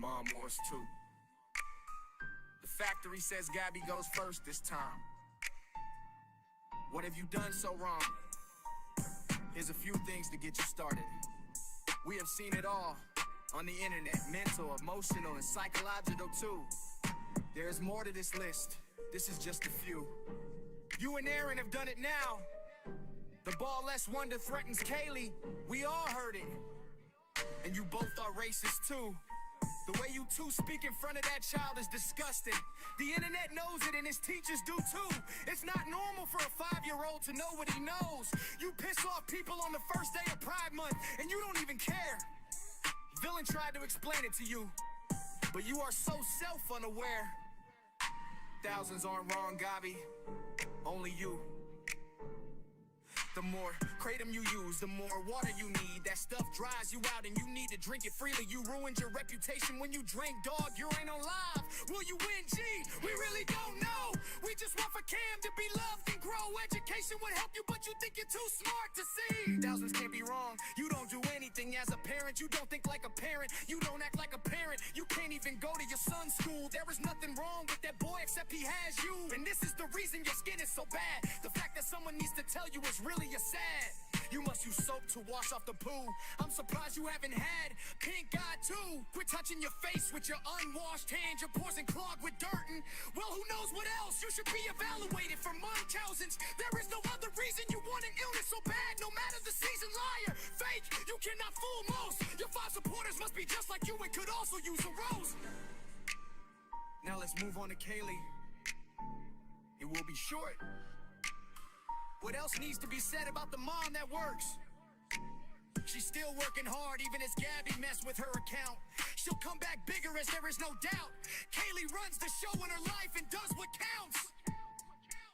Mom Wars 2. The factory says Gabi goes first this time. What have you done so wrong? Here's a few things to get you started. We have seen it all on the internet, mental, emotional, and psychological too. There is more to this list. This is just a few. You and Aaron have done it now. The ball-less wonder threatens Kaylee. We all heard it. And you both are racist too. The way you two speak in front of that child is disgusting. The internet knows it and his teachers do too. It's not normal for a 5-year-old to know what he knows. You piss off people on the first day of Pride Month and you don't even care. Villain tried to explain it to you, but you are so self-unaware. Thousands aren't wrong, Gabi. Only you. The more kratom you use, the more water you need. That stuff dries you out and you need to drink it freely. You ruined your reputation when you drink, dog. You ain't on live. Will you win, G? We really don't know. We just want for Cam to be loved and grow. Education would help you, but you think you're too smart to see. Thousands can't be wrong. You don't do anything as a parent. You don't think like a parent. You don't act like a parent. You can't even go to your son's school. There is nothing wrong with that boy except he has you. And this is the reason your skin is so bad. The fact that someone needs to tell you is really you're sad. You must use soap to wash off the poo. I'm surprised you haven't had pink eye too. Quit touching your face with your unwashed hands. Your pores and clogged with dirt and, well, who knows what else. You should be evaluated for Munchausen's. There is no other reason you want an illness so bad. No matter the season, liar, fake, you cannot fool most. Your 5 supporters must be just like you and could also use a rose. Now let's move on to Kaylee. It will be short. What else needs to be said about the mom that works? She's still working hard even as Gabi messed with her account. She'll come back bigger as there is no doubt. Kaylee runs the show in her life and does what counts.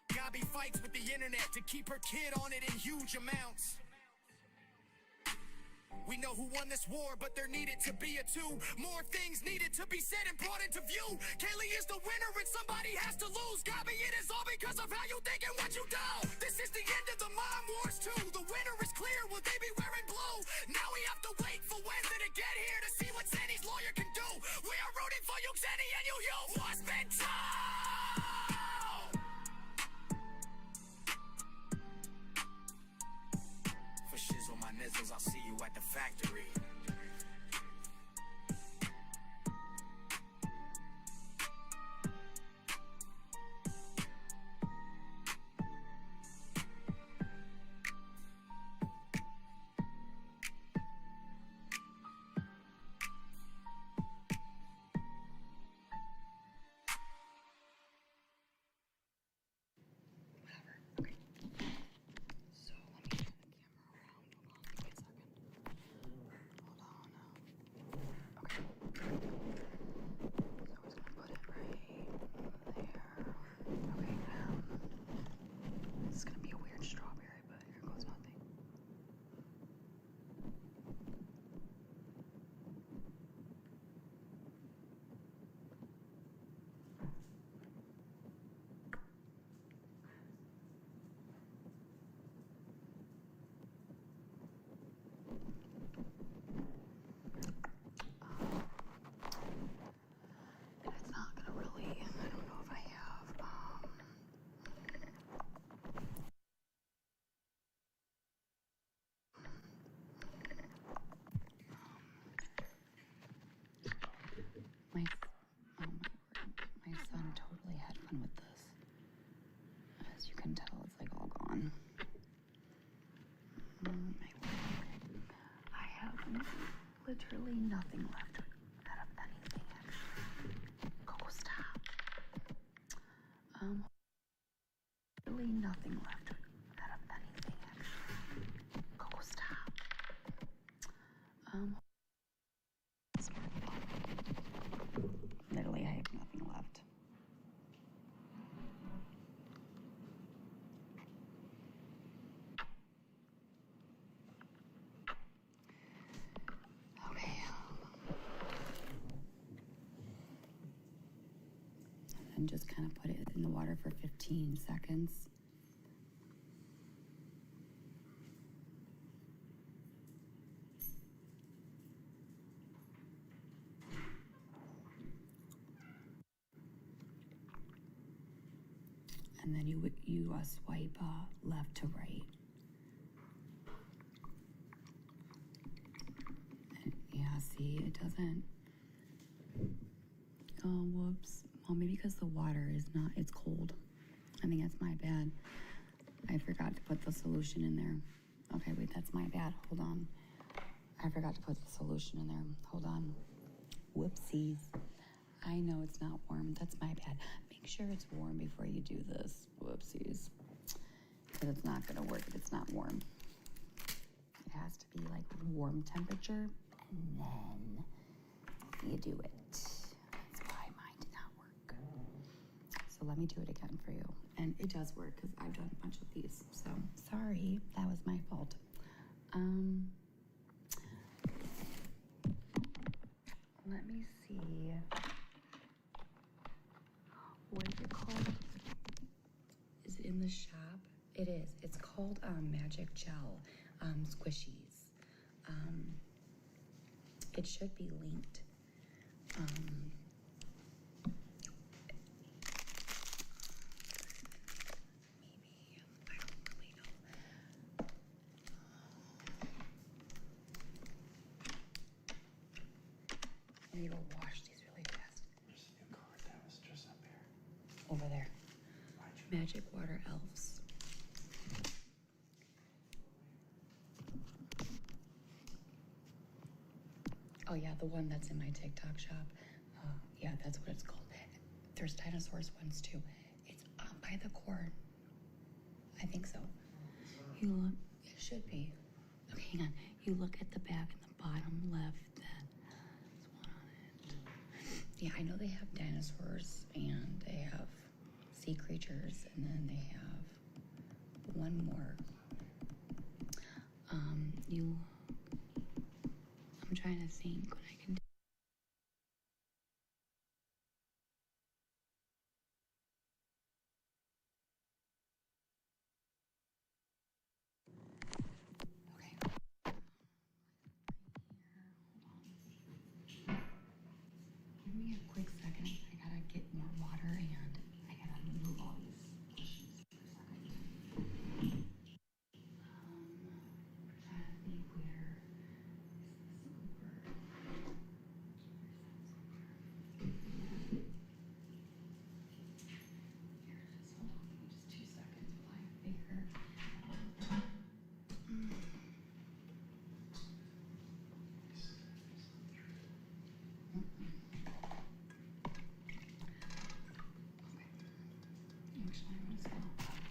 Gabi fights with the internet to keep her kid on it in huge amounts. We know who won this war, but there needed to be a 2. More things needed to be said and brought into view. Kaylee is the winner and somebody has to lose. Gabi, it is all because of how you think and what you do. This is the end of the Mom Wars 2. The winner is clear. Will they be wearing blue? Now we have to wait for Wednesday to get here to see what Sandy's lawyer can do. We are rooting for you, Sandy, and you. What's been told? For shizzle my nizzles, I'll see you at the factory. My son totally had fun with this. As you can tell, it's like all gone. I have literally nothing left out of anything, actually. Coco, stop. Literally nothing left out of anything, actually. Coco, stop. Literally, I have nothing left. Okay. And just kind of put it in the water for 15 seconds. and then you swipe left to right. And, yeah, see, it doesn't. Oh, whoops. Well, maybe because the water is not, it's cold. I think that's my bad. I forgot to put the solution in there. Okay, wait, that's my bad. Hold on. I forgot to put the solution in there. Hold on. Whoopsies. I know it's not warm. That's my bad. Make sure it's warm before you do this. Whoopsies. Because it's not going to work if it's not warm. It has to be like warm temperature, and then you do it. That's why mine did not work. So let me do it again for you. And it does work because I've done a bunch of these. So sorry, that was my fault. Let me see. What is it called? Is it in the shop? It is. It's called Magic Gel Squishies. It should be linked. Maybe. I don't really know. I need to wash these really fast. There's a new card that was just up here. Over there. Magic Water Elves. Oh yeah, the one that's in my TikTok shop. Yeah, that's what it's called. There's dinosaurs ones too. It's up by the cord. I think so. You look, it should be. Okay, hang on. You look at the back in the bottom left. There's one on it. Yeah, I know they have dinosaurs and they have sea creatures, and then they have one more. I'm trying to think what I can do. Okay. Give me a quick second. I gotta get more water and I gotta move all these dishes for a second. Trying to think where is this over? Here it is. Hold on, give me just 2 seconds while I figure. Actually, I'm just gonna sorry.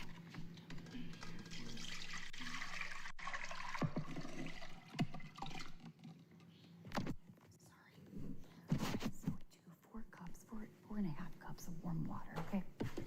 Okay, so do 4 cups, 4.5 cups of warm water, okay? Okay.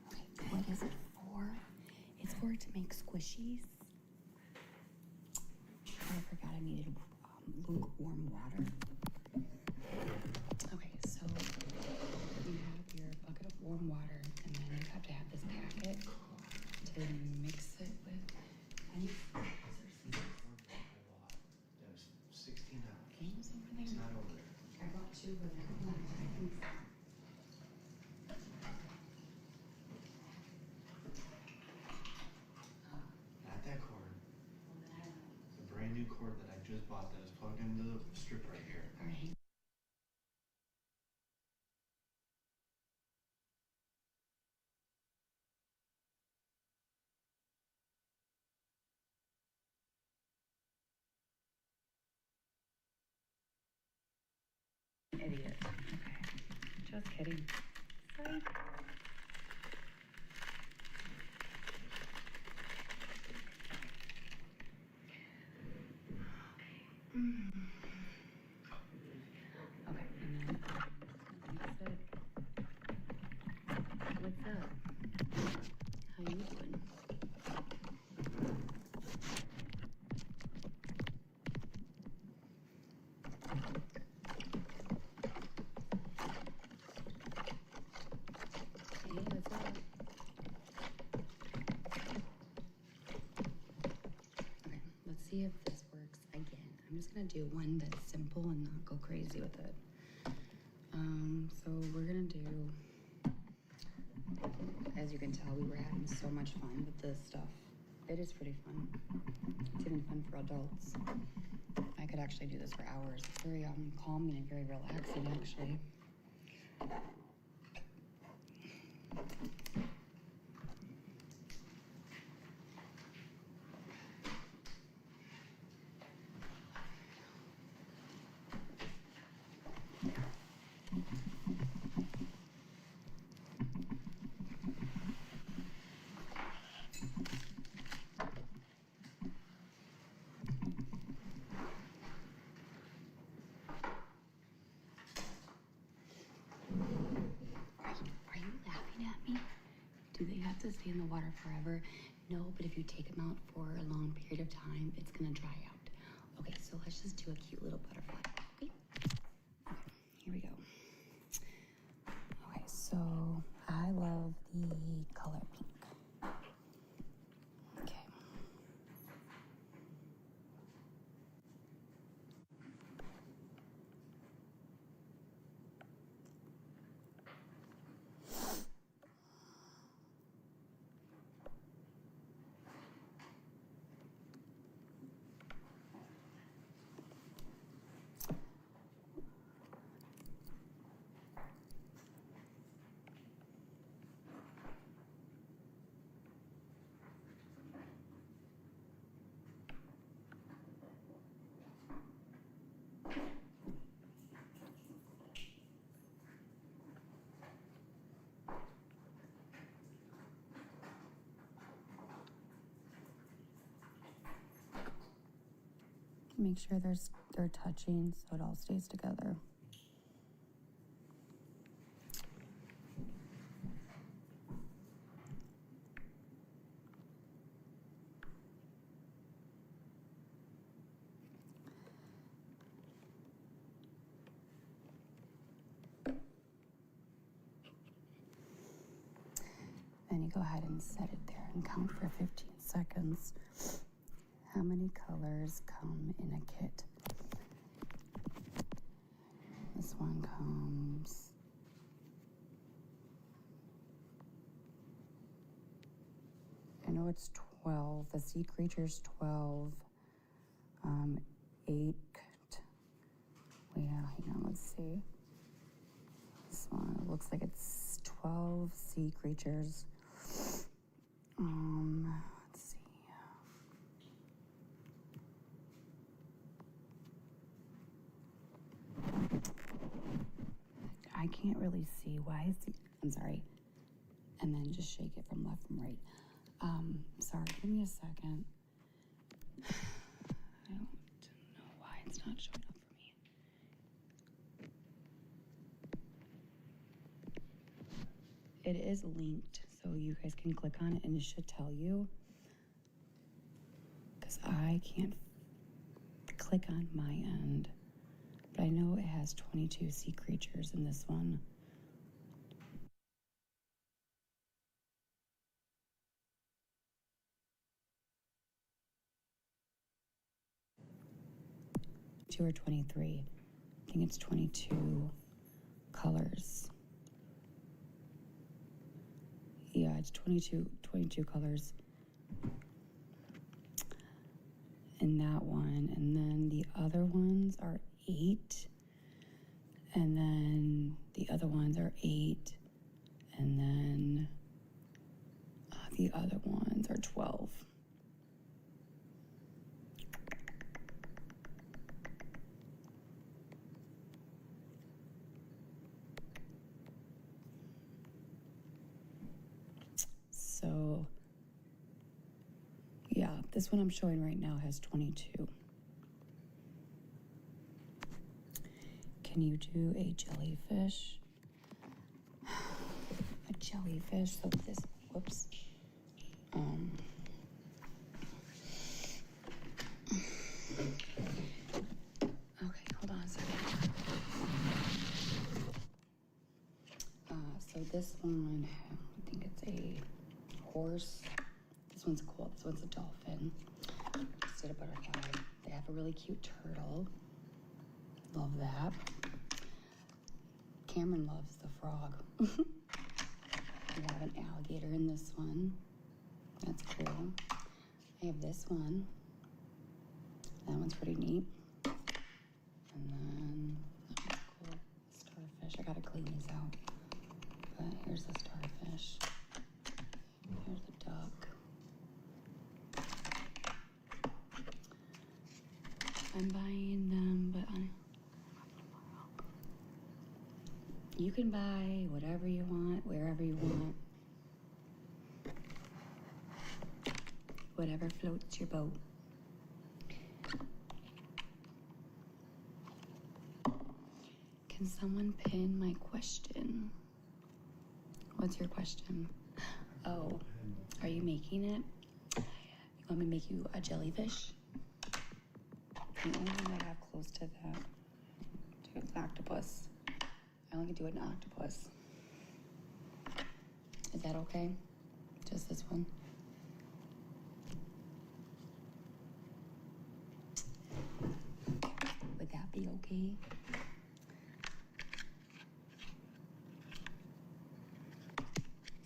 Okay, what is it for? It's for to make squishies. I forgot I needed lukewarm water. Okay, so you have your bucket of warm water, and then you have to have this packet to mix it with. Any That was $16. games over It's there? not over there. I brought 2 with it. Hold on, I think so. Not that cord. The brand new cord that I just bought that is plugged into the strip right here. All right. Idiot. Okay. Just kidding. Sorry. Okay, and then what's up? How you doing? Hey, what's up? Okay, let's see if this works again. I'm just gonna do one that's simple and not go crazy with it. So we're gonna do, as you can tell, we were having so much fun with this stuff. It is pretty fun. It's even fun for adults. I could actually do this for hours. It's very calming and very relaxing, actually. Are you laughing at me? Do they have to stay in the water forever? No, but if you take them out for a long period of time, it's gonna dry out. Okay, so let's just do a cute little butterfly. Okay? Okay, here we go. Okay, so I love the color pink. Okay. Make sure they're touching so it all stays together. And you go ahead and set it there and count for 15 seconds. How many colors come in a kit? This one comes. I know it's 12. The sea creature's 12. 8. Yeah, hang on, let's see. This one, it looks like it's 12 sea creatures. Let's see. I can't really see why is the, I'm sorry. And then just shake it from left from right. Sorry, give me a second. I don't know why it's not showing up for me. It is linked, so you guys can click on it and it should tell you. Because I can't click on my end. But I know it has 22 sea creatures in this one. Or 23. I think it's 22 colors. Yeah, it's 22 colors in that one. And then the other ones are 8. And then the other ones are 8. And then the other ones are 12. So, yeah, this one I'm showing right now has 22. can you do a jellyfish? A jellyfish, so this, whoops. Okay, hold on a second. So this one, I think it's a horse. This one's cool. This one's a dolphin. Instead of butterfly. They have a really cute turtle. Love that. Cameron loves the frog. We have an alligator in this one. That's cool. I have this one. That one's pretty neat. And then that one's cool. Starfish. I gotta clean these out. But here's the starfish. Here's the duck. I'm buying them, but you can buy whatever you want, wherever you want. Whatever floats your boat. Can someone pin my question? What's your question? Oh, are you making it? You want me to make you a jellyfish? The only one I have close to that is an octopus. I only can do an octopus. Is that okay? Just this one? Would that be okay?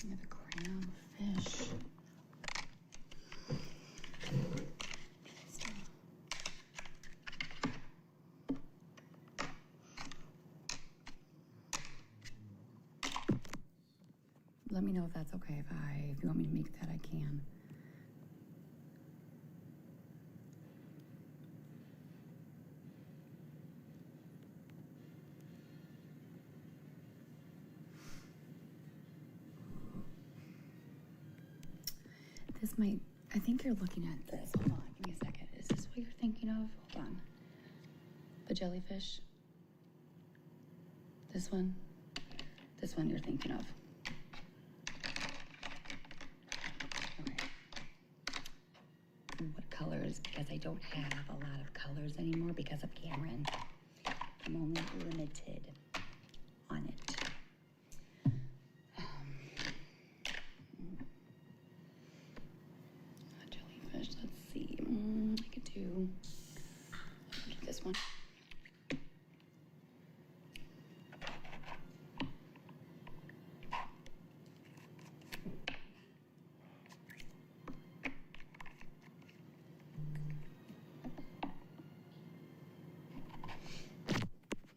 I have a crayon fish. Let me know if that's okay. If you want me to make that, I can. This might, I think you're looking at this. Hold on, give me a second. Is this what you're thinking of? Hold on. The jellyfish? This one? This one you're thinking of. What colors? Because I don't have a lot of colors anymore because of Cameron. I'm only limited on it. Jellyfish, let's see. I could do this one.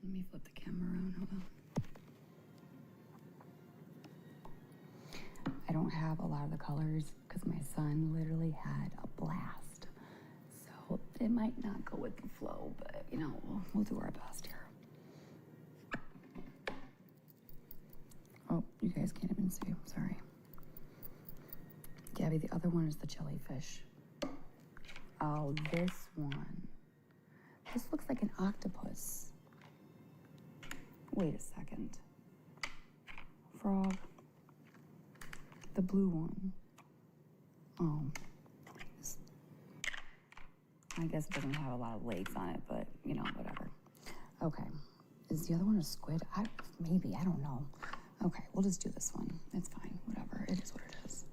Let me flip the camera around. Hold on. I don't have a lot of the colors because my son literally had a blast. So it might not go with the flow, but you know, we'll do our best here. Oh, you guys can't even see. Sorry. Gabi, the other one is the jellyfish. Oh, this one. This looks like an octopus. Wait a second. Frog. The blue one. Oh. I guess it doesn't have a lot of legs on it, but you know, whatever. Okay. Is the other one a squid? Maybe, I don't know. Okay, we'll just do this one. It's fine, whatever. It is what it is.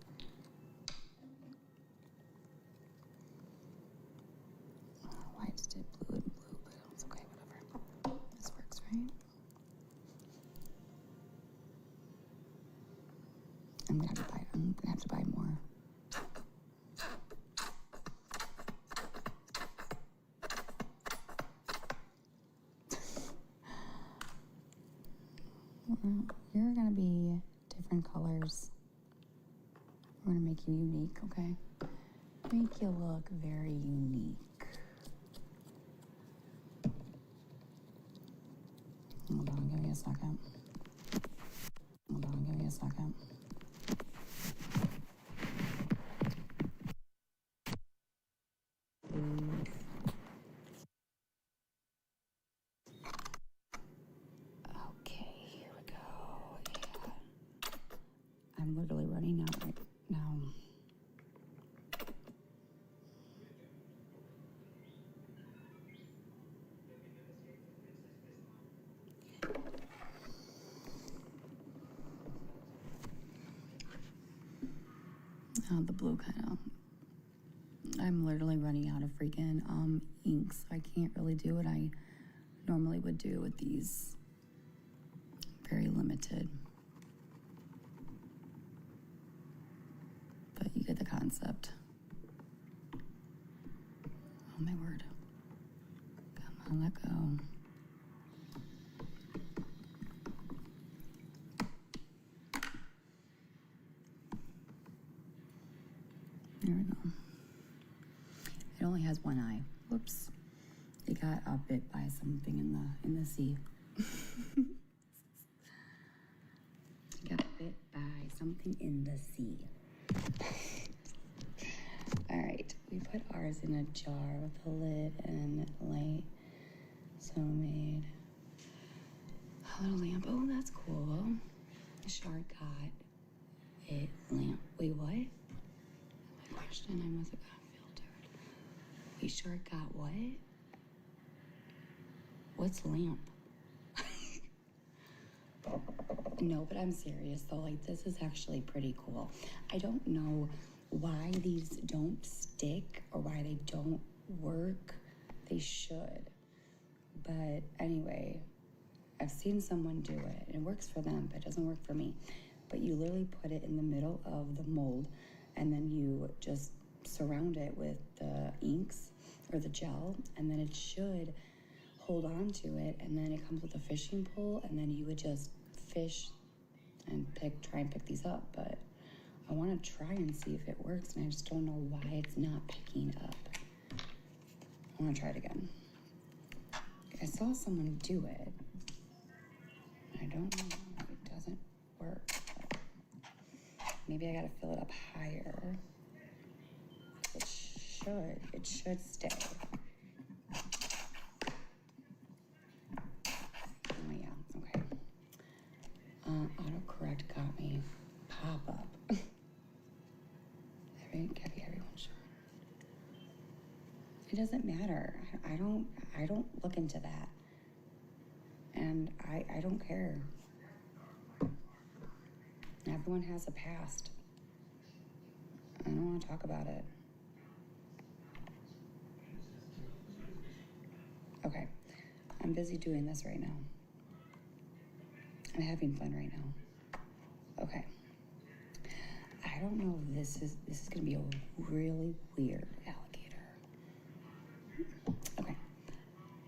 I don't know why I just did blue and blue, but it's okay, whatever. This works, right? I'm gonna have to buy more. You're gonna be different colors. We're gonna make you unique, okay? Make you look very unique. Hold on, give me a second. Hold on, give me a second. The blue kind of. I'm literally running out of freaking inks. I can't really do what I normally would do with these. Very limited. But you get the concept. Oh my word. Come on, let go. There we go. It only has one eye. Whoops. It got bit by something in the sea. It got bit by something in the sea. All right, we put ours in a jar with a lid and light. So made a little lamp. Oh, that's cool. Shark got a lamp. Wait, what? My question, I must have got filtered. Wait, shark got what? What's lamp? No, but I'm serious though. Like, this is actually pretty cool. I don't know why these don't stick or why they don't work. They should. But anyway, I've seen someone do it. It works for them, but it doesn't work for me. But you literally put it in the middle of the mold and then you just surround it with the inks or the gel, and then it should hold on to it, and then it comes with a fishing pole, and then you would just fish and try and pick these up. But I want to try and see if it works, and I just don't know why it's not picking up. I want to try it again. I saw someone do it. I don't know. It doesn't work. Maybe I got to fill it up higher. It should stay. Oh yeah, okay. Autocorrect got me pop up. Gabi, everyone should. It doesn't matter. I don't look into that. And I don't care. Everyone has a past. I don't want to talk about it. Okay, I'm busy doing this right now. I'm having fun right now. Okay. I don't know if this is gonna be a really weird alligator. Okay.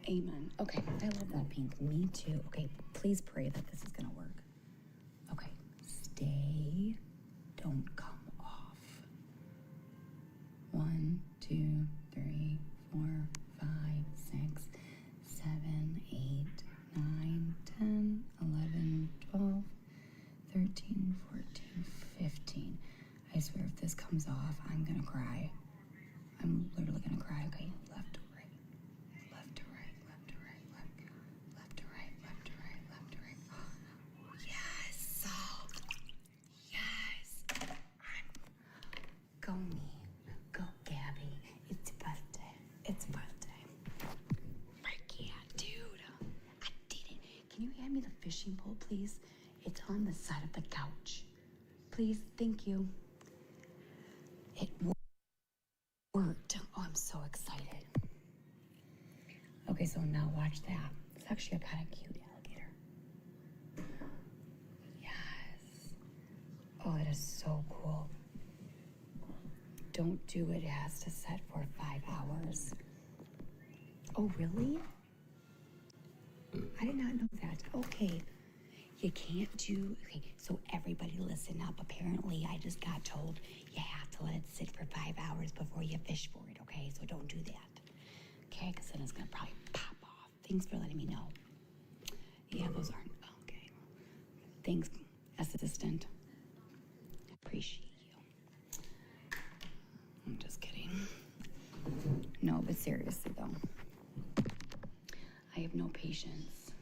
Amen. Okay, I love that pink. Me too. Okay, please pray that this is gonna work. Okay, stay. Don't come off. 1, 2, 3, 4, 5, 6, 7, 8, 9, 10, 11, 12, 13, 14, 15. I swear if this comes off, I'm gonna cry. I'm literally gonna cry. Okay, left to right, left to right, left to right, left to right, left to right, left to right. Yes! Yes! Go me. Go Gabi. It's birthday. It's birthday. I did it. Can you hand me the fishing pole, please? It's on the side of the couch. Please, thank you. It worked. Oh, I'm so excited. Okay, so now watch that. It's actually a kind of cute alligator. Yes. Oh, that is so cool. Don't do it. It has to set for 5 hours. Oh, really? I did not know that. Okay. You can't do... Okay, so everybody listen up. Apparently, I just got told you have to let it sit for 5 hours before you fish for it, okay? So don't do that. Okay, because then it's going to probably pop off. Thanks for letting me know. Yeah, those aren't... Okay. Thanks, assistant. Appreciate you. I'm just kidding. No, but seriously, though. I have no patience.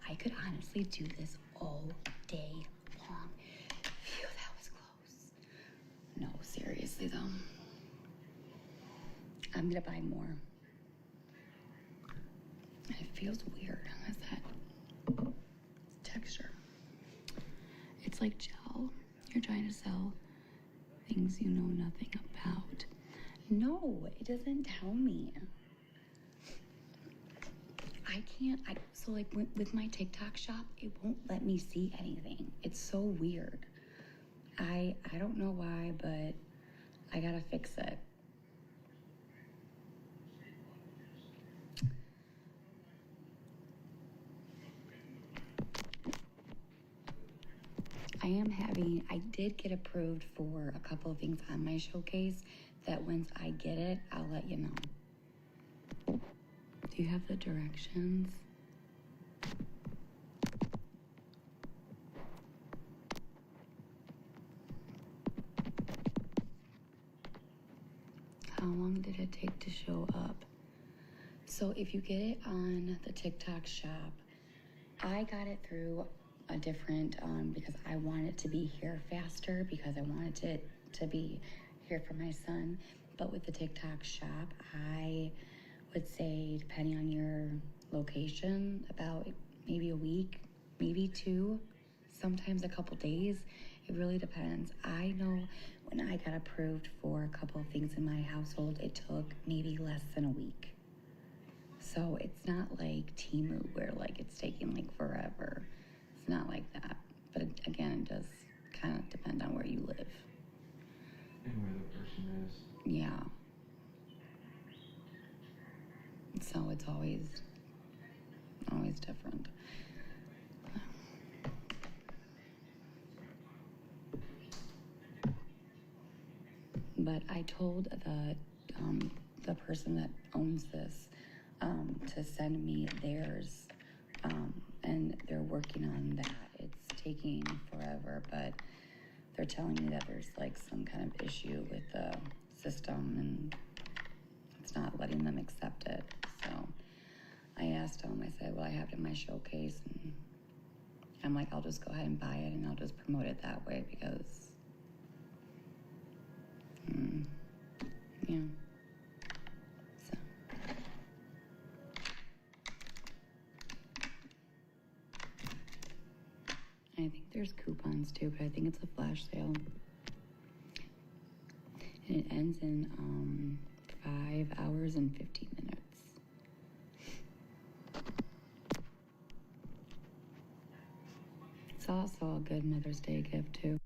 I could honestly do this all day long. Phew, that was close. No, seriously though. I'm gonna buy more. And it feels weird. How's that texture? It's like gel. You're trying to sell Things you know nothing about. No, it doesn't tell me. I can't, so like with my TikTok shop, it won't let me see anything. It's so weird. I don't know why, but I gotta fix it. I did get approved for a couple of things on my showcase that once I get it, I'll let you know. Do you have the directions? How long did it take to show up? So if you get it on the TikTok shop, I got it through a different, because I wanted it to be here faster because I wanted it to be here for my son. But with the TikTok shop, I would say, depending on your location, about maybe a week, maybe two, sometimes a couple days. It really depends. I know when I got approved for a couple of things in my household, it took maybe less than a week. So it's not like Temu where like it's taking like forever. It's not like that. But again, it does kind of depend on where you live. And where the person is. Yeah. So it's always different. But I told the person that owns this to send me theirs, and they're working on that. It's taking forever, but they're telling me that there's like some kind of issue with the system and it's not letting them accept it. So I asked them, I said, well, I have it in my showcase, and I'm like, I'll just go ahead and buy it and I'll just promote it that way because, yeah. So. I think there's coupons too, but I think it's a flash sale. And it ends in 5 hours and 15 minutes. It's also a good Mother's Day gift too.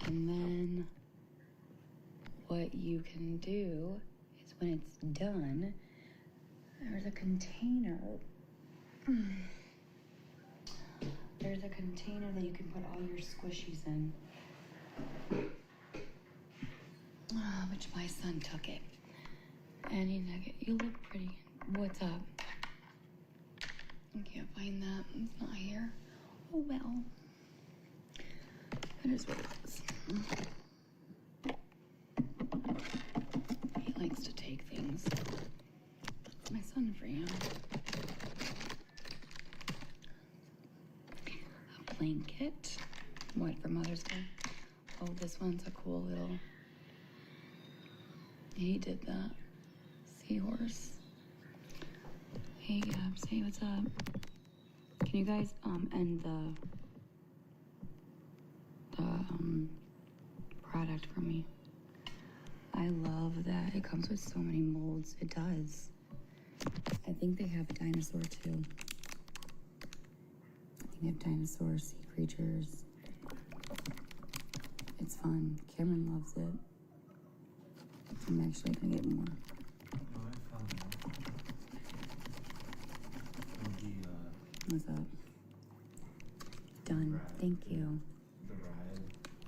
And then what you can do is when it's done, there's a container. There's a container that you can put all your squishies in. Which my son took it. Annie Nugget, you look pretty. What's up? I can't find that. It's not here. Oh well. It is what it is. He likes to take things. It's my son for you. A blanket. What, for Mother's Day? Oh, this one's a cool little... He did that. Seahorse. Hey, Gabs. Hey, what's up? Can you guys end the product for me? I love that. It comes with so many molds. It does. I think they have a dinosaur too. I think they have dinosaurs, sea creatures. It's fun. Cameron loves it. I'm actually gonna get more. Oh, I found that. What's up? Done. Ride. Thank you. The ride.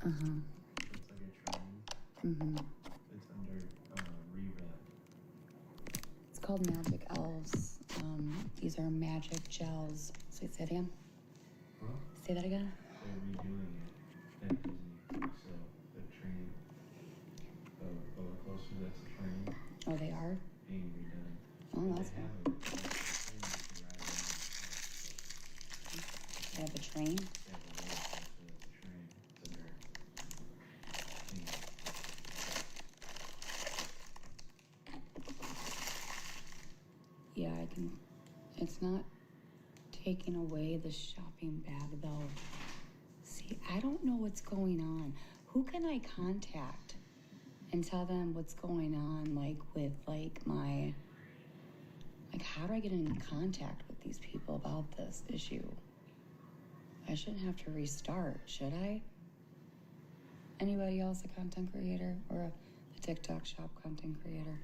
Uh-huh. It's like a train. Mm-hmm. It's under re-rev. It's called Magic Elves. These are magic gels. Say it again. Huh? Say that again? They're redoing it at Disney, so the train, the roller coaster that's a train, Oh, they are? being redone. Oh, But that's they have fun. a train you can ride around. They have a train? They have a roller coaster that's a train, so they're Yeah, I can. It's not taking away the shopping bag though. See, I don't know what's going on. Who can I contact and tell them what's going on, like with like my, like how do I get in contact with these people about this issue? I shouldn't have to restart, should I? Anybody else a content creator or a TikTok shop content creator?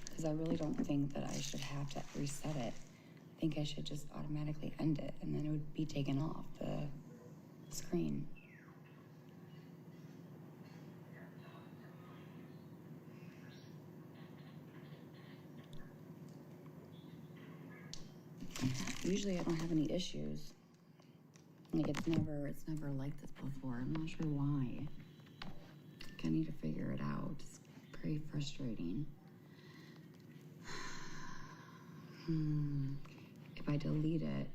Because I really don't think that I should have to reset it. I think I should just automatically end it and then it would be taken off the screen. Usually I don't have any issues. Like it's never like this before. I'm not sure why. Like I need to figure it out. It's very frustrating. If I delete it,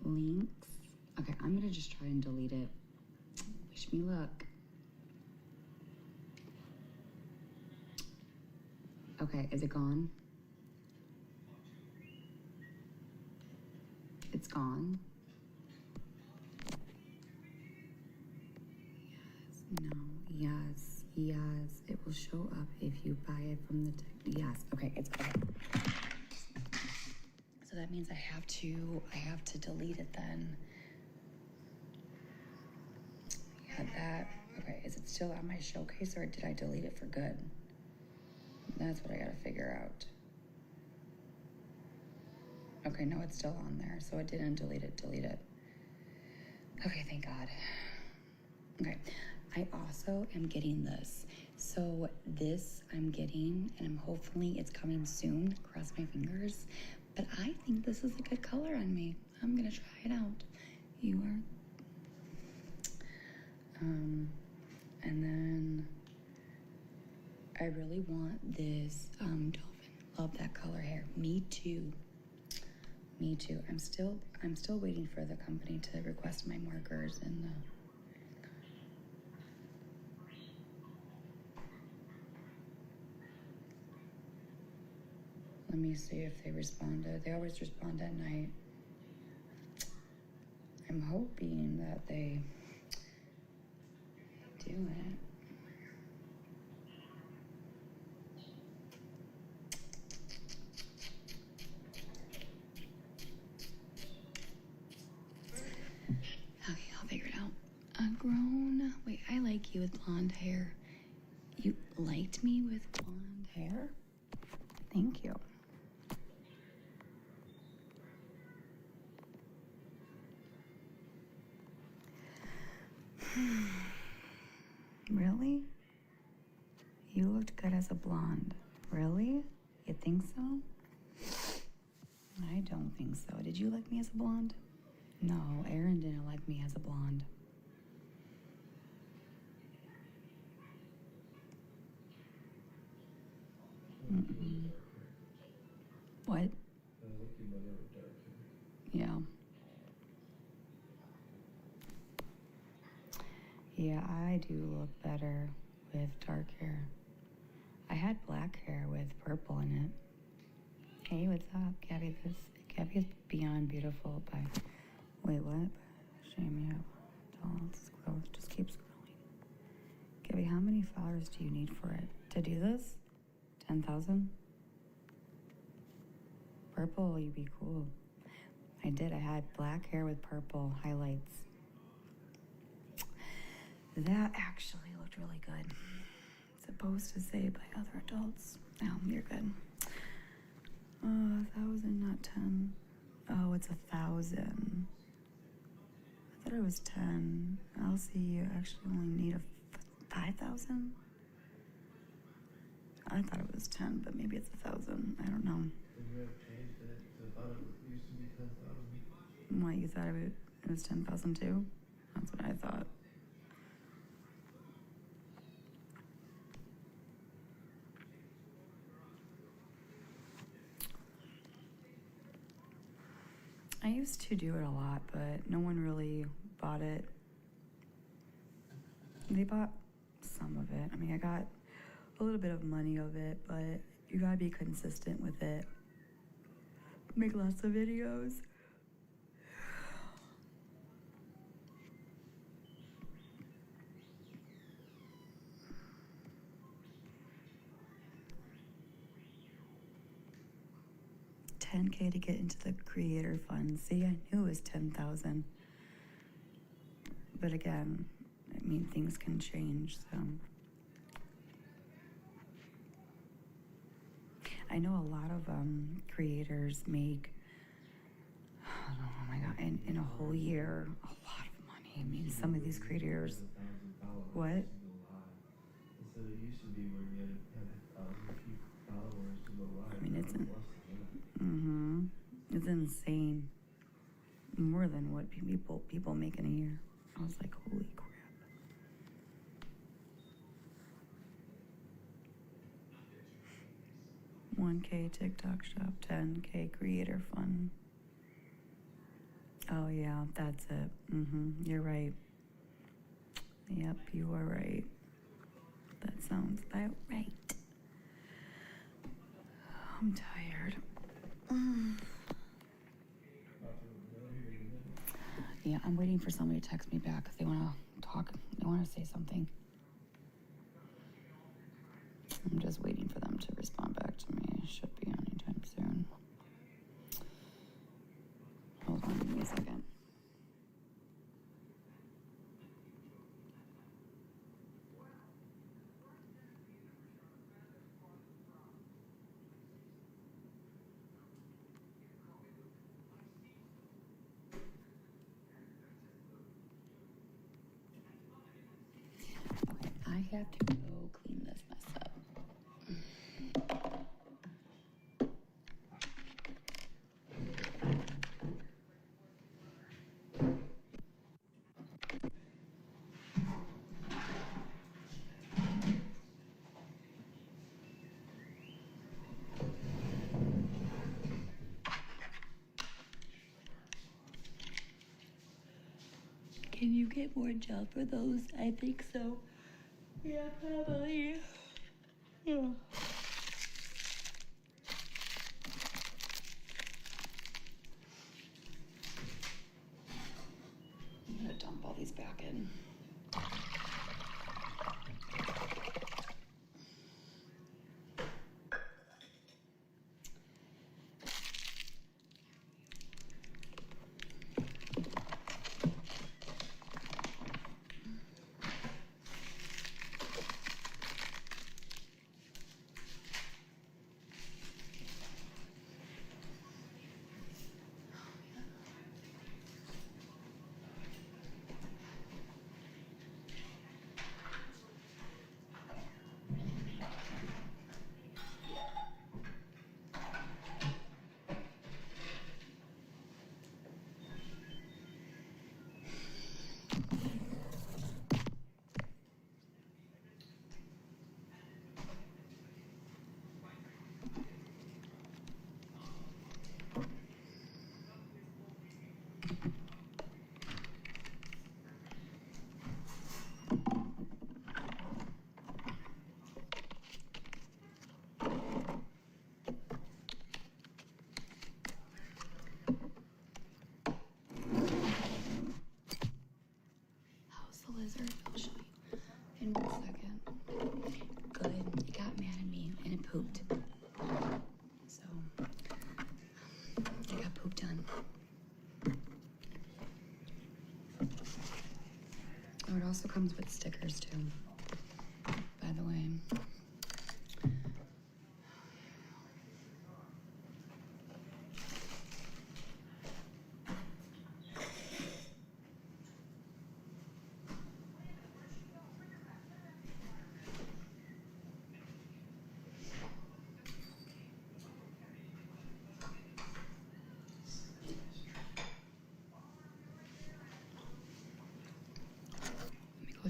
links. Okay, I'm gonna just try and delete it. Wish me luck. Okay, is it gone? It's gone. Yes, no, yes, yes. It will show up if you buy it from the yes. Okay, it's okay. So that means I have to delete it then. Yeah, that okay, is it still on my showcase or did I delete it for good? That's what I gotta figure out. Okay, no, it's still on there, so it didn't delete it. Okay, thank God. Okay, I also am getting this. So this I'm getting, and I'm hopefully it's coming soon, cross my fingers. But I think this is a good color on me. I'm gonna try it out. You are. And then I really want this dolphin. Love that color hair. Me too. Me too. I'm still waiting for the company to request my markers and the. Let me see if they responded. They always respond at night. I'm hoping that they do it. Okay, I'll figure it out. Grown. Wait, I like you with blonde hair. You liked me with blonde hair? Thank you. Really? You looked good as a blonde. Really? You think so? I don't think so. Did you like me as a blonde? No, Aaron didn't like me as a blonde. Mm-mm. What? Yeah. Yeah, I do look better with dark hair. I had black hair with purple in it. Hey, what's up, Gabi? Gabi is beyond beautiful by. Wait, what? Shame you. Don't scroll. Just keep scrolling. Gabi, how many followers do you need for it to do this? 10,000? Purple, you'd be cool. I did. I had black hair with purple highlights. That actually looked really good. Supposed to say by other adults. No, you're good. 1,000, not 10. Oh, it's 1,000. I thought it was 10. I'll see. You actually only need a 5,000. I thought it was 10, but maybe it's 1,000. I don't know. You have changed it. I thought it used to be 10,000. What you thought of it? It was 10,000 too? That's what I thought. I used to do it a lot, but no one really bought it. They bought some of it. I mean, I got a little bit of money of it, but you gotta be consistent with it. Make lots of videos. $10K to get into the creator fund. See, I knew it was 10,000. But again, I mean, things can change, so. I know a lot of creators make, oh my God, in a whole year, a lot of money. I mean, some of these creators, what? It said it used to be where you had 1,000 followers to go live. I mean, it's insane. More than what people make in a year. I was like, holy crap. 1K TikTok shop, 10K creator fund. Oh yeah, that's it. You're right. Yep, you are right. That sounds about right. I'm tired. Yeah, I'm waiting for somebody to text me back because they want to talk. They want to say something. I'm just waiting for them to respond back to me. Should be anytime soon. Hold on, give me a second. Okay, I have to go clean this mess up. Can you get more gel for those? I think so. Yeah, probably. Yeah. I'm gonna dump all these back in. How's the lizard? I'll show you in 1 second. Good. It got mad at me and it pooped. So I got pooped on. Oh, it also comes with stickers too, by the way.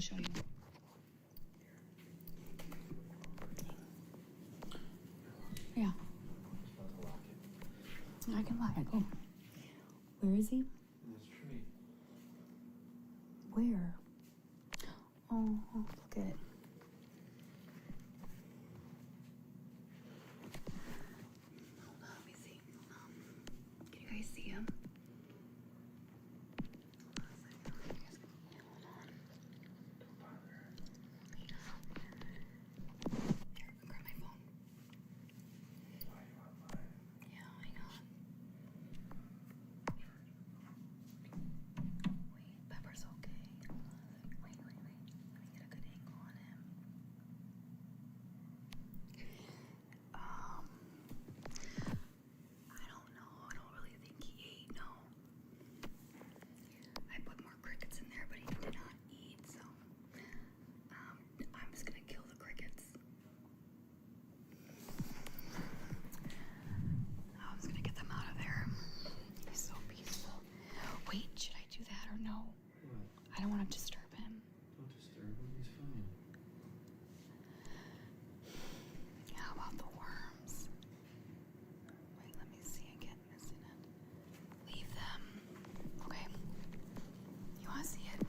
I'll show you. Yeah. I can lock it. Go. Where is he? In this tree. Where? Oh, look at it. Hold on, let me see. Hold on. Can you guys see him? Hold on. Here, grab my phone. Why you on mine? Yeah, hang on. Wait, Pepper's okay. Wait. Let me get a good angle on him. I don't know. I don't really think he ate, no. I put more crickets in there, but he did not eat, so I'm just gonna kill the crickets. I'm just gonna get them out of there. He's so peaceful. Wait, should I do that or no? What? I don't want to disturb him. Don't disturb him, he's fine. How about the worms? Wait, let me see again. Missing it. Leave them. Okay. You want to see it?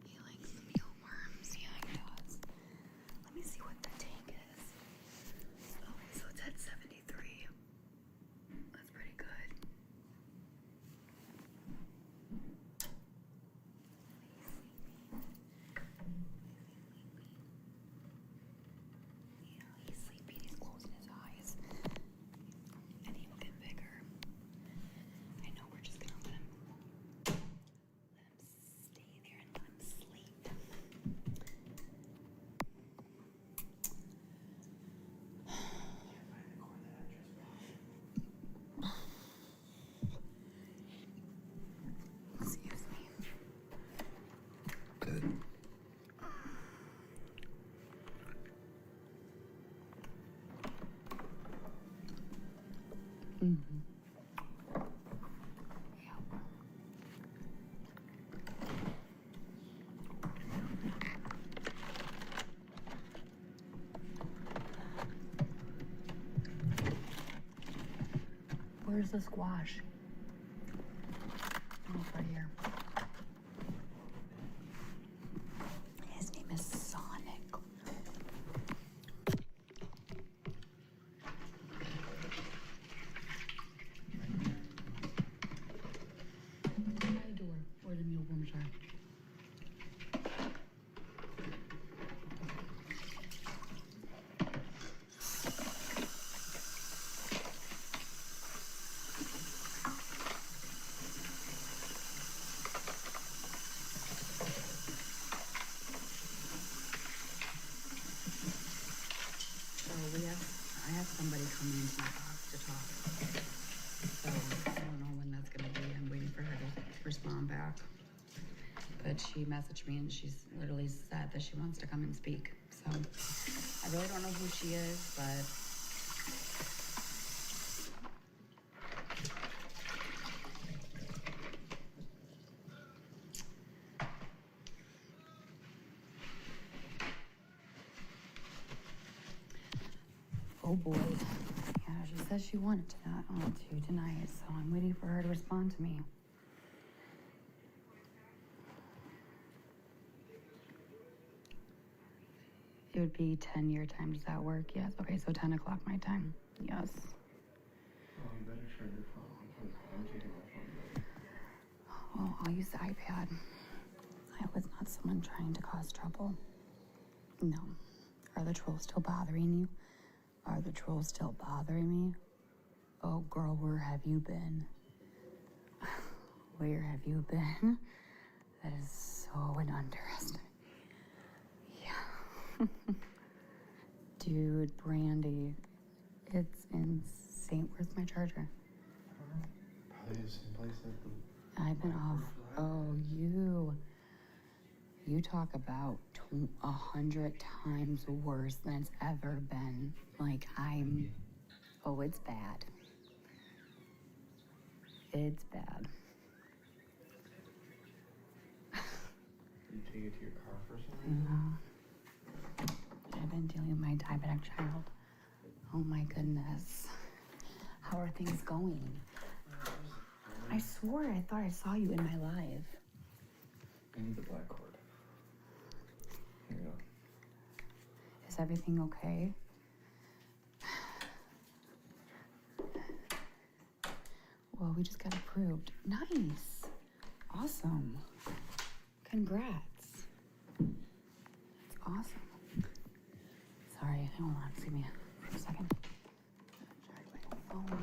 He likes mealworms. Yeah, he does. Let me see what the tank is. Okay, so it's at 73. That's pretty good. Yeah, he's sleeping. He's closing his eyes. And he will get bigger. I know we're just gonna let him stay there and let him sleep. Can't find the corn that I just bought. Excuse me. Good. Mm-hmm. Yeah. Where's the squash? Oh, it's right here. His name is Sonic. My door, where the mealworms are. So I have somebody coming into my house to talk. So I don't know when that's gonna be. I'm waiting for her to respond back. But she messaged me and she's literally said that she wants to come and speak. So I really don't know who she is, but oh boy. Yeah, she says she wanted to tonight, so I'm waiting for her to respond to me. It would be 10 your time. Does that work? Yes. Okay, so 10 o'clock my time. Yes. Oh, you better charge your phone because I'm taking my phone back. Oh, I'll use the iPad. I was not someone trying to cause trouble. No. Are the trolls still bothering you? Are the trolls still bothering me? Oh, girl, where have you been? Where have you been? That is so an underestimate. Yeah. Dude, Brandy, it's insane. Saint, where's my charger? Probably the same place that the. I've been off. Oh, you talk about 100 times worse than it's ever been. Like oh, it's bad. It's bad. You take it to your car for some reason? I've been dealing with my diabetic child. Oh my goodness. How are things going? I swore I thought I saw you in my live. I need the black cord. Here you go. Is everything okay? Well, we just got approved. Nice. Awesome. Congrats. That's awesome. Sorry, hold on. Excuse me for a second. Charge my phone.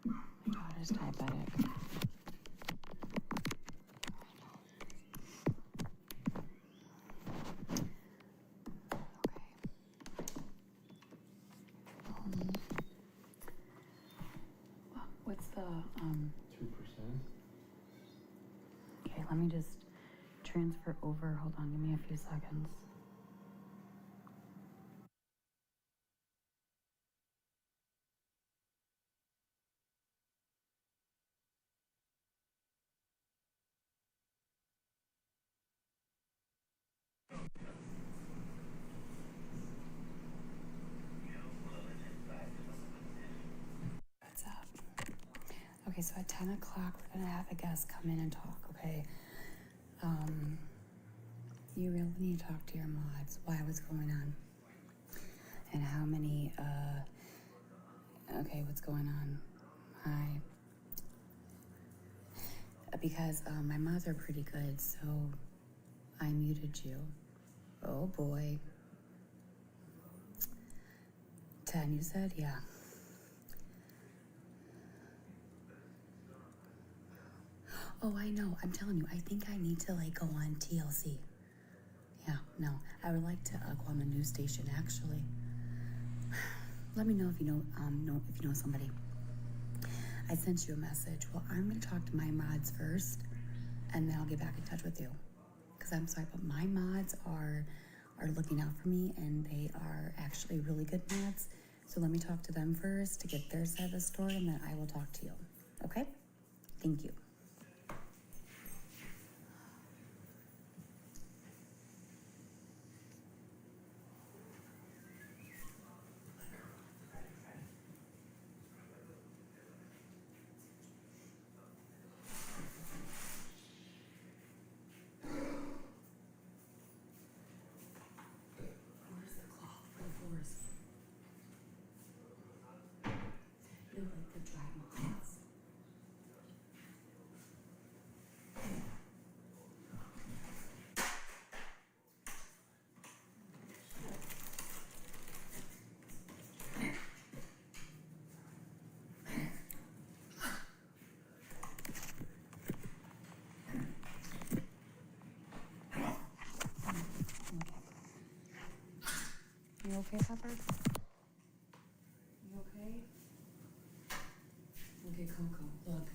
My God, is diabetic. What's the 2%. Okay, let me just transfer over. Hold on, give me a few seconds. What's up? Okay, so at 10 o'clock, we're gonna have a guest come in and talk, okay? You really need to talk to your mods, why what's going on. And how many, okay, what's going on? Hi. Because my mods are pretty good, so I muted you. Oh boy. 10, you said? Yeah. Oh, I know. I'm telling you, I think I need to like go on TLC. Yeah, no. I would like to go on the news station actually. Let me know if you know somebody. I sent you a message. Well, I'm gonna talk to my mods first, and then I'll get back in touch with you. Cause I'm sorry, but my mods are looking out for me, and they are actually really good mods. So let me talk to them first to get their side of the story, and then I will talk to you. Okay? Thank you. Where's the cloth for the floors? No, like the dry mods. You okay, Pepper? You okay? Look at Coco. Look.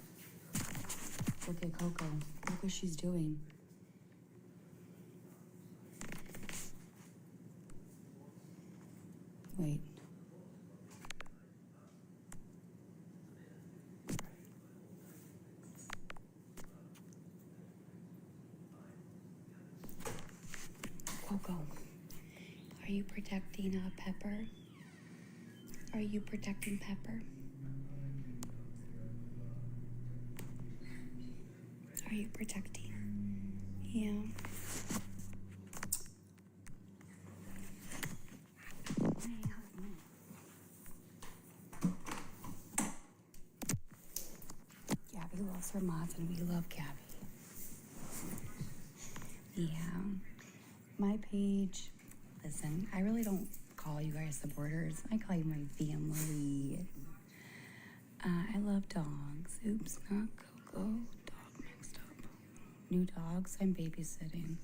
Look at Coco. Look what she's doing. Wait. Coco, are you protecting Pepper? Are you protecting Pepper? Are you protecting? Yeah. Gabby loves her mods, and we love Gabby. Yeah. My page, listen, I really don't call you guys supporters. I call you my family. I love dogs. Oops, not Coco. Dog mixed up. New dogs. I'm babysitting.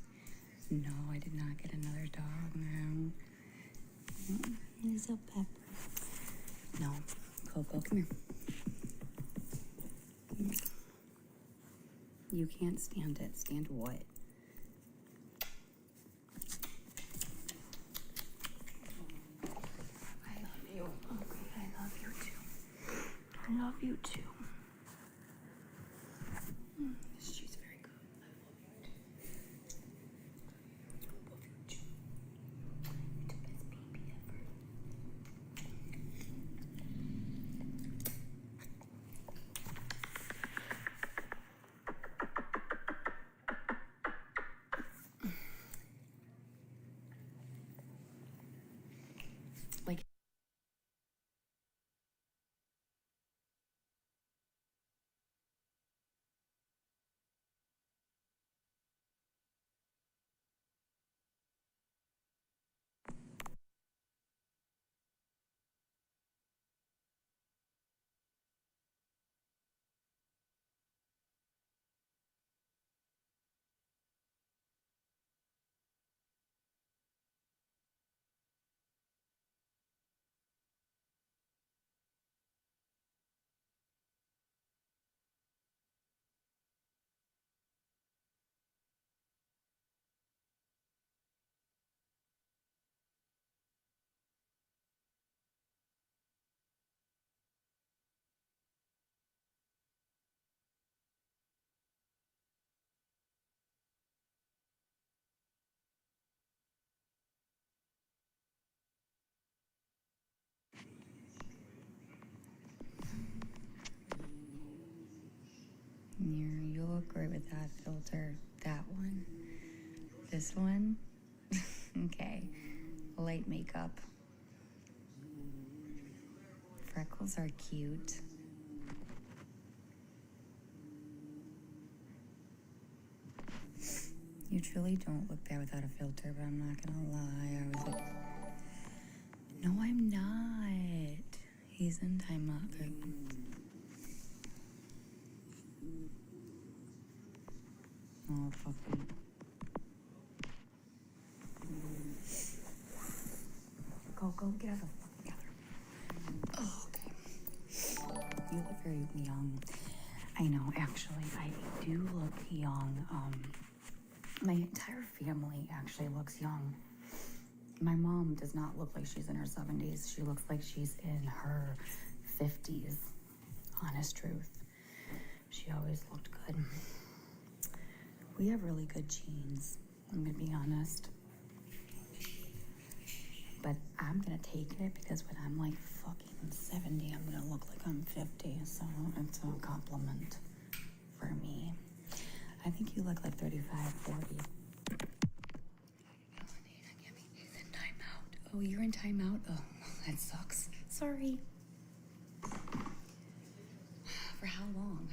No, I did not get another dog. No. He's a Pepper. No. Coco, come here. You can't stand it. Stand what? I love you. Okay, I love you too. I love you too. She's very good. I love you too. I love you too. You're the best baby ever. Like, you look great with that filter. That one. This one. Okay. Light makeup. Freckles are cute. You truly don't look bad without a filter, but I'm not gonna lie. I was like, no, I'm not. He's in timeout. Oh, puppy. Go get out of the bathroom. Oh, okay. You look very young. I know, actually, I do look young. My entire family actually looks young. My mom does not look like she's in her 70s. She looks like she's in her 50s. Honest truth. She always looked good. We have really good genes, I'm gonna be honest. But I'm gonna take it because when I'm like fucking 70, I'm gonna look like I'm 50. So it's a compliment for me. I think you look like 35, 40. He's in timeout. Oh, you're in timeout? Oh, that sucks. Sorry. For how long?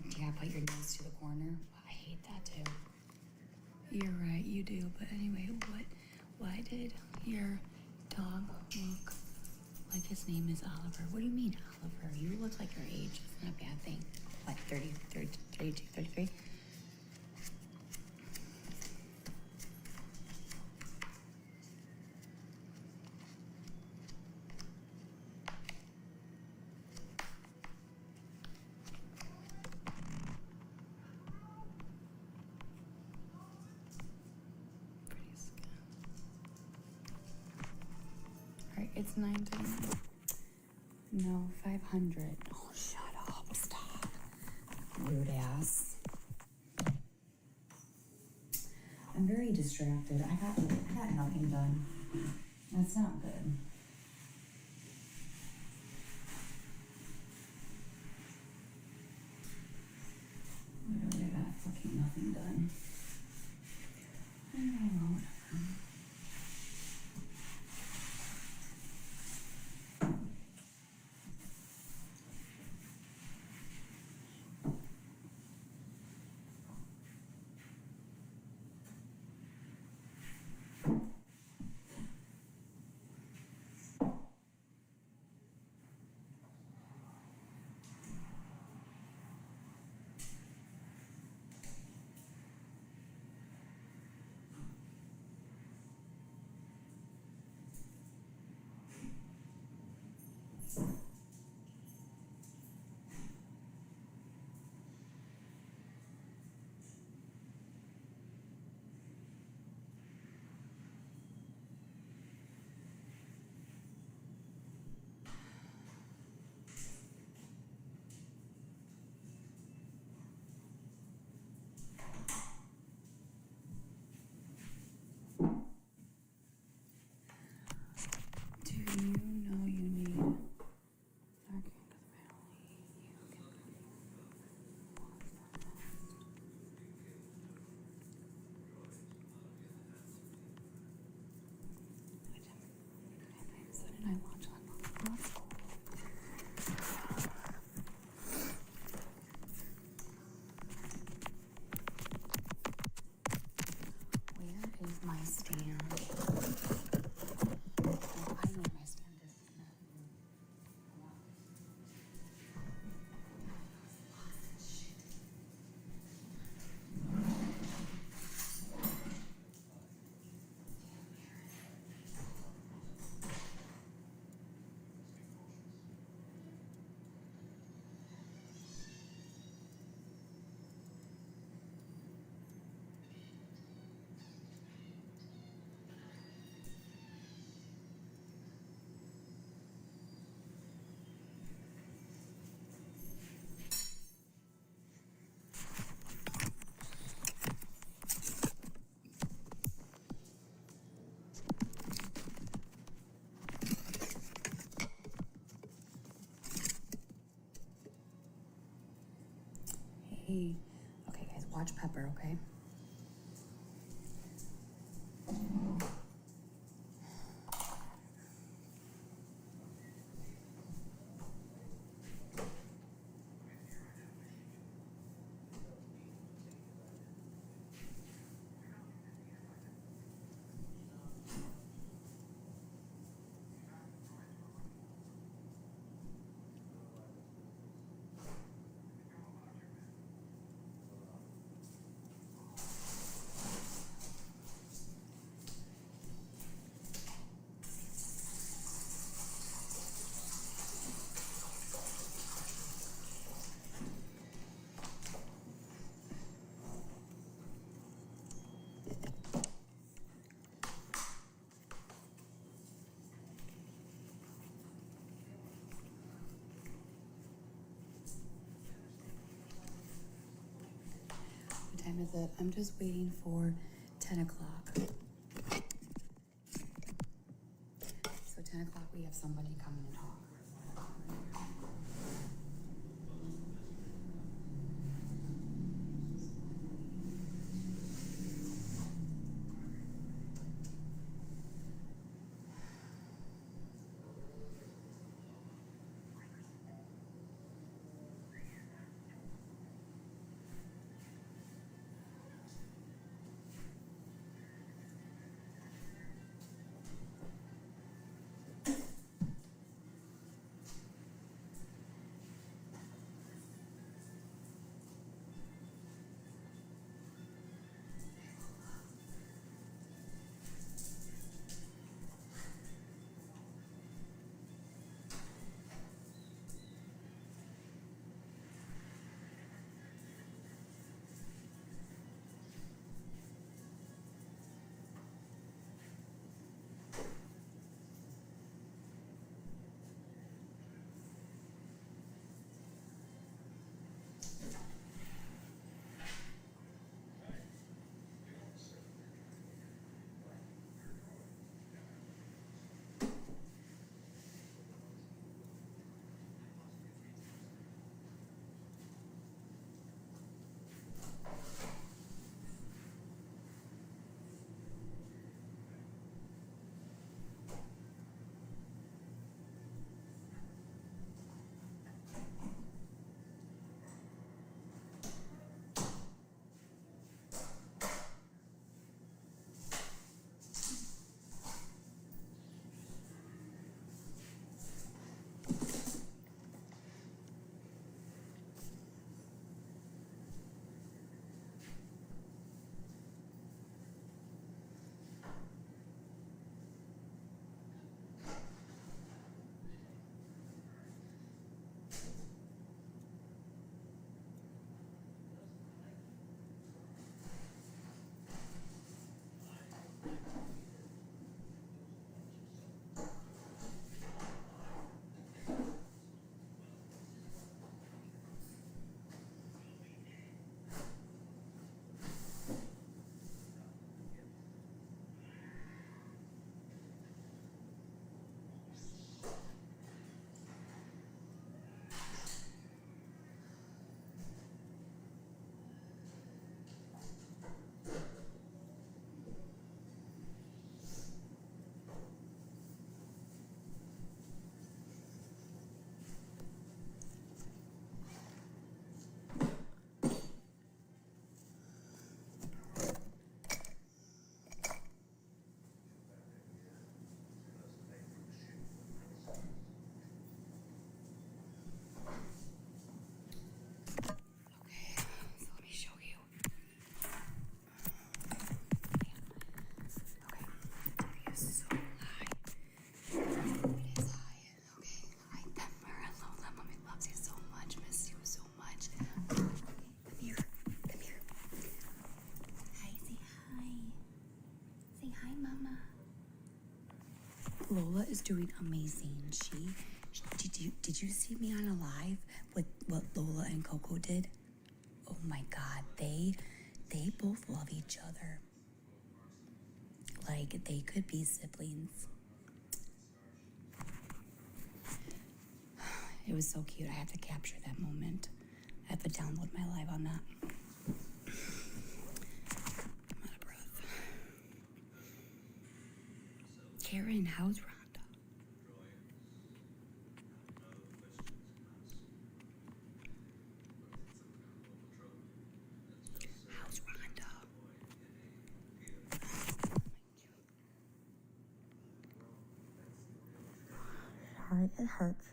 Do you gotta put your nose to the corner? I hate that too. You're right, you do. But anyway, why did your dog look like his name is Oliver? What do you mean, Oliver? You look like your age. It's not a bad thing. What, 30, 32, 33? Alright, it's 9:30. No, 500. Oh, shut up. Stop. Rude ass. I'm very distracted. I got nothing done. That's not good. Literally, I got fucking nothing done. Oh, whatever. Watch Pepper, okay? What time is it? I'm just waiting for 10 o'clock. So 10 o'clock we have somebody coming and talk. Lola is doing amazing. Did you see me on a live with what Lola and Coco did? Oh my God, they both love each other. Like they could be siblings. It was so cute. I have to capture that moment. I have to download my live on that. fine. How's Rhonda? How's Rhonda? Sorry, it hurts.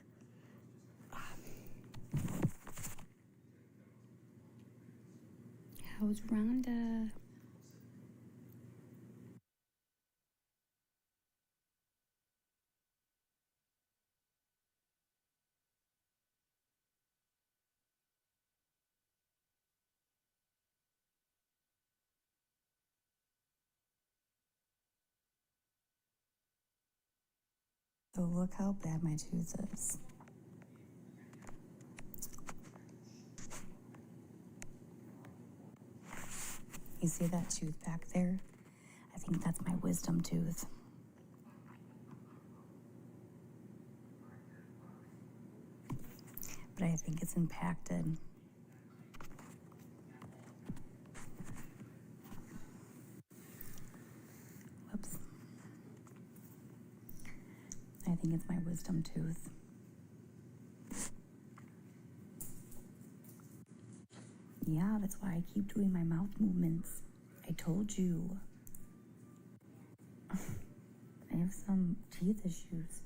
How's Rhonda? So look how bad my tooth is. You see that tooth back there? I think that's my wisdom tooth. But I think it's impacted. Whoops. I think it's my wisdom tooth. Yeah, that's why I keep doing my mouth movements. I told you. I have some teeth issues.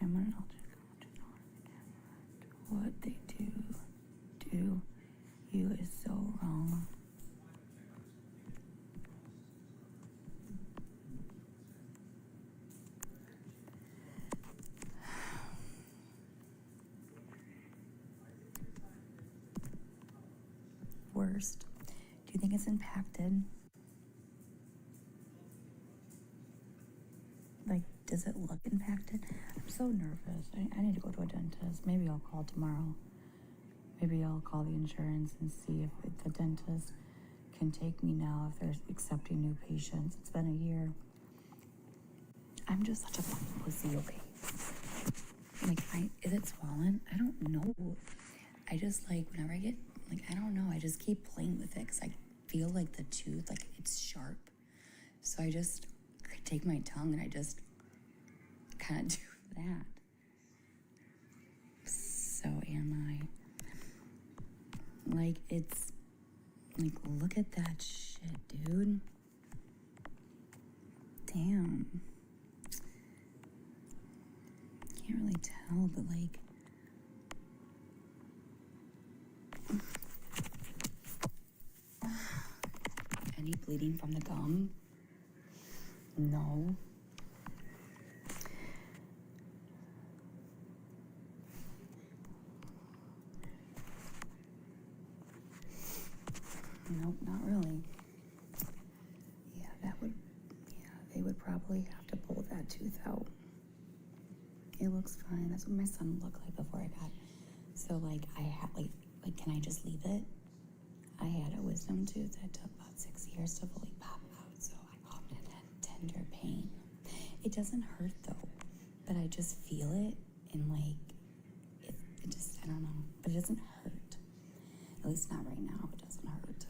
I'm an what they do you is so wrong. Worst. Do you think it's impacted? Like, does it look impacted? I'm so nervous. I need to go to a dentist. Maybe I'll call tomorrow. Maybe I'll call the insurance and see if the dentist can take me now, if they're accepting new patients. It's been a year. I'm just such a fucking pussy, okay? Like, is it swollen? I don't know. I just, like, whenever I get, like, I don't know, I just keep playing with it because I feel like the tooth, like, it's sharp. So I take my tongue and I just kind of do that. So am I. Like, it's, like, look at that shit, dude. Damn. Can't really tell, but, like, any bleeding from the gum? No. Nope, not really. Yeah, they would probably have to pull that tooth out. It looks fine. That's what my son looked like before I got. So, like, I had, like, can I just leave it? I had a wisdom tooth that took about 6 years to fully pop out, so I often had tender pain. It doesn't hurt though, but I just feel it, and like, it just, I don't know, but it doesn't hurt. At least not right now, it doesn't hurt.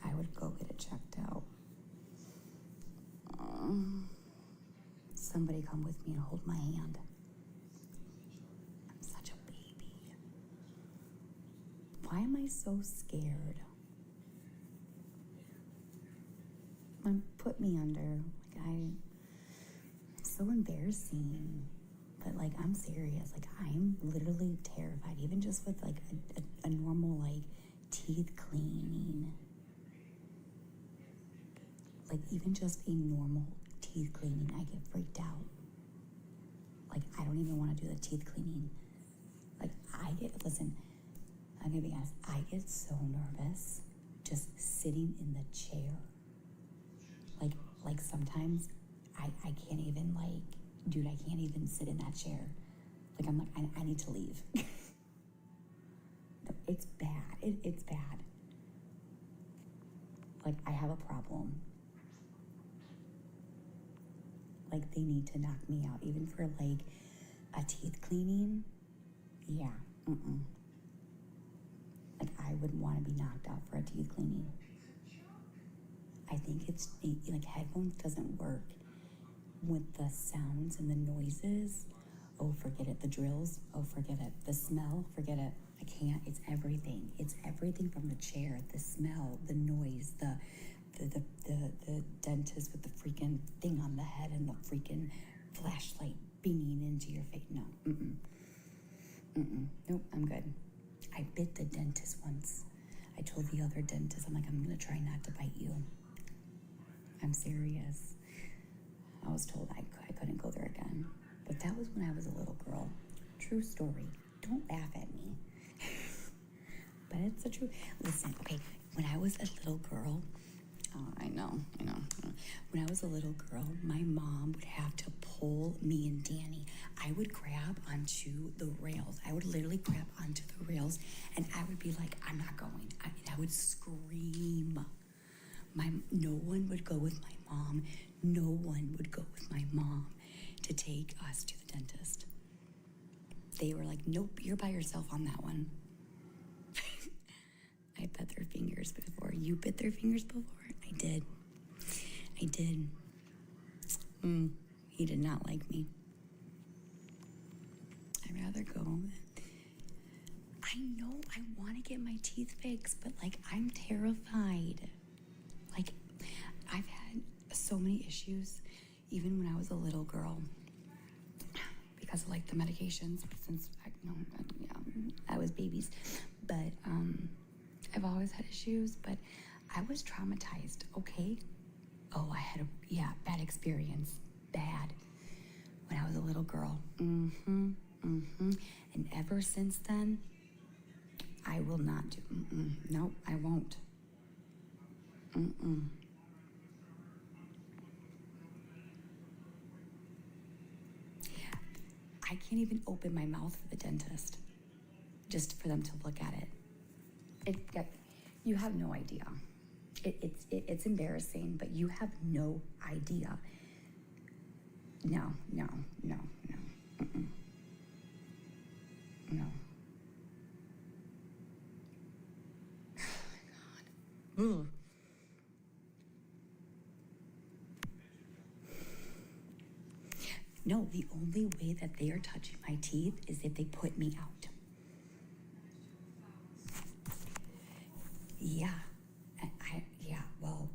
I would go get it checked out. Somebody come with me and hold my hand. I'm such a baby. Why am I so scared? Put me under. Like, it's so embarrassing. But, like, I'm serious. Like, I'm literally terrified. Even just with, like, a normal, like, teeth cleaning. Like, even just a normal teeth cleaning, I get freaked out. Like, I don't even want to do the teeth cleaning. Like, listen, I'm gonna be honest, I get so nervous just sitting in the chair. Like sometimes I can't even, like, dude, I can't even sit in that chair. Like, I'm like, I need to leave. No, it's bad. It's bad. Like, I have a problem. Like, they need to knock me out, even for, like, a teeth cleaning. Yeah, Like, I would want to be knocked out for a teeth cleaning. I think it's like headphones doesn't work with the sounds and the noises. Oh, forget it. The drills. Oh, forget it. The smell. Forget it. I can't. It's everything. It's everything from the chair, the smell, the noise, the dentist with the freaking thing on the head and the freaking flashlight beaming into your face. No. Nope. I'm good. I bit the dentist once. I told the other dentist, I'm like, I'm gonna try not to bite you. I'm serious. I was told I couldn't go there again. But that was when I was a little girl. True story. Don't laugh at me. But it's the truth. Listen, okay, when I was a little girl, I know. When I was a little girl, my mom would have to pull me and Danny. I would grab onto the rails. I would literally grab onto the rails, and I would be like, I'm not going. I would scream. No one would go with my mom. No one would go with my mom to take us to the dentist. They were like, nope, you're by yourself on that one. I bit their fingers before. You bit their fingers before? I did. He did not like me. I'd rather go. I know I want to get my teeth fixed, but like, I'm terrified. Like, I've had so many issues, even when I was a little girl, because of like the medications, since I was babies. But I've always had issues, but I was traumatized, okay? Oh, I had a bad experience. Bad. When I was a little girl. And ever since then, I will not do. Nope, I won't. I can't even open my mouth for the dentist, just for them to look at it. You have no idea. It's embarrassing, but you have no idea. No. No. Oh my God. Ugh. No, the only way that they are touching my teeth is if they put me out. Yeah. Well,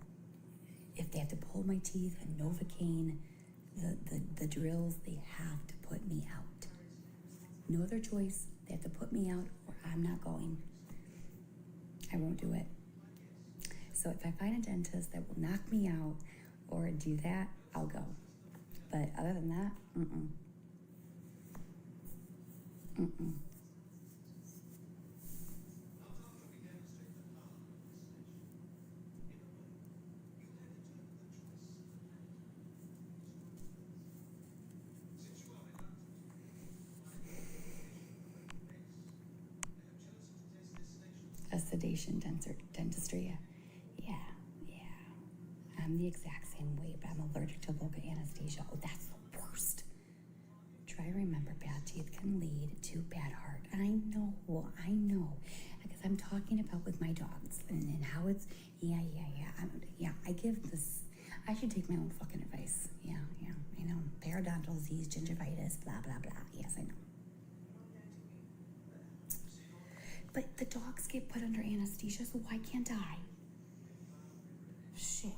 if they have to pull my teeth, a Novocaine, the drills, they have to put me out. No other choice. They have to put me out or I'm not going. I won't do it. So if I find a dentist that will knock me out or do that, I'll go. But other than that, A sedation dentistry. Yeah. I'm the exact same way, but I'm allergic to local anesthesia. Oh, that's the worst. Try to remember, bad teeth can lead to bad heart. I know. Because I'm talking about with my dogs and how it's, I give this, I should take my own fucking advice. Yeah, I know. Periodontal disease, gingivitis, blah, blah, blah. Yes, I know. But the dogs get put under anesthesia, so why can't I? Shit.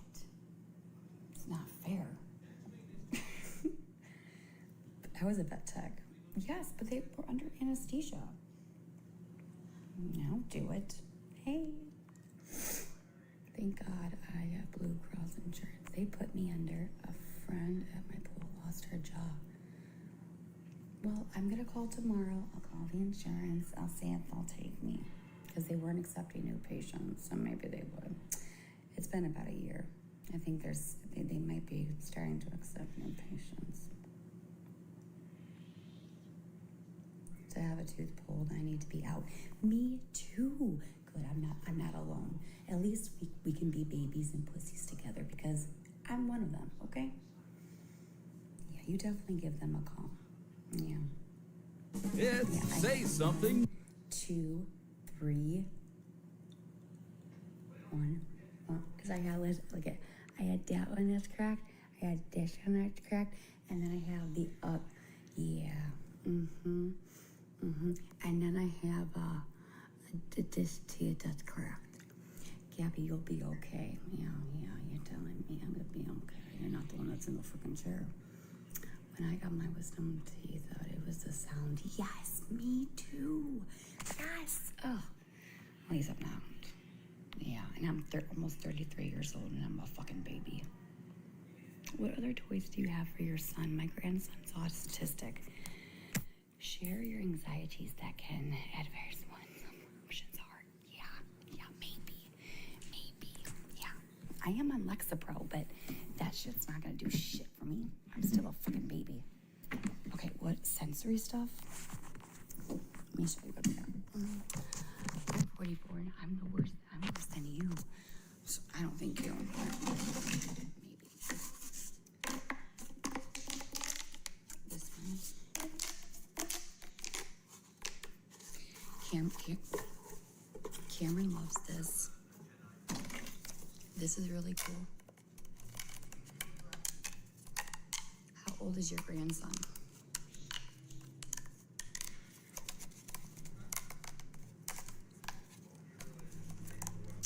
It's not fair. I was a vet tech. Yes, but they were under anesthesia. Now do it. Hey. Thank God I have Blue Cross insurance. They put me under. A friend at my pool lost her jaw. Well, I'm gonna call tomorrow. I'll call the insurance. I'll see if they'll take me. Because they weren't accepting new patients, so maybe they would. It's been about a year. I think they might be starting to accept new patients. To have a tooth pulled, I need to be out. Me too. Good, I'm not alone. At least we can be babies and pussies together because I'm one of them, okay? Yeah, you definitely give them a call. Yeah. Say something. 2, 3, one. Because I got, look at, I had that one that's cracked, I had this one that's cracked, and then I have the up, yeah, and then I have this too that's cracked. Gabby, you'll be okay. Yeah, you're telling me I'm gonna be okay. You're not the one that's in the freaking chair. When I got my wisdom teeth out, it was the sound. Yes, me too. Yes. Oh, well, he's up now. Yeah, and I'm almost 33 years old, and I'm a fucking baby. What other toys do you have for your son? My grandson's autistic. Share your anxieties that can advise one's emotions are. Yeah, maybe. Yeah, I am on Lexapro, but that shit's not gonna do shit for me. I'm still a fucking baby. Okay, what sensory stuff? Let me show you what I got. I'm 44 and I'm the worst. I'm worse than you. So I don't think you. Maybe. This one. Cameron loves this. This is really cool. How old is your grandson?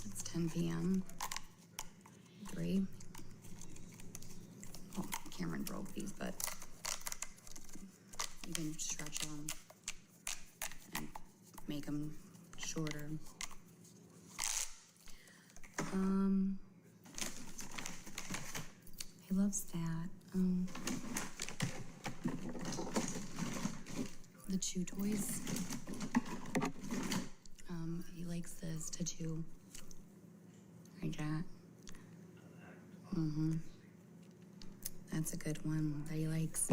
It's 10 p.m. 3. Oh, Cameron broke these, but you can stretch them and make them shorter. He loves that. The chew toys. He likes this to chew. Like that. That's a good one that he likes.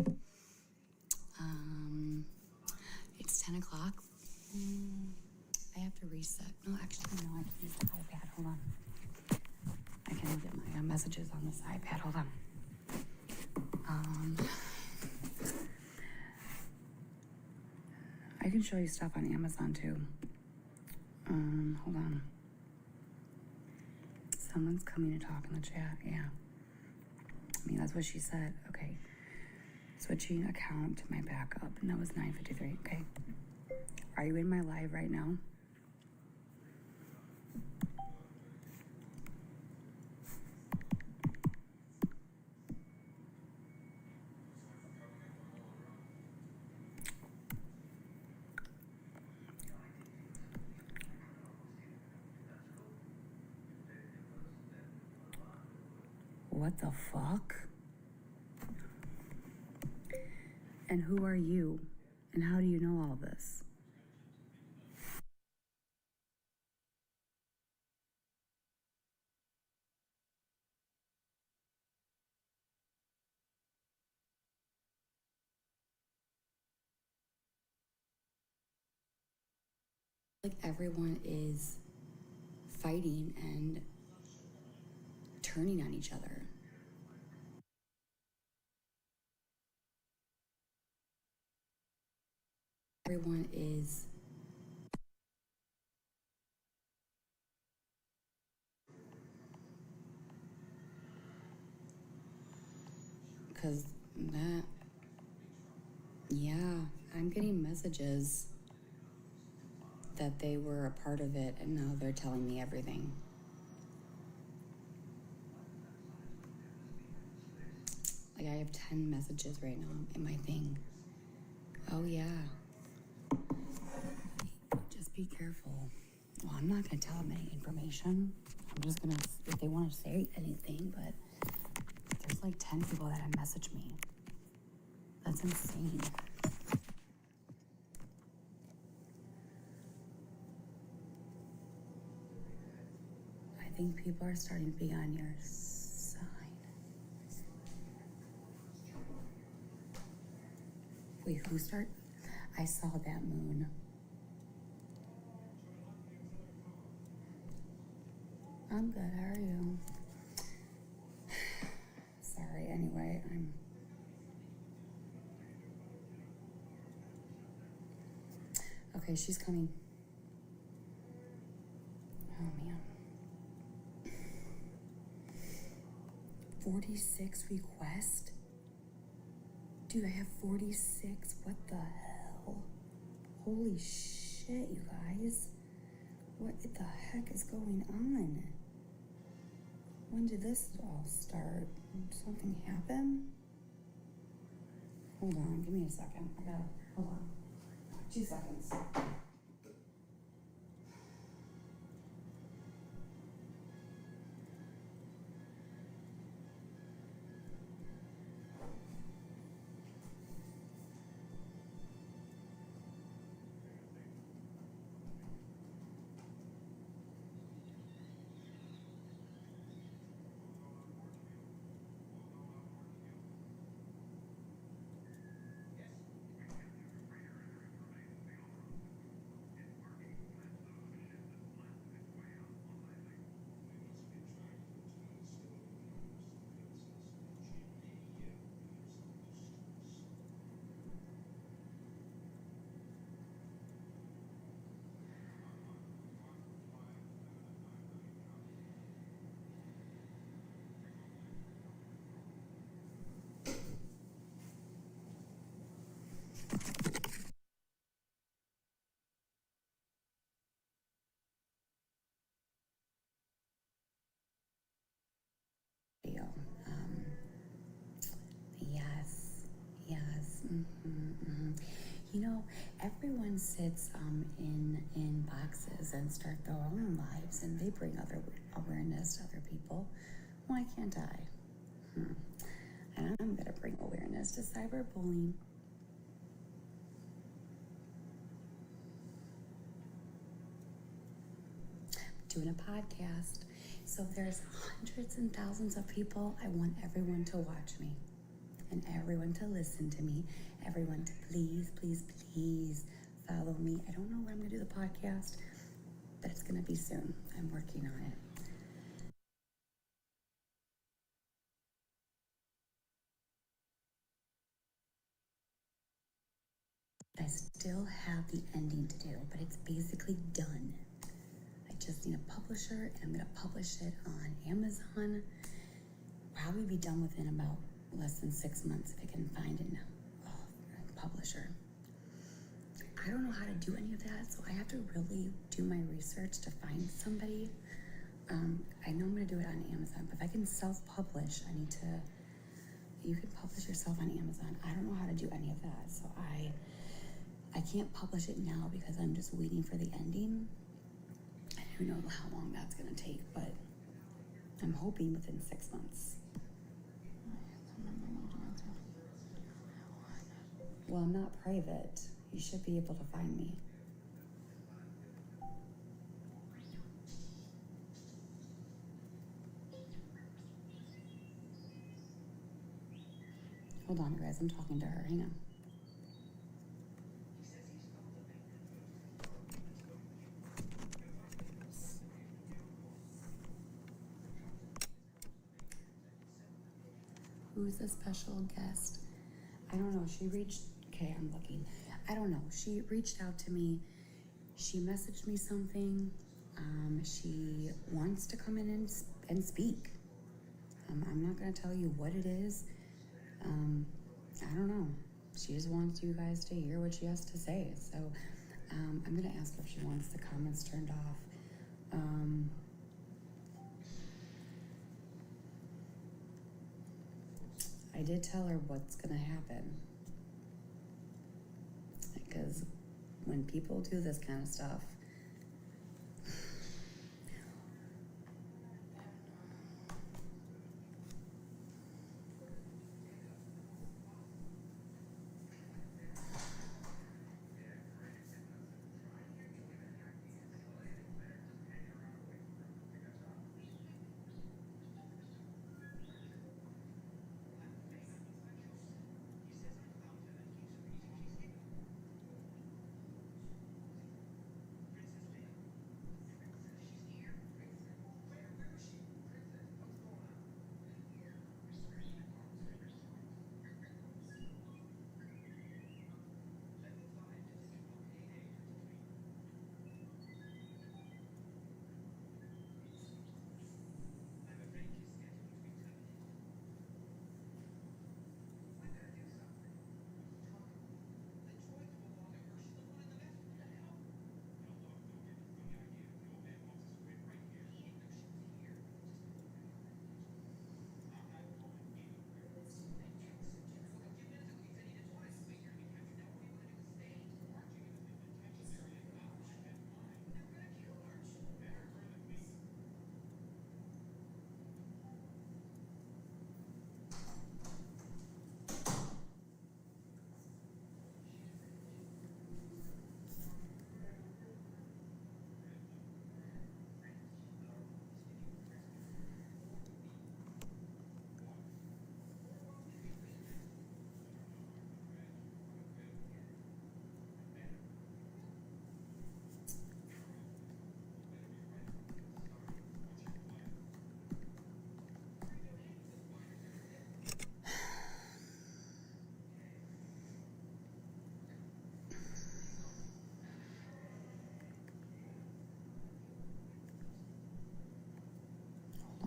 It's 10 o'clock. I have to reset. No, actually, no, I can use the iPad. Hold on. I can look at my messages on this iPad. Hold on. I can show you stuff on Amazon too. Hold on. Someone's coming to talk in the chat. Yeah. I mean, that's what she said. Okay. Switching account to my backup. And that was 9:53. Okay. Are you in my live right now? What the fuck? And who are you? And how do you know all this? Like everyone is fighting and turning on each other. Everyone is because that, yeah, I'm getting messages that they were a part of it and now they're telling me everything. Like I have 10 messages right now in my thing. Oh yeah. Just be careful. Well, I'm not gonna tell them any information. I'm just gonna, if they wanna say anything, but there's like 10 people that have messaged me. That's insane. I think people are starting to be on your side. Wait, who start? I saw that moon. I'm good, how are you? Sorry, anyway, okay, she's coming. Oh man. 46 requests? Dude, I have 46. What the hell? Holy shit, you guys. What the heck is going on? When did this all start? Something happen? Hold on, give me a second. Hold on. 2 seconds. Video. Yes, yes. You know, everyone sits in boxes and start their own lives, and they bring other awareness to other people. Why can't I? And I'm gonna bring awareness to cyberbullying. Doing a podcast. So if there's hundreds and thousands of people, I want everyone to watch me and everyone to listen to me, everyone to please, please, please follow me. I don't know where I'm gonna do the podcast, but it's gonna be soon. I'm working on it. I still have the ending to do, but it's basically done. I just need a publisher, and I'm gonna publish it on Amazon. Probably be done within about less than 6 months if I can find a publisher. I don't know how to do any of that, so I have to really do my research to find somebody. I know I'm gonna do it on Amazon, but if I can self-publish, you can publish yourself on Amazon. I don't know how to do any of that, so I can't publish it now because I'm just waiting for the ending. And who knows how long that's gonna take, but I'm hoping within 6 months. Well, I'm not private. You should be able to find me. Hold on, guys. I'm talking to her. Hang on. Who's the special guest? I don't know. Okay, I'm looking. I don't know. She reached out to me. She messaged me something. She wants to come in and speak. I'm not going to tell you what it is. I don't know. She just wants you guys to hear what she has to say. So I'm going to ask her if she wants the comments turned off. I did tell her what's going to happen. Because when people do this kind of stuff,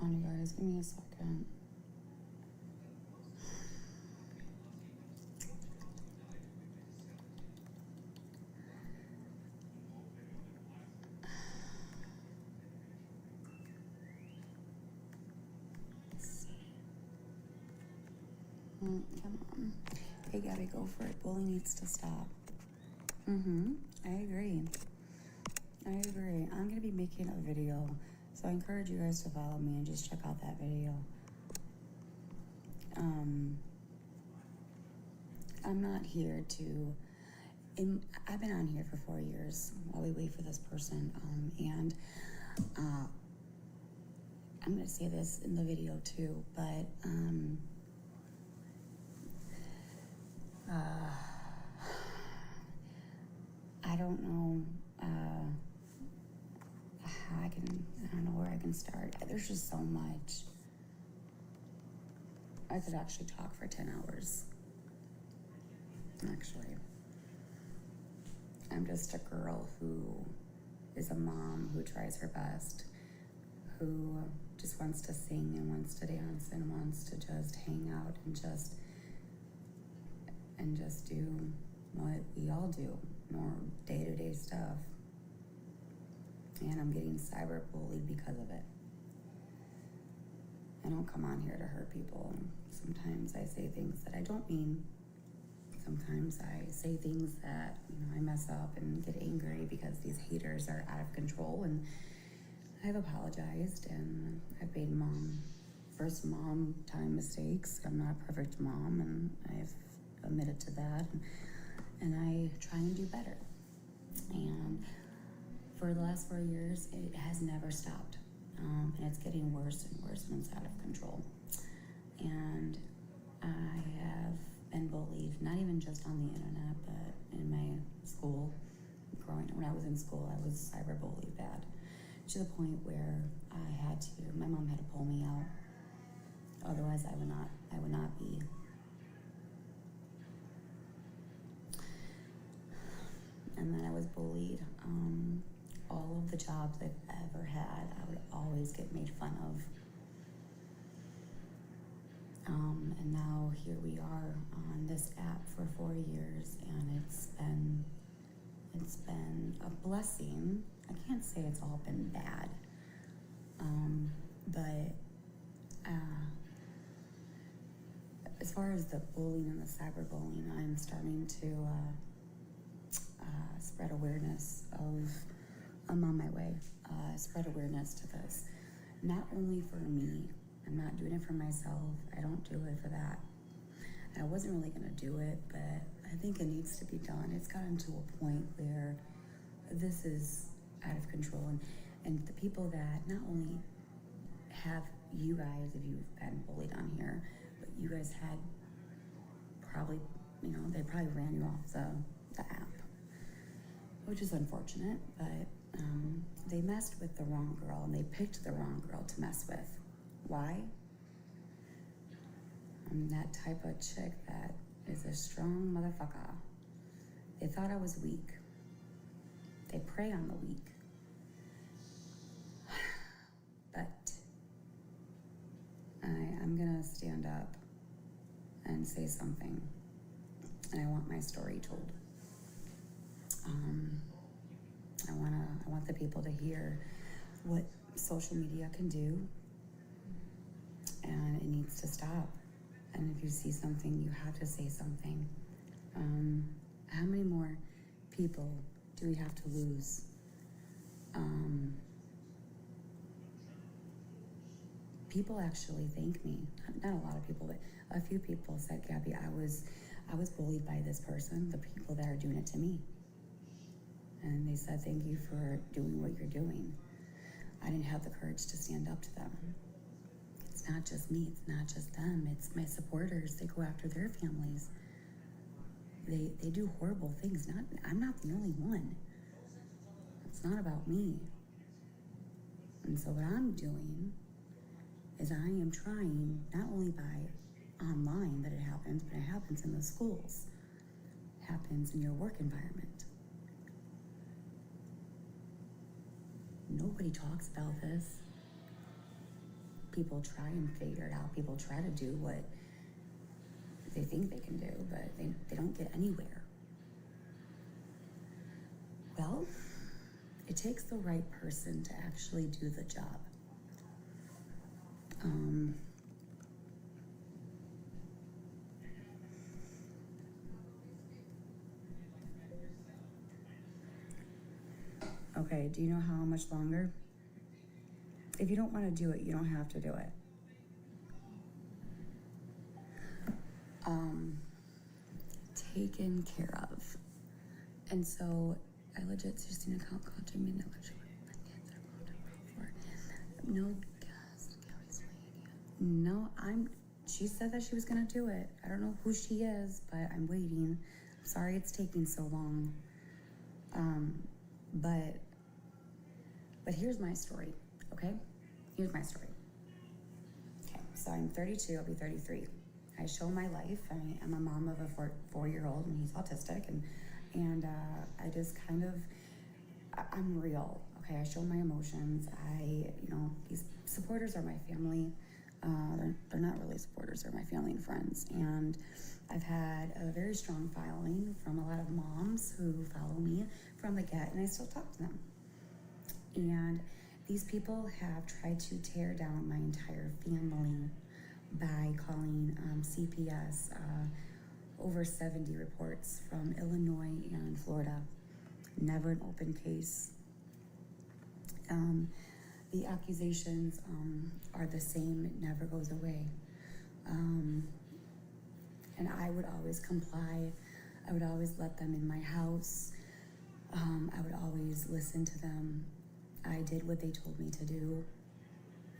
on, you guys. Give me a second. Come on. Hey, Gabi, go for it. Bullying needs to stop. I agree. I'm going to be making a video, so I encourage you guys to follow me and just check out that video. I'm not here to... I've been on here for 4 years while we wait for this person, and I'm going to say this in the video too, but I don't know how I don't know where I can start. There's just so much. I could actually talk for 10 hours. Actually. I'm just a girl who is a mom who tries her best, who just wants to sing and wants to dance and wants to just hang out and just do what we all do, more day-to-day stuff. And I'm getting cyberbullied because of it. I don't come on here to hurt people. Sometimes I say things that I don't mean. Sometimes I say things that, I mess up and get angry because these haters are out of control, and I've apologized and I've made first mom time mistakes. I'm not a perfect mom, and I've admitted to that, and I try and do better. And for the last 4 years, it has never stopped. And it's getting worse and worse, and it's out of control. And I have been bullied, not even just on the internet, but in my school. When I was in school, I was cyberbullied bad, to the point where my mom had to pull me out. Otherwise, I would not be. And then I was bullied. All of the jobs I've ever had, I would always get made fun of. And now here we are on this app for 4 years, and it's been a blessing. I can't say it's all been bad, but as far as the bullying and the cyberbullying, I'm starting to spread awareness of. I'm on my way. Spread awareness to this, not only for me. I'm not doing it for myself. I don't do it for that. I wasn't really gonna do it, but I think it needs to be done. It's gotten to a point where this is out of control, and the people that not only have you guys, if you've been bullied on here, but you guys had probably, they probably ran you off the app, which is unfortunate, but they messed with the wrong girl, and they picked the wrong girl to mess with. Why? I'm that type of chick that is a strong motherfucker. They thought I was weak. They prey on the weak. But I'm gonna stand up and say something, and I want my story told. I want the people to hear what social media can do, and it needs to stop. And if you see something, you have to say something. How many more people do we have to lose? People actually thank me. Not a lot of people, but a few people said, Gabi, I was bullied by this person, the people that are doing it to me. And they said, thank you for doing what you're doing. I didn't have the courage to stand up to them. It's not just me, it's not just them, it's my supporters. They go after their families. They do horrible things. I'm not the only one. It's not about me. And so what I'm doing is I am trying, not only by online that it happens, but it happens in the schools. It happens in your work environment. Nobody talks about this. people try and figure it out. People try to do what they think they can do, but they don't get anywhere. Well, it takes the right person to actually do the job. Okay, do you know how much longer? If you don't want to do it, you don't have to do it. Taken care of. And so I legit just an account called Jimmy and no guest. No, she said that she was gonna do it. I don't know who she is, but I'm waiting. I'm sorry it's taking so long. But here's my story, okay? Here's my story. Okay, so I'm 32, I'll be 33. I show my life. I am a mom of a 4-year-old, and he's autistic, and I just kind of, I'm real, okay? I show my emotions. These supporters are my family. They're not really supporters, they're my family and friends. And I've had a very strong following from a lot of moms who follow me from the get, and I still talk to them. And these people have tried to tear down my entire family by calling CPS, over 70 reports from Illinois and Florida. Never an open case. The accusations are the same, it never goes away. And I would always comply. I would always let them in my house. I would always listen to them. I did what they told me to do,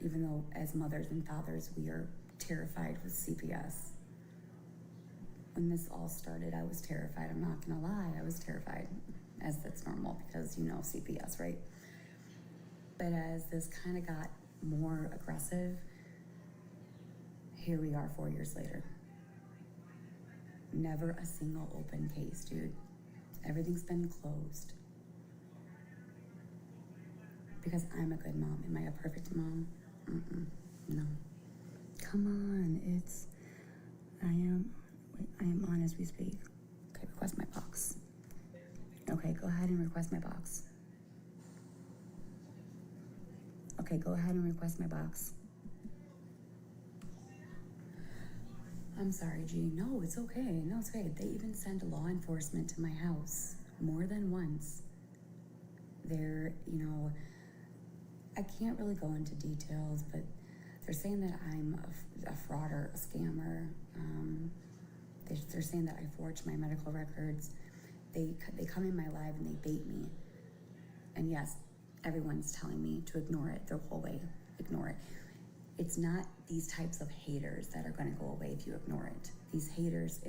even though as mothers and fathers, we are terrified with CPS. When this all started, I was terrified. I'm not gonna lie, I was terrified, as that's normal because CPS, right? But as this kind of got more aggressive, here we are 4 years later. Never a single open case, dude. Everything's been closed. Because I'm a good mom. Am I a perfect mom? No. Come on, I am on as we speak. Okay, request my box. Okay, go ahead and request my box. Okay, go ahead and request my box. I'm sorry, G. No, it's okay. No, it's okay. They even send law enforcement to my house more than once. They're, I can't really go into details, but they're saying that I'm a frauder, a scammer. They're saying that I forged my medical records. They come in my life and they bait me. And yes, everyone's telling me to ignore it the whole way. Ignore it. It's not these types of haters that are going to go away if you ignore it. These haters,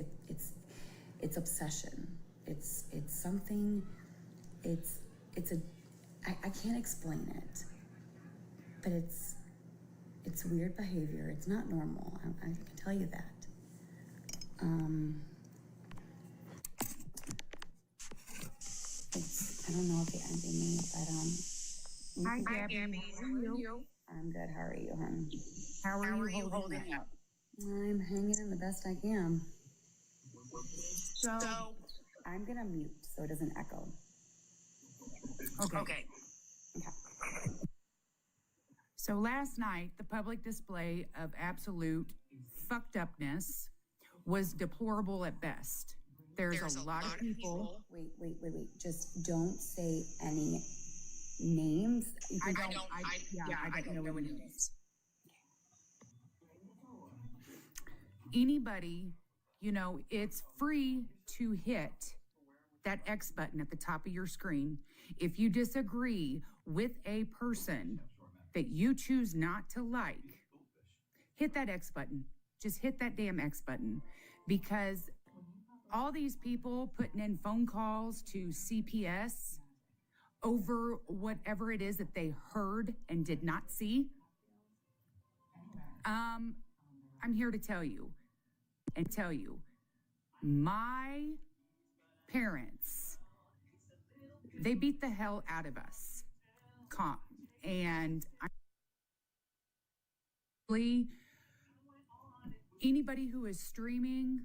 it's obsession. It's something. I can't explain it, but it's weird behavior. It's not normal. I can tell you that. I don't know if they ended me, but Hi, Gabi. How are you? I'm good. How are you, hon? How are you holding up? I'm hanging in the best I can. So, I'm gonna mute so it doesn't echo. okay. So last night, the public display of absolute fucked upness was deplorable at best. There's a lot of people. Wait. Just don't say any names. I don't know what it is. Anybody, it's free to hit that X button at the top of your screen. If you disagree with a person that you choose not to like, hit that X button. Just hit that damn X button. Because all these people putting in phone calls to CPS over whatever it is that they heard and did not see, I'm here to tell you, my parents, they beat the hell out of us. And Anybody who is streaming,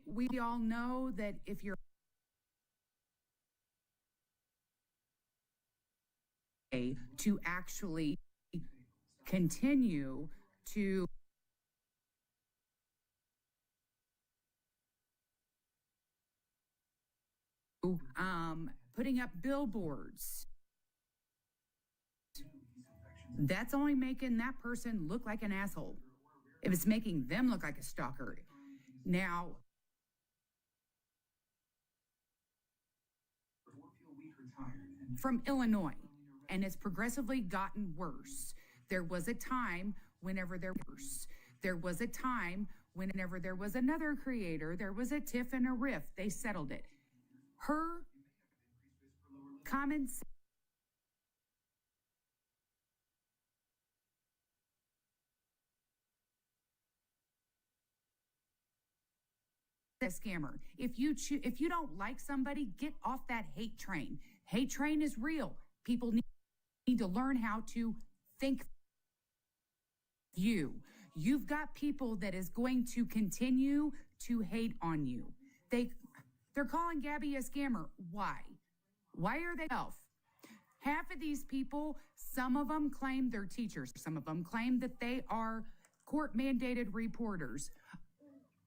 we all know that if you're to actually continue to putting up billboards, that's only making that person look like an asshole. If it's making them look like a stalker. Now, from Illinois, and it's progressively gotten worse. There was a time whenever there was a time whenever there was another creator, there was a tiff and a riff. They settled it. Her common sense a scammer. If you don't like somebody, get off that hate train. Hate train is real. People need to learn how to think. You've got people that is going to continue to hate on you. They're calling Gabi a scammer. Why? Why are they elf? Half of these people, some of them claim they're teachers. Some of them claim that they are court mandated reporters.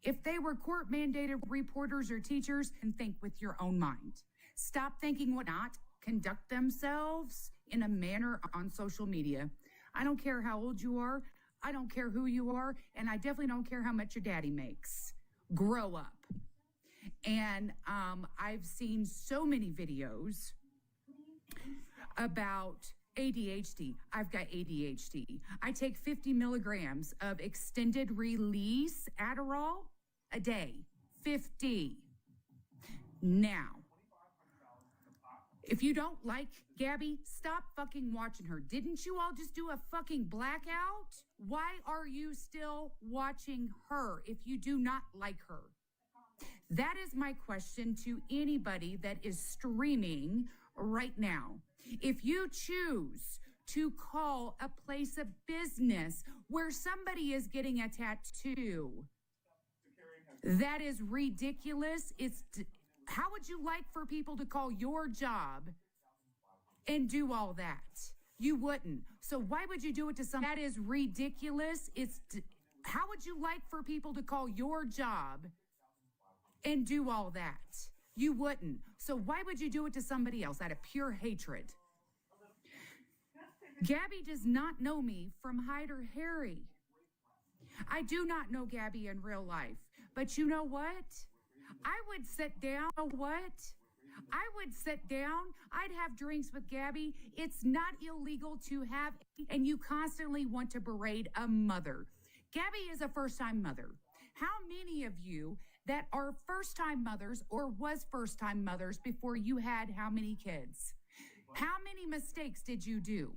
If they were court mandated reporters or teachers, and think with your own mind. Stop thinking what not, conduct themselves in a manner on social media. I don't care how old you are. I don't care who you are. And I definitely don't care how much your daddy makes. Grow up. And I've seen so many videos about ADHD. I've got ADHD. I take 50 milligrams of extended release Adderall a day. 50. Now, if you don't like Gabi, stop fucking watching her. Didn't you all just do a fucking blackout? Why are you still watching her if you do not like her? That is my question to anybody that is streaming right now. If you choose to call a place of business where somebody is getting a tattoo, that is ridiculous. How would you like for people to call your job and do all that? You wouldn't. So why would you do it to somebody? That is ridiculous. How would you like for people to call your job and do all that? You wouldn't. So why would you do it to somebody else out of pure hatred? Gabi does not know me from Hyde or Harry. I do not know Gabi in real life. But you know what? I would sit down. I'd have drinks with Gabi. It's not illegal to have, and you constantly want to berate a mother. Gabi is a first-time mother. How many of you that are first-time mothers or was first-time mothers before you had how many kids? How many mistakes did you do?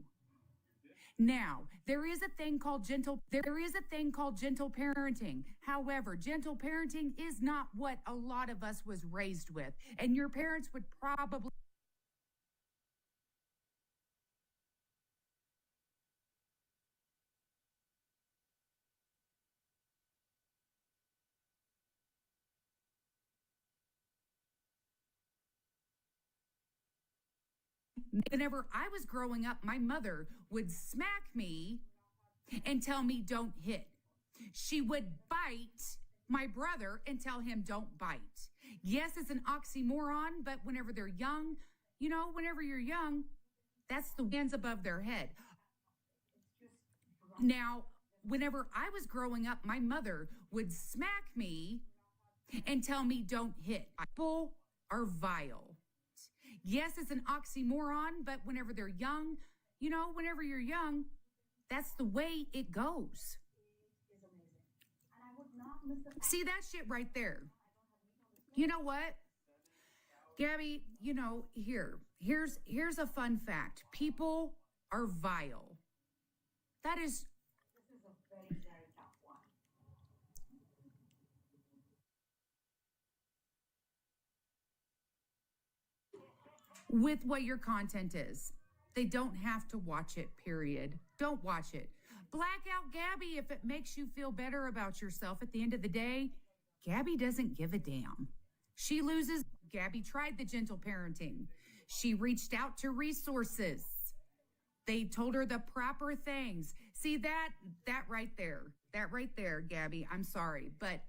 Now, there is a thing called gentle parenting. However, gentle parenting is not what a lot of us was raised with. And your parents would probably whenever I was growing up, my mother would smack me and tell me don't hit. She would bite my brother and tell him don't bite. Yes, it's an oxymoron, but whenever they're young, whenever you're young, that's the hands above their head. Now, whenever I was growing up, my mother would smack me and tell me don't hit. People are vile. Yes, it's an oxymoron, but whenever they're young, whenever you're young, that's the way it goes. See that shit right there. You know what? Gabi, here's a fun fact. People are vile. This is a very, very tough one. With what your content is. They don't have to watch it, period. Don't watch it. Black out Gabby if it makes you feel better about yourself. At the end of the day, Gabby doesn't give a damn. She loses. Gabby tried the gentle parenting. She reached out to resources. They told her the proper things. See that right there, Gabby. I'm sorry, but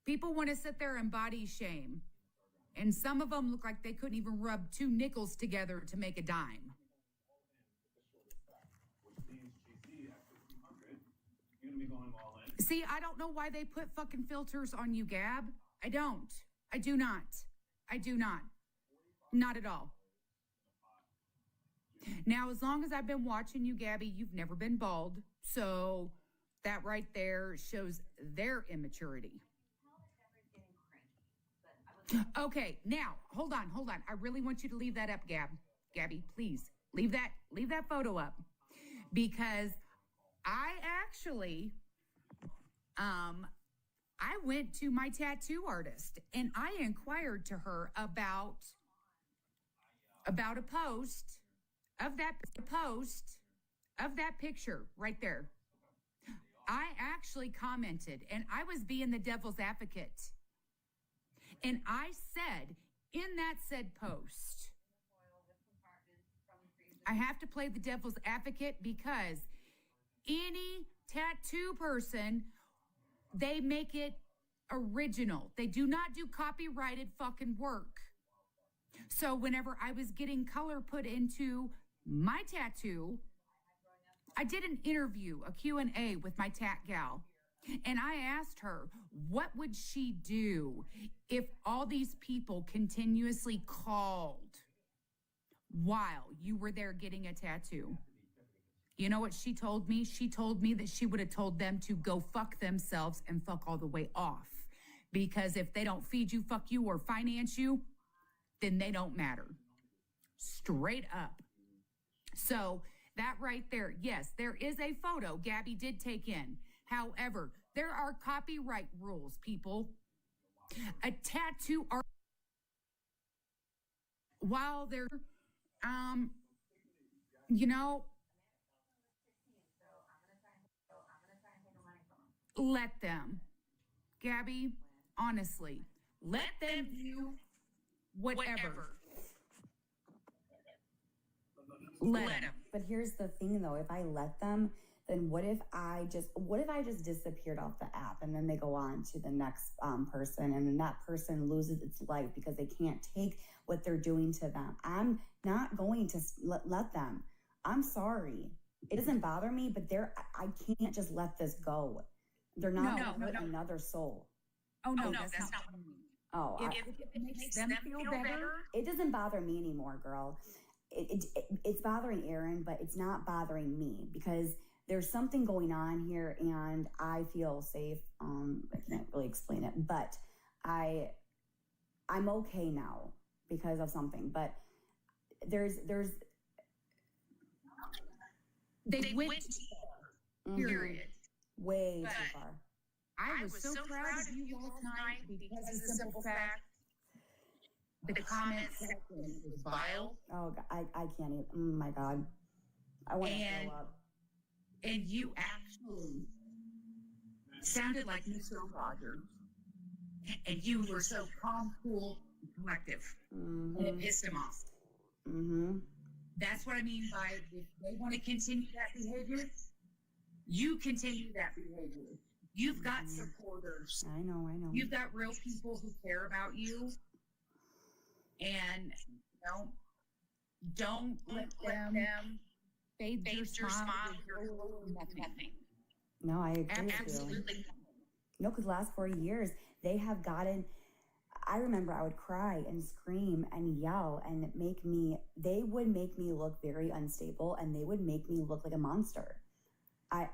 people want to sit there and body shame. And some of them look like they couldn't even rub two nickels together to make a dime. See, I don't know why they put fucking filters on you, Gab. I don't. I do not. I do not. Not at all. Now, as long as I've been watching you, Gabby, you've never been bald. So that right there shows their immaturity. Okay, now, hold on. I really want you to leave that up, Gabby, please. Leave that photo up. Because I actually I went to my tattoo artist and I inquired to her about a post of that picture right there. I actually commented, and I was being the devil's advocate. And I said in that said post, I have to play the devil's advocate because any tattoo person, they make it original. They do not do copyrighted fucking work. So whenever I was getting color put into my tattoo, I did an interview, a Q&A with my tat gal. And I asked her, what would she do if all these people continuously called while you were there getting a tattoo? You know what she told me? She told me that she would have told them to go fuck themselves and fuck all the way off. Because if they don't feed you, fuck you, or finance you, then they don't matter. Straight up. So that right there, yes, there is a photo Gabby did take in. However, there are copyright rules, people. A tattoo art, while they're, you know, let them. Gabby, honestly, let them do whatever. Let them. But here's the thing though, if I let them, then what if I just disappeared off the app and then they go on to the next person and then that person loses its life because they can't take what they're doing to them? I'm not going to let them. I'm sorry. It doesn't bother me, but I can't just let this go. They're not another soul. Oh, no, that's not what I mean. Oh, If it makes them feel better. It doesn't bother me anymore, girl. It's bothering Aaron, but it's not bothering me because there's something going on here and I feel safe. I can't really explain it, but I'm okay now because of something, but there's they went too far, period. Way too far. I was so proud of you last night because of the simple fact the comment section was vile. Oh, I can't even. Oh my God. I want to throw up. And you actually sounded like Mr. Rogers. And you were so calm, cool, collective. Mm-hmm. And it pissed him off. Mm-hmm. That's what I mean by if they want to continue that behavior, you continue that behavior. You've got supporters. I know. You've got real people who care about you. And don't let them fade your smile. Nothing. No, I agree with you. Absolutely. No, because the last 40 years, they have gotten, I remember I would cry and scream and yell and they would make me look very unstable and they would make me look like a monster. I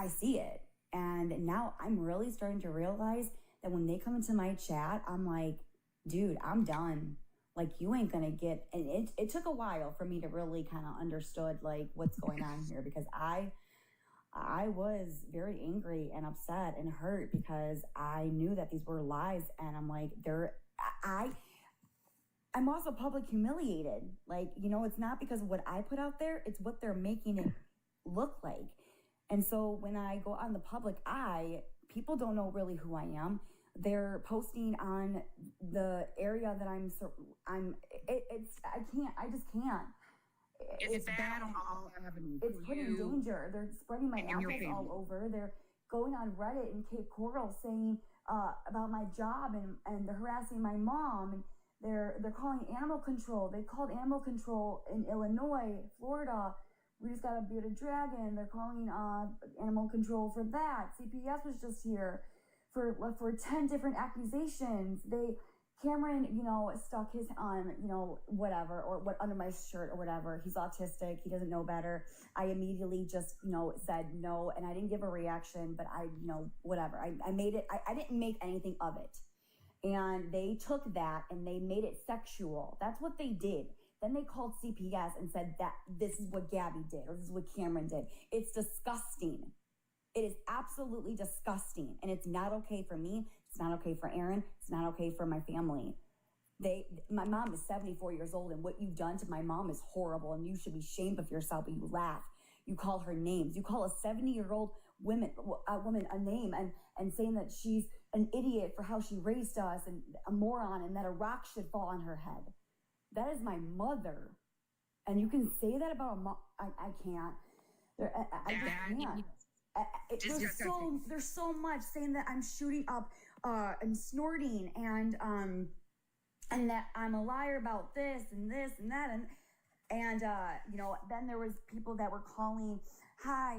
see it. And now I'm really starting to realize that when they come into my chat, I'm like, dude, I'm done. Like, you ain't gonna get, and it took a while for me to really kind of understood like what's going on here because I was very angry and upset and hurt because I knew that these were lies and I'm like, I'm also public humiliated. Like, it's not because of what I put out there, it's what they're making it look like. And so when I go on the public eye, people don't know really who I am. They're posting on the area that I just can't. It's bad on all avenues. It's put in danger. They're spreading my and your address all family. over. They're going on Reddit in Cape Coral saying about my job, and they're harassing my mom, and they're calling animal control. They called animal control in Illinois, Florida. We just got a bearded dragon. They're calling animal control for that. CPS was just here for 10 different accusations. Cameron, stuck his whatever, or what under my shirt or whatever. He's autistic. He doesn't know better. I immediately just, said no, and I didn't give a reaction, but I, whatever. I made it. I didn't make anything of it. And they took that and they made it sexual. That's what they did. Then they called CPS and said that this is what Gabi did, or this is what Cameron did. It's disgusting. It is absolutely disgusting. And it's not okay for me. It's not okay for Aaron. It's not okay for my family. My mom is 74 years old, and what you've done to my mom is horrible, and you should be ashamed of yourself. But you laugh. You call her names. You call a 70-year-old woman a name, and saying that she's an idiot for how she raised us, and a moron, and that a rock should fall on her head. That is my mother. And you can say that about a mom. I can't. I just can't. There's so much saying that I'm shooting up and snorting and that I'm a liar about this and that, and then there was people that were calling, hi,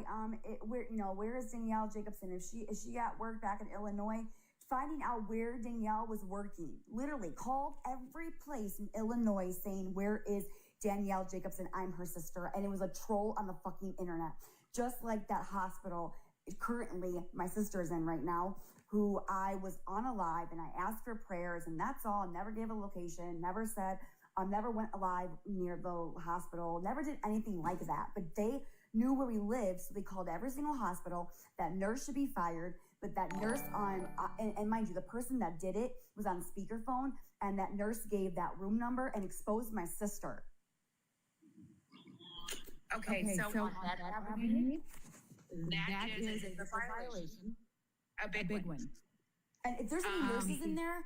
where is Danielle Jacobson? Is she at work back in Illinois? Finding out where Danielle was working. Literally called every place in Illinois saying, where is Danielle Jacobson? I'm her sister. And it was a troll on the fucking internet. Just like that hospital currently my sister is in right now, who I was on a live and I asked for prayers, and that's all. Never gave a location, never said, never went alive near the hospital, never did anything like that. But they knew where we lived, so they called every single hospital. That nurse should be fired. But that nurse and mind you, the person that did it was on speakerphone, and that nurse gave that room number and exposed my sister. Okay, so on that avenue, that is a violation, a big one. And if there's any nurses in there,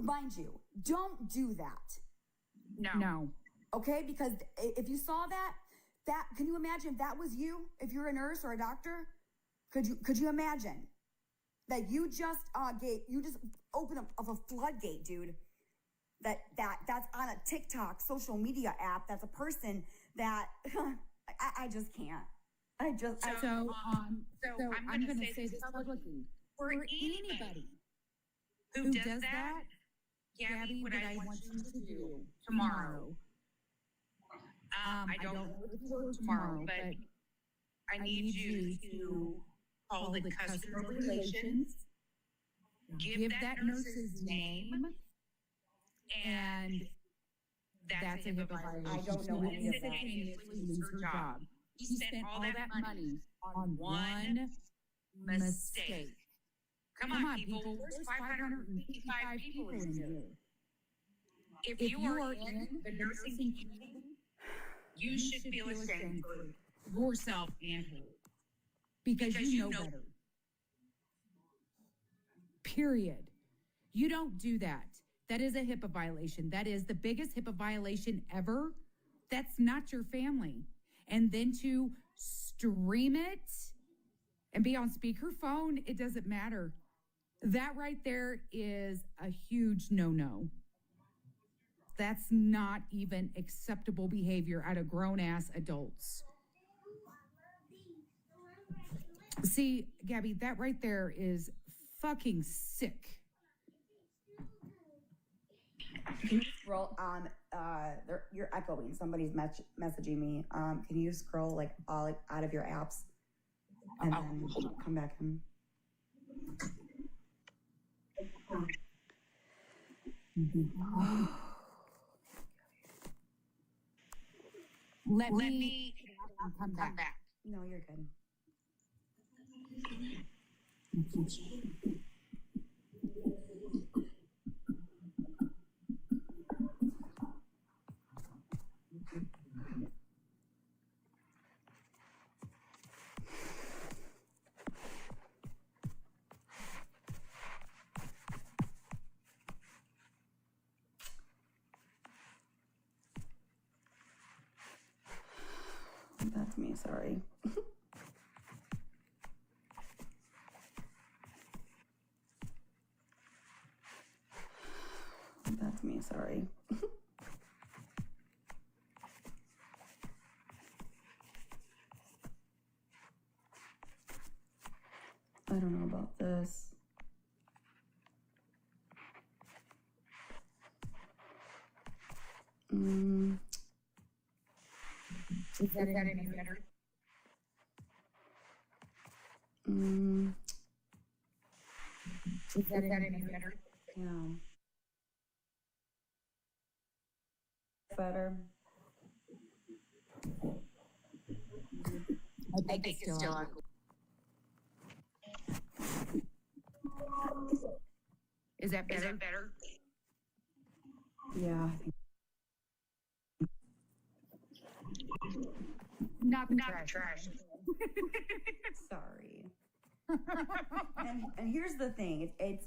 mind you, don't do that. No. Okay, because if you saw that can you imagine if that was you? If you're a nurse or a doctor, could you imagine that you just open up a floodgate, dude? That's on a TikTok social media app. That's a person that I just can't. I'm going to say this publicly. For anybody who does that, Gabi, what I want you to do tomorrow, I don't know if it's tomorrow, but I need you to call the customer relations, give that nurse's name, and that's a HIPAA violation. I don't know any of that. Lose her job. He spent all that money on one mistake. Come on, people. There's 555 people in here. If you are in the nursing community, you should feel ashamed for yourself and her. Because you know better. Period. You don't do that. That is a HIPAA violation. That is the biggest HIPAA violation ever. That's not your family. And then to stream it and be on speakerphone, it doesn't matter. That right there is a huge no-no. That's not even acceptable behavior out of grown-ass adults. See, Gabi, that right there is fucking sick. Can you scroll you're echoing. Somebody's messaging me. Can you scroll like all out of your apps and then come back in? Let me come back. No, you're good. sorry. That's me, sorry. I don't know about this. Is that any better? Is that any better? Yeah. Better. I think it's still on. Is that better? Yeah. Not the trash. Sorry. and here's the thing. It's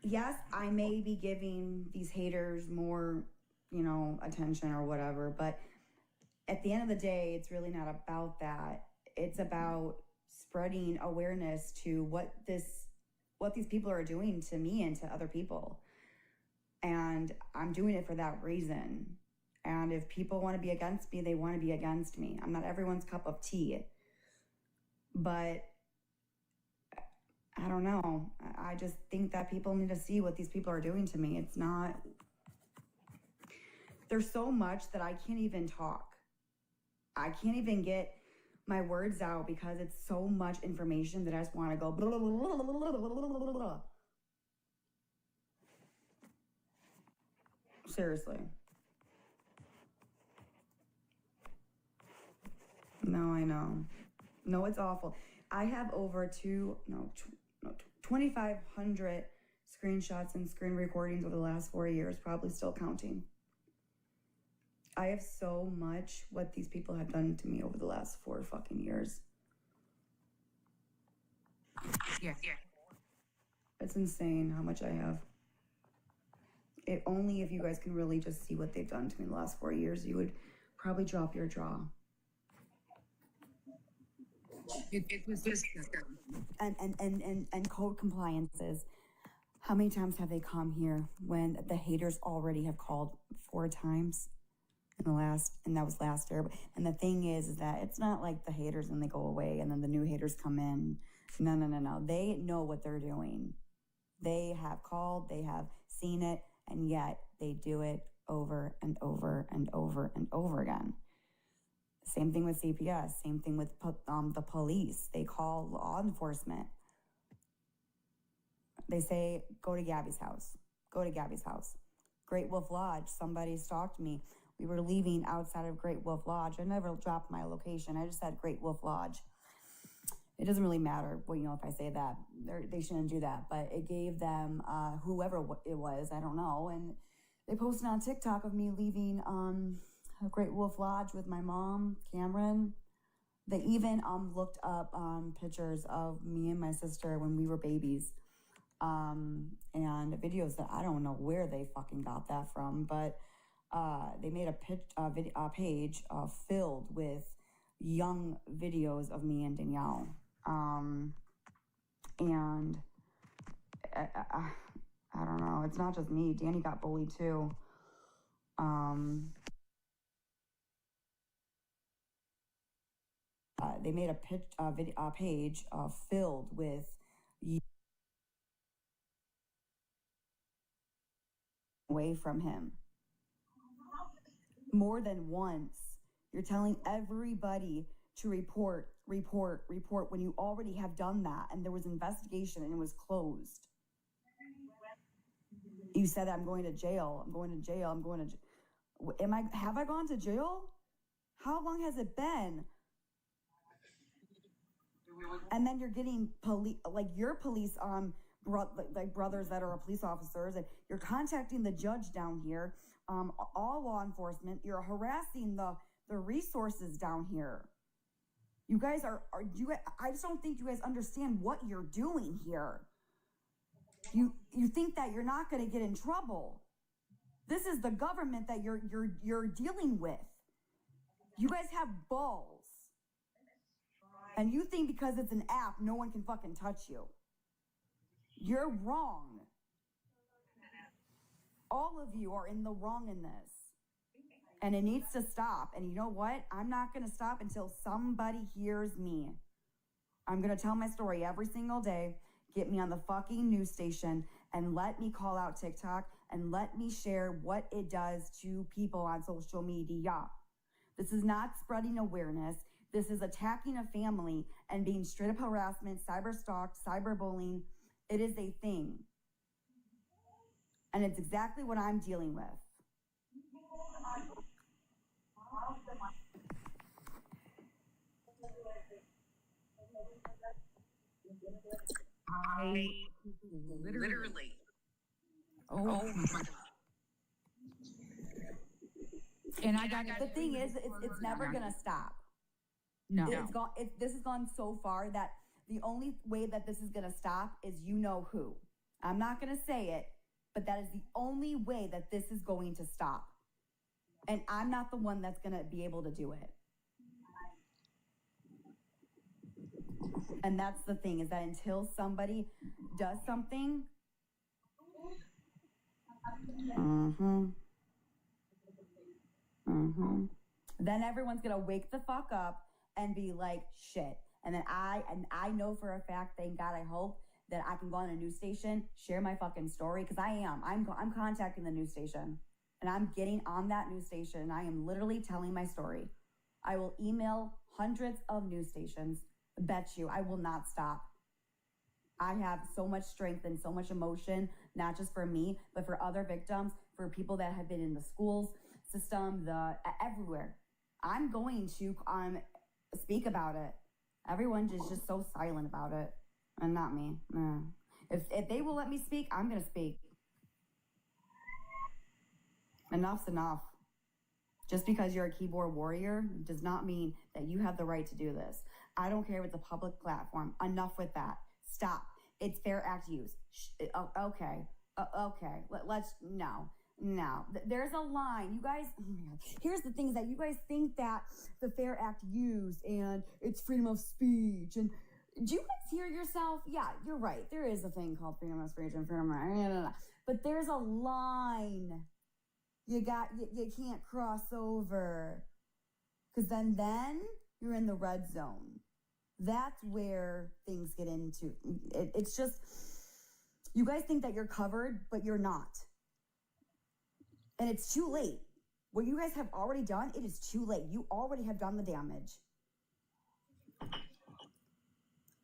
yes, I may be giving these haters more, attention or whatever, but at the end of the day, it's really not about that. It's about spreading awareness to what these people are doing to me and to other people. And I'm doing it for that reason. And if people want to be against me, they want to be against me. I'm not everyone's cup of tea. But I don't know. I just think that people need to see what these people are doing to me. It's not... There's so much that I can't even talk. I can't even get my words out because it's so much information that I just want to go blah, blah, blah, blah, blah, blah, blah. Seriously. No, I know. No, it's awful. I have over 2,500 screenshots and screen recordings over the last 4 years, probably still counting. I have so much what these people have done to me over the last 4 fucking years. Yeah. It's insane how much I have. Only if you guys can really just see what they've done to me in the last 4 years, you would probably drop your jaw. It was just and code compliances. How many times have they come here when the haters already have called 4 times and that was last year? And the thing is that it's not like the haters and they go away and then the new haters come in. No. They know what they're doing. They have called, they have seen it, and yet they do it over and over and over and over again. Same thing with CPS, same thing with the police. They call law enforcement. They say, go to Gabi's house. Go to Gabi's house. Great Wolf Lodge, somebody stalked me. We were leaving outside of Great Wolf Lodge. I never dropped my location. I just said Great Wolf Lodge. It doesn't really matter, if I say that. They shouldn't do that. But it gave them, whoever it was, I don't know. And they posted on TikTok of me leaving Great Wolf Lodge with my mom, Cameron. They even looked up pictures of me and my sister when we were babies. And videos that I don't know where they fucking got that from, but they made a page filled with young videos of me and Danielle. And I don't know, it's not just me. Danny got bullied too. They made a page filled with away from him. More than once, you're telling everybody to report when you already have done that, and there was investigation and it was closed. You said, I'm going to jail. Have I gone to jail? How long has it been? And then you're getting your police brothers that are police officers, and you're contacting the judge down here, all law enforcement. You're harassing the resources down here. You guys I just don't think you guys understand what you're doing here. You think that you're not going to get in trouble. This is the government that you're dealing with. You guys have balls. And you think because it's an app, no one can fucking touch you. You're wrong. All of you are in the wrong in this. And it needs to stop. And you know what? I'm not going to stop until somebody hears me. I'm going to tell my story every single day. Get me on the fucking news station and let me call out TikTok and let me share what it does to people on social media. This is not spreading awareness. This is attacking a family and being straight up harassment, cyber stalked, cyberbullying. It is a thing. And it's exactly what I'm dealing with. I literally. Oh my God. And I got The thing is, it's never going to stop. No. This has gone so far that the only way that this is going to stop is you know who. I'm not going to say it, but that is the only way that this is going to stop. And I'm not the one that's going to be able to do it. And that's the thing, is that until somebody does something, then everyone's going to wake the fuck up and be like, shit. And then I know for a fact, thank God, I hope that I can go on a news station, share my fucking story, because I'm contacting the news station, and I'm getting on that news station, and I am literally telling my story. I will email hundreds of news stations. Bet you I will not stop. I have so much strength and so much emotion, not just for me, but for other victims, for people that have been in the schools system, everywhere. I'm going to speak about it. Everyone is just so silent about it, and not me. If they will let me speak, I'm gonna speak. Enough's enough. Just because you're a keyboard warrior does not mean that you have the right to do this. I don't care if it's a public platform. Enough with that. Stop. It's Fair Act use. Okay. Let's, no. There's a line. You guys, here's the thing, is that you guys think that the Fair Act use and it's freedom of speech. And do you guys hear yourself? Yeah, you're right. There is a thing called freedom of speech and freedom of, but there's a line. You can't cross over, because then you're in the red zone. That's where things get into. It's just, you guys think that you're covered, but you're not. And it's too late. What you guys have already done, it is too late. You already have done the damage.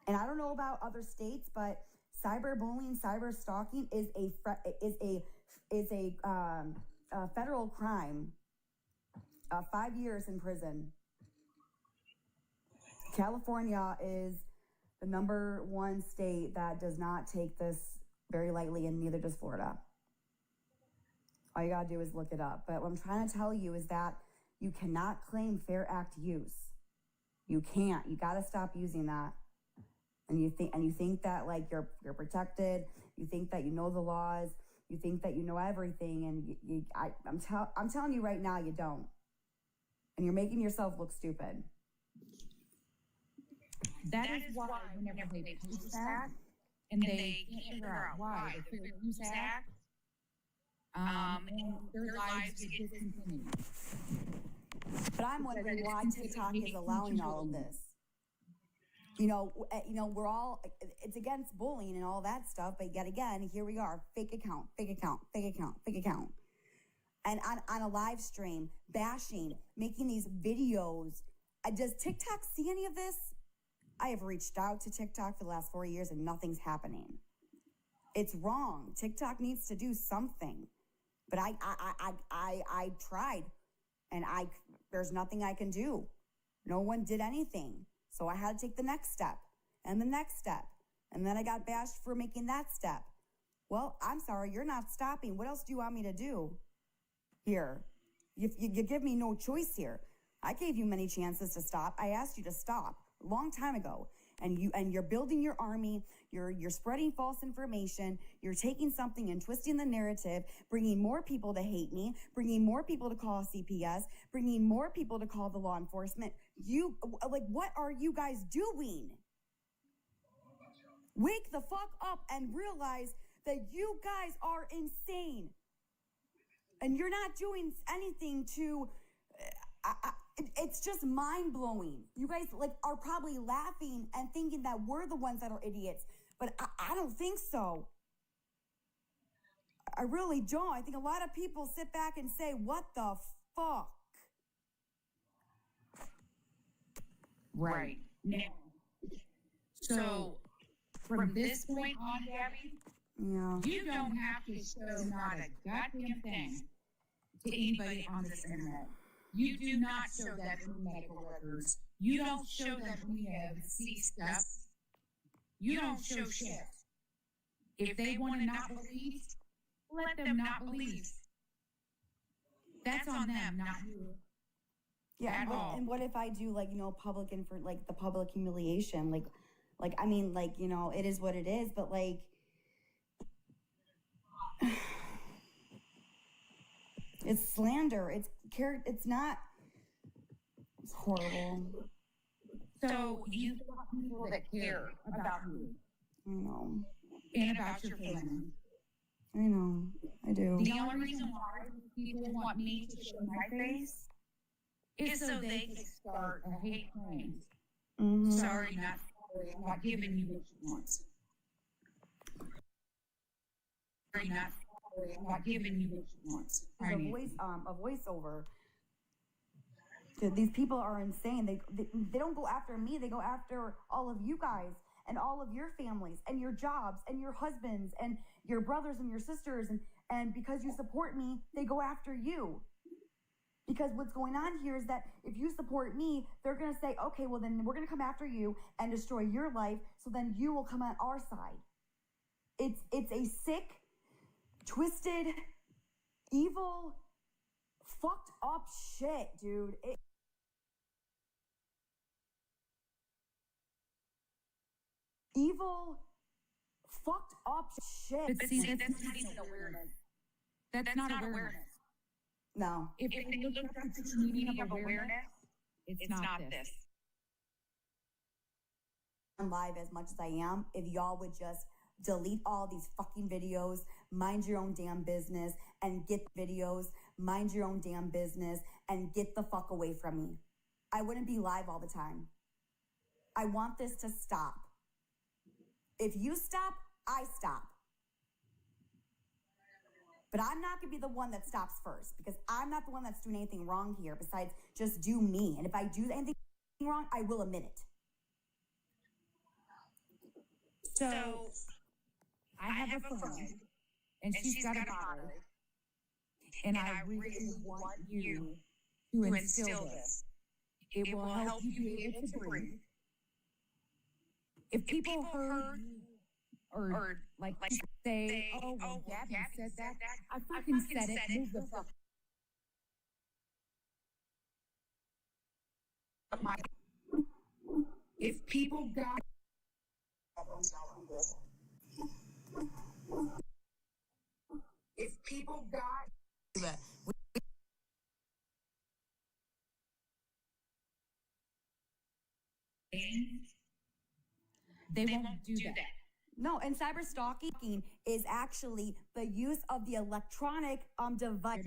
And I don't know about other states, but cyberbullying, cyber stalking is a federal crime. 5 years in prison. California is the #1 state that does not take this very lightly, and neither does Florida. All you gotta do is look it up. But what I'm trying to tell you is that you cannot claim Fair Act use. You can't. You gotta stop using that. And you think that like you're protected. You think that you know the laws. You think that you know everything, and I'm telling you right now, you don't. And you're making yourself look stupid. That is why whenever they post that and they can't figure out why the Fair Use Act, their lives get discontinued. But I'm wondering why TikTok is allowing all of this. We're all, it's against bullying and all that stuff, but yet again, here we are, fake account. And on a live stream, bashing, making these videos. Does TikTok see any of this? I have reached out to TikTok for the last 4 years and nothing's happening. It's wrong. TikTok needs to do something. But I tried, and there's nothing I can do. No one did anything. So I had to take the next step and the next step. And then I got bashed for making that step. Well, I'm sorry, you're not stopping. What else do you want me to do here? You give me no choice here. I gave you many chances to stop. I asked you to stop a long time ago. and you're building your army, you're spreading false information, you're taking something and twisting the narrative, bringing more people to hate me, bringing more people to call CPS, bringing more people to call the law enforcement. What are you guys doing? Wake the fuck up and realize that you guys are insane. And you're not doing anything to, it's just mind blowing. You guys are probably laughing and thinking that we're the ones that are idiots, but I don't think so. I really don't. I think a lot of people sit back and say, what the fuck? Right. Now, so from this point on, Gabby, Yeah. you don't have to show not a goddamn thing to anybody on this internet. You do not show that in medical records. You don't show that when you have see stuff. You don't show shit. If they want to not believe, let them not believe. That's on them, not you. Yeah, and what if I do public the public humiliation, it is what it is, but it's slander. It's not. It's horrible. So you want people that care about you. I know. And about your family. I know. I do. The only reason why people want me to show my face is so they can start a hate crime. Mm-hmm. Sorry, not sorry. I'm not giving you what you want. Sorry, not sorry. I'm not giving you what you want. A voiceover. These people are insane. They don't go after me. They go after all of you guys and all of your families and your jobs and your husbands and your brothers and your sisters. And because you support me, they go after you. Because what's going on here is that if you support me, they're going to say, okay, well, then we're going to come after you and destroy your life. So then you will come on our side. It's a sick, twisted, evil, fucked up shit, dude. Evil, fucked up shit. But see, that's not even awareness. That's not awareness. No. If they look up the meaning of awareness, it's not this. I'm live as much as I am. If y'all would just delete all these fucking videos, mind your own damn business, and get videos, mind your own damn business, and get the fuck away from me. I wouldn't be live all the time. I want this to stop. If you stop, I stop. But I'm not going to be the one that stops first, because I'm not the one that's doing anything wrong here besides just do me. And if I do anything wrong, I will admit it. So I have a friend, and she's got a daughter, and I really want you to instill this. It will help you be able to breathe. If people heard or say, oh, well, Gabi said that, I fucking said it, move the fuck. If people got they won't do that. No, and cyber stalking is actually the use of the electronic device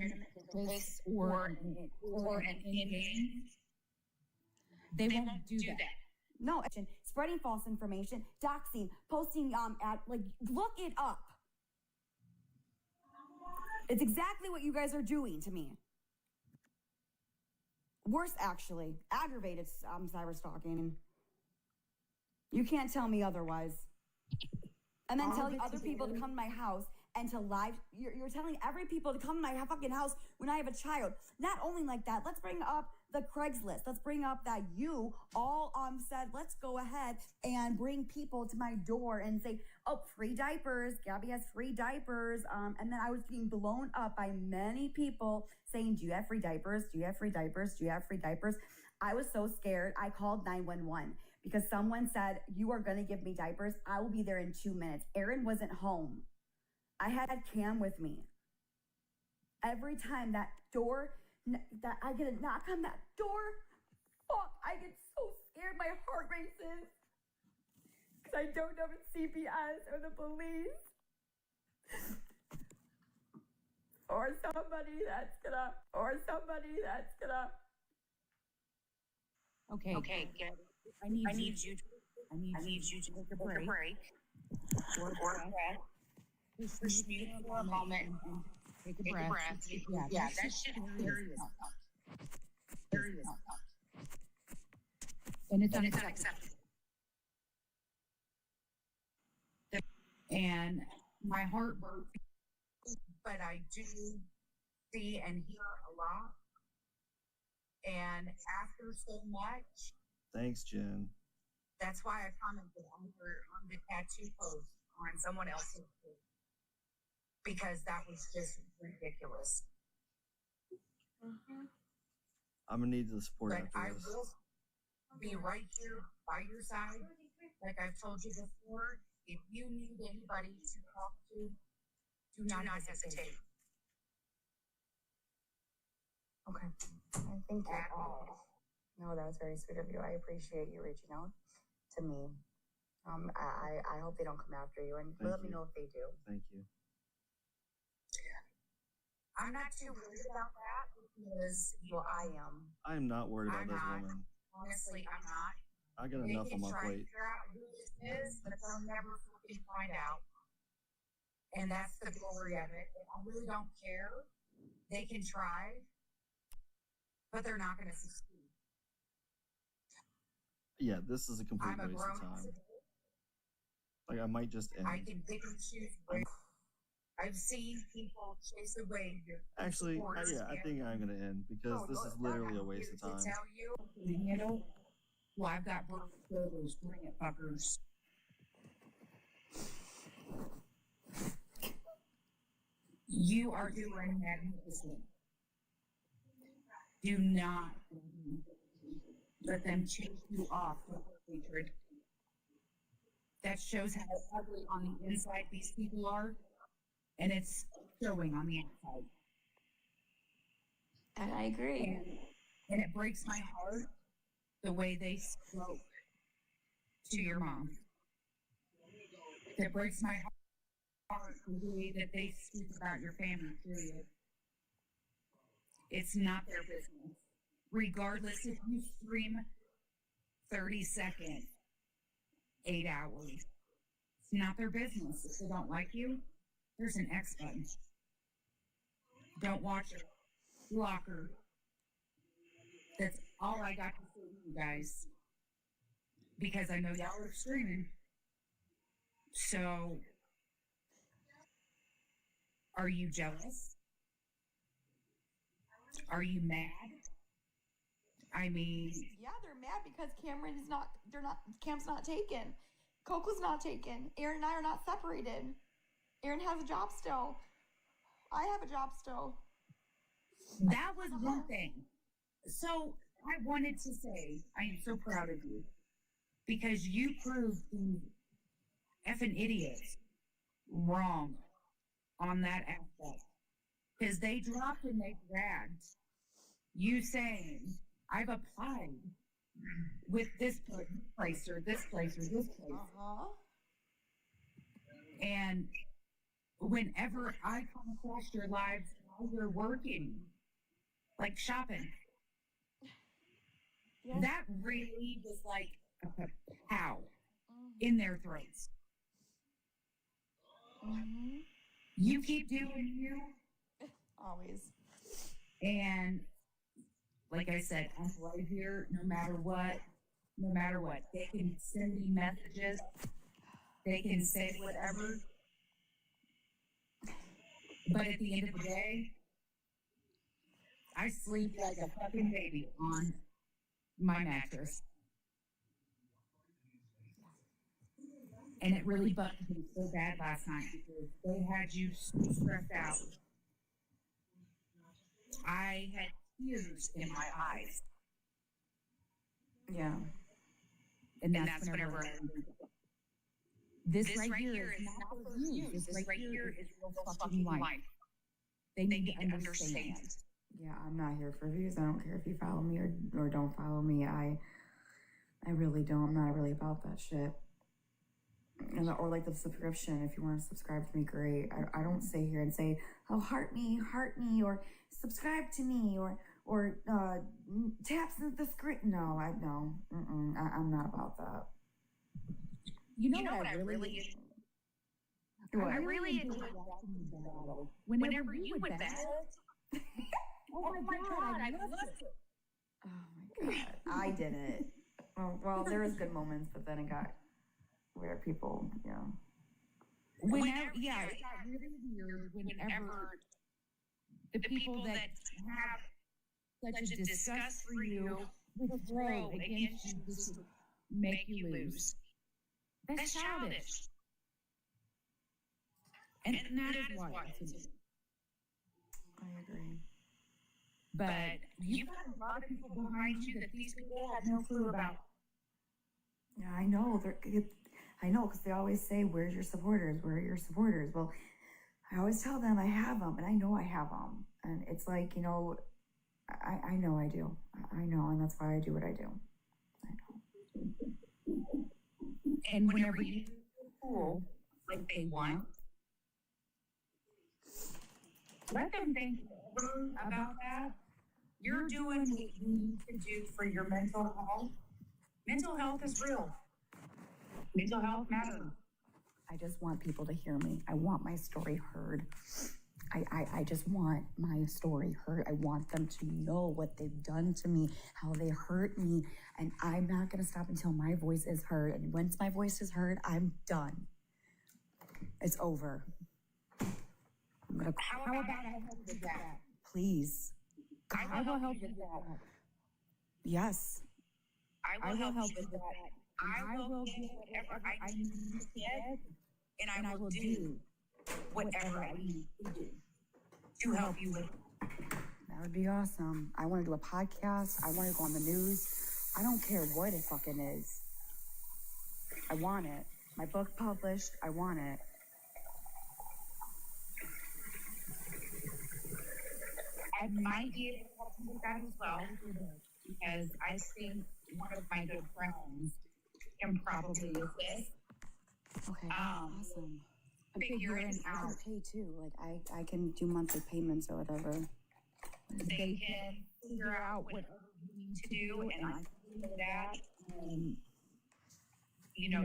Or an in-game. They won't do that. No, spreading false information, doxing, posting look it up. It's exactly what you guys are doing to me. Worse, actually, aggravated cyber stalking. You can't tell me otherwise. And then telling other people to come to my house and to live. You're telling every people to come to my fucking house when I have a child. Not only like that, let's bring up the Craigslist. Let's bring up that you all said, let's go ahead and bring people to my door and say, oh, free diapers. Gabi has free diapers. And then I was getting blown up by many people saying, do you have free diapers? Do you have free diapers? Do you have free diapers? I was so scared. I called 911 because someone said, you are going to give me diapers. I will be there in 2 minutes. Aaron wasn't home. I had Cam with me. Every time that door, that I get a knock on that door, fuck, I get so scared. My heart races. Because I don't know if it's CPS or the police. Or somebody that's gonna. Okay, Gabi. I need you to take a break. Or breath. Push mute for a moment and take a breath. Yeah, that shit serious. And it's unacceptable. And my heart broke, but I do see and hear a lot. And after so much, Thanks, Jen. that's why I commented on the tattoo post on someone else's page, because that was just ridiculous. I'm gonna need the support But I after this. will be right here by your side, like I've told you before. If you need anybody to talk to, do not hesitate. Okay. Thank you. No, that was very sweet of you. I appreciate you reaching out to me. I hope they don't come after you, and let me know if they do. Thank you. I'm not too worried about that because I am. I am not worried about I'm this not. woman. Honestly, I'm not. I got They enough can on my try to plate. figure out who this is, but they'll never fucking find out. And that's the glory of it. I really don't care. They can try, but they're not going to succeed. Yeah, this is a complete I'm a waste grown of time. adult. Like, I might just end. I can pick and choose. I've seen people chase away your Actually, supporters. yeah, I think I'm gonna end because this is literally a waste of To time. tell you, well, I've got burgers. Bring it, fuckers. You are doing magnificent. Do not let them chase you off with hatred. That shows how ugly on the inside these people are, and it's showing on the outside. And I agree. And it breaks my heart the way they spoke to your mom. It breaks my heart the way that they speak about your family, period. It's not their business. Regardless if you scream 30 seconds, 8 hours, it's not their business. If they don't like you, there's an X button. Don't watch it. Block her. That's all I got to say to you guys. Because I know y'all are screaming. So, are you jealous? Are you mad? I mean, Yeah, they're mad because Cam's not taken. Coco's not taken. Aaron and I are not separated. Aaron has a job still. I have a job still. that was one thing. So, I wanted to say, I am so proud of you. Because you proved these effing idiots wrong on that aspect. Because they dropped and they dragged you saying, I've applied with this place or this place or this place. And whenever I come across your lives while you're working, like shopping, that really was like a pow in their throats. You keep doing you. Always. And like I said, I'm right here no matter what. No matter what. They can send me messages. They can say whatever. But at the end of the day, I sleep like a fucking baby on my mattress. And it really bugged me so bad last night because they had you so stressed out. I had tears in my eyes. Yeah. And that's whenever this right here is not for views. This right here is real fucking life. They need to understand. Yeah, I'm not here for views. I don't care if you follow me or don't follow me. I really don't. I'm not really about that shit. Or like the subscription. If you want to subscribe to me, great. I don't sit here and say, oh, heart me, or subscribe to me, or taps the screen. No, I'm not about that. You know what I really I really enjoyed watching you battle. Whenever you would battle. Oh my god, I loved it. Oh my god, I didn't. Well, there was good moments, but then it got where people, Whenever, it got really weird whenever the people that have such a disgust for you would throw against you just to make you lose. That's childish. And that is why to me. I agree. But you've got a lot of people behind you that these people have no clue about. Yeah, I know. I know, because they always say, where's your supporters? Where are your supporters? Well, I always tell them I have them, and I know I have them. And it's like, I know I do. I know, and that's why I do what I do. I know. And whenever you cool like they want, let them think about that. You're doing what you need to do for your mental health. Mental health is real. Mental health matters. I just want people to hear me. I want my story heard. I just want my story heard. I want them to know what they've done to me, how they hurt me, and I'm not going to stop until my voice is heard. And once my voice is heard, I'm done. It's over. I'm gonna. How about I help you with that? Please. I will help you with that. Yes. I will help you with that. I will get whatever I need to get, and I will do whatever I need to do to help you with it. That would be awesome. I want to do a podcast. I want to go on the news. I don't care what it fucking is. I want it. My book published. I want it. I might be able to help you with that as well, because I think one of my good friends can probably assist. Okay, awesome. Figuring I out. can pay too. Like I can do monthly payments or whatever. They can figure out whatever you need to do, and I can do that. And,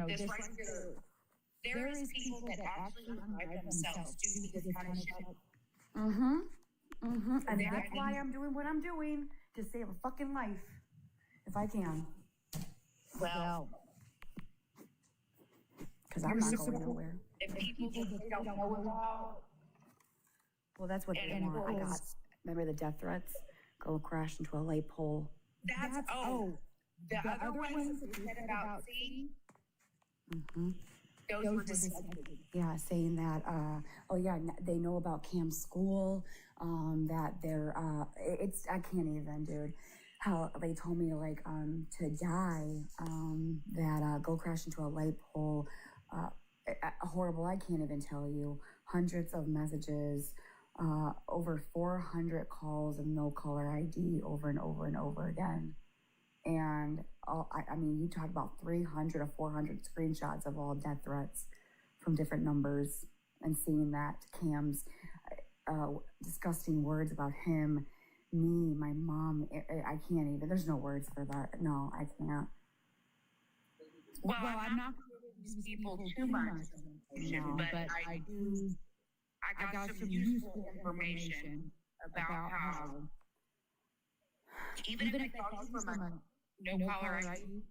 this right here, there is people that actually unalive themselves due to this kind of shit. And that's why I'm doing what I'm doing, to save a fucking life, if I can. Well, because I'm not going nowhere. if people that they don't know about, Well, that's what they want. I got. Remember the death threats? Go crash into a light pole. the other ones that you said about seeing, those were disgusting. Yeah, saying that. They know about Cam's school. That they're. I can't even, dude. How they told me to die. That go crash into a light pole. Horrible. I can't even tell you. Hundreds of messages. Over 400 calls of no caller ID over and over and over again. And you talk about 300 or 400 screenshots of all death threats from different numbers, and seeing that Cam's disgusting words about him, me, my mom. I can't even. There's no words for that. No, I can't. Well, I'm not going to give these people too much information, but I got some useful information about how even if I call you from a no caller ID,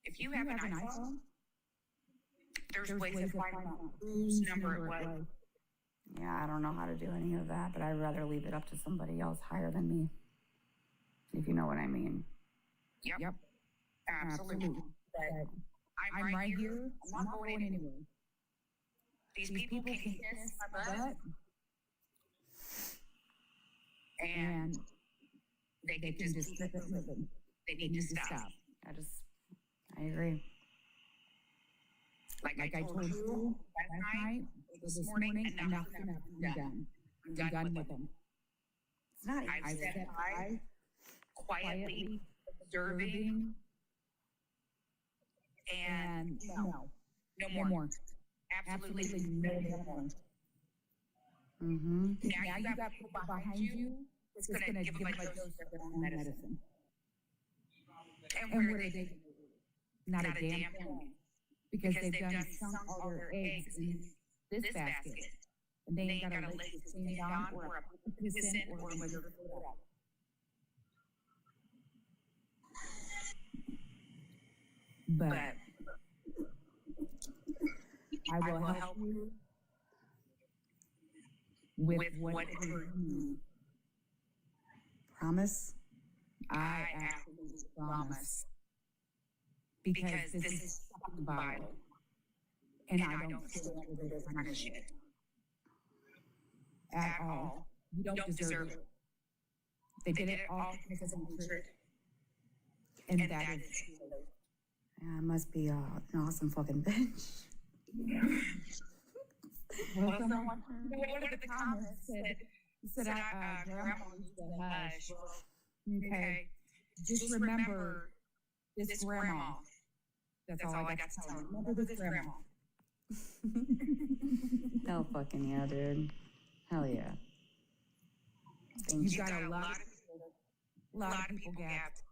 if you have an iPhone, there's ways to find out whose number it was. Yeah, I don't know how to do any of that, but I'd rather leave it up to somebody else higher than me, if you know what I mean. Yep. Absolutely. But I'm right here. I'm not going anywhere. These people can kiss my butt, and they can just keep it moving. They need to stop. I agree. Like I told you last night, this morning, enough is enough. I'm done. I'm done with them. It's not I've easy. said I quietly observing, and no more. Absolutely no more. Mm-hmm. Now you got people behind you that's going to give them a dose of their own medicine. And what are they? Not a damn thing. Because they've done sunk all their eggs in this basket. And they ain't got a leg to stand on or a participant or whether they're But I will help you with whatever you need. Promise? I absolutely promise. Because this is fucking vital. And I don't stand for this kind of shit. At all. You don't deserve it. They did it all because of hatred. And that is Yeah, it must be an awesome fucking bitch. Well, someone, one of the comments said grandma used to hush. Okay. Just remember this grandma. That's all I got to tell you. Remember this grandma. Hell fucking yeah, dude. Hell yeah. You've got a lot of people gapped.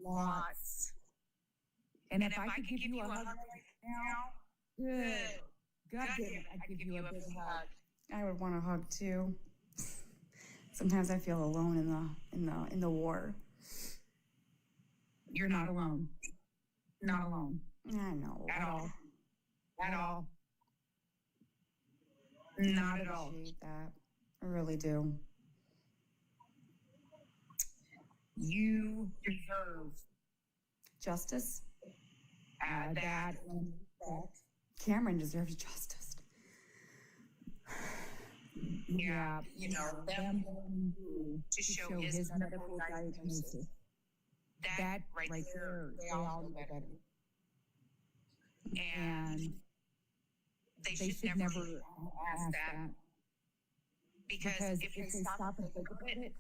Lots. And if I could give you a hug right now, good. God damn it, I'd give you a big hug. I would want a hug too. Sometimes I feel alone in the war. You're not alone. Not alone. I know. At all. At all. Not at all. I appreciate that. I really do. You deserve Justice? that and respect. Cameron deserves justice. Yeah, you know, them to show his medical diagnosis. That right there, they all know better. And they should never ask that. Because if they stop and think about it,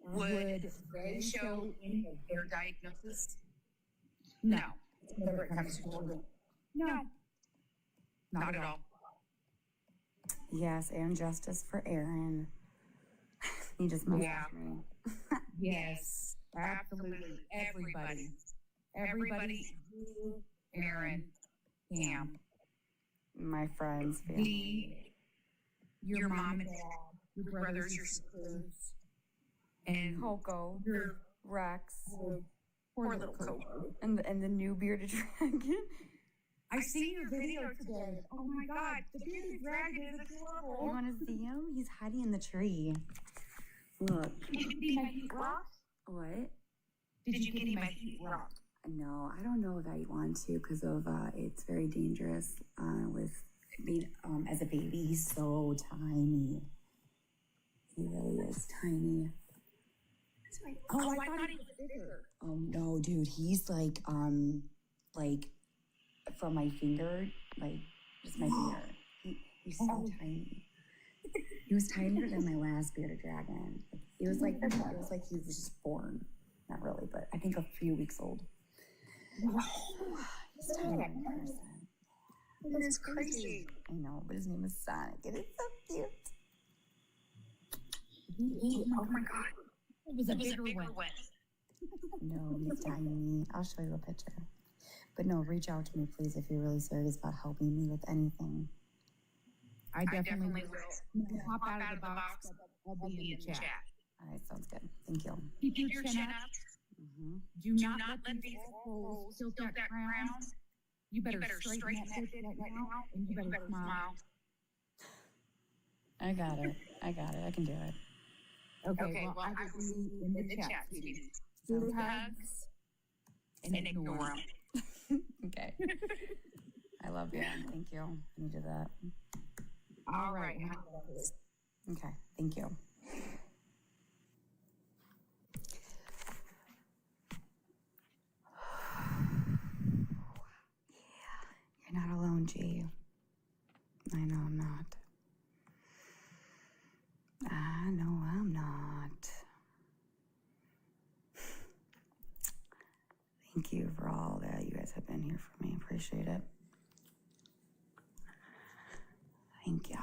would they show any of their diagnosis? No. Whenever it comes to children. No. Not at all. Yes, and justice for Aaron. He just messaged me. Yes, absolutely. Everybody, you, Aaron, Cam, My friends, family. your mom and dad, your brothers, your sisters, and Coco, your Rex, poor little Coco. and the new bearded dragon. I see your video today. Oh my God, the bearded dragon is You adorable. want to see him? He's hiding in the tree. Look. Did you get him a heat rock? What? Did you get him a heat rock? No, I don't know if I want to because of it's very dangerous with being as a baby. He's so tiny. He really is tiny. Oh, I thought he was bigger. Oh no, dude, he's like from my finger, like just my finger. He's so tiny. He was tinier than my last bearded dragon. It was like he was just born. Not really, but I think a few weeks old. He's tiny in person. That is crazy. I know, but his name is Sonic. It is so cute. Oh my God. It was a bigger one. No, he's tiny. I'll show you a picture. But no, reach out to me, please, if you're really serious about helping me with anything. I definitely will. Hop out of the box. I'll be in the chat. All right, sounds good. Thank you. Keep your chin up. Mm-hmm. Do not let these assholes tilt that crown. You better straighten that shit right now, and you better smile. I got it. I can do it. Okay, well, I will see you in the chat, sweetie. Food hugs and ignore them. Okay. I love you. Thank you. I needed that. All right. Okay. Thank you. I know I'm not. I know I'm not. Thank you for all that you guys have been here for me. Appreciate it. Thank you.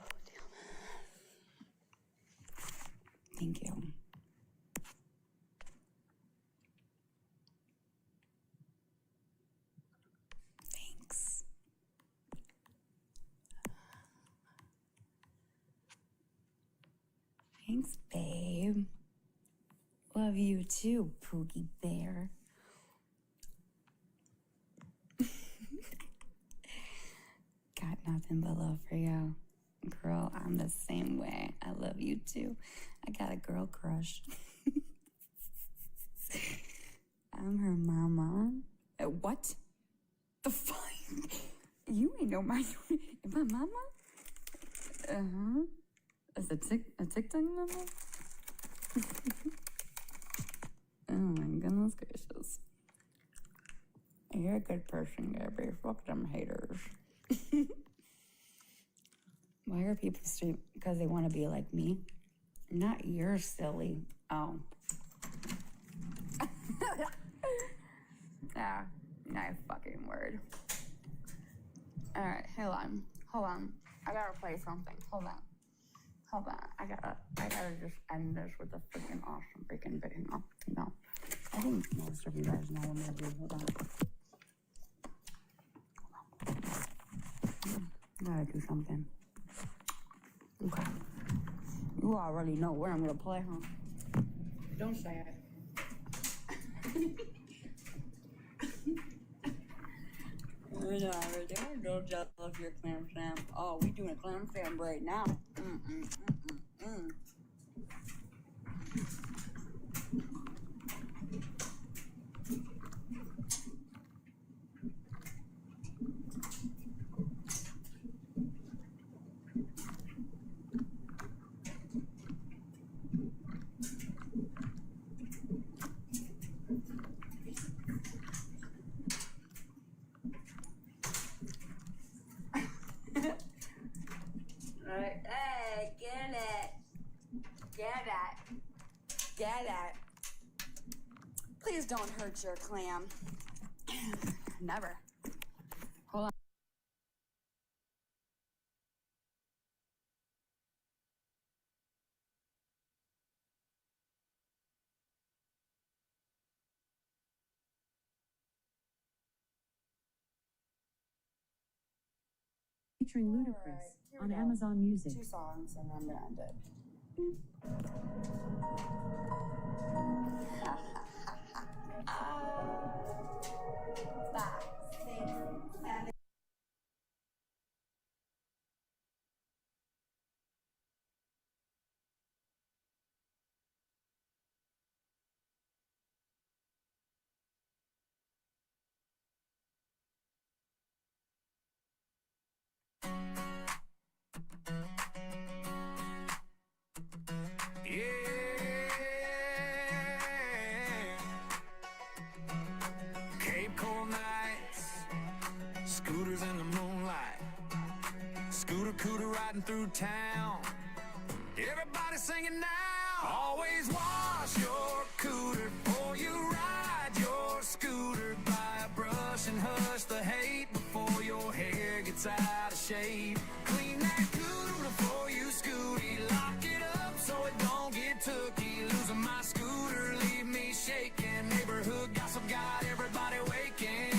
Oh, damn. Thank you. Thanks. Thanks, babe. Love you too, Pookie Bear. Got nothing but love for you. Girl, I'm the same way. I love you too. I got a girl crush. I'm her mama. What? The fuck? You ain't know my mama? Uh-huh. Is a TikTok mama? Oh my goodness gracious. You're a good person, Gabi. Fuck them haters. Why are people street? Because they want to be like me? Not you're silly. Oh. Ah, my fucking word. Alright, hold on. I gotta play something. Hold on. I gotta just end this with a freaking awesome freaking video. No. I think most of you guys know what I'm gonna do. Hold on. I gotta do something. Okay. You already know what I'm gonna play, huh? Don't say it. We're doing no just love your clam fam. Oh, we doing a clam fam right now. Right. Hey, get it. Please don't hurt your clam. Never. Hold on. Featuring Ludacris on Amazon Music. 2 songs and I'm gonna end it. 5, 6, 7. Cape Coral nights, scooters in the moonlight, scooter cooter riding through town. Everybody singing now. Always wash your cooter before you ride your scooter. Buy a brush and hush the hate before your hair gets out of shape. Clean that cooter before you scooty. Lock it up so it don't get tooky. Losing my scooter, leave me shaking. Neighborhood gossip got everybody waking.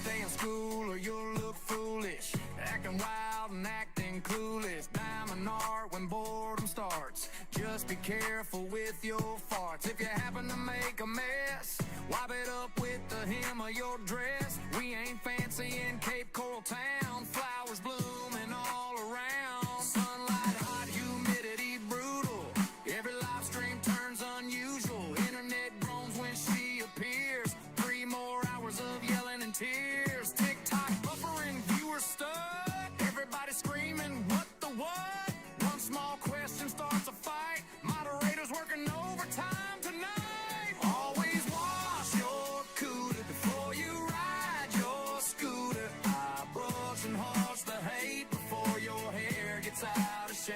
Stay in school or you'll look foolish. Acting wild and acting clueless. Diamond art when boredom starts. Just be careful with your farts. If you happen to make a mess, wipe it up with the hem of your dress. We ain't fancy in Cape Coral town. Flowers blooming all around. Sunlight hot, humidity brutal. Every live stream turns unusual. Internet groans when she appears. 3 more hours of yelling and tears. TikTok buffering, viewers stuck. Everybody screaming, what the what? One small question starts a fight. Moderators working overtime tonight. Always wash your cooter before you ride your scooter.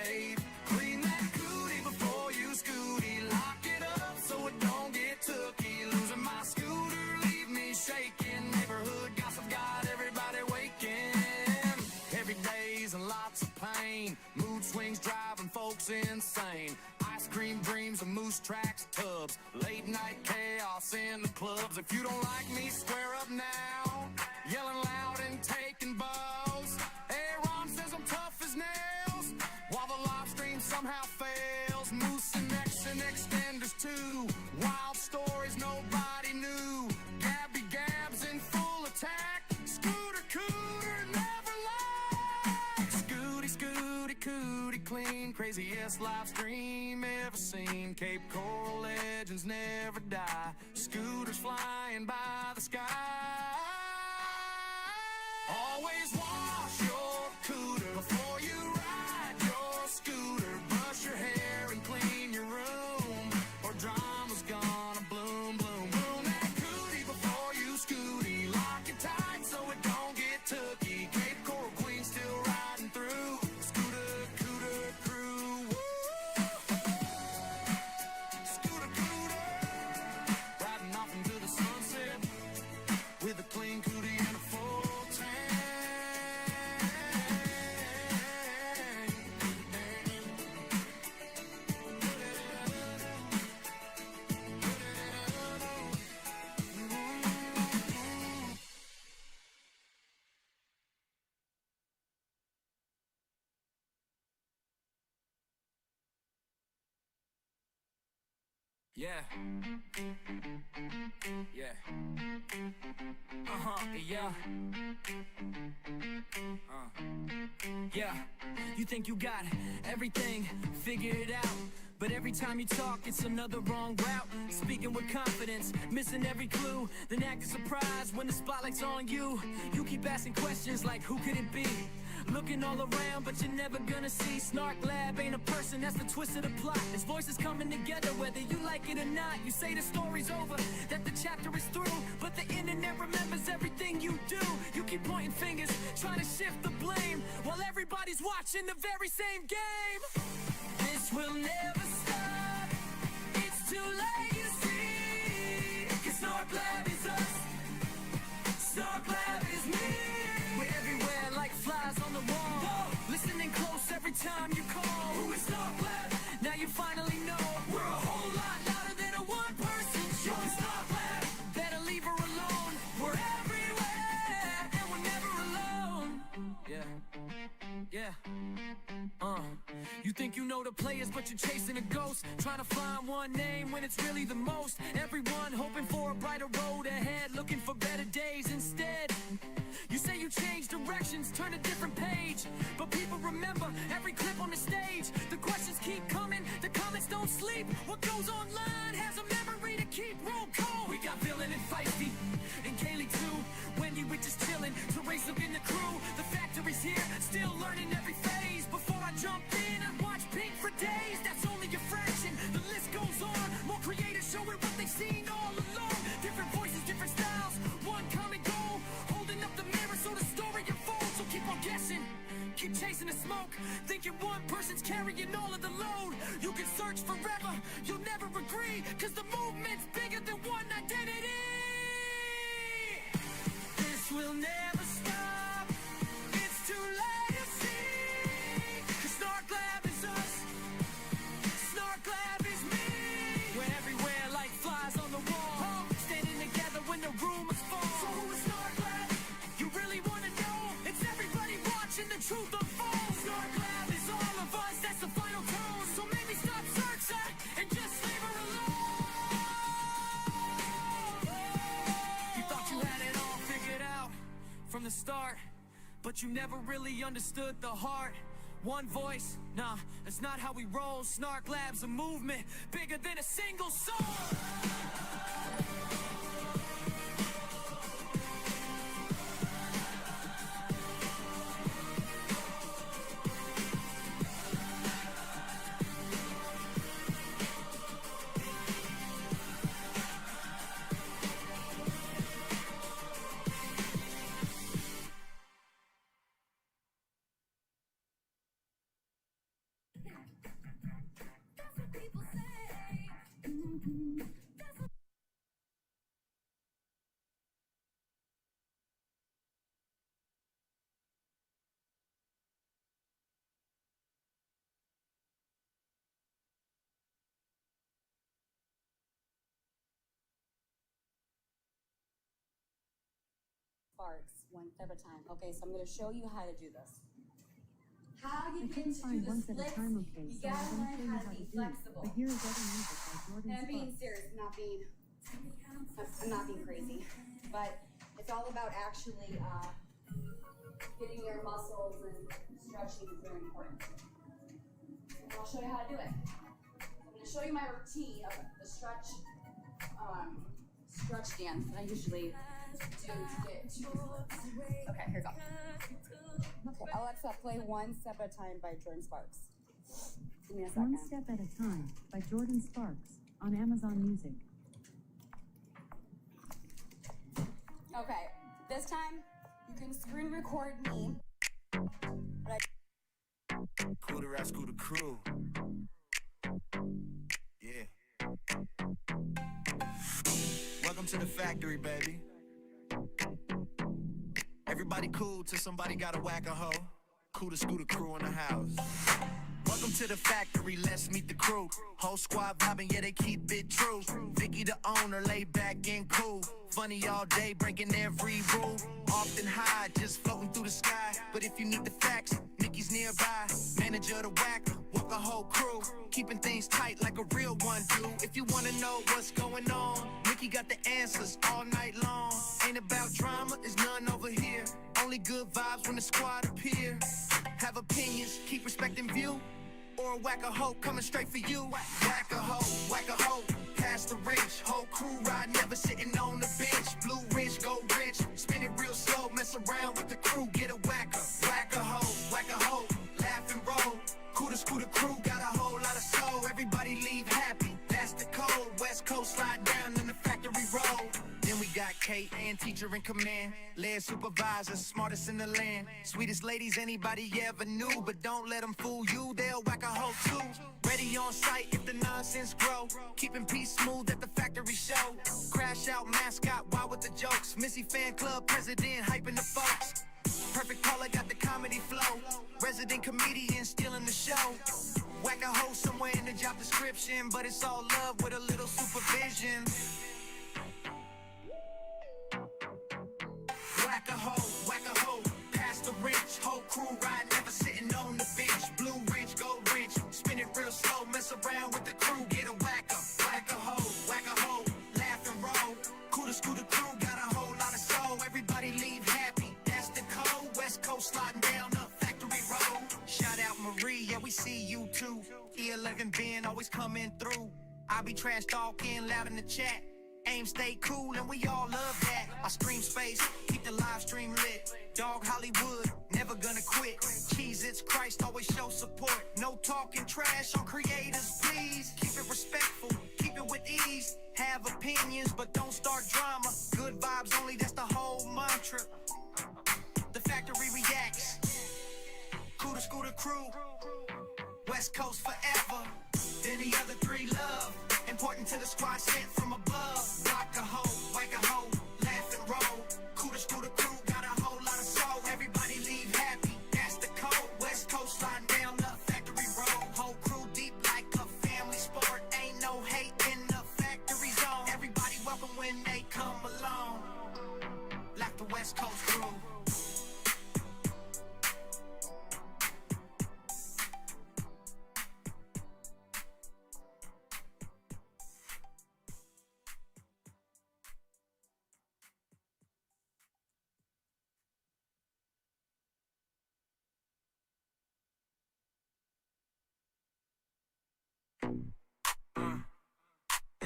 babe. Clean that cootie before you scooty. Lock it up so it don't get tooky. Losing my scooter, leave me shaking. Neighborhood gossip got everybody waking. Every day's and lots of pain. Mood swings driving folks insane. Ice cream dreams of moose tracks, tubs. Late night chaos in the clubs. If you don't like me, square up now. Yelling loud and taking bows. Aaron says I'm tough as nails, while the live stream somehow fails. Moose and X and extenders too. Wild stories nobody knew. Gabi Gab's in full attack. Scooter cooter never lack. Scooty scooty cootie clean. Craziest live stream ever seen. Cape Coral legends never die. Scooters flying by the sky. Always wash your cooter before you ride your scooter. Brush your hair and clean your room, or drama's gonna bloom, bloom, bloom. That cootie before you scooty. Lock it tight so it don't get tooky. Cape Coral Queen still riding through. Scooter cooter crew. Woo! Scooter cooter, riding off into the sunset with a clean cootie and a full tank. Yeah. Yeah. Yeah. Yeah. You think you got everything figured out, but every time you talk, it's another wrong route. Speaking with confidence, missing every clue, then acting surprised when the spotlight's on you. You keep asking questions like, who could it be? Looking all around, but you're never gonna see. Snark Lab ain't a person, that's the twist of the plot. It's voices coming together, whether you like it or not. You say the story's over, that the chapter is through, but the internet remembers everything you do. You keep pointing fingers, trying to shift the blame, while everybody's watching the very same game. This will never stop, it's too late, you see. 'Cause Snark Lab is us, Snark Lab is me. We're everywhere like flies on the wall. Whoa. Listening close every time you call. Who is Snark Lab? Now you finally know. We're a whole lot louder than a one-person show. Snark Lab, better leave her alone. We're everywhere and we're never alone. Yeah. Yeah. You think you know the players, but you're chasing a ghost, trying to find one name when it's really the most. Everyone hoping for a brighter road ahead, looking for better days instead. You say you change directions, turn a different page, but people remember every clip on the stage. The questions keep coming, the comments don't sleep. What goes online has a memory to keep. Roll call. We got Villain and Feisty, and Kaylee too. Wendy, we just chilling. Teresa in the crew. The factory's here, still learning every phase. Before I jump in, I watch Pink for days. That's only a fraction, the list goes on. More creators showing what they've seen all along. Different voices, different styles, one common goal. Holding up the mirror so the story unfolds. So keep on guessing, keep chasing the smoke, thinking one person's carrying all of the load. You can search forever, you'll never agree, 'cause the movement's bigger than one identity. This will never stop, it's too late to see. 'Cause Snark Lab is us, Snark Lab is me. We're everywhere like flies on the wall, standing together when the room is full. So who is Snark Lab? You really wanna know? It's everybody watching the truth unfold. Snark Lab is all of us, that's the final tone. So maybe stop searching and just leave her alone. You thought you had it all figured out from the start, but you never really understood the heart. One voice, nah, that's not how we roll. Snark Lab's a movement bigger than a single soul. Sparks, one step at a time. Okay, so I'm gonna show you how to do this. How you I get couldn't to do find the one step at a splits, time, okay, you so gotta I'm gonna learn show you how how to to be do it. flexible. But here is other music by Jordan And I'm being Sparks. serious, I'm not being crazy. But it's all about actually getting your muscles and stretching is very important. And I'll show you how to do it. I'm gonna show you my routine of the stretch dance that I usually do to get to. Okay, here we go. Okay, Alexa, play One Step at a Time by Jordan Sparks. Give me a second. One Step at a Time by Jordan Sparks on Amazon Music. Okay, this time you can screen record me. Cool the rap, school the crew. Yeah. Welcome to the factory, baby. Everybody cool till somebody gotta whack a hoe. Cool to scooter crew in the house. Welcome to the factory, let's meet the crew. Whole squad vibing, yeah, they keep it true. Vicky the owner, laid back and cool. Funny all day, breaking every rule. Often high, just floating through the sky. But if you need the facts, Nikki's nearby. Manager the whack, walk a whole crew. Keeping things tight like a real one do. If you wanna know what's going on, Nikki got the answers all night long. Ain't about drama, there's none over here. Only good vibes when the squad appear. Have opinions, keep respecting view. Or whack a hoe coming straight for you. Whack a hoe, past the ridge. Whole crew ride, never sitting on the bench. Blue ridge, go rich, spin it real slow. Mess around with the crew, get a whacker. Whack a hoe, laugh and roll. Cool to scooter crew, got a whole lot of soul. Everybody leave happy, that's the code. West Coast slide down in the factory road. Then we got Kate and teacher in command. Lead supervisor, smartest in the land. Sweetest ladies anybody ever knew. But don't let them fool you, they'll whack a hoe too. Ready on site if the nonsense grow. Keeping peace smooth at the factory show. Crash out mascot, wild with the jokes. Missy fan club president, hyping the folks. Perfect caller, got the comedy flow. Resident comedian, stealing the show. Whack a hoe somewhere in the job description. But it's all love with a little supervision. Whack a hoe, past the ridge. Whole crew ride, never sitting on the bench. Blue ridge, go rich, spin it real slow. Mess around with the crew, get a whacker. Whack a hoe, laugh and roll. Cool to scooter crew, got a whole lot of soul. Everybody leave happy, that's the code. West Coast sliding down the factory road. Shout out Marie, yeah, we see you too. E11 Ben always coming through. I be trash talking loud in the chat. Aim stay cool and we all love that. I stream space, keep the live stream lit. Dog Hollywood, never gonna quit. Cheez-Its, Christ always show support. No talking trash on creators, please. Keep it respectful, keep it with ease. Have opinions, but don't start drama. Good vibes only, that's the whole mantra. The factory reacts. Cool to scooter crew. West Coast forever. Then the other three love. Important to the squad sent from above. Whack a hoe, laugh and roll. Cool to scooter crew, got a whole lot of soul. Everybody leave happy, that's the code. West Coast sliding down the factory road. Whole crew deep like a family sport. Ain't no hate in the factory zone. Everybody welcome when they come along. Like the West Coast crew.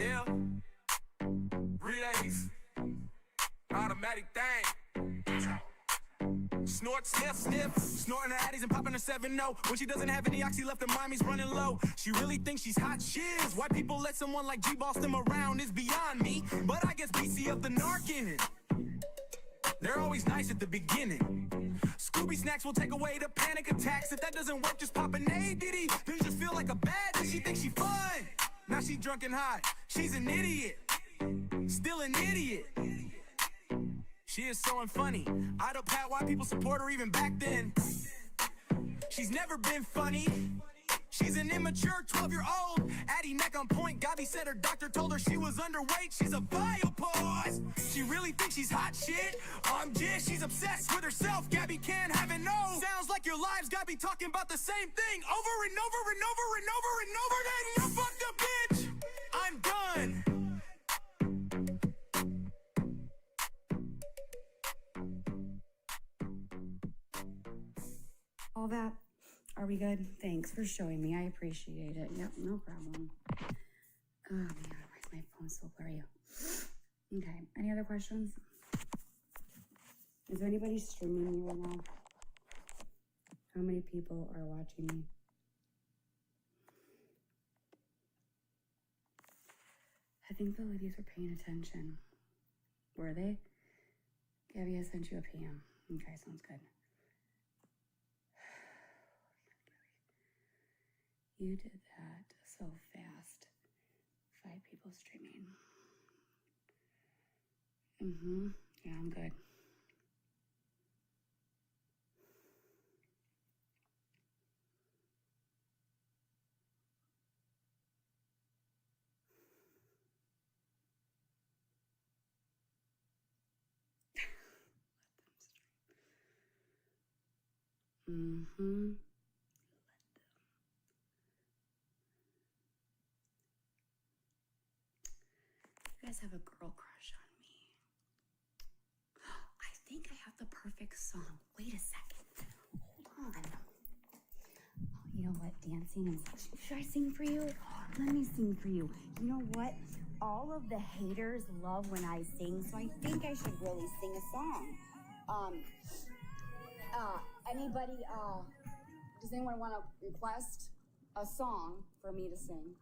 Yeah, relays, automatic thing. Snort, sniff, snorting her addies and popping her 7-0. When she doesn't have any oxy left, her mommy's running low. She really thinks she's hot shiz. Why people let someone like G boss them around is beyond me. But I guess BC up the narc in it. They're always nice at the beginning. Scooby snacks will take away the panic attacks. If that doesn't work, just pop an A, diddy. Then just feel like a bad, then she thinks she fun. Now she drunk and high. she's an idiot. Still an idiot. She is so unfunny. I don't pat why people support her even back then. She's never been funny. She's an immature 12-year-old. Addie neck on point. Gabi said her doctor told her she was underweight. She's a biopause. She really thinks she's hot shit. She's obsessed with herself. Gabi can't have it, no. Sounds like your lives Gabi talking about the same thing over and over and over and over and over again. You fucked up, bitch. I'm done. All that. Are we good? Thanks for showing me. I appreciate it. Yep, no problem. Oh my God, why is my phone so blurry? Okay, any other questions? Is there anybody streaming me right now? How many people are watching me? I think the ladies were paying attention. Were they? Gabi, I sent you a PM. Okay, sounds good. You did that so fast. 5 people streaming. Yeah, I'm good. You guys have a girl crush on me. I think I have the perfect song. Wait a second. Hold on. Oh, you know what? Dancing and should I sing for you? Let me sing for you. You know what? All of the haters love when I sing, so I think I should really sing a song. Anybody, does anyone want to request a song for me to sing?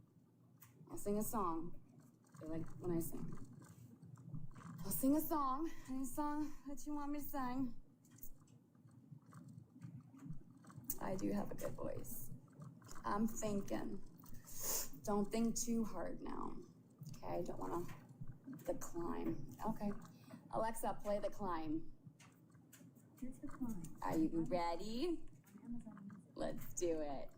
I'll sing a song. They like when I sing. I'll sing a song. Any song that you want me to sing? I do have a good voice. I'm thinking. Don't think too hard now. Okay, I don't want to. The Climb. Okay. Alexa, play The Climb. Here's The Climb. Are you ready? On Amazon Music. Let's do it.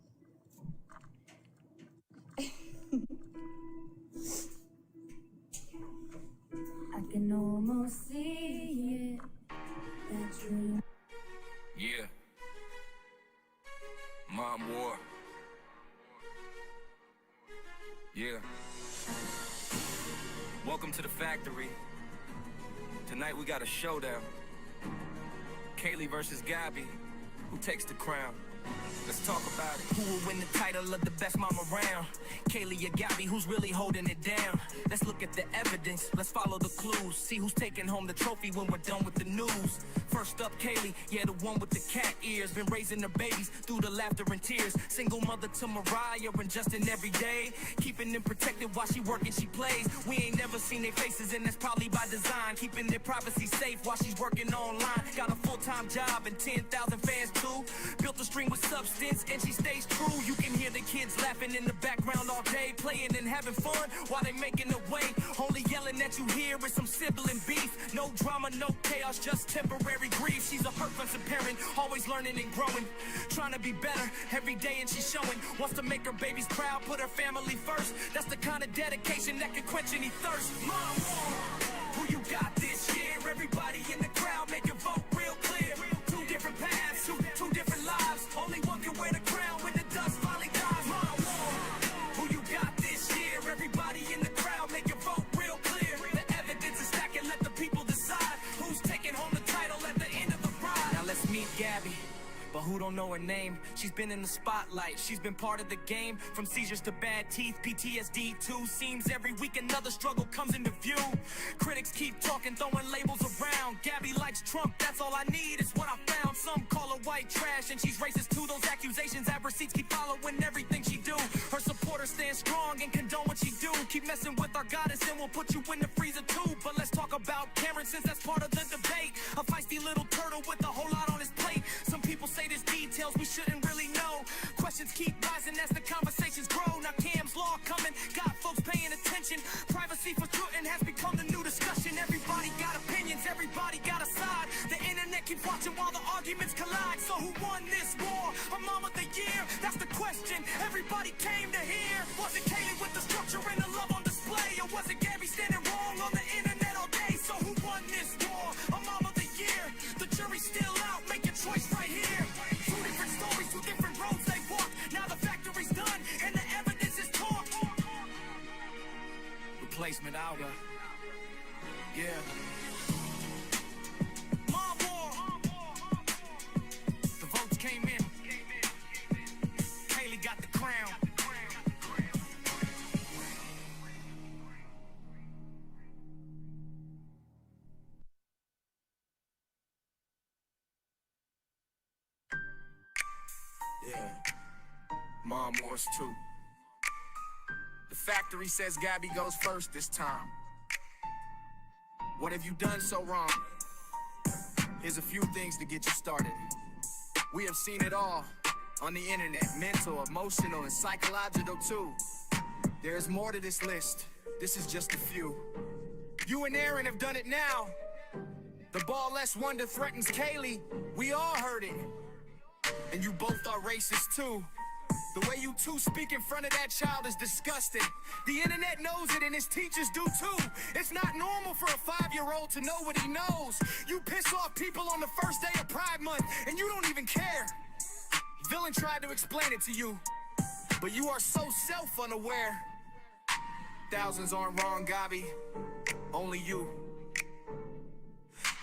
I can almost see it. That dream. Yeah. Mom War. Yeah. Welcome to the factory. Tonight we got a showdown. Kaylee versus Gabi. Who takes the crown? Let's talk about it. Who will win the title of the best mom around? Kaylee or Gabi, who's really holding it down? Let's look at the evidence, let's follow the clues. See who's taking home the trophy when we're done with the news. First up, Kaylee, yeah, the one with the cat ears. Been raising her babies through the laughter and tears. Single mother to Mariah and Justin every day. Keeping them protected while she working, she plays. We ain't never seen their faces and that's probably by design. Keeping their privacy safe while she's working online. Got a full-time job and 10,000 fans too. Built a stream with substance and she stays true. You can hear the kids laughing in the background all day, playing and having fun while they making their way. Only yelling that you hear is some sibling beef. No drama, no chaos, just temporary grief. She's a purposeful parent, always learning and growing, trying to be better every day, and she's showing. Wants to make her babies proud, put her family first. That's the kind of dedication that can quench any thirst. Mom, who you got this year? Everybody in the crowd, make your vote real clear. Two different paths, two different lives. Only one can wear the crown when the dust finally dies. Mom, who you got this year? Everybody in the crowd, make your vote real clear. The evidence is stacking, let the people decide who's taking home the title at the end of the ride. Now let's meet Gabi. But who don't know her name? She's been in the spotlight, she's been part of the game. From seizures to bad teeth, PTSD too. Seems every week another struggle comes into view. Critics keep talking, throwing labels around. Gabi likes Trump, that's all I need, is what I found. Some call her white trash and she's racist too. Those accusations have receipts, keep following everything she do. Her supporters stand strong and condone what she do. Keep messing with our goddess and we'll put you in the freezer too. But let's talk about Karen, since that's part of the debate. A feisty little turtle with a whole lot on his plate. Some people say there's details we shouldn't really know. Questions keep rising as the conversations grow. Now Cam's law coming, got folks paying attention. attention. Privacy for certain has become the new discussion. Everybody got opinions, everybody got a side. The internet keeps watching while the arguments collide. So who won this war? A mom of the year? That's the question everybody came to hear. Was it Kaylee with the structure and the love on display? Or was it Gabi standing wrong on the internet all day? So who won this war? A mom of the year? The jury's still out, make your choice right here. Two different stories, two different roads they walk. Now the factory's done and the evidence is talk. Replacement Alga. Yeah. Mom war. The votes came in. Kaylee got the crown. Yeah. Mom wars too. The factory says Gabi goes first this time. What have you done so wrong? Here's a few things to get you started. We have seen it all on the internet, mental, emotional, and psychological too. There's more to this list. This is just a few. You and Aaron have done it now. The ball less wonder threatens Kaylee. We all heard it. And you both are racist too. The way you two speak in front of that child is disgusting. The internet knows it and his teachers do too. It's not normal for a 5-year-old to know what he knows. You piss off people on the first day of Pride Month and you don't even care. Villain tried to explain it to you, but you are so self-unaware. Thousands aren't wrong, Gabi. Only you.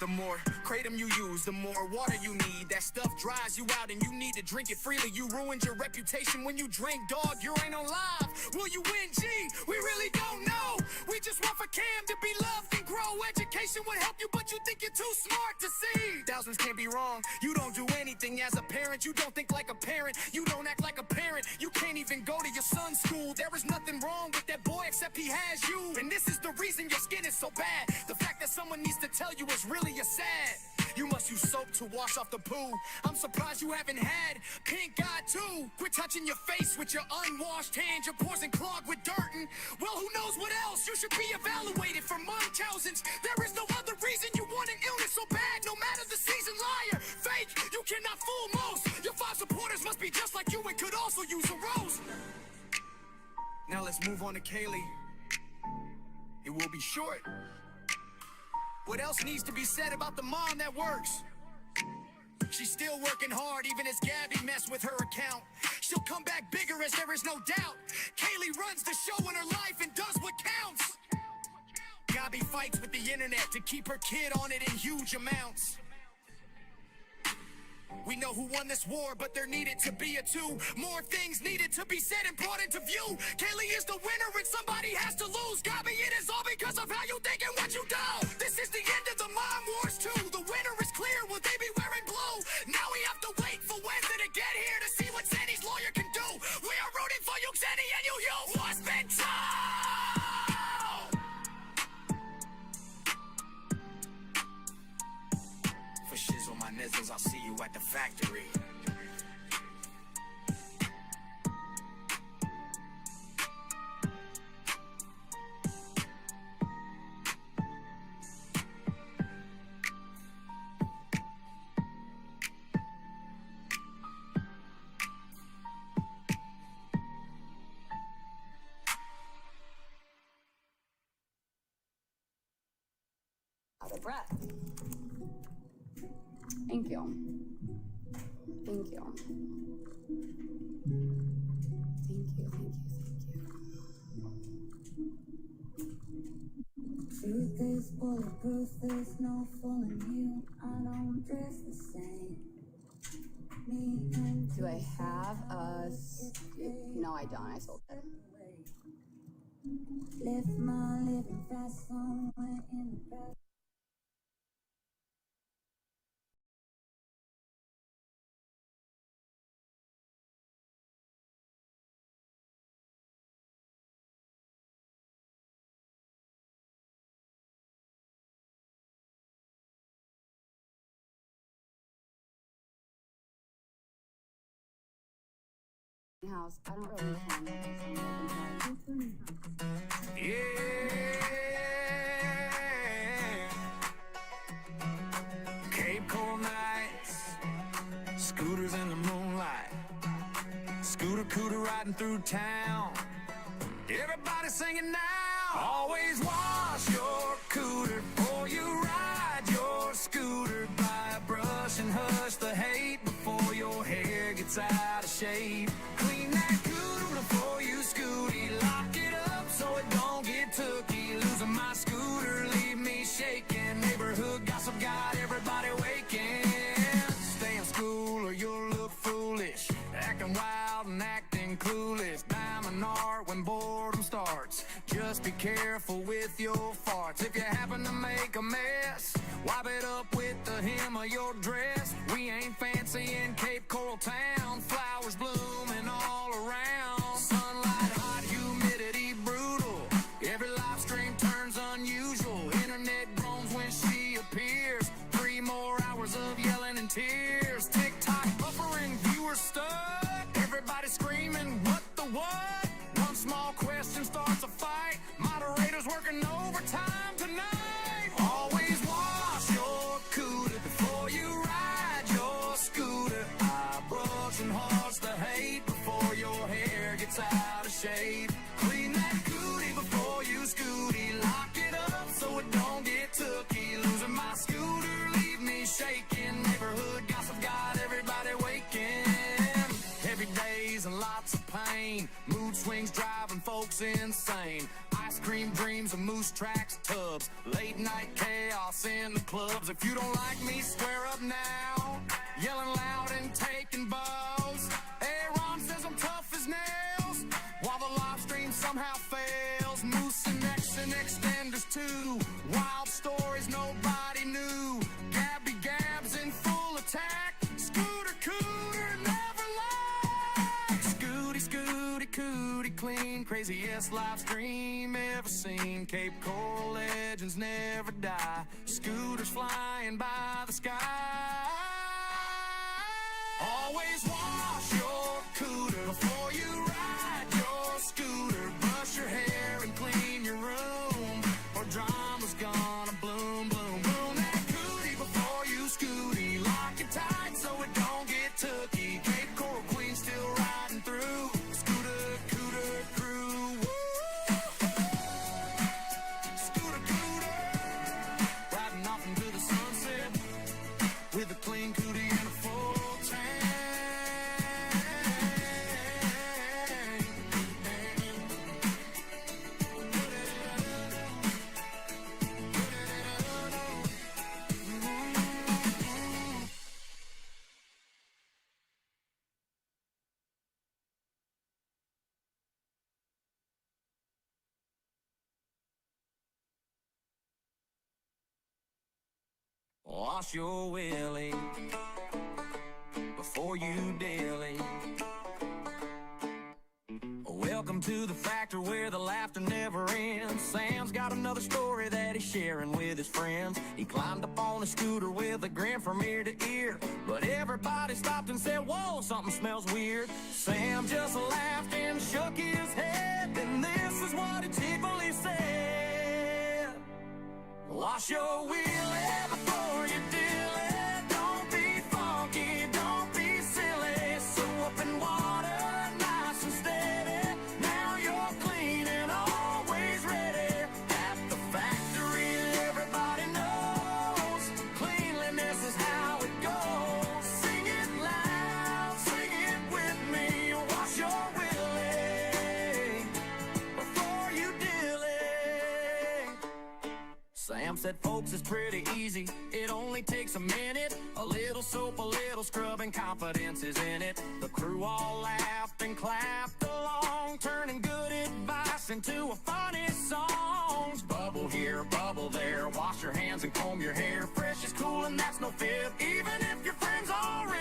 The more kratom you use, the more water you need. That stuff dries you out and you need to drink it freely. You ruined your reputation when you drink, dog. You ain't on live. Will you win, G? We really don't know. We just want for Cam to be loved and grow. Education would help you, but you think you're too smart to see. Thousands can't be wrong. You don't do anything as a parent. You don't think like a parent. You don't act like a parent. You can't even go to your son's school. There is nothing wrong with that boy except he has you. And this is the reason your skin is so bad. The fact that someone needs to tell you is really a sad. You must use soap to wash off the poo. I'm surprised you haven't had pink eye too. Quit touching your face with your unwashed hands. Your pores and clogged with dirt and, well, who knows what else? You should be evaluated for Munchausen's. There is no other reason you want an illness so bad. No matter the season, liar, fake, you cannot fool most. Your 5 supporters must be just like you and could also use a rose. Now let's move on to Kaylee. It will be short. What else needs to be said about the mom that works? She's still working hard even as Gabi messed with her account. She'll come back bigger as there is no doubt. Kaylee runs the show in her life and does what counts. Gabi fights with the internet to keep her kid on it in huge amounts. We know who won this war, but there needed to be a two. More things needed to be said and brought into view. Kaylee is the winner and somebody has to lose. Gabi, it is all because of how you think and what you do. This is the end of the mom wars too. The winner is clear, will they be wearing blue? Now we have to wait for Wednesday to get here to see what Sandy's lawyer can do. We are rooting for you, Sandy, and you, what's been told? For shizzle my nizzles, I'll see you at the factory. Out of breath. Thank you. Thank you. Truth is bulletproof, there's no fooling you. I don't dress the same. Me and Do I have a... No, I don't. I sold it. live my living fast somewhere in the past. House. I don't really plan on this. Yeah. town. Everybody singing now. Always wash your cooter before you ride your scooter. Buy a brush and hush the hate before your hair gets out of shape. Clean that cooter before you scooty. Lock it up so it don't get tooky. Losing my scooter, leave me shaking. Neighborhood gossip got everybody waking. Stay in school or you'll look foolish. Acting wild and acting clueless. Diamond art when boredom starts. Just be careful with your farts. If you happen to make a mess, wipe it up with the hem of your dress. We ain't fancy in Cape Coral Town. Flowers blooming all around. Sunlight hot, humidity brutal. Every live stream turns unusual. Internet groans when she appears. 3 more hours of yelling and tears. TikTok buffering, viewers stuck. Everybody screaming, what the what? One small question starts a fight. Moderators working overtime tonight. Always wash your cooter before you ride your scooter. I brush and hush the hate before your hair gets out of shape. Clean that cootie before you scooty. Lock it up so it don't get tooky. Losing my scooter, leave me shaking. Neighborhood gossip got everybody waking. Heavy days and lots of pain. Mood swings driving folks insane. Ice cream dreams of moose tracks, tubs. Late night chaos in the clubs. If you don't like me, square up now. Yelling loud and taking bows. Aaron says I'm tough as nails. While the live stream somehow fails. Moose and X and extenders too. Wild stories nobody knew. Gabi Gabs in full attack. Scooter cooter never lied. Scooty scooty cootie clean. Craziest live stream ever seen. Cape Coral legends never die. Scooters flying by the sky. Always wash your cooter before you ride your scooter. Brush your hair and clean your room, or drama's gonna bloom, bloom, bloom. That cootie before you scooty. Lock it tight so it don't get tooky. Cape Coral Queen still riding through. Scooter cooter crew. Woo! Scooter cooter. Riding off into the sunset with a clean cootie and a full tank. Wash your willy before you dilly. Welcome to the factor where the laughter never ends. Sam's got another story that he's sharing with his friends. He climbed up on a scooter with a grin from ear to ear, but everybody stopped and said, whoa, something smells weird. Sam just laughed and shook his head. Then this is what he cheerfully said: wash your wheelie before you deal it. Don't be funky, don't be silly. Soap and water, nice and steady. Now you're clean and always ready. At the factory, everybody knows cleanliness is how it goes. Sing it loud, sing it with me. Wash your wheelie before you deal it. Sam said, folks, it's pretty easy. It only takes a minute. A little soap, a little scrub, and confidence is in it. The crew all laughed and clapped along, turning good advice into a funny song. Bubble here, bubble there. Wash your hands and comb your hair. Fresh is cool and that's no fib, even if your friends are real.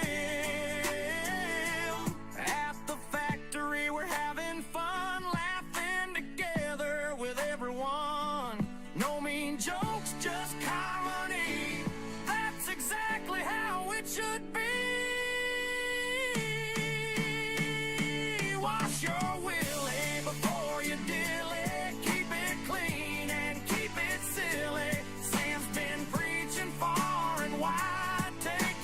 At the factory, we're having fun, laughing together with everyone. No mean jokes, just comedy. That's exactly how it should be. Wash your willy before you dilly. Keep it clean and keep it silly. Sam's been preaching far and wide. Take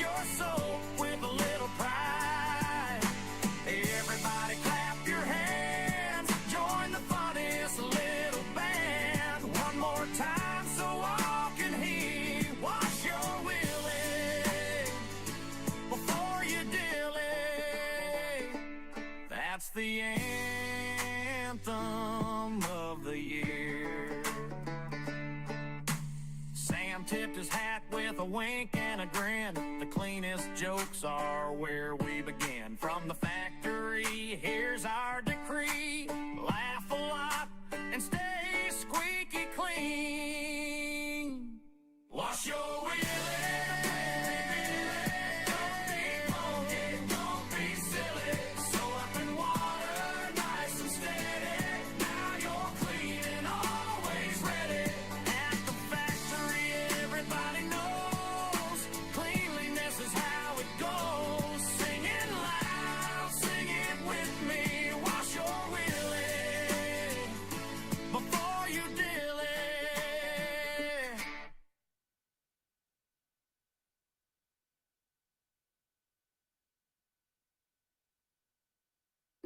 anthem of the year. Sam tipped his hat with a wink and a grin. The cleanest jokes are where we begin. From the factory, here's our decree. Laugh a lot and stay squeaky clean. Wash your wheelie.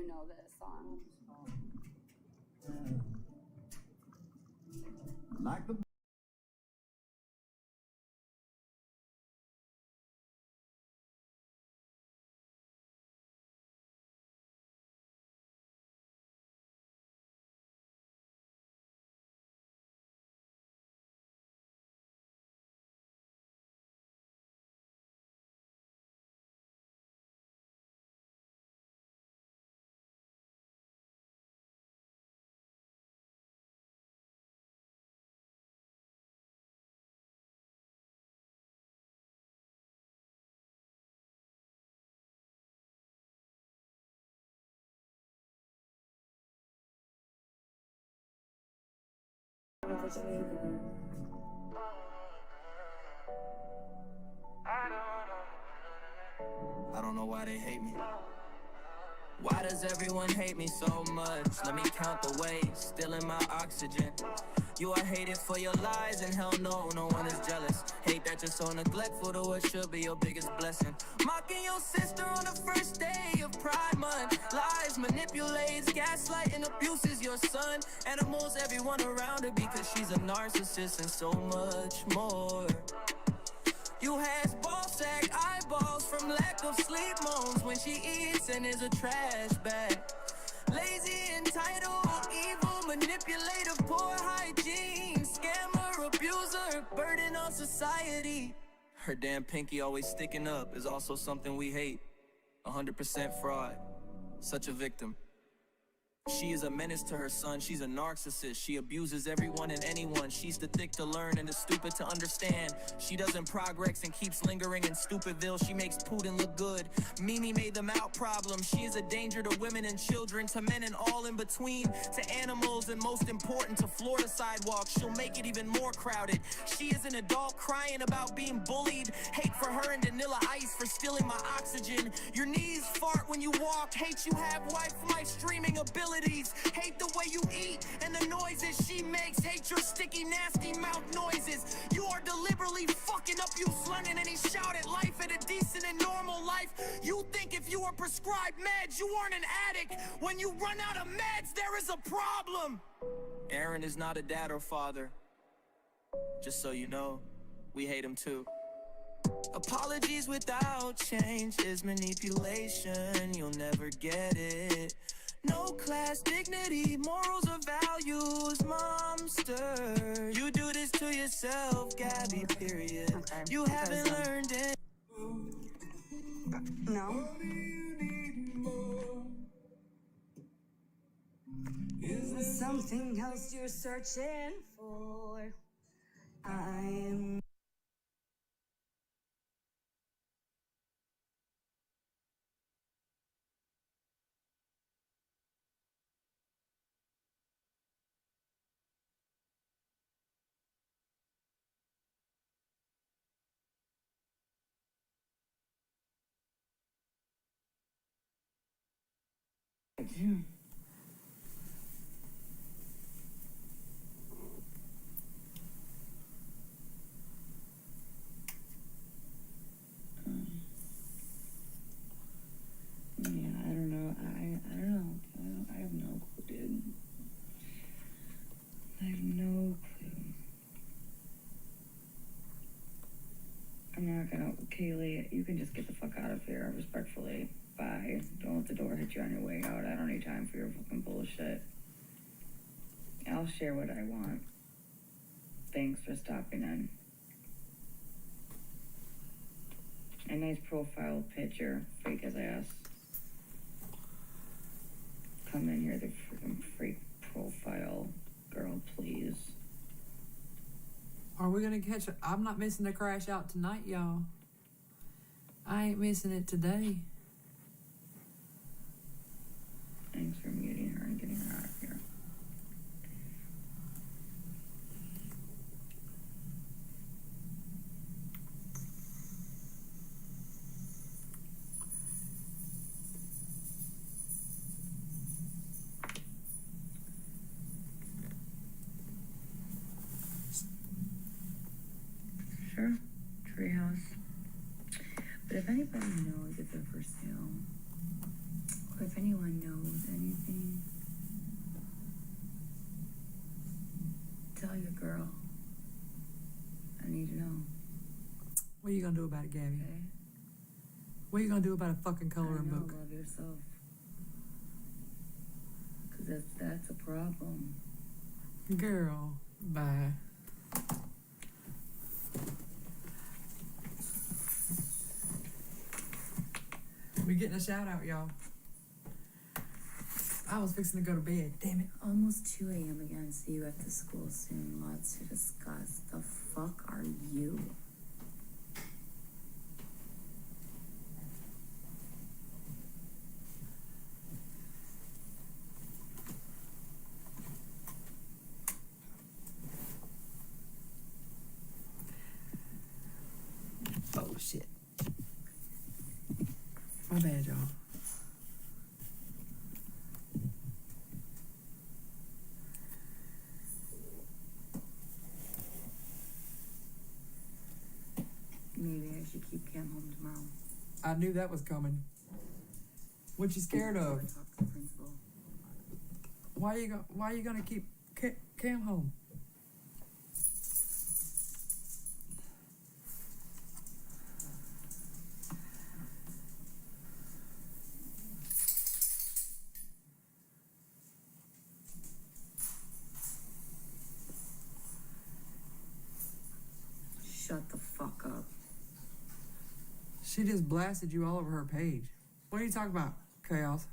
You know this song. Like the I don't know why they hate me. Why does everyone hate me so much? Let me count the ways, stealing my oxygen. You are hated for your lies, and hell no, no one is jealous. Hate that you're so neglectful to what should be your biggest blessing. Mocking your sister on the first day of Pride Month. Lies, manipulates, gaslight, and abuses your son. Animals, everyone around her because she's a narcissist and so much more. You has ball sack eyeballs from lack of sleep moans when she eats and is a trash bag. Lazy, entitled, evil, manipulative, poor hygiene, scammer, abuser, burden on society. Her damn pinky always sticking up is also something we hate. 100% fraud. Such a victim. She is a menace to her son. She's a narcissist. She abuses everyone and anyone. She's too thick to learn and is stupid to understand. She doesn't progress and keeps lingering in Stupidville. She makes Putin look good. Mimi made them out problem. She is a danger to women and children, to men and all in between, to animals, and most important, to Florida sidewalks. She'll make it even more crowded. She is an adult crying about being bullied. Hate for her and Vanilla Ice for stealing my oxygen. Your knees fart when you walk. Hate you have life streaming ability. Hate the way you eat and the noises she makes. Hate your sticky, nasty mouth noises. You are deliberately fucking up you slugging and he shout at life at a decent and normal life. You think if you are prescribed meds, you aren't an addict. When you run out of meds, there is a problem. Aaron is not a dad or father. Just so you know, we hate him too. Apologies without change is manipulation. You'll never get it. No class, dignity, morals or values, momster. You do this to yourself, Gabi, period. Okay. You haven't learned it. No. Is there something else you're searching for? I'm Yeah, I don't know. I don't know. I have no clue, dude. I have no clue. I'm not gonna, Kaylee, you can just get the fuck out of here, respectfully. Bye. Don't let the door hit you on your way out. I don't need time for your fucking bullshit. I'll share what I want. Thanks for stopping in. A nice profile picture, fake as ass. Come in here, the freaking fake profile. Girl, please. Are we gonna catch it? I'm not missing the crash out tonight, y'all. I ain't missing it today. Thanks for muting her and getting her out of here. Sure, treehouse. But if anybody knows if they're for sale, or if anyone knows anything, tell your girl. I need to know. What are you gonna do about it, Gabby? Okay? What are you gonna do about a fucking coloring I know, book? love yourself. Cause that's a problem. Girl, bye. We getting a shout out, y'all. I was fixing to go to bed. Damn it. Almost 2 a.m. again. See you at the school soon. Lots to discuss. The fuck are you? Oh, shit. My bad, y'all. Maybe I should keep Cam home tomorrow. I knew that was coming. What you scared of? Talk to the principal. Why you gonna keep Cam home? Shut the fuck up. She just blasted you all over her page. What are you talking about, Chaos?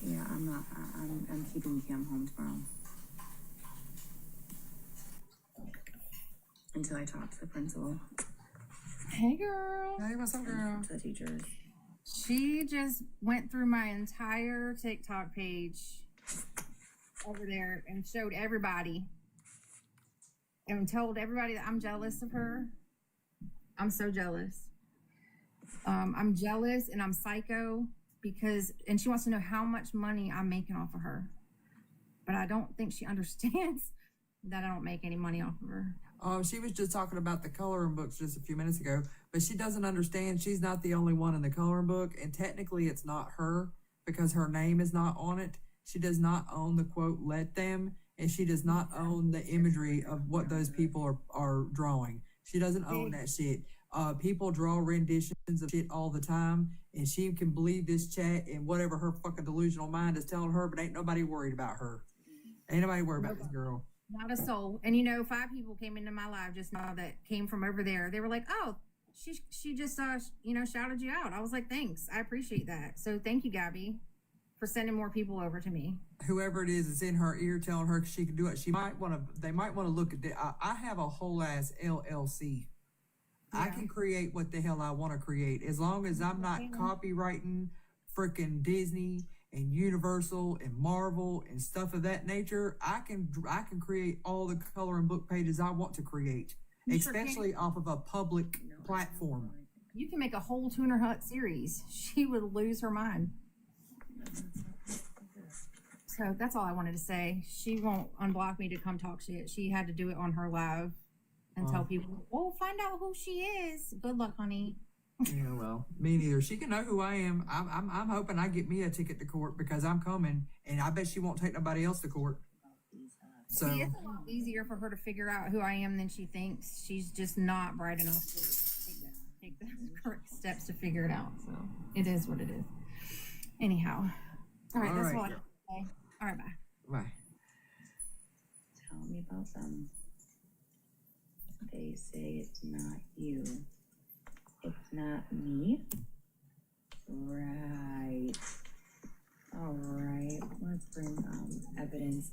Yeah, I'm keeping Cam home tomorrow. Until I talk to the principal. Hey, girl. Hey, what's up, girl? To the teachers. She just went through my entire TikTok page over there and showed everybody and told everybody that I'm jealous of her. I'm so jealous. I'm jealous and I'm psycho and she wants to know how much money I'm making off of her. But I don't think she understands that I don't make any money off of her. She was just talking about the coloring books just a few minutes ago, but she doesn't understand she's not the only one in the coloring book, and technically it's not her because her name is not on it. She does not own the quote, let them, and she does not own the imagery of what those people are drawing. She doesn't own that shit. People draw renditions of shit all the time, and she can believe this chat and whatever her fucking delusional mind is telling her, but ain't nobody worried about her. Ain't nobody worried about this girl. Not a soul. And 5 people came into my live just now that came from over there. They were like, oh, she just shouted you out. I was like, thanks. I appreciate that. So thank you, Gabi, for sending more people over to me. Whoever it is in her ear telling her she can do it. They might want to look at it. I have a whole ass LLC. Yeah. I can create what the hell I want to create as long as I'm not copywriting freaking Disney and Universal and Marvel and stuff of that nature. I can create all the coloring book pages I want to create, especially off of a public platform. You can make a whole Tuner Hut series. She would lose her mind. So that's all I wanted to say. She won't unblock me to come talk shit. She had to do it on her live and tell people, oh, find out who she is. Good luck, honey. Yeah, well, me neither. She can know who I am. I'm hoping I get me a ticket to court because I'm coming, and I bet she won't take nobody else to court. So See, it's a lot easier for her to figure out who I am than she thinks. She's just not bright enough to take the correct steps to figure it out. So it is what it is. Anyhow, all right, that's all I have to say. All right, bye. Bye. Tell me about them. They say it's not you. It's not me. Right. All right. Let's bring evidence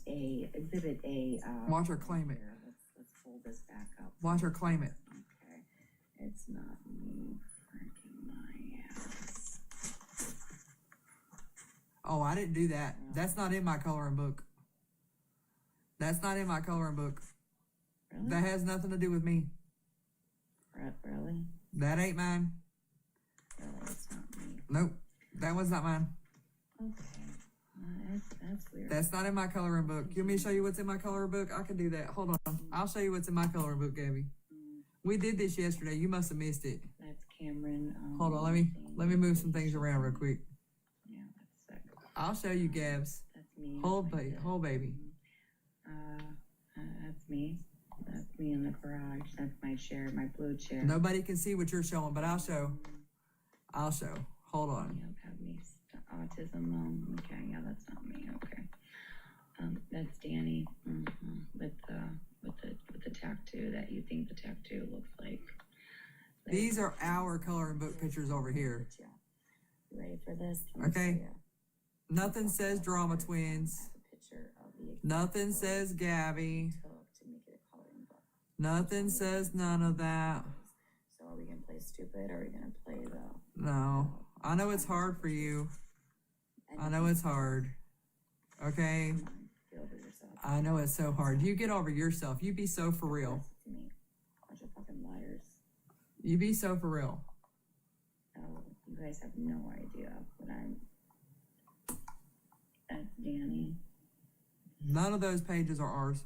exhibit A. Watch her claim it. Let's fold this back up. Watch her claim it. Okay. It's not me. Freaking my ass. Oh, I didn't do that. That's not in my coloring book. That's not in my coloring book. Really? That has nothing to do with me. Really? That ain't mine. Really, it's not me. Nope. That one's not mine. Okay. That's weird. That's not in my coloring book. You want me to show you what's in my coloring book? I can do that. Hold on. I'll show you what's in my coloring book, Gabby. We did this yesterday. You must have missed it. That's Cameron. Hold on. Let me move some things around real quick. Yeah, that's sick. I'll show you, Gabs. That's me. Hold baby. That's me. That's me in the garage. That's my chair, my blue chair. Nobody can see what you're showing, but I'll show. Hold on. You have me autism. Okay, yeah, that's not me. Okay. That's Danny. With the tattoo that you think the tattoo looks like. These are our coloring book pictures over here. You ready for this? Okay. Nothing says drama twins. Nothing says Gabby. Nothing says none of that. So are we gonna play stupid or are we gonna play the? No. I know it's hard for you. I know it's hard. Okay? Come on, get over yourself. I know it's so hard. You get over yourself. You be so for real. Listen to me. Bunch of fucking liars. You be so for real. No, you guys have no idea what I'm. That's Danny. None of those pages are ours.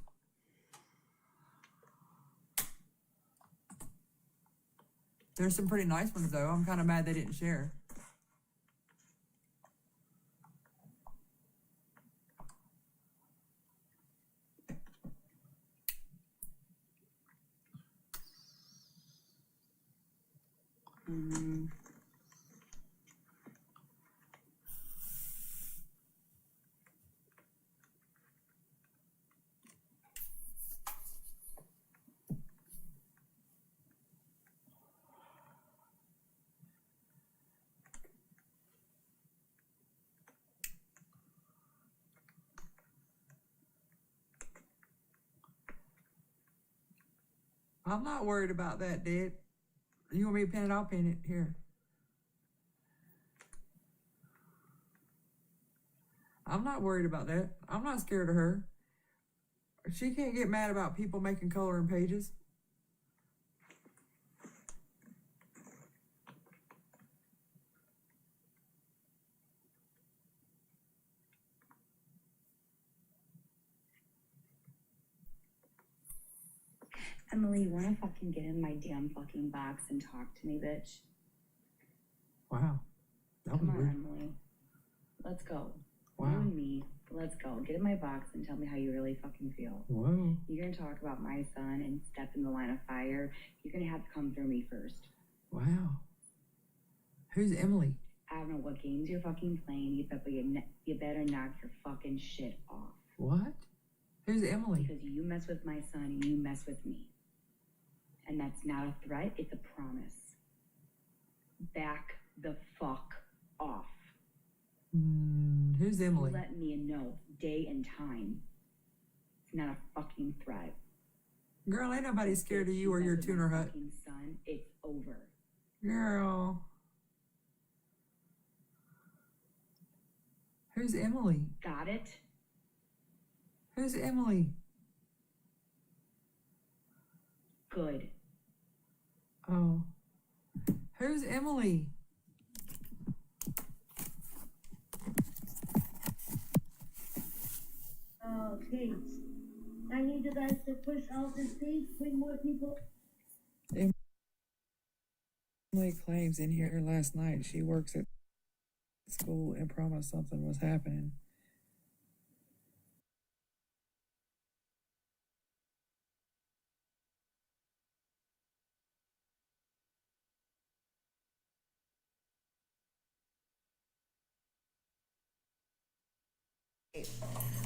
There's some pretty nice ones though. I'm kind of mad they didn't share. I'm not worried about that, Dad. You want me to pin it? I'll pin it. Here. I'm not worried about that. I'm not scared of her. She can't get mad about people making coloring pages. Emily, you wanna fucking get in my damn fucking box and talk to me, bitch? Wow. That was Come on, weird. Emily. Let's go. Wow. You and me, let's go. Get in my box and tell me how you really fucking feel. Whoa. You're gonna talk about my son and step in the line of fire. You're gonna have to come through me first. Wow. Who's Emily? I don't know what games you're fucking playing, but you better knock your fucking shit off. What? Who's Emily? Because you mess with my son and you mess with me. And that's not a threat, it's a promise. Back the fuck off. Who's Emily? Let me know day and time. It's not a fucking threat. Girl, ain't nobody scared of you or your mess with my tuner hut. fucking son, it's over. Girl. Who's Emily? Got it? Who's Emily? Good. Oh. Who's Emily? Okay. I need you guys to push out this page, bring more people. Emily claims in here last night she works at school and promised something was happening.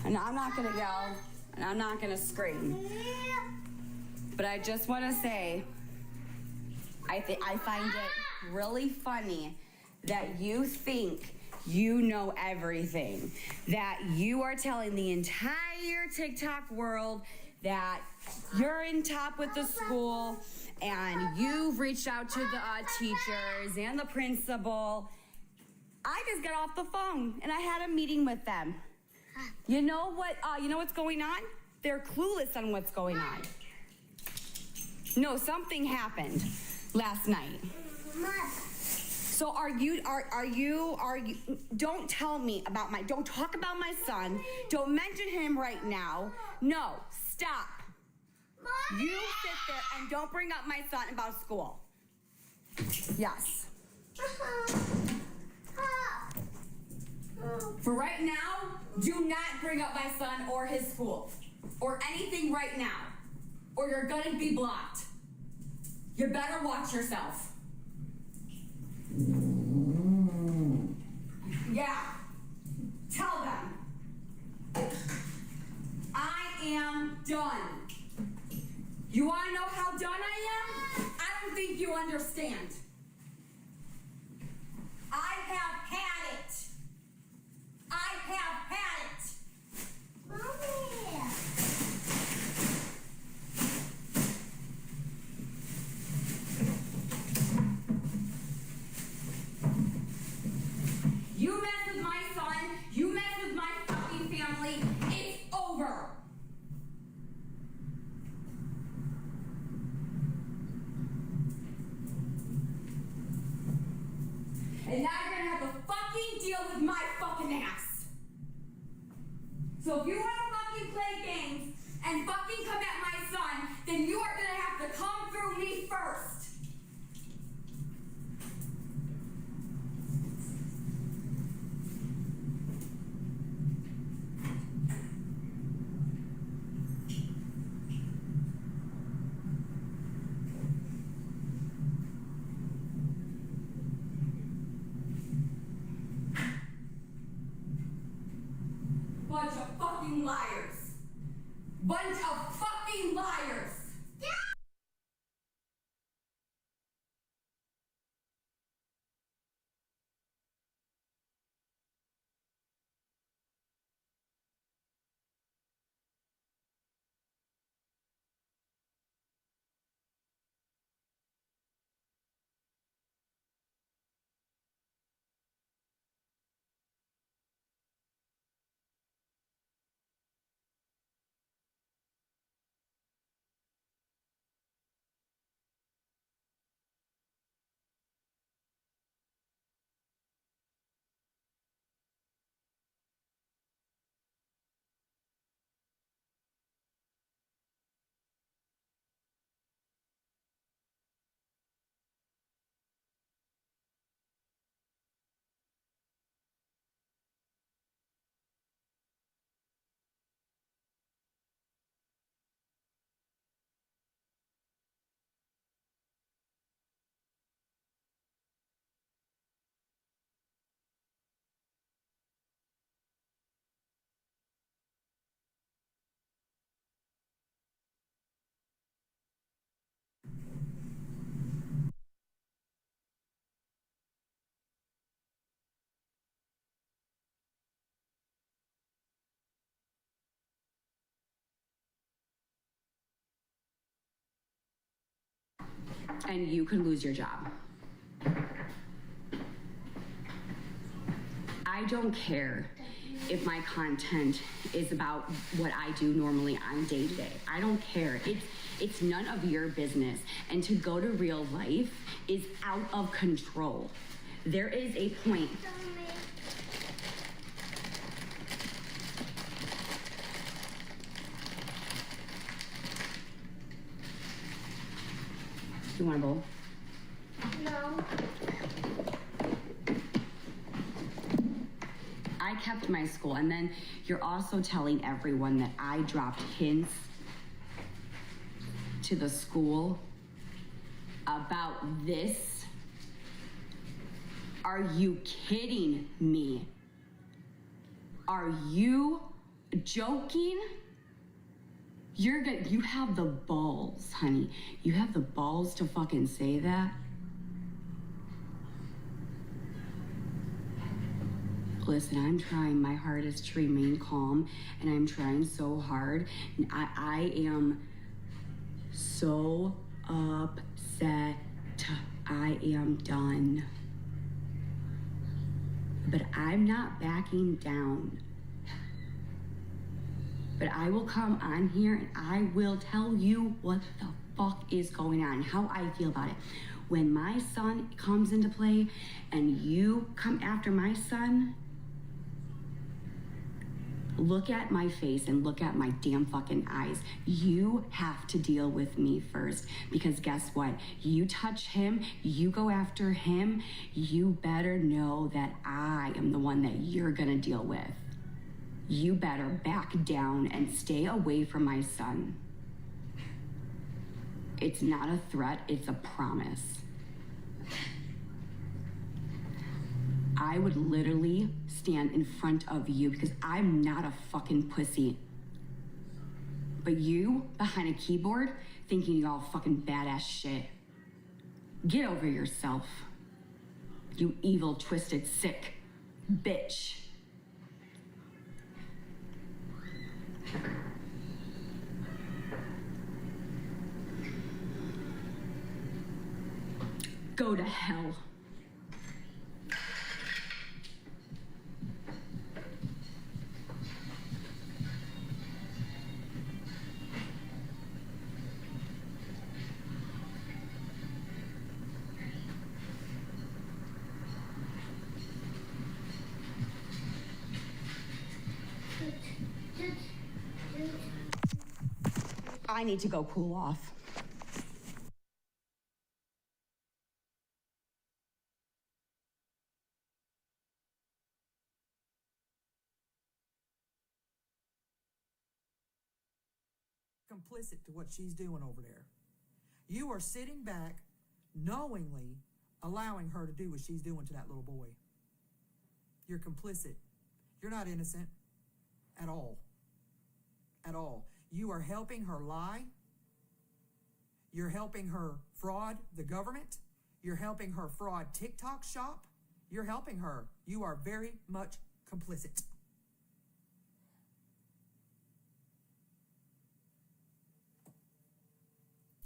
And I'm not gonna yell, and I'm not gonna scream. But I just wanna say, I find it really funny that you think you know everything, that you are telling the entire TikTok world that you're in top with the school and you've reached out to the teachers and the principal. I just got off the phone and I had a meeting with them. You know what? You know what's going on? They're clueless on what's going on. No, something happened last night. So are you, don't tell me about don't talk about my son. Don't mention him right now. No, stop. You sit there and don't bring up my son about school. Yes. For right now, do not bring up my son or his school or anything right now, or you're gonna be blocked. You better watch yourself. Yeah, tell them. I am done. You wanna know how done I am? I don't think you understand. I have had it. I have had it. Mommy. You mess with my son, you mess with my fucking family, it's over. And now you're gonna have to fucking deal with my fucking ass. So if you wanna fucking play games and fucking come at my son, then you are gonna have to come through me first. Bunch of fucking liars. Bunch of fucking liars. And you could lose your job. I don't care if my content is about what I do normally on day to day. I don't care. It's none of your business. And to go to real life is out of control. There is a point. You want a bowl? No. I kept my school, and then you're also telling everyone that I dropped hints to the school about this. Are you kidding me? Are you joking? You have the balls, honey. You have the balls to fucking say that? Listen, I'm trying my hardest to remain calm, and I'm trying so hard. And I am so upset. I am done. But I'm not backing down. But I will come on here and I will tell you what the fuck is going on, how I feel about it. When my son comes into play and you come after my son, look at my face and look at my damn fucking eyes. You have to deal with me first, because guess what? You touch him, you go after him, you better know that I am the one that you're gonna deal with. You better back down and stay away from my son. It's not a threat, it's a promise. I would literally stand in front of you because I'm not a fucking pussy. But you, behind a keyboard, thinking you're all fucking badass shit. Get over yourself. You evil, twisted, sick bitch. Go to hell. I need to go cool off. Complicit to what she's doing over there. You are sitting back, knowingly allowing her to do what she's doing to that little boy. You're complicit. You're not innocent at all. At all. You are helping her lie. You're helping her fraud the government. You're helping her fraud TikTok shop. You're helping her. You are very much complicit.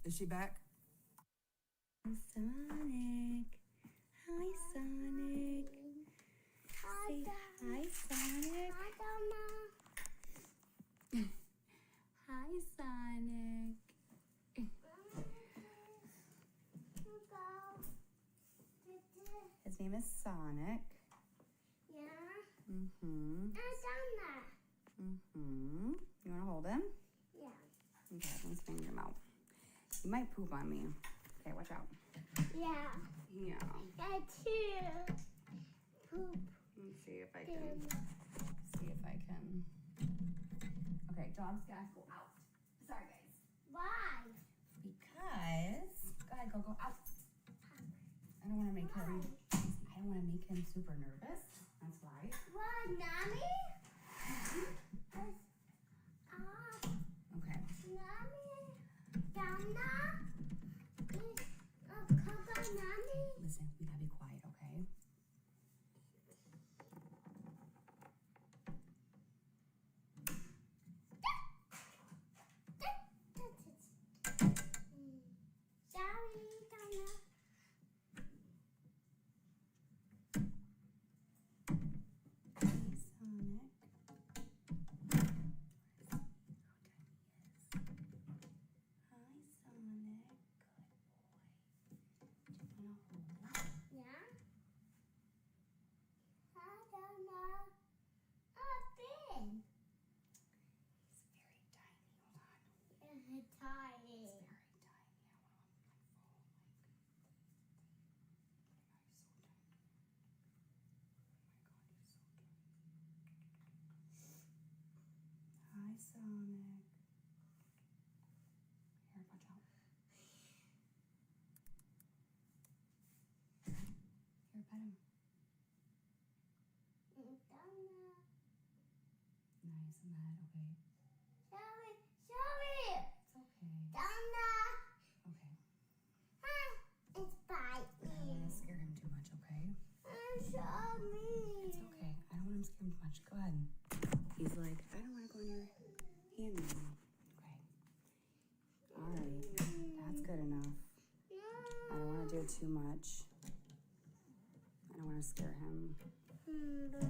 Is she back? Sonic. Hi, Sonic. Say hi, Sonic. Hi, Sonic. His name is Sonic. Yeah. Mm-hmm. Mm-hmm. You want to hold him? Yeah. Okay, let me spin your mouth. You might poop on me. Okay, watch out. Yeah. Yeah. I too. Poop. Let's see if I can. Okay, dogs gotta go out. Sorry, guys. Why? Because go ahead, go out. I don't want to make him super nervous. That's why. What, Mommy? Okay. Listen, we gotta be quiet, okay? Sonic. Hi, Sonic. Good boy. Do you want to hold him? Yeah? I don't know. Oh, big. He's very tiny. Hold on. It's tiny. He's very tiny. I want to fall. Oh my god, he's so cute. Hi, Sonic. Here, watch out. Here, pet him. I don't know. nice in bed, okay? Sorry. It's okay. Donna. Okay. It's I don't want biting. to scare him too much, okay? Sorry. It's okay. I don't want him to scare him too much. Go ahead. He's like, I don't want to go in your hand, Mommy. Okay. All right. That's good enough. I don't want to do it too much. I don't want to scare him. But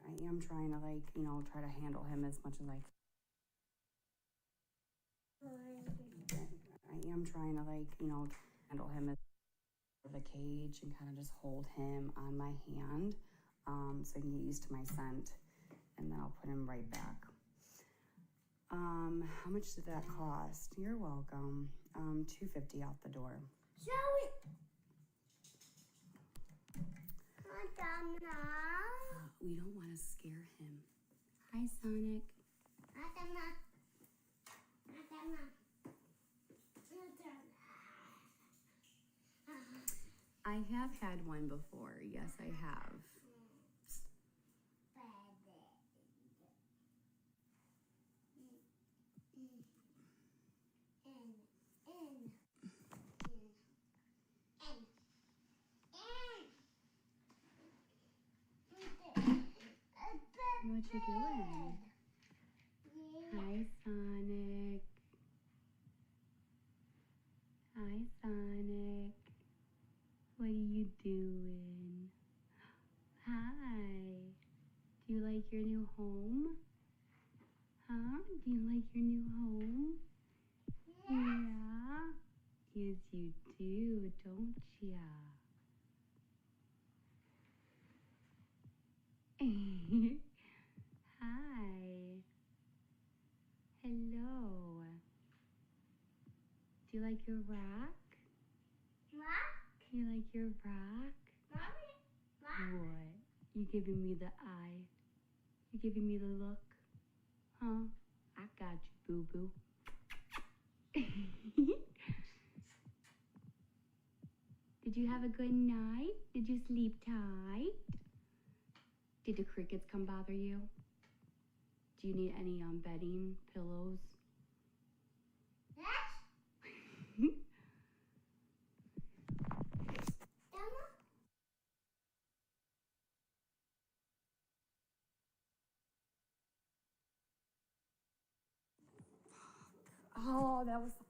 I am trying to, like, try to handle him as much as I can. I am trying to, like, handle him as the cage and kind of just hold him on my hand, so I can get used to my scent, and then I'll put him right back. How much did that cost? You're welcome. $2.50 out the door. Sorry. Donna. We don't want to scare him. Hi, Sonic. Donna. I have had one before. Yes, I have. What you doing? Hi, Sonic. Hi, Sonic. What are you doing? Hi. Do you like your new home? Huh? Do you like your new home? Yeah. Yes, you do, don't ya? Hi. Hello. Do you like your rock? You like your rock? What? You giving me the eye? You giving me the look? Huh? I got you, boo-boo. Did you have a good night? Did you sleep tight? Did the crickets come bother you? Do you need any bedding, pillows? Oh, that was the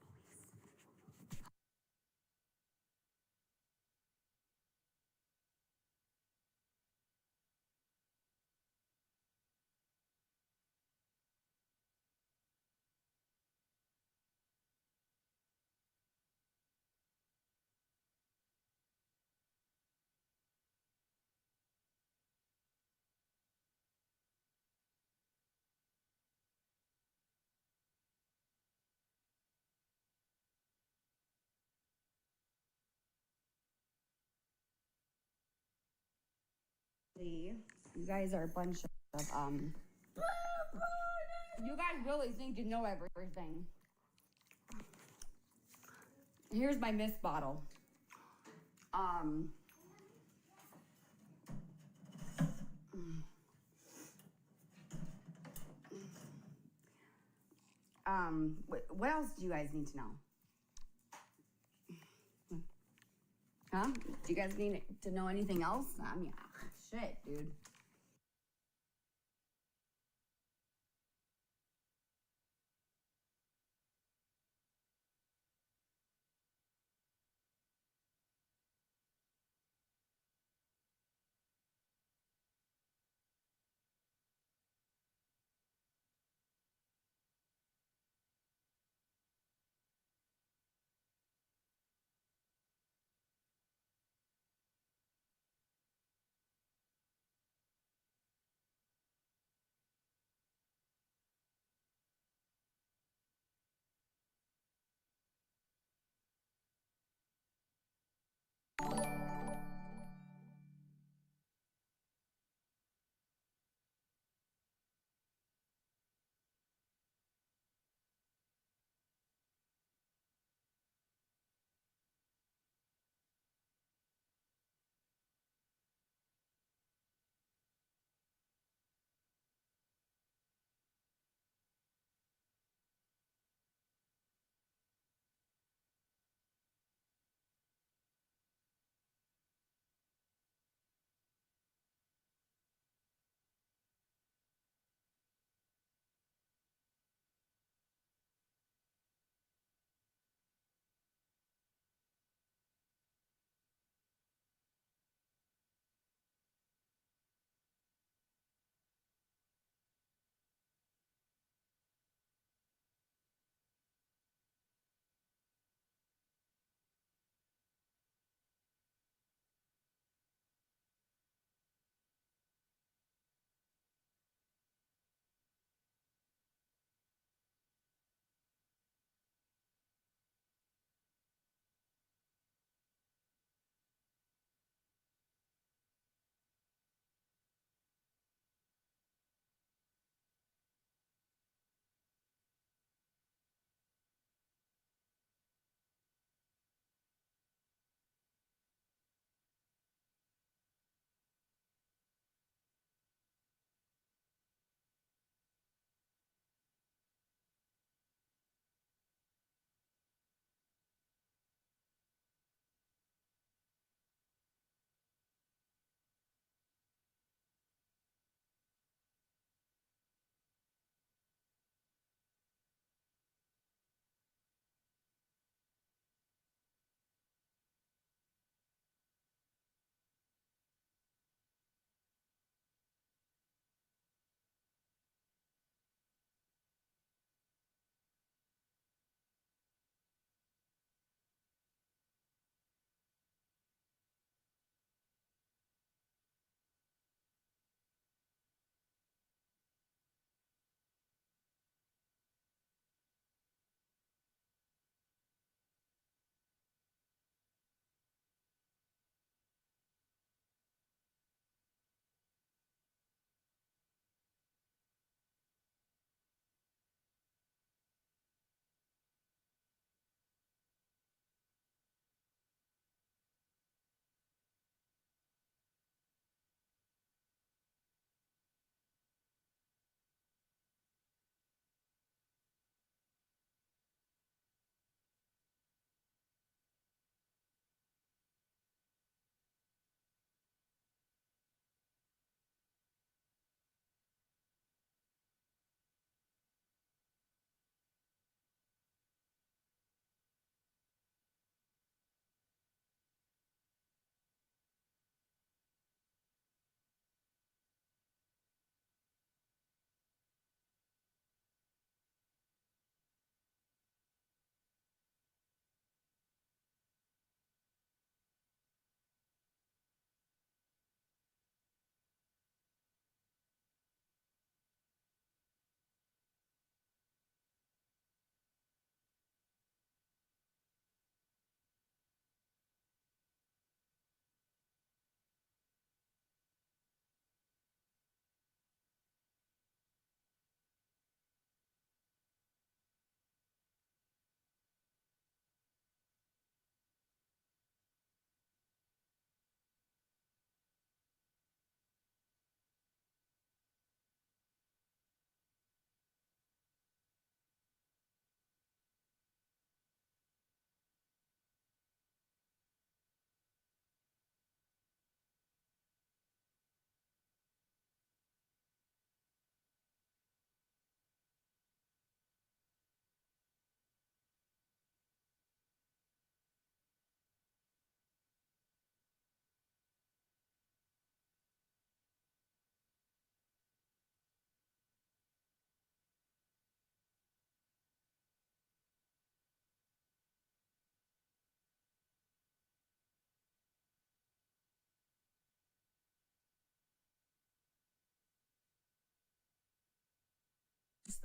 police. You guys are a bunch of you guys really think you know everything. Here's my mist bottle. What else do you guys need to know? Huh? Do you guys need to know anything else? I mean, shit, dude.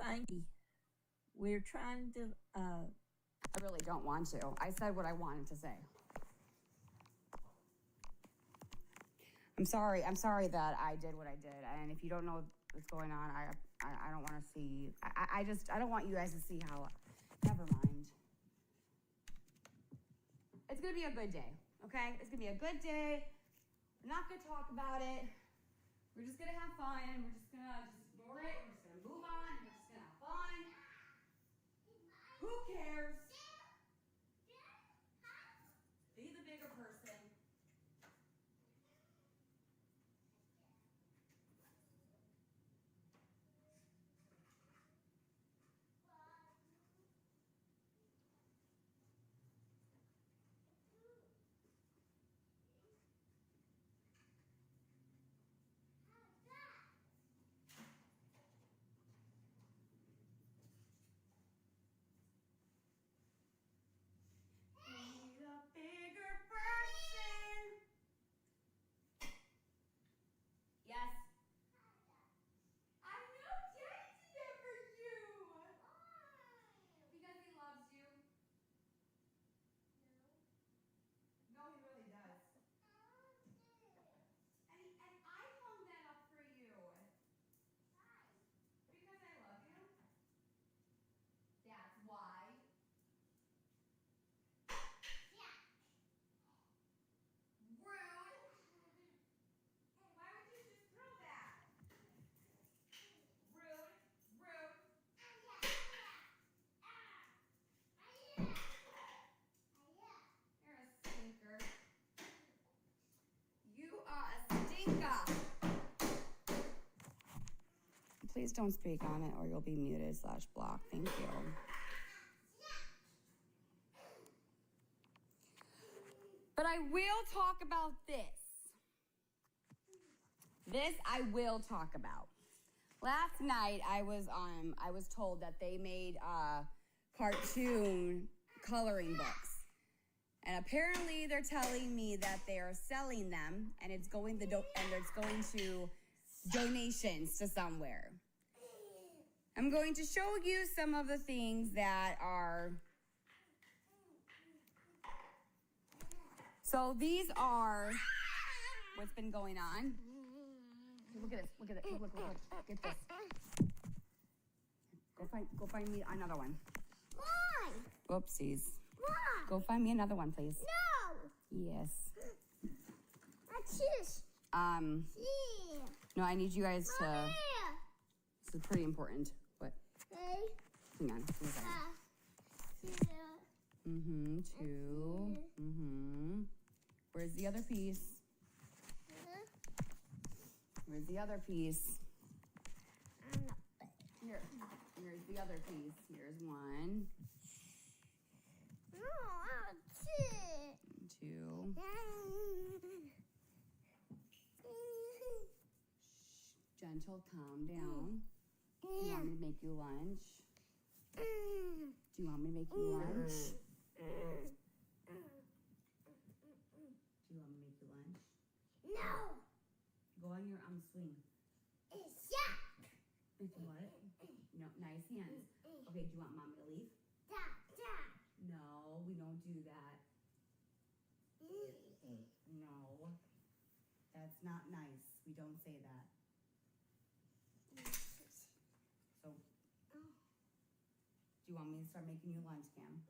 thank you. We're trying to, I really don't want to. I said what I wanted to say. I'm sorry that I did what I did. And if you don't know what's going on, I don't want to see, I don't want you guys to see how, never mind. It's gonna be a good day, okay? It's gonna be a good day. We're not gonna talk about it. We're just gonna have fun. We're just gonna ignore it. We're just gonna move on. We're just gonna have fun. Who cares? Be the bigger person. Be the bigger person. Yes. I know Daddy did that for you. Because he loves you. No, he really does. And I hung that up for you. Because I love you. That's why. Rude. Why would you just throw that? Rude. Rude. You're a stinker. You are a stinker. Please don't speak on it or you'll be muted / blocked. Thank you. But I will talk about this. This I will talk about. Last night I was told that they made cartoon coloring books. And apparently they're telling me that they are selling them and it's going to donations to somewhere. I'm going to show you some of the things that are. So these are what's been going on. Look at this. Look at it. Look. Get this. Go find me another one. why? Whoopsies. Why? Go find me another one, please. No. Yes. That's this. Here. No, I need you guys to. Here. This is pretty important. What? Hey. Hang on. Give me a second. Here. Two. Where's the other piece? Where's the other piece? Here. Here's the other piece. Here's one. No, that's it. Two. Gentle, calm down. Do you want me to make you lunch? Do you want me to make you lunch? Do you want me to make you lunch? No. Go on your swing. It's yuck. It's what? No, nice hands. Okay, do you want mommy to leave? Da. No, we don't do that. No. That's not nice. We don't say that. So, do you want me to start making you lunch, Cam?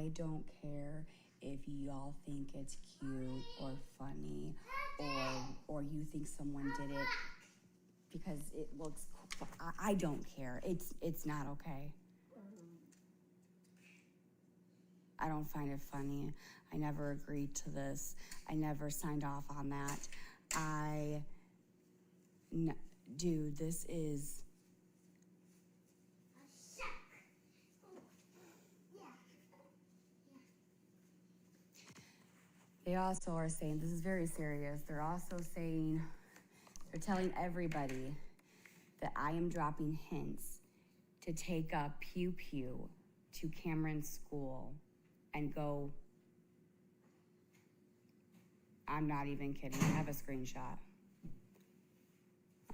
I don't care if y'all think it's cute or funny or you think someone did it because it looks cool. I don't care. It's not okay. I don't find it funny. I never agreed to this. I never signed off on that. Dude, this is... They also are saying, this is very serious, they're also saying, they're telling everybody that I am dropping hints to take a pew-pew to Cameron's school and go. I'm not even kidding, I have a screenshot.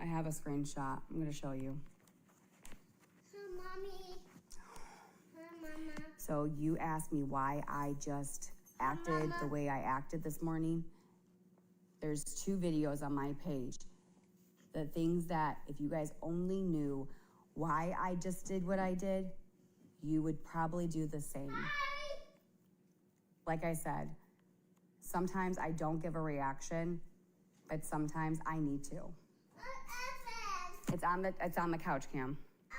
I'm gonna show you. Mommy. Mama. So you asked me why I just acted the way I acted this morning. There's 2 videos on my page. The things that, if you guys only knew why I just did what I did, you would probably do the same. Like I said, sometimes I don't give a reaction, but sometimes I need to. It's on the couch cam. Oh,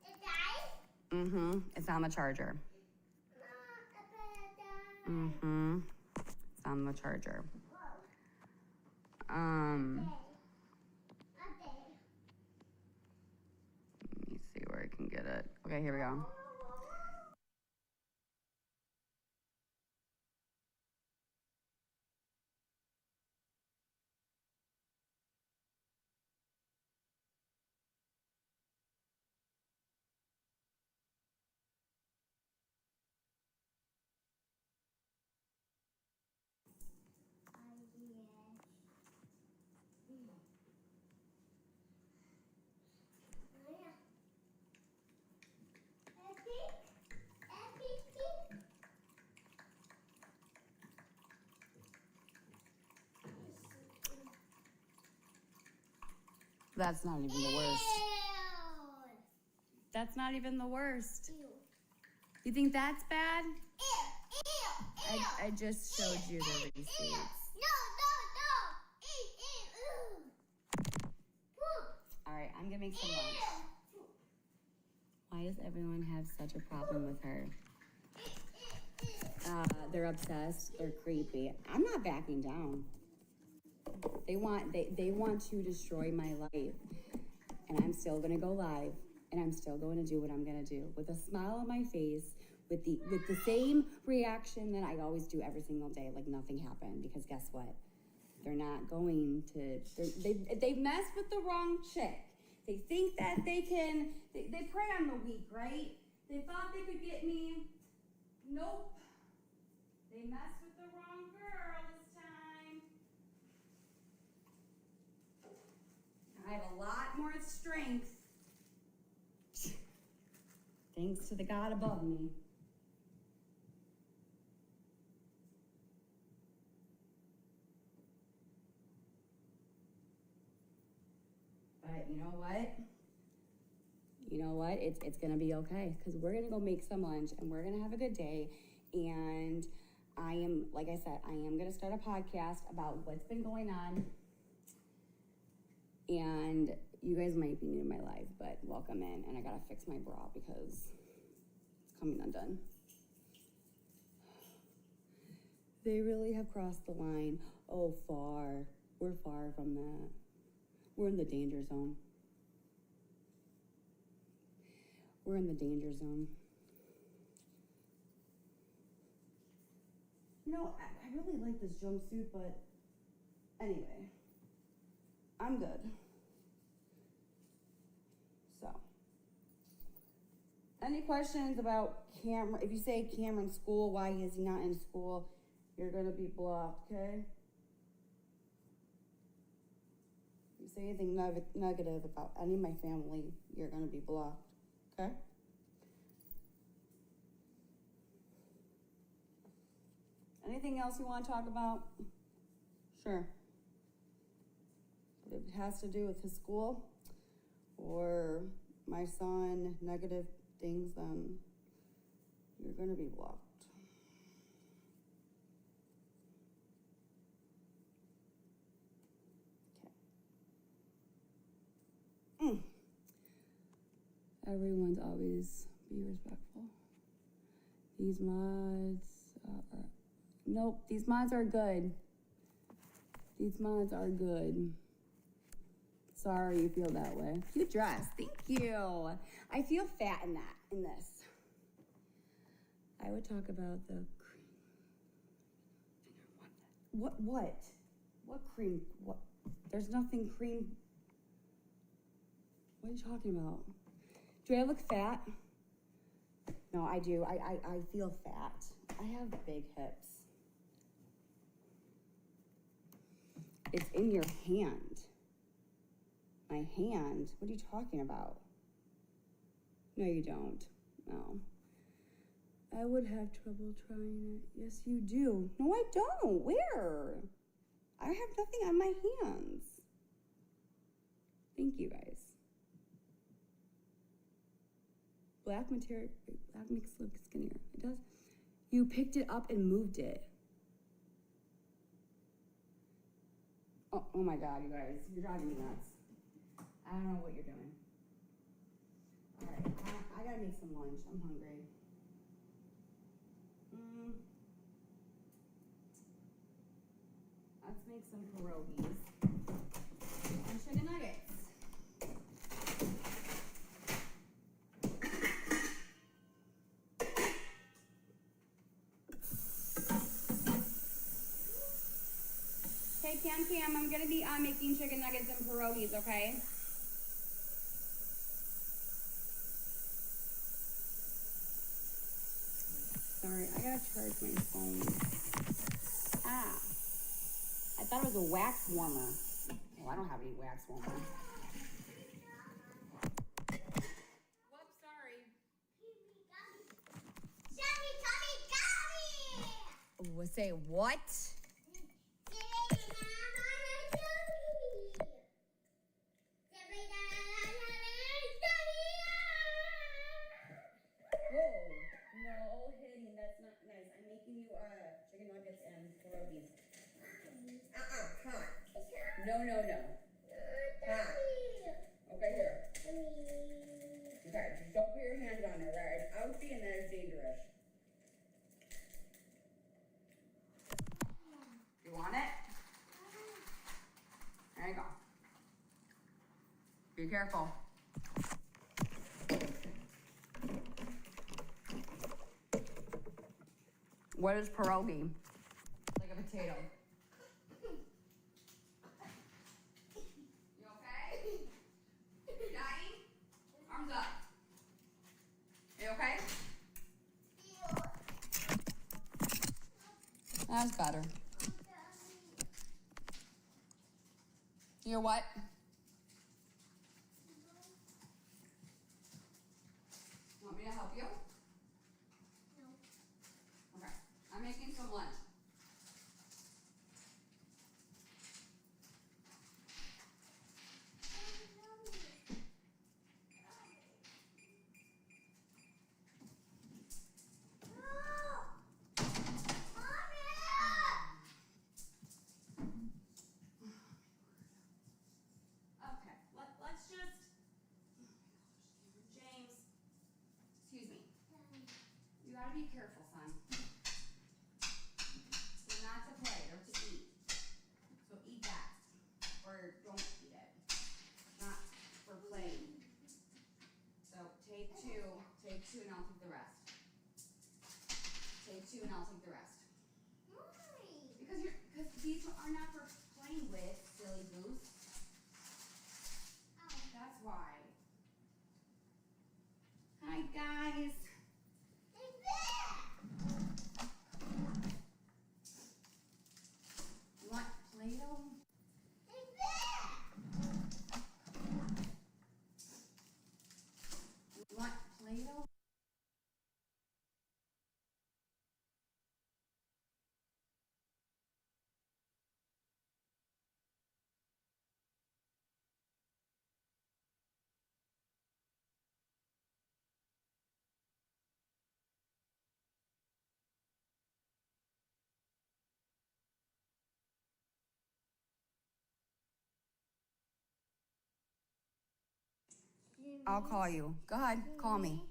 it died? It's on the charger. It's on the charger. Let me see where I can get it. Okay, here we go. That's not even the worst. That's not even the worst. You think that's bad? I just showed you the receipts. All right, I'm gonna make some lunch. Why does everyone have such a problem with her? They're obsessed. They're creepy. I'm not backing down. They want to destroy my life, and I'm still gonna go live, and I'm still going to do what I'm gonna do with a smile on my face, with the same reaction that I always do every single day, like nothing happened. Because guess what? They're not going to. They've messed with the wrong chick. They think that they can. They prey on the weak, right? They thought they could get me. Nope. They messed with the wrong girl this time. I have a lot more strength. Thanks to the God above me. But you know what? It's gonna be okay, because we're gonna go make some lunch and we're gonna have a good day. And I am, like I said, I am gonna start a podcast about what's been going on. And you guys might be new to my life, but welcome in. And I gotta fix my bra because it's coming undone. They really have crossed the line. Oh, far. We're far from that. We're in the danger zone. We're in the danger zone. You know, I really like this jumpsuit, but anyway, I'm good. So, any questions about Cameron? If you say Cameron's school, why is he not in school? You're gonna be blocked, okay? If you say anything negative about any of my family, you're gonna be blocked, okay? Anything else you want to talk about? Sure. If it has to do with his school or my son, negative things, then you're gonna be blocked. Everyone's always be respectful. These mods are, nope, these mods are good. These mods are good. Sorry you feel that way. Cute dress, thank you. I feel fat in this. I would talk about the cream. What cream? What? There's nothing cream. What are you talking about? Do I look fat? No, I do. I feel fat. I have big hips. It's in your hand. My hand? What are you talking about? No, you don't. No. I would have trouble trying it. Yes, you do. No, I don't. Where? I have nothing on my hands. Thank you, guys. Black material, black makes it look skinnier. It does. You picked it up and moved it. Oh my God, you guys. You're driving me nuts. I don't know what you're doing. All right, I gotta make some lunch. I'm hungry. Let's make some pierogies and chicken nuggets. Okay, Cam, I'm gonna be making chicken nuggets and pierogies, okay? Sorry, I gotta charge my phone. I thought it was a wax warmer. Oh, I don't have any wax warmer. Whoops, sorry. Say what? Chicken nuggets and pierogies. Come on. No. Okay, here. Okay, just don't put your hands on her, right? It's outsy and then it's dangerous. You want it? There you go. Be careful. What is pierogi? Like a potato. You okay? Dying? Arms up. You okay? That's better. You're what? Want me to help you? Okay. I'm making some lunch. Be careful, son. They're not to play, they're to eat. So eat that. Or don't eat it. Not for playing. So take two and I'll take the rest. Take two and I'll take the rest. Why? Because these are not for playing with, silly goose. That's why. Hi guys. I'll call you. Go ahead, call me.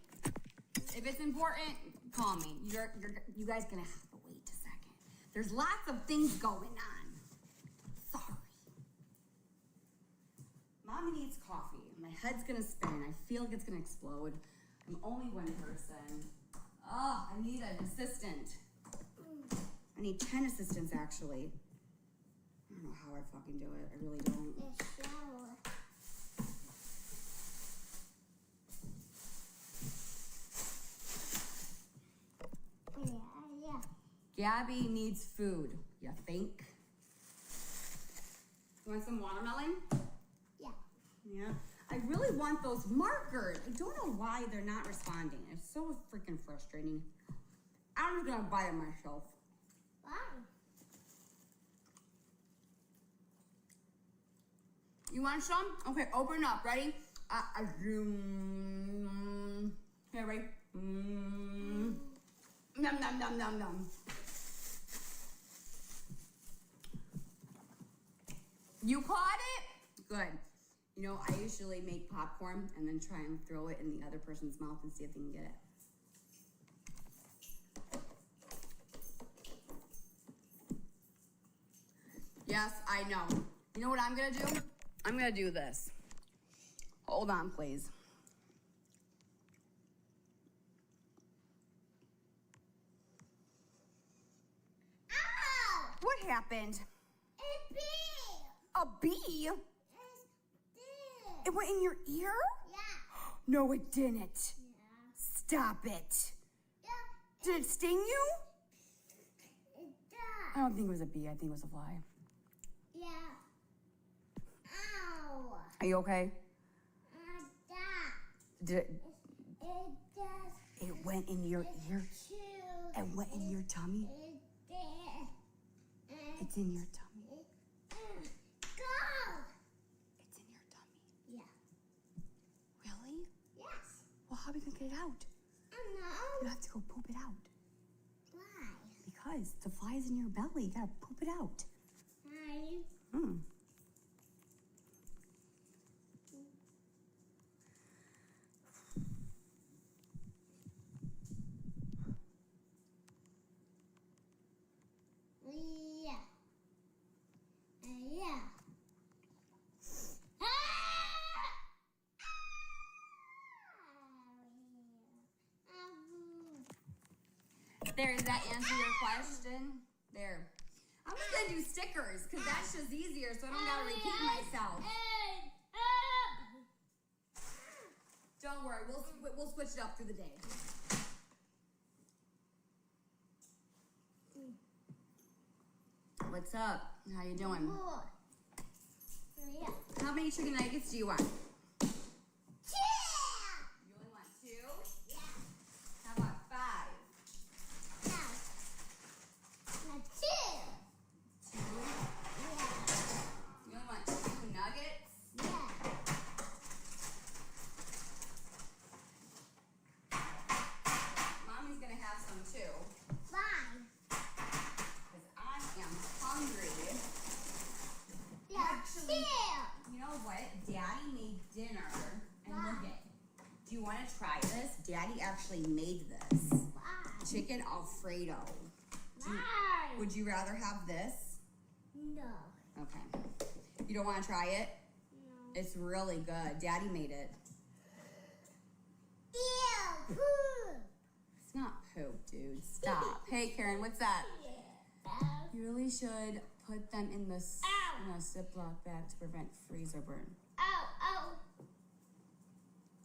If it's important, call me. You guys gonna have to wait a second. There's lots of things going on. Sorry. Mommy needs coffee. My head's gonna spin. I feel like it's gonna explode. I'm only one person. Oh, I need an assistant. I need 10 assistants, actually. I don't know how I fucking do it. I really don't. Gabi needs food. You think? You want some watermelon? Yeah. Yeah. I really want those markers. I don't know why they're not responding. It's so freaking frustrating. I'm just gonna buy it myself. Why? You want some? Okay, open up. Ready? Here, ready? Num, num, num, num, num. You caught it? Good. You know, I usually make popcorn and then try and throw it in the other person's mouth and see if they can get it. Yes, I know. You know what I'm gonna do? I'm gonna do this. Hold on, please. Ow! What happened? A bee! A bee? It went in your ear? Yeah. No, it didn't. Yeah. Stop it. Yeah. Did it sting you? It I does. don't think it was a bee. I think it was a fly. Yeah. Ow. Are you okay? That. Did it? It does. It went in your ear? Too. It went in your tummy? It did. It's in your tummy. Go. It's in your tummy. Yeah. Really? Yes. Well, how are we gonna get it out? You No. have to go poop it out. Why? Because the fly's in your belly. You gotta poop it out. Why? Hmm. Yeah. Yeah. There, does that answer your question? There. I'm just gonna do stickers, because that's just easier, so I don't gotta repeat myself. Don't worry, we'll switch it up through the day. What's up? How you doing? Yeah. How many chicken nuggets do you want? Yeah. You only want 2? Yeah. How about 5? No. Not 2. 2? Yeah. You only want 2 nuggets? Yeah. Mommy's gonna have some too, Why? because I am hungry. Yeah. Actually, 2. you know what? Daddy made dinner, and look it. Do you want to try this? Daddy actually made this. Why? Chicken Alfredo. Why? Would you rather have this? No. Okay. You don't want to try it? No. It's really good. Daddy made it. Ew. Poo. It's not poop, dude. Stop. Hey, Karen, what's that? You really should put them in this in a Ziploc bag to prevent freezer burn. Oh.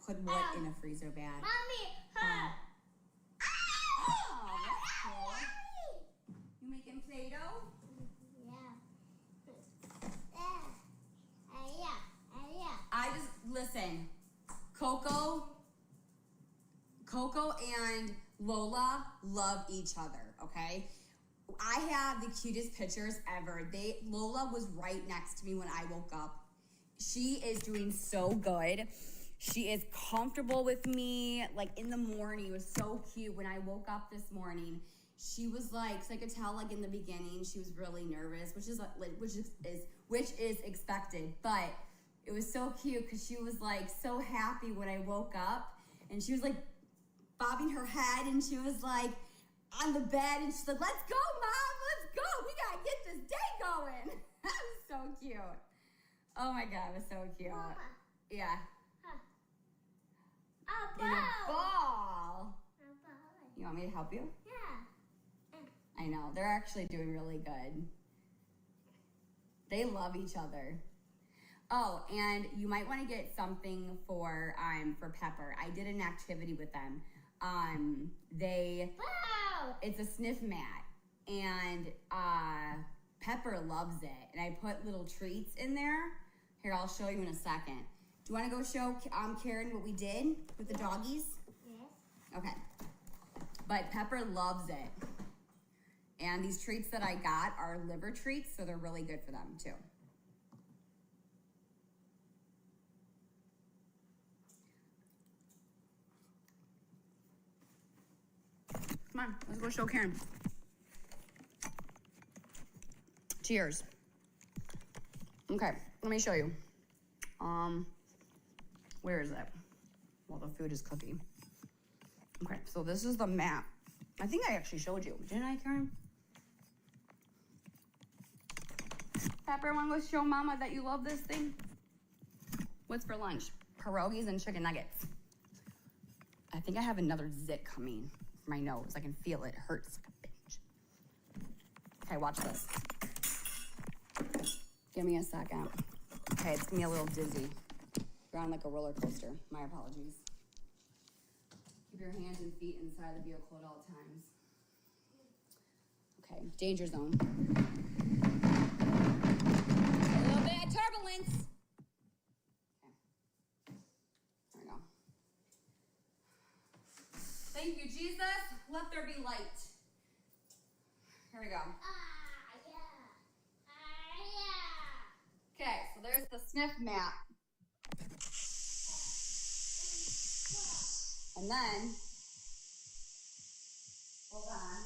Put what in a freezer bag? Mommy. Huh. Oh, that's cool. You making Play-Doh? Yeah. I just listen. Coco and Lola love each other, okay? I have the cutest pictures ever. Lola was right next to me when I woke up. She is doing so good. She is comfortable with me. Like in the morning, it was so cute. When I woke up this morning, she was like, so I could tell like in the beginning she was really nervous, which is expected. But It was so cute because she was like so happy when I woke up, and she was like bobbing her head, and she was like on the bed, and she's like, "Let's go, Mom, let's go. We gotta get this day going." That was so cute. Oh my God, it was so cute. Mama. Yeah. A In ball. a ball. A ball. You want me to help you? Yeah. I know, they're actually doing really good. They love each other. Oh, and you might want to get something for Pepper. I did an activity with them. Wow. It's a sniff mat, and Pepper loves it. And I put little treats in there. Here, I'll show you in a second. Do you want to go show Karen what we did with the doggies? Yes. Okay. But Pepper loves it. And these treats that I got are liver treats, so they're really good for them too. Come on, let's go show Karen. Cheers. Okay, let me show you. Where is it? Well, the food is cooking. Okay, so this is the map. I think I actually showed you. Didn't I, Karen? Pepper, wanna go show Mama that you love this thing? What's for lunch? Pierogies and chicken nuggets. I think I have another zit coming from my nose. I can feel it. It hurts like a bitch. Okay, watch this. Give me a second. Okay, it's gonna be a little dizzy. You're on like a roller coaster. My apologies. Keep your hands and feet inside the vehicle at all times. Okay, danger zone. A little bit of turbulence. Okay, there we go. Thank you, Jesus. Let there be light. Here we go. Okay, so there's the sniff mat. And then, hold on.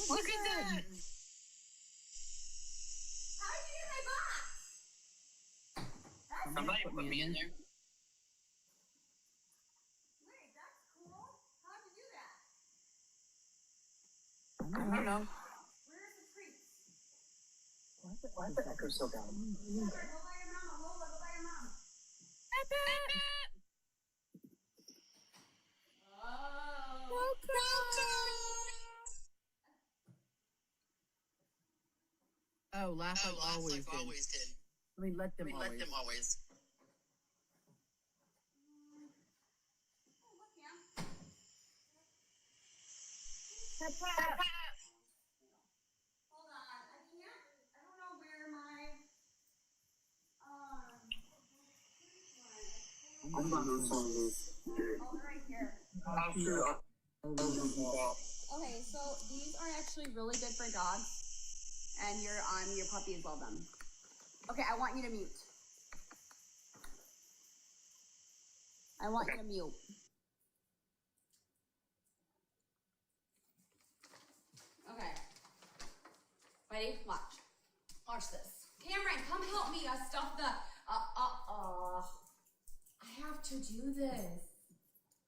Look at that! How did you get my box? Somebody put me in there. Wait, that's cool. How'd you do that? I don't know. Where's the treats? Why is the echo so bad? Go by your mama, Lola, go by your mom. Oh, laugh like always did. I mean, let them always. Hold on, I don't know where my, I'm not going to oh, they're right here. Okay, so these are actually really good for dogs, and your puppies love them. Okay, I want you to mute. I want you to mute. Okay. Ready? Watch. Watch this. Cameron, come help me stuff the, I have to do this.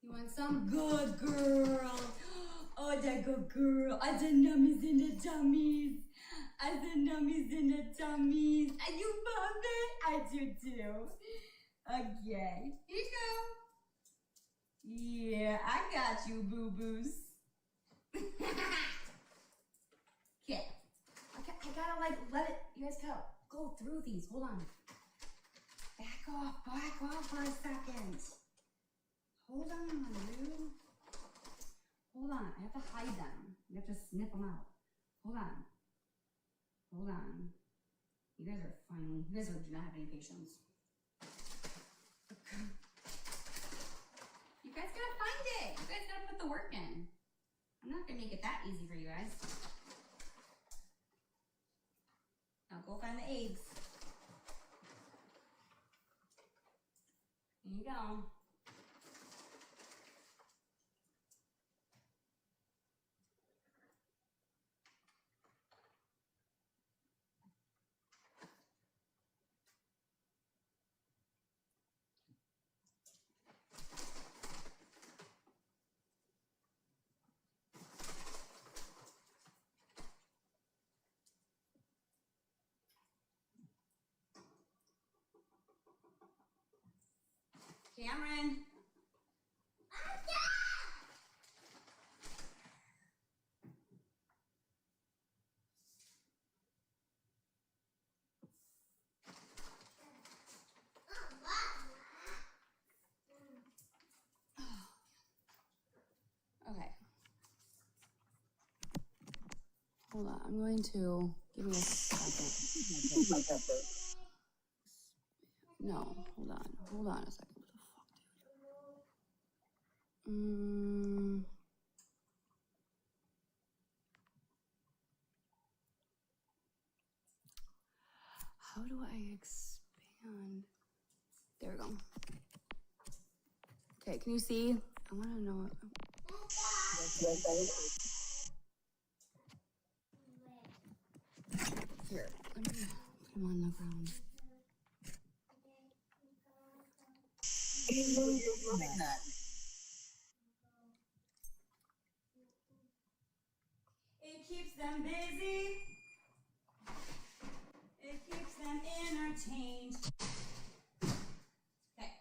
You want some? Good girl. Oh, that good girl. I the nummies in the tummies. I the nummies in the tummies. And you love it? I do too. Okay. Here you go. Yeah, I got you, boo-boos. Okay. Okay, I gotta like let it, you guys gotta go through these. Hold on. Back off for a second. Hold on, dude. Hold on, I have to hide them. You have to sniff them out. Hold on. Hold on. You guys are funny. You guys do not have any patience. You guys gotta find it. You guys gotta put the work in. I'm not gonna make it that easy for you guys. Now go find the eggs. Here you go. Cameron. Okay. Hold on. I'm going to give me a second. No, hold on. Hold on a second. What the fuck, dude? How do I expand? There we go. Okay, can you see? I want to know. Here, let me put him on the ground. It keeps them busy. It keeps them entertained. Okay.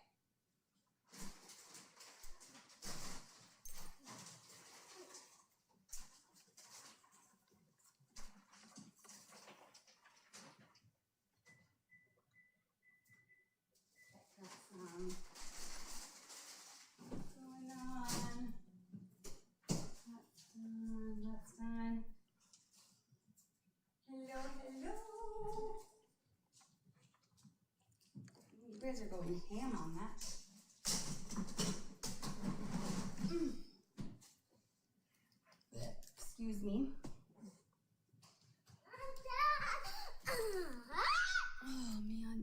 What's going on? That's done. Hello, hello. You guys are going ham on that. Excuse me. Oh, man.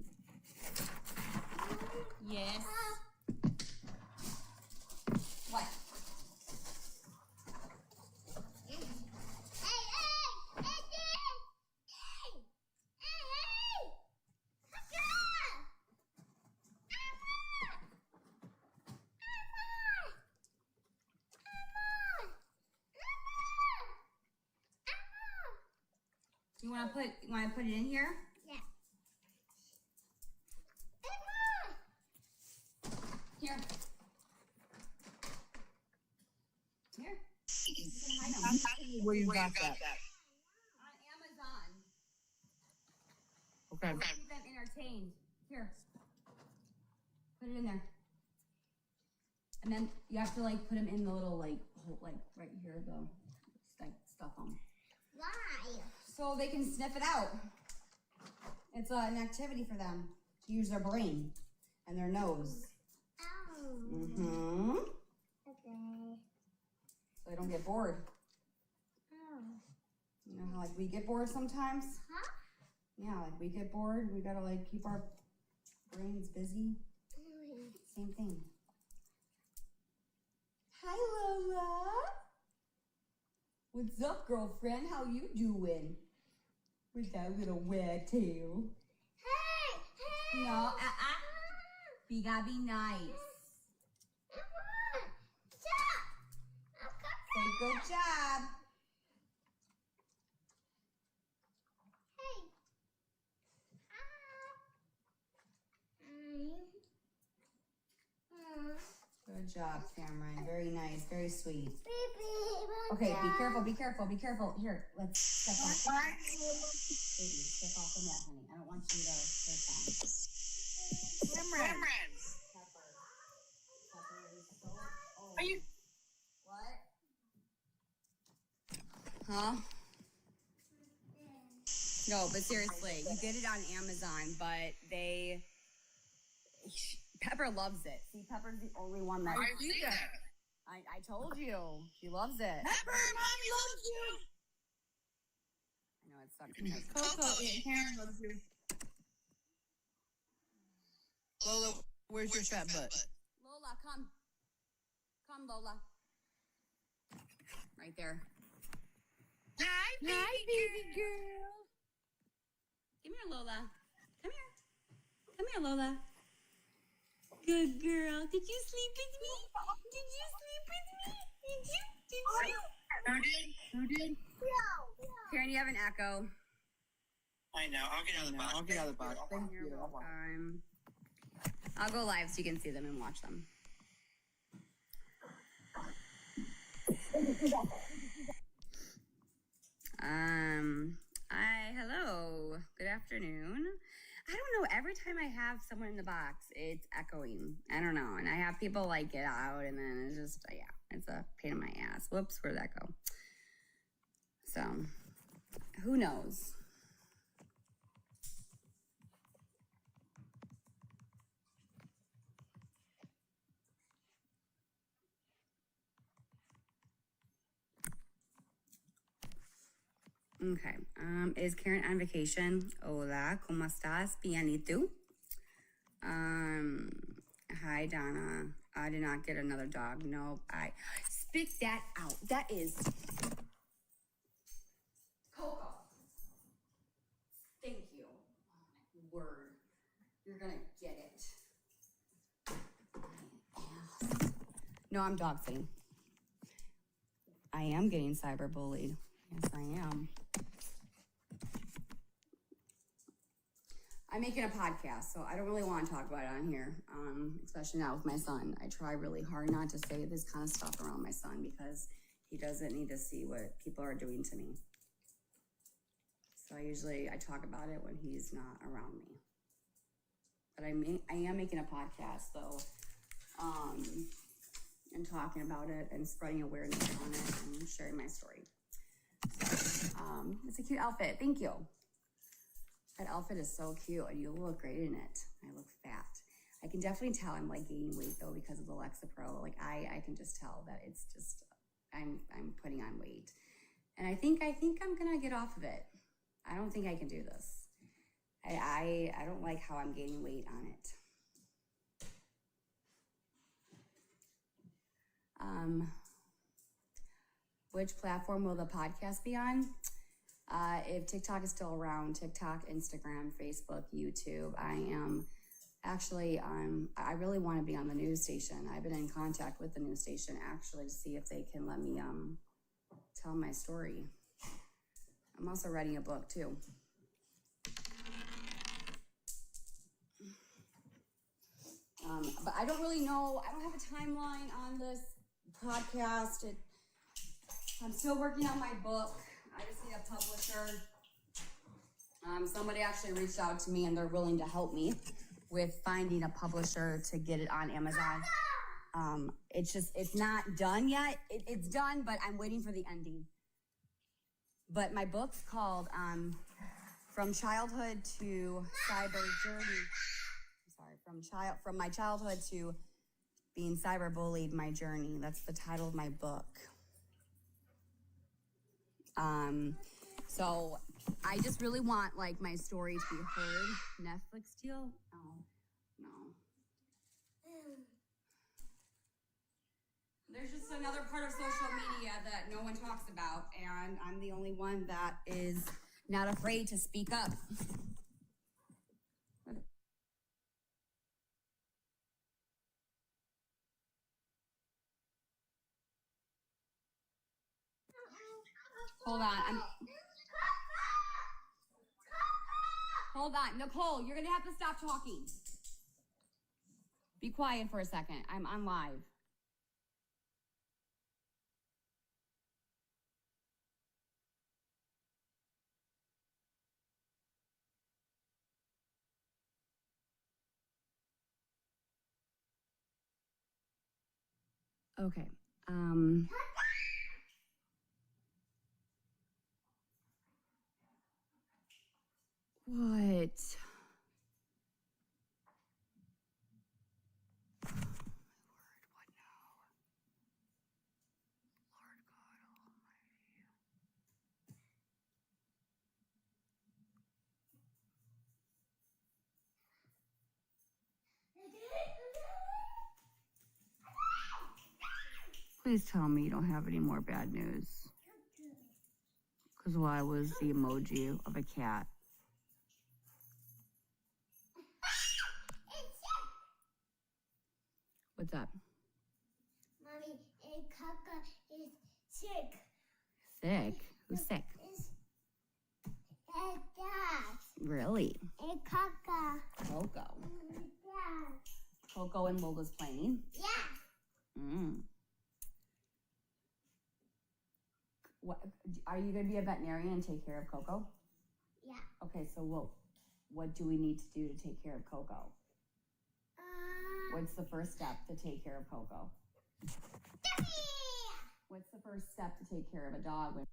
Yes. What? You want to put it in here? Yeah. Here. Here. Where you got that? On Amazon. Okay. Keep them entertained. Here. Put it in there. And then you have to like put them in the little like right here though. Like stuff them. Why? So they can sniff it out. It's an activity for them to use their brain and their nose. Oh. Mm-hmm. Okay. So they don't get bored. Oh. You know how like we get bored sometimes? Huh? Yeah, like we get bored. We gotta like keep our brains busy. Same thing. Hi, Lola. What's up, girlfriend? How you doing? With that little wag tail. Hey! Hey! No, You gotta be nice. Stop! Say good job. Hey! Good job, Cameron. Very nice. Very sweet. Baby, Okay, be careful, be careful, be careful. Here, let's step off. Baby, step off the mat, honey. I don't want you to hurt them. Cameron. Pepper is so old. Are you? What? Huh? No, but seriously, you get it on Amazon, but Pepper loves it. See, Pepper's the only one that. I see that. I told you. She loves it. Pepper, Mommy loves you. I know it sucks because Coco, Karen loves you. Lola, where's your fat butt? Lola, come. Come, Lola. Right there. Hi, baby girl. Come here, Lola. Come here. Come here, Lola. Good girl. Did you sleep with me? Did you sleep with me? Did you? Did you? Who did? Karen, you have an echo. I know. I'll get out of the box. I'll get out of the box. Thank You're you. welcome. I'll go live so you can see them and watch them. Hello, good afternoon. I don't know, every time I have someone in the box, it's echoing. I don't know, and I have people like get out and then it's just, yeah, it's a pain in my ass. Whoops, where'd that go? So, who knows? Okay. Is Karen on vacation? Hola, ¿cómo estás? Bien, ¿y tú? Hi, Donna. I did not get another dog. Nope. I spit that out. That is Coco. Thank you. Oh, my word. You're gonna get it. Ass. No, I'm dog sitting. I am getting cyberbullied. Yes, I am. I'm making a podcast, so I don't really want to talk about it on here, especially not with my son. I try really hard not to say this kind of stuff around my son because he doesn't need to see what people are doing to me. So I talk about it when he's not around me. But I am making a podcast, though, and talking about it and spreading awareness on it and sharing my story. It's a cute outfit. Thank you. That outfit is so cute, and you look great in it. I look fat. I can definitely tell I'm like gaining weight though because of the Lexapro. Like I can just tell that it's just I'm putting on weight, and I think I'm gonna get off of it. I don't think I can do this. I don't like how I'm gaining weight on it. Which platform will the podcast be on? If TikTok is still around, TikTok, Instagram, Facebook, YouTube. I am actually, I really want to be on the news station. I've been in contact with the news station actually to see if they can let me tell my story. I'm also writing a book too. But I don't really know, I don't have a timeline on this podcast. I'm still working on my book. I just need a publisher. Somebody actually reached out to me and they're willing to help me with finding a publisher to get it on Amazon. It's not done yet. It's done, but I'm waiting for the ending. But my book's called From Childhood to Cyber Journey. I'm sorry, from my childhood to being cyberbullied, my journey. That's the title of my book. So I just really want like my story to be heard. Netflix deal? Oh, no. There's just another part of social media that no one talks about, and I'm the only one that is not afraid to speak up. Hold on. Hold on. Nicole, you're going to have to stop talking. Be quiet for a second. I'm on live. Okay. What? Please tell me you don't have any more bad news. Because why was the emoji of a cat? What's up? Mommy, and Kaka is sick. Sick? Who's sick? And Dad. Really? And Kaka. Coco. And Dad. Coco and Lola's playing? Yeah. What, are you going to be a veterinarian and take care of Coco? Yeah. Okay, so what do we need to do to take care of Coco? What's the first step to take care of Coco? What's the first step to take care of a dog?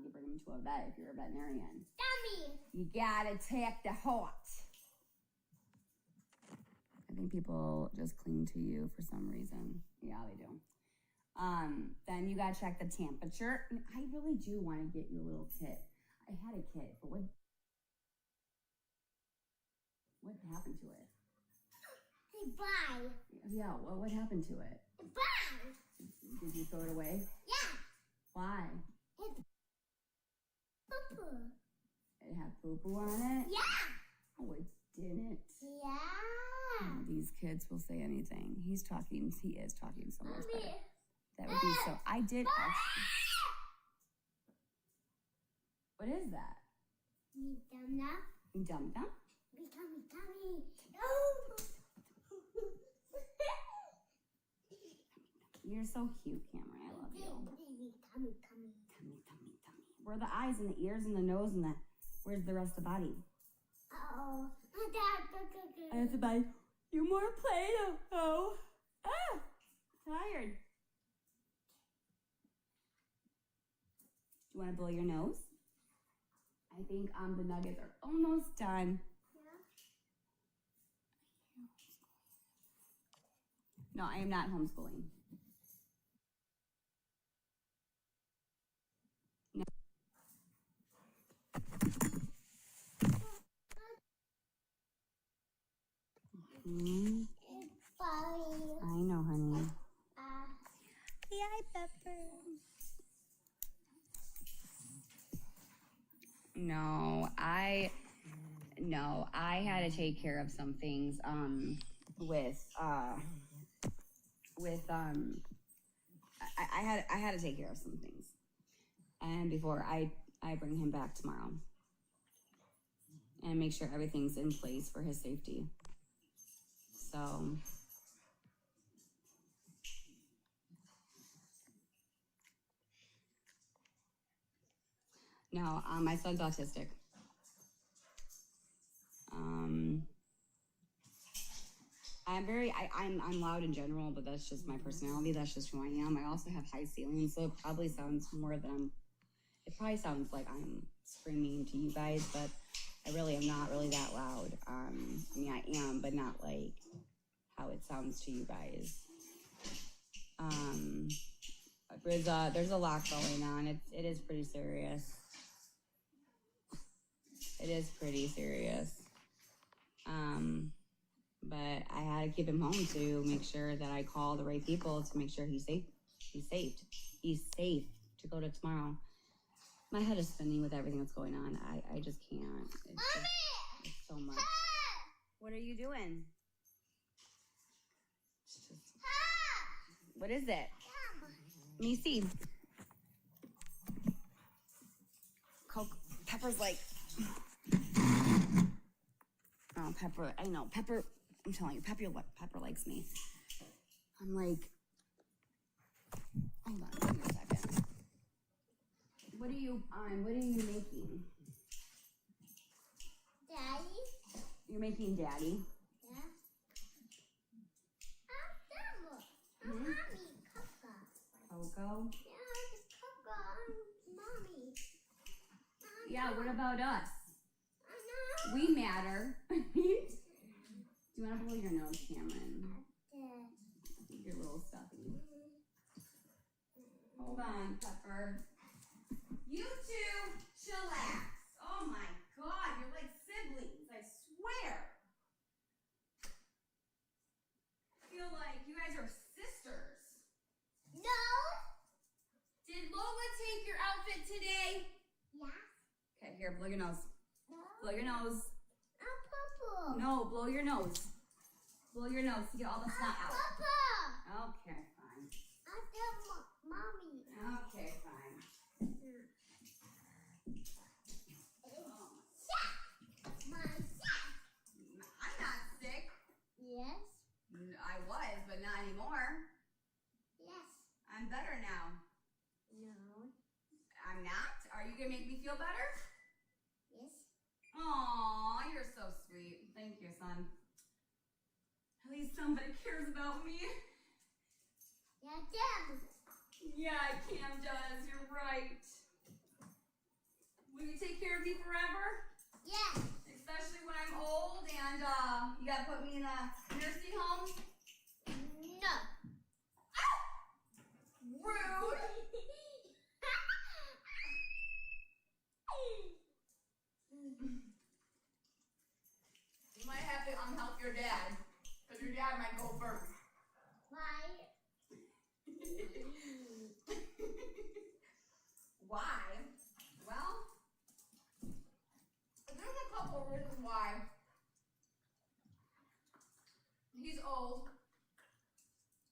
You bring him to a vet if you're a veterinarian. Dummy. You gotta take the heart. I think people just cling to you for some reason. Yeah, they do. Then you gotta check the temperature. I really do want to get you a little kit. I had a kit, but what happened to it? Hey, bye. Yeah, what happened to it? Bye. Did you throw it away? Yeah. Why? It's poo-poo. It had poo-poo on it? Yeah. Oh, it didn't. Yeah. Oh, these kids will say anything. He is talking so much Mommy. better. That would be so. I did actually. What is that? Me dumb now. Dum dum? Me tummy. Oh. You're so cute, Cameron. I love you. Tummy. Tummy. Where are the eyes and the ears and the nose and the? Where's the rest of the body? Uh-oh. That's the body. You more Play-Doh. Oh. Ah. Tired. Do you want to blow your nose? I think the nuggets are almost done. No, I am not homeschooling. No. Bye. I know, honey. Hi, Pepper. No, I had to take care of some things I had to take care of some things. And before I bring him back tomorrow and make sure everything's in place for his safety. So no, my son's autistic. I'm loud in general, but that's just my personality. That's just who I am. I also have high ceilings, so it probably sounds like I'm screaming to you guys, but I really am not really that loud. I mean, I am, but not like how it sounds to you guys. There's a lot going on. It is pretty serious. It is pretty serious. But I had to keep him home to make sure that I call the right people to make sure he's safe. He's safe to go to tomorrow. My head is spinning with everything that's going on. I just can't. It's so much. What are you doing? What is it? Let me see. Pepper's like, oh, Pepper, I know, Pepper, I'm telling you, Pepper likes me. I'm like, hold on, give me a second. What are you making? Daddy? You're making Daddy? Yeah. I'm Mommy, Coco? Yeah, it's Coco. Mommy. Yeah, what about us? I know. We matter. Do you want to blow your nose, Cameron? Your little stuffy. Hold on, Pepper. You two, chillax. Oh my God, you're like siblings, I swear. I feel like you guys are sisters. No. Did Lola take your outfit today? Yeah. Okay, here, blow your nose. No. Blow your nose. I'm Papa. No, blow your nose. Blow your nose to get all the snot out. Papa. Okay, fine. I'm Mommy. Okay, fine. Are you gonna make me feel better? Yes. Aw, you're so sweet. Thank you, son. At least somebody cares about me. Yeah, Dad. Yeah, Cam does. You're right. Will you take care of me forever? Yes. Especially when I'm old and you gotta put me in a nursing home? No. Rude. You might have to help your dad, because your dad might go first. Why? Why? Well, there's a couple of reasons why. He's old.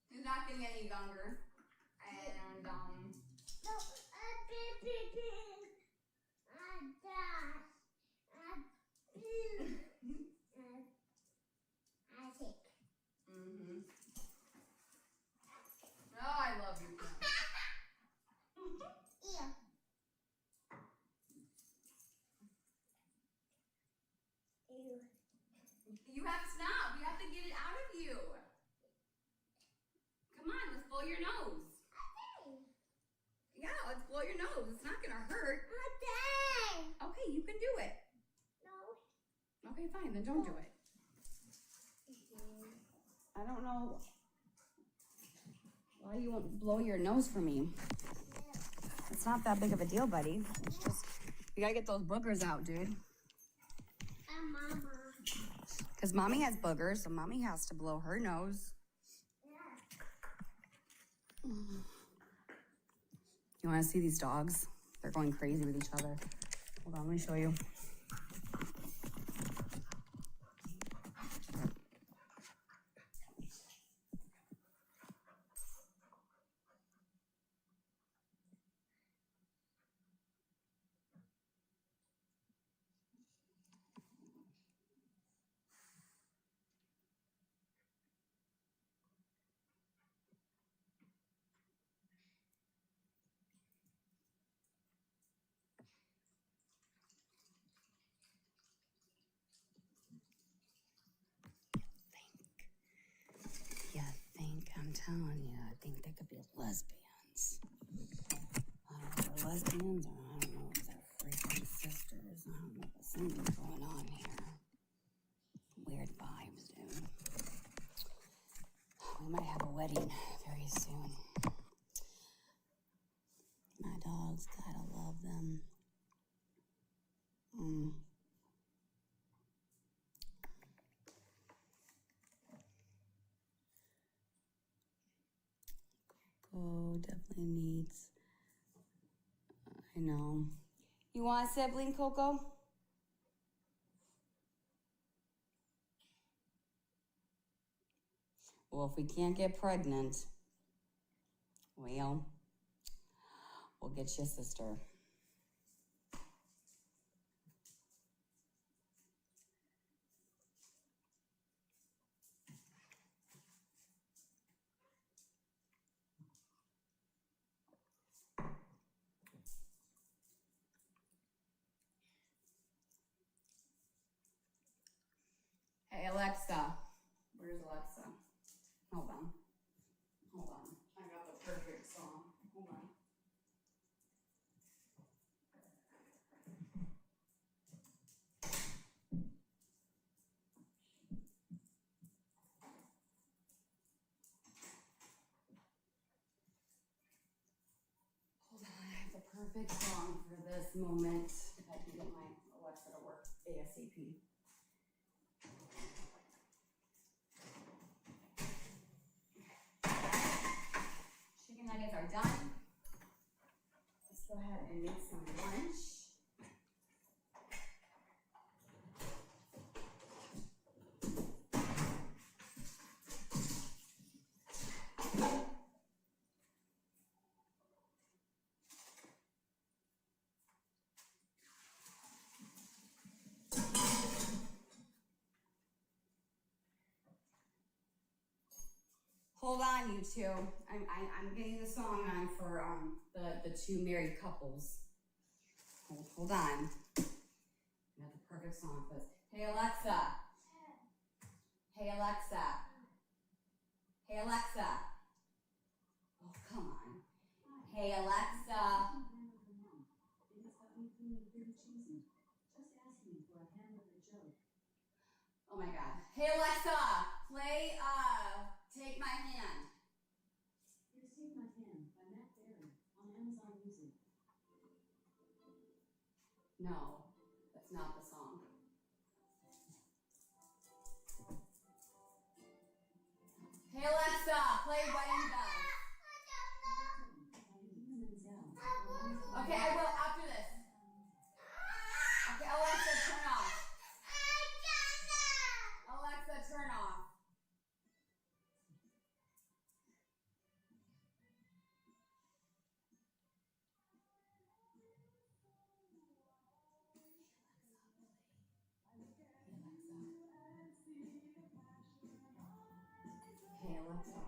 He's not getting any younger. And, No. I think. mm-hmm. Oh, I love you, Kim. Yeah. Ew. You have to stop. We have to get it out of you. Come on, let's blow your nose. Yeah, let's blow your nose. It's not gonna hurt. Okay, you can do it. No. Okay, fine, then don't do it. I don't know why you won't blow your nose for me. It's not that big of a deal, buddy. It's just, you gotta get those boogers out, dude. Mama. Because mommy has boogers, so mommy has to blow her nose. You wanna see these dogs? They're going crazy with each other. Hold on, let me show you. I'm telling you, I think they could be lesbians. I don't know if they're lesbians or I don't know if they're freaking sisters. I don't know, but something's going on here. Weird vibes, dude. We might have a wedding very soon. My dogs, gotta love them. Oh, definitely needs. I know. You want a sibling, Coco? Well, if we can't get pregnant, well, we'll get you a sister. Hey, Alexa. Where's Alexa? Hold on. Hold on. I got the perfect song. Hold on. Hold on. I have the perfect song for this moment. If I can get my Alexa to work ASAP. Chicken nuggets are done. Let's go ahead and make some lunch. Hold on, you two. I'm getting the song on for the two married couples. Hold on. I got the perfect song for this. Hey Alexa. Hey Alexa. Hey Alexa. Oh, come on. Hey Alexa. Oh my God. Hey Alexa, play Take My Hand. Here's Take My Hand by Matt Berry on Amazon Music. No, that's not the song. Hey Alexa, play Wedding Bells. Okay, I will after this. Okay, Alexa, turn off. Alexa, turn off. Hey Alexa.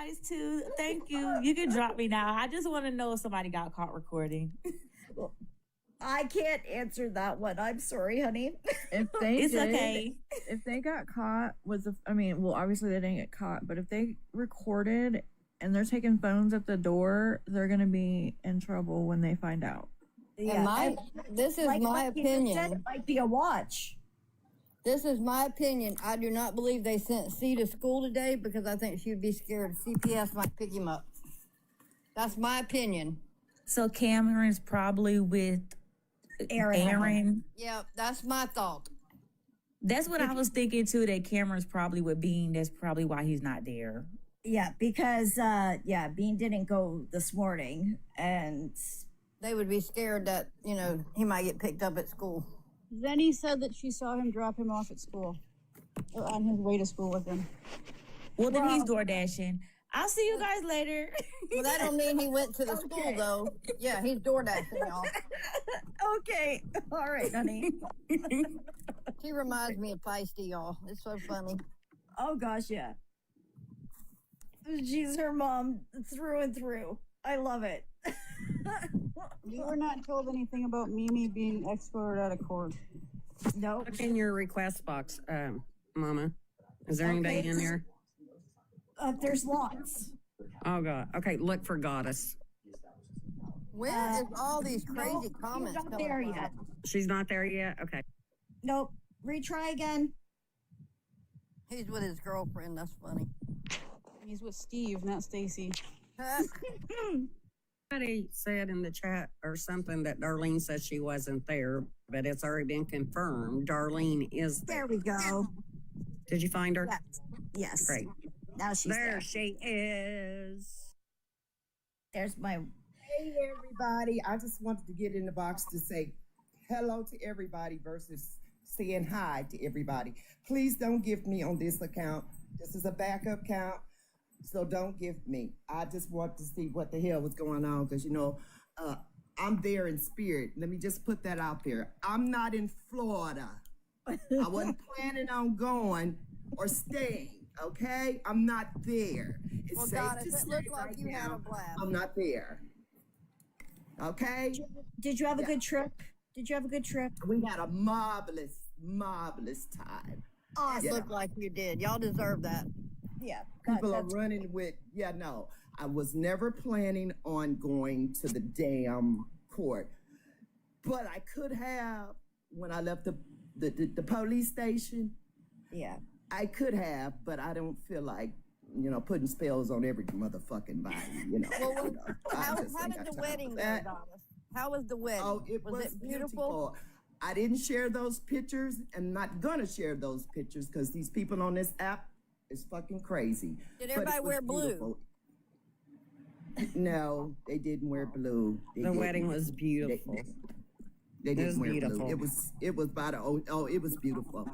guys too. Thank you. You can drop me now. I just want to know if somebody got caught recording. I can't answer that one. I'm sorry, honey. If they It's did, okay. if they got caught, well, obviously they didn't get caught, but if they recorded and they're taking phones at the door, they're gonna be in trouble when they find out. Yeah, This is like my you just said, opinion. it might be a watch. This is my opinion. I do not believe they sent C to school today because I think she would be scared CPS might pick him up. That's my opinion. So Cameron's probably with Aaron. Yeah, that's my thought. That's what I was thinking too, that Cameron's probably with Bean. That's probably why he's not there. Yeah, because Bean didn't go this morning, and They would be scared that, he might get picked up at school. Zenny said that she saw him drop him off at school, or on his way to school with him. Well, then he's door dashing. I'll see you guys later. Well, that don't mean he went to the school, though. Yeah, he's door dashing, y'all. okay, all right, honey. She reminds me of Feisty, y'all. It's so funny. Oh gosh, yeah. She's her mom through and through. I love it. You were not told anything about Mimi being escorted out of court. No. Look in your request box, Mama. Is there anybody in there? There's lots. Oh God. Okay, look for Goddess. Where is all these crazy comments Not coming there from? yet. She's not there yet. Okay. Nope. Retry again. He's with his girlfriend. That's funny. He's with Steve, not Stacy. Somebody said in the chat or something that Darlene says she wasn't there, but it's already been confirmed. Darlene is there. There we go. Did you find her? Yes. Great. Now she's there. She is. There's my. Hey everybody, I just wanted to get in the box to say hello to everybody versus saying hi to everybody. Please don't gift me on this account. This is a backup account, so don't gift me. I just want to see what the hell was going on because, I'm there in spirit. Let me just put that out there. I'm not in Florida. I wasn't planning on going or staying. Okay, I'm not there. It's Well, safe God, to it say looked like right you had now, a blast. I'm not there. Okay. Did you have a good trip? Did you have a good trip? We had a marvelous time. It looked like you did. Y'all deserve that. Yeah. People are running with. No, I was never planning on going to the damn court, but I could have when I left the police station. Yeah. I could have, but I don't feel like, putting spells on every motherfucking body, Well, how just ain't did got the time wedding for go, that. Donis? How was the wedding? Oh, it was it beautiful. I didn't share those pictures. I'm not gonna share those pictures because these people on this app is fucking crazy. Did But everybody it was wear blue? beautiful. No, they didn't wear blue. The wedding was beautiful. They It didn't was wear beautiful. blue. It was by the it was beautiful.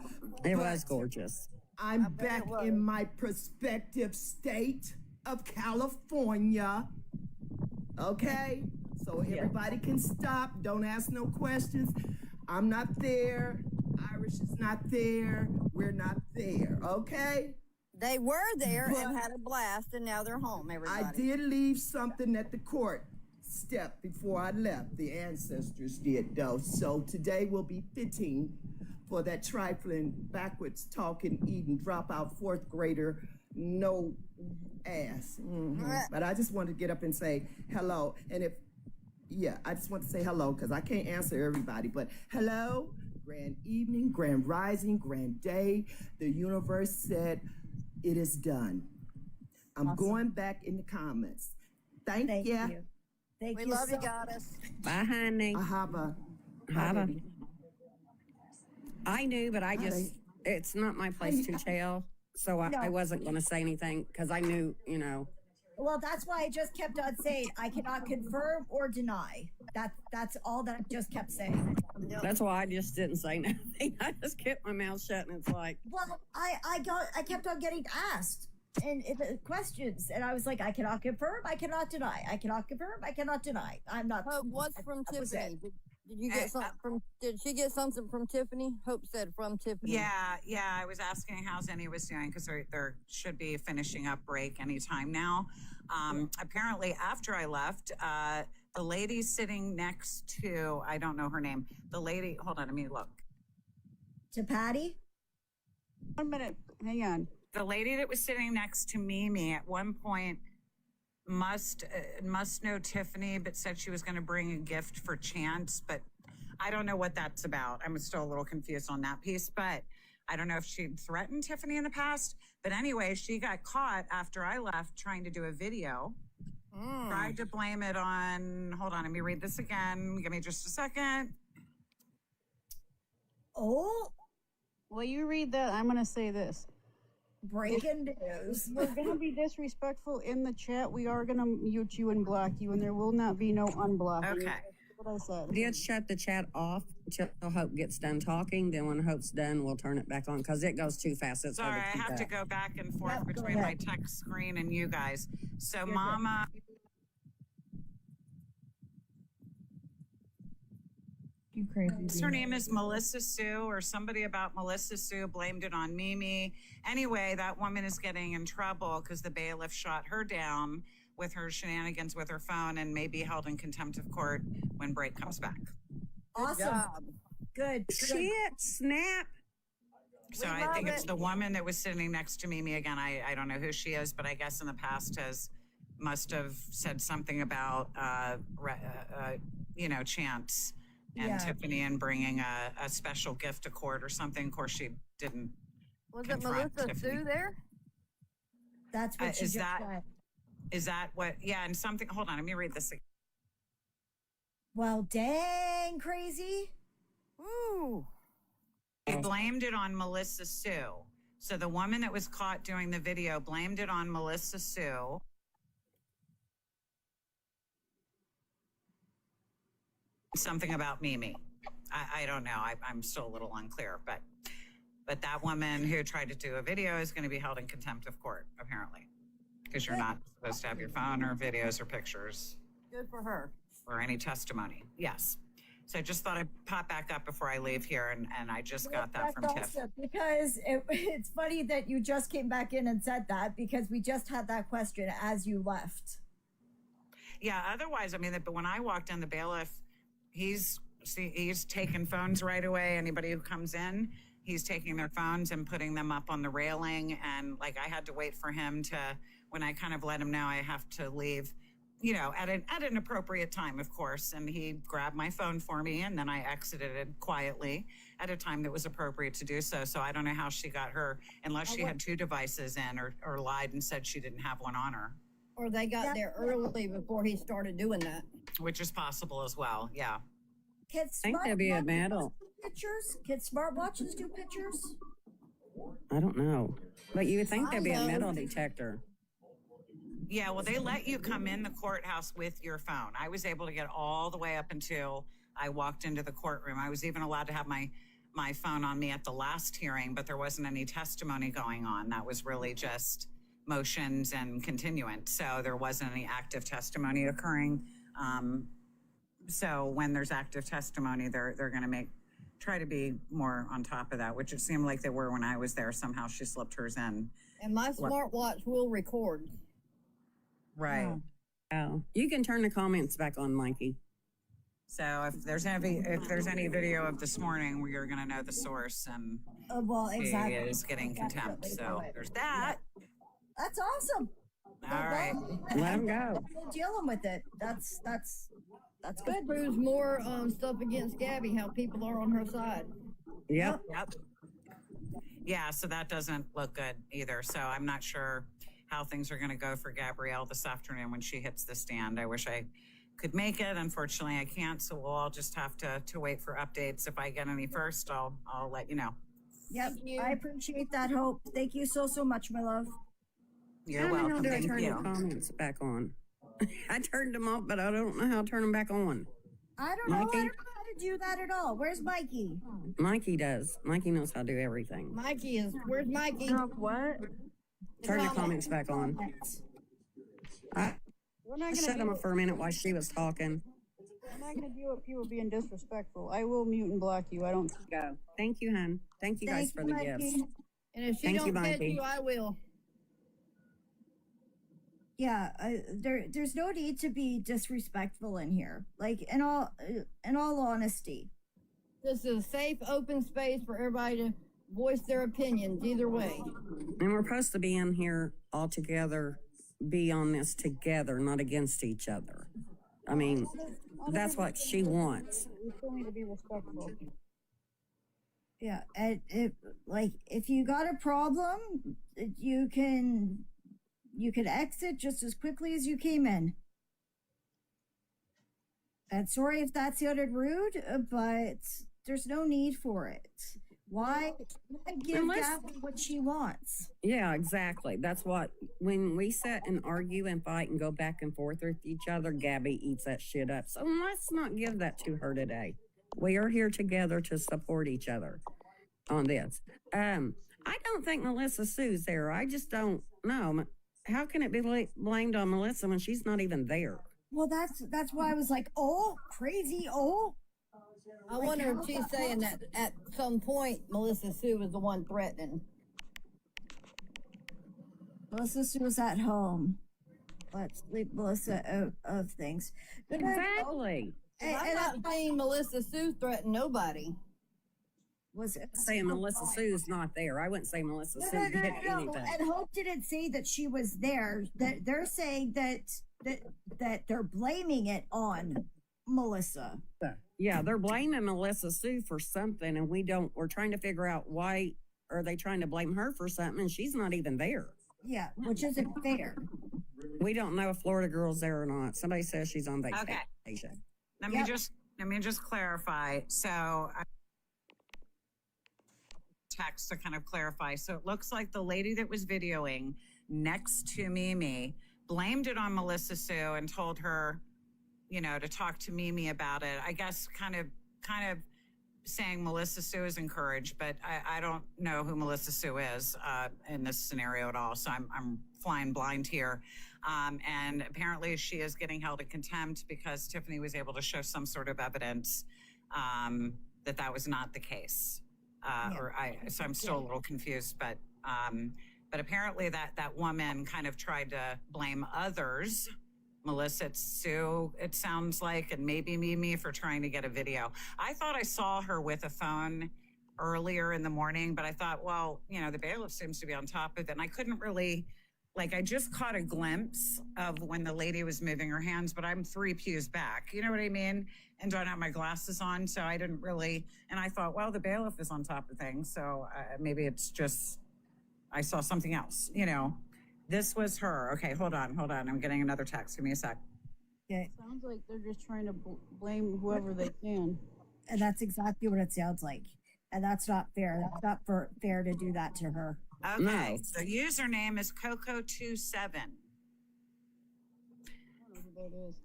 It But was gorgeous. I'm back in my prospective state of California. Okay? So everybody can stop. Don't ask no questions. I'm not there. Irish is not there. We're not there. Okay? They were there But and had a blast, and now they're home, everybody. I did leave something at the court step before I left. The ancestors did, though. So today will be fitting for that trifling, backwards talking, eating, dropout fourth grader, no ass. But I just wanted to get up and say hello. And I just want to say hello because I can't answer everybody. But hello, grand evening, grand rising, grand day. The universe said it is done. I'm going back in the comments. Thank you. Thank we you. love so you, Goddess. Bye, honey. Ahava. Ahava. I knew, but it's not my place to tell. So I wasn't going to say anything because I knew, Well, that's why I just kept on saying I cannot confirm or deny. That's all that I just kept saying. That's why I just didn't say nothing. I just kept my mouth shut, and it's like, Well, I kept on getting asked and questions, and I was like, I cannot confirm, I cannot deny. I cannot confirm, I cannot deny. I'm not. What's from Tiffany? Did you get something from? Did she get something from Tiffany? Hope said from Tiffany. Yeah. I was asking how Zenny was doing because they're should be finishing up break anytime now. Apparently, after I left, the lady sitting next to, I don't know her name. The lady, hold on, let me look. To Patty? 1 minute. Hang on. The lady that was sitting next to Mimi at one point must know Tiffany, but said she was going to bring a gift for Chance, but I don't know what that's about. I'm still a little confused on that piece, but I don't know if she'd threatened Tiffany in the past. But anyway, she got caught after I left trying to do a video. Tried to blame it on, hold on, let me read this again. Give me just a second. Oh, Well, you read that. I'm going to say this. breaking news. We're going to be disrespectful in the chat. We are going to mute you and block you, and there will not be no unblocking. Okay. That's what I said. Did shut the chat off until Hope gets done talking. Then when Hope's done, we'll turn it back on because it goes too fast. It's hard Sorry, to I keep have to up. go back and forth between my text screen and you guys. So Mama, You crazy. her name is Melissa Sue, or somebody about Melissa Sue blamed it on Mimi. Anyway, that woman is getting in trouble because the bailiff shot her down with her shenanigans with her phone and may be held in contempt of court when break comes back. Awesome. Good. Shit, snap. So I think it's the woman that was sitting next to Mimi again. I don't know who she is, but I guess in the past must have said something about Chance and Tiffany and bringing a special gift to court or something. Of course, she didn't. Was it Melissa Sue there? That's what she just said. Is that what? Yeah, and something. Hold on, let me read this again. Well, dang crazy. Ooh. They blamed it on Melissa Sue. So the woman that was caught doing the video blamed it on Melissa Sue. Something about Mimi. I don't know. I'm still a little unclear, but that woman who tried to do a video is going to be held in contempt of court, apparently, because you're not supposed to have your phone or videos or pictures Good for her. or any testimony. Yes. So just thought I'd pop back up before I leave here, and I just got that from Tiff. Awesome, because it's funny that you just came back in and said that, because we just had that question as you left. Yeah, otherwise, I mean, but when I walked in, the bailiff, he's taking phones right away. Anybody who comes in, he's taking their phones and putting them up on the railing. And like, I had to wait for him to, when I kind of let him know I have to leave, at an appropriate time, of course. And he grabbed my phone for me, and then I exited it quietly at a time that was appropriate to do so. So I don't know how she got her, unless she had two devices in or lied and said she didn't have one on her. Or they got there early before he started doing that. Which is possible as well, yeah. Can I think there'd be a medal. Pictures? Can smartwatches do pictures? I don't know. But you would think there'd be a metal detector. Yeah, well, they let you come in the courthouse with your phone. I was able to get all the way up until I walked into the courtroom. I was even allowed to have my phone on me at the last hearing, but there wasn't any testimony going on. That was really just motions and continuance. So there wasn't any active testimony occurring. So when there's active testimony, they're going to try to be more on top of that, which it seemed like they were when I was there. Somehow she slipped hers in. And my smartwatch will record. Right. Oh, you can turn the comments back on, Mikey. So if there's any video of this morning, we are going to know the source, and well, exactly. He is getting contempt. So there's that. That's awesome. All right, let him go. Dealing with it. That's good. Proves more stuff against Gabi. How people are on her side. Yep. Yeah. So that doesn't look good either. So I'm not sure how things are going to go for Gabrielle this afternoon when she hits the stand. I wish I could make it. Unfortunately, I can't. So we'll all just have to wait for updates. If I get any first, I'll let you know. Yep. I appreciate that, Hope. Thank you so much, my love. You're welcome. welcome. How do I Thank turn you. the comments back on? I turned them off, but I don't know how to turn them back on. I don't know. I Mikey? don't know how to do that at all. Where's Mikey? Mikey does. Mikey knows how to do everything. Where's Mikey? What? Turn the comments back on. I We're not shut them off for a minute while she was talking. I'm not gonna deal with people being disrespectful. I will mute and block you. I don't. Go. Thank you, hon. Thank you guys for the gifts. And if she Thank you, don't catch Mikey. you, I will. Yeah, there's no need to be disrespectful in here. Like in all honesty. This is a safe, open space for everybody to voice their opinions either way. And we're supposed to be in here all together, be on this together, not against each other. I mean, that's what she wants. We still need to be respectful. Yeah, and if you got a problem, you can exit just as quickly as you came in. And sorry if that sounded rude, but there's no need for it. Why give Gabi what she wants? Yeah, exactly. That's what, when we sit and argue and fight and go back and forth with each other, Gabi eats that shit up. So let's not give that to her today. We are here together to support each other on this. I don't think Melissa Sue's there. I just don't know. How can it be blamed on Melissa when she's not even there? Well, that's why I was like, oh, crazy, oh. I wonder if she's saying that at some point Melissa Sue was the one threatening. Melissa Sue was at home. Let's leave Melissa out of things. But Exactly. I'm not saying Melissa Sue threatened nobody. Was it saying Melissa Sue's not there? I wouldn't say Melissa Sue did anything. And Hope didn't say that she was there. That they're saying that they're blaming it on Melissa. Yeah, they're blaming Melissa Sue for something, and we're trying to figure out why are they trying to blame her for something, and she's not even there. Yeah, which isn't fair. We don't know if Florida Girl's there or not. Somebody says she's on vacation. Okay. Let me just clarify. So text to kind of clarify. So it looks like the lady that was videoing next to Mimi blamed it on Melissa Sue and told her, to talk to Mimi about it. I guess kind of saying Melissa Sue is encouraged, but I don't know who Melissa Sue is in this scenario at all. So I'm flying blind here. And apparently she is getting held in contempt because Tiffany was able to show some sort of evidence that was not the case. So I'm still a little confused, but apparently that woman kind of tried to blame others, Melissa Sue, it sounds like, and maybe Mimi for trying to get a video. I thought I saw her with a phone earlier in the morning, but I thought, well, the bailiff seems to be on top of it. And I couldn't really, I just caught a glimpse of when the lady was moving her hands, but I'm 3 pews back. You know what I mean? And don't have my glasses on. So I didn't really, and I thought, well, the bailiff is on top of things. So maybe it's just, I saw something else, This was her. Okay, hold on. I'm getting another text. Give me a sec. Okay. Sounds like they're just trying to blame whoever they can. And that's exactly what it sounds like. And that's not fair. That's not fair to do that to her. Okay, No. so username is Coco27. I don't know who that is.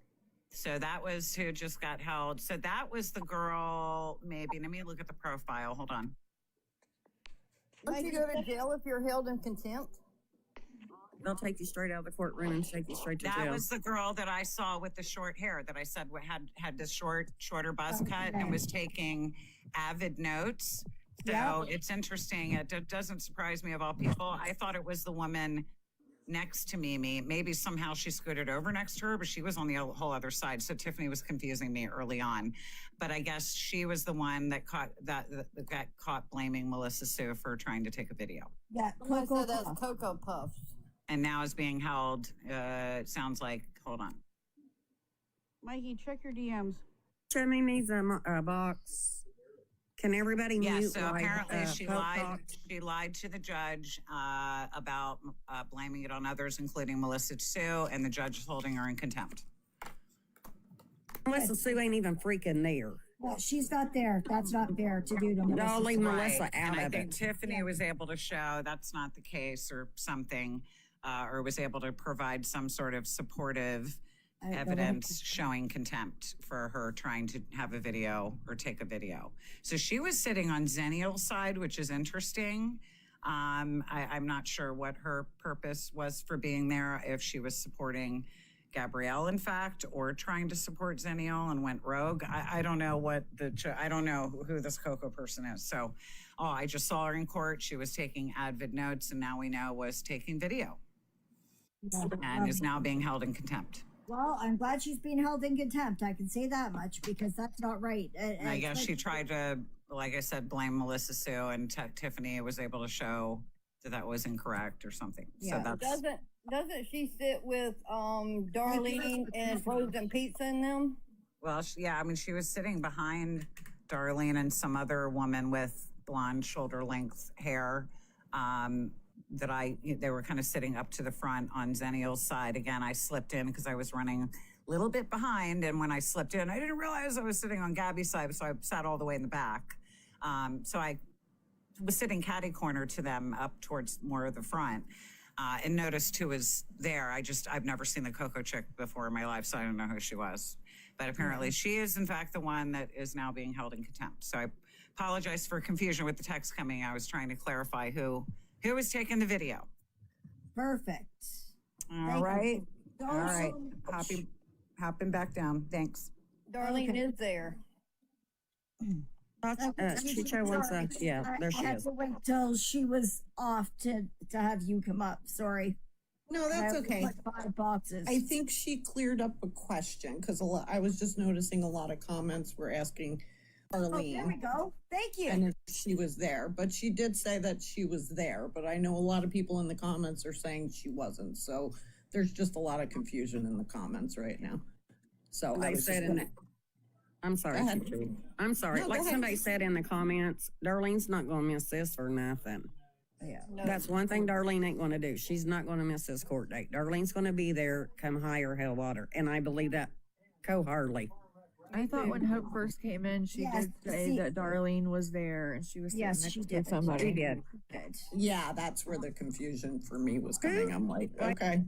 So that was who just got held. So that was the girl, maybe. Let me look at the profile. Hold on. Don't you go to jail if you're held in contempt? They'll take you straight out of the courtroom and take you straight to That jail. was the girl that I saw with the short hair that I said had this shorter buzz cut and was taking avid notes. So it's interesting. It doesn't surprise me of all people. I thought it was the woman next to Mimi. Maybe somehow she scooted over next to her, but she was on the whole other side. So Tiffany was confusing me early on. But I guess she was the one that got caught blaming Melissa Sue for trying to take a video. Yeah, So that's Cocoa Puffs. And now is being held, it sounds like, hold on. Mikey, check your DMs. Timmy needs a box. Can everybody mute? Yeah, so apparently she Pope lied. talk? She lied to the judge about blaming it on others, including Melissa Sue, and the judge is holding her in contempt. Melissa Sue ain't even freaking there. Well, she's not there. That's not fair to do to Melissa. Y'all leave Sue. Melissa out And I of think it. Tiffany was able to show that's not the case or something, or was able to provide some sort of supportive evidence showing contempt for her trying to have a video or take a video. So she was sitting on Zennial's side, which is interesting. I'm not sure what her purpose was for being there, if she was supporting, Gabrielle, in fact, or trying to support Zenial and went rogue. I don't know I don't know who this Coco person is. So, I just saw her in court. She was taking Advid notes, and now we know was taking video and is now being held in contempt. Well, I'm glad she's being held in contempt. I can say that much because that's not right. And I guess she tried to, like I said, blame Melissa Sue, and Tiffany was able to show that was incorrect or something. Yeah. So that's Doesn't she sit with Darlene and frozen pizza in them? well, yeah. I mean, she was sitting behind Darlene and some other woman with blonde shoulder length hair. They were kind of sitting up to the front on Zenial's side. Again, I slipped in because I was running a little bit behind. And when I slipped in, I didn't realize I was sitting on Gabi's side. So I sat all the way in the back. So I was sitting catty corner to them up towards more of the front, and noticed who was there. I've never seen the Coco chick before in my life, so I don't know who she was. But apparently she is in fact the one that is now being held in contempt. So I apologize for confusion with the text coming. I was trying to clarify who was taking the video. Perfect. All right. All right. Hopping back down. Thanks. Darlene is there. Chicho wants to, yeah, there she I had is. to wait till she was off to have you come up. Sorry. No, that's okay. 5 boxes. I think she cleared up a question because I was just noticing a lot of comments were asking Arlene. Oh, there we go. Thank you. And if she was there, but she did say that she was there. But I know a lot of people in the comments are saying she wasn't. So there's just a lot of confusion in the comments right now. So They said in it. I'm sorry, Go ahead. Chicho. I'm sorry. No, go Like ahead. somebody said in the comments, Darlene's not going to miss this for nothing. Yeah. That's one thing Darlene ain't going to do. She's not going to miss this court date. Darlene's going to be there come high or hell water. And I believe that wholeheartedly. I thought when Hope first came in, she Yes, did say that Darlene was there and she was sitting Yes, next she to did. somebody. She did. Good. Yeah, that's where the confusion for me was coming. I'm like, okay.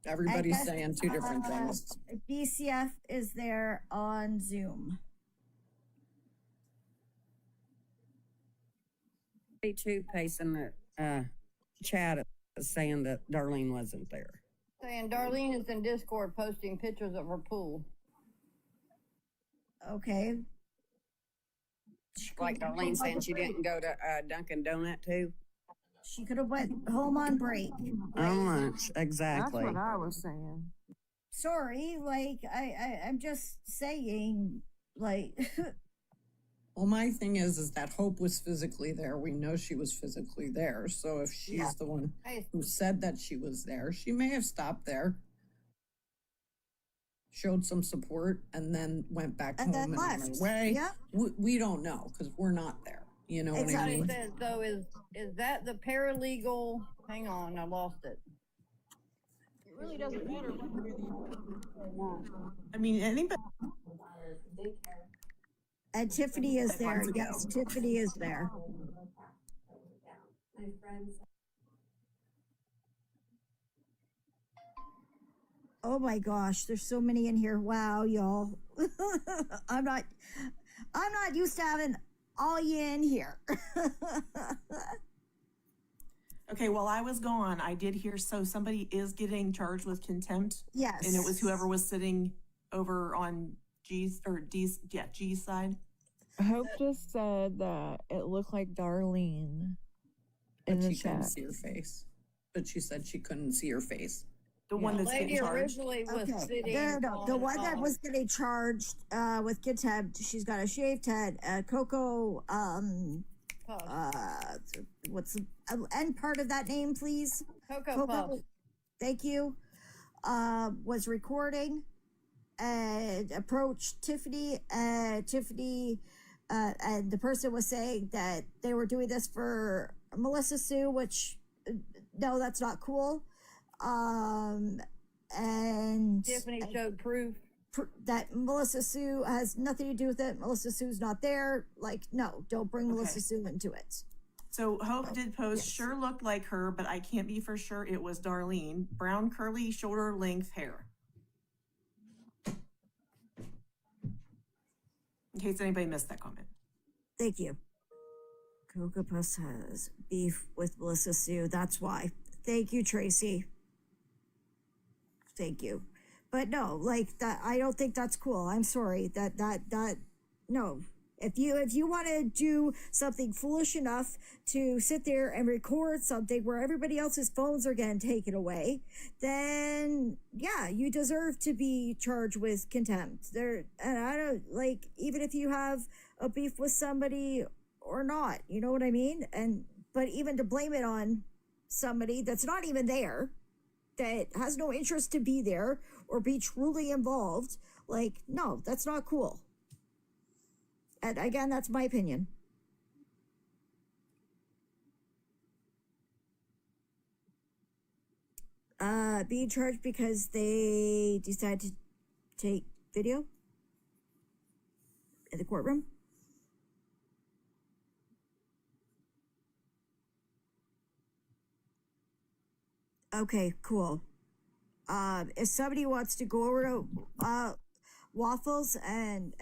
Everybody's guess, saying two different things. BCF is there on Zoom. Two pace in the chat is saying that Darlene wasn't there. Saying Darlene is in Discord posting pictures of her pool. Okay. Like Darlene saying she didn't go to Dunkin' Donut too. She could have went home on break. On lunch, exactly. That's what I was saying. Sorry, like I'm just saying, like. Well, my thing is that Hope was physically there. We know she was physically there. So if she's the one who said that she was there, she may have stopped there, showed some support, and then went back And home then and on left. her way. Yeah. We don't know because we're not there. You know what I Somebody mean? says though, is that the paralegal? Hang on, I lost it. It really doesn't matter when you're the. I mean, anybody. And Tiffany is there. Yes, Tiffany is there. Oh my gosh, there's so many in here. Wow, y'all. I'm not used to having all you in here. Okay, while I was gone, I did hear so somebody is getting charged with contempt. Yes. And it was whoever was sitting over on G's side. Hope just said that it looked like Darlene in But the she couldn't chat. see her face. But she said she couldn't see her face. The one that's Lady getting charged. originally was sitting. No, the on, one that was getting charged with contempt, she's got a shaved head. Coco, what's the end part of that name, please? Coco Puffs. Thank you. Was recording and approached Tiffany. Tiffany and the person was saying that they were doing this for Melissa Sue, which no, that's not cool. And Tiffany showed proof that Melissa Sue has nothing to do with it. Melissa Sue's not there. Like, no, don't bring Melissa Sue into it. So Hope did post, sure looked like her, but I can't be for sure it was Darlene. Brown curly shoulder length hair. In case anybody missed that comment. Thank you. Coco Puss has beef with Melissa Sue. That's why. Thank you, Tracy. Thank you. But no, like that, I don't think that's cool. I'm sorry that no. If you want to do something foolish enough to sit there and record something where everybody else's phones are getting taken away, then yeah, you deserve to be charged with contempt. There, and I don't like, even if you have a beef with somebody or not, you know what I mean? And but even to blame it on somebody that's not even there, that has no interest to be there or be truly involved, like, no, that's not cool. And again, that's my opinion. Being charged because they decided to take video in the courtroom. Okay, cool. If somebody wants to go over to Waffles and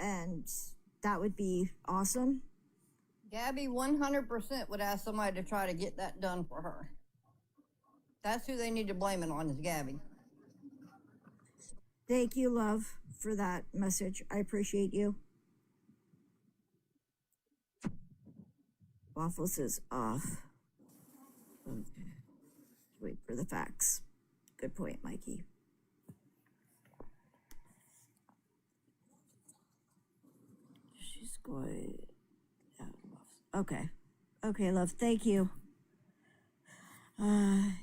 that would be awesome. Gabby 100% would ask somebody to try to get that done for her. That's who they need to blame it on, is Gabby. Thank you, love, for that message. I appreciate you. Waffles is off. Okay. Wait for the facts. Good point, Mikey. She's going. Okay. Okay, love. Thank you.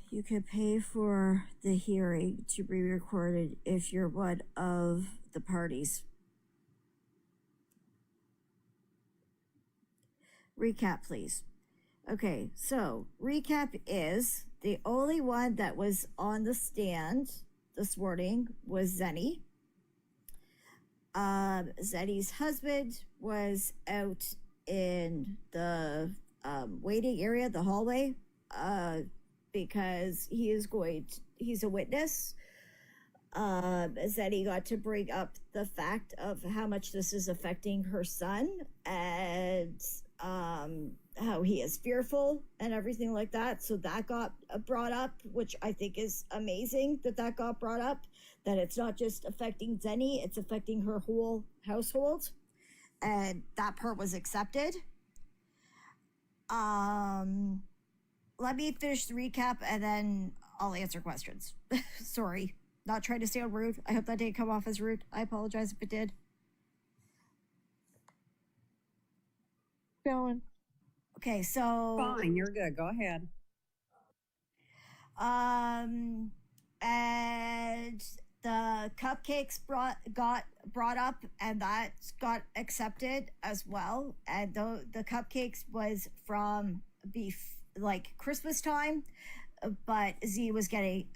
You could pay for the hearing to be recorded if you're one of the parties. Recap, please. Okay, so recap is the only one that was on the stand this morning was Zenny. Zenny's husband was out in the waiting area, the hallway, because he's a witness. Zenny got to bring up the fact of how much this is affecting her son and how he is fearful and everything like that. So that got brought up, which I think is amazing that got brought up, that it's not just affecting Zenny, it's affecting her whole household. And that part was accepted. Let me finish the recap and then I'll answer questions. Sorry, not trying to sound rude. I hope that didn't come off as rude. I apologize if it did. Going. Okay, so Fine, you're good. Go ahead. And the cupcakes got brought up, and that got accepted as well. And the cupcakes was from like Christmas time, but G was getting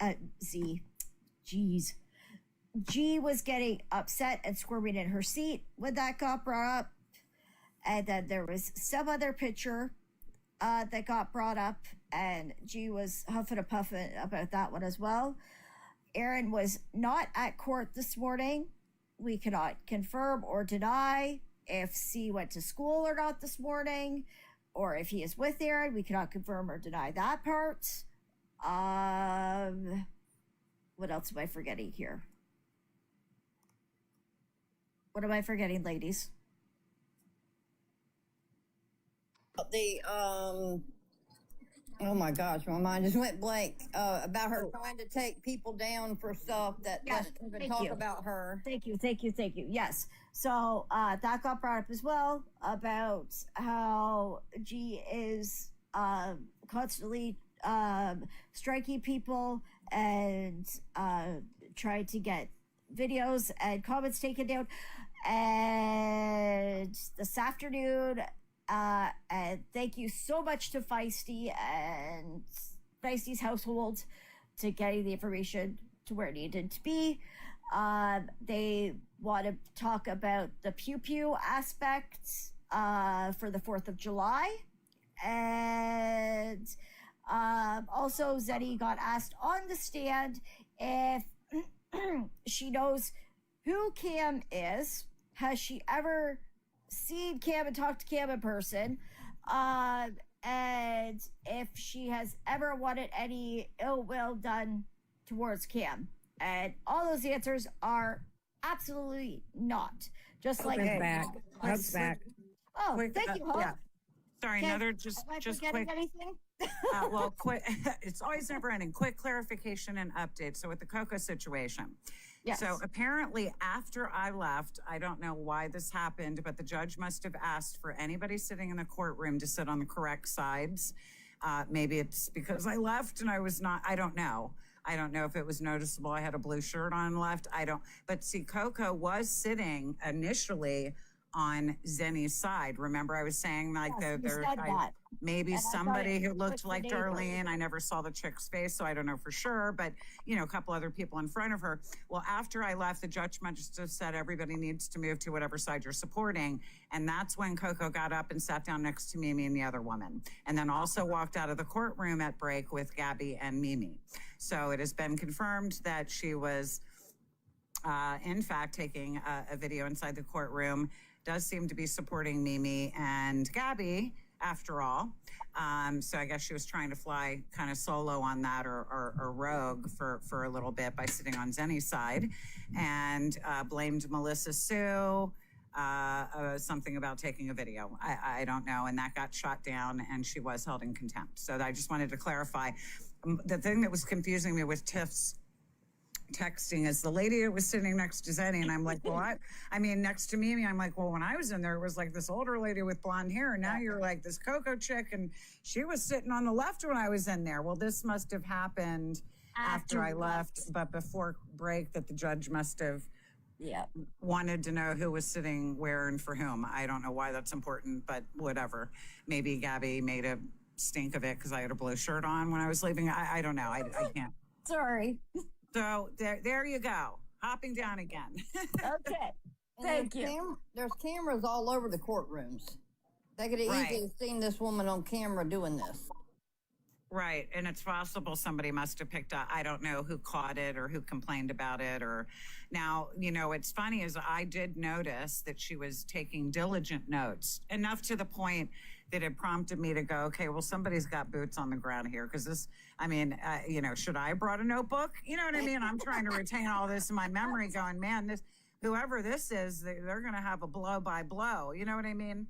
upset and squirming in her seat when that got brought up. And then there was some other picture that got brought up, and G was huffing and puffing about that one as well. Aaron was not at court this morning. We cannot confirm or deny if C went to school or not this morning, or if he is with Aaron. We cannot confirm or deny that part. What else am I forgetting here? What am I forgetting, ladies? Oh my gosh, my mind just went blank. About her trying to take people down for stuff that doesn't even talk about her. Thank you. Yes. So that got brought up as well, about how G is constantly striking people and trying to get videos and comments taken down. And this afternoon, and thank you so much to Feisty and Feisty's household to getting the information to where it needed to be. They want to talk about the pew pew aspect for the 4th of July. And also Zenny got asked on the stand if she knows who Cam is. Has she ever seen Cam and talked to Cam in person? And if she has ever wanted any ill will done towards Cam. And all those answers are absolutely not. Just like Hope's back. Hope's back. Oh, Quick, thank you, Hope. yeah. Sorry, Okay, another am I just forgetting quick. anything? Well, quick. It's always never ending. Quick clarification and update. So with the Coco situation. Yes. So apparently after I left, I don't know why this happened, but the judge must have asked for anybody sitting in the courtroom to sit on the correct sides. Maybe it's because I left and I was not, I don't know. I don't know if it was noticeable. I had a blue shirt on and left. But see, Coco was sitting initially on Zenny's side. Remember, I was saying like Yes, you said that. maybe And I thought somebody it who was looked the like neighbor. Darlene. I never saw the chick's face, so I don't know for sure, but a couple other people in front of her. Well, after I left, the judge must have said everybody needs to move to whatever side you're supporting. And that's when Coco got up and sat down next to Mimi and the other woman. And then also walked out of the courtroom at break with Gabi and Mimi. So it has been confirmed that she was in fact taking a video inside the courtroom. Does seem to be supporting Mimi and Gabi after all. So I guess she was trying to fly kind of solo on that or rogue for a little bit by sitting on Zenny's side, and blamed Melissa Sue, something about taking a video. I don't know. And that got shot down and she was held in contempt. So I just wanted to clarify. The thing that was confusing me with Tiff's texting is the lady that was sitting next to Zenny, and I'm like, what? I mean, next to Mimi, I'm like, well, when I was in there, it was like this older lady with blonde hair, and now you're like this Coco chick, and she was sitting on the left when I was in there. Well, this must have happened after I left, but before break, that the judge must have wanted to know who was sitting where and for whom. I don't know why that's important, but whatever. Maybe Gabi made a stink of it because I had a blue shirt on when I was leaving. I don't know. I can't. Sorry. So there you go. Hopping down again. Okay. And Thank you. There's cameras all over the courtrooms. They could have easily seen this woman on camera doing this. Right. And it's possible somebody must have picked up. I don't know who caught it or who complained about it. Or now, it's funny is I did notice that she was taking diligent notes, enough to the point that it prompted me to go, okay, well, somebody's got boots on the ground here. Because this, should I have brought a notebook? You know what I mean? I'm trying to retain all this in my memory going, man, whoever this is, they're going to have a blow by blow. You know what I mean?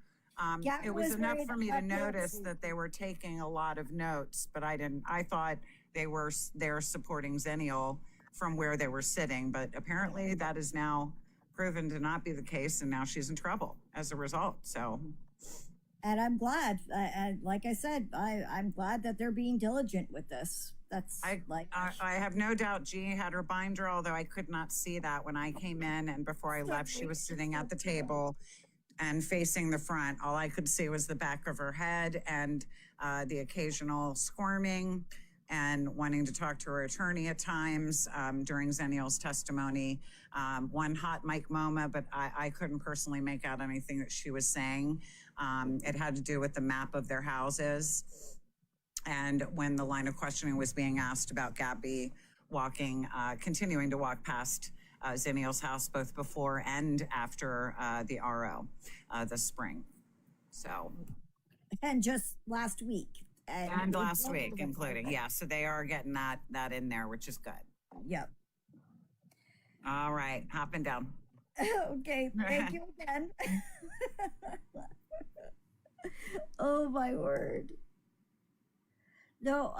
It was enough for me to notice that they were taking a lot of notes, but I didn't. I thought they're supporting Zennial from where they were sitting, but apparently that is now proven to not be the case, and now she's in trouble as a result. So. And I'm glad. Like I said, I'm glad that they're being diligent with this. I have no doubt G had her binder, although I could not see that when I came in, and before I left, she was sitting at the table and facing the front. All I could see was the back of her head and the occasional squirming and wanting to talk to her attorney at times during Zennial's testimony. One hot mic moment, but I couldn't personally make out anything that she was saying. It had to do with the map of their houses. And when the line of questioning was being asked about Gabi continuing to walk past Zennial's house both before and after the RO this spring. So. And just last week. And last week, including, yeah. So they are getting that in there, which is good. Yep. All right, hopping down. Okay, thank you again. Oh my word. No,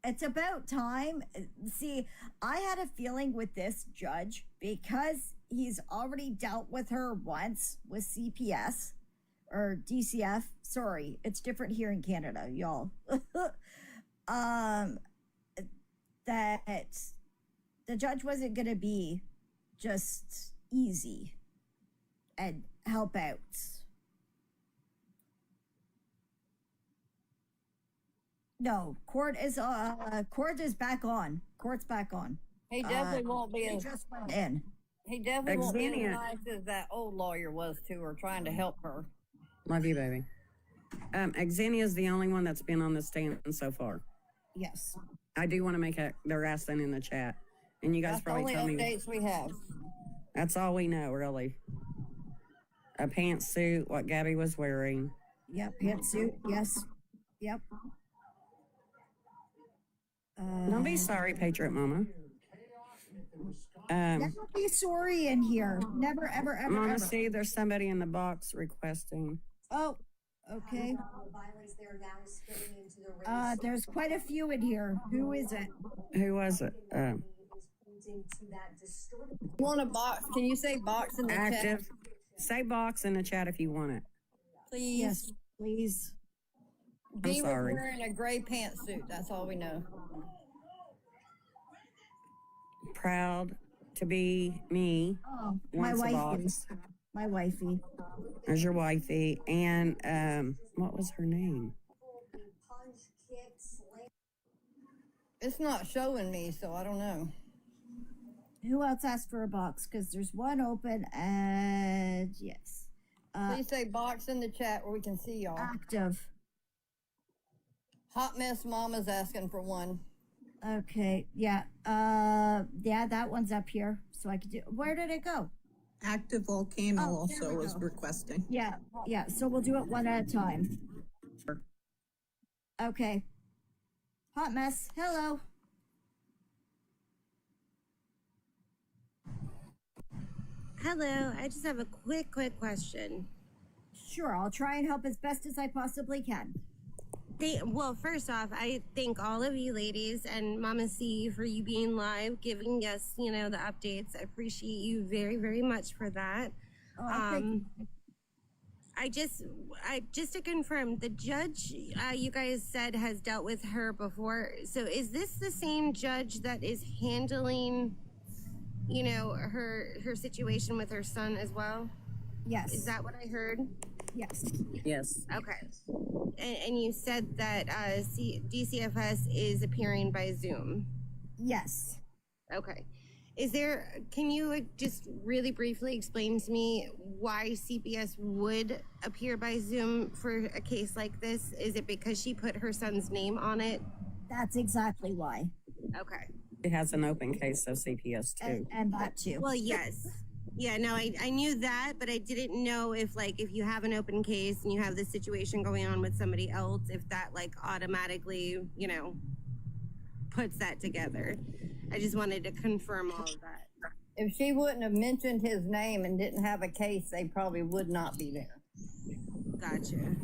it's about time. See, I had a feeling with this judge because he's already dealt with her once with CPS or DCF. Sorry, it's different here in Canada, y'all. That the judge wasn't going to be just easy and help out. No, court is back on. Court's back on. He definitely won't be as just went in. He definitely won't be as nice as that old lawyer was to her, trying to help her. Love you, baby. Xenia is the only one that's been on the stand so far. Yes. I do want to make their ass thing in the chat, and you guys That's probably the tell only me. updates we have. That's all we know, really. A pantsuit, what Gabi was wearing. Yep, pantsuit. Yes. Yep. Don't be sorry, Patriot Mama. Never be sorry in here. Never, ever, ever, Mama, ever. see, there's somebody in the box requesting. Oh, okay. There's quite a few in here. Who is it? Who was it? Want a box? Can you say box in the Active. chat? Say box in the chat if you want it. Please. Yes, please. B was sorry. wearing a gray pantsuit. That's all we know. Proud to be me. Oh, my Wants a wifey. box. My wifey. There's your wifey. And what was her name? It's not showing me, so I don't know. Who else asked for a box? Because there's one open and yes. Please say box in the chat where we can see y'all. Active. Hot Mess Mama's asking for one. Okay. Yeah. Yeah, that one's up here. So I could do. Where did it go? Active Volcano Oh, also there we was go. requesting. Yeah. Yeah. So we'll do it one at a time. Okay. Hot Mess. Hello. Hello, I just have a quick question. Sure, I'll try and help as best as I possibly can. Well, first off, I thank all of you ladies and Mama C for you being live, giving us, the updates. I appreciate you very, very much for that. Oh, thank you. I just to confirm, the judge you guys said has dealt with her before. So is this the same judge that is handling, her situation with her son as well? Yes. Is that what I heard? Yes. Yes. Okay. And you said that DCFS is appearing by Zoom. Yes. Okay. Can you just really briefly explain to me why CPS would appear by Zoom for a case like this? Is it because she put her son's name on it? That's exactly why. Okay. It has an open case, so CPS too. And that too. Well, yes. Yeah, no, I knew that, but I didn't know if you have an open case and you have this situation going on with somebody else, if that automatically, puts that together. I just wanted to confirm all of that. If she wouldn't have mentioned his name and didn't have a case, they probably would not be there. Gotcha.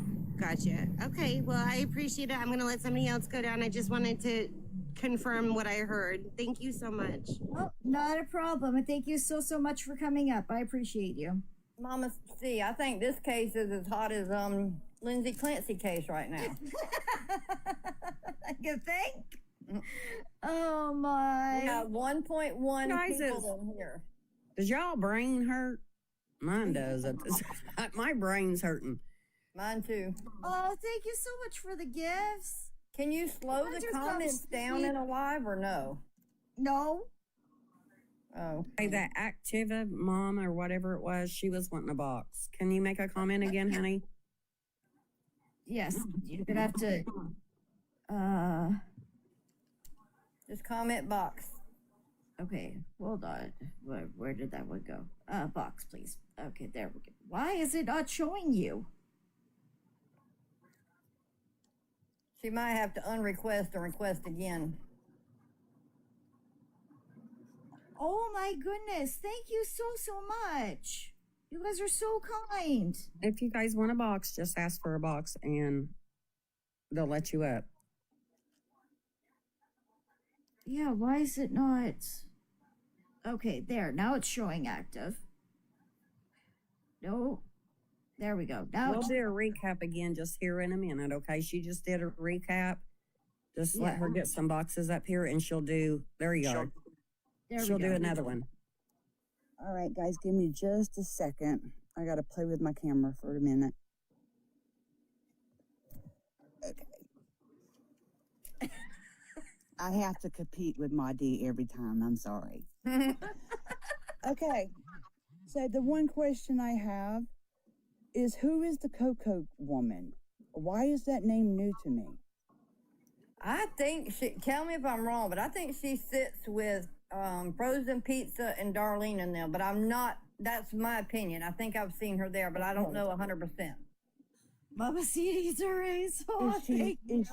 Okay, well, I appreciate it. I'm going to let somebody else go down. I just wanted to confirm what I heard. Thank you so much. Oh, not a problem. And thank you so much for coming up. I appreciate you. Mama C, I think this case is as hot as Lindsay Clancy case right now. You think? Oh my. We got 1.1 Guys, people in here. Does y'all brain hurt? Mine does. My brain's hurting. Mine too. Oh, thank you so much for the gifts. Can you slow the comments down in a live or no? No. Oh. Hey, that Activa mom or whatever it was, she was wanting a box. Can you make a comment again, honey? Yes, you're gonna have to. Just comment box. Okay, hold on. Where did that one go? Box, please. Okay, there we go. Why is it not showing you? She might have to unrequest and request again. Oh my goodness! Thank you so much. You guys are so kind. If you guys want a box, just ask for a box and they'll let you up. Yeah, why is it not? Okay, there. Now it's showing active. No. There we go. Now We'll do a recap again just here in a minute, okay? She just did a recap. Just let her get some boxes up here and she'll do, there you go. She'll do another one. All right, guys, give me just a second. I got to play with my camera for a minute. Okay. I have to compete with my D every time. I'm sorry. Okay. So the one question I have is, who is the Coco woman? Why is that name new to me? I think tell me if I'm wrong, but I think she sits with Frozen Pizza and Darlene and them, but I'm not, that's my opinion. I think I've seen her there, but I don't know 100%. Mama CD's already, so Is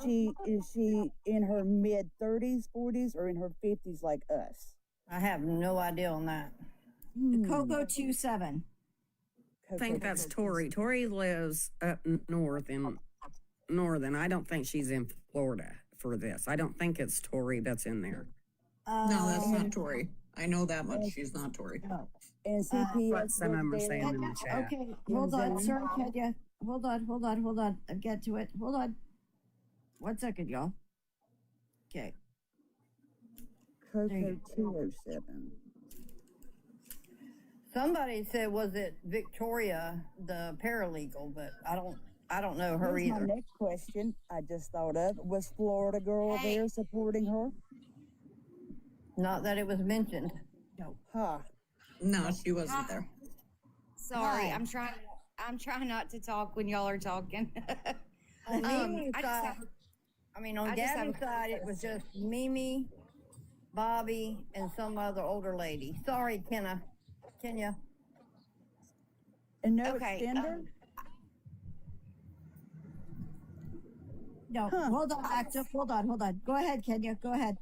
she in her mid-30s, 40s, or in her 50s like us? I have no idea on that. Coco 27. I think that's Tori. Tori lives up north in Northern. I don't think she's in Florida for this. I don't think it's Tori that's in there. No, that's not Tori. I know that much. She's not Tori. No. And CPS. What some of them are saying in the chat. Okay, hold on. Sorry, Kenya. Hold on. I'll get to it. Hold on. 1 second, y'all. Okay. Coco 207. Somebody said, was it Victoria, the paralegal, but I don't know her Here's either. my next question I just thought of. Was Florida girl there supporting her? Not that it was mentioned. No. Huh. No, she wasn't there. Sorry, Hi. I'm trying not to talk when y'all are talking. On Mimi's I just side, have, on I just have Gabi's a- side, it was just Mimi, Bobby, and some other older lady. Sorry, Kenya. And no Okay, extender? No, hold on, active. Hold on. Go ahead, Kenya. Go ahead.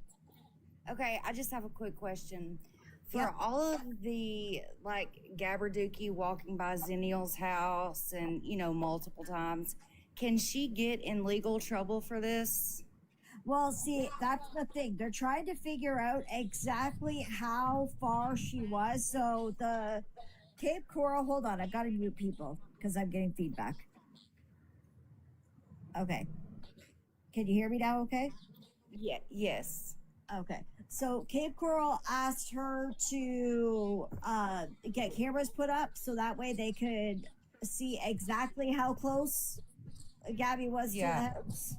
Okay, I just have a quick question. For all of the Gabarduki walking by Zennial's house and multiple times, can she get in legal trouble for this? Well, see, that's the thing. They're trying to figure out exactly how far she was. So the Cape Coral, hold on, I've got to mute people because I'm getting feedback. Okay. Can you hear me now? Okay. Yeah. Yes. Okay. So Cape Coral asked her to get cameras put up so that way they could see exactly how close Gabi was to the house.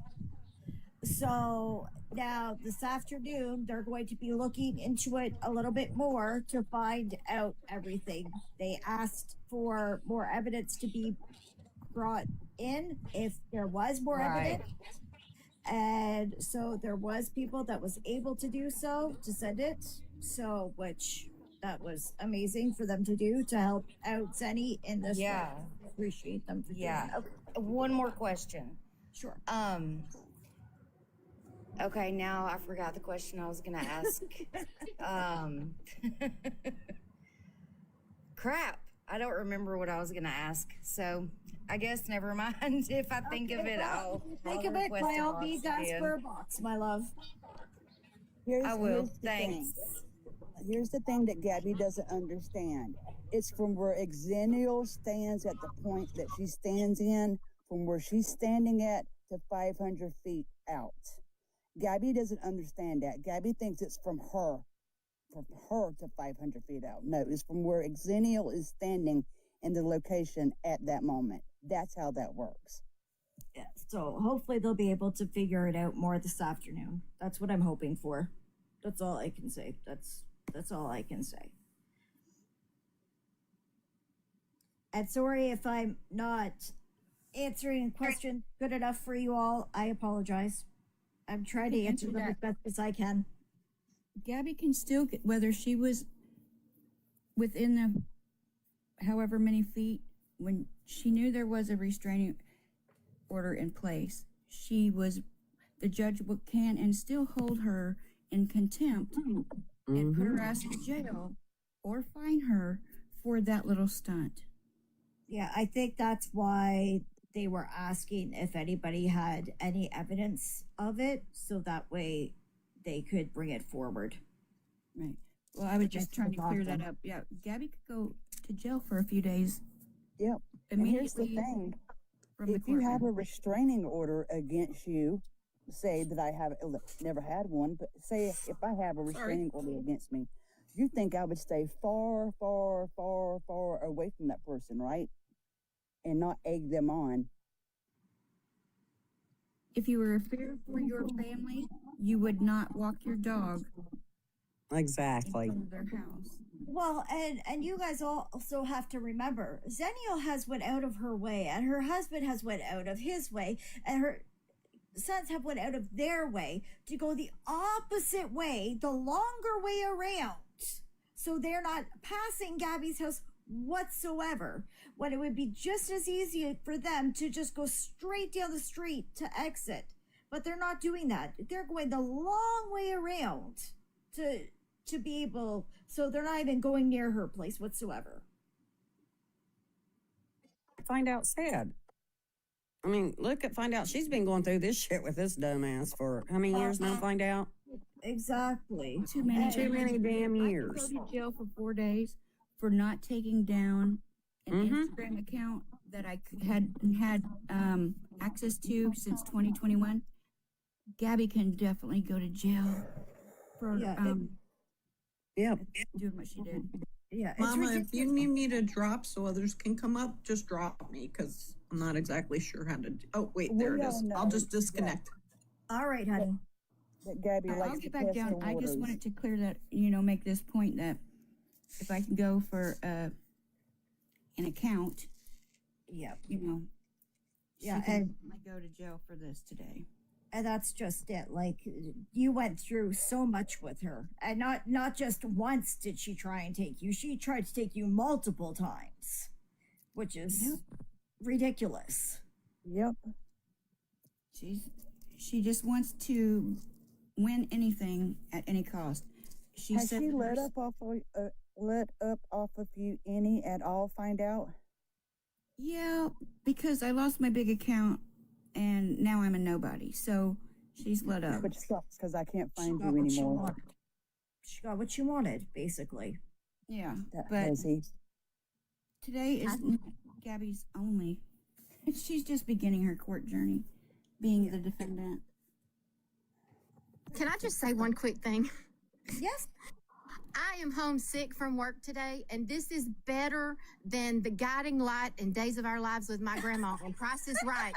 So now this afternoon, they're going to be looking into it a little bit more to find out everything. They asked for more evidence to be brought in if there was more evidence. And so there was people that was able to do so, to send it. So, which that was amazing for them to do to help out Zenny in this way. Yeah. Appreciate them for doing Yeah. that. Okay. One more question. Sure. Okay, now I forgot the question I was gonna ask. Crap. I don't remember what I was gonna ask. So I guess never mind. If I think of it, I'll Think of it request by a all box means, ask again. for a box, my love. I will. Here's the Thanks. thing. Here's the thing that Gabi doesn't understand. It's from where Xennial stands at the point that she stands in, from where she's standing at to 500 feet out. Gabi doesn't understand that. Gabi thinks it's from her to 500 feet out. No, it's from where Xennial is standing in the location at that moment. That's how that works. Yeah, so hopefully they'll be able to figure it out more this afternoon. That's what I'm hoping for. That's all I can say. That's all I can say. And sorry if I'm not answering a question good enough for you all. I apologize. I'm trying to answer them as best as I can. Gabi can still get, whether she was within the however many feet, when she knew there was a restraining order in place, the judge can and still hold her in contempt and put her ass in jail or fine her for that little stunt. Yeah, I think that's why they were asking if anybody had any evidence of it, so that way they could bring it forward. Right. Well, I was just That's trying to clear awesome. that up. Yeah, Gabi could go to jail for a few days. Yep. And here's the Immediately thing. from the If you have a courtroom. restraining order against you, say that I have never had one, but say if I have a restraining order against me, you think I would stay far, far, far, far away from that person, right? And not egg them on. If you were feared for your family, you would not walk your dog Exactly. in their house. Well, and you guys also have to remember, Zennial has went out of her way, and her husband has went out of his way, and her sons have went out of their way to go the opposite way, the longer way around. So they're not passing Gabi's house whatsoever, when it would be just as easy for them to just go straight down the street to exit. But they're not doing that. They're going the long way around to be able, so they're not even going near her place whatsoever. Find out sad. I mean, find out she's been going through this shit with this dumbass for how many years now? Find out. Exactly. Too many damn years. I could go to jail for 4 days for not taking down an Instagram account that I had access to since 2021. Gabi can definitely go to jail for doing what she did. Yeah, Mama, if you need me to drop so others can come up, just drop me because I'm not exactly sure how to do. Oh, wait, there it is. I'll just disconnect. All right, honey. That Gabi likes I'll to get back test down. the I just waters. wanted to clear that, make this point that if I can go for an account, yeah, yeah, and I go to jail for this today. And that's just it. Like, you went through so much with her, and not just once did she try and take you. She tried to take you multiple times, which is ridiculous. Yep. She just wants to win anything at any cost. Has she let up off of you any at all? Find out. Yeah, because I lost my big account and now I'm a nobody. So she's let up. Which sucks because I can't find She you got what she anymore. wanted. She got what she wanted, basically. Yeah, That but busy. today is not Gabi's only. She's just beginning her court journey, being the defendant. Can I just say one quick thing? Yes. I am homesick from work today, and this is better than the guiding light in Days of Our Lives with my grandma on Price is Right.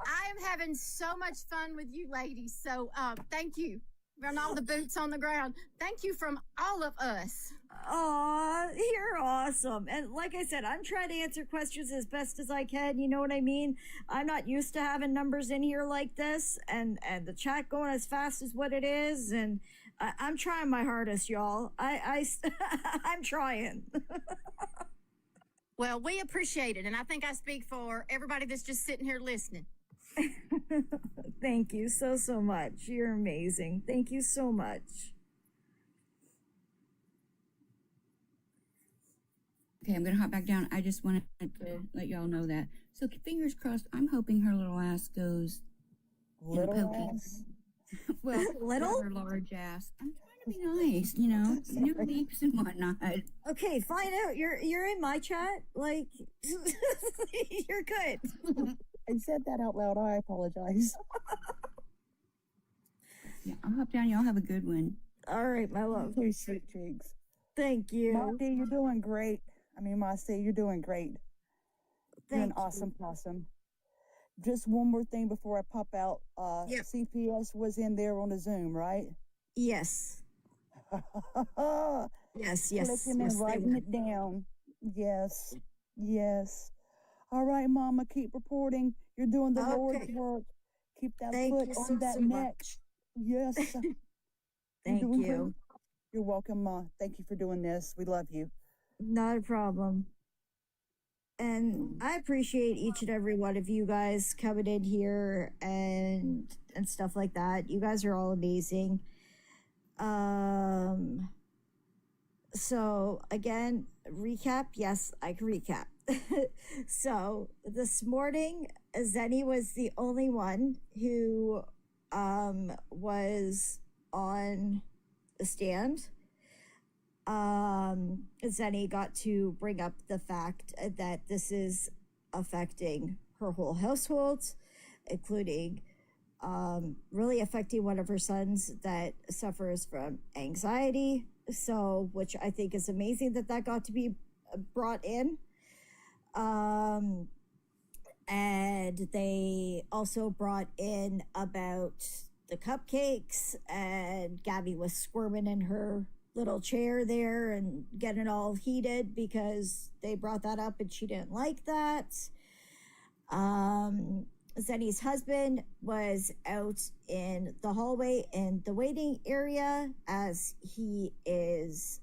I am having so much fun with you ladies. So thank you from all the boots on the ground. Thank you from all of us. Aw, you're awesome. And like I said, I'm trying to answer questions as best as I can. You know what I mean? I'm not used to having numbers in here like this and the chat going as fast as what it is. And I'm trying my hardest, y'all. I'm trying. Well, we appreciate it. And I think I speak for everybody that's just sitting here listening. Thank you so much. You're amazing. Thank you so much. Okay, I'm gonna hop back down. I just wanted to let y'all know that. So fingers crossed. I'm hoping her little ass goes in a pokey. Well, little her large ass. I'm trying to be nice, new leaps and whatnot. Okay, find out. You're in my chat. Like, you're good. I said that out loud. I apologize. Yeah, I'll hop down. Y'all have a good one. All right, my love. Please, sweet cheeks. Thank you. Marty, you're doing great. Marcy, you're doing great. You're an Thank you. awesome possum. Just one more thing before I pop out. Yep. CPS was in there on the Zoom, right? Yes. Yes. Clicking and writing it down. Yes. All right, Mama, keep reporting. You're doing the Lord's work. Keep that Thank foot you on that so neck. much. Yes. Thank doing you. great. You're welcome, Ma. Thank you for doing this. We love you. Not a problem. And I appreciate each and every one of you guys coming in here and stuff like that. You guys are all amazing. So again, recap. Yes, I can recap. So this morning, Zenny was the only one who was on the stand. Zenny got to bring up the fact that this is affecting her whole household, including really affecting one of her sons that suffers from anxiety. So, which I think is amazing that got to be brought in. And they also brought in about the cupcakes, and Gabi was squirming in her little chair there and getting all heated because they brought that up and she didn't like that. Zenny's husband was out in the hallway in the waiting area as he is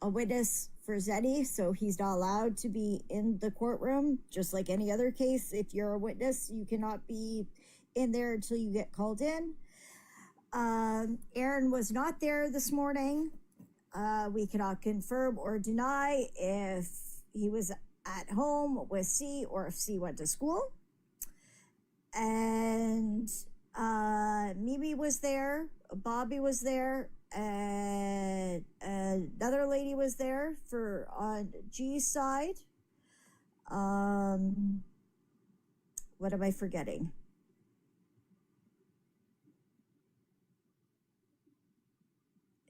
a witness for Zenny, so he's not allowed to be in the courtroom, just like any other case. If you're a witness, you cannot be in there until you get called in. Aaron was not there this morning. We cannot confirm or deny if he was at home with C or if C went to school. And Mimi was there, Bobby was there, and another lady was there for on G's side. What am I forgetting?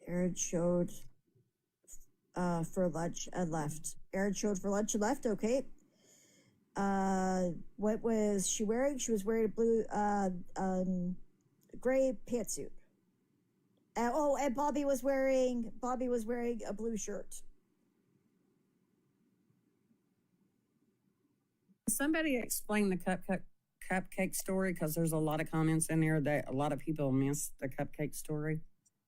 Aaron showed for lunch and left. Aaron showed for lunch and left. Okay. What was she wearing? She was wearing a blue, gray pantsuit. And Bobby was wearing a blue shirt. Somebody explain the cupcake story, because there's a lot of comments in there that a lot of people missed the cupcake story.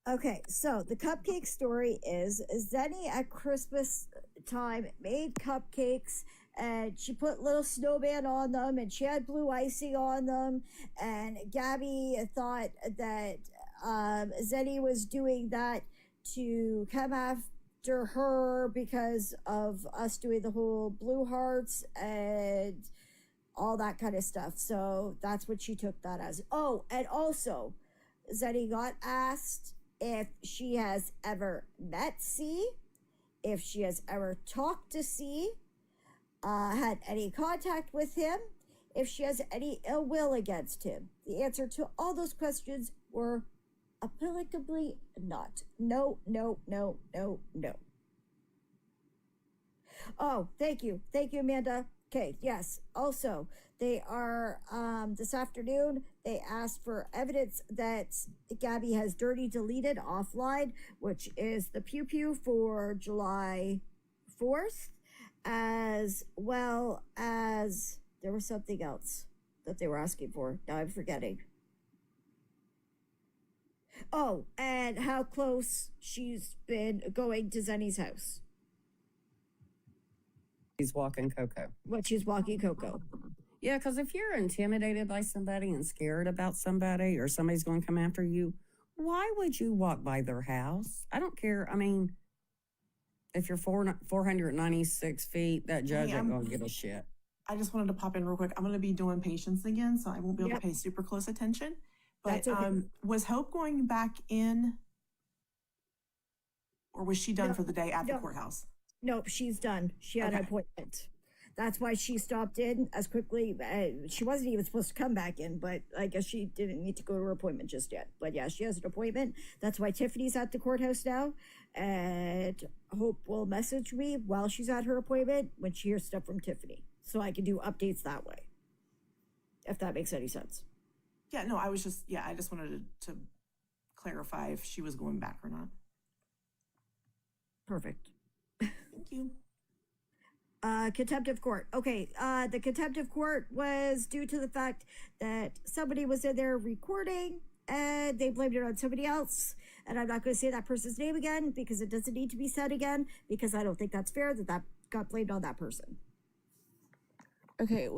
Okay, so the cupcake story is Zenny at Christmas time made cupcakes, and she put little snowman on them, and she had blue icing on them, and Gabi thought that Zenny was doing that to come after her because of us doing the whole blue hearts and all that kind of stuff. So that's what she took that as. Oh, and also Zenny got asked if she has ever met C, if she has ever talked to C, had any contact with him, if she has any ill will against him. The answer to all those questions were applicably not. No, no, no, no, no. Oh, thank you. Thank you, Amanda. Okay, yes. Also, they are, this afternoon, they asked for evidence that Gabi has dirty deleted offline, which is the pew pew for July 4th, as well as there was something else that they were asking for. Now I'm forgetting. Oh, and how close she's been going to Zenny's house. He's walking Coco. What she's walking Coco. Yeah, because if you're intimidated by somebody and scared about somebody, or somebody's going to come after you, why would you walk by their house? I don't care. I mean, if you're 496 feet, that judge ain't going to give a shit. I just wanted to pop in real quick. I'm going to be doing patients again, so I won't be able to pay super close attention. But okay. Was Hope going back in, or was she done for the day at the courthouse? Nope, she's done. She had an appointment. That's why she stopped in as quickly. She wasn't even supposed to come back in, but I guess she didn't need to go to her appointment just yet. But yeah, she has an appointment. That's why Tiffany's at the courthouse now. And Hope will message me while she's at her appointment when she hears stuff from Tiffany. So I can do updates that way. If that makes any sense. Yeah, no, I was just, I just wanted to clarify if she was going back or not. Perfect. Thank you. Contempt of court. Okay, the contempt of court was due to the fact that somebody was in there recording and they blamed it on somebody else. And I'm not going to say that person's name again because it doesn't need to be said again, because I don't think that's fair that got blamed on that person. Okay,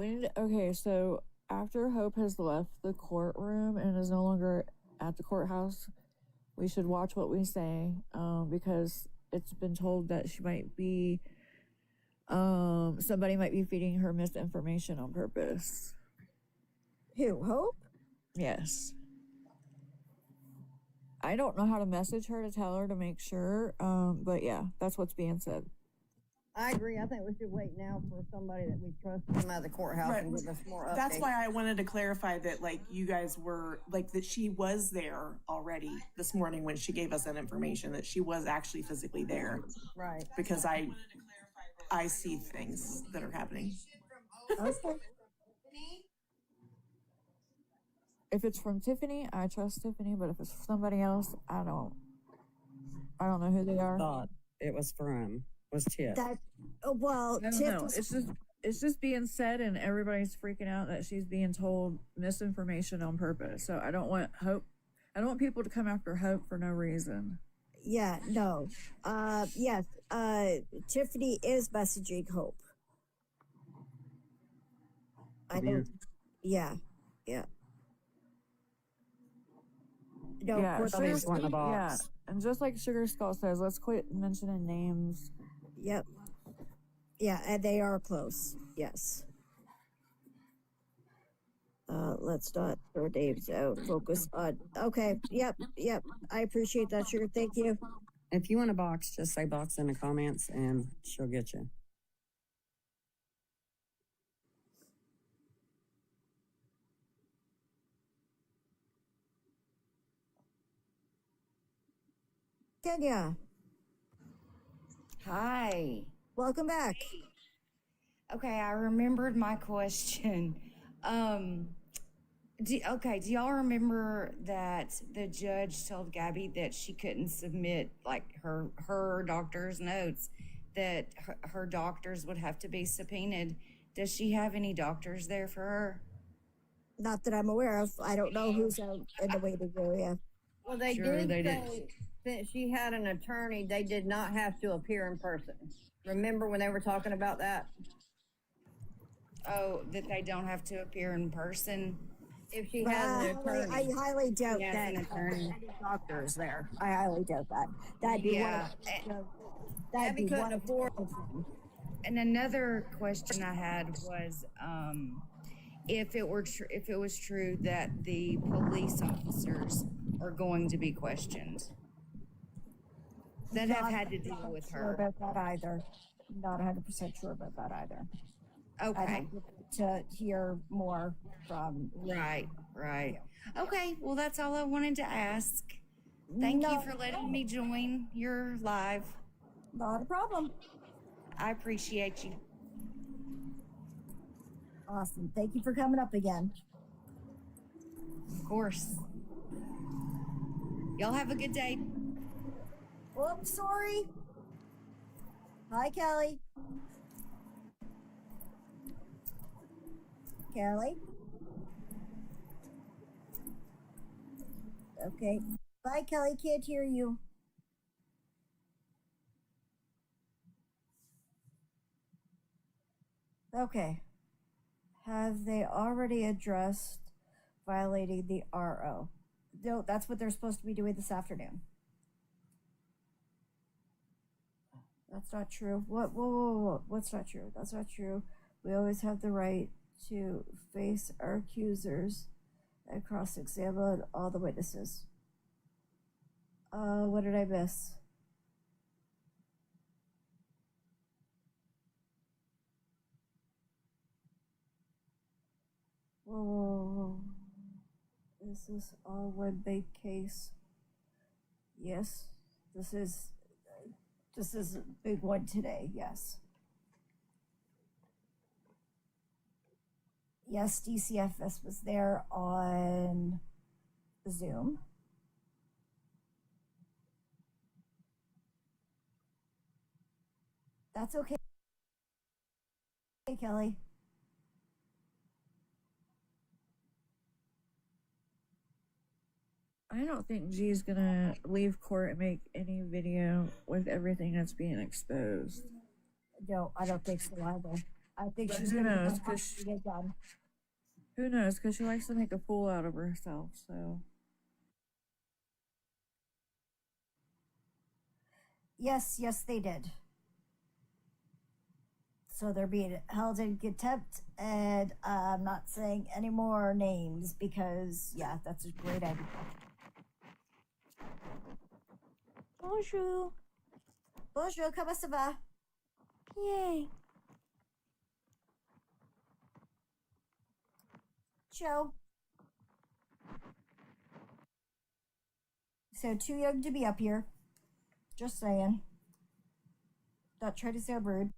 so after Hope has left the courtroom and is no longer at the courthouse, we should watch what we say, because it's been told that she might be, somebody might be feeding her misinformation on purpose. Who, Hope? Yes. I don't know how to message her to tell her to make sure, but yeah, that's what's being said. I agree. I think we should wait now for somebody that we trust to come out of the courthouse and give us more updates. That's why I wanted to clarify that, like, you guys were, like, that she was there already this morning when she gave us that information, that she was actually physically there. Right. Because I see things that are happening. Okay. If it's from Tiffany, I trust Tiffany, but if it's somebody else, I don't know who they are. Thought it was Tiff. Tiff. It's just being said, and everybody's freaking out that she's being told misinformation on purpose. So I don't want people to come after Hope for no reason. Yeah, no. Yes, Tiffany is messaging Hope. I don't, yeah, yeah. No, Yeah, court Sugar, system. yeah, and just like Sugar Skull says, let's quit mentioning names. Yep. Yeah, and they are close. Yes. Let's not throw names out. Focus on. Okay. Yep. Yep. I appreciate that, Sugar. Thank you. If you want a box, just say box in the comments and she'll get you. Kenya, Hi. welcome back. Okay, I remembered my question. Do y'all remember that the judge told Gabby that she couldn't submit like her doctor's notes, that her doctors would have to be subpoenaed? Does she have any doctors there for her? Not that I'm aware of. I don't know who's out in the waiting area. Well, they Sure, did they did. say since she had an attorney, they did not have to appear in person. Remember when they were talking about that? Oh, that they don't have to appear in person? If she has an attorney. I highly doubt She has that an attorney. any doctors there. I highly doubt that. That'd be Yeah. that'd be couldn't one of afford. And another question I had was, if it was true that the police officers are going to be questioned that have had to deal with sure her. about that either. Not 100% sure about that either. I'd Okay. have to hear more from. Right. Okay, well, that's all I wanted to ask. Thank you for letting me join your live. Not a problem. I appreciate you. Awesome. Thank you for coming up again. Of course. Y'all have a good day. Whoops, sorry. Hi, Kelly. Kelly? Okay. Bye, Kelly. Can't hear you. Okay. Have they already addressed violating the RO? No, that's what they're supposed to be doing this afternoon. That's not true. What? Whoa. What's not true? That's not true. We always have the right to face our accusers and cross-examine all the witnesses. What did I miss? Whoa. Is this all one big case? Yes. This is a big one today, yes. Yes, DCFS was there on Zoom. That's okay. Hey, Kelly. I don't think G's gonna leave court and make any video with everything that's being exposed. No, I don't think so either. I think she's Who gonna knows? come to get done. Who knows? Because she likes to make a fool out of herself. So Yes, they did. So they're being held in contempt, and I'm not saying any more names because, yeah, that's a great idea. Bonjour. Bonjour, comment ça va? Yay. Ciao. So, too young to be up here. Just saying. Not trying to sound rude.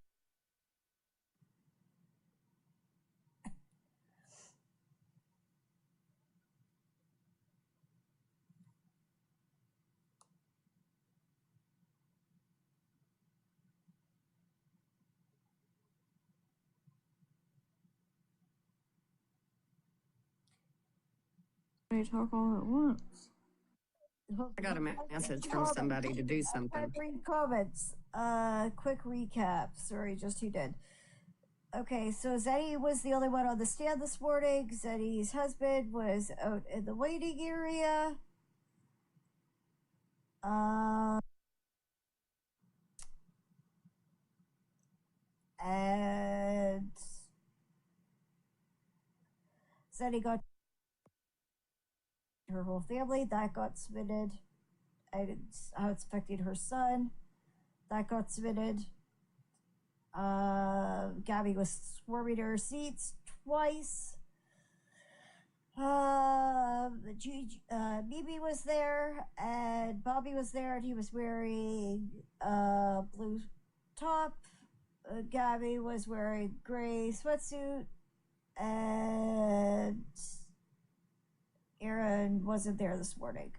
they talk all at once. I got a message from somebody to do something. Read comments. Quick recap. Sorry, just who did. Okay, so Zenny was the only one on the stand this morning. Zenny's husband was out in the waiting area. And Zenny got her whole family. That got submitted. And how it's affecting her son. That got submitted. Gabi was swarming her seats twice. Mimi was there, and Bobby was there, and he was wearing a blue top. Gabi was wearing gray sweatsuit, and Aaron wasn't there this morning.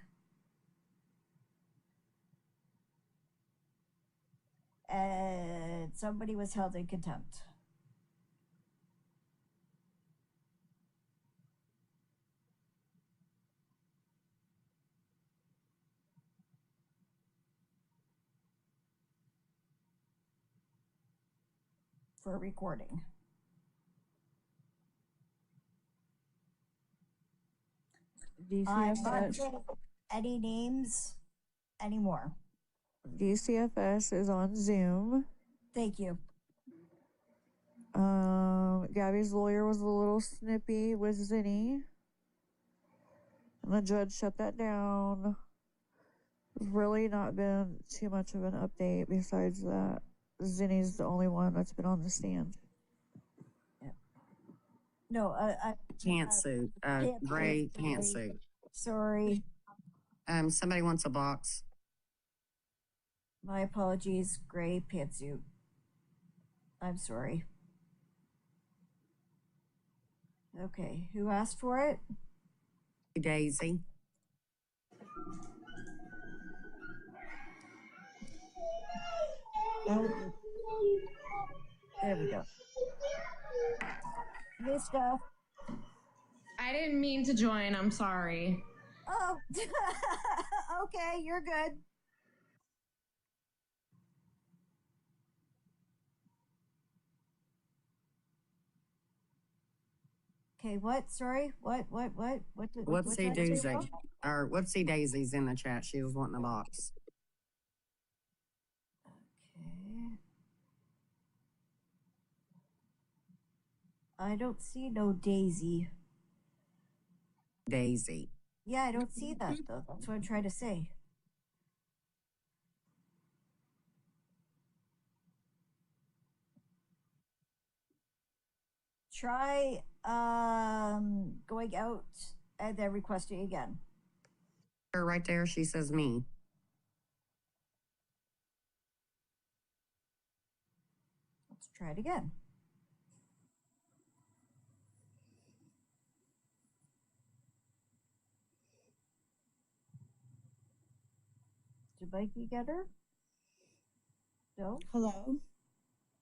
And somebody was held in contempt. For recording. I'm not saying any names anymore. DCFS is on Zoom. Thank you. Gabby's lawyer was a little snippy with Zinni. And the judge shut that down. There's really not been too much of an update besides that. Zinni's the only one that's been on the stand. Yeah. No, I Pantsuit. Gray pantsuit. Sorry. Somebody wants a box. My apologies, gray pantsuit. I'm sorry. Okay, who asked for it? Daisy. There we go. New stuff. I didn't mean to join. I'm sorry. Oh, okay, you're good. Okay, what? Sorry, what? Whoopsie Daisy. Or Whoopsie Daisy's in the chat. She was wanting a box. Okay. I don't see no Daisy. Daisy. Yeah, I don't see that though. That's what I'm trying to say. Try going out and then requesting again. Her right there, she says me. Let's try it again. Did Mikey get her? No? Hello?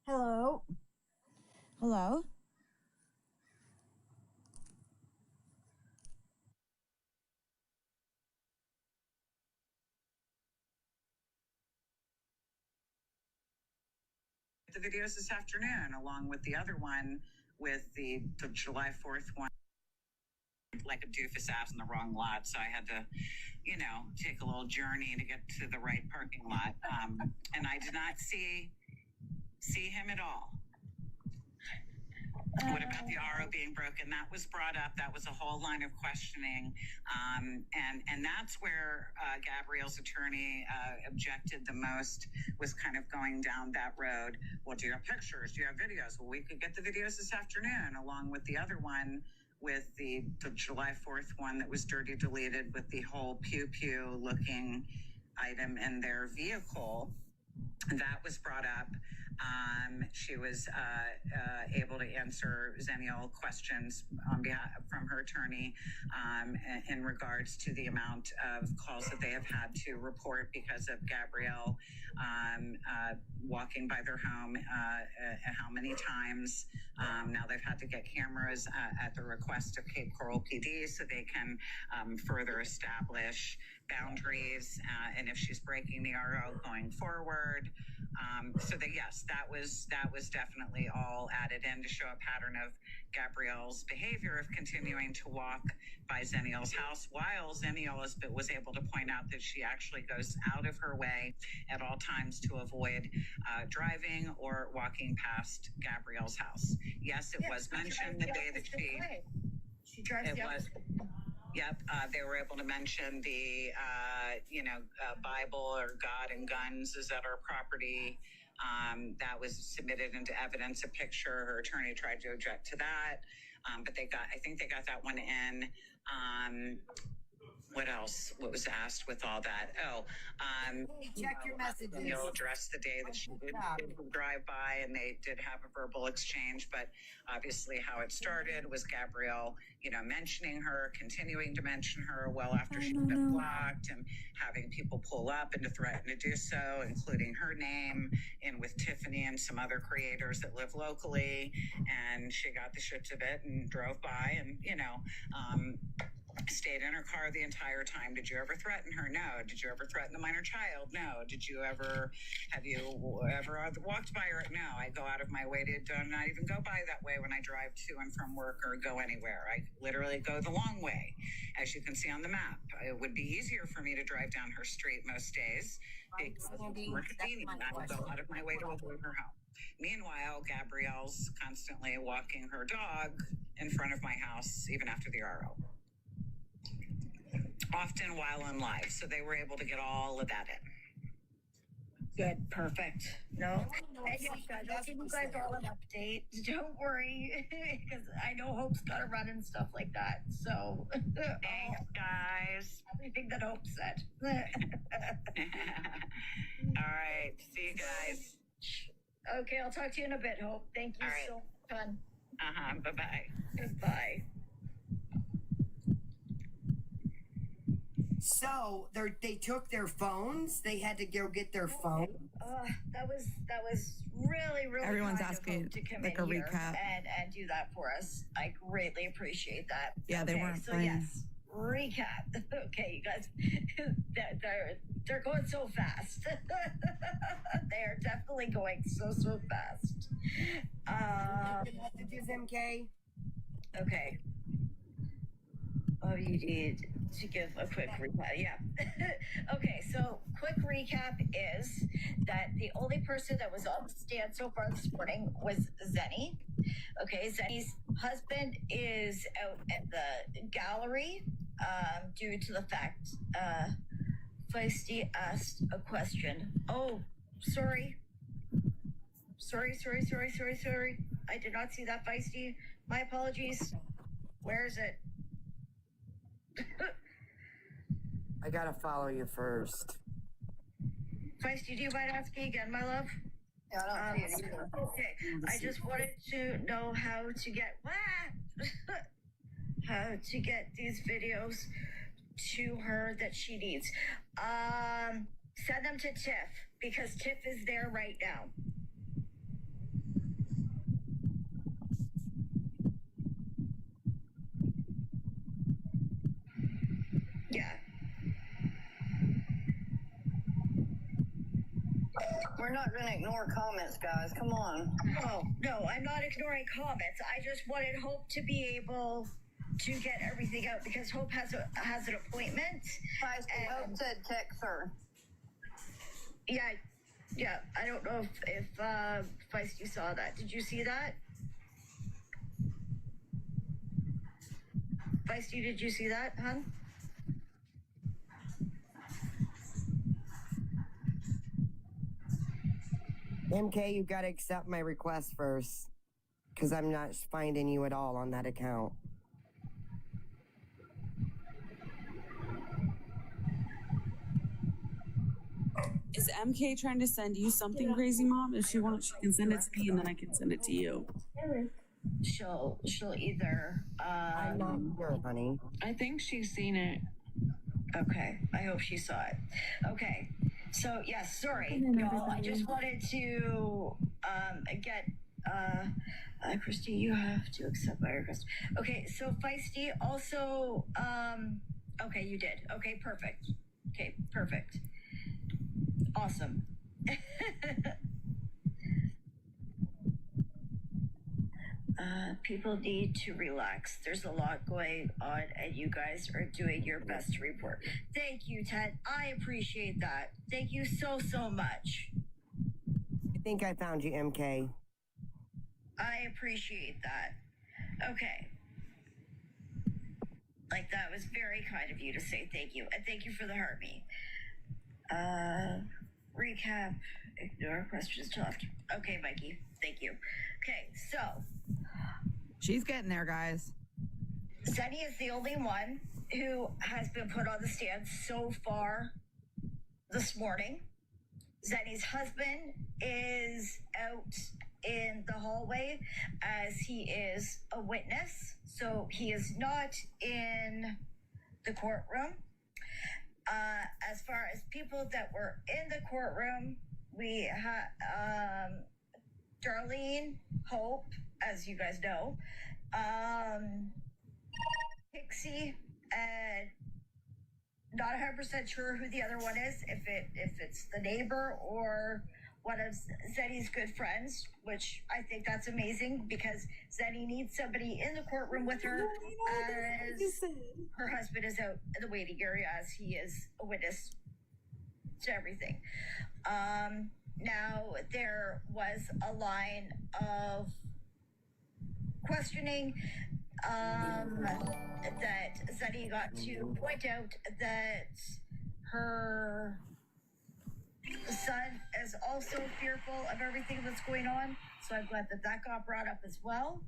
Hello? Hello? The videos this afternoon, along with the other one with the July 4th one, like a doofus ass in the wrong lot. So I had to, take a little journey to get to the right parking lot. And I did not see him at all. What about the RO being broken? That was brought up. That was a whole line of questioning. And that's where Gabrielle's attorney objected the most, was kind of going down that road. Well, do you have pictures? Do you have videos? Well, we could get the videos this afternoon, along with the other one with the July 4th one that was dirty deleted with the whole pew-pew looking item in their vehicle. That was brought up. She was able to answer Zenial questions on behalf from her attorney in regards to the amount of calls that they have had to report because of Gabrielle walking by their home, how many times. Now they've had to get cameras at the request of Cape Coral PD so they can further establish boundaries and if she's breaking the RO going forward. So that yes, that was definitely all added in to show a pattern of Gabrielle's behavior of continuing to walk by Zenial's house, while Zenial was able to point out that she actually goes out of her way at all times to avoid driving or walking past Gabrielle's house. Yes, it was mentioned the day that she drives the opposite. Yep, they were able to mention the, Bible or God and guns is at our property. That was submitted into evidence, a picture. Her attorney tried to object to that, but I think they got that one in. What else? What was asked with all that? Check your messages. You'll address the day that she did drive by, and they did have a verbal exchange. But obviously, how it started was Gabrielle, mentioning her, continuing to mention her well after she'd been blocked, and having people pull up and to threaten to do so, including her name, and with Tiffany and some other creators that live locally. And she got the shits of it and drove by, and stayed in her car the entire time. Did you ever threaten her? No. Did you ever threaten the minor child? No. Have you ever walked by her? No. I go out of my way to not even go by that way when I drive to and from work or go anywhere. I literally go the long way, as you can see on the map. It would be easier for me to drive down her street most days because it's more convenient. I would go out of my way to avoid her home. Meanwhile, Gabrielle's constantly walking her dog in front of my house, even after the RO. Often while on live, so they were able to get all of that in. Good, perfect. No, I'll give you guys all an update. Don't worry, because I know Hope's got to run and stuff like that. So, thanks, guys. Everything that Hope said. All right, see you guys. Okay, I'll talk to you in a bit, Hope. Thank you so much. Bye-bye. Goodbye. So they took their phones. They had to go get their phone. That was really Everyone's kind of asking Hope to come like in a here recap. and do that for us. I greatly appreciate that. Yeah, they weren't so playing. yes, recap. Okay, you guys, they're going so fast. They are definitely going so fast. Messages, MK. Okay. Oh, you need to give a quick recap. Yeah. Okay, so quick recap is that the only person that was on the stand so far this morning was Zenny. Okay, Zenny's husband is out at the gallery due to the fact Feisty asked a question. Oh, sorry. Sorry. I did not see that, Feisty. My apologies. Where is it? I gotta follow you first. Feisty, do you mind asking again, my love? Yeah, I don't see it either. Okay, I just wanted to know how to get how to get these videos to her that she needs. Send them to Tiff because Tiff is there right now. Yeah. We're not going to ignore comments, guys. Come on. No, I'm not ignoring comments. I just wanted Hope to be able to get everything out because Hope has an appointment. Hope said text her. Yeah. I don't know if Feisty saw that. Did you see that? Feisty, did you see that, hon? MK, you gotta accept my request first, because I'm not finding you at all on that account. Is MK trying to send you something, crazy mom? If she wants, she can send it to me, and then I can send it to you. She'll either. I'm not sure, honey. I think she's seen it. Okay, I hope she saw it. Okay, so yes, sorry, y'all. I just wanted to get Christy, you have to accept my request. Okay, so Feisty also okay, you did. Okay, perfect. Okay, perfect. Awesome. People need to relax. There's a lot going on, and you guys are doing your best to report. Thank you, Ted. I appreciate that. Thank you so much. I think I found you, MK. I appreciate that. Okay. Like, that was very kind of you to say thank you. And thank you for the heart me. Recap. Ignore questions till after. Okay, Mikey. Thank you. Okay, so. She's getting there, guys. Sunny is the only one who has been put on the stand so far this morning. Zenny's husband is out in the hallway as he is a witness, so he is not in the courtroom. As far as people that were in the courtroom, we have Darlene, Hope, as you guys know, Pixie, and not 100% sure who the other one is, if it's the neighbor or one of Zenny's good friends, which I think that's amazing because Zenny needs somebody in the courtroom with her as her husband is out in the waiting area as he is a witness to everything. Now, there was a line of questioning that Zenny got to point out that her son is also fearful of everything that's going on. So I'm glad that that got brought up as well.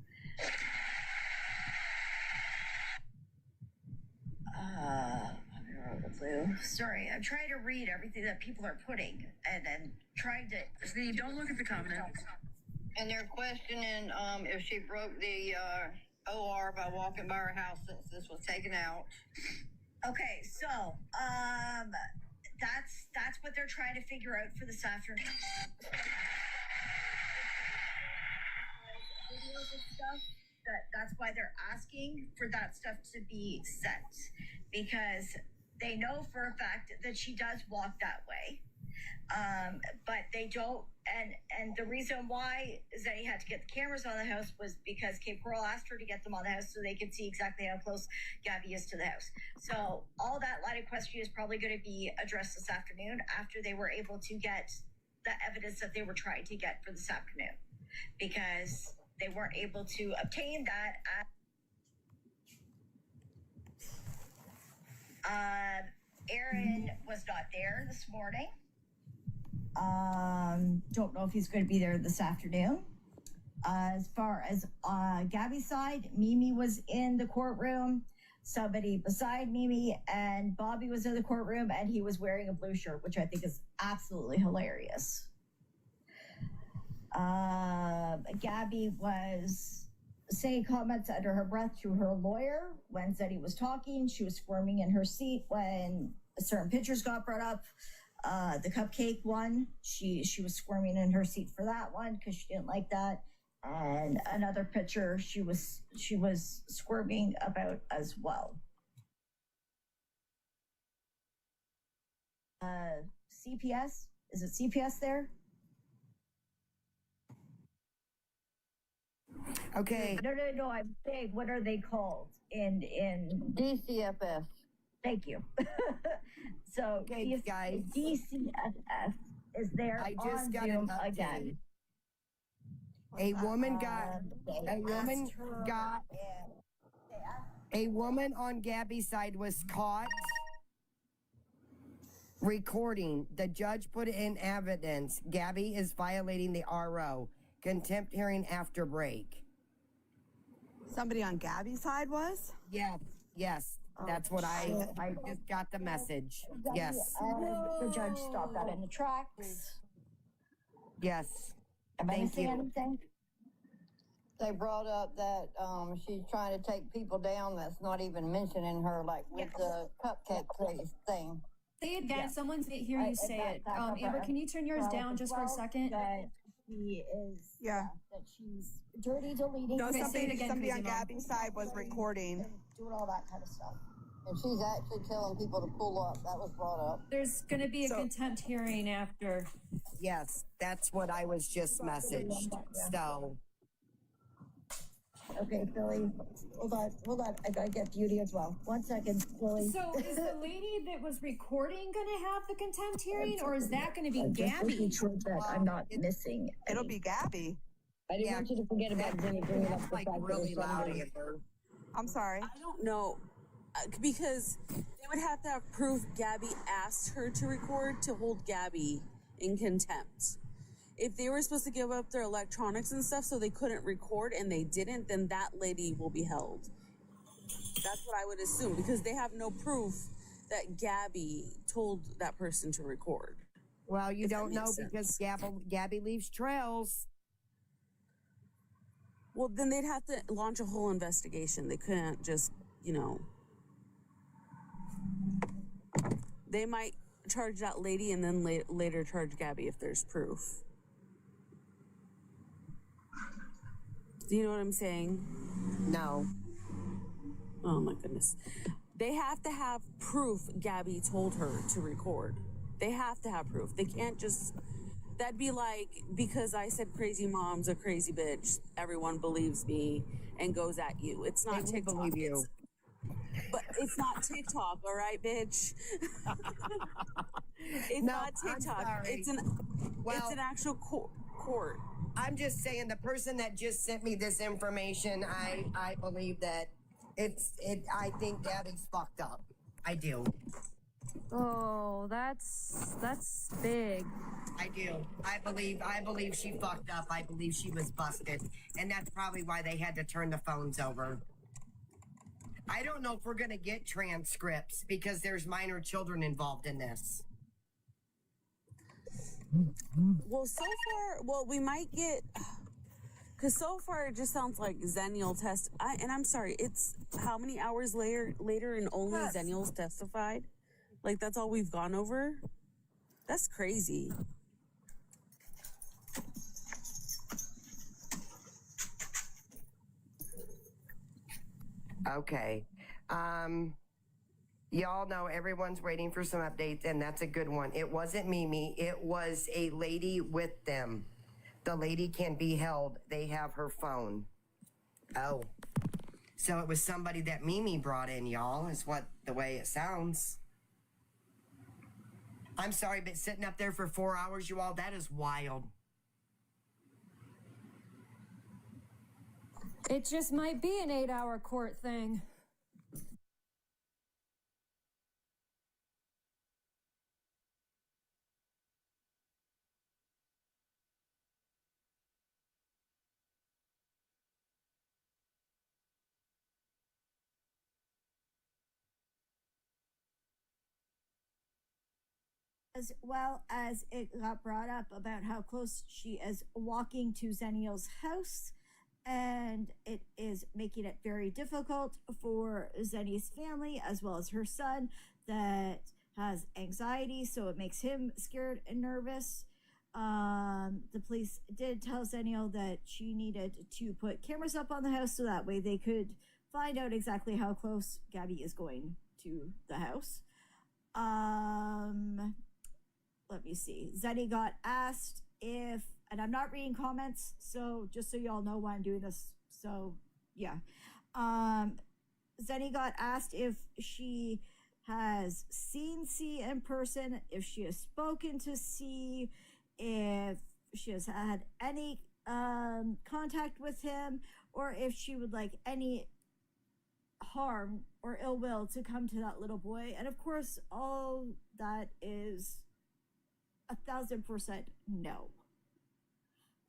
Sorry, I'm trying to read everything that people are putting and then trying to. Steve, don't look at the comments. And they're questioning if she broke the OR by walking by her house since this was taken out. Okay, so that's what they're trying to figure out for this afternoon. Videos and stuff. That's why they're asking for that stuff to be sent, because they know for a fact that she does walk that way. But they don't, and the reason why Zenny had to get the cameras on the house was because Cape Coral asked her to get them on the house so they could see exactly how close Gabi is to the house. So all that line of questioning is probably going to be addressed this afternoon after they were able to get the evidence that they were trying to get for this afternoon, because they weren't able to obtain that at Aaron was not there this morning. Don't know if he's going to be there this afternoon. As far as Gabi's side, Mimi was in the courtroom. Somebody beside Mimi and Bobby was in the courtroom, and he was wearing a blue shirt, which I think is absolutely hilarious. Gabi was saying comments under her breath to her lawyer when Zenny was talking. She was squirming in her seat when certain pictures got brought up. The cupcake one, she was squirming in her seat for that one because she didn't like that. And another picture she was squirming about as well. CPS, is it CPS there? Okay. No, I'm saying, what are they called in DCFS. Thank you. So okay, guys, DCFS is there. I just on got Zoom an update. again. A woman on Gabi's side was caught recording. The judge put in evidence. Gabi is violating the RO. Contempt hearing after break. Somebody on Gabi's side was? Yes. That's what I just got the message. Yes. The judge stopped that in the tracks. Yes. Am I Thank missing you. anything? They brought up that she's trying to take people down that's not even mentioning her, like with the cupcake thing. Say it again. Someone didn't hear you say it. Amber, can you turn yours down just for a second? That she is, that she's dirty deleting. No, somebody Crazy on Mom. Gabby's side was recording. Doing all that kind of stuff. And she's actually telling people to pull up. That was brought up. There's going to be a contempt hearing after. Yes, that's what I was just messaged. So. Okay, Billy, hold on. I gotta get Beauty as well. 1 second, Billy. So is the lady that was recording going to have the contempt hearing, or is that going to be Gabby? That I'm not missing. It'll be Gabby. I didn't want you to forget about Jenny bringing up the Like fact that really it's loud, somebody- Amber. I'm sorry. I don't know. Because they would have to have proof Gabby asked her to record to hold Gabby in contempt. If they were supposed to give up their electronics and stuff so they couldn't record and they didn't, then that lady will be held. That's what I would assume, because they have no proof that Gabby told that person to record. Well, you If that don't know makes because sense. Gabby leaves trails. Well, then they'd have to launch a whole investigation. They couldn't just, they might charge that lady and then later charge Gabby if there's proof. Do you know what I'm saying? No. Oh my goodness. They have to have proof Gabby told her to record. They have to have proof. They can't just, that'd be like, because I said crazy mom's a crazy bitch, everyone believes me and goes at you. It's not They will TikTok. believe you. But it's not TikTok, all right, bitch? It's No, not I'm TikTok. sorry. It's an actual court. I'm just saying the person that just sent me this information, I believe that I think Gabby's fucked up. I do. Oh, that's big. I do. I believe she fucked up. I believe she was busted. And that's probably why they had to turn the phones over. I don't know if we're gonna get transcripts because there's minor children involved in this. Well, so far, we might get, because so far it just sounds like Zenial and I'm sorry, it's how many hours later and only Zenial's testified? Like, that's all we've gone over? That's crazy. Okay. Y'all know everyone's waiting for some updates, and that's a good one. It wasn't Mimi. It was a lady with them. The lady can be held. They have her phone. Oh. So it was somebody that Mimi brought in, y'all, is what the way it sounds. I'm sorry, but sitting up there for 4 hours, you all, that is wild. It just might be an 8-hour court thing. As well as it got brought up about how close she is walking to Zeniel's house, and it is making it very difficult for Zenny's family as well as her son that has anxiety, so it makes him scared and nervous. The police did tell Zeniel that she needed to put cameras up on the house so that way they could find out exactly how close Gabby is going to the house. Let me see. Zenny got asked if, and I'm not reading comments, so just so y'all know why I'm doing this. So yeah. Zenny got asked if she has seen C in person, if she has spoken to C, if she has had any contact with him, or if she would like any harm or ill will to come to that little boy. And of course, all that is 1,000% no.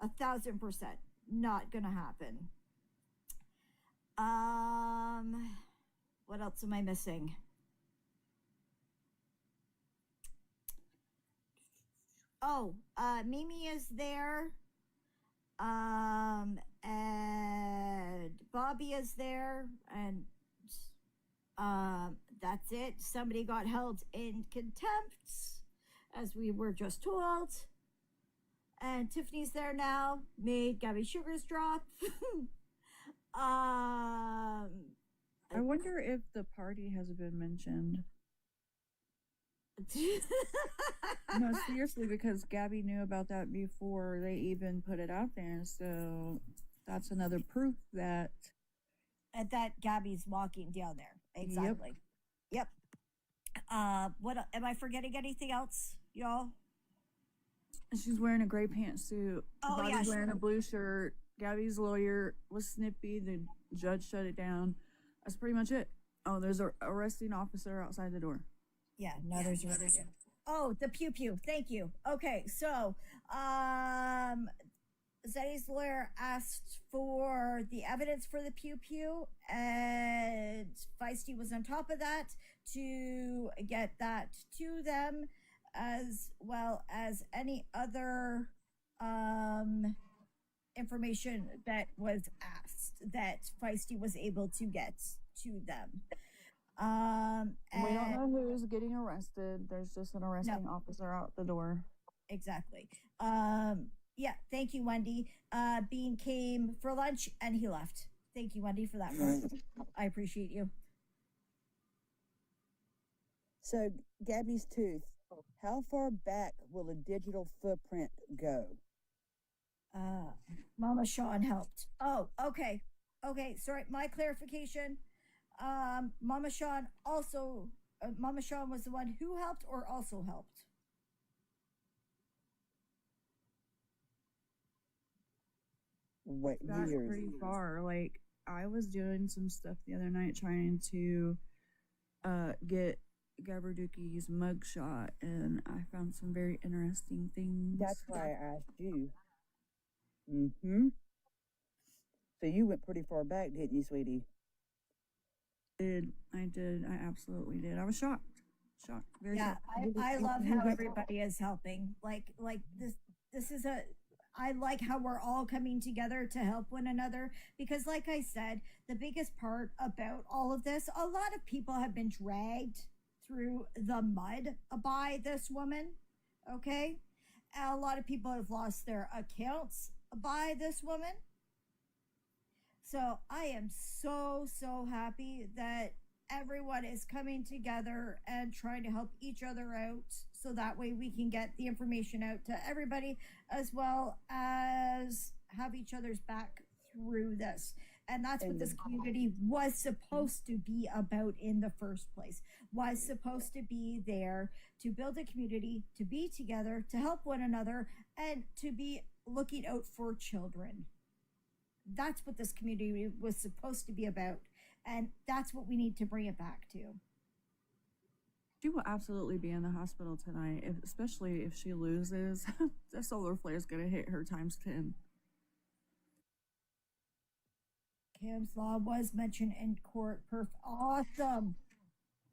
1,000% not gonna happen. What else am I missing? Oh, Mimi is there. And Bobby is there, and that's it. Somebody got held in contempt, as we were just told. And Tiffany's there now. Made Gabi Sugar's drop. I wonder if the party has been mentioned. No, seriously, because Gabby knew about that before they even put it out there. So that's another proof that Gabby's walking down there. Exactly. Yep. What am I forgetting? Anything else, y'all? She's wearing a gray pantsuit. Oh, Bobby's yeah, wearing a blue shirt. Gabby's lawyer was snippy. The judge shut it down. That's pretty much it. Oh, there's a arresting officer outside the door. Yeah, no, there's another. Oh, the pew pew. Thank you. Okay, so Zeddy's lawyer asked for the evidence for the pew pew, and Feisty was on top of that to get that to them, as well as any other information that was asked that Feisty was able to get to them. We don't know who's getting arrested. There's just an arresting officer out the door. Exactly. Yeah, thank you, Wendy. Bean came for lunch and he left. Thank you, Wendy, for that. I appreciate you. So, Gabby's tooth, how far back will a digital footprint go? Mama Sean helped. Oh, okay. Okay, sorry, my clarification. Mama Sean also, Mama Sean was the one who helped or also helped? What That's years? pretty far. Like, I was doing some stuff the other night trying to get Gabarduki's mugshot, and I found some very interesting things. That's why I asked you. Mm-hmm. So you went pretty far back, didn't you, sweetie? I did. I absolutely did. I was shocked. Shocked. Very Yeah, shocked. I love how everybody is helping. Like this is I like how we're all coming together to help one another, because like I said, the biggest part about all of this, a lot of people have been dragged through the mud by this woman. Okay? A lot of people have lost their accounts by this woman. So I am so happy that everyone is coming together and trying to help each other out, so that way we can get the information out to everybody, as well as have each other's back through this. And that's what this community was supposed to be about in the first place. Was supposed to be there to build a community, to be together, to help one another, and to be looking out for children. That's what this community was supposed to be about. And that's what we need to bring it back to. She will absolutely be in the hospital tonight, especially if she loses. The solar flare is going to hit her times 10. Cam's law was mentioned in court. Awesome.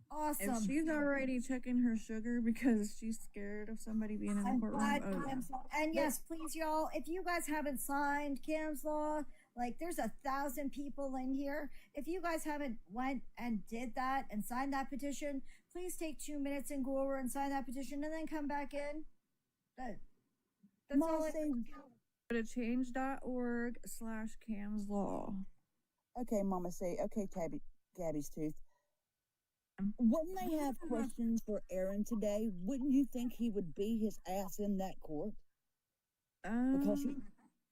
Awesome. If she's already checking her sugar because she's scared of somebody being in the courtroom. And yes, please, y'all, if you guys haven't signed Cam's law, like there's 1,000 people in here. If you guys haven't went and did that and signed that petition, please take 2 minutes and go over and sign that petition and then come back in. That's all I think. Go to change.org/Cam's law. Okay, Mama say, okay, Gabby's tooth. Wouldn't they have questions for Aaron today? Wouldn't you think he would be his ass in that court? Because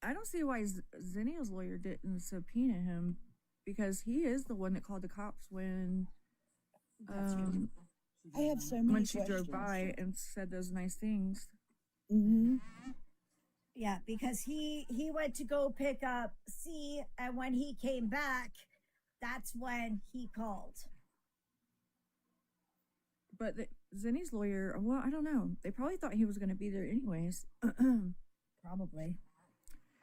I don't see why Zennia's lawyer didn't subpoena him, because he is the one that called the cops when I have so many when she questions. drove by and said those nice things. Mm-hmm. Yeah, because he went to go pick up C, and when he came back, that's when he called. But Zenny's lawyer, well, I don't know. They probably thought he was going to be there anyways. Probably.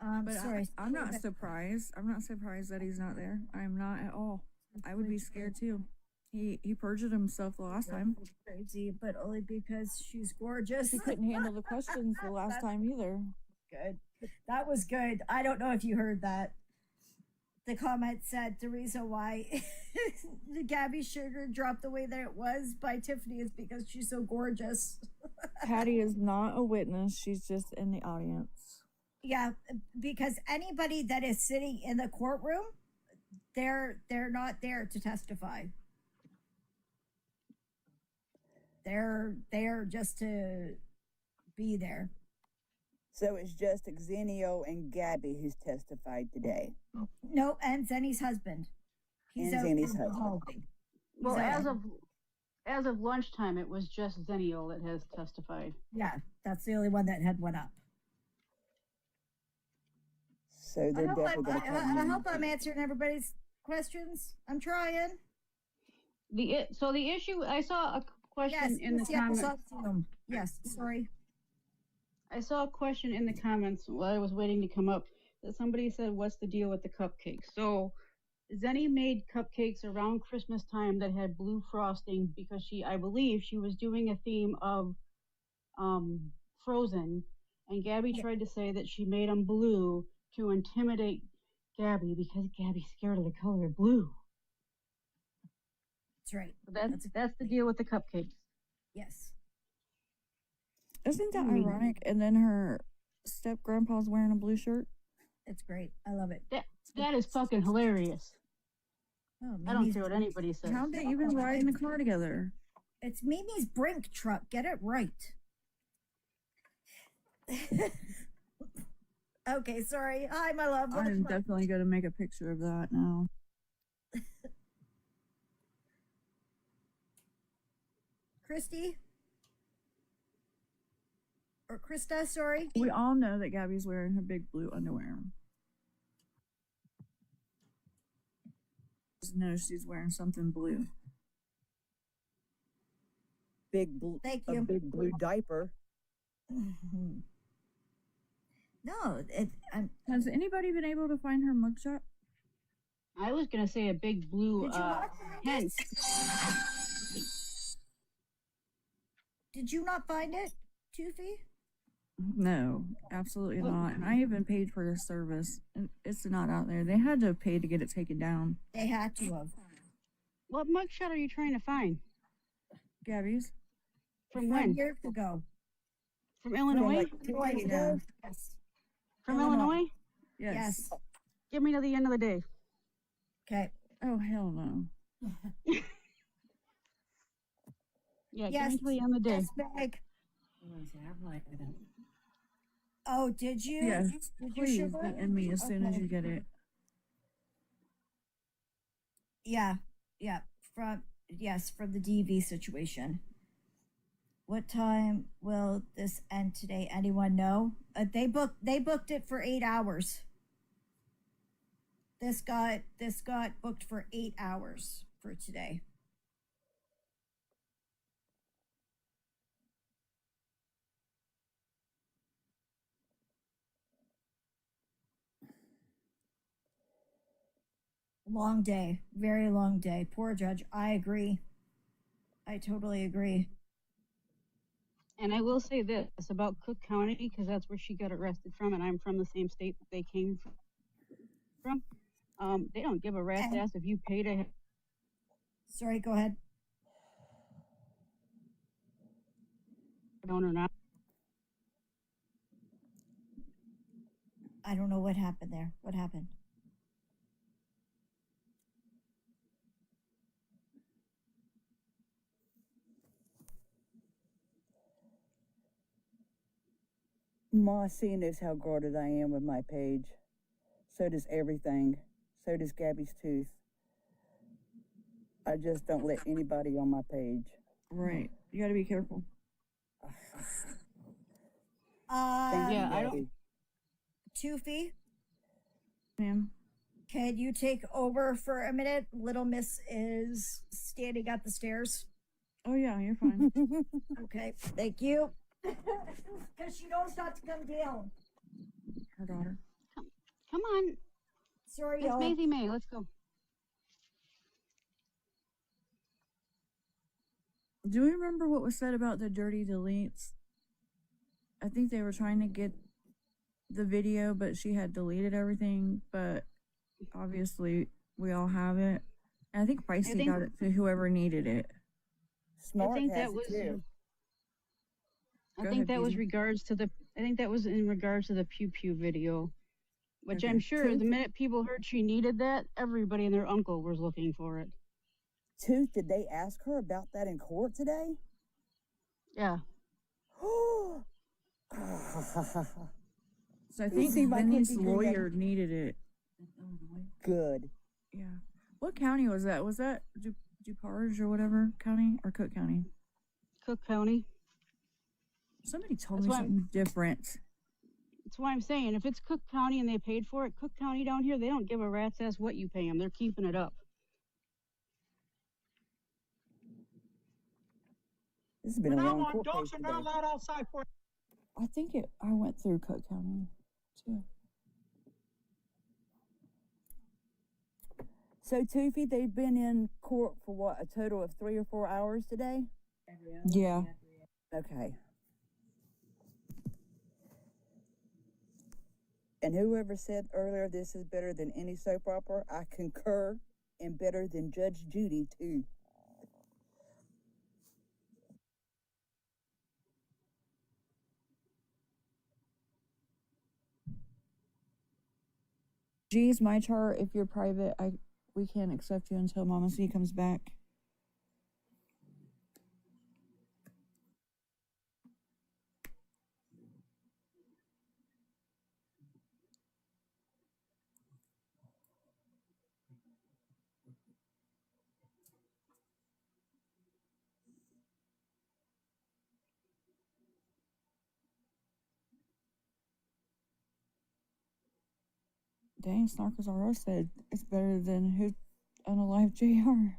But sorry. I'm not surprised. I'm not surprised that he's not there. I'm not at all. I would be scared too. He perjured himself the last time. Crazy, but only because she's gorgeous. He couldn't handle the questions the last time either. Good. That was good. I don't know if you heard that. The comment said the reason why the Gabby sugar dropped the way that it was by Tiffany is because she's so gorgeous. Patty is not a witness. She's just in the audience. Yeah, because anybody that is sitting in the courtroom, they're not there to testify. They're there just to be there. So it's just Xenio and Gabby who's testified today. No, and Zenny's husband. And Zenny's husband. Hallway. Well, He's out. as of lunchtime, it was just Zenio that has testified. Yeah, that's the only one that had went up. So they're definitely going to come I in. hope I'm answering everybody's questions. I'm trying. So the issue, I saw a question Yes, in the yes, comments. I saw Zoom. Yes, sorry. I saw a question in the comments while I was waiting to come up that somebody said, "What's the deal with the cupcakes?" So Zenny made cupcakes around Christmas time that had blue frosting because I believe she was doing a theme of Frozen, and Gabby tried to say that she made them blue to intimidate Gabby because Gabby's scared of the color blue. That's right. So that's the deal with the cupcakes. Yes. Isn't that ironic? And then her step grandpa's wearing a blue shirt. It's great. I love it. That is fucking hilarious. Oh, I don't care what anybody says. How'd they even ride in the car together? It's Mimi's Brink truck. Get it right. Okay, sorry. Hi, my love. What I'm is- definitely going to make a picture of that now. Christy? Or Krista, sorry. We all know that Gabby's wearing her big blue underwear. Just know she's wearing something blue. Big blue. Thank A you. big blue diaper. No, Has anybody been able to find her mugshot? I was gonna say a big blue tent. Did you not find it, Toofy? No, absolutely not. And I even paid for the service. And it's not out there. They had to pay to get it taken down. They had to have. What mugshot are you trying to find? Gabby's. From when? Years ago. From Illinois? Yes. Yes. From Illinois? Yes. Give me to the end of the day. Okay. Oh, hell no. Yeah, Yes. give me to the end of the day. Yes, Meg. Oh, did you? Yes. Did you Please sugar? DM me as soon as Okay. you get it. Yeah. Yeah. From the DV situation. What time will this end today? Anyone know? They booked it for 8 hours. This got booked for 8 hours for today. Long day, very long day. Poor judge. I agree. I totally agree. And I will say this about Cook County, because that's where she got arrested from, and I'm from the same state that they came from. They don't give a rat's ass if you pay to. Sorry, go ahead. Or not. I don't know what happened there. What happened? Mossy knows how guarded I am with my page. So does everything. So does Gabby's tooth. I just don't let anybody on my page. Right. You got to be careful. Thank you, Yeah, I Gabby. Toofy, Ma'am. can you take over for a minute? Little Miss is standing at the stairs. Oh, yeah, you're fine. Okay, thank you. Because she knows not to come down. Her daughter. Come on. Sorry, Miss y'all. Maisie May, let's go. Do we remember what was said about the dirty deletes? I think they were trying to get the video, but she had deleted everything. But obviously, we all have it. And I think Pricey got it to whoever needed it. Smart I think has that it was. too. I Go think ahead, that was Beezy. regards to the. I think that was in regards to the pew pew video, which I'm Okay. sure the minute people heard she needed that, everybody and their uncle was looking for it. Tooth, did they ask her about that in court today? Yeah. So I think See, my Vinny's cookie green lawyer needed it. Good. Yeah. What county was that? Was that DuPage or whatever county? Or Cook County? Cook County. Somebody told That's me why something different. That's why I'm saying if it's Cook County and they paid for it, Cook County down here, they don't give a rat's ass what you pay them. They're keeping it up. This has been a long court case today. outside for. I think I went through Cook County too. So, Toofy, they've been in court for what, a total of 3 or 4 hours today? Yeah. Okay. And whoever said earlier this is better than any soap opera, I concur, and better than Judge Judy, too. G's my chart. If you're private, we can't accept you until Mama C comes back. Dang, Snarkles R Us said it's better than who unalive JR.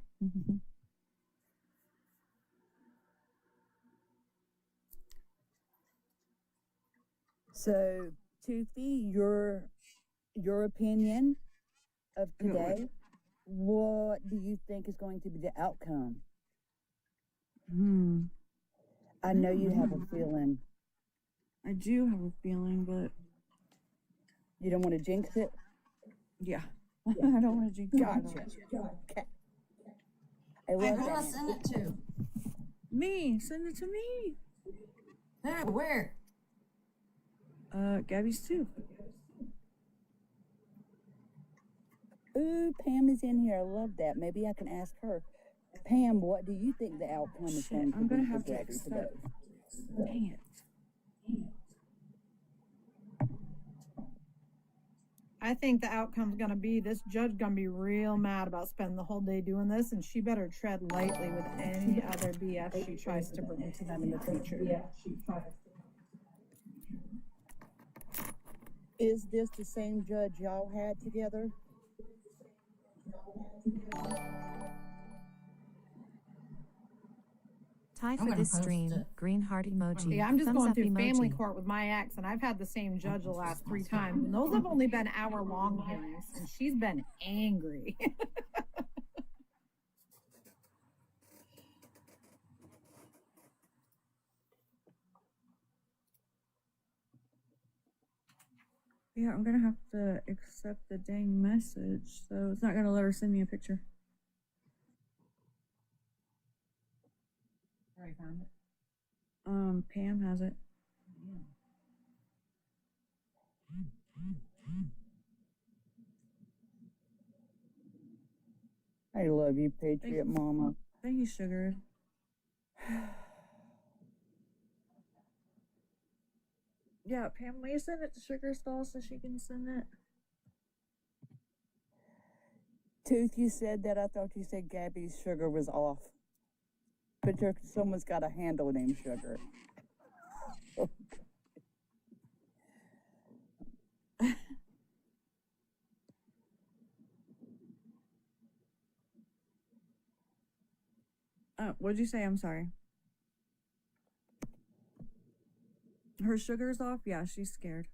So, Toofy, your opinion of today, what do you think is going to be the outcome? I know you have a feeling. I do have a feeling, but you don't want to jinx it? Yeah. I don't want to jinx it. Gotcha. Okay. I love Who I that. send it to? Me. Send it to me. Where? Gabby's too. Ooh, Pam is in here. I love that. Maybe I can ask her. Pam, what do you think the outcome is going to be? I'm gonna have for to Gabby accept. today? Dang it. I think the outcome's going to be this judge going to be real mad about spending the whole day doing this, and she better tread lightly with any other BS she tries to bring to them in the future. Is this the same judge y'all had together? Tie for this stream, green heart emoji. Yeah, I'm just thumbs going up through family emoji. court with my ex, and I've had the same judge the last 3 times. And those have only been hour-long hearings, and she's been angry. Yeah, I'm gonna have to accept the dang message, so it's not gonna let her send me a picture. Already found it. Pam has it. I love you, Patriot Mama. Thank you, sugar. Yeah, Pam, will you send it to Sugar Stall so she can send it? Tooth, you said that. I thought you said Gabby's sugar was off. But someone's got a handle named Sugar. What'd you say? I'm sorry. Her sugar's off? Yeah, she's scared.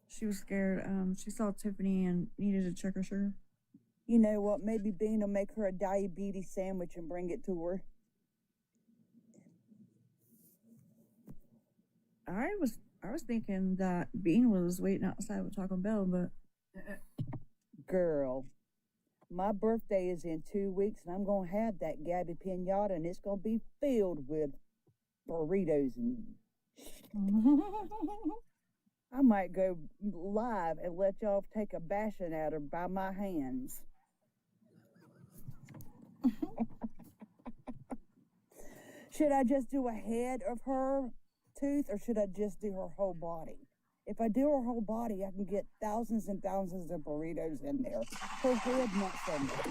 She was scared. She saw Tiffany and needed to check her sugar. You know what? Maybe Bean will make her a diabetes sandwich and bring it to her. I was thinking that Bean was waiting outside with Taco Bell, but Girl, my birthday is in 2 weeks, and I'm gonna have that Gabi pinata, and it's gonna be filled with burritos and. I might go live and let y'all take a bashing at her by my hands. Should I just do a head of her tooth, or should I just do her whole body? If I do her whole body, I can get thousands and thousands of burritos in there. Her head, not so much.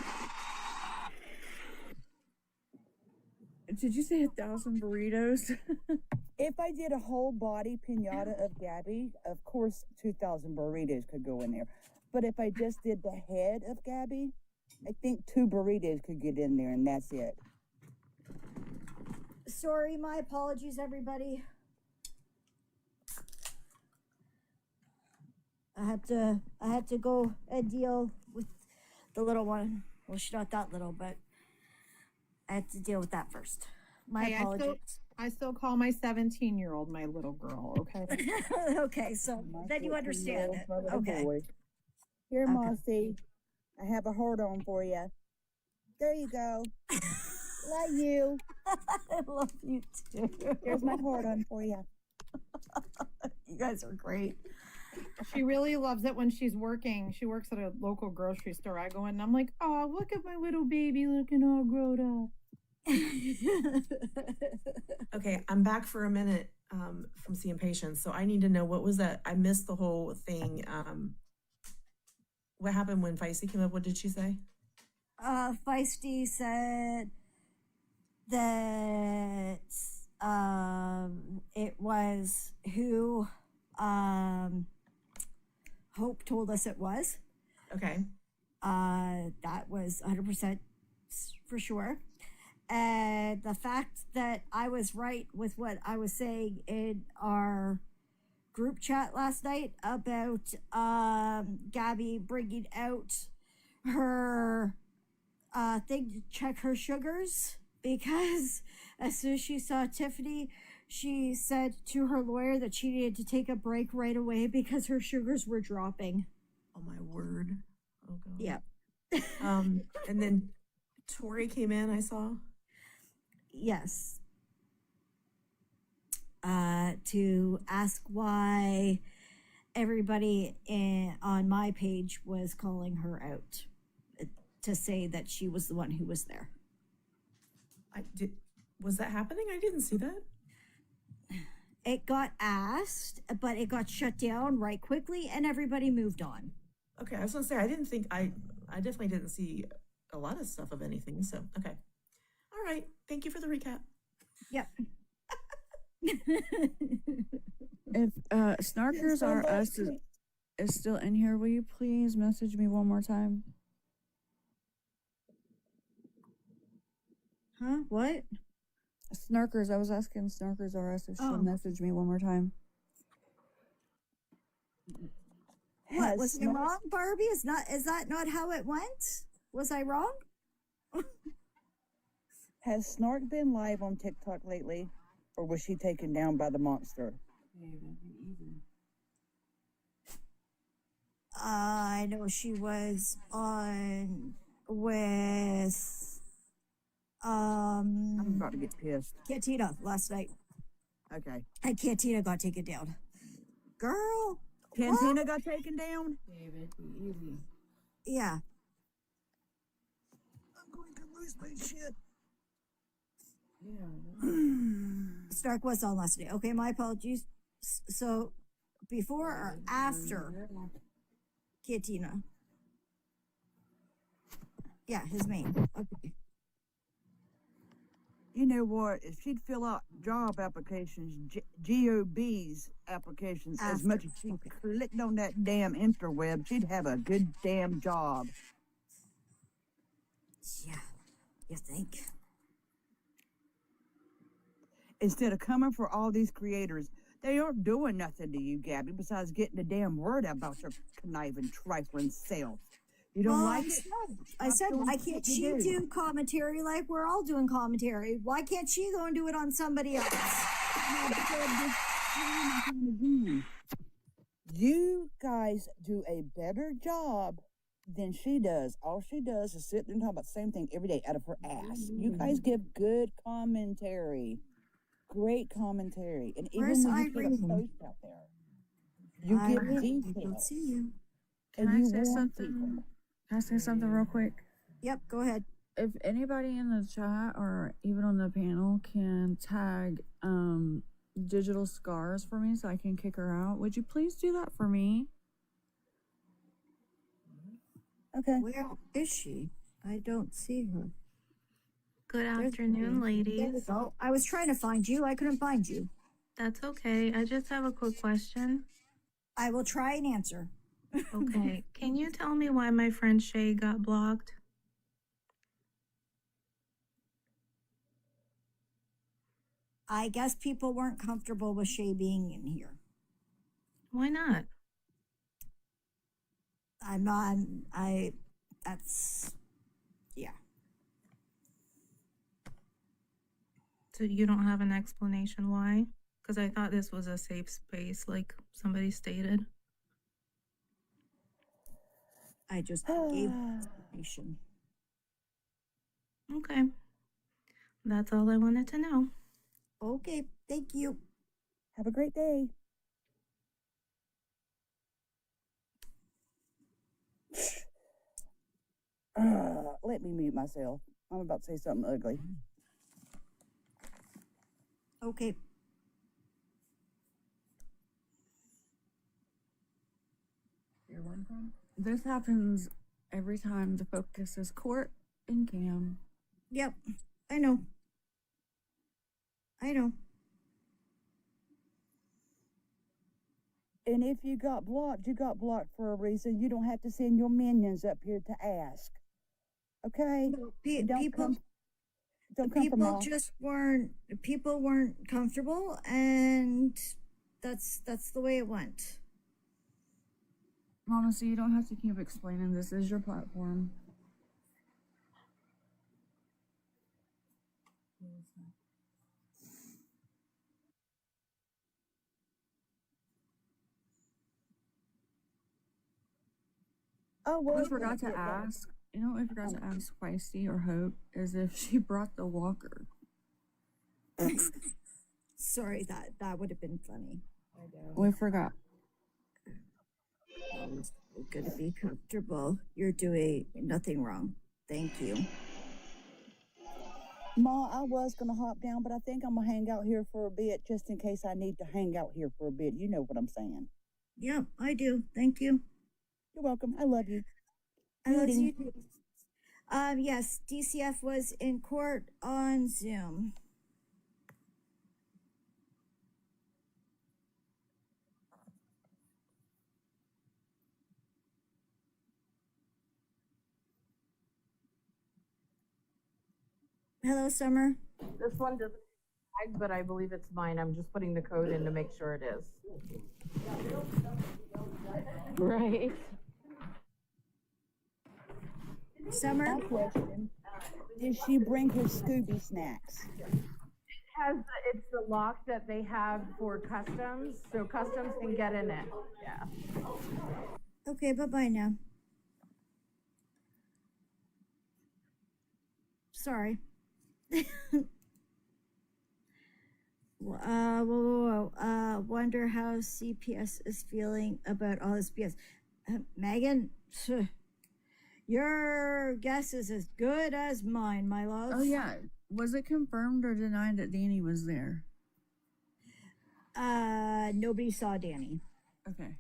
did you say 1,000 burritos? If I did a whole body pinata of Gabi, of course 2,000 burritos could go in there. But if I just did the head of Gabi, I think 2 burritos could get in there, and that's it. Sorry, my apologies, everybody. I had to go and deal with the little one. Well, she's not that little, but I had to deal with that first. My Hey, apologies. I still call my 17-year-old my little girl, okay? Okay, so then you understand it. Okay. Boy. Here, Mossy. I have a hold on for you. There you go. Love you. I love you too. Here's my hold on for you. You guys are great. She really loves it when she's working. She works at a local grocery store. I go in and I'm like, oh, look at my little baby looking all grown up. Okay, I'm back for a minute from seeing patients, so I need to know what was that. I missed the whole thing. What happened when Feisty came up? What did she say? Feisty said that it was who Hope told us it was. Okay. That was 100% for sure. And the fact that I was right with what I was saying in our group chat last night about Gabi bringing out her thing to check her sugars, because as soon as she saw Tiffany, she said to her lawyer that she needed to take a break right away because her sugars were dropping. Oh my word. Oh god. Yep. And then Tori came in, I saw. Yes. To ask why everybody on my page was calling her out, to say that she was the one who was there. Was that happening? I didn't see that. It got asked, but it got shut down right quickly, and everybody moved on. Okay, I was gonna say I definitely didn't see a lot of stuff of anything. So okay, all right. Thank you for the recap. Yep. If Snarkers R Us is still in here, will you please message me one more time? Huh? What? Snarkers, I was asking Snarkers R Us if she'll message me one more time. What, was it wrong, Barbie? Is that not how it went? Was I wrong? Has Snark been live on TikTok lately, or was she taken down by the monster? I know she was on with I'm about to get pissed. Cantina last night. Okay. And Cantina got taken down. Girl. Cantina got taken down? David, easy. Yeah. I'm going to lose my shit. Stark was on last night. Okay, my apologies. So, before or after Cantina? Yeah, his name. Okay. You know what? If she'd fill out job applications, GOB's applications, as much as she clicked on that damn interweb, she'd have a good damn job. Yeah, you think? Instead of coming for all these creators, they aren't doing nothing to you, Gabi, besides getting the damn word out about your conniving, trifling self. You don't like it? I said, why can't she do commentary like we're all doing commentary? Why can't she go and do it on somebody else? again. You guys do a better job than she does. All she does is sit there and talk about the same thing every day out of her ass. You guys give good commentary. Great commentary. And even Where's when you put a Irene? post out there, you give Irene, I don't details. see you. And Can I you say warn something? people. Can I say something real quick? Yep, go ahead. If anybody in the chat or even on the panel can tag digital scars for me so I can kick her out, would you please do that for me? Okay. Where is she? I don't see her. Good There's afternoon, Irene. There we ladies. go. I was trying to find you. I couldn't find you. That's okay. I just have a quick question. I will try and answer. Okay. Can you tell me why my friend Shay got blocked? I guess people weren't comfortable with Shay being in here. Why not? I'm not. That's. Yeah. So you don't have an explanation why? Because I thought this was a safe space, like somebody stated. I just gave information. Okay. That's all I wanted to know. Okay. Thank you. Have a great day. Let me mute myself. I'm about to say something ugly. Okay. This happens every time the focus is court and Cam. Yep. I know. I know. And if you got blocked for a reason. You don't have to send your minions up here to ask. Okay? Don't come from people all. just weren't. People weren't comfortable, and that's the way it went. Honestly, you don't have to keep explaining. This is your platform. Oh, What I forgot to ask, you know what I forgot to ask Feisty or Hope is if she brought the walker. Sorry, that would have been funny. We forgot. I'm gonna be comfortable. You're doing nothing wrong. Thank you. Ma, I was going to hop down, but I think I'm going to hang out here for a bit just in case I need to hang out here for a bit. You know what I'm saying. Yeah, I do. Thank you. You're welcome. I love you. I love Meeting. you too. Yes, DCF was in court on Zoom. Hello, Summer. This one doesn't tag, but I believe it's mine. I'm just putting the code in to make sure it is. Right. Summer? Question. Did she bring her Scooby snacks? It's the lock that they have for customs, so customs can get in it. Yeah. Okay, bye-bye now. Sorry. Wonder how CPS is feeling about all this BS. Megan, your guess is as good as mine, my love. Oh yeah, was it confirmed or denied that Danny was there? Nobody saw Danny. Okay,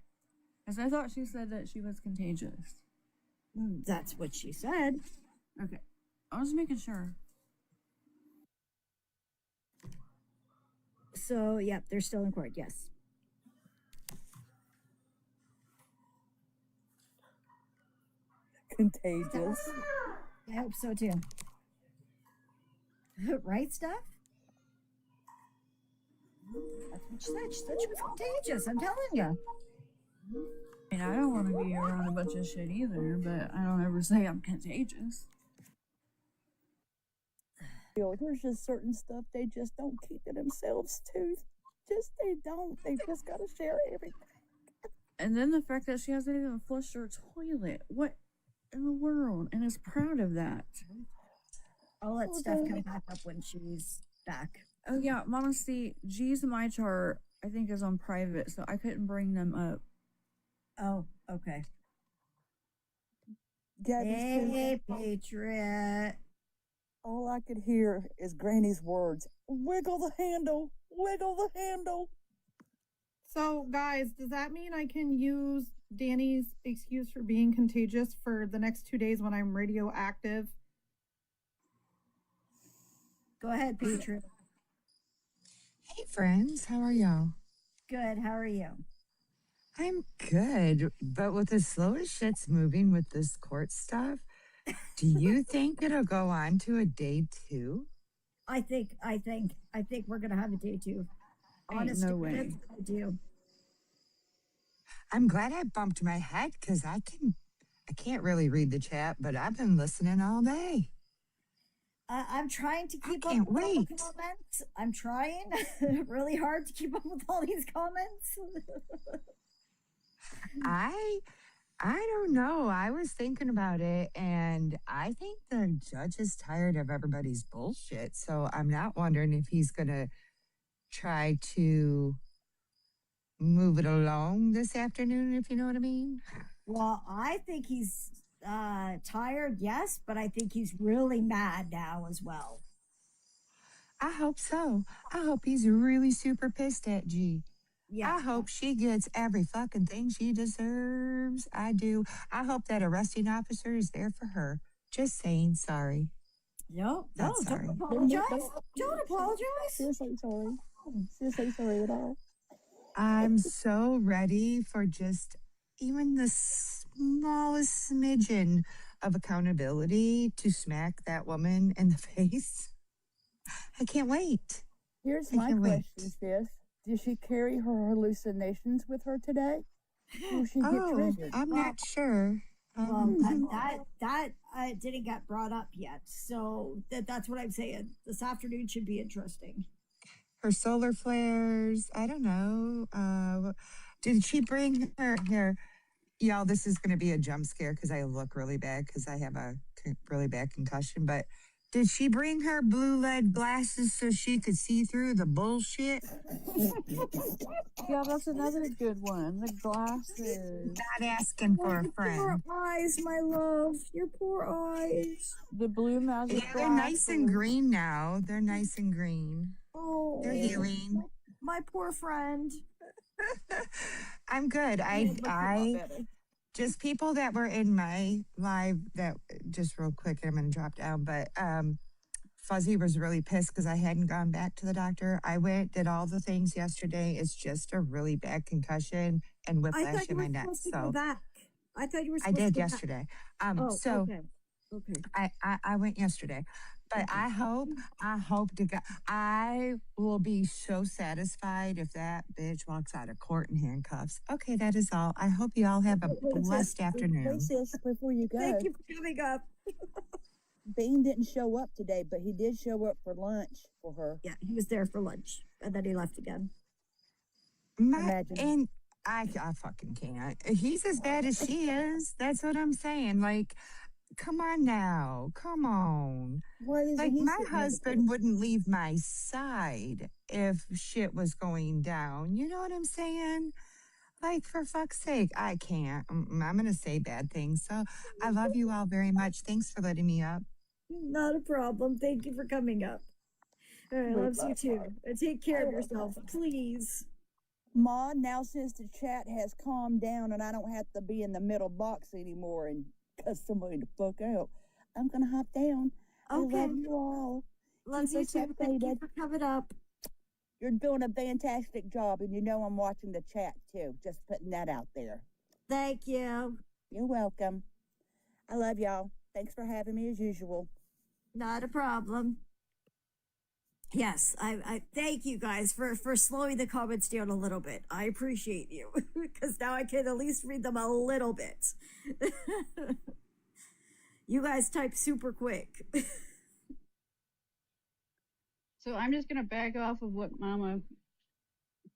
because I thought she said that she was contagious. That's what she said. Okay, I was making sure. So, yeah, they're still in court, yes. Contagious. I hope so too. Right, Steph? That's what she said. She said she was contagious. I'm telling you. I mean, I don't want to be around a bunch of shit either, but I don't ever say I'm contagious. There's just certain stuff they just don't keep to themselves too. They don't. They just gotta share everything. And then the fact that she hasn't even flushed her toilet. What in the world? And is proud of that. I'll let Steph come back up when she's back. Oh yeah, Mama, see, G's my chart I think is on private, so I couldn't bring them up. Oh, okay. Gabby's Hey, Patriot. all I could hear is Granny's words. Wiggle the handle. Wiggle the handle. So, guys, does that mean I can use Danny's excuse for being contagious for the next 2 days when I'm radioactive? Go ahead, Patriot. Hey, friends. How are y'all? Good. How are you? I'm good. But with as slow as shit's moving with this court stuff, do you think it'll go on to a day 2? I think we're gonna have a day 2. Honest no to way. goodness, I do. I'm glad I bumped my head because I can't really read the chat, but I've been listening all day. I'm trying to keep up can't with all the wait. comments. I'm trying really hard to keep up with all these comments. I don't know. I was thinking about it, and I think the judge is tired of everybody's bullshit. So I'm not wondering if he's gonna try to move it along this afternoon, if you know what I mean. Well, I think he's tired, yes, but I think he's really mad now as well. I hope so. I hope he's really super pissed at G. Yeah. I hope she gets every fucking thing she deserves. I do. I hope that arresting officer is there for her. Just saying sorry. No, Not don't sorry. apologize. Don't apologize. Just say sorry. Just say sorry at all. I'm so ready for just even the smallest smidgen of accountability to smack that woman in the face. I can't wait. Here's I my can't wait. question, sis. Did she carry her hallucinations with her today? Will she get Oh, triggered? I'm not sure. Well, that didn't get brought up yet, so that's what I'm saying. This afternoon should be interesting. Her solar flares. I don't know. Did she bring her here? Y'all, this is going to be a jump scare because I look really bad because I have a really bad concussion. But did she bring her blue lead glasses so she could see through the bullshit? Yeah, that's another good one. The glasses. Not asking for a Your friend. poor eyes, my love. Your poor eyes. The blue magic Yeah, they're nice and green now. They're nice and green. Oh, They're healing. my poor friend. I'm good. I just people that were in my live that just real quick, I'm gonna drop down, but Fuzzy was really pissed because I hadn't gone back to the doctor. I went, did all the things yesterday. It's just a really bad concussion and I whiplash thought you in were my neck. supposed to go So back. I thought you were I supposed to did go back. yesterday. Oh, So okay. Okay. I went yesterday, but I hope to God, I will be so satisfied if that bitch walks out of court in handcuffs. Okay, that is all. I hope you all have a blessed Hey, afternoon. sis, before you go. Thank you for coming up. Bean didn't show up today, but he did show up for lunch for her. Yeah, he was there for lunch, and then he left again. And I fucking can't. He's as bad as she is. That's what I'm saying. Like, come on now. Come on. Why isn't Like, he my sitting there? husband wouldn't leave my side if shit was going down. You know what I'm saying? Like, for fuck's sake, I can't. I'm going to say bad things. So I love you all very much. Thanks for letting me up. Not a problem. Thank you for coming up. All right, loves you too. And take care of yourself, please. Ma, now since the chat has calmed down and I don't have to be in the middle box anymore and cuss somebody the fuck out, I'm gonna hop down. Okay. I love you all. Love Keep you us too. Thank you updated. for coming up. You're doing a fantastic job, and you know I'm watching the chat too. Just putting that out there. Thank you. You're welcome. I love y'all. Thanks for having me as usual. Not a problem. Yes, I thank you guys for slowing the comments down a little bit. I appreciate you because now I can at least read them a little bit. You guys type super quick. So I'm just gonna back off of what Mama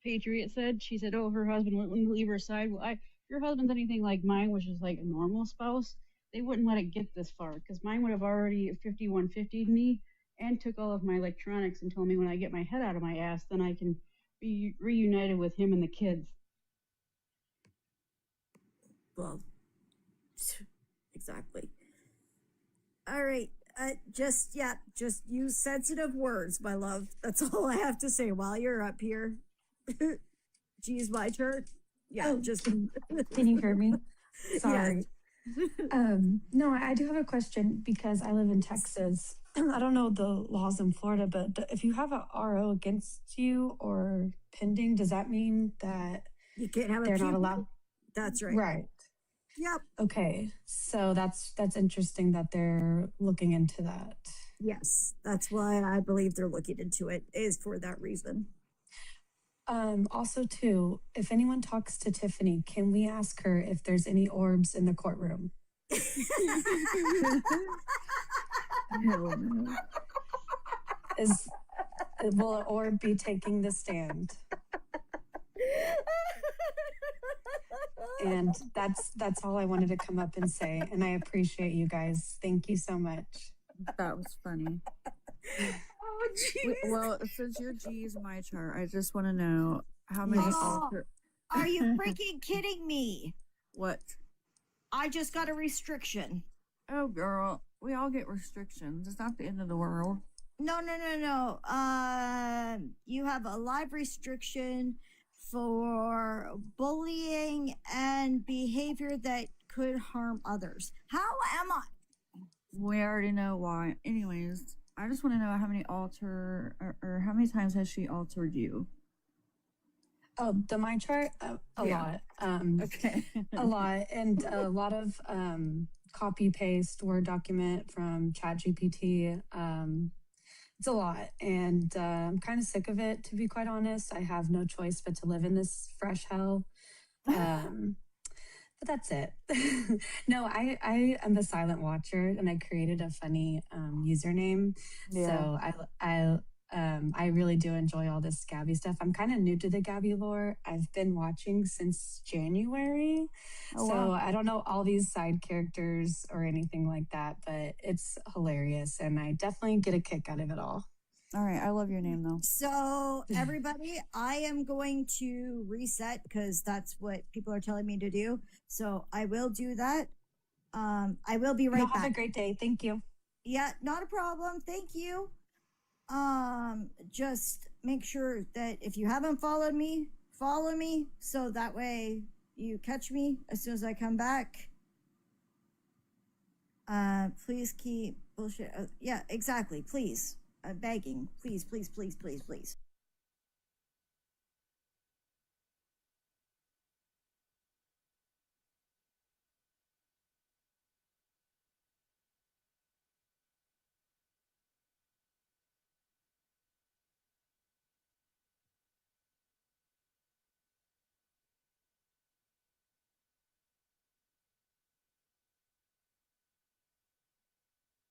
Patriot said. She said, "Oh, her husband wouldn't leave her side." Well, if your husband's anything like mine, which is like a normal spouse, they wouldn't let it get this far because mine would have already 5150'd me and took all of my electronics and told me when I get my head out of my ass, then I can be reunited with him and the kids. Well, exactly. All right. Just use sensitive words, my love. That's all I have to say while you're up here. Geez, my turn. Yeah, just. Can you hear me? Sorry. Yes. No, I do have a question because I live in Texas. I don't know the laws in Florida, but if you have a RO against you or pending, does that mean that you can't have they're a not PUP? allowed? That's right. Right. Yep. Okay. So that's interesting that they're looking into that. Yes, that's why I believe they're looking into it, is for that reason. Also too, if anyone talks to Tiffany, can we ask her if there's any orbs in the courtroom? Hell no. Will an orb be taking the stand? And that's all I wanted to come up and say. And I appreciate you guys. Thank you so much. That was funny. Oh, geez. Well, since your G is my chart, I just want to know how many alter. Are you freaking kidding me? What? I just got a restriction. Oh, girl, we all get restrictions. It's not the end of the world. No. You have a live restriction for bullying and behavior that could harm others. How am I? We already know why. Anyways, I just want to know how many or how many times has she altered you? Oh, the my chart? A lot. Okay. A lot. And a lot of copy paste Word document from ChatGPT. It's a lot. And I'm kind of sick of it, to be quite honest. I have no choice but to live in this fresh hell. But that's it. No, I am a silent watcher, and I created a funny username. Yeah. So I really do enjoy all this Gabi stuff. I'm kind of new to the Gabi lore. I've been watching since January. Oh, So wow. I don't know all these side characters or anything like that, but it's hilarious, and I definitely get a kick out of it all. All right, I love your name though. So everybody, I am going to reset because that's what people are telling me to do. So I will do that. I will be right Y'all back. have a great day. Thank you. Yeah, not a problem. Thank you. Just make sure that if you haven't followed me, follow me so that way you catch me as soon as I come back. Please keep bullshit. Yeah, exactly. Please. I'm begging. Please.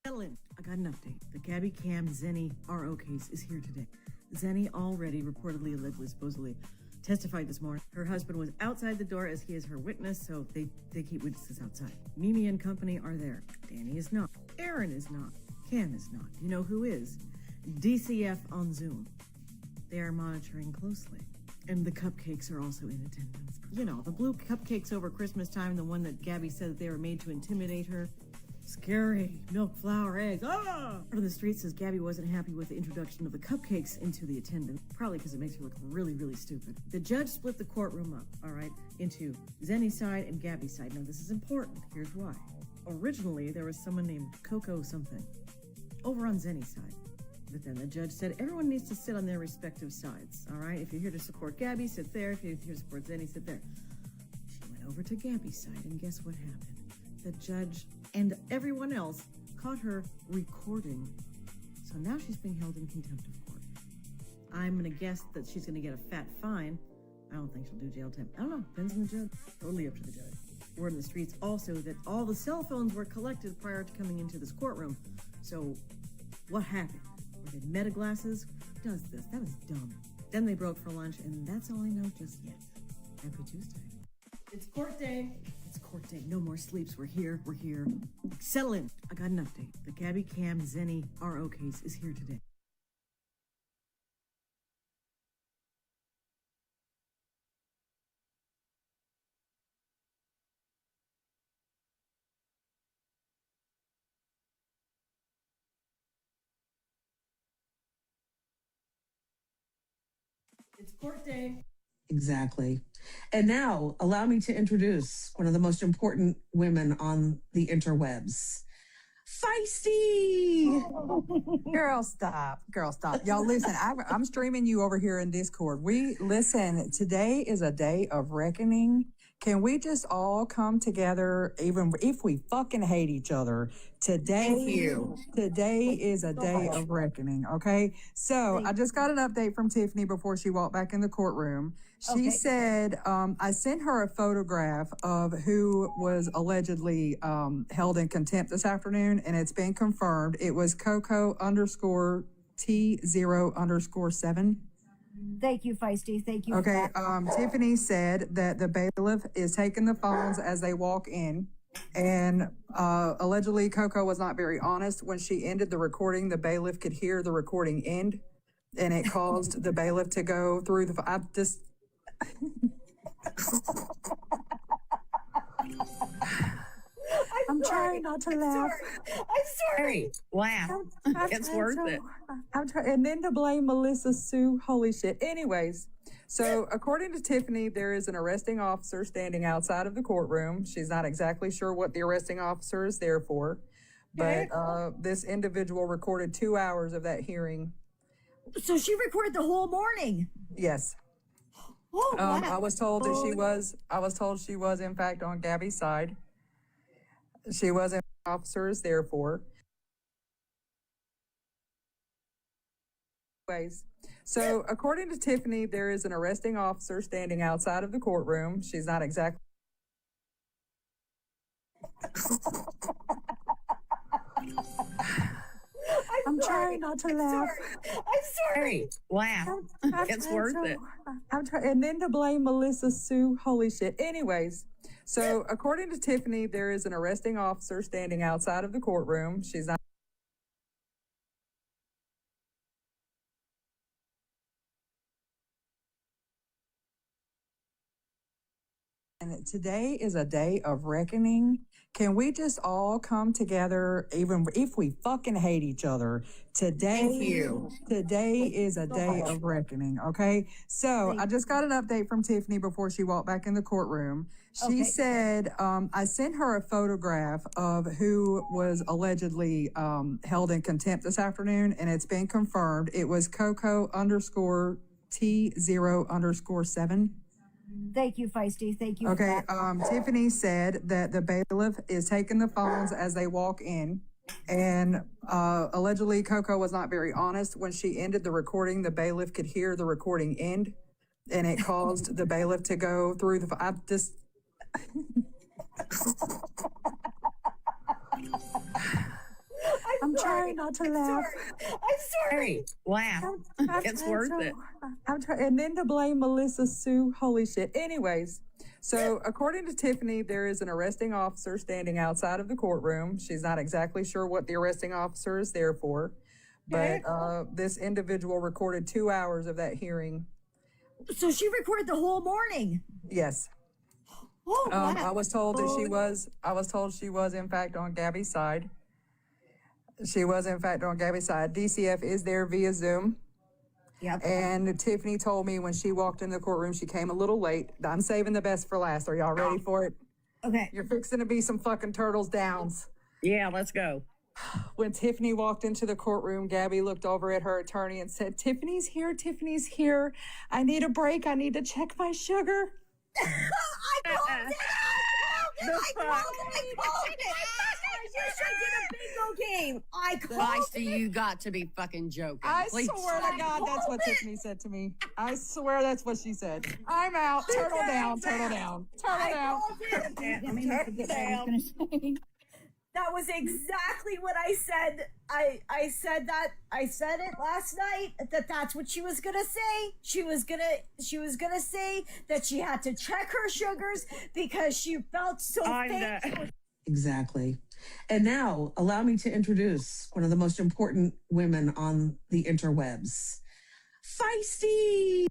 Ellen, I got an update. The Gabi Cam Zenny RO case is here today. Zenny already reportedly allegedly supposedly testified this morning. Her husband was outside the door as he is her witness, so they keep witnesses outside. Mimi and company are there. Danny is not. Aaron is not. Cam is not. You know who is? DCF on Zoom. They are monitoring closely. And the cupcakes are also in attendance. You know, the blue cupcakes over Christmas time, the one that Gabi said that they were made to intimidate her. Scary. Milk, flour, eggs. Ah! Part of the street says Gabi wasn't happy with the introduction of the cupcakes into the attendance. Probably because it makes her look really, really stupid. The judge split the courtroom up, all right, into Zenny's side and Gabi's side. Now, this is important. Here's why. Originally, there was someone named Coco something over on Zenny's side. But then the judge said everyone needs to sit on their respective sides, all right? If you're here to support Gabi, sit there. If you're here to support Zenny, sit there. She went over to Gabi's side, and guess what happened? The judge and everyone else caught her recording. So now she's being held in contempt of court. I'm going to guess that she's going to get a fat fine. I don't think she'll do jail time. I don't know. Depends on the judge. Totally up to the judge. Word in the streets also that all the cell phones were collected prior to coming into this courtroom. So what happened? Were they meta glasses? Who does this? That is dumb. Then they broke for lunch, and that's all I know just yet. Happy Tuesday. It's court day. It's court day. No more sleeps. We're here. We're here. Settle in. I got an update. The Gabi Cam Zenny RO case is here today. It's court day. Exactly. And now, allow me to introduce one of the most important women on the interwebs, Feisty. Girl, stop. Girl, stop. Y'all listen, I'm streaming you over here in Discord. Listen, today is a day of reckoning. Can we just all come together, even if we fucking hate each other? Today is a day of reckoning, okay? So I just got an update from Tiffany before she walked back in the courtroom. She said, I sent her a photograph of who was allegedly held in contempt this afternoon, and it's been confirmed. It was Coco_T0_7. Thank you, Feisty. Thank you. Okay. Tiffany said that the bailiff is taking the phones as they walk in, and allegedly Coco was not very honest when she ended the recording. The bailiff could hear the recording end, and it caused the bailiff to go through the. I'm trying not to laugh. I'm sorry. Laugh. It's worth it. I'm trying, and then to blame Melissa Sue. Holy shit. Anyways, so according to Tiffany, there is an arresting officer standing outside of the courtroom. She's not exactly sure what the arresting officer is there for, but this individual recorded 2 hours of that hearing. So she recorded the whole morning. Yes. Oh, wow. I was told that she was in fact on Gabi's side. She wasn't officers, therefore. Anyways, so according to Tiffany, there is an arresting officer standing outside of the courtroom. She's not exactly. I'm trying not to laugh. I'm sorry. Laugh. It's worth it. I'm trying, and then to blame Melissa Sue. Holy shit. Anyways, so according to Tiffany, there is an arresting officer standing outside of the courtroom. She's not. And today is a day of reckoning. Can we just all come together, even if we fucking hate each other? Today is a day of reckoning, okay? So I just got an update from Tiffany before she walked back in the courtroom. She said, I sent her a photograph of who was allegedly held in contempt this afternoon, and it's been confirmed. It was Coco_T0_7. Thank you, Feisty. Thank you. Okay. Tiffany said that the bailiff is taking the phones as they walk in, and allegedly Coco was not very honest when she ended the recording. The bailiff could hear the recording end, and it caused the bailiff to go through the. I'm trying not to laugh. I'm sorry. Laugh. It's worth it. I'm trying, and then to blame Melissa Sue. Holy shit. Anyways, so according to Tiffany, there is an arresting officer standing outside of the courtroom. She's not exactly sure what the arresting officer is there for, but this individual recorded 2 hours of that hearing. So she recorded the whole morning. Yes. Oh, wow. I was told that she was in fact on Gabi's side. She was in fact on Gabi's side. DCF is there via Zoom. Yep. And Tiffany told me when she walked in the courtroom, she came a little late. I'm saving the best for last. Are y'all ready for it? Okay. You're fixing to be some fucking turtles downs. Yeah, let's go. When Tiffany walked into the courtroom, Gabi looked over at her attorney and said, Tiffany's here. Tiffany's here. I need a break. I need to check my sugar. I called it. I called it. You should get a bingo game. I called Feisty, you got to be fucking joking. I Please. swear to God, that's what Tiffany said to me. I swear that's what she said. I'm out. Turtle down. Turtle down. Turtle down. I mean, I forget what I was going to say. That was exactly what I said. I said it last night that's what she was gonna say. She was gonna say that she had to check her sugars because she felt so faint. Exactly. And now, allow me to introduce one of the most important women on the interwebs, Feisty.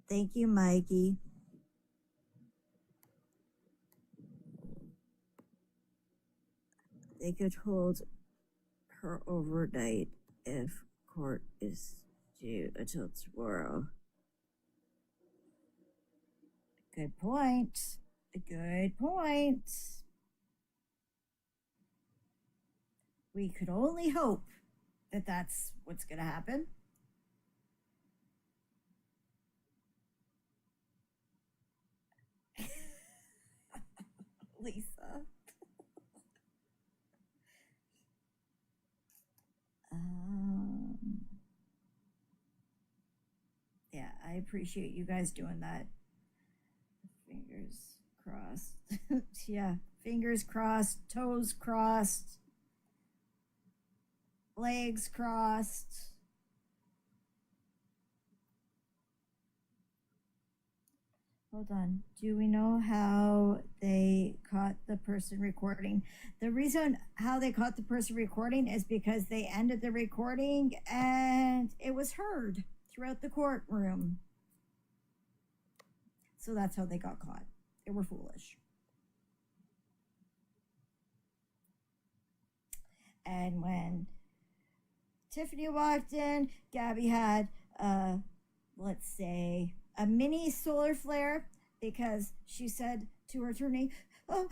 Thank you, Mikey. They could hold her overnight if court is due until tomorrow. Good point. Good point. We could only hope that that's what's going to happen. Lisa. Yeah, I appreciate you guys doing that. Fingers crossed. Yeah, fingers crossed, toes crossed, legs crossed. Hold on. Do we know how they caught the person recording? The reason how they caught the person recording is because they ended the recording and it was heard throughout the courtroom. So that's how they got caught. They were foolish. And when Tiffany walked in, Gabi had, let's say, a mini solar flare because she said to her attorney, oh,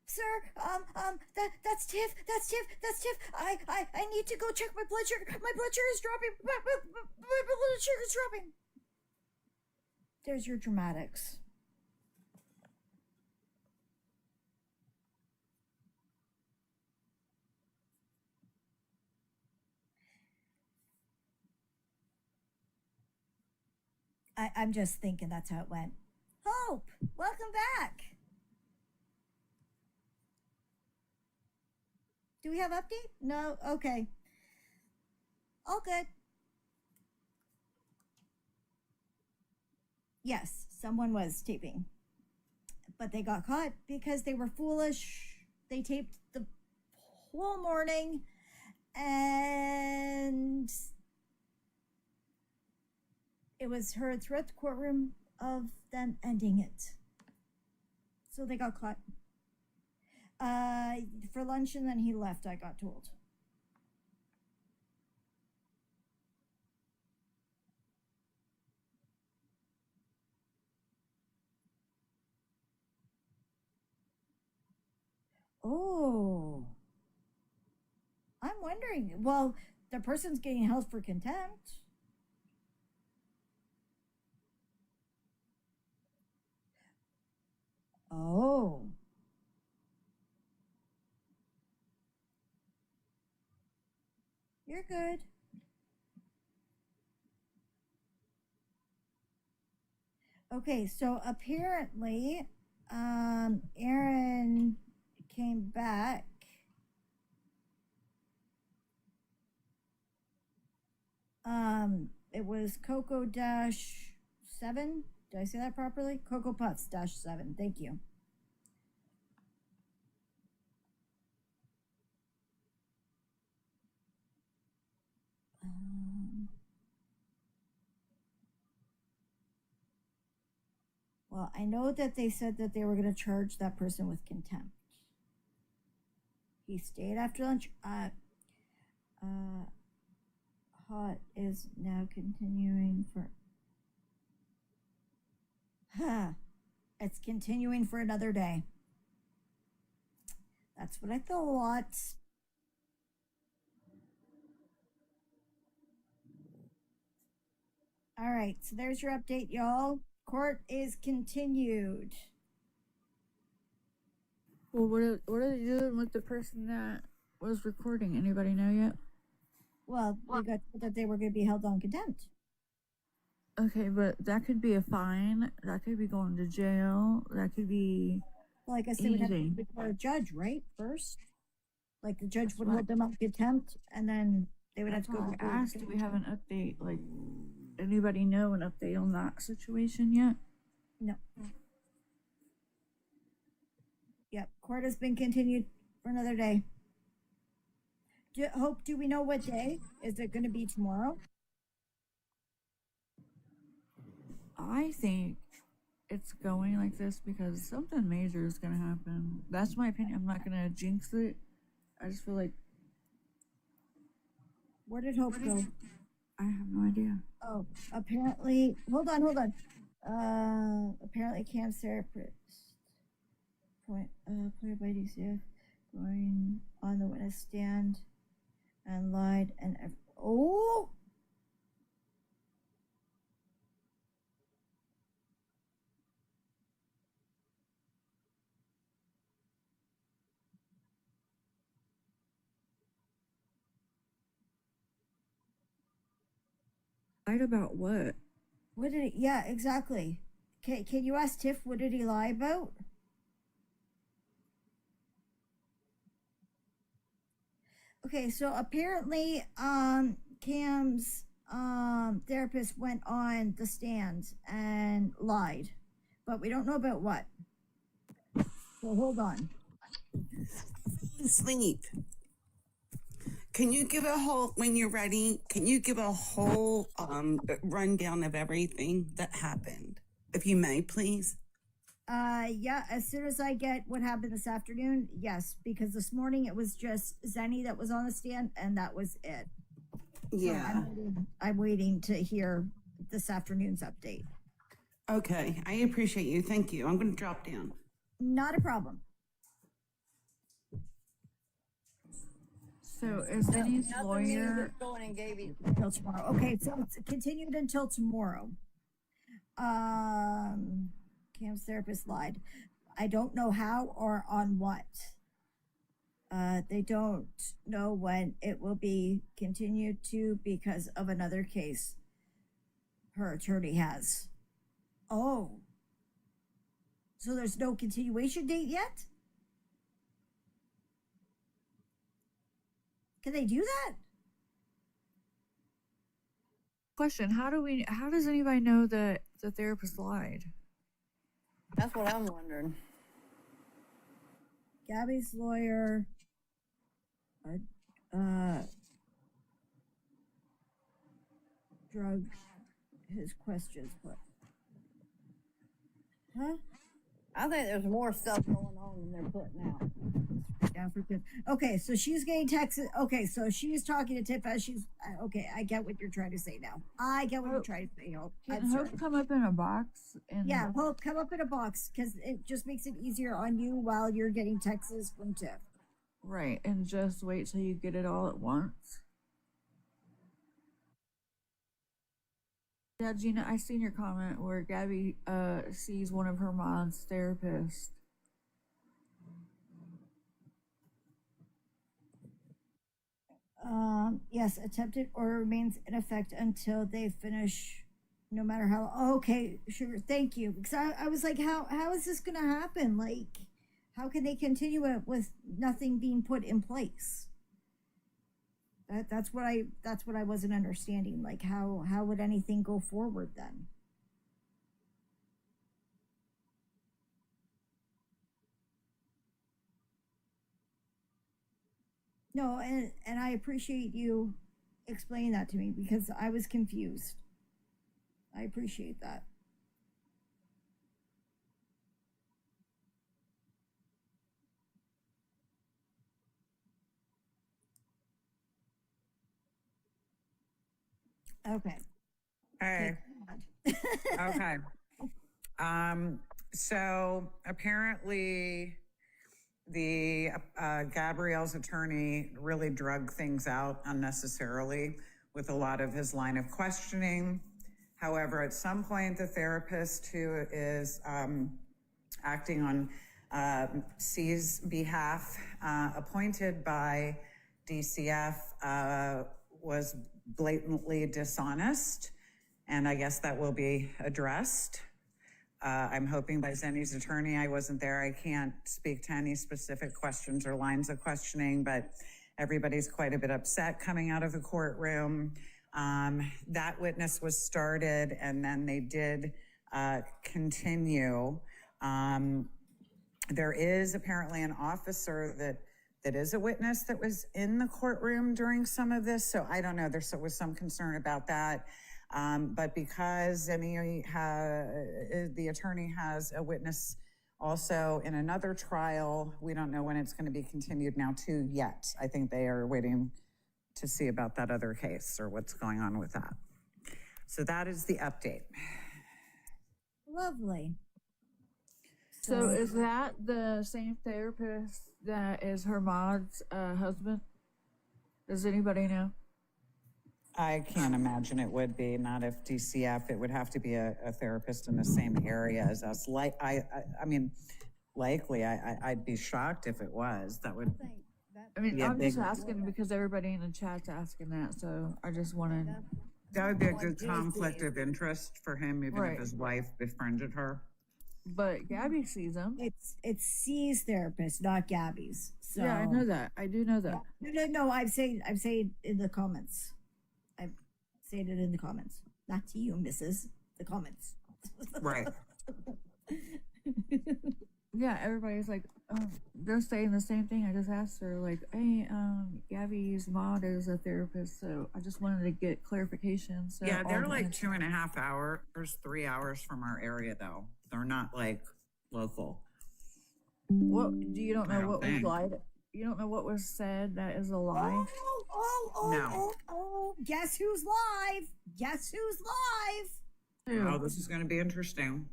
sir, that's Tiff, that's Tiff. I need to go check my blood sugar. My blood sugar is dropping. My blood sugar is dropping. There's your dramatics. I'm just thinking that's how it went. Hope, welcome back. Do we have update? No? Okay. All good. Yes, someone was taping. But they got caught because they were foolish. They taped the whole morning and it was heard throughout the courtroom of them ending it. So they got caught. For lunch and then he left, I got told. Oh. I'm wondering. Well, the person's getting held for contempt. Oh. You're good. Okay, so apparently, Aaron came back. It was Coco Dash 7. Did I say that properly? Cocoa Puffs dash 7. Thank you. Well, I know that they said that they were going to charge that person with contempt. He stayed after lunch. Hot is now continuing for. It's continuing for another day. That's what I thought. All right, so there's your update, y'all. Court is continued. Well, what are they doing with the person that was recording? Anybody know yet? Well, we got told that they were going to be held on contempt. Okay, but that could be a fine. That could be going to jail. That could be. Well, I guess they would have to be before a judge, right? First, like the judge would hold them on contempt, and then they would have to go. I asked, do we have an update? Like, anybody know an update on that situation yet? No. Yep, court has been continued for another day. Do we know what day? Is it going to be tomorrow? I think it's going like this because something major is going to happen. That's my opinion. I'm not going to jinx it. I just feel like. Where did Hope go? I have no idea. Oh, apparently. Hold on. Apparently, Cam's therapist. Played by DCF going on the witness stand and lied and. Oh! Lied about what? What did he? Yeah, exactly. Can you ask Tiff what did he lie about? Okay, so apparently, Cam's therapist went on the stand and lied, but we don't know about what. So hold on. Sleep. Can you give a whole, when you're ready, can you give a whole rundown of everything that happened? If you may, please. Yeah, as soon as I get what happened this afternoon, yes, because this morning it was just Zenny that was on the stand and that was it. Yeah. So I'm waiting to hear this afternoon's update. Okay, I appreciate you. Thank you. I'm going to drop down. Not a problem. So is Zenny's lawyer going and Gabi until tomorrow? Okay, so it's continued until tomorrow. Cam's therapist lied. I don't know how or on what. They don't know when it will be continued to because of another case her attorney has. Oh. So there's no continuation date yet? Can they do that? question? How does anybody know that the therapist lied? That's what I'm wondering. Gabi's lawyer drug his questions, but huh? I think there's more stuff going on than they're putting out. African. Okay, so she's getting texts. Okay, so she's talking to Tiff as she's. Okay, I get what you're trying to say now. I get what you're trying to say, Hope. Can Hope come up in a box? Yeah, Hope, come up in a box because it just makes it easier on you while you're getting texts from Tiff. Right, and just wait till you get it all at once. Yeah, Gina, I seen your comment where Gabi sees one of her mom's therapists. Yes, attempted order remains in effect until they finish, no matter how. Okay, sure, thank you. Because I was like, how is this gonna happen? Like, how can they continue it with nothing being put in place? That's what I wasn't understanding. Like, how would anything go forward then? No, and I appreciate you explaining that to me because I was confused. I appreciate that. Okay. Hey. Okay. So apparently the Gabrielle's attorney really drug things out unnecessarily with a lot of his line of questioning. However, at some point, the therapist who is acting on C's behalf, appointed by DCF, was blatantly dishonest, and I guess that will be addressed. I'm hoping by Zenny's attorney. I wasn't there. I can't speak to any specific questions or lines of questioning, but everybody's quite a bit upset coming out of the courtroom. That witness was started and then they did continue. There is apparently an officer that is a witness that was in the courtroom during some of this. So I don't know, there was some concern about that. But because the attorney has a witness also in another trial, we don't know when it's going to be continued now to yet. I think they are waiting to see about that other case or what's going on with that. So that is the update. Lovely. So is that the same therapist that is her mod's husband? Does anybody know? I can't imagine it would be, not if DCF. It would have to be a therapist in the same area as us. I mean, likely, I'd be shocked if it was. That would. I mean, I'm just asking because everybody in the chat's asking that, so I just wanted. That would be a good conflict of interest for him, even if his wife befriended her. But Gabi sees him. It's C's therapist, not Gabby's. So yeah, I know that. I do know that. No. I'm saying in the comments. I've said it in the comments, not to you, Mrs. The comments. Right. Yeah, everybody's like, they're saying the same thing. I just asked her, like, hey, Gabby's mod is a therapist, so I just wanted to get clarification. So yeah, they're like 2.5 hours, 3 hours from our area, though. They're not like local. What do you don't know what was lied? You don't know what was said that is a lie? Oh, guess who's live? Guess who's live? Oh, this is going to be interesting.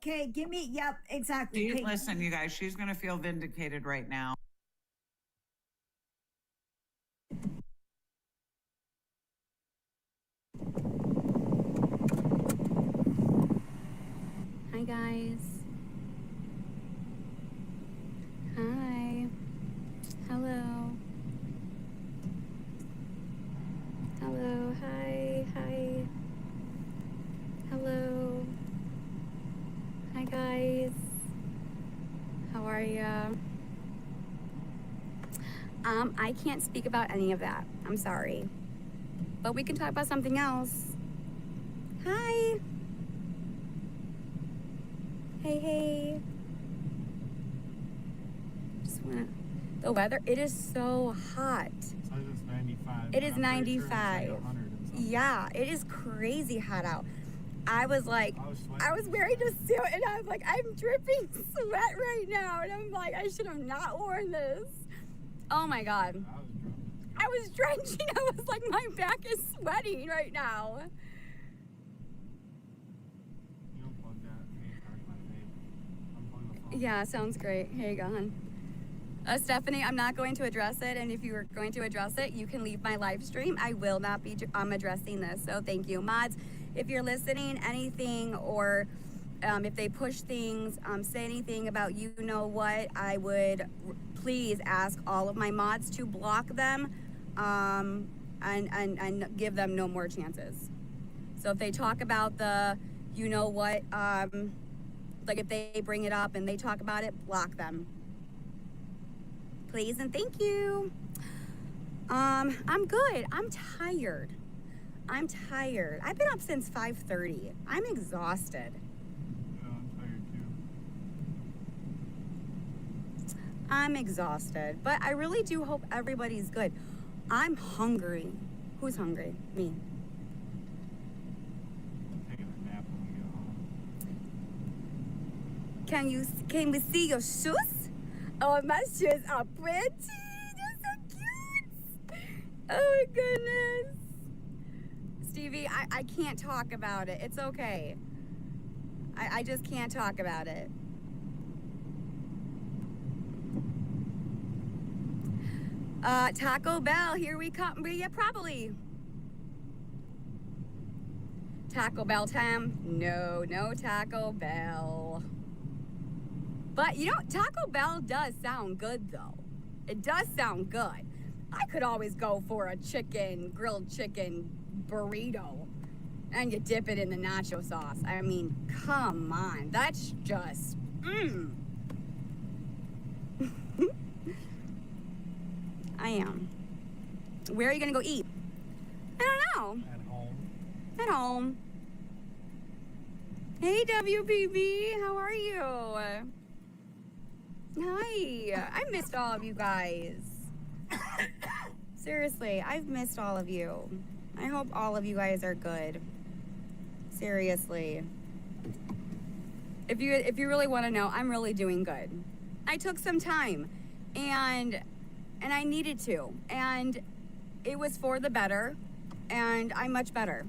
Okay, give me, yep, exactly. Listen, you guys, she's going to feel vindicated right now. Hi, guys. Hi. Hello. Hello. Hi. Hi. Hello. Hi, guys. How are ya? I can't speak about any of that. I'm sorry. But we can talk about something else. Hi. Hey. Just wanna. The weather, it is so hot. Says it's 95. It is I'm pretty sure it's 95. like 100 and something. Yeah, it is crazy hot out. I was like, I was wearing a suit and I was like, I'm dripping sweat right now. And I'm like, I should have not worn this. Oh my God. I was drenching. I was like, my back is sweating right now. You unplug that. Hey, sorry, my vape. Unplug the phone. Yeah, sounds great. Here you go, hon. Stephanie, I'm not going to address it. And if you are going to address it, you can leave my live stream. I will not be addressing this. So thank you. Mods, if you're listening, anything or if they push things, say anything about you know what, I would please ask all of my mods to block them and give them no more chances. So if they talk about the you know what, like if they bring it up and they talk about it, block them. Please and thank you. I'm good. I'm tired. I've been up since 5:30. I'm exhausted. Yeah, I'm tired too. I'm exhausted, but I really do hope everybody's good. I'm hungry. Who's hungry? Me. Taking a nap when we get home. Can we see your shoes? Oh, my shoes are pretty. They're so cute. Oh my goodness. Stevie, I can't talk about it. It's okay. I just can't talk about it. Taco Bell, here we come. Yeah, probably. Taco Bell time? No Taco Bell. But you know, Taco Bell does sound good though. It does sound good. I could always go for a grilled chicken burrito, and you dip it in the nacho sauce. I mean, come on. That's just, I am. Where are you gonna go eat? I don't know. At home. At home. Hey, WPB, how are you? Hi. I missed all of you guys. Seriously, I've missed all of you. I hope all of you guys are good. Seriously. If you really want to know, I'm really doing good. I took some time, and I needed to, and it was for the better, and I'm much better.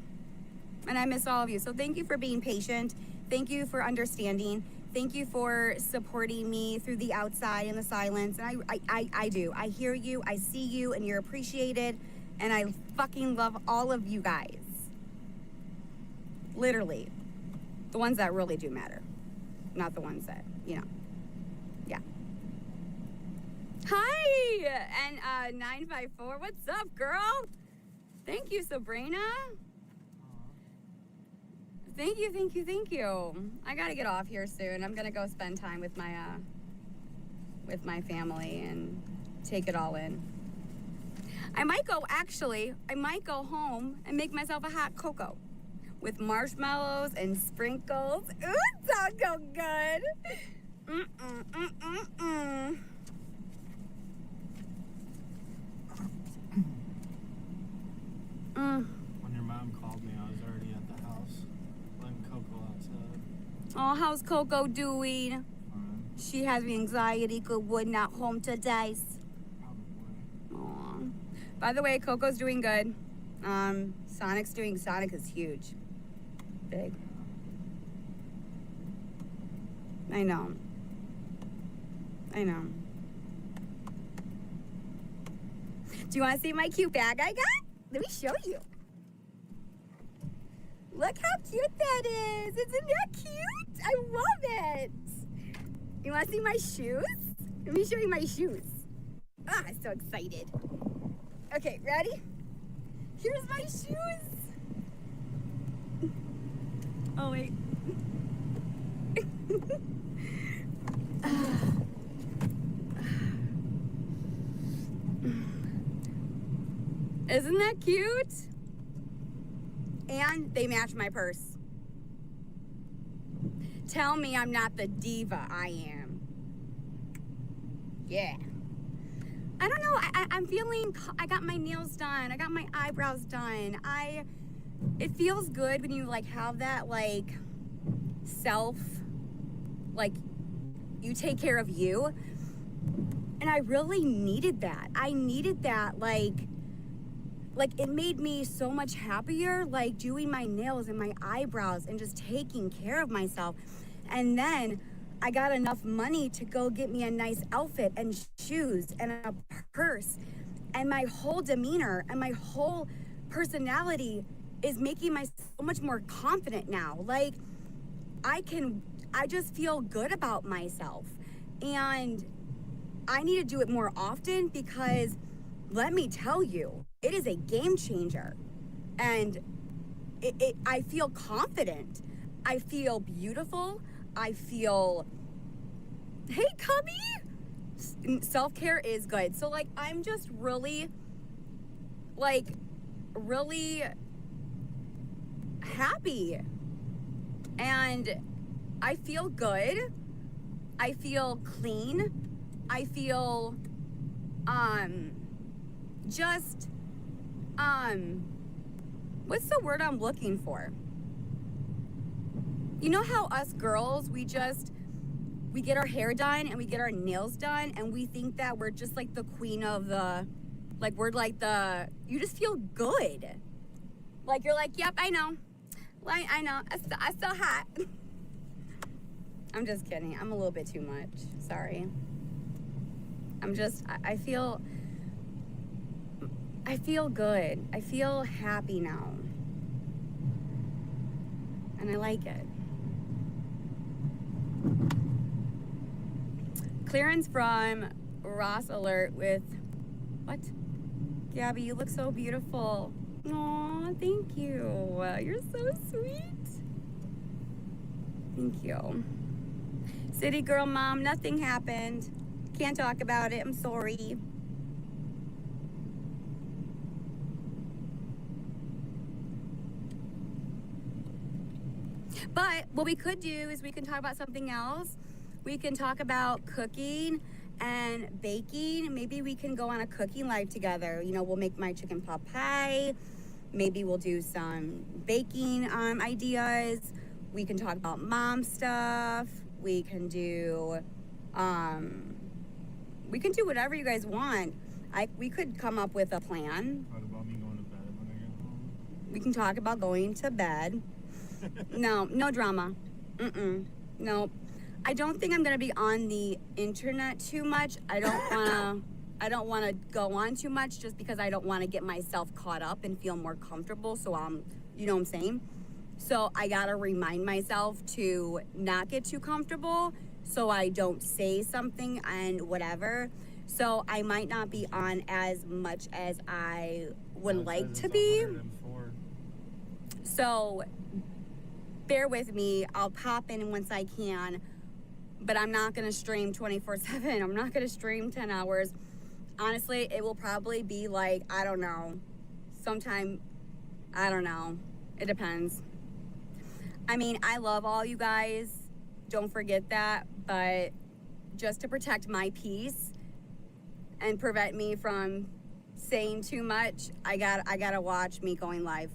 And I miss all of you. So thank you for being patient. Thank you for understanding. Thank you for supporting me through the outside and the silence. And I do. I hear you, I see you, and you're appreciated. And I fucking love all of you guys. Literally. The ones that really do matter. Not the ones that, you know. Yeah. Hi! And 954, what's up, girl? Thank you, Sabrina. Thank you. I gotta get off here soon. I'm gonna go spend time with my family and take it all in. I might go home and make myself a hot cocoa with marshmallows and sprinkles. Ooh, it sounds so good. When your mom called me, I was already at the house, letting Coco outside. Oh, how's Coco doing? She has anxiety. Good wood, not home today. Aw. By the way, Coco's doing good. Sonic is huge. Big. I know. Do you want to see my cute bag I got? Let me show you. Look how cute that is. Isn't that cute? I love it. You want to see my shoes? Let me show you my shoes. Ah, I'm so excited. Okay, ready? Here's my shoes. Oh, wait. Isn't that cute? And they match my purse. Tell me I'm not the diva I am. Yeah. I don't know. I'm feeling, I got my nails done. I got my eyebrows done. It feels good when you like have that like self, like you take care of you. And I really needed that. I needed that like it made me so much happier, like doing my nails and my eyebrows and just taking care of myself. And then I got enough money to go get me a nice outfit and shoes and a purse. And my whole demeanor and my whole personality is making me so much more confident now. Like I just feel good about myself. And I need to do it more often because let me tell you, it is a game changer. And I feel confident. I feel beautiful. I feel, hey, Cubby! Self-care is good. So, like, I'm just really happy. And I feel good. I feel clean. I feel just what's the word I'm looking for? You know how us girls, we get our hair done and we get our nails done and we think that we're just like the queen of the, like we're like the, you just feel good. Like you're like, yep, I know. Like I know, I still hot. I'm just kidding. I'm a little bit too much. Sorry. I feel good. I feel happy now. And I like it. Clearance from Ross Alert with, what? Gabby, you look so beautiful. Aw, thank you. You're so sweet. Thank you. City girl mom, nothing happened. Can't talk about it, I'm sorry. But what we could do is we can talk about something else. We can talk about cooking and baking. Maybe we can go on a cooking live together. You know, we'll make my chicken pot pie. Maybe we'll do some baking ideas. We can talk about mom stuff. We can do whatever you guys want. We could come up with a plan. What about me going to bed when I get home? We can talk about going to bed. No drama. No. I don't think I'm gonna be on the internet too much. I don't wanna go on too much just because I don't wanna get myself caught up and feel more comfortable. So you know what I'm saying? So I gotta remind myself to not get too comfortable so I don't say something and whatever. So I might not be on as much as I would like to be. So bear with me. I'll pop in once I can, but I'm not gonna stream 24/7. I'm not gonna stream 10 hours. Honestly, it will probably be like, I don't know, sometime, I don't know. It depends. I mean, I love all you guys. Don't forget that. But just to protect my peace and prevent me from saying too much, I gotta watch me going live.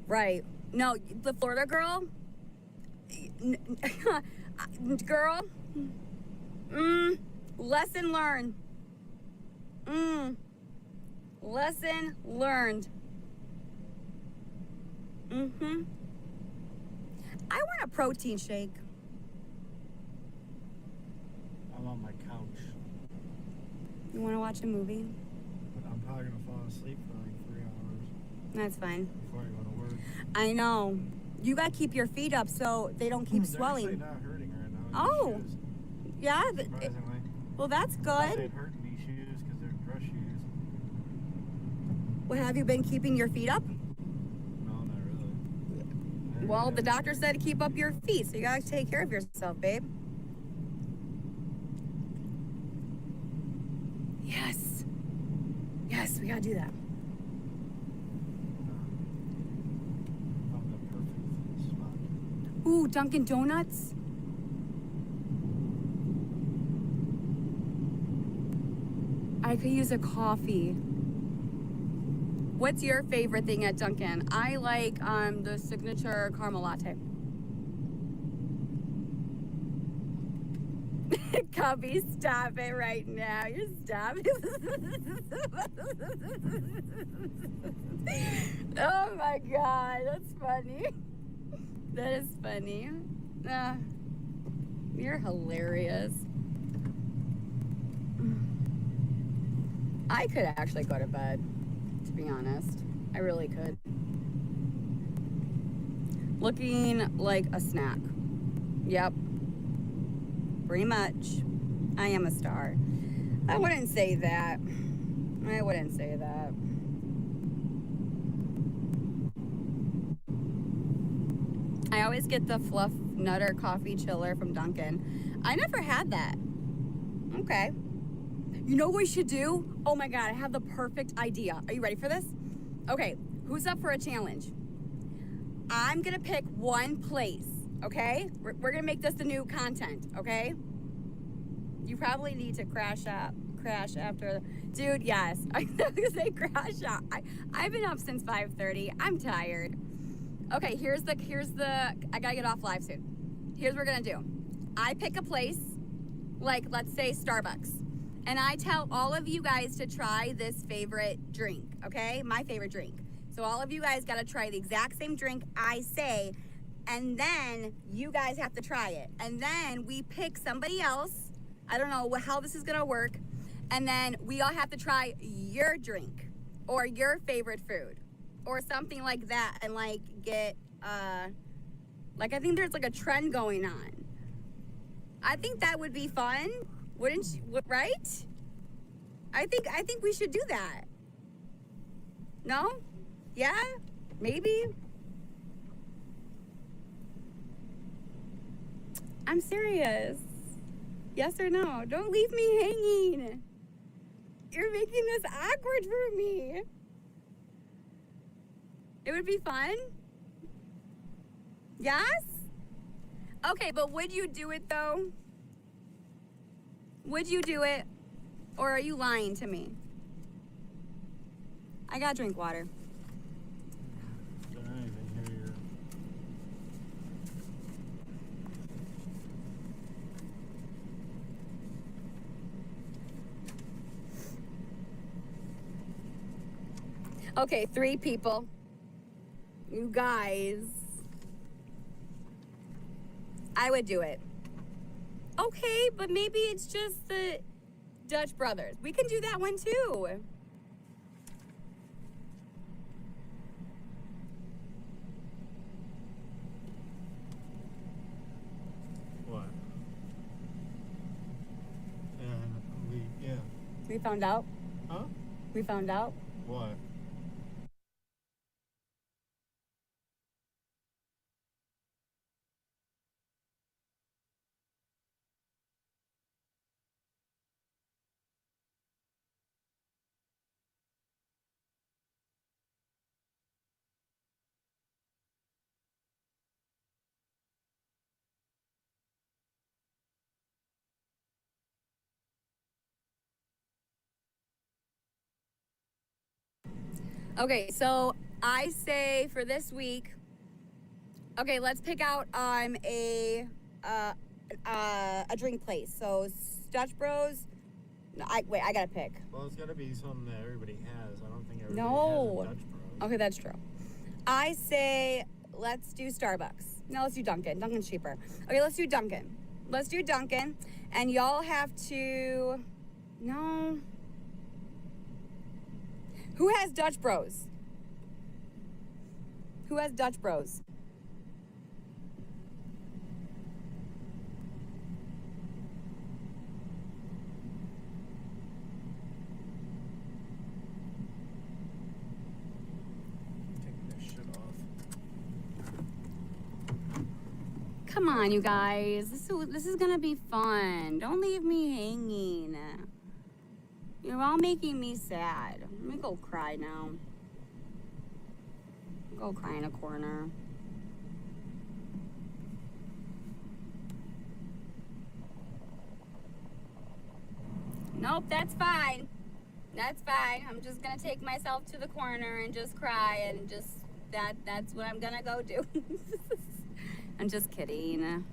Right. No, the Florida girl, girl, lesson learned. Lesson learned. I want a protein shake. I'm on my couch. You want to watch a movie? But I'm probably gonna fall asleep for like 3 hours. That's fine. Before I go to work. I know. You gotta keep your feet up so they don't keep swelling. They're actually not hurting right now. Oh, Shoes, yeah. surprisingly. Well, that's They'd good. hurt in these shoes because they're dress shoes. Well, have you been keeping your feet up? No, not really. Well, the doctor said to keep up your feet, so you gotta take care of yourself, babe. Yes. Yes, we gotta do that. Found the perfect spot. Ooh, Dunkin' Donuts. I could use a coffee. What's your favorite thing at Dunkin'? I like the signature caramel latte. Gabi, stop it right now. You're stopping. Oh my God, that's funny. That is funny. You're hilarious. I could actually go to bed, to be honest. I really could. Looking like a snack. Yep. Pretty much. I am a star. I wouldn't say that. I wouldn't say that. I always get the Fluff Nutter Coffee Chiller from Dunkin'. I never had that. Okay. You know what we should do? Oh my God, I have the perfect idea. Are you ready for this? Okay, who's up for a challenge? I'm gonna pick one place, okay? We're gonna make this the new content, okay? You probably need to crash after. Dude, yes. I was gonna say crash out. I've been up since 5:30. I'm tired. Okay, here's the. I gotta get off live soon. Here's what we're gonna do. I pick a place, like let's say Starbucks, and I tell all of you guys to try this favorite drink. Okay, my favorite drink. So all of you guys gotta try the exact same drink I say, and then you guys have to try it. And then we pick somebody else. I don't know how this is gonna work. And then we all have to try your drink or your favorite food or something like that, and like get like I think there's like a trend going on. I think that would be fun, wouldn't you? Right? I think we should do that. No? Yeah? Maybe? I'm serious. Yes or no? Don't leave me hanging. You're making this awkward for me. It would be fun? Yes? Okay, but would you do it though? Would you do it? Or are you lying to me? I gotta drink water. Don't even hear your. Okay, 3 people. You guys. I would do it. Okay, but maybe it's just the Dutch brothers. We can do that one too. What? Yeah. We found out? Huh? We found out? What? Okay, so I say for this week, okay, let's pick out a drink place. So Dutch Bros. No, I gotta pick. Well, it's gotta be something that everybody has. I don't think everybody No. has a Dutch Bros. Okay, that's true. I say let's do Starbucks. No, let's do Dunkin'. Dunkin's cheaper. Okay, let's do Dunkin'. Let's do Dunkin', and y'all have to. No. Who has Dutch Bros? Who has Dutch Bros? Take this shit off. Come on, you guys. This is gonna be fun. Don't leave me hanging. You're all making me sad. Let me go cry now. Go cry in a corner. Nope, that's fine. That's fine. I'm just gonna take myself to the corner and just cry and just that's what I'm gonna go do. I'm just kidding.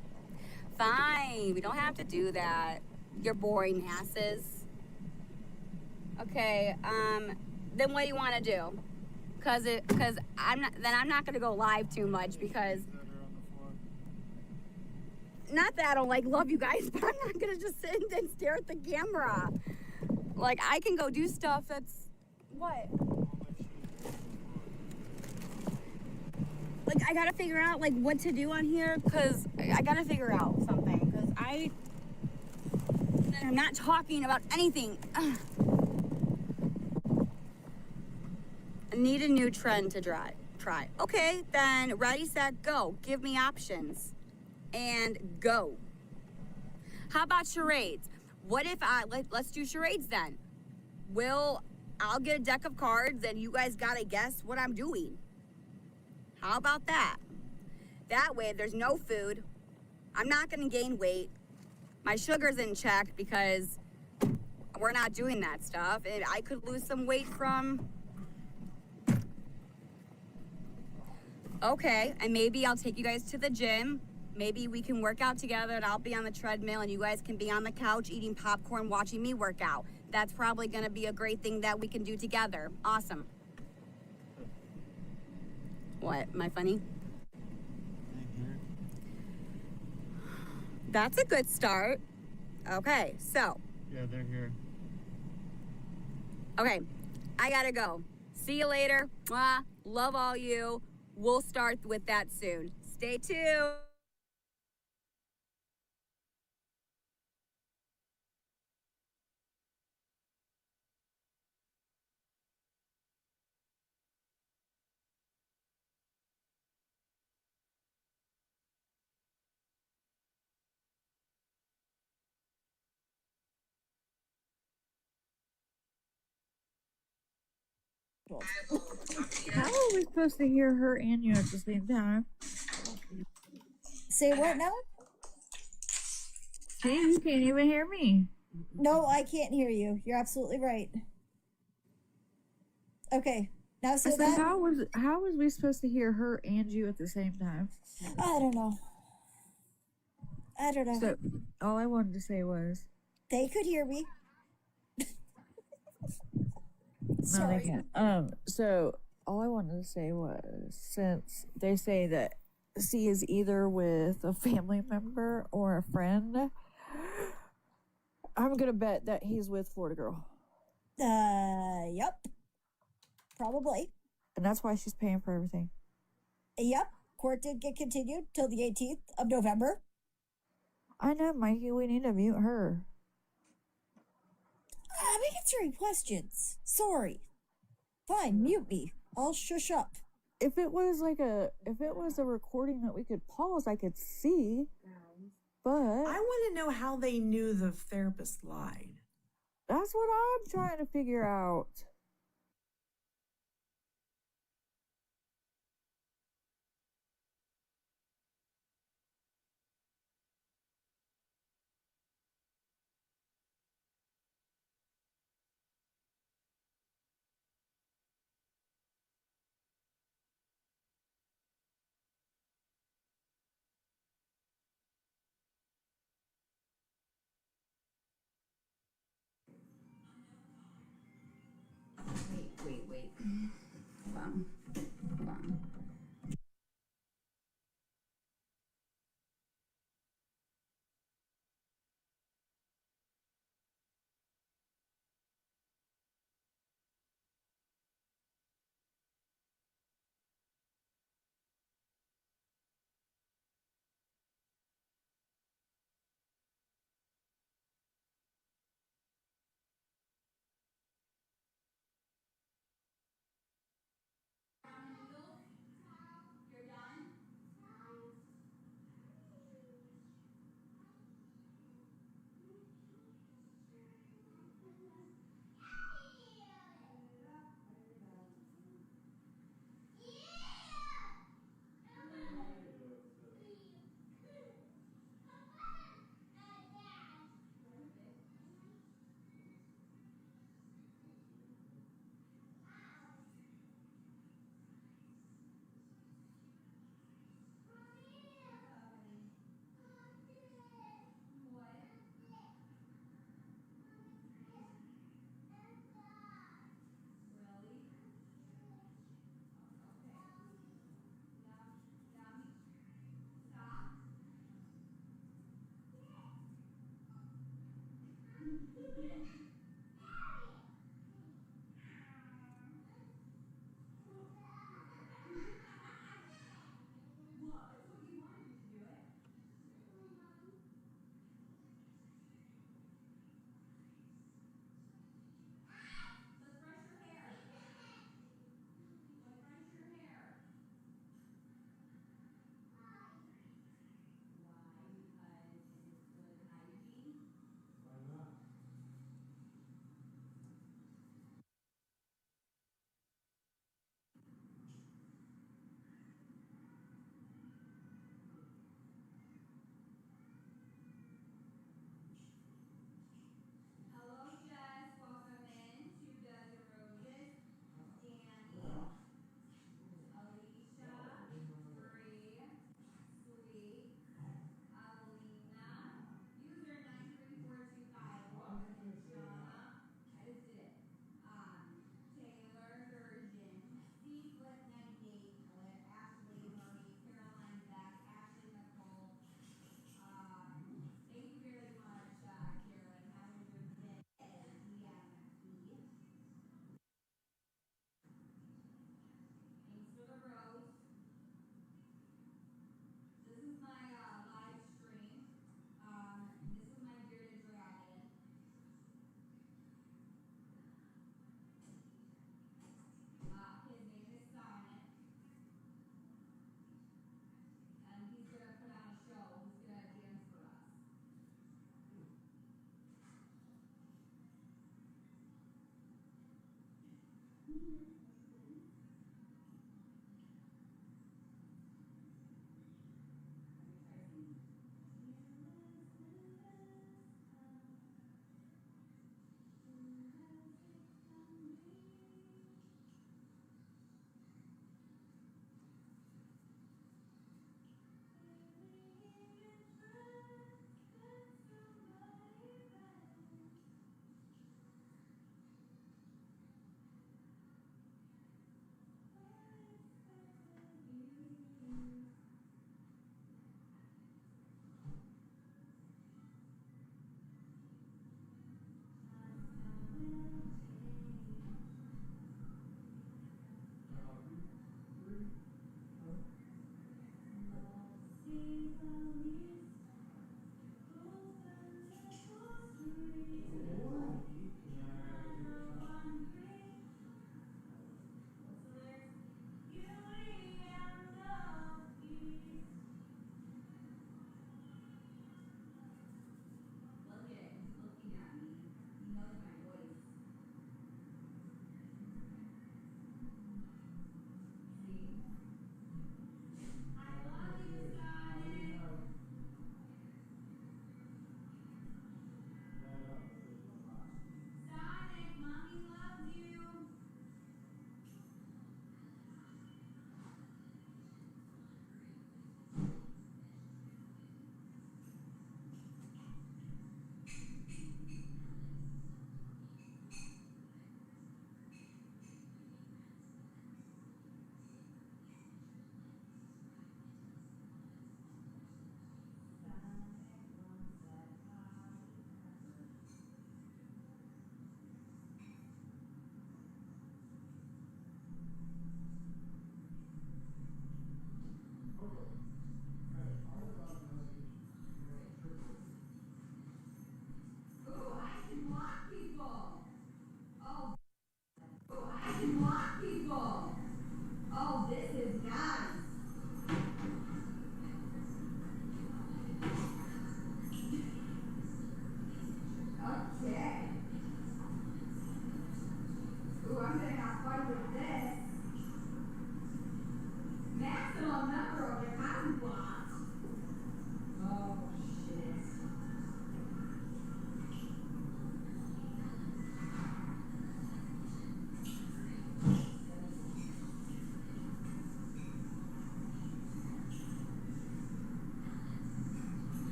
Fine. We don't have to do that. You're boring asses. Okay, then what do you want to do? Cause I'm not gonna go live too much because not that I don't love you guys, but I'm not gonna just sit and stare at the camera. Like I can go do stuff that's what? Like I gotta figure out what to do on here cause I gotta figure out something cause I'm not talking about anything. Ugh. Need a new trend to try. Okay, then ready, set, go. Give me options. And go. How about charades? What if let's do charades then. I'll get a deck of cards and you guys gotta guess what I'm doing. How about that? That way there's no food. I'm not gonna gain weight. my sugar's in check because we're not doing that stuff. And I could lose some weight from, okay, and maybe I'll take you guys to the gym. Maybe we can work out together and I'll be on the treadmill and you guys can be on the couch eating popcorn, watching me work out. That's probably gonna be a great thing that we can do together. Awesome. What, am I funny? That's a good start. Okay, so. Yeah, they're here. Okay, I gotta go. See you later. Mwah. Love all you. We'll start with that soon. Stay tuned. How are we supposed to hear her and you at the same time? Say what now? See, you can't even hear me. No, I can't hear you. You're absolutely right. Okay, now say So that. how was we supposed to hear her and you at the same time? I don't know. I don't know. So all I wanted to say was They could hear me. no, Sorry. they can't. So all I wanted to say was, since they say that C is either with a family member or a friend, I'm gonna bet that he's with Florida Girl. Yep. Probably. And that's why she's paying for everything. Yep. Court did get continued till the 18th of November. I know, Mikey, we need to mute her. I'm answering questions. Sorry. Fine, mute me. I'll shush up. If it was a recording that we could pause, I could see. But I want to know how they knew the therapist lied. That's what I'm trying to figure out. Wait. Hold on.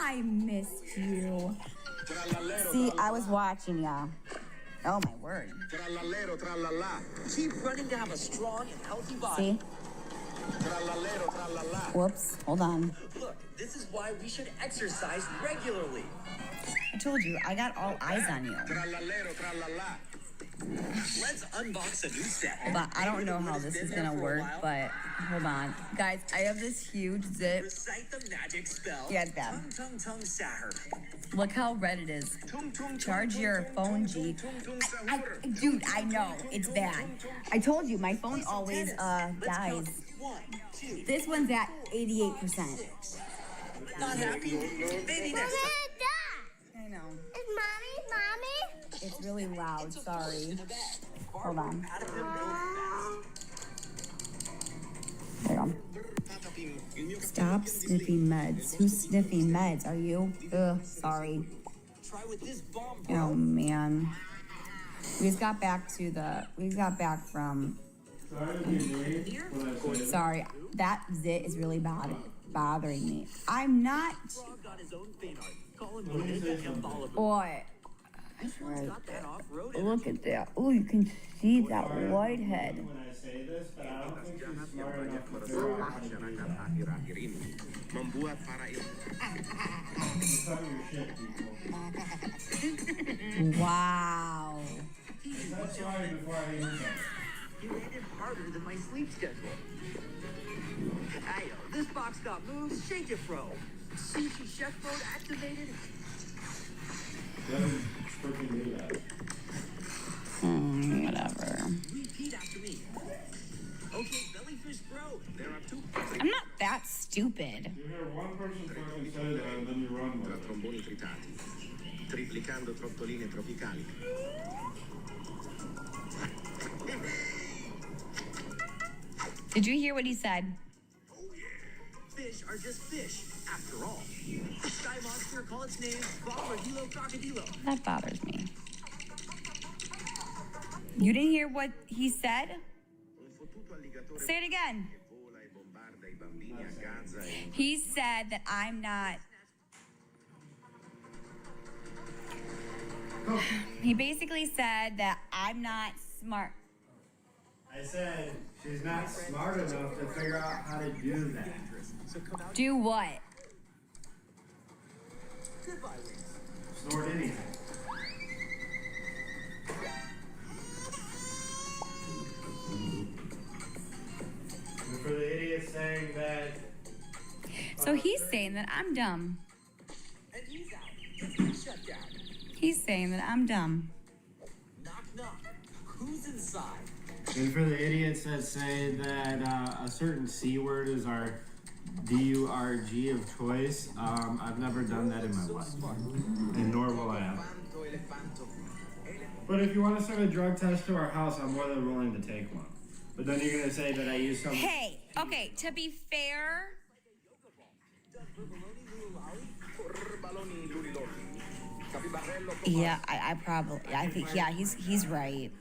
I missed you. See, I was watching ya. Oh my word. Keep running to have a strong and healthy body. See? Whoops, hold on. Look, this is why we should exercise regularly. I told you, I got all eyes on you. Let's unbox a new set. Hold on, I don't know how this is gonna work, but hold on. Guys, I have this huge zip. Recite the magic spell. Yeah, it's bad. Tung tung sahur. Look how red it is. Charge your phone, G. Dude, I know, it's bad. I told you, my phone always dies. This one's at 88%. Not happy? Maybe next time. I know. Is mommy? It's really loud, sorry. Hold on. There you go. Stop sniffing meds. Who's sniffing meds? Are you? Ugh, sorry. Oh man. We just got back from. Sorry, that zit is really bothering me. I'm not. Boy. Look at that. Oh, you can see that whitehead. Wow. You made it harder than my sleep schedule. Ayo, this box got moves. Shake it, bro. Sushi chef mode activated. Whatever. Repeat after me. Okay, bellyfish bro. There are two. I'm not that stupid. You hear one person fucking say that and then you run with it. Tromboni tritati. Triplicando trottoline tropicali. Did you hear what he said? Oh yeah. Fish are just fish, after all. Sky monster, call its name, Bombardillo crocodilo. That bothers me. You didn't hear what he said? Say it again. He said that I'm not. He basically said that I'm not smart. I said she's not smart enough to figure out how to do that. Do what? Snort anything. And for the idiot saying that. So he's saying that I'm dumb. And he's out. Shut down. He's saying that I'm dumb. Knock knock. Who's inside? And for the idiots that say that a certain C word is our D-U-R-G of choice, I've never done that in my life. And nor will I ever. But if you want to send a drug test to our house, I'm more than willing to take one. But then you're going to say that I use some... Hey, okay, to be fair... Yeah, I think, yeah, he's right.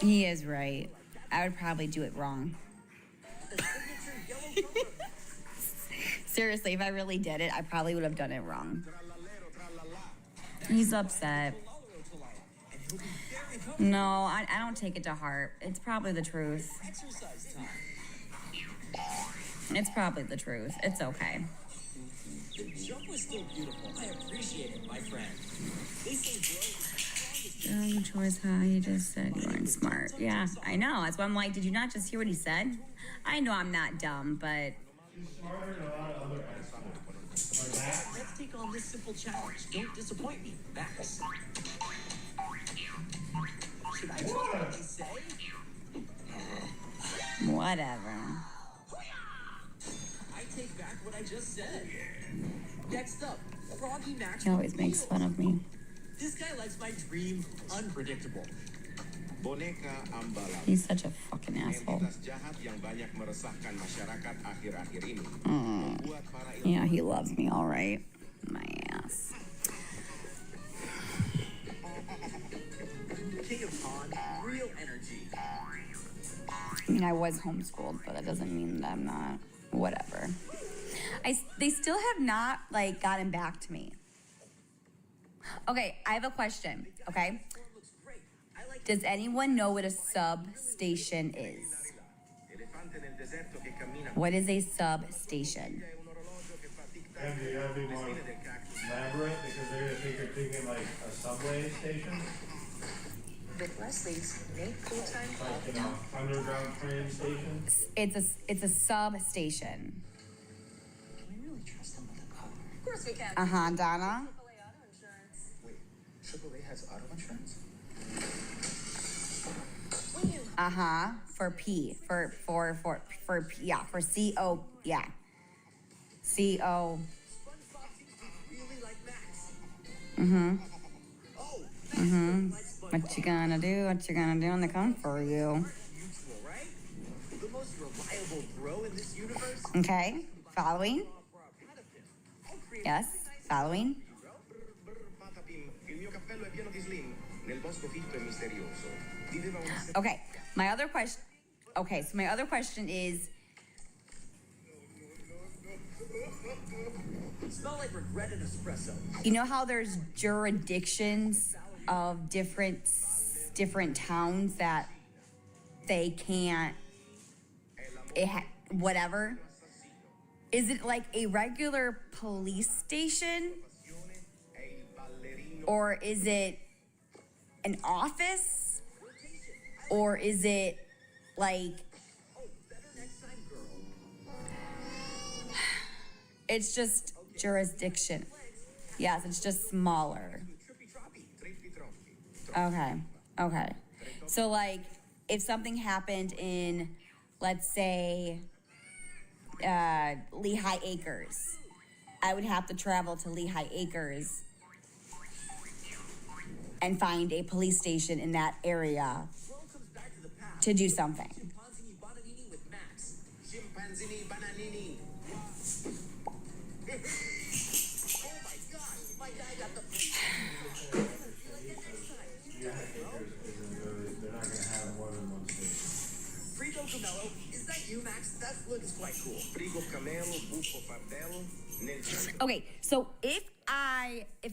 He is right. I would probably do it wrong. Seriously, if I really did it, I probably would have done it wrong. He's upset. No, I don't take it to heart. It's probably the truth. It's probably the truth. It's okay. The jump was still beautiful. I appreciate it, my friend. They say Dumb choice, huh? He just said you weren't smart. Yeah, I know. That's why I'm like, did you not just hear what he said? I know I'm not dumb, but... Let's take on this simple challenge. Don't disappoint me, Max. Should I just what you say? Whatever. I take back what I just said. Next up, Froggy Max. He always makes fun of me. This guy likes my dream unpredictable. He's such a fucking asshole. Yeah, he loves me, all right. My ass. King of Pond, real energy. I mean, I was homeschooled, but that doesn't mean that I'm not. Whatever. They still have not like gotten back to me. Okay, I have a question. Okay, does anyone know what a substation is? What is a substation? And you gotta be more elaborate because they're gonna think you're thinking like a subway station. With Leslie's make full-time Like, you know, underground train station. It's a substation. We really trust them with the car. Of course we can. Donna. Wait, AAA has auto insurance? For P. For P, yeah, for CO, yeah. CO. What you gonna do? What you gonna do when they come for you? Right? The most reliable bro in this universe? Okay, following? Yes, following? Il mio cappello è pieno di slim. Nel bosco fitto e misterioso. Viveva una Okay, my other question. Okay, so my other question is, Smell like regret and espresso. you know how there's jurisdictions of different towns that they can't, whatever? Is it like a regular police station? Or is it an office? Or is it like, it's just jurisdiction. Yes, it's just smaller. Okay. So like, if something happened in, let's say, Lehigh Acres, I would have to travel to Lehigh Acres and find a police station in that area to do something. Chimpanzini bananini. Oh my gosh, my guy got the They're not gonna have more than one station. Frigo Camelo, is that you, Max? That looks quite cool. Frigo Camelo, Buffo Fardello, Okay, so if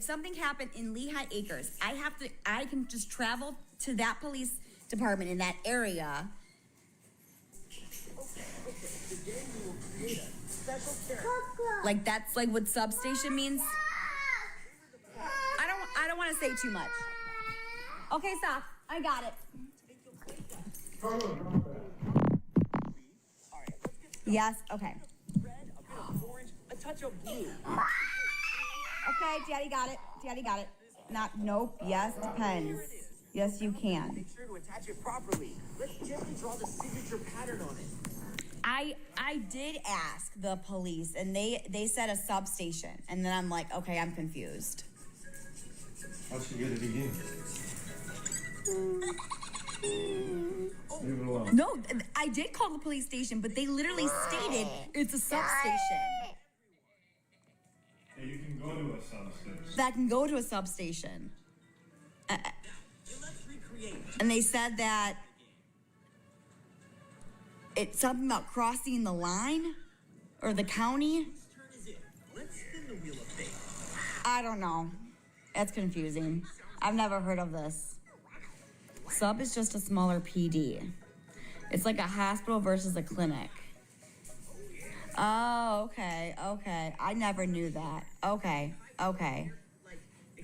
something happened in Lehigh Acres, I can just travel to that police department in that area. The game will create a special character. Like that's like what substation means. I don't want to say too much. Okay, stop. I got it. Yes. Okay. A touch of blue. Okay, Daddy got it. Nope. Yes, depends. Yes, you can. Make sure to attach it properly. Let's gently draw the signature pattern on it. I did ask the police, and they said a substation, and then I'm like, okay, I'm confused. How should you get it again? Leave it alone. No, I did call the police station, but they literally stated it's a substation. Yeah, you can go to a substation. That can go to a substation. And they said that it's something about crossing the line or the county. Let's spin the wheel of fate. I don't know. That's confusing. I've never heard of this. Sub is just a smaller PD. It's like a hospital versus a clinic. Oh, okay. I never knew that. Okay.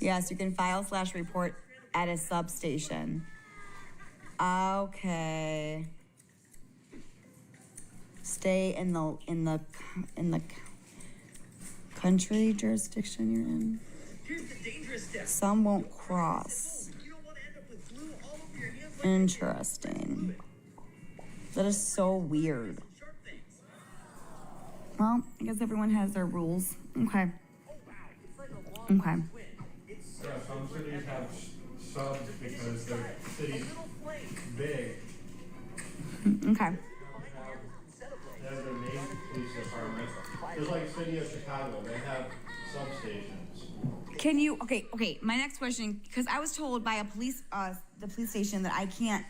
Yes, you can file/report at a substation. Okay. Stay in the country jurisdiction you're in. Here's the dangerous step. Some won't cross. You don't want to end up with glue all over your hands. Interesting. That is so weird. Well, I guess everyone has their rules. Okay. Yeah, some cities have subs because their city's big. Okay. They have their main police department. Just like City of Chicago, they have substations. Can you, okay, my next question, because I was told by the police station that I can't,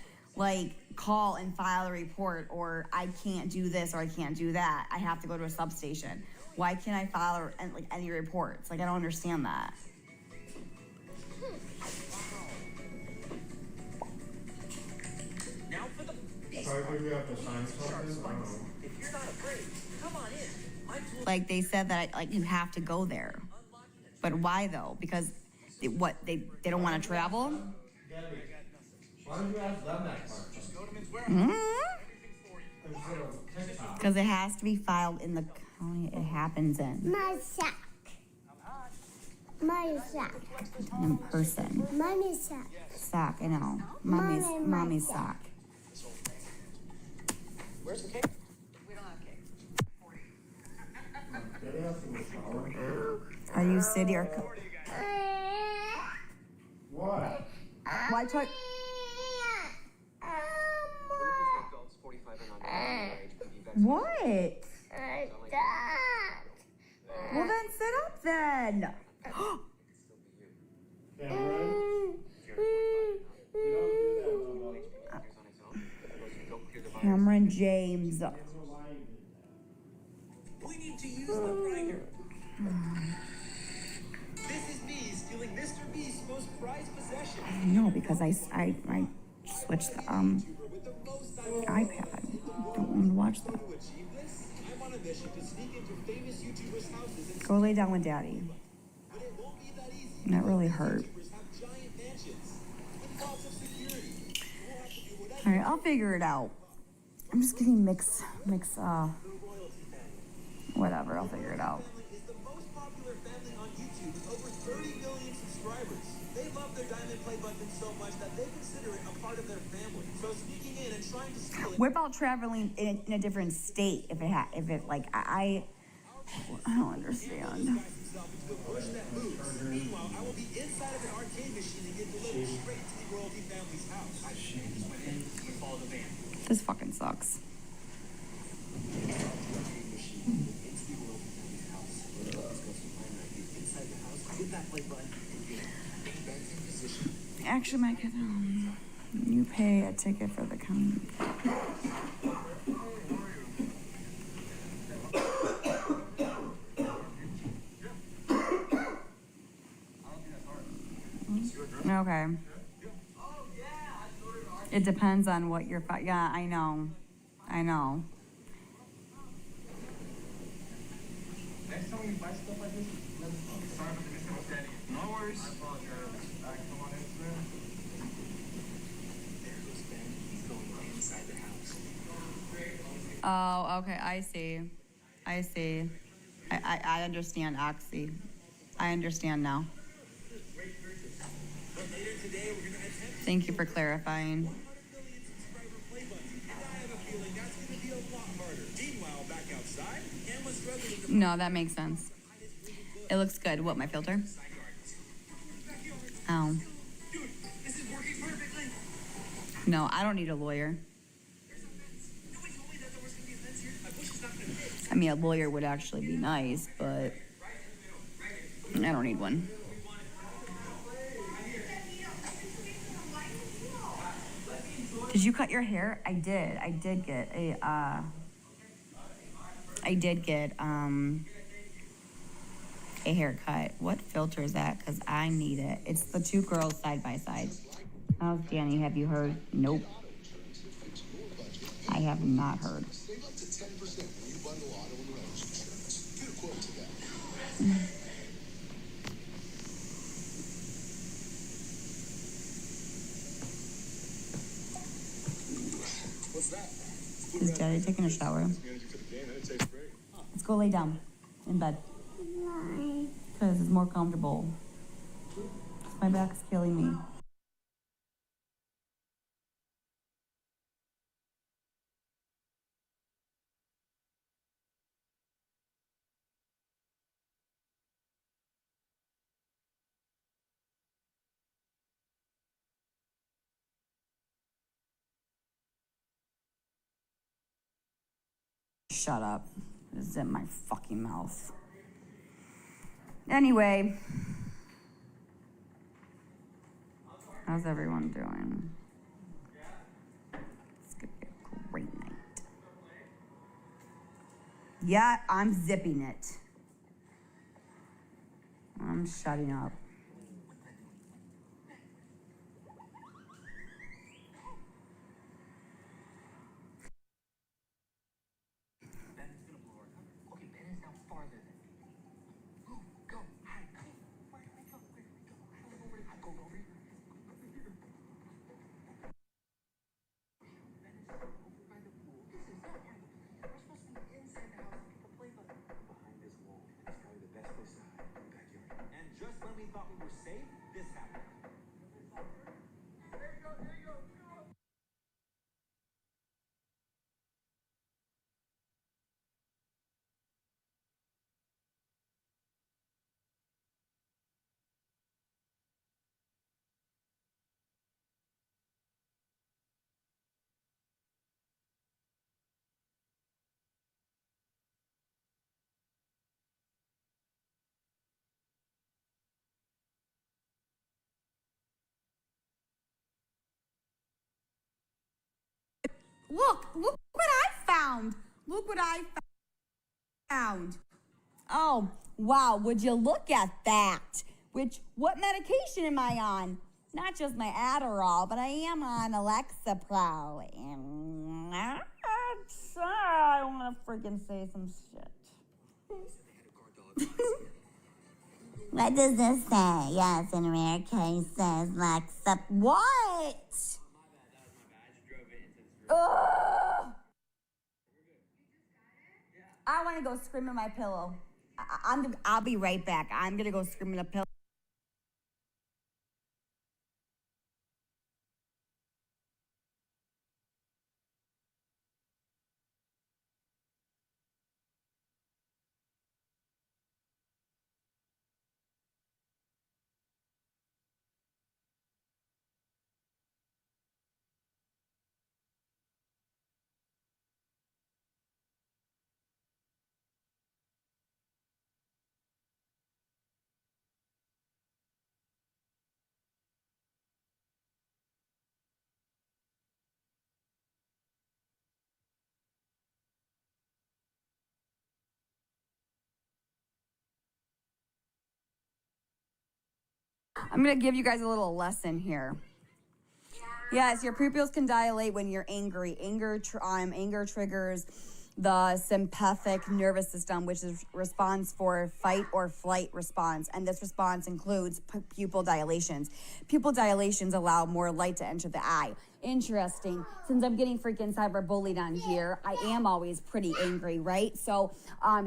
call and file a report, or I can't do this, or I can't do that. I have to go to a substation. Why can't I file like any reports? Like, I don't understand that. Now for the Sorry, do we have to sign something? If you're not afraid, come on in. Like, they said that like you have to go there, but why though? Because they don't want to travel. Why did you ask them that question? Because it has to be filed in the county it happens in. My sack. My sack. In person. Mommy's sack. Sock, I know. Mommy's Mommy's sack. sock. Where's the cake? Are you city or? What? Why talk? What? Well then sit up then. Cameron James. We need to use the grinder. This is me stealing Mr. Beast's most prized possession. No, because I switched the iPad. Don't want to watch that. I'm on a mission to sneak into famous YouTubers' houses and Go lay down with Daddy. That really hurt. All right, I'll figure it out. I'm just getting mix. Whatever, I'll figure it out. is the most popular family on YouTube with over 30 million subscribers. They love their diamond play button so much that they consider it a part of their family. So sneaking in and trying to steal it. What about traveling in a different state? If it like I don't understand. Meanwhile, I will be inside of an arcade machine and get delivered straight to the royalty family's house. I follow the van. This fucking sucks. Actually, my kid, you pay a ticket for the county. Okay. It depends on what you're. Yeah, I know. Next time you buy stuff like this, sorry for the misunderstanding. No worries. I apologize. Come on Instagram. There goes Ben. He's going inside the house. Oh, okay. I see. I understand, Oxy. I understand now. Thank you for clarifying. No, that makes sense. It looks good. What, my filter? Oh. No, I don't need a lawyer. I mean, a lawyer would actually be nice, but I don't need one. Did you cut your hair? I did. I did get a haircut. What filter is that? Because I need it. It's the two girls side by side. How's Danny? Have you heard? Nope. I have not heard. What's that? Is Daddy taking a shower? Let's go lay down in bed. Because it's more comfortable. My back's killing me. Shut up. This is in my fucking mouth. Anyway. How's everyone doing? It's gonna be a great night. Yeah, I'm zipping it. I'm shutting up. And just when we thought we were safe, this happened. Look what I found. Look what I found. Oh, wow, would you look at that? What medication am I on? Not just my Adderall, but I am on Alexapro. And I want to freaking say some shit. What does this say? Yes, in rare cases, Lexa. What? Ugh! I want to go scream in my pillow. I'll be right back. I'm gonna go scream in the pillow. I'm gonna give you guys a little lesson here. Yes, your pupils can dilate when you're angry. Anger triggers the sympathetic nervous system, which is response for fight or flight response. And this response includes pupil dilations. Pupil dilations allow more light to enter the eye. Interesting. Since I'm getting freaking cyberbullied on here, I am always pretty angry, right? So,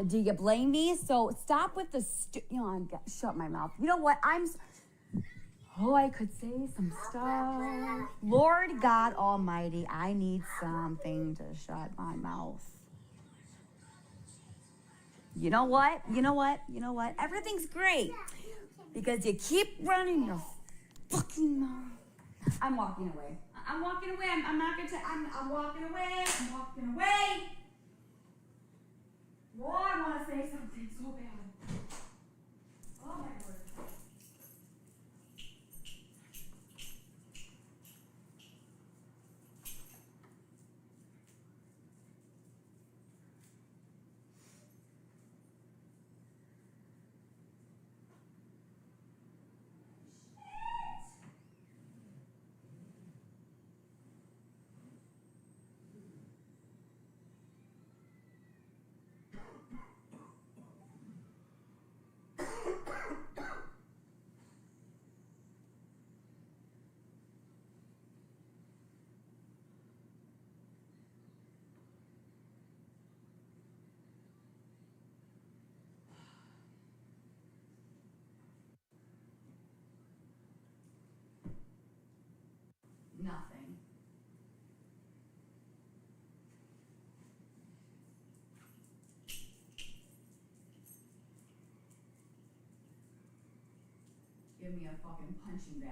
do you blame me? So stop with the, shut my mouth. You know what? Oh, I could say some stuff. Lord God Almighty, I need something to shut my mouth. You know what? Everything's great because you keep running your fucking mouth. I'm walking away. I'm walking away. I'm not gonna. I'm walking away. I'm walking away. Oh, I want to say something so bad. Oh my word. Nothing. Give me a fucking punching bag.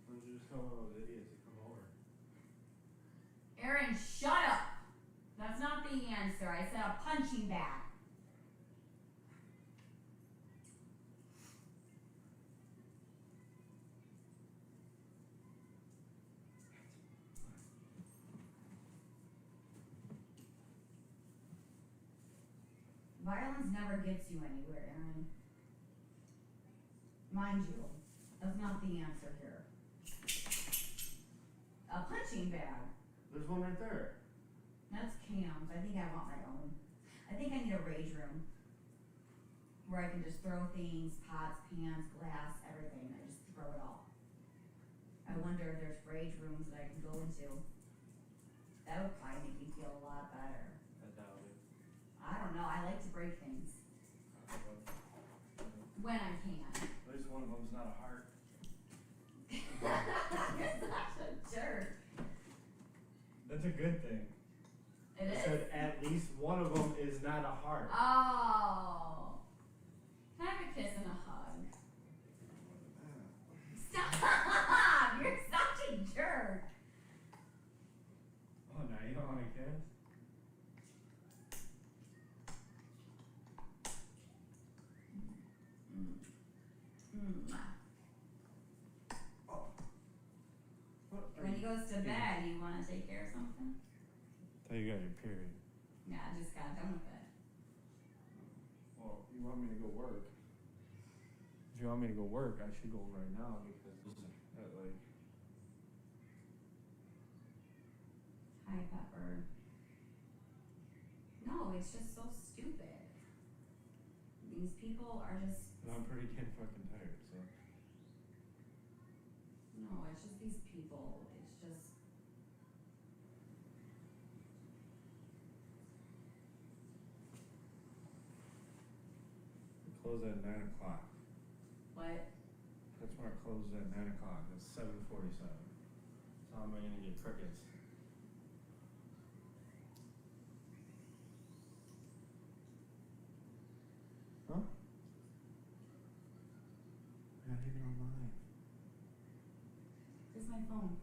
Why don't you just tell one of those idiots to come over? Aaron, shut up. That's not the answer. I said a punching bag. Violence never gets you anywhere, Aaron. Mind you, that's not the answer here. A punching bag. There's one right there. That's Cam's. I think I want my own. I think I need a rage room where I can just throw things, pots, pans, glass, everything. I just throw it all. I wonder if there's rage rooms that I can go into. That would probably make me feel a lot better. I doubt it. I don't know. I like to break things when I can. At least one of them's not a heart. You're such a jerk. That's a good thing. It I is? said at least one of them is not a heart. Oh. Can I have a kiss and a hug? Stop! You're such a jerk. Oh, now you don't want to kiss? When he goes to bed, you want to take care of something? Tell you got your period. Yeah, I just got done with it. Well, you want me to go work? If you want me to go work, I should go right now because like. Hi, Pepper. No, it's just so stupid. These people are just. I'm pretty fucking tired, so. No, it's just these people. It's just. We close at 9 o'clock. What? That's when I closed at 9 o'clock. It's 7:47. So how am I gonna get crickets? Huh? Not even online. Here's my phone.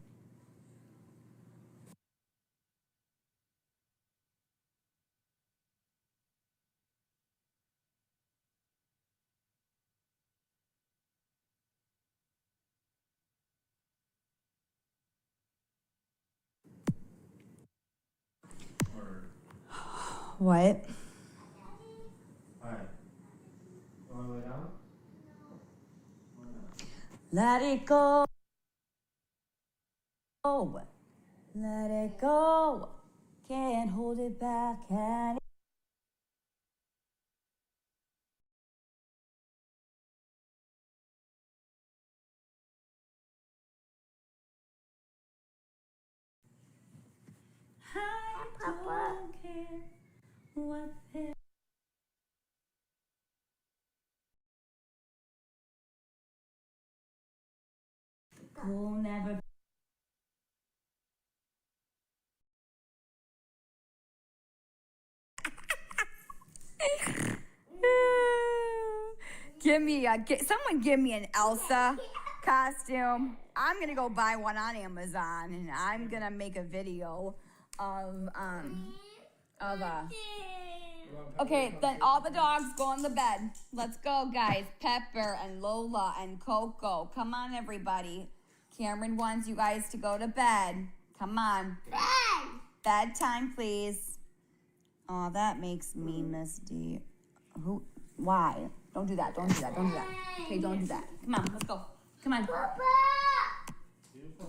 What? Hi. Wanna lay down? Let it go. Let it go. Can't hold it back. Can't. I don't care what they. We'll never. Someone give me an Elsa costume. I'm gonna go buy one on Amazon and I'm gonna make a video of okay, then all the dogs go on the bed. Let's go, guys. Pepper and Lola and Coco. Come on, everybody. Cameron wants you guys to go to bed. Come on. Bedtime, please. Oh, that makes me Miss D. Who? Why? Don't do that. Don't do that. Don't do that. Okay, don't do that. Come on, let's go. Come on.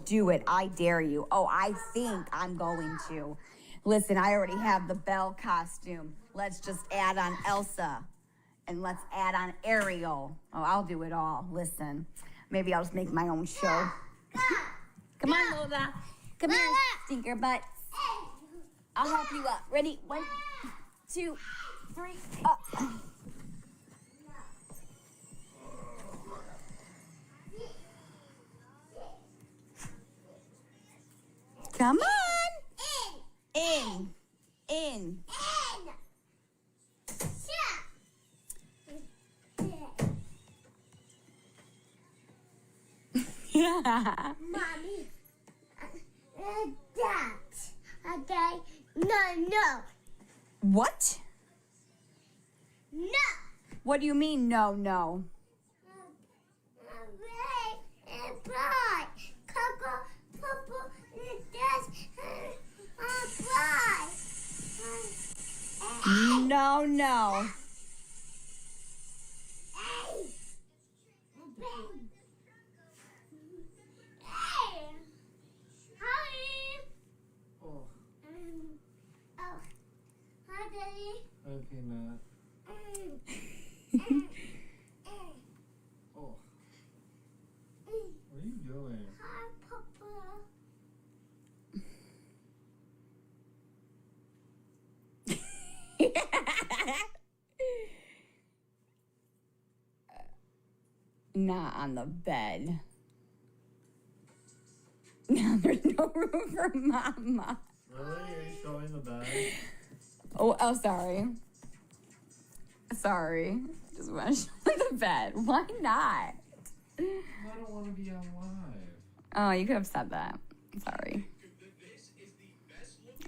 Do it. I dare you. Oh, I think I'm going to. Listen, I already have the Belle costume. Let's just add on Elsa. And let's add on Ariel. Oh, I'll do it all. Listen, maybe I'll just make my own show. Come on, Lola. Come here, stinker butt. I'll help you up. Ready? 1, 2, 3, up. Come on. In. Mommy, that. Okay? No. What? No. What do you mean, no? No. Not on the bed. No, there's no room for mama. Really? Are you showing the bed? Oh, sorry. Sorry. Just want to show the bed. Why not? I don't want to be on live. Oh, you could have said that. Sorry.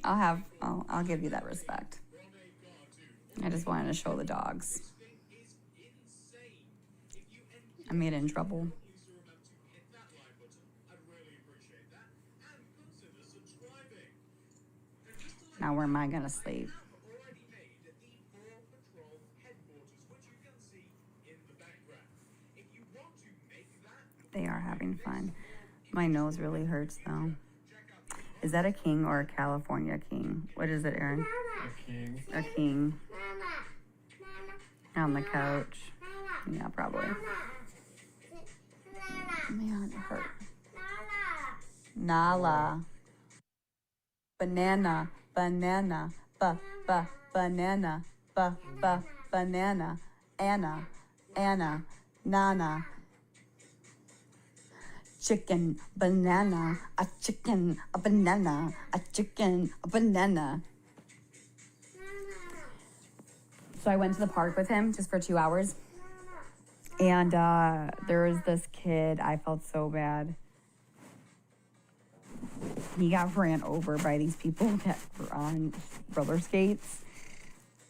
I'll give you that respect. I just wanted to show the dogs. I made it in trouble. Now where am I gonna sleep? They are having fun. My nose really hurts though. Is that a king or a California king? What is it, Aaron? A king. A king. On the couch. Yeah, probably. Man, it hurt. Nala. Banana. Banana. Banana. Banana. Anna. Nana. Chicken, banana, a chicken, a banana, a chicken, a banana. So I went to the park with him just for 2 hours. And there was this kid, I felt so bad. He got ran over by these people that were on roller skates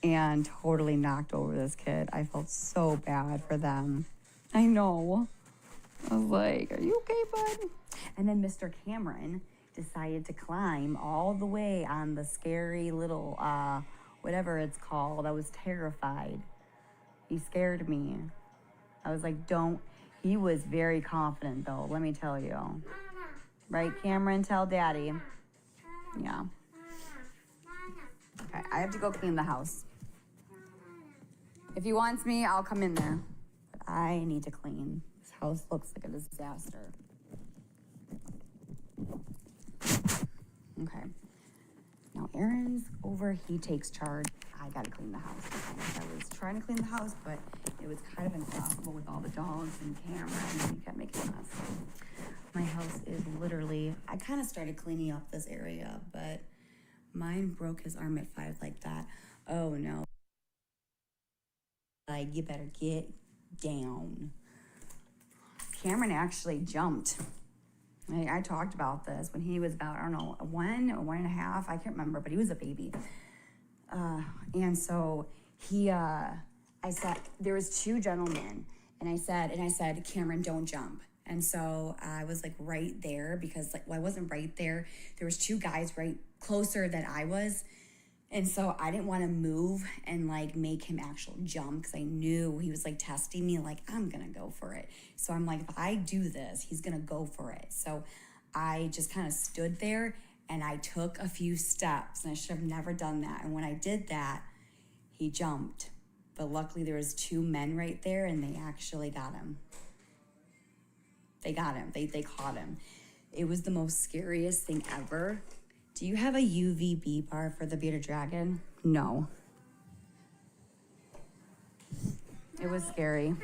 and totally knocked over this kid. I felt so bad for them. I know. I was like, are you okay, bud? And then Mr. Cameron decided to climb all the way on the scary little, whatever it's called. I was terrified. He scared me. I was like, don't. He was very confident, though, let me tell you. Right, Cameron? Tell Daddy. Yeah. Okay, I have to go clean the house. If he wants me, I'll come in there. But I need to clean. House looks like a disaster. Okay. Now Aaron's over, he takes charge. I gotta clean the house. I was trying to clean the house, but it was kind of impossible with all the dogs and Cameron, and he kept making a mess. My house is literally, I kind of started cleaning up this area, but mine broke his arm at 5 like that. Oh no. Like, you better get down. Cameron actually jumped. I talked about this when he was about, I don't know, 1 or 1.5. I can't remember, but he was a baby. And so I said, there was 2 gentlemen, and I said, Cameron, don't jump. And so I was like right there because I wasn't right there. There was 2 guys right closer than I was. And so I didn't want to move and make him actually jump because I knew he was testing me I'm going to go for it. So I'm like, if I do this, he's going to go for it. So I just kind of stood there and I took a few steps and I should have never done that. And when I did that, he jumped. But luckily there was 2 men right there and they actually got him. They got him. They caught him. It was the most scariest thing ever. Do you have a UVB bar for the bearded dragon? No. It was scary.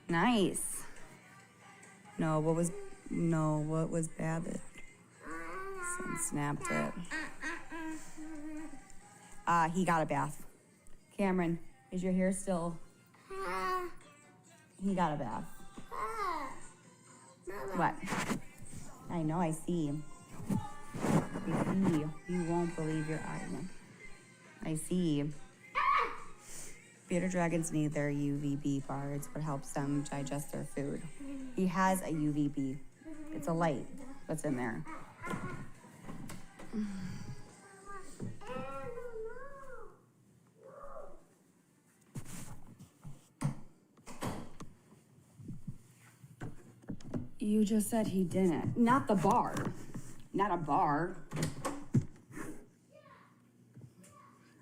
Nice. What was bad? Son snapped it. He got a bath. Cameron, is your hair still? He got a bath. What? I know, I see. You won't believe your eyes. I see. Bearded dragons need their UVB bar. It's what helps them digest their food. He has a UVB. It's a light that's in there. You just said he didn't. Not the bar. Not a bar.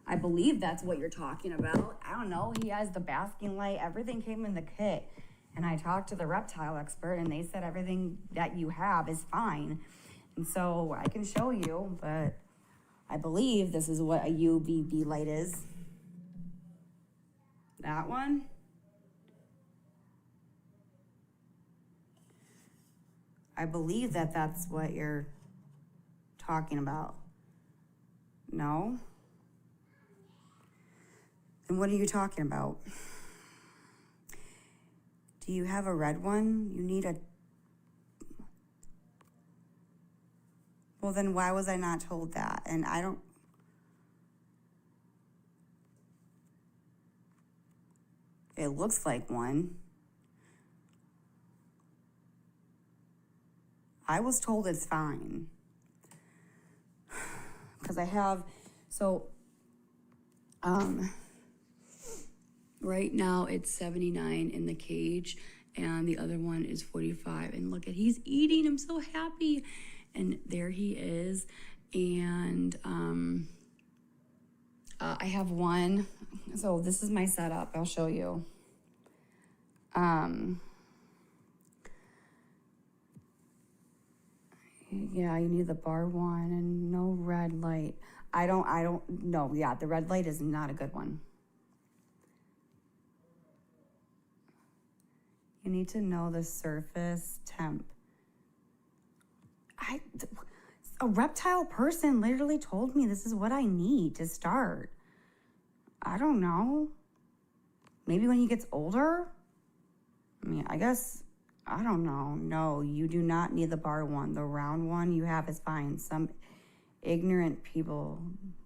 I believe that's what you're talking about. I don't know. He has the basking light. Everything came in the kit. And I talked to the reptile expert and they said everything that you have is fine. And so I can show you, but I believe this is what a UVB light is. That one? I believe that that's what you're talking about. No? Then what are you talking about? Do you have a red one? You need a... Well, then why was I not told that? And I don't... It looks like one. I was told it's fine. Because I have... So, right now it's 79 in the cage, and the other one is 45. And look at, he's eating. I'm so happy. And there he is. And I have one. So this is my setup. I'll show you. Yeah, you need the bar one and no red light. I don't know. Yeah, the red light is not a good one. You need to know the surface temp. A reptile person literally told me this is what I need to start. I don't know. Maybe when he gets older? I mean, I guess, I don't know. No, you do not need the bar one. The round one you have is fine. Some ignorant people,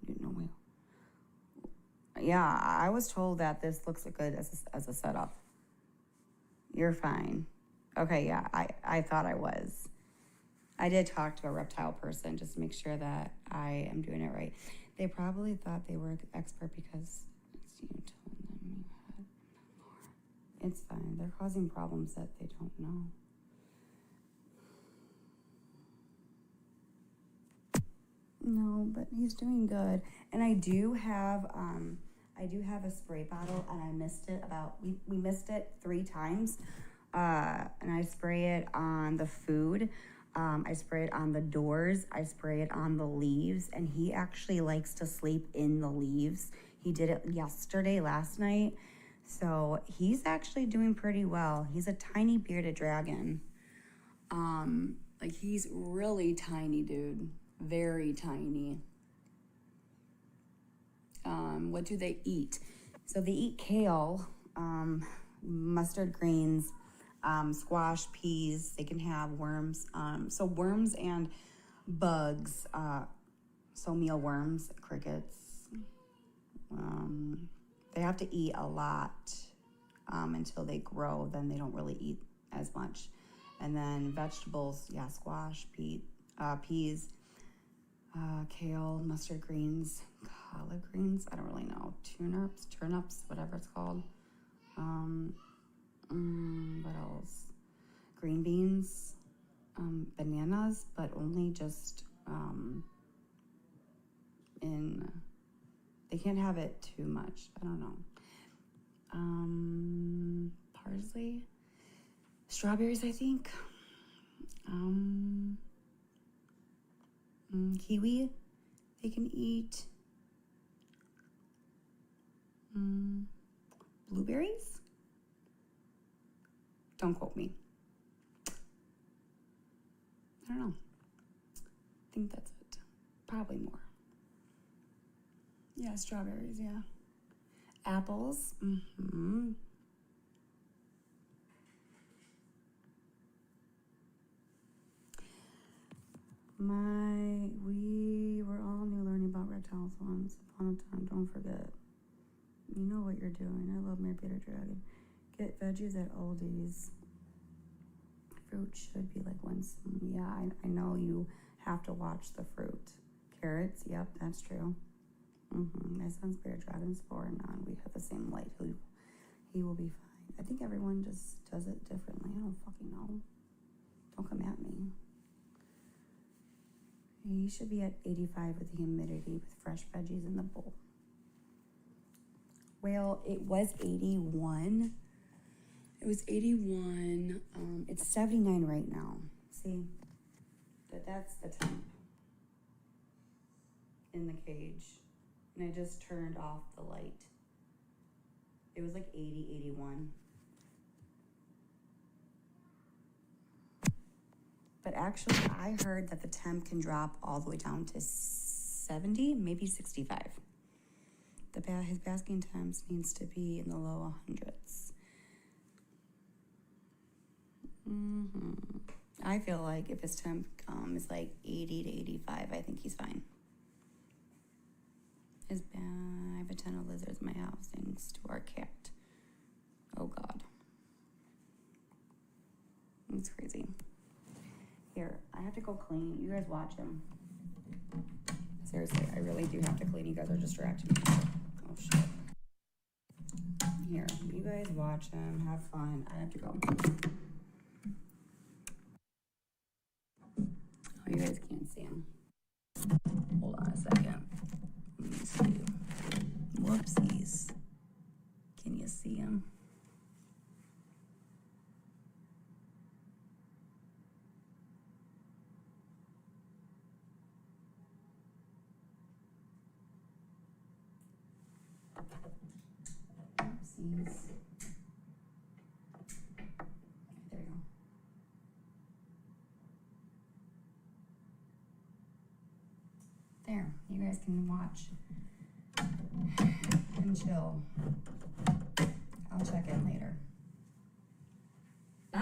you know, yeah, I was told that this looks good as a setup. You're fine. Okay, yeah, I thought I was. I did talk to a reptile person just to make sure that I am doing it right. They probably thought they were expert because you told them you had more. It's fine. They're causing problems that they don't know. No, but he's doing good. And I do have a spray bottle, and I missed it we missed it 3 times. And I spray it on the food. I spray it on the doors. I spray it on the leaves, and he actually likes to sleep in the leaves. He did it last night. So he's actually doing pretty well. He's a tiny bearded dragon. Like, he's really tiny, dude. Very tiny. What do they eat? So they eat kale, mustard greens, squash, peas. They can have worms. So worms and bugs. So mealworms, crickets. They have to eat a lot until they grow. Then they don't really eat as much. And then vegetables, yeah, squash, peas, kale, mustard greens, collard greens. I don't really know. Turnips, whatever it's called. What else? Green beans, bananas, but only just they can't have it too much. I don't know. Parsley, strawberries, I think. Kiwi, they can eat. Blueberries? Don't quote me. I don't know. I think that's it. Probably more. Yeah, strawberries, yeah. Apples. We were all new learning about reptiles once upon a time. Don't forget. You know what you're doing. I love my bearded dragon. Get veggies at Aldi's. Fruit should be like once. Yeah, I know you have to watch the fruit. Carrots, yep, that's true. My son's bearded dragon's 4 and on. We have the same light. He will be fine. I think everyone just does it differently. I don't fucking know. Don't come at me. He should be at 85 with the humidity with fresh veggies in the bowl. Well, it was 81. It was 81. It's 79 right now. See? That's the temp in the cage. And I just turned off the light. It was like 80, 81. But actually, I heard that the temp can drop all the way down to 70, maybe 65. His basking temps needs to be in the low hundreds. I feel like if his temp is like 80 to 85, I think he's fine. I have a ton of lizards in my house thanks to our cat. Oh God. It's crazy. Here, I have to go clean. You guys watch him. Seriously, I really do have to clean. You guys are distracting me. Oh shit. Here, you guys watch him. Have fun. I have to go. Oh, you guys can't see him. Hold on a second. Let me see. Whoopsies. Can you see him? Oopsies. There we go. There, you guys can watch and chill. I'll check in later. Bye.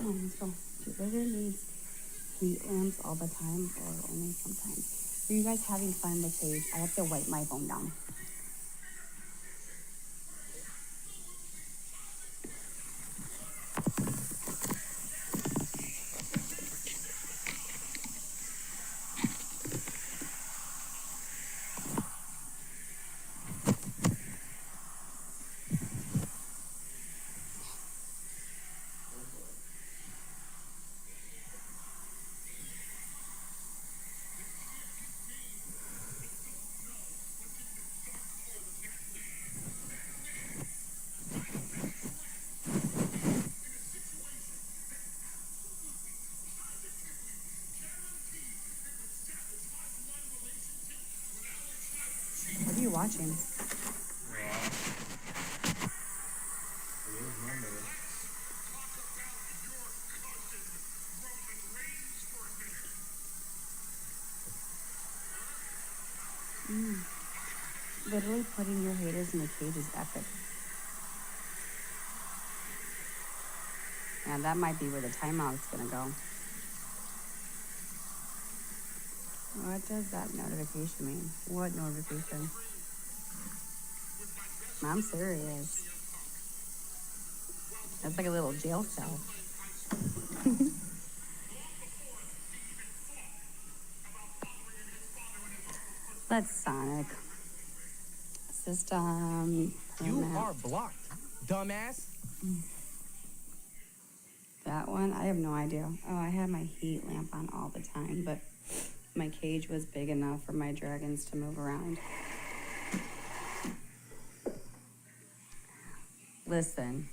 on, let's go. Your brother needs heat lamps all the time or only sometimes? Are you guys having fun with Paige? I have to wipe my phone down. What are you watching? Literally putting your haters in a cage is epic. Yeah, that might be where the timeout's gonna go. What does that notification mean? What notification? I'm serious. That's like a little jail cell. Let's Sonic. System. You permit. are blocked, dumbass. That one, I have no idea. Oh, I had my heat lamp on all the time, but my cage was big enough for my dragons to move around. Listen,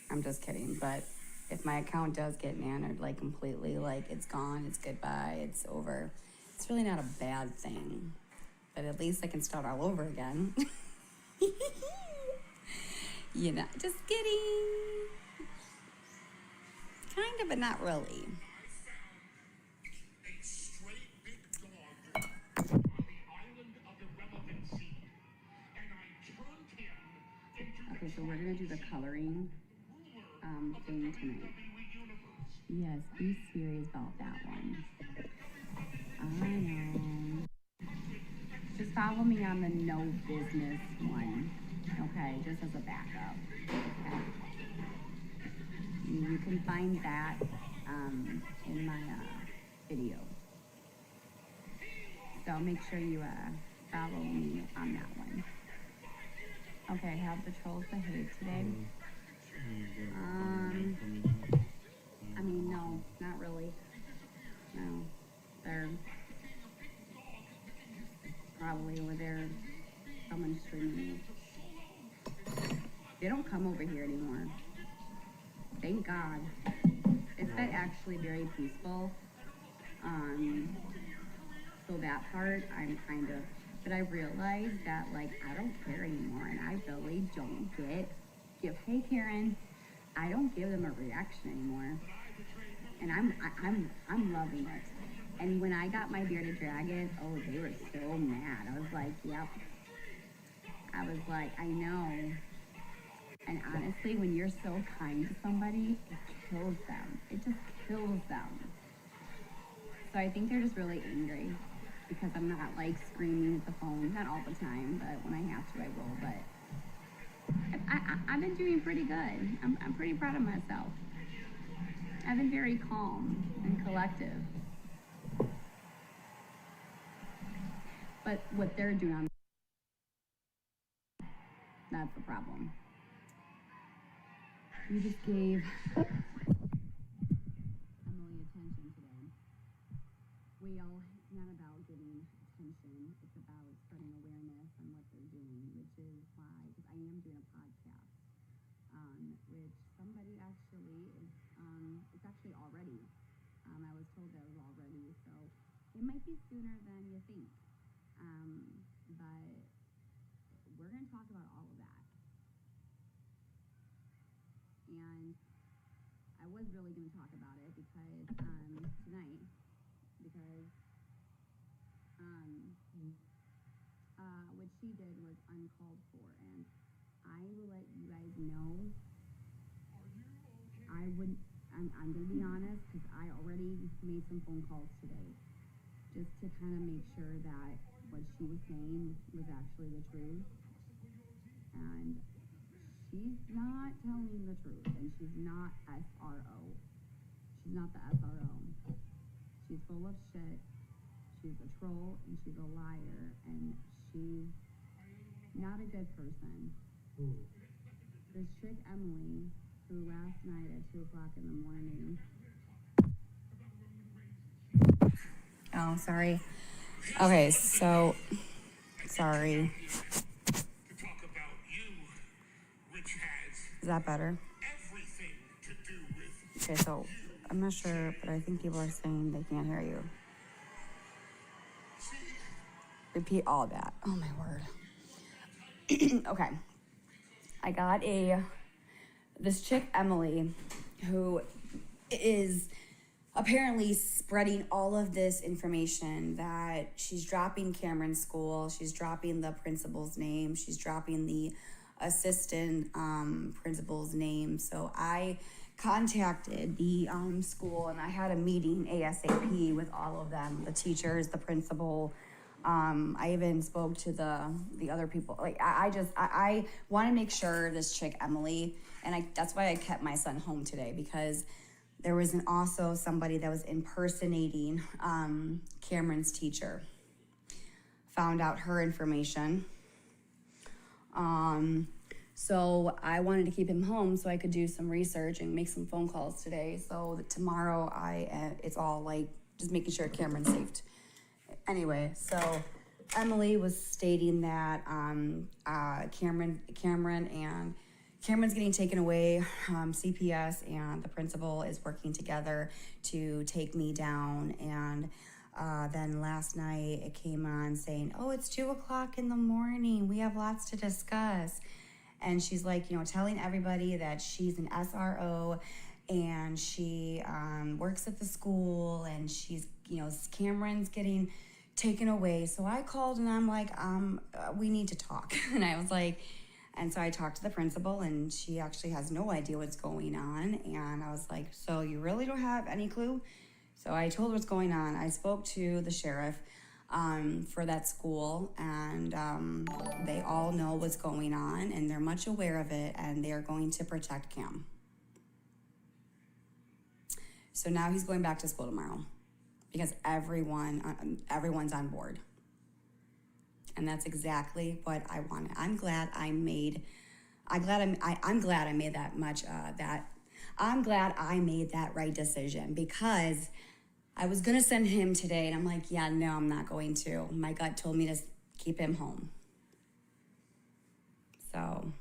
I'm just kidding, but if my account does get nannered, like completely, like it's gone, it's goodbye, it's over, it's really not a bad thing. But at least I can start all over again. You know, just kidding. Kind of, but not really. Okay, so we're gonna do the coloring thing tonight. Yes, be serious about that one. I know. Just follow me on the no business one. Okay, just as a backup. Okay. You can find that in my video. So make sure you follow me on that one. Okay, how the trolls behave today? I mean, no, not really. No, they're probably over there. Someone's streaming. They don't come over here anymore. Thank God. It's been actually very peaceful. So that part, I'm kind of, but I realized that like I don't care anymore, and I really don't give. Hey Karen, I don't give them a reaction anymore, and I'm loving it. And when I got my bearded dragon, oh, they were so mad. I was like, yep. I was like, I know. And honestly, when you're so kind to somebody, it kills them. It just kills them. So I think they're just really angry because I'm not like screaming at the phone. Not all the time, but when I have to, I will. But I've been doing pretty good. I'm pretty proud of myself. I've been very calm and collective. But what they're doing, that's the problem. You just gave Emily attention today. It's not about giving attention. It's about spreading awareness on what they're doing, which is why, because I am doing a podcast, which somebody actually is, it's actually already. I was told that it was already, so it might be sooner than you think. But we're going to talk about all of that. And I was really going to talk about it because tonight, because what she did was uncalled for, and I will let you guys know. I'm gonna be honest, because I already made some phone calls today, just to kind of make sure that what she was saying was actually the truth. And she's not telling the truth, and she's not SRO. She's not the SRO. She's full of shit. She's a troll, and she's a liar, and she's not a good person. This chick, Emily, who last night at 2 o'clock in the morning. Oh, sorry. Okay, so, sorry. Is that better? Okay, so I'm not sure, but I think people are saying they can't hear you. Repeat all of that. Oh my word. Okay. I got this chick, Emily, who is apparently spreading all of this information that she's dropping Cameron's school, she's dropping the principal's name, she's dropping the assistant principal's name. So I contacted the school, and I had a meeting ASAP with all of them, the teachers, the principal. I even spoke to the other people. Like I want to make sure this chick Emily, and that's why I kept my son home today, because there was also somebody that was impersonating Cameron's teacher. Found out her information. So I wanted to keep him home so I could do some research and make some phone calls today. So that tomorrow it's all like just making sure Cameron's safe. Anyway, so Emily was stating that Cameron's getting taken away. CPS and the principal is working together to take me down. And then last night it came on saying, oh, it's 2 o'clock in the morning. We have lots to discuss. And she's like, telling everybody that she's an SRO and she works at the school, and she's, Cameron's getting taken away. So I called and I'm like, we need to talk. And I was like, and so I talked to the principal, and she actually has no idea what's going on. And I was like, so you really don't have any clue? So I told her what's going on. I spoke to the sheriff for that school, and they all know what's going on, and they're much aware of it, and they are going to protect Cam. So now he's going back to school tomorrow because everyone's on board. And that's exactly what I wanted. I'm glad I made that right decision, because I was gonna send him today, and I'm like, yeah, no, I'm not going to. My gut told me to keep him home. So,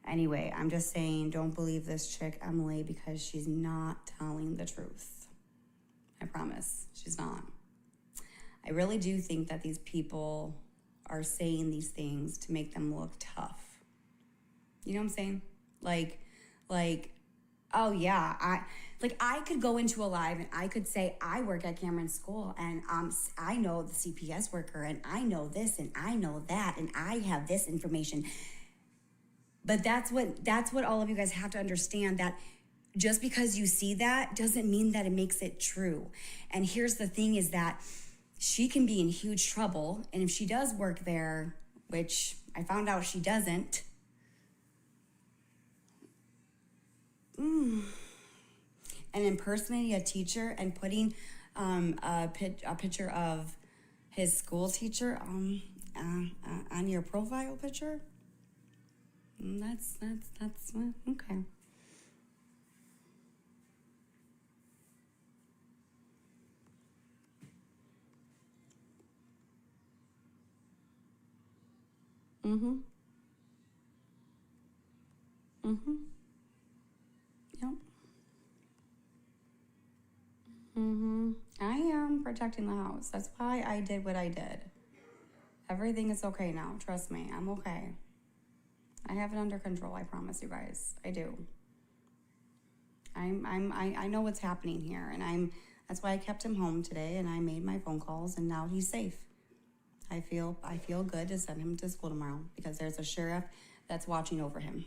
anyway, I'm just saying, don't believe this chick, Emily, because she's not telling the truth. I promise, she's not. I really do think that these people are saying these things to make them look tough. You know what I'm saying? Like, oh yeah, I could go into a live and I could say I work at Cameron's school, and I know the CPS worker, and I know this and I know that, and I have this information. But that's what all of you guys have to understand, that just because you see that doesn't mean that it makes it true. And here's the thing is that she can be in huge trouble, and if she does work there, which I found out she doesn't, and impersonating a teacher and putting a picture of his school teacher on your profile picture, that's okay. Mm-hmm. Yep. I am protecting the house. That's why I did what I did. Everything is okay now. Trust me, I'm okay. I have it under control. I promise you guys. I do. I know what's happening here, and that's why I kept him home today, and I made my phone calls, and now he's safe. I feel good to send him to school tomorrow because there's a sheriff that's watching over him.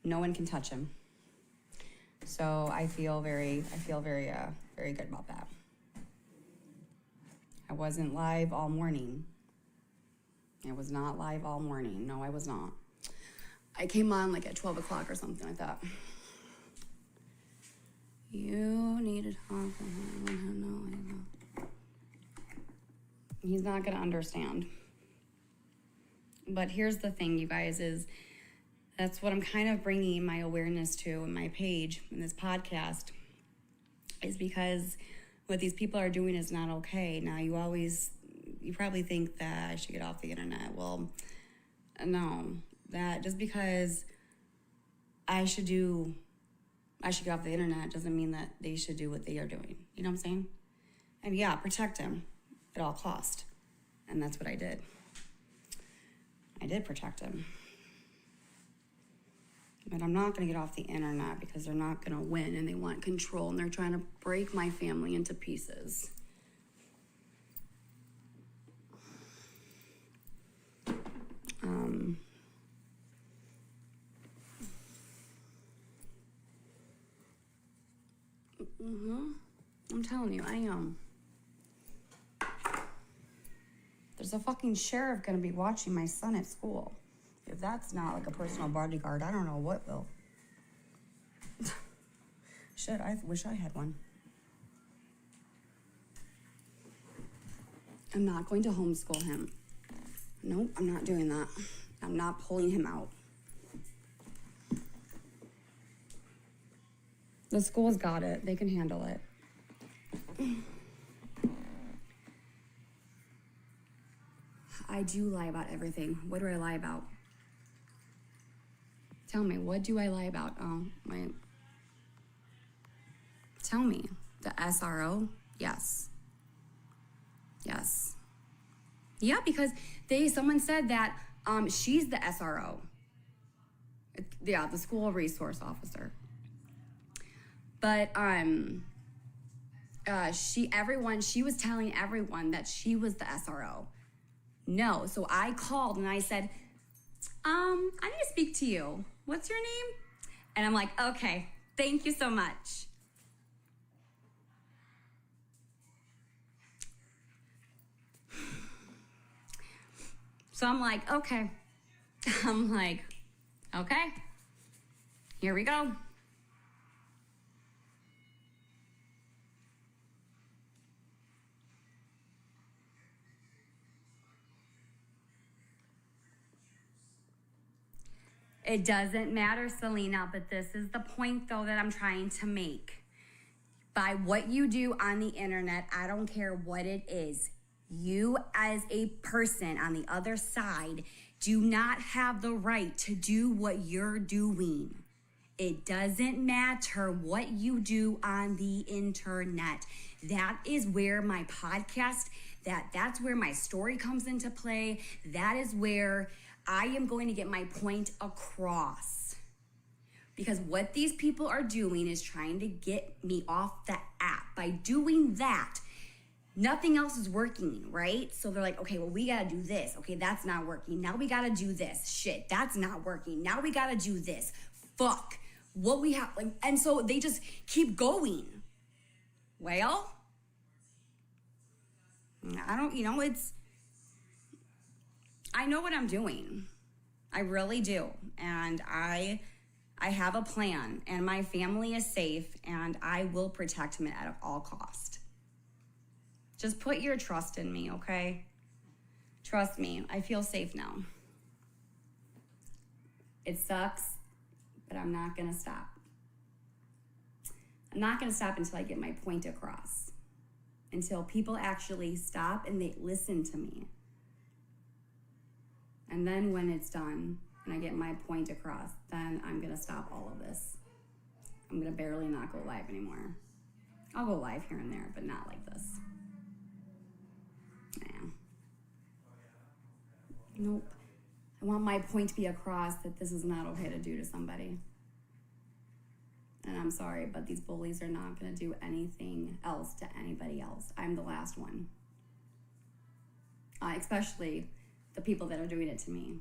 No one can touch him. So I feel very very good about that. I wasn't live all morning. I was not live all morning. No, I was not. I came on like at 12 o'clock or something like that. You need to talk to him. He's not gonna understand. But here's the thing, you guys, is that's what I'm kind of bringing my awareness to in my page, in this podcast, is because what these people are doing is not okay. Now, you probably think that I should get off the internet. Well, no, that just because I should get off the internet doesn't mean that they should do what they are doing. You know what I'm saying? And yeah, protect him at all cost. And that's what I did. I did protect him. But I'm not going to get off the internet because they're not going to win and they want control and they're trying to break my family into pieces. I'm telling you, I am. There's a fucking sheriff gonna be watching my son at school. If that's not like a personal bodyguard, I don't know what will. Shit, I wish I had one. I'm not going to homeschool him. Nope, I'm not doing that. I'm not pulling him out. The school's got it. They can handle it. I do lie about everything. What do I lie about? Tell me, what do I lie about? Oh, wait. Tell me. The SRO? Yes. Yes. Yeah, because someone said that she's the SRO. Yeah, the school resource officer. But she was telling everyone that she was the SRO. No, so I called and I said, I need to speak to you. What's your name? And I'm like, okay, thank you so much. So I'm like, okay. Okay, here we go. It doesn't matter, Selena, but this is the point, though, that I'm trying to make. By what you do on the internet, I don't care what it is. You, as a person on the other side, do not have the right to do what you're doing. It doesn't matter what you do on the internet. That is where my podcast, that's where my story comes into play. That is where I am going to get my point across. Because what these people are doing is trying to get me off the app. By doing that, nothing else is working, right? So they're like, okay, well, we gotta do this. Okay, that's not working. Now we gotta do this. Shit, that's not working. Now we gotta do this. Fuck. What we have, like, and so they just keep going. Well, I don't, I know what I'm doing. I really do. And I have a plan and my family is safe and I will protect him at all cost. Just put your trust in me, okay? Trust me, I feel safe now. It sucks, but I'm not gonna stop. I'm not gonna stop until I get my point across. Until people actually stop and they listen to me. And then when it's done and I get my point across, then I'm gonna stop all of this. I'm gonna barely not go live anymore. I'll go live here and there, but not like this. Nope. I want my point to be across that this is not okay to do to somebody. And I'm sorry, but these bullies are not gonna do anything else to anybody else. I'm the last one. Especially the people that are doing it to me.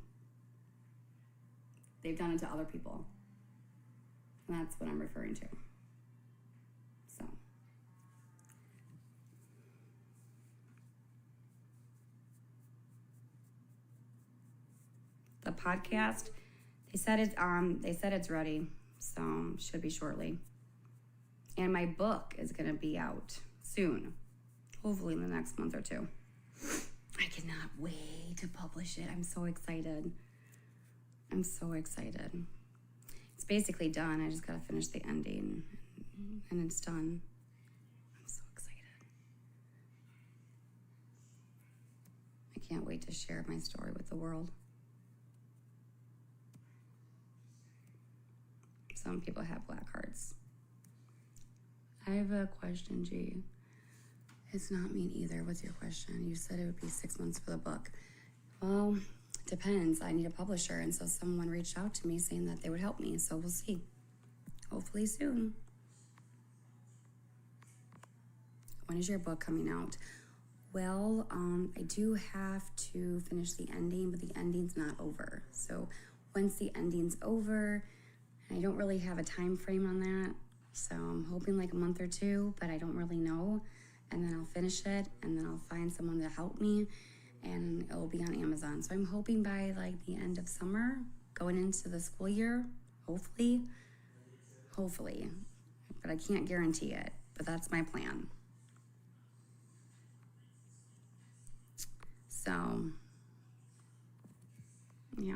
They've done it to other people. And that's what I'm referring to. So. The podcast, they said it's ready, so should be shortly. And my book is gonna be out soon, hopefully in the next month or two. I cannot wait to publish it. I'm so excited. I'm so excited. It's basically done. I just gotta finish the ending, and it's done. I'm so excited. I can't wait to share my story with the world. Some people have black hearts. I have a question, G. It's not mean either. What's your question? You said it would be 6 months for the book. Well, it depends. I need a publisher, and so someone reached out to me saying that they would help me, so we'll see. Hopefully soon. When is your book coming out? Well, I do have to finish the ending, but the ending's not over. So once the ending's over, I don't really have a time frame on that. So I'm hoping like a month or two, but I don't really know. And then I'll finish it, and then I'll find someone to help me, and it'll be on Amazon. So I'm hoping by like the end of summer, going into the school year, hopefully. But I can't guarantee it, but that's my plan. So, yeah.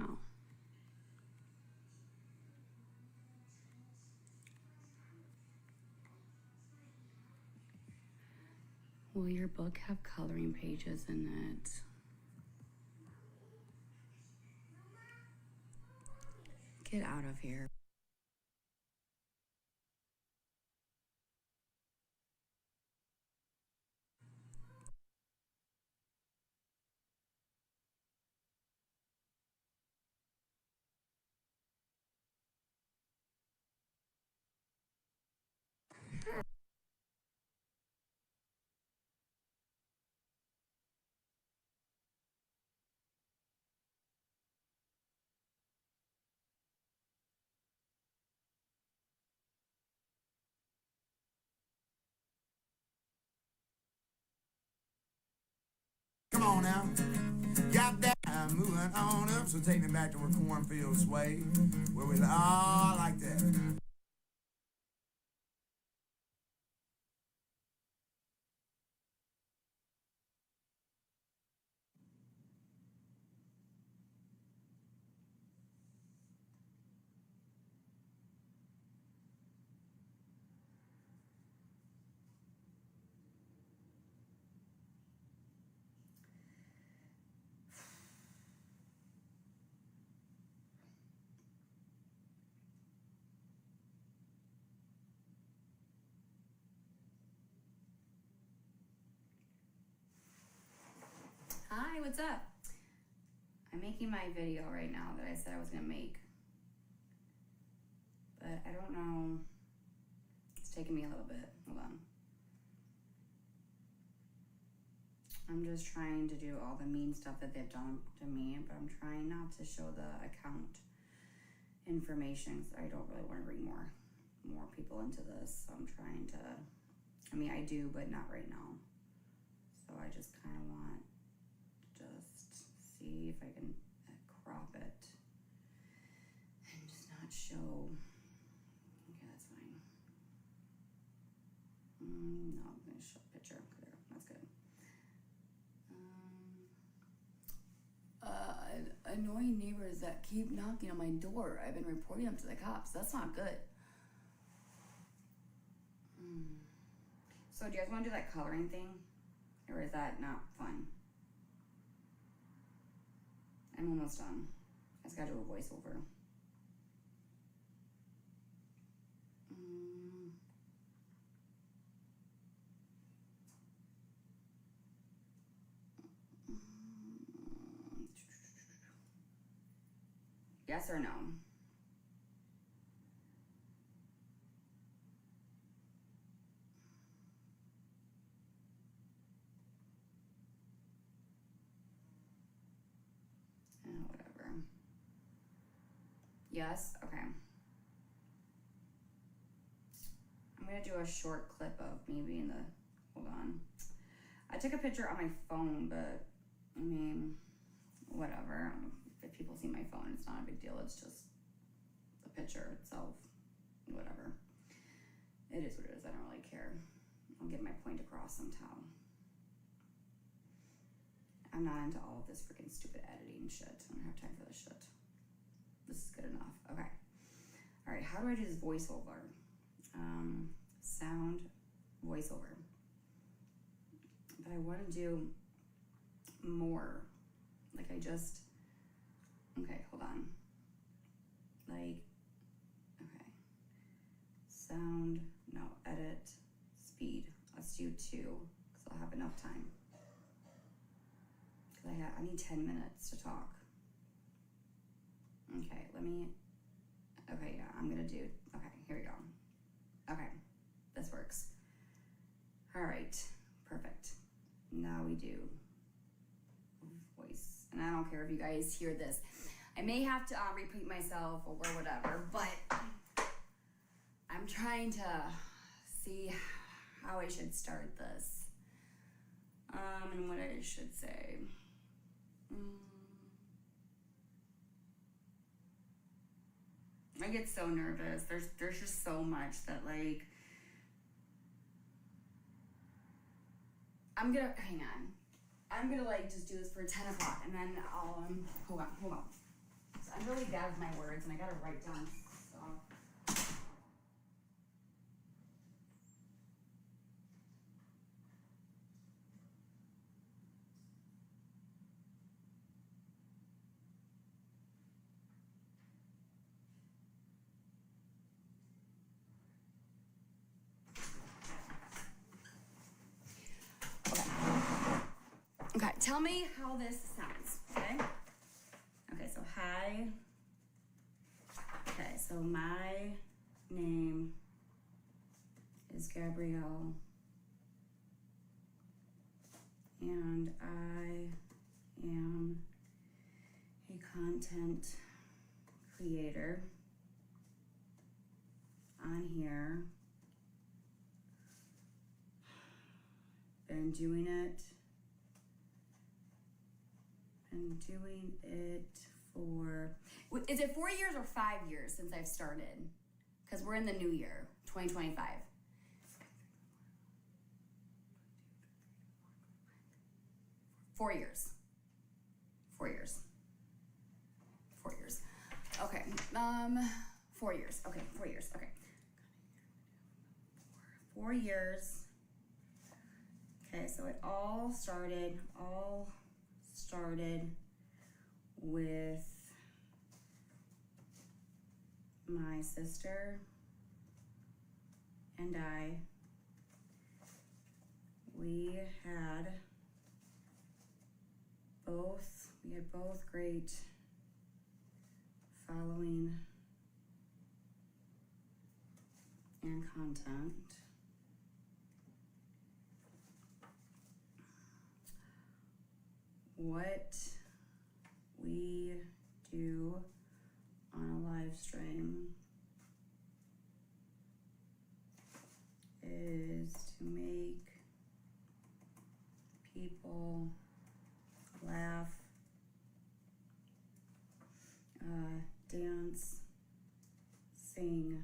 Will your book have coloring pages in it? Get out of here. Come on now. Got that. I'm moving on up, so take me back to where cornfields sway. Where we all like that. Hi, what's up? I'm making my video right now that I said I was gonna make. But I don't know. It's taking me a little bit. Hold on. I'm just trying to do all the mean stuff that they've done to me, but I'm trying not to show the account information. So I don't really want to bring more people into this. So I'm trying to, I mean, I do, but not right now. So I just kind of want to just see if I can crop it and just not show. Okay, that's fine. No, I'm going to show a picture. There, that's good. Annoying neighbors that keep knocking on my door. I've been reporting them to the cops. That's not good. So do you guys want to do that coloring thing? Or is that not fun? I'm almost done. I just gotta do a voiceover. Yes or no? Whatever. Yes? Okay. gonna do a short clip of me being the, hold on. I took a picture on my phone, but I mean, whatever. If people see my phone, it's not a big deal. It's just the picture itself, whatever. It is what it is. I don't really care. I'll get my point across somehow. I'm not into all of this freaking stupid editing shit. I don't have time for this shit. This is good enough. Okay. All right. How do I do this voiceover? Sound voiceover. But I want to do more. Like I just, okay, hold on. Like, okay. Sound, no, edit, speed. Let's do 2, because I'll have enough time. Because I need 10 minutes to talk. Okay, okay, yeah, I'm gonna do, okay, here we go. Okay, this works. All right, perfect. Now we do voice. And I don't care if you guys hear this. I may have to repeat myself or whatever, but I'm trying to see how I should start this. And what I should say. I get so nervous. There's just so much that like, I'm gonna, hang on. I'm gonna like just do this for 10 o'clock and then I'll, hold on. So I'm really bad with my words and I gotta write down stuff. Okay, tell me how this sounds, okay? Okay, so hi. Okay, so my name is Gabrielle, and I am a content creator on here. Been doing it for, is it 4 years or 5 years since I've started? Because we're in the new year, 2025. 4 years. 4 years. 4 years. Okay. 4 years. Okay, 4 years. Okay. 4 years. Okay, so it all started with my sister and I. We had both great following and content. What we do on a live stream is to make people laugh, dance, sing,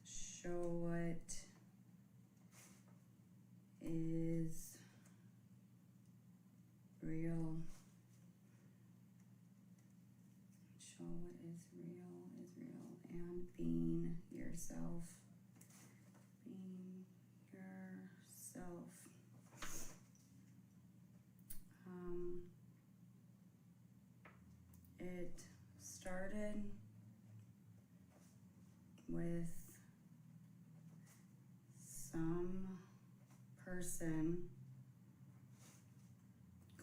show what is real, show what is real, and being yourself, it started with some person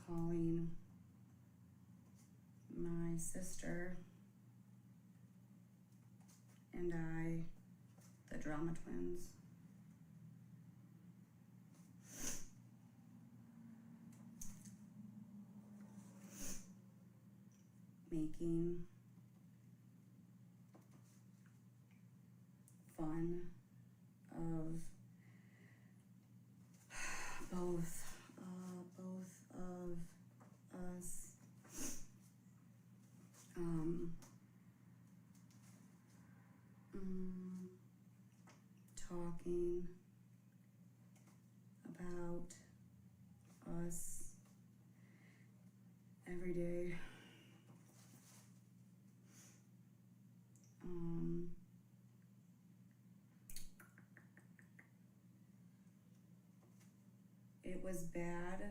calling my sister and I the drama twins. Making one of both of us talking about us every day. It was bad,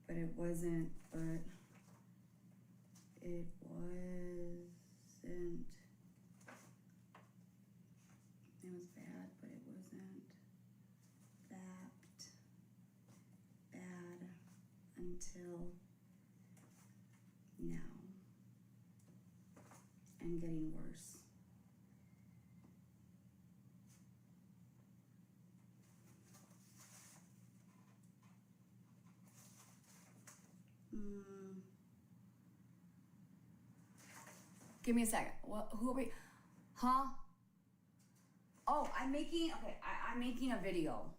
but it wasn't, but it wasn't. It was bad, but it wasn't that bad until now, and getting worse. Give me a second. What? Who are we? Huh? Oh, I'm making a video.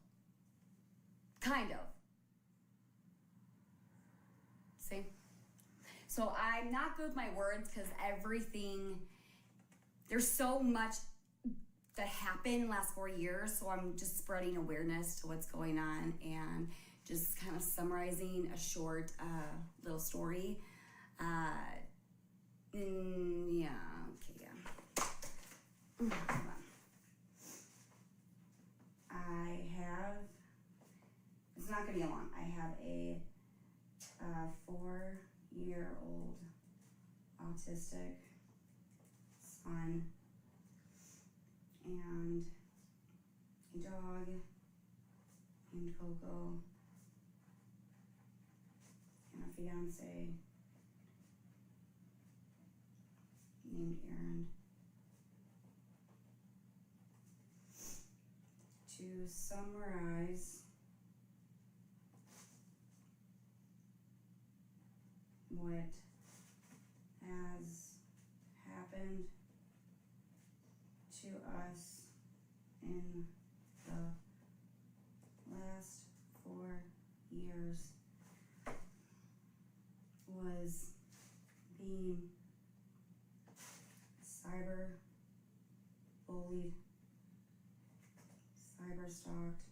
Kind of. See? So I'm not good with my words because there's so much that happened last 4 years. So I'm just spreading awareness to what's going on and just kind of summarizing a short little story. Hold on. It's not gonna be long. I have a 4-year-old autistic son and a dog named Coco and a fiance named Aaron. To summarize what has happened to us in the last 4 years was being cyber bullied, cyber stalked,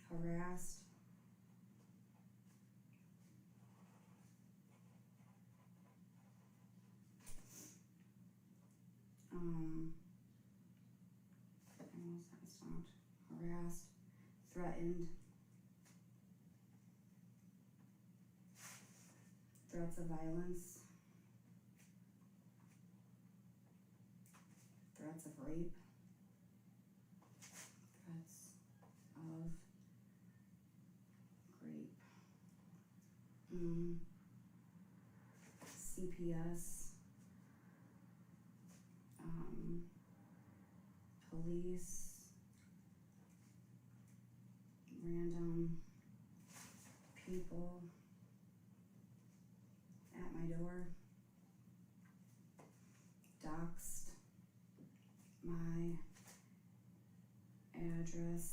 harassed, harassed, threatened, threats of violence, threats of rape, threats of rape, CPS, police, random people at my door, doxed my address,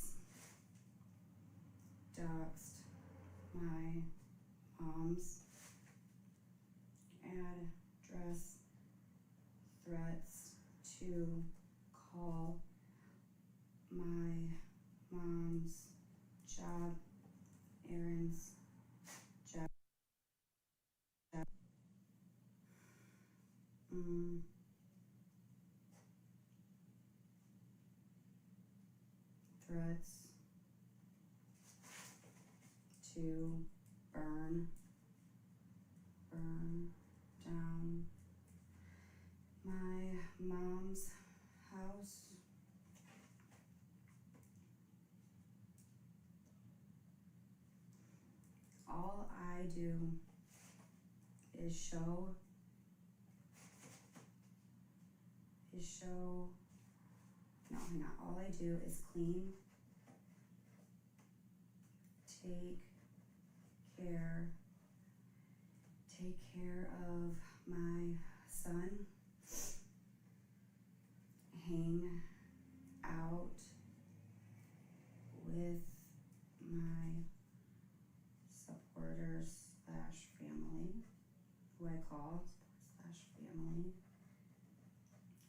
doxed my mom's address, threats to call my mom's job, Aaron's job, threats to burn down my mom's house. All I do is show, no, hang on. All I do is clean, take care of my son hang out with my supporters slash family, who I call support slash family,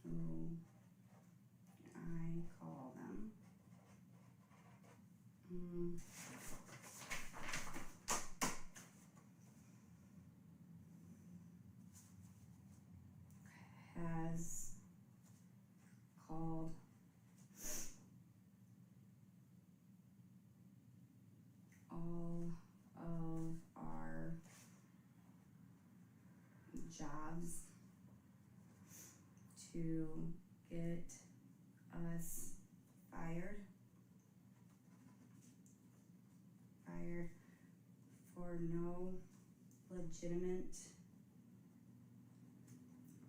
who I call them. Has called all of our jobs to get us fired for no legitimate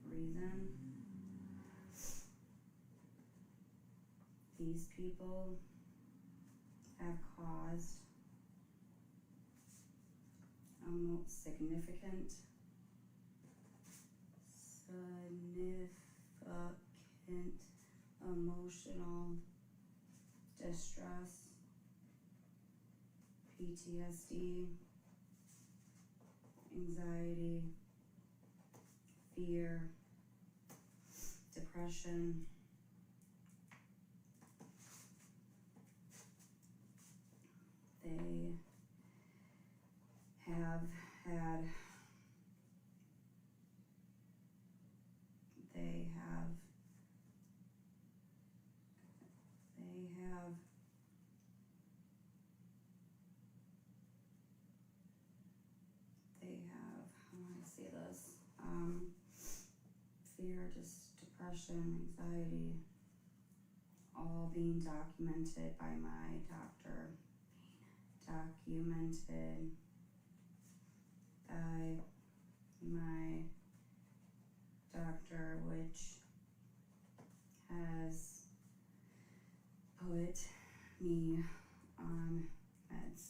reason. These people have caused a most significant emotional distress, PTSD, anxiety, fear, depression, they have had, they have, how do I say this? Fear, just depression, anxiety, all being documented by my doctor. Documented by my doctor, which has put me on meds.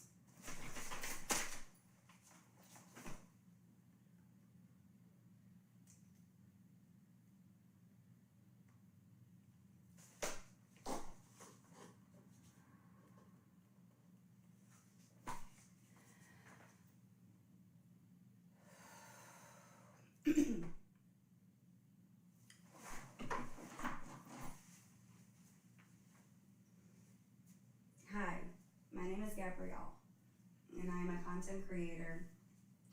Hi, my name is Gabrielle, and I'm a content creator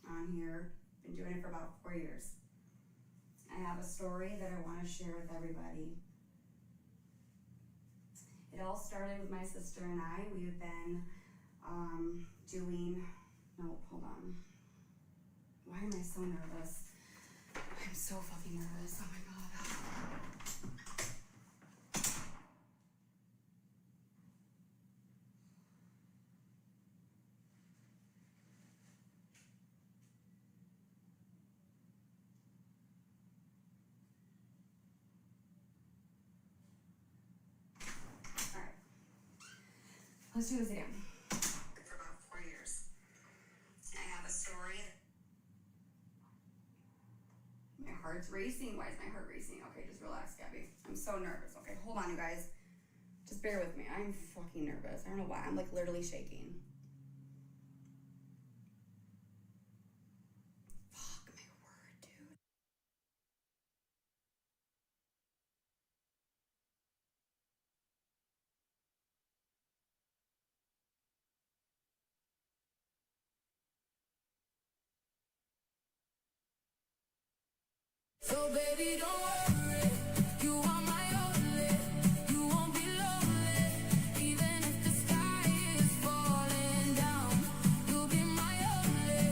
on here. Been doing it for about 4 years. I have a story that I want to share with everybody. It all started with my sister and I. We've been hold on. Why am I so nervous? I'm so fucking nervous, oh my God. Let's do this again. For about 4 years. I have a story. My heart's racing. Why is my heart racing? Okay, just relax, Gabby. I'm so nervous. Okay, hold on, you guys. Just bear with me. I'm fucking nervous. I don't know why. I'm like literally shaking. Fuck my word, dude. So baby, don't worry, you are my only, you won't be lonely, even if the sky is falling down, you'll be my only,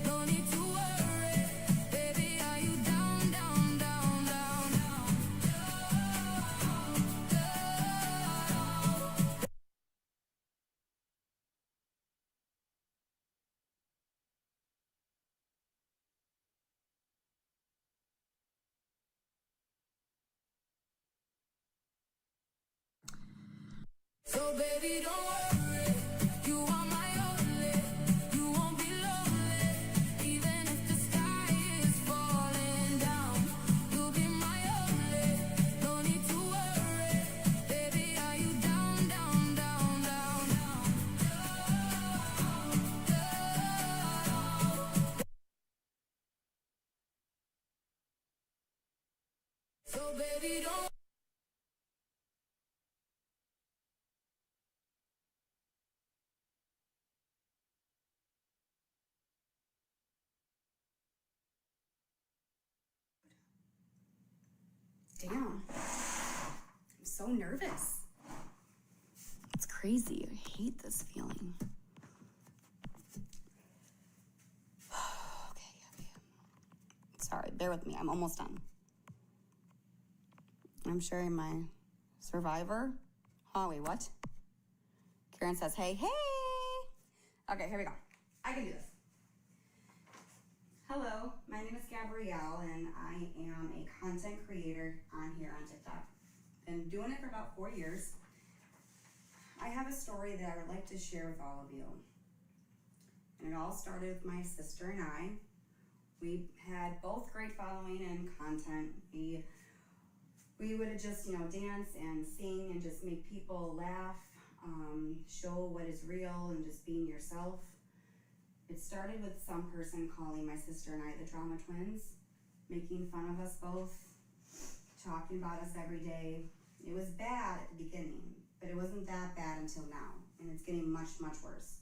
no need to worry, baby, are you down, down, down, down, down, so baby, don't worry, you are my only, you won't be lonely, even if the sky is falling down, baby, don't. Damn. I'm so nervous. It's crazy. I hate this feeling. Okay, Gabi. Sorry, bear with me. I'm almost done. I'm sharing my survivor. Oh, wait, what? Karen says, hey, hey. Okay, here we go. I can do this. Hello, my name is Gabrielle, and I am a content creator on here on TikTok. Been doing it for about 4 years. I have a story that I would like to share with all of you. And it all started with my sister and I. We had both great following and content. We would just, dance and sing and just make people laugh, show what is real and just being yourself. It started with some person calling my sister and I the drama twins, making fun of us both, talking about us every day. It was bad at the beginning, but it wasn't that bad until now, and it's getting much, much worse.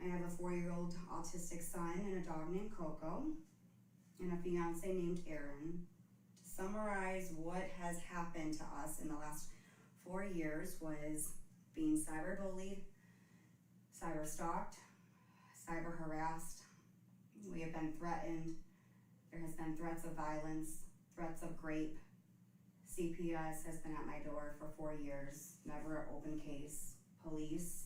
I have a 4-year-old autistic son and a dog named Coco, and a fiance named Aaron. To summarize what has happened to us in the last 4 years was being cyberbullied, cyber-stalked, cyber-harassed. We have been threatened. There has been threats of violence, threats of rape. CPS has been at my door for 4 years, never an open case. Police,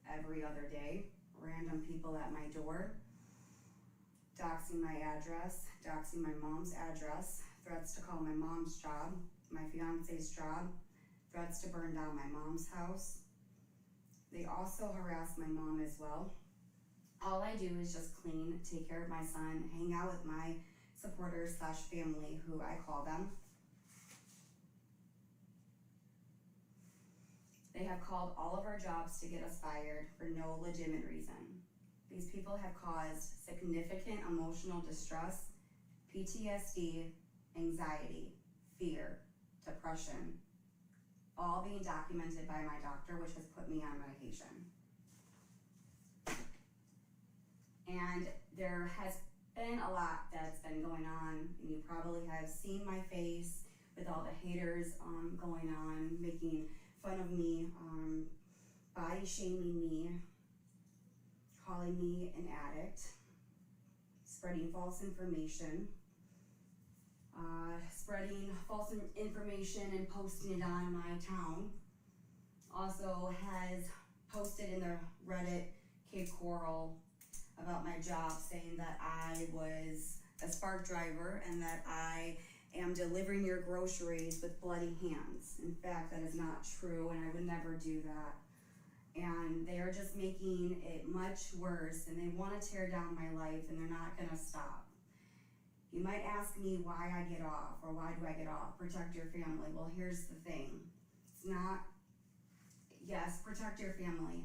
every other day. Random people at my door, doxing my address, doxing my mom's address, threats to call my mom's job, my fiance's job, threats to burn down my mom's house. They also harass my mom as well. All I do is just clean, take care of my son, hang out with my supporters / family, who I call them. They have called all of our jobs to get us fired for no legitimate reason. These people have caused significant emotional distress, PTSD, anxiety, fear, depression, all being documented by my doctor, which has put me on medication. And there has been a lot that's been going on, and you probably have seen my face with all the haters going on, making fun of me, body shaming me, calling me an addict, spreading false information, and posting it on my town. Also has posted in the Reddit Cape Coral about my job, saying that I was a spark driver and that I am delivering your groceries with bloody hands. In fact, that is not true, and I would never do that. And they are just making it much worse, and they want to tear down my life, and they're not going to stop. You might ask me why I get off, or why do I get off? Protect your family. Well, here's the thing. It's not, yes, protect your family,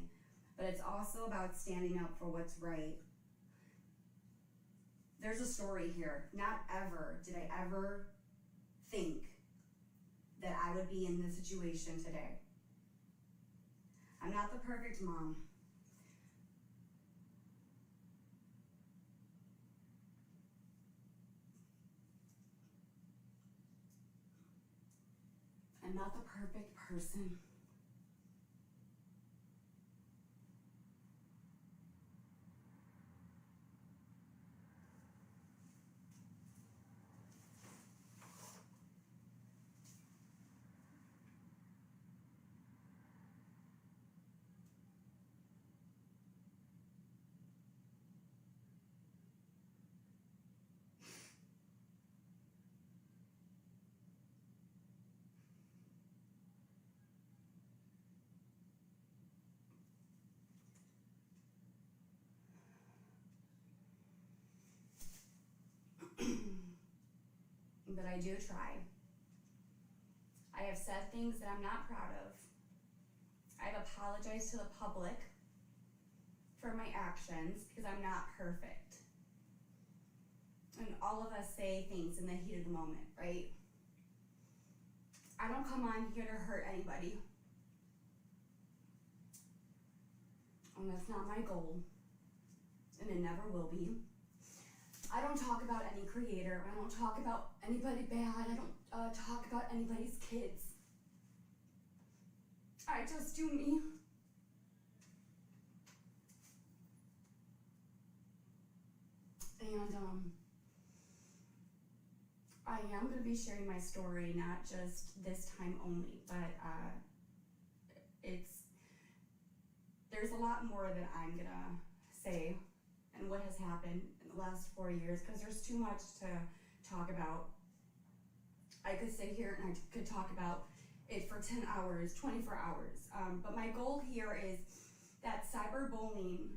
but it's also about standing up for what's right. There's a story here. Not ever did I ever think that I would be in this situation today. I'm not the perfect mom. I'm not the perfect person. But I do try. I have said things that I'm not proud of. I've apologized to the public for my actions because I'm not perfect. And all of us say things in the heat of the moment, right? I don't come on here to hurt anybody. And that's not my goal. And it never will be. I don't talk about any creator. I don't talk about anybody bad. I don't talk about anybody's kids. I just do me. And I am going to be sharing my story, not just this time only, but there's a lot more that I'm going to say and what has happened in the last 4 years, because there's too much to talk about. I could sit here and I could talk about it for 10 hours, 24 hours. But my goal here is that cyberbullying,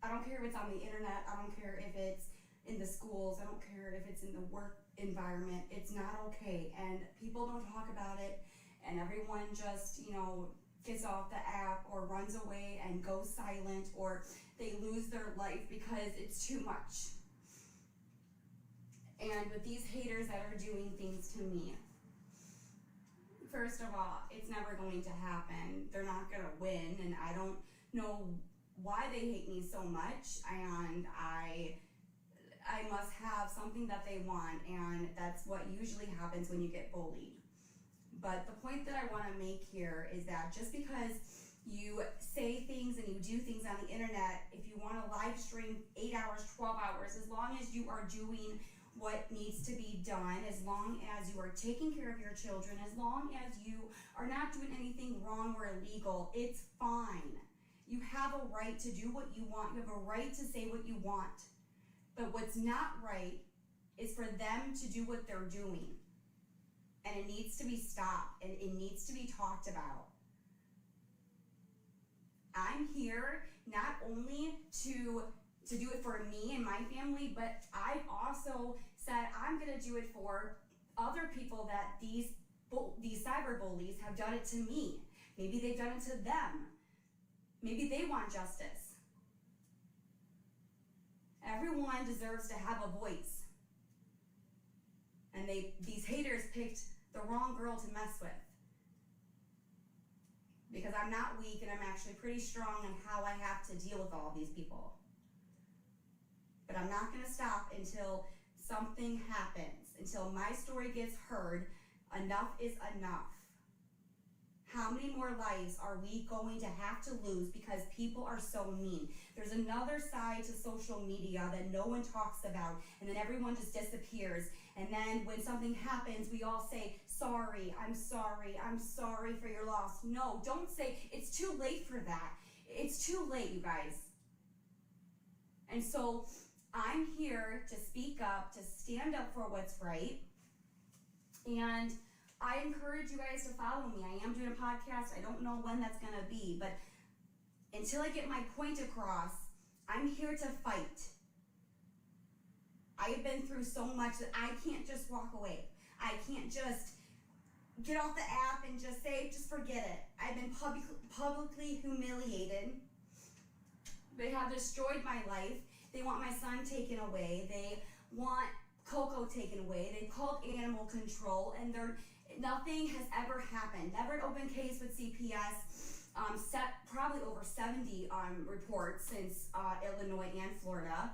I don't care if it's on the internet, I don't care if it's in the schools, I don't care if it's in the work environment, it's not okay. And people don't talk about it, and everyone just, gets off the app or runs away and goes silent, or they lose their life because it's too much. And with these haters that are doing things to me, first of all, it's never going to happen. They're not going to win, and I don't know why they hate me so much, and I must have something that they want, and that's what usually happens when you get bullied. But the point that I want to make here is that just because you say things and you do things on the internet, if you want to live stream 8 hours, 12 hours, as long as you are doing what needs to be done, as long as you are taking care of your children, as long as you are not doing anything wrong or illegal, it's fine. You have a right to do what you want. You have a right to say what you want. But what's not right is for them to do what they're doing. And it needs to be stopped, and it needs to be talked about. I'm here not only to do it for me and my family, but I've also said I'm going to do it for other people that these cyber bullies have done it to me. Maybe they've done it to them. Maybe they want justice. Everyone deserves to have a voice. And these haters picked the wrong girl to mess with. Because I'm not weak, and I'm actually pretty strong in how I have to deal with all these people. But I'm not going to stop until something happens, until my story gets heard. Enough is enough. How many more lives are we going to have to lose because people are so mean? There's another side to social media that no one talks about, and then everyone just disappears. And then when something happens, we all say, sorry, I'm sorry for your loss. No, don't say, it's too late for that. It's too late, you guys. And so I'm here to speak up, to stand up for what's right. And I encourage you guys to follow me. I am doing a podcast. I don't know when that's going to be, but until I get my point across, I'm here to fight. I have been through so much that I can't just walk away. I can't just get off the app and just say, just forget it. I've been publicly humiliated. They have destroyed my life. They want my son taken away. They want Coco taken away. They've called animal control, and nothing has ever happened. Never an open case with CPS. Probably over 70 reports since Illinois and Florida,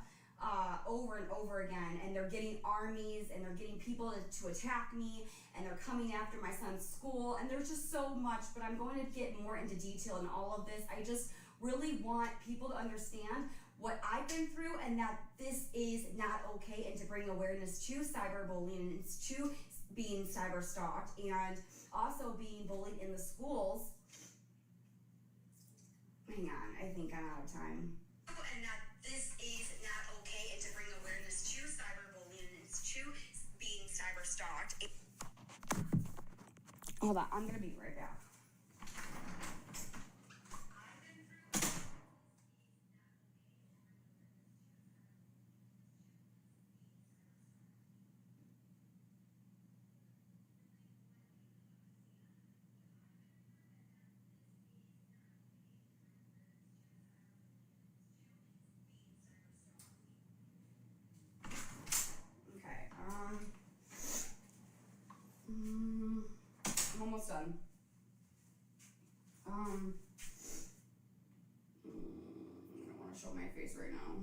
over and over again. And they're getting armies, and they're getting people to attack me, and they're coming after my son's school. And there's just so much, but I'm going to get more into detail in all of this. I just really want people to understand what I've been through, and that this is not okay, and to bring awareness to cyberbullying and to being cyber stalked and also being bullied in the schools. Hang on, I think I'm out of time. And that this is not okay, and to bring awareness to cyberbullying and to being cyber stalked. Hold on, I'm gonna be right back. Okay, show my face right now.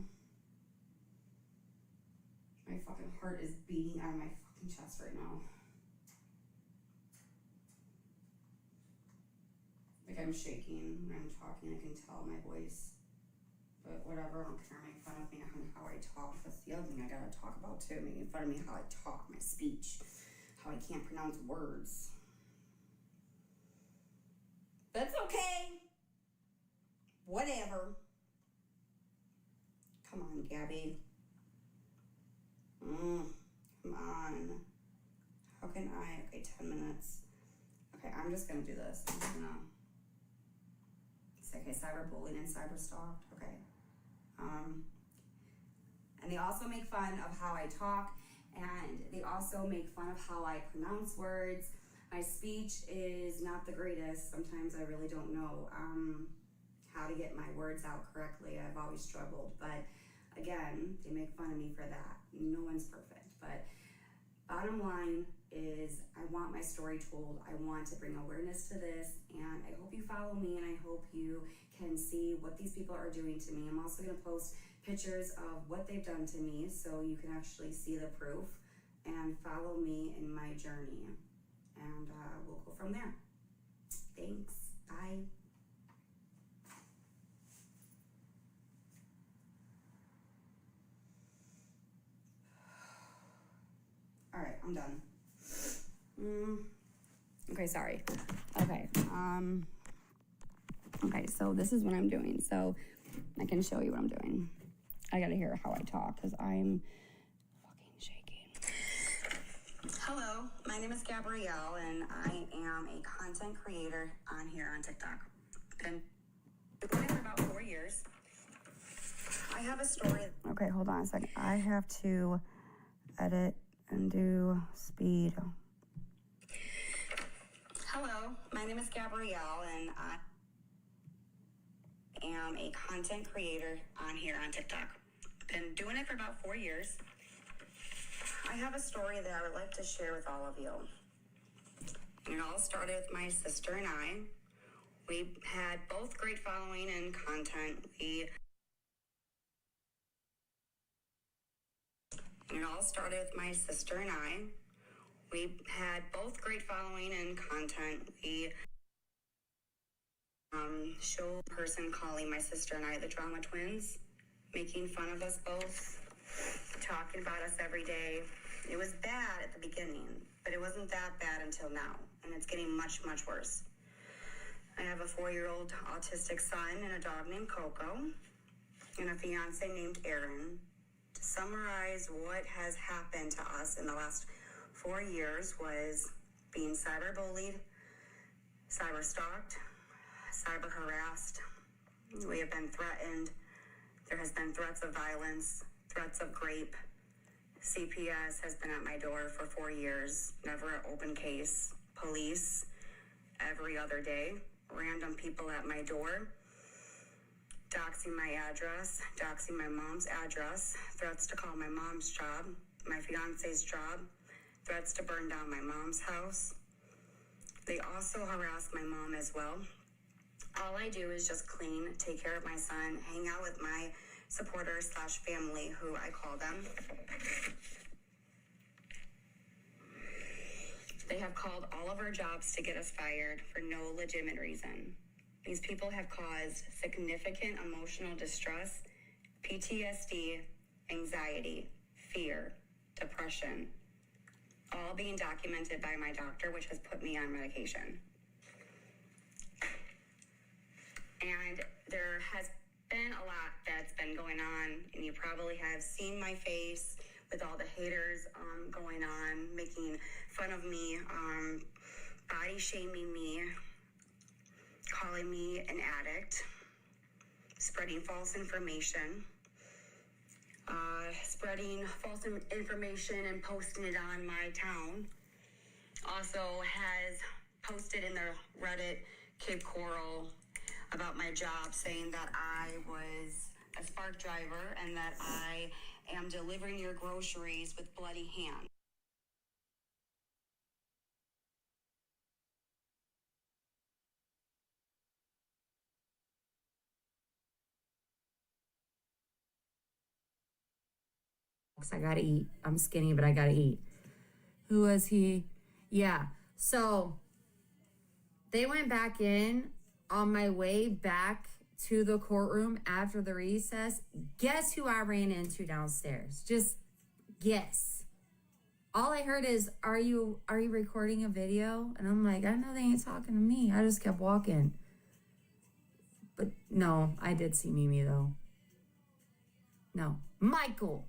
My fucking heart is beating out of my fucking chest right now. Like I'm shaking when I'm talking, I can tell my voice. But whatever, I don't care, make fun of me on how I talk. That's the other thing I gotta talk about too, making fun of me how I talk, my speech, how I can't pronounce words. That's okay. Whatever. Come on, Gabi. Come on. How can I? Okay, 10 minutes. Okay, I'm just gonna do this. I'm just gonna say, okay, cyberbullied and cyberstalked. Okay. And they also make fun of how I talk, and they also make fun of how I pronounce words. My speech is not the greatest. Sometimes I really don't know how to get my words out correctly. I've always struggled, but again, they make fun of me for that. No one's perfect, but bottom line is I want my story told. I want to bring awareness to this, and I hope you follow me, and I hope you can see what these people are doing to me. I'm also going to post pictures of what they've done to me so you can actually see the proof and follow me in my journey, and we'll go from there. Thanks. Bye. All right, I'm done. Okay, sorry. Okay, okay, so this is what I'm doing. So I can show you what I'm doing. I gotta hear how I talk because I'm fucking shaking. Hello, my name is Gabrielle, and I am a content creator on here on TikTok. Been doing it for about 4 years. I have a story. Okay, hold on a second. I have to edit and do speed. Hello, my name is Gabrielle, and I am a content creator on here on TikTok. Been doing it for about 4 years. I have a story that I would like to share with all of you. It all started with my sister and I. We had both great following and content. It all started with my sister and I. We had both great following and content. We show a person calling my sister and I the drama twins, making fun of us both, talking about us every day. It was bad at the beginning, but it wasn't that bad until now, and it's getting much, much worse. I have a 4-year-old autistic son and a dog named Coco, and a fiance named Aaron. To summarize what has happened to us in the last 4 years was being cyberbullied, cyberstalked, cyber harassed. We have been threatened. There has been threats of violence, threats of rape. CPS has been at my door for 4 years, never an open case. Police every other day, random people at my door, doxing my address, doxing my mom's address, threats to call my mom's job, my fiance's job, threats to burn down my mom's house. They also harass my mom as well. All I do is just clean, take care of my son, hang out with my supporters / family, who I call them. They have called all of our jobs to get us fired for no legitimate reason. These people have caused significant emotional distress, PTSD, anxiety, fear, depression, all being documented by my doctor, which has put me on medication. And there has been a lot that's been going on, and you probably have seen my face with all the haters going on, making fun of me, body shaming me, calling me an addict, spreading false information, spreading false information and posting it on my town. Also has posted in the Reddit Kid Coral about my job, saying that I was a spark driver and that I am delivering your groceries with bloody hands. I gotta eat. I'm skinny, but I gotta eat. Who was he? Yeah. So they went back in on my way back to the courtroom after the recess. Guess who I ran into downstairs? Just guess. All I heard is, are you recording a video? And I'm like, I know they ain't talking to me. I just kept walking. But no, I did see Mimi though. No. Michael.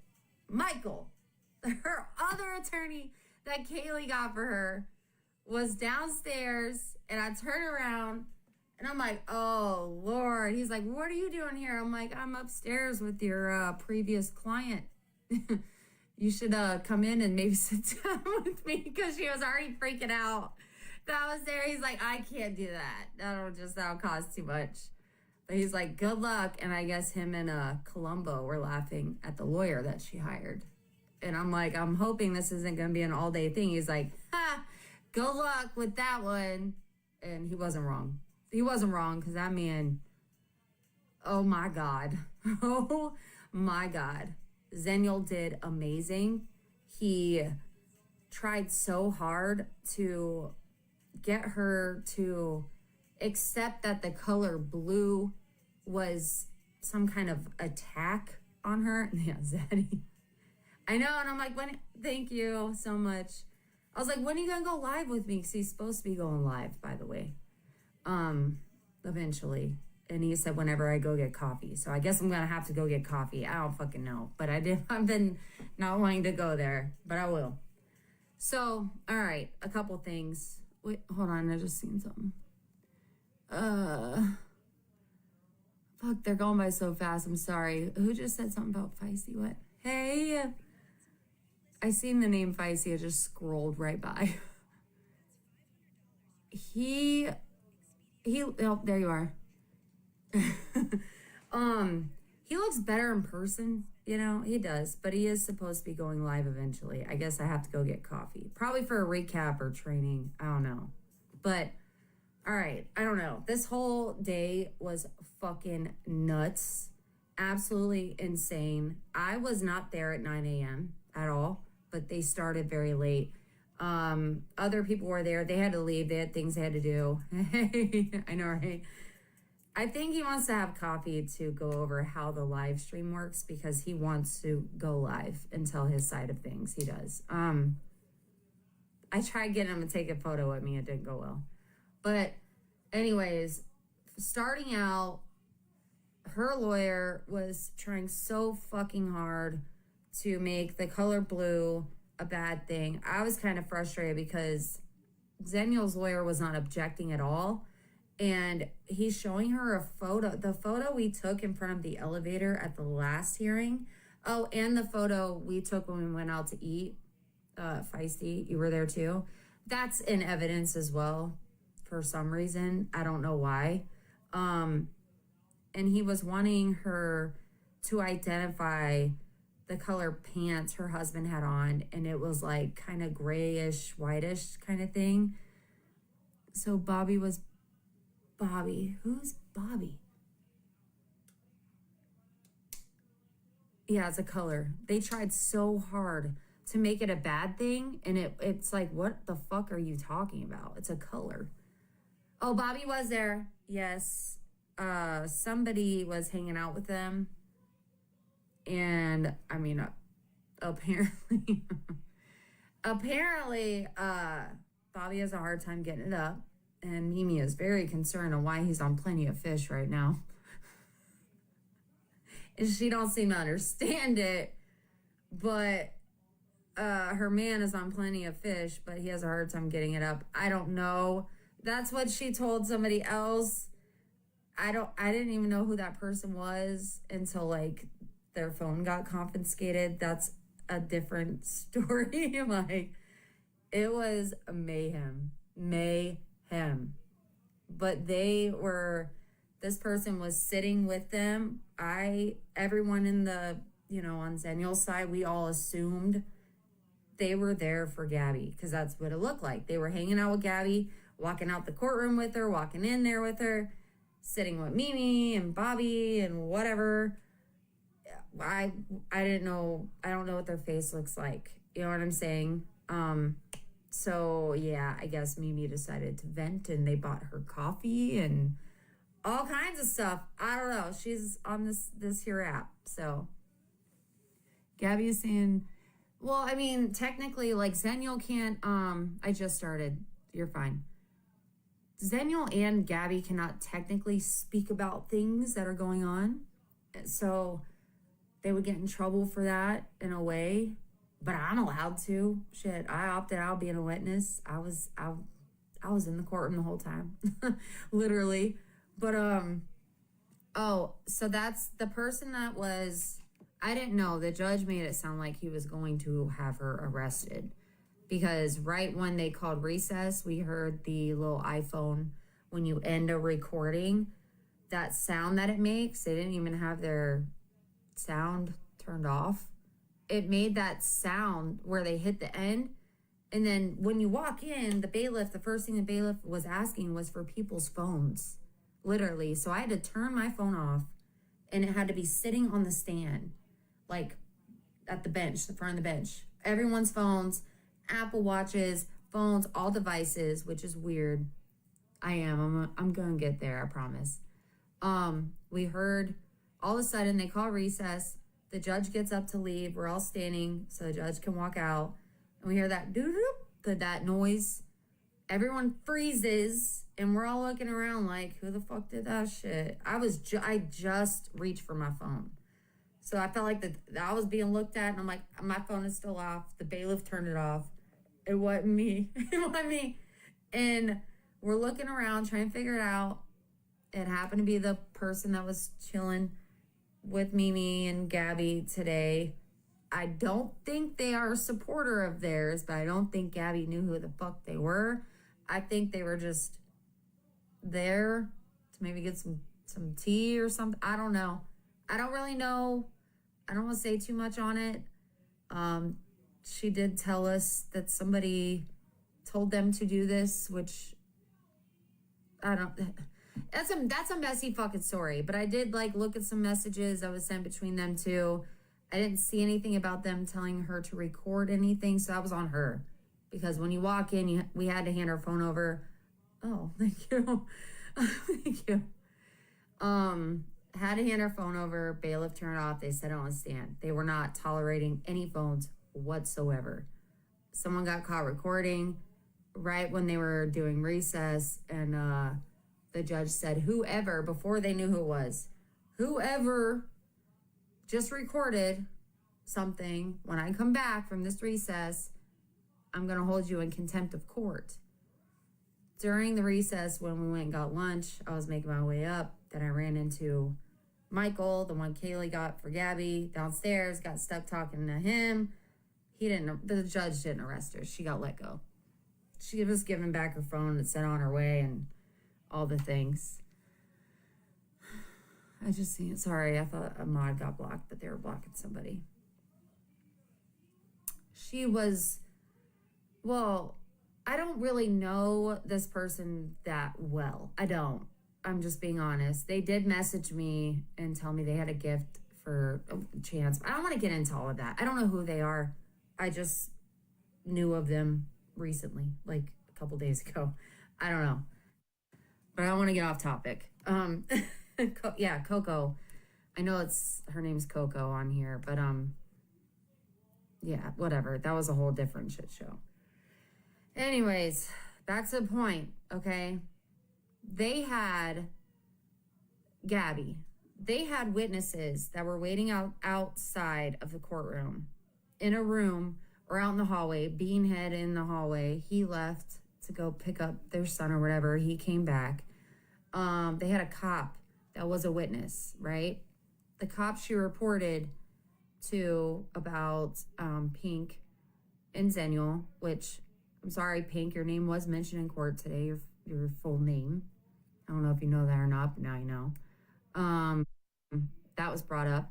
Her other attorney that Kaylee got for her was downstairs, and I turned around and I'm like, oh Lord. He's like, what are you doing here? I'm like, I'm upstairs with your previous client. You should come in and maybe sit down with me, because she was already freaking out that I was there. He's like, I can't do that. That'll cost too much. But he's like, good luck. And I guess him and Columbo were laughing at the lawyer that she hired. And I'm like, I'm hoping this isn't going to be an all-day thing. He's like, good luck with that one. And he wasn't wrong. He wasn't wrong, because that man, oh my God. Oh my God. Zenial did amazing. He tried so hard to get her to accept that the color blue was some kind of attack on her. Yeah, Zaddy. I know, and I'm like, thank you so much. I was like, when are you gonna go live with me? Because he's supposed to be going live, by the way. Eventually. And he said, whenever I go get coffee. So I guess I'm gonna have to go get coffee. I don't fucking know. But I've been not wanting to go there, but I will. So, all right, a couple things. Wait, hold on, I just seen something. Fuck, they're going by so fast. I'm sorry. Who just said something about Feisty? What? Hey, I seen the name Feisty. I just scrolled right by. Oh, there you are. He looks better in person, he does, but he is supposed to be going live eventually. I guess I have to go get coffee, probably for a recap or training. I don't know, but all right. I don't know. This whole day was fucking nuts. Absolutely insane. I was not there at 9 a.m. at all, but they started very late. Other people were there. They had to leave. They had things they had to do. I know, right? I think he wants to have coffee to go over how the live stream works, because he wants to go live and tell his side of things. He does. I tried getting him to take a photo with me. It didn't go well. But anyways, starting out, her lawyer was trying so fucking hard to make the color blue a bad thing. I was kind of frustrated because Zenial's lawyer was not objecting at all. And he's showing her a photo, the photo we took in front of the elevator at the last hearing. Oh, and the photo we took when we went out to eat. Feisty, you were there too. That's in evidence as well for some reason. I don't know why. And he was wanting her to identify the color pants her husband had on. And it was like kind of grayish, whitish kind of thing. So Bobby, who's Bobby? Yeah, it's a color. They tried so hard to make it a bad thing, and it's like, what the fuck are you talking about? It's a color. Oh, Bobby was there. Yes. Somebody was hanging out with them. And I mean, apparently, Bobby has a hard time getting it up. And Mimi is very concerned on why he's on Plenty of Fish right now. And she don't seem to understand it. But her man is on Plenty of Fish, but he has a hard time getting it up. I don't know. That's what she told somebody else. I didn't even know who that person was until like their phone got confiscated. That's a different story. Like, it was mayhem. But this person was sitting with them. Everyone in the, on Zenial's side, we all assumed they were there for Gabi, because that's what it looked like. They were hanging out with Gabi, walking out the courtroom with her, walking in there with her, sitting with Mimi and Bobby and whatever. I didn't know. I don't know what their face looks like. You know what I'm saying? So yeah, I guess Mimi decided to vent, and they bought her coffee and all kinds of stuff. I don't know. She's on this here app. So Gabby is saying, well, I mean, technically, like Zenial can't. I just started. You're fine. Zenial and Gabby cannot technically speak about things that are going on, so they would get in trouble for that in a way. But I'm allowed to. Shit, I opted out being a witness. I was in the courtroom the whole time, literally. But oh, so that's the person that was. I didn't know. The judge made it sound like he was going to have her arrested, because right when they called recess, we heard the little iPhone when you end a recording, that sound that it makes. They didn't even have their sound turned off. It made that sound where they hit the end. And then when you walk in, the first thing the bailiff was asking was for people's phones, literally. So I had to turn my phone off, and it had to be sitting on the stand, like at the bench, the front of the bench. Everyone's phones, Apple Watches, phones, all devices, which is weird. I'm gonna get there, I promise. We heard all of a sudden they call recess. The judge gets up to leave. We're all standing so the judge can walk out. And we hear that doo-doo, that noise. Everyone freezes, and we're all looking around like, who the fuck did that shit? I just reached for my phone. So I felt like I was being looked at, and I'm like, my phone is still off. The bailiff turned it off. It wasn't me. It wasn't me. And we're looking around trying to figure it out. It happened to be the person that was chilling with Mimi and Gabby today. I don't think they are a supporter of theirs, but I don't think Gabby knew who the fuck they were. I think they were just there to maybe get some tea or something. I don't know. I don't really know. I don't want to say too much on it. She did tell us that somebody told them to do this, which I don't. That's a messy fucking story. But I did look at some messages that was sent between them two. I didn't see anything about them telling her to record anything, so that was on her. Because when you walk in, we had to hand her phone over. Oh, thank you. Thank you. Had to hand her phone over. Bailiff turned it off. They set it on a stand. They were not tolerating any phones whatsoever. Someone got caught recording right when they were doing recess, and the judge said, whoever, before they knew who it was, whoever just recorded something, when I come back from this recess, I'm going to hold you in contempt of court. During the recess, when we went and got lunch, I was making my way up. Then I ran into Michael, the one Kaylee got for Gabby, downstairs, got stuck talking to him. The judge didn't arrest her. She got let go. She was given back her phone and sent on her way and all the things. I just seen, sorry, I thought a mod got blocked, but they were blocking somebody. She was, well, I don't really know this person that well. I don't. I'm just being honest. They did message me and tell me they had a gift for a chance. I don't want to get into all of that. I don't know who they are. I just knew of them recently, like a couple days ago. I don't know. But I don't want to get off topic. Yeah, Coco. I know her name's Coco on here, but yeah, whatever. That was a whole different shit show. Anyways, back to the point, okay? They had Gabby. They had witnesses that were waiting outside of the courtroom, in a room or out in the hallway. Beanhead in the hallway. He left to go pick up their son or whatever. He came back. They had a cop that was a witness, right? The cop she reported to about Pink and Zenial, which, I'm sorry, Pink, your name was mentioned in court today, your full name. I don't know if you know that or not, but now you know. That was brought up.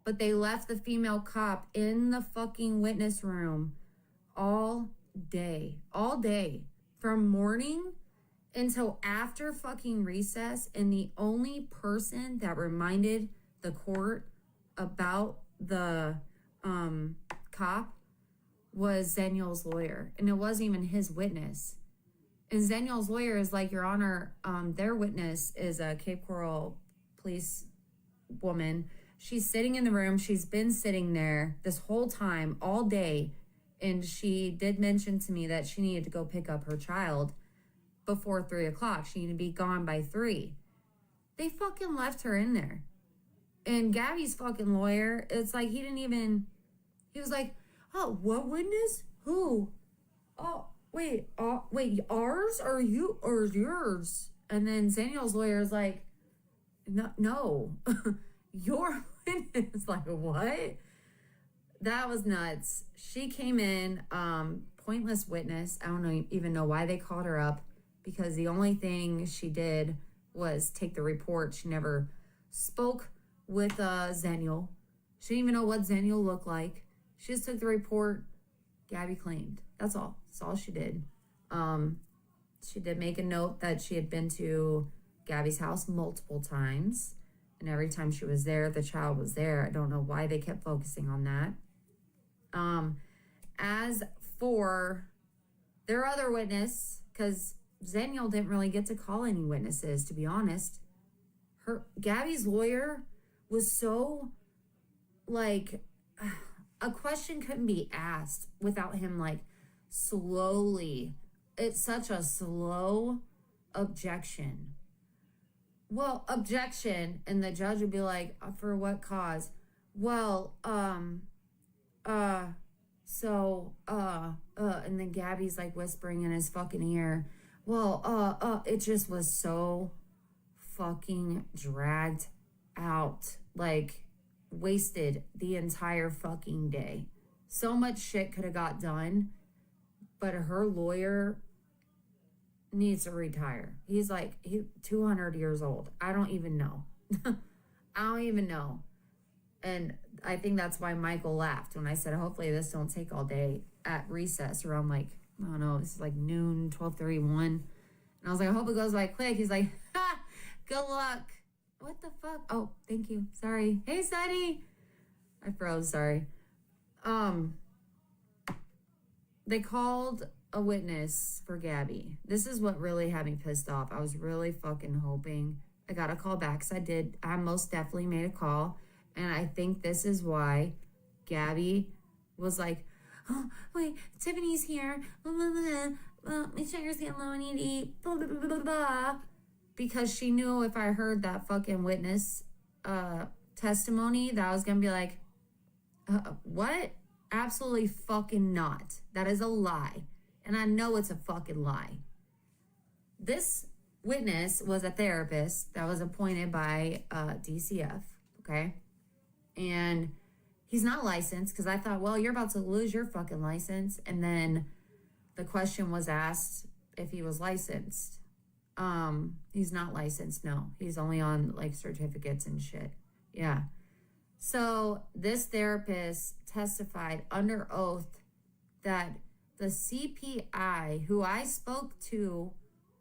But they left the female cop in the fucking witness room all day, from morning until after fucking recess. And the only person that reminded the court about the cop was Zeniel's lawyer, and it wasn't even his witness. And Zeniel's lawyer is like, Your Honor, their witness is a Cape Coral police woman. She's sitting in the room. She's been sitting there this whole time, all day. And she did mention to me that she needed to go pick up her child before 3 o'clock. She needed to be gone by 3. They fucking left her in there. And Gabby's fucking lawyer, it's like he was like, oh, what witness? Who? Oh, wait, ours or you or yours? And then Zeniel's lawyer is like, no, your witness. Like, what? That was nuts. She came in, pointless witness. I don't even know why they called her up, because the only thing she did was take the report. She never spoke with Zeniel. She didn't even know what Zeniel looked like. She just took the report. Gabi claimed. That's all. That's all she did. She did make a note that she had been to Gabi's house multiple times. And every time she was there, the child was there. I don't know why they kept focusing on that. As for their other witness, because Zeniel didn't really get to call any witnesses, to be honest. Gabi's lawyer was so, like, a question couldn't be asked without him, like, slowly. It's such a slow objection. Well, objection, and the judge would be like, for what cause? Well, and then Gabi's like whispering in his fucking ear. Well, it just was so fucking dragged out, like wasted the entire fucking day. So much shit could have got done, but her lawyer needs to retire. He's 200 years old. I don't even know. I don't even know. And I think that's why Michael laughed when I said, hopefully this don't take all day at recess around I don't know, this is noon, 12:31. And I was like, I hope it goes by quick. He's like, ha, good luck. What the fuck? Oh, thank you. Sorry. Hey, Sonny. I froze, sorry. They called a witness for Gabi. This is what really had me pissed off. I was really fucking hoping I got a call back, because I most definitely made a call. And I think this is why Gabi was like, oh, wait, Tiffany's here. Blah, blah, blah. Well, my sugar's getting low. I need to eat. Blah, blah, blah, blah, blah. Because she knew if I heard that fucking witness testimony, that I was going to be like, what? Absolutely fucking not. That is a lie. And I know it's a fucking lie. This witness was a therapist that was appointed by DCF, okay? And he's not licensed, because I thought, well, you're about to lose your fucking license. And then the question was asked if he was licensed. He's not licensed, no. He's only on certificates and shit. Yeah. So this therapist testified under oath that the CPI, who I spoke to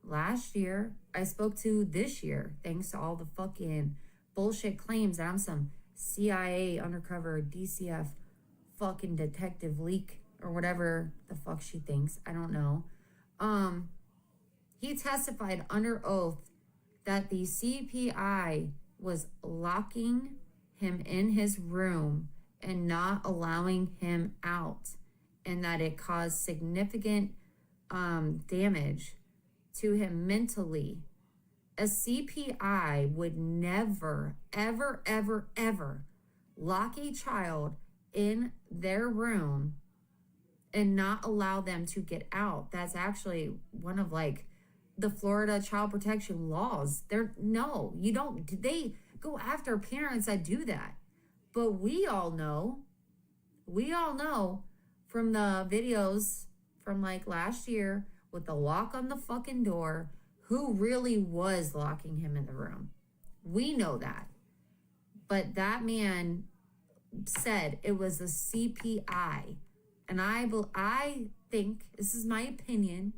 last year, I spoke to this year, thanks to all the fucking bullshit claims that I'm some CIA undercover DCF fucking detective leak or whatever the fuck she thinks. I don't know. He testified under oath that the CPI was locking him in his room and not allowing him out, and that it caused significant damage to him mentally. A CPI would never, ever, ever, ever lock a child in their room and not allow them to get out. That's actually one of the Florida child protection laws. You don't, they go after parents that do that. But we all know from the videos from last year with the lock on the fucking door, who really was locking him in the room. We know that. But that man said it was the CPI. And I think, this is my opinion,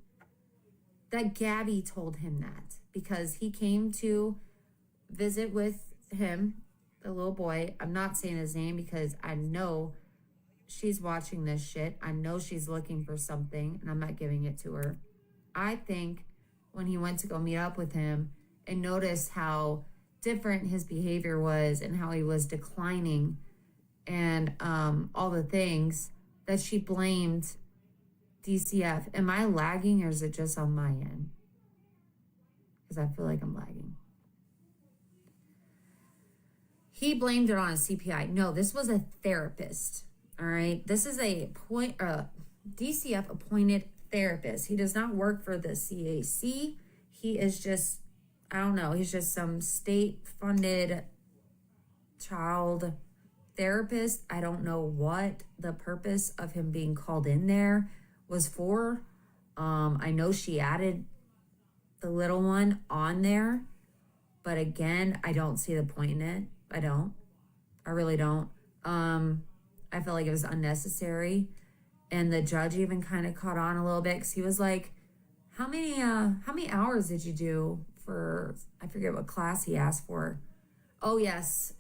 that Gabi told him that, because he came to visit with him the little boy, I'm not saying his name because I know she's watching this shit. I know she's looking for something and I'm not giving it to her. I think when he went to go meet up with him and noticed how different his behavior was and how he was declining and all the things, that she blamed DCF. Am I lagging or is it just on my end? Because I feel like I'm lagging. He blamed it on a CPI. No, this was a therapist. All right. This is a DCF appointed therapist. He does not work for the CAC. He is just, I don't know, he's just some state funded child therapist. I don't know what the purpose of him being called in there was for. I know she added the little one on there, but again, I don't see the point in it. I really don't. I felt like it was unnecessary. And the judge even kind of caught on a little bit because he was like, how many hours did you do for, I forget what class he asked for. Oh, yes,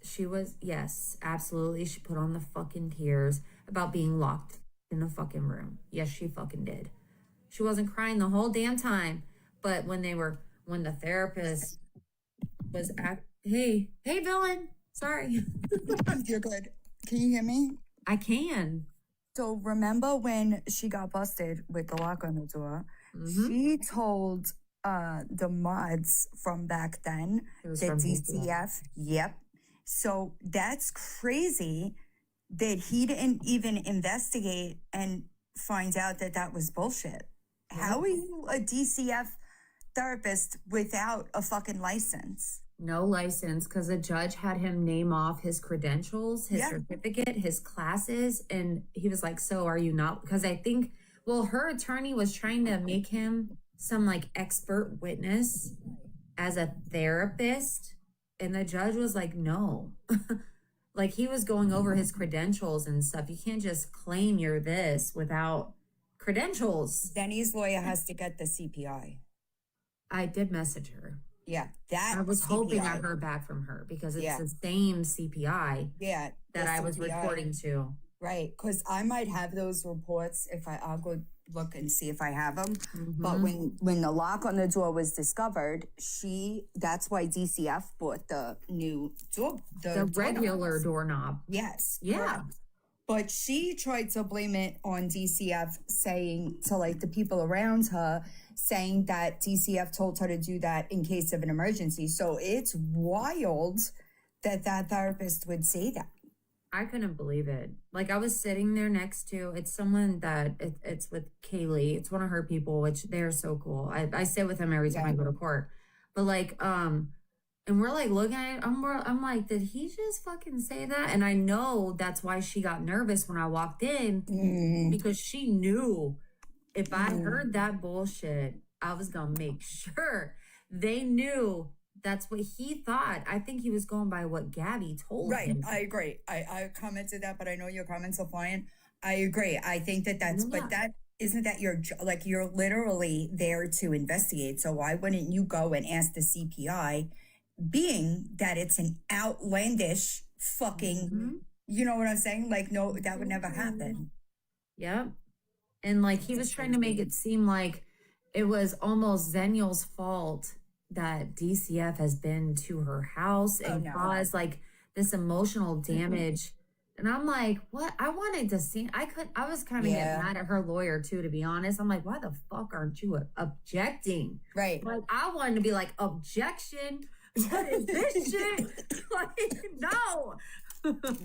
yes, absolutely. She put on the fucking tears about being locked in a fucking room. Yes, she fucking did. She wasn't crying the whole damn time. But when the therapist was hey, villain, sorry. You're good. Can you hear me? I can. So remember when she got busted with the lock on the door? She told the mods from back then was that from DCF. Yep. So that's crazy that he didn't even investigate and find out that that was bullshit. How are you a DCF therapist without a fucking license? No license, because the judge had him name off his credentials, his certificate, his classes, and he was like, so are you not? Because I think, well, her attorney was trying to make him some like expert witness as a therapist, and the judge was like, no. Like he was going over his credentials and stuff. You can't just claim you're this without credentials. Denny's lawyer has to get the CPI. I did message her. Yeah, that I was hoping I CPI. heard back from her because it's Yeah. the same CPI Yeah, that the I was CPI. reporting to. Right, because I might have those reports if I'll go look and see if I have them. But when the lock on the door was discovered, that's why DCF bought the new door, The regular doorknobs. doorknob. Yes. Yeah. correct. But she tried to blame it on DCF, saying to like the people around her, saying that DCF told her to do that in case of an emergency. So it's wild that that therapist would say that. I couldn't believe it. Like I was sitting there next to, it's someone that it's with Kaylee. It's one of her people, which they're so cool. I sit with them every time I go to court. But like, and we're like looking at it. I'm like, did he just fucking say that? And I know that's why she got nervous when I walked in because she knew if I heard that bullshit, I was gonna make sure they knew that's what he thought. I think he was going by what Gabi told him. I agree. I commented that, but I know your comments are fine. I agree. I think that's, but that isn't that your like you're literally there to investigate. So why wouldn't you go and ask the CPI, being that it's an outlandish fucking, you know what I'm saying? Like, no, that would never happen. Yep. And like he was trying to make it seem like it was almost Zeniel's fault that DCF has been to her house and caused like this emotional damage. And I'm like, what? I wanted to see, I was kind of getting mad at her lawyer too, to be honest. I'm like, why the fuck aren't you objecting? Right. Like I wanted to be like, objection? What is this shit? Like, no.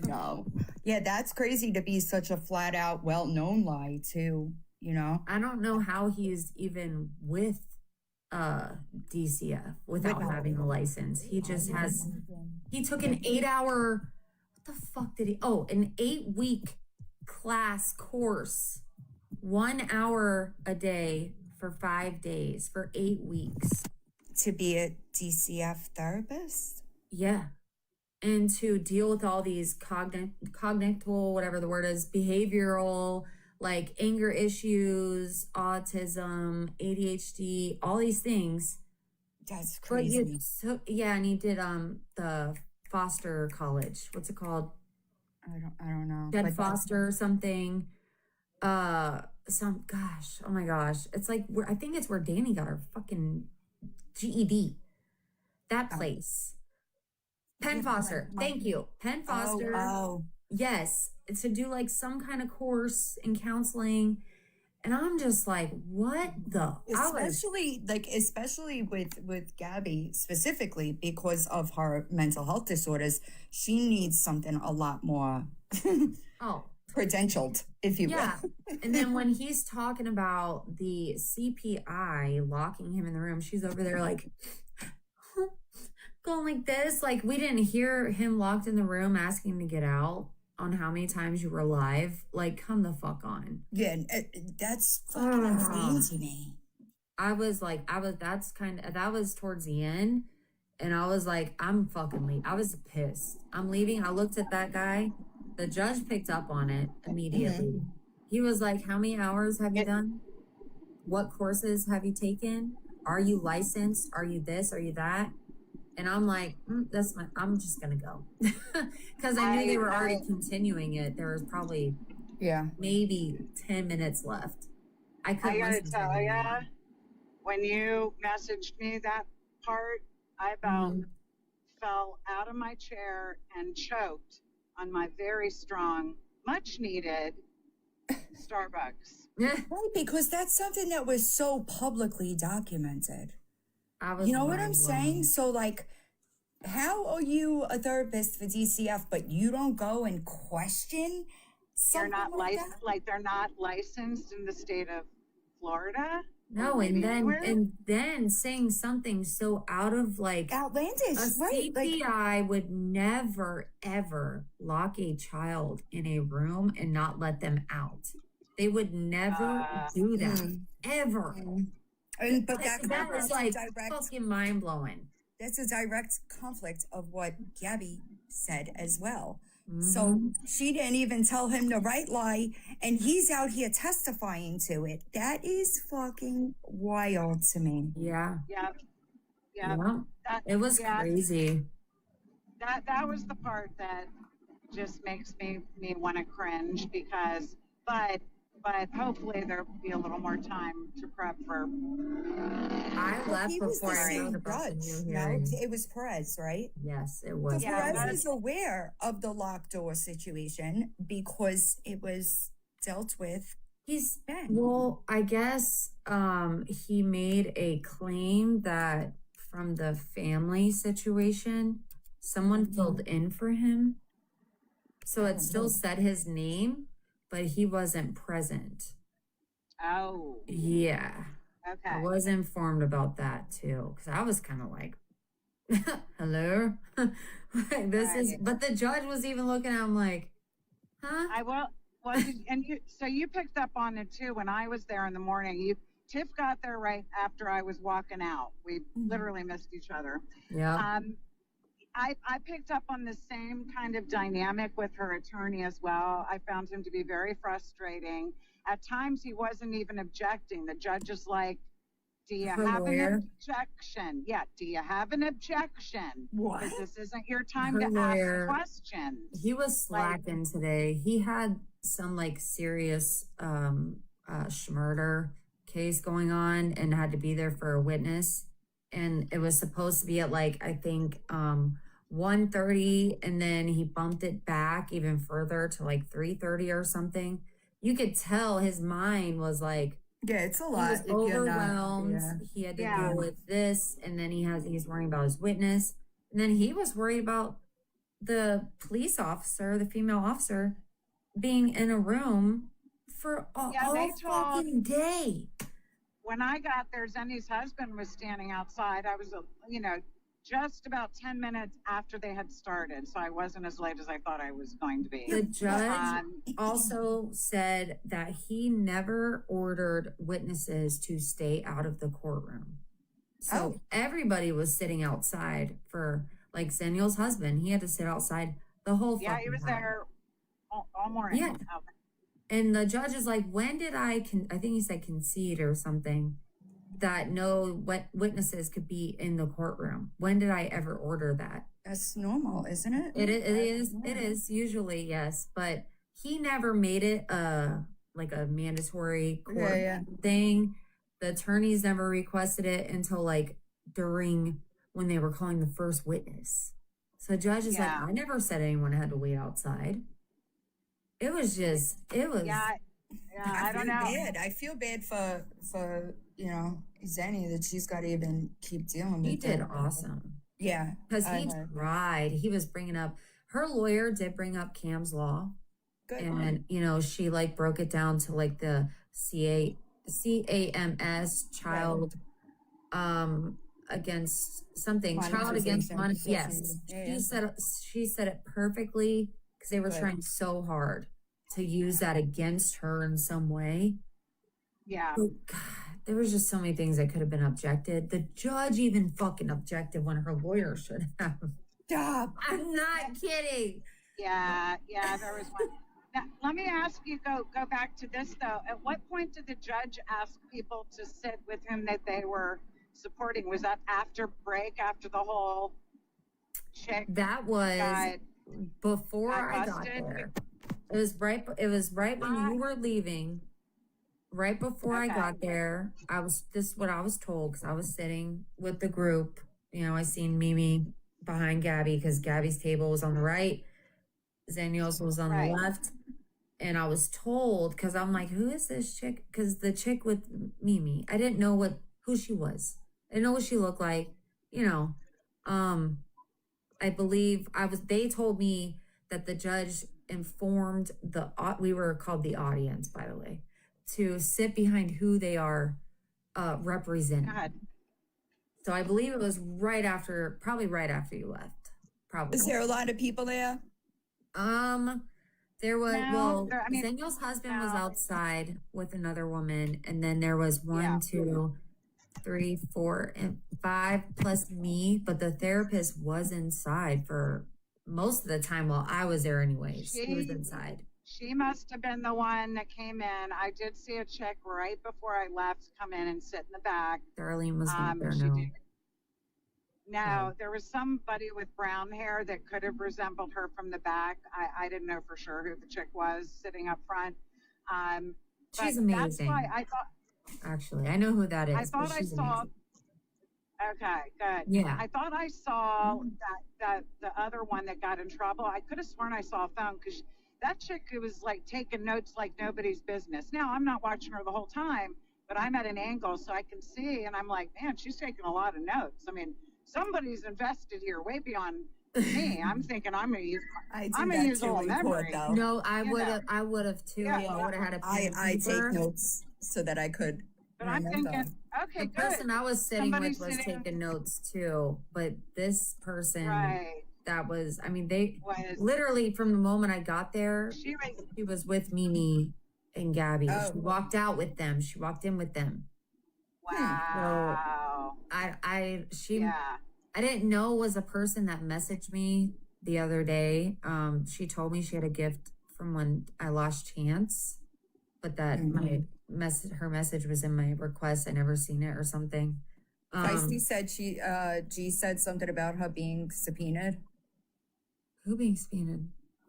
No. Yeah, that's crazy to be such a flat out, well-known lie too, you know? I don't know how he's even with DCF without having a license. He just has, he took an 8-hour, what the fuck did he, an 8-week class course, 1 hour a day for 5 days for 8 weeks. To be a DCF therapist? Yeah. And to deal with all these cognitive, whatever the word is, behavioral, like anger issues, autism, ADHD, all these things. That's crazy. And he did the foster college. What's it called? I don't know. Jed But Foster or something. Oh my gosh. It's like I think it's where Danny got her fucking GED. That place. Penn Foster. Thank you. Penn Foster. Oh. Yes. It's to do like some kind of course in counseling. And I'm just like, what the? Especially with Gabby specifically because of her mental health disorders, she needs something a lot more credentialed, if you Yeah. will. And then when he's talking about the CPI locking him in the room, she's over there like going like this. Like we didn't hear him locked in the room asking to get out on how many times you were alive. Like, come the fuck on. Yeah, that's fucking insane to me. That was towards the end. And I was like, I'm fucking leaving. I was pissed. I'm leaving. I looked at that guy. The judge picked up on it immediately. He was like, how many hours have you done? What courses have you taken? Are you licensed? Are you this? Are you that? And I'm like, I'm just going to go. Because I knew they were already continuing it. There was probably maybe 10 minutes left. I couldn't gotta listen to tell it. ya, when you messaged me that part, I about fell out of my chair and choked on my very strong, much needed Starbucks. Right, because that's something that was so publicly documented. You know what I'm saying? So, like, how are you a therapist for DCF, but you don't go and question They're something not like licensed, like they're not licensed in the state of Florida. No, and then saying something so out of like outlandish, a right? CPI would never ever lock a child in a room and not let them out. They would never do that ever. But that was like fucking mind blowing. That's a direct conflict of what Gabby said as well. So she didn't even tell him the right lie, and he's out here testifying to it. That is fucking wild to me. Yeah. Yeah. It was crazy. That was the part that just makes me want to cringe because, but hopefully there'll be a little more time to prep for. I left before I heard about the new hearing. It was Perez, right? Yes, it was. So Perez is aware of the locked door situation because it was dealt with. Well, I guess he made a claim that from the family situation, someone filled in for him. So it still said his name, but he wasn't present. Oh. Yeah. Okay. I was informed about that too, because I was kind of like, hello? Like, but the judge was even looking at him like, huh? Well, and you picked up on it too when I was there in the morning. Tiff got there right after I was walking out. We literally missed each other. Yeah. I picked up on the same kind of dynamic with her attorney as well. I found him to be very frustrating. At times, he wasn't even objecting. The judge is like, do you have an objection? Yeah, do you have an objection? What? Because this isn't your time to ask questions. He was slacking today. He had some like serious schmurder case going on and had to be there for a witness. And it was supposed to be at like, I think, 1:30, and then he bumped it back even further to like 3:30 or something. You could tell his mind was like, it's a lot. He was overwhelmed. He had to deal with this, and then he's worrying about his witness, and then he was worried about the police officer, the female officer, being in a room for a whole fucking day. When I got there, Zenny's husband was standing outside. I was, just about 10 minutes after they had started, so I wasn't as late as I thought I was going to be. The judge also said that he never ordered witnesses to stay out of the courtroom. So everybody was sitting outside for, like, Zeniel's husband. He had to sit outside the whole fucking time. Yeah, he was there all morning. Yeah. And the judge is like, when did I think he said concede or something, that no witnesses could be in the courtroom? When did I ever order that? That's normal, isn't it? It is usually, yes, but he never made it like a mandatory court thing. The attorneys never requested it until like during when they were calling the first witness. So the judge is like, I never said anyone had to wait outside. It was I don't know. I feel bad for Zenny that she's got to even keep dealing with it. He did awesome. Yeah. Because he tried. He was bringing up, her lawyer did bring up Cam's law. Good. And, she like broke it down to like the CAMS child against something. Child against monetization. Yes. She said it perfectly because they were trying so hard to use that against her in some way. Yeah. But God, there was just so many things that could have been objected. The judge even fucking objected when her lawyer should have. Stop. I'm not kidding. Yeah, there was one. Now, let me ask you, go back to this though. At what point did the judge ask people to sit with him that they were supporting? Was that after break, after the whole chick? That was before I got there. It was right when you were leaving. Right before I got there, this is what I was told because I was sitting with the group. I seen Mimi behind Gabi because Gabi's table was on the right. Zaniel's was on the left. And I was told, because I'm like, who is this chick? Because the chick with Mimi, I didn't know who she was. I didn't know what she looked like. I believe they told me that the judge informed we were called the audience, by the way, to sit behind who they are representing. God. So I believe it was probably right after you left. Probably. Is there a lot of people there? There was, Daniel's husband was outside with another woman, and then there was 1, 2, 3, 4, and 5 plus me, but the therapist was inside for most of the time while I was there anyways. He was inside. She must have been the one that came in. I did see a chick right before I left come in and sit in the back. Darlene was not there, no. No, there was somebody with brown hair that could have resembled her from the back. I didn't know for sure who the chick was sitting up front. She's amazing. That's why I thought. Actually, I know who that is. I thought I saw. Amazing. Okay, good. Yeah. I thought I saw that the other one that got in trouble. I could have sworn I saw a phone because that chick who was like taking notes like nobody's business. Now I'm not watching her the whole time, but I'm at an angle so I can see, and I'm like, man, she's taking a lot of notes. I mean, somebody's invested here way beyond me. I'm thinking I'm gonna use all memory. No, I would have too. Yeah, I would have had a pen and I paper. take notes so that I could. But I'm thinking, okay, the good. person I was sitting Somebody's with was sitting- taking notes too, but this person that was, they was literally from the moment I got there, she was with Mimi and Gabi. Oh. She walked out with them. She walked in with them. Wow. So I didn't know was a person that messaged me the other day. She told me she had a gift from when I lost Chance, but that her message was in my request. I never seen it or something. Feisty said G said something about her being subpoenaed. Who being subpoenaed?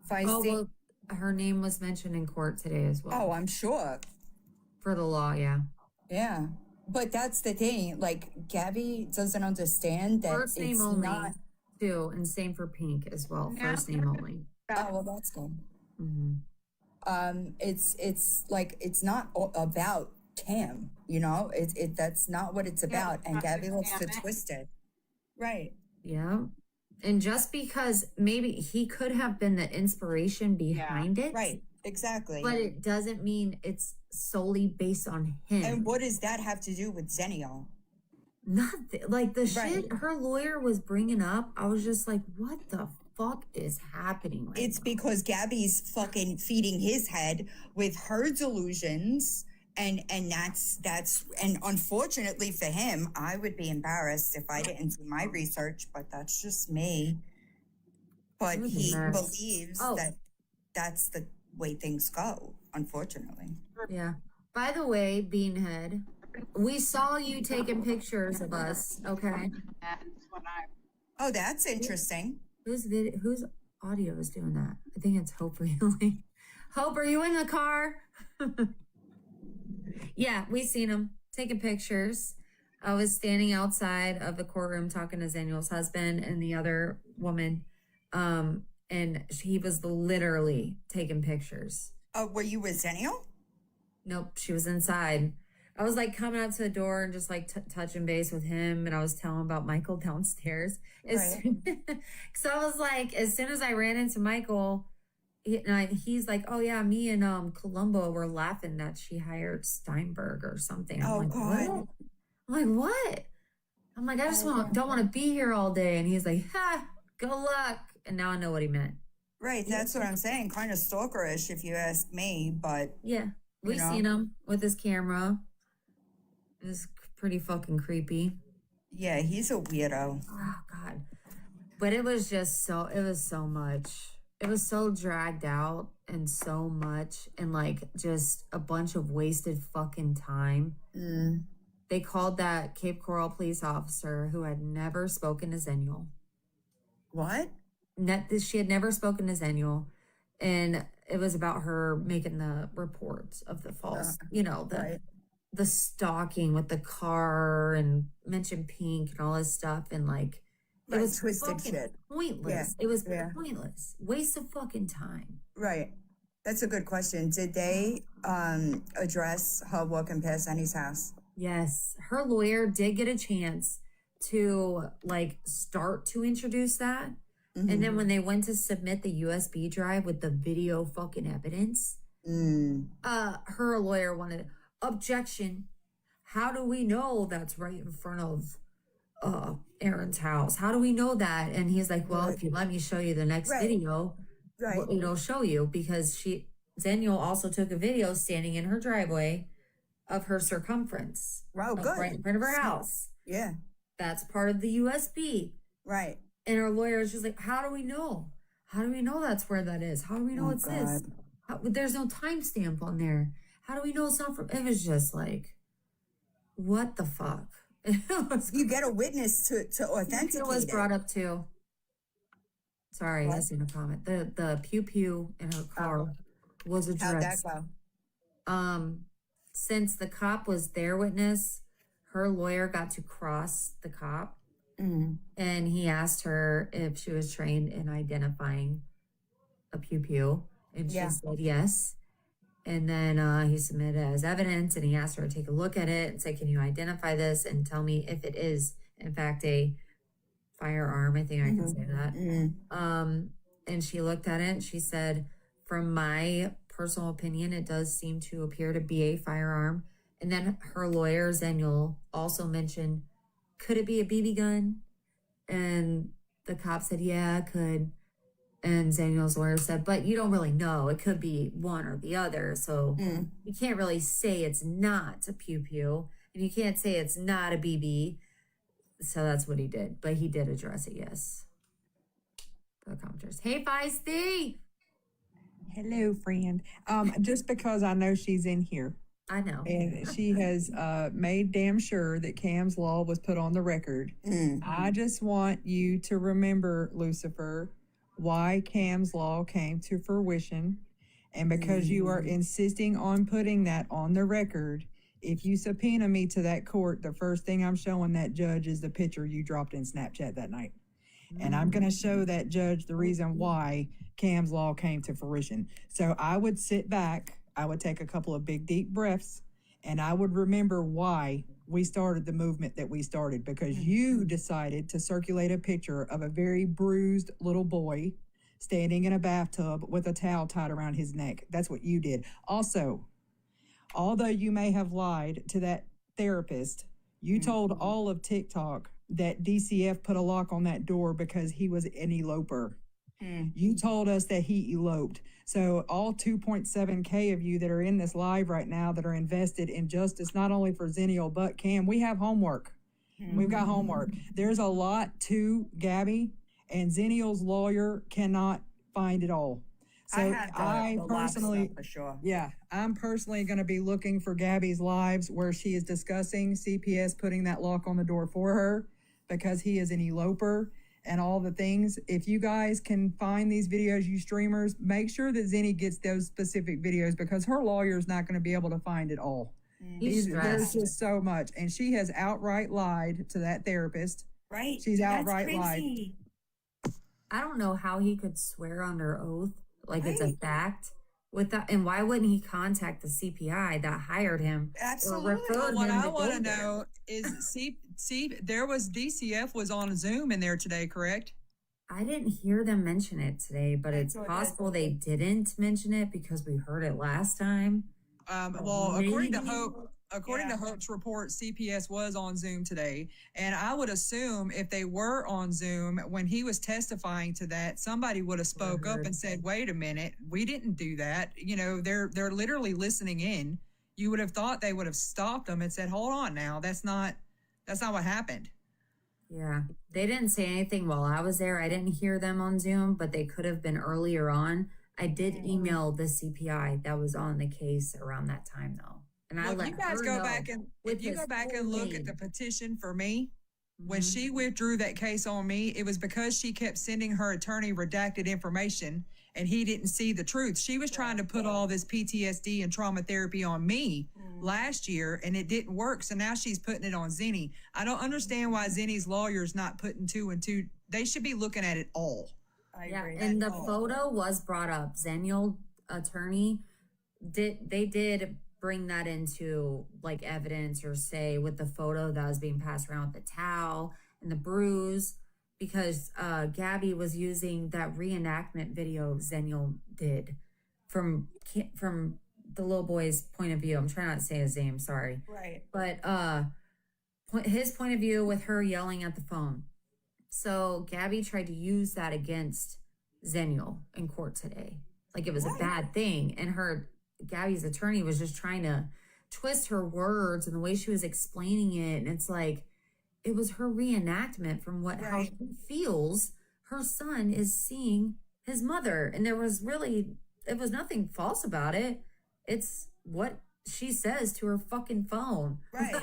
Feisty. Oh, well, her name was mentioned in court today as well. Oh, I'm sure. For the law, yeah. Yeah. But that's the thing. Like, Gabi doesn't understand that First name it's only, not. too, and same for Pink as well. First name only. Oh, well, that's good. Mm-hmm. It's like it's not about Cam. That's not what it's about. And Gabi loves to twist it. Right. Yeah. And just because maybe he could have been the inspiration behind it. Right. Exactly. But it doesn't mean it's solely based on him. And what does that have to do with Zenio? Nothing. Like the shit her lawyer was bringing up, I was just like, what the fuck is happening right It's now? because Gabi's fucking feeding his head with her delusions. And that's and unfortunately for him, I would be embarrassed if I didn't do my research, but that's just me. But he believes that that's the way things go, unfortunately. Yeah. By the way, Beanhead, we saw you taking pictures of us, okay? Oh, that's interesting. Whose audio is doing that? I think it's Hope really. Hope, are you in the car? Yeah, we seen him taking pictures. I was standing outside of the courtroom talking to Zaniel's husband and the other woman. And he was literally taking pictures. Were you with Zeniel? Nope, she was inside. I was like coming up to the door and just like touching base with him, and I was telling him about Michael downstairs. So I was like, as soon as I ran into Michael, he's like, "Oh yeah, me and Columbo were laughing that she hired Steinberg or something." I'm like, God. what? I'm like, what? I'm like, I just don't want to be here all day. And he's like, "Ha, good luck." And now I know what he meant. Right, that's what I'm saying. Kind of stalkerish, if you ask me. But yeah, we've seen him with his camera. It was pretty fucking creepy. Yeah, he's a weirdo. Oh God. But it was just it was so much. It was so dragged out and so much and like just a bunch of wasted fucking time. They called that Cape Coral police officer who had never spoken to Zeniel. What? She had never spoken to Zeniel. And it was about her making the reports of the false, the stalking with the car and mentioned Pink and all this stuff. And like, it was twisted shit. Pointless. It was pointless. Waste of fucking time. Right. That's a good question. Did they address her walking past Annie's house? Yes. Her lawyer did get a chance to like start to introduce that. And then when they went to submit the USB drive with the video fucking evidence, her lawyer wanted objection. How do we know that's right in front of Aaron's house? How do we know that? And he's like, well, if you let me show you the next video, it'll show you, because Zeniel also took a video standing in her driveway of her circumference. Wow, good. Right in front of her house. Yeah. That's part of the USB. Right. And her lawyer is just like, how do we know? How do we know that's where that is? How do we know it's this? There's no timestamp on there. How do we know it's not from? It was just like, what the fuck? You get a witness to authenticate it. Was it. brought up too. Sorry, I seen a comment. The pew pew in her car was addressed. How'd that go? Since the cop was their witness, her lawyer got to cross the cop. And he asked her if she was trained in identifying a pew pew, and she said yes. And then he submitted it as evidence, and he asked her to take a look at it and say, can you identify this and tell me if it is in fact a firearm? I think I can say that. And she looked at it and she said, from my personal opinion, it does seem to appear to be a firearm. And then her lawyer, Zeniel, also mentioned, could it be a BB gun? And the cop said, yeah, it could. And Zaniel's lawyer said, but you don't really know. It could be one or the other. So you can't really say it's not a pew-pew. And you can't say it's not a BB. So that's what he did. But he did address it, yes. The commenters. Hey, Feisty! Hello, friend. Just because I know she's in here. I know. And she has made damn sure that Cam's Law was put on the record. I just want you to remember, Lucifer, why Cam's Law came to fruition. And because you are insisting on putting that on the record, if you subpoena me to that court, the first thing I'm showing that judge is the picture you dropped in Snapchat that night. And I'm going to show that judge the reason why Cam's Law came to fruition. So I would sit back, I would take a couple of big deep breaths, and I would remember why we started the movement that we started, because you decided to circulate a picture of a very bruised little boy standing in a bathtub with a towel tied around his neck. That's what you did. Also, although you may have lied to that therapist, you told all of TikTok that DCF put a lock on that door because he was an eloper. You told us that he eloped. So all 2.7K of you that are in this live right now that are invested in justice, not only for Zeniel, but Cam, we have homework. We've got homework. There's a lot to Gabi, and Zeniel's lawyer cannot find it all. So I personally, for sure. Yeah, I'm personally going to be looking for Gabi's lives where she is discussing CPS putting that lock on the door for her because he is an eloper. and all the things. If you guys can find these videos, you streamers, make sure that Zenny gets those specific videos because her lawyer is not going to be able to find it all. He's There's stressed. just so much. And she has outright lied to that therapist. Right. She's That's outright lied. crazy. I don't know how he could swear under oath like it's a fact with that, and why wouldn't he contact the CPI that hired him Absolutely. or referred What him I to want go to there? know is, there was DCF was on Zoom in there today, correct? I didn't hear them mention it today, but it's possible they didn't mention it because we heard it last time. Well, according to Maybe. Hope, according to Hope's report, CPS was on Zoom today, and I would assume if they were on Zoom when he was testifying to that, somebody would have spoke up and said, "Wait a minute, we didn't do that." You know, they're literally listening in. You would have thought they would have stopped them and said, "Hold on, now, that's not what happened." Yeah, they didn't say anything while I was there. I didn't hear them on Zoom, but they could have been earlier on. I did email the CPI that was on the case around that time, though. And I Well, let if you guys her go know back and with if you his go back and full look at name. the petition for me, when Mm-hmm. she withdrew that case on me, it was because she kept sending her attorney redacted information and he didn't see the truth. She was trying to put all this PTSD and trauma therapy on me last year and it didn't work. So now she's putting it on Zenny. I don't understand why Zenny's lawyer's not putting two and two. They should be looking at it all. Yeah, and the photo was brought up. Zenial attorney did bring that into like evidence or say with the photo that was being passed around with the towel and the bruise because Gabi was using that reenactment video Zenial did from the little boy's point of view. I'm trying not to say his name, sorry. Right. But his point of view with her yelling at the phone. So Gabi tried to use that against Zenial in court today. Like it was a bad thing. And Gabi's attorney was just trying to twist her words and the way she was explaining it. And it's like, it was her reenactment from how she feels her son is seeing his mother. And it was nothing false about it. It's what she says to her fucking phone. Right.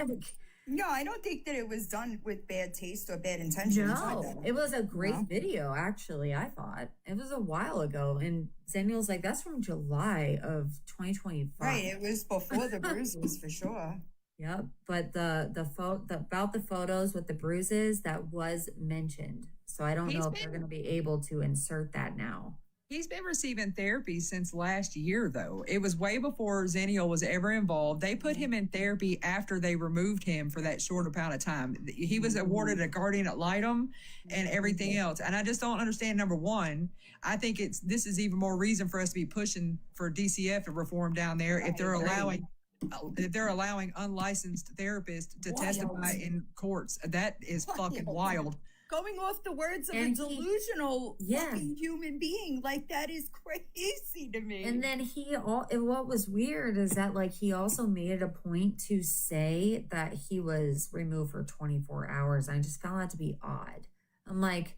No, I don't think that it was done with bad taste or bad intentions. No, it was a great video, actually, I thought. It was a while ago. And Samuel's like, that's from July of 2025. Right, it was before the bruises for sure. Yep, but about the photos with the bruises, that was mentioned. So I don't know if they're going to be able to insert that now. He's been receiving therapy since last year, though. It was way before Zenial was ever involved. They put him in therapy after they removed him for that short amount of time. He was awarded a guardian ad litem and everything else. And I just don't understand, number one, I think this is even more reason for us to be pushing for DCF to reform down there if they're allowing unlicensed therapists to testify in courts. That is fucking wild. Going off the words of a delusional fucking human being, like that is crazy to me. And then what was weird is that like he also made it a point to say that he was removed for 24 hours. I just found that to be odd. I'm like,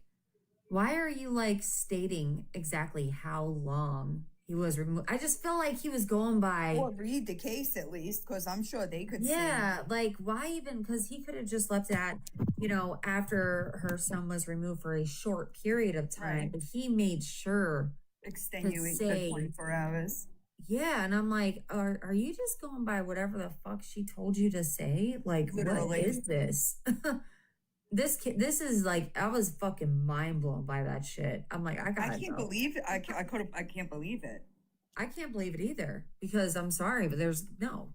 why are you like stating exactly how long he was removed? I just felt like he was going by. Or read the case at least, because I'm sure they could see. Yeah, like why even? Because he could have just left it at, after her son was removed for a short period of time. Right. But he made sure extenuate to say, for 24 hours. Yeah, and I'm like, are you just going by whatever the fuck she told you to say? Like, Literally. what is this? This is like, I was fucking mind blown by that shit. I'm like, I can't believe it. I can't believe it. I can't believe it either, because I'm sorry, but no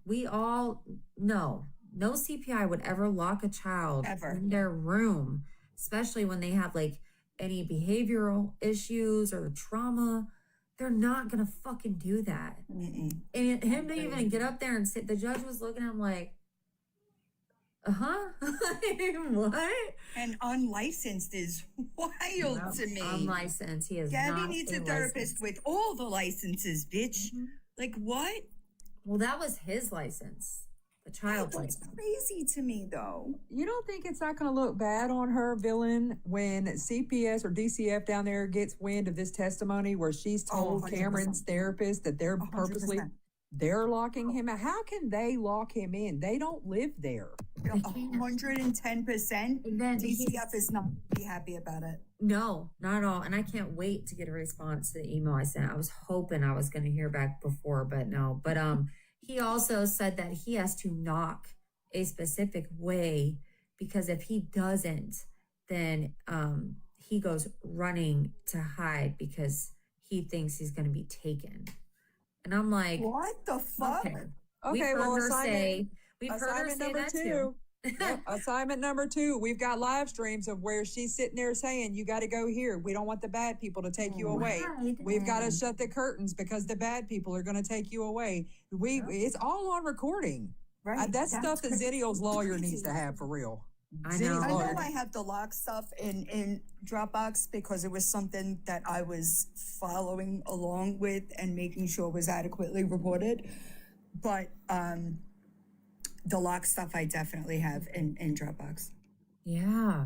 CPI would ever lock a child in their room, especially when they have like any behavioral issues or trauma. They're not gonna fucking do that. And him to even get up there and sit, the judge was looking at him like, what? And unlicensed is wild to me. Unlicensed, he is Gabi not needs a therapist with all the licenses, bitch. Like what? Well, that was his license, the child That's license. crazy to me, though. You don't think it's not going to look bad on her, villain, when CPS or DCF down there gets wind of this testimony where she's told 100%. Cameron's therapist that they're purposely they're locking him out. How can they lock him in? They don't live there. 110%. DCF is not be happy about it. No, not at all. And I can't wait to get a response to the email I sent. I was hoping I was going to hear back before, but no. But he also said that he has to knock a specific way, because if he doesn't, then he goes running to hide because he thinks he's going to be taken. And I'm like, what the fuck? Okay, well, we've heard her say that too. Yep, assignment number 2. We've got live streams of where she's sitting there saying, you got to go here. We don't want the bad people to take you away. We've got to shut the curtains because the bad people are going to take you away. It's all on recording. Right. That's stuff that Zennial's lawyer needs to have for real. I know I have the lock stuff in Dropbox because it was something that I was following along with and making sure was adequately reported. But the lock stuff I definitely have in Dropbox. Yeah.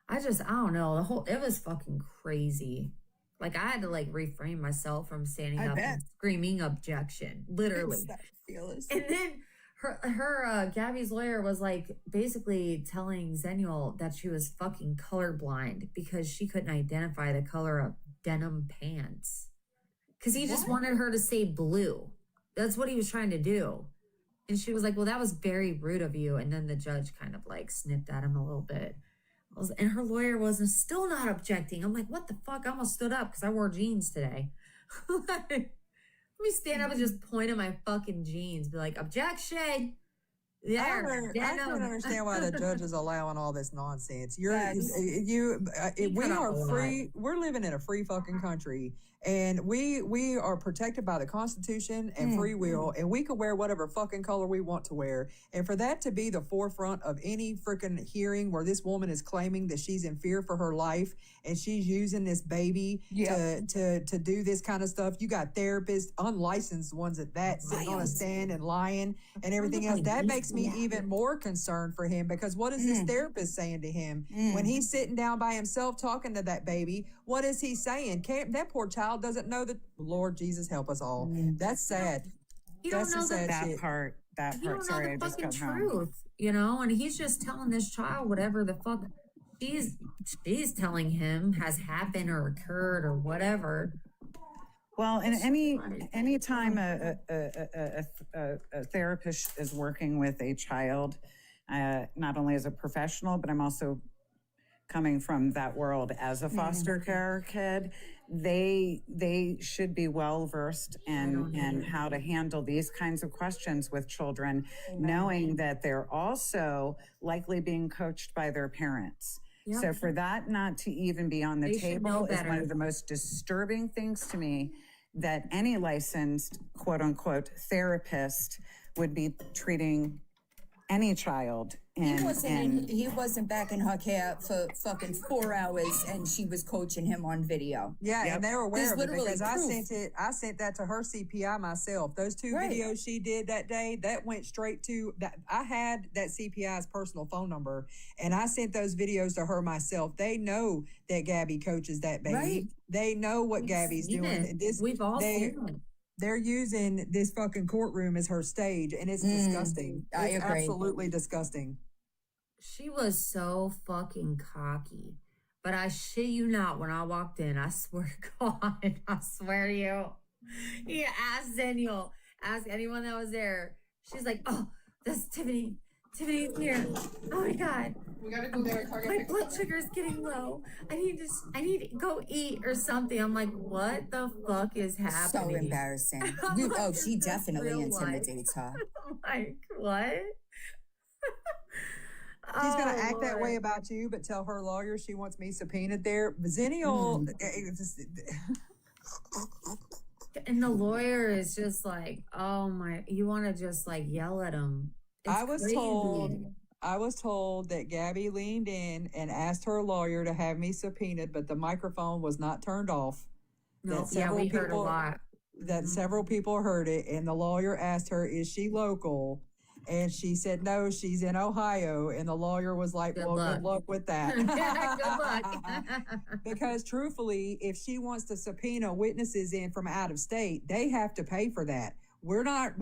I don't know. It was fucking crazy. Like, I had to refrain myself from standing up and screaming objection, literally. And then Gabi's lawyer was basically telling Zennial that she was fucking colorblind because she couldn't identify the color of denim pants. Because he just wanted her to say blue. That's what he was trying to do. And she was like, well, that was very rude of you. And then the judge kind of snipped at him a little bit. And her lawyer wasn't still not objecting. I'm like, what the fuck? I almost stood up because I wore jeans today. Let me stand up and just point at my fucking jeans. Be like, objection. I don't understand why the judge is allowing all this nonsense. We are free. We're living in a free fucking country, and we are protected by the Constitution and free will, and we can wear whatever fucking color we want to wear. And for that to be the forefront of any freaking hearing where this woman is claiming that she's in fear for her life and she's using this baby to do this kind of stuff, you got therapists, unlicensed ones at that, sitting on a stand and lying and everything else. That makes me even more concerned for him, because what is this therapist saying to him when he's sitting down by himself talking to that baby? What is he saying? That poor child doesn't know that. Lord Jesus, help us all. That's sad. That's don't know sad that shit. part. That You part. don't know Sorry, I the just fucking got home. truth, and he's just telling this child whatever the fuck she's telling him has happened or occurred or whatever. Well, and any time a therapist is working with a child, not only as a professional, but I'm also coming from that world as a foster care kid, they should be well versed in how to handle these kinds of questions with children, knowing that they're also likely being coached by their parents. Yep. So for that not to even be on the They should know table is one better. of the most disturbing things to me, that any licensed quote unquote therapist would be treating any child. He wasn't back in her care for fucking 4 hours, and she was coaching him on video. Yeah, and they were aware There's of it literally because I proof. sent that to her CPI myself. Those 2 Right. videos she did that day, that went straight to that. I had that CPI's personal phone number, and I sent those videos to her myself. They know that Gabi coaches that baby. Right. They know what Gabi's seen doing. it. We've all seen it. They're using this fucking courtroom as her stage, and it's disgusting. I It's agree. absolutely disgusting. She was so fucking cocky. But I shit you not, when I walked in, I swear to God, I swear to you, he asked Zennial, ask anyone that was there. She's like, oh, that's Tiffany. Tiffany's here. Oh my God. We gotta go there. My blood sugar's getting low. I need to go eat or something. I'm like, what the fuck is happening? So embarrassing. I'm like, She is this definitely real life? intimidates her. I'm like, what? She's going to Oh, act that way Lord. about you, but tell her lawyer she wants me subpoenaed there. Zennial, And the lawyer is just like, oh my, you want to just yell at him. It's I was crazy. told that Gabi leaned in and asked her lawyer to have me subpoenaed, but the microphone was not turned off. No, yeah, we heard a lot. That several people heard it, and the lawyer asked her, is she local? And she said, no, she's in Ohio. And the lawyer was like, good luck with that. Good luck. Because truthfully, if she wants to subpoena witnesses in from out of state, they have to pay for that. We're not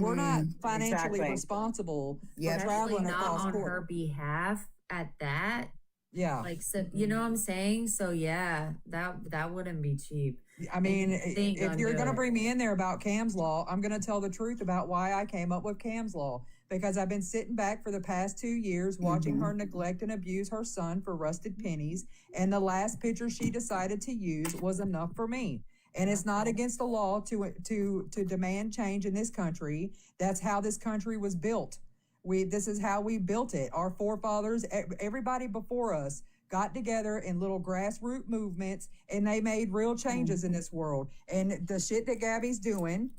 financially exactly. responsible Yeah. for Especially traveling not across on court. her behalf at that. Yeah. Like, so you know what I'm saying? So yeah, that wouldn't be cheap. I mean, And they ain't if you're do going to it. bring me in there about Cam's Law, I'm going to tell the truth about why I came up with Cam's Law. Because I've been sitting back for the past 2 years watching her neglect and abuse her son for rusted pennies. And the last picture she decided to use was enough for me. And it's not against the law to demand change in this country. That's how this country was built. This is how we built it. Our forefathers, everybody before us, got together in little grassroots movements and they made real changes in this world. And the shit that Gabby's doing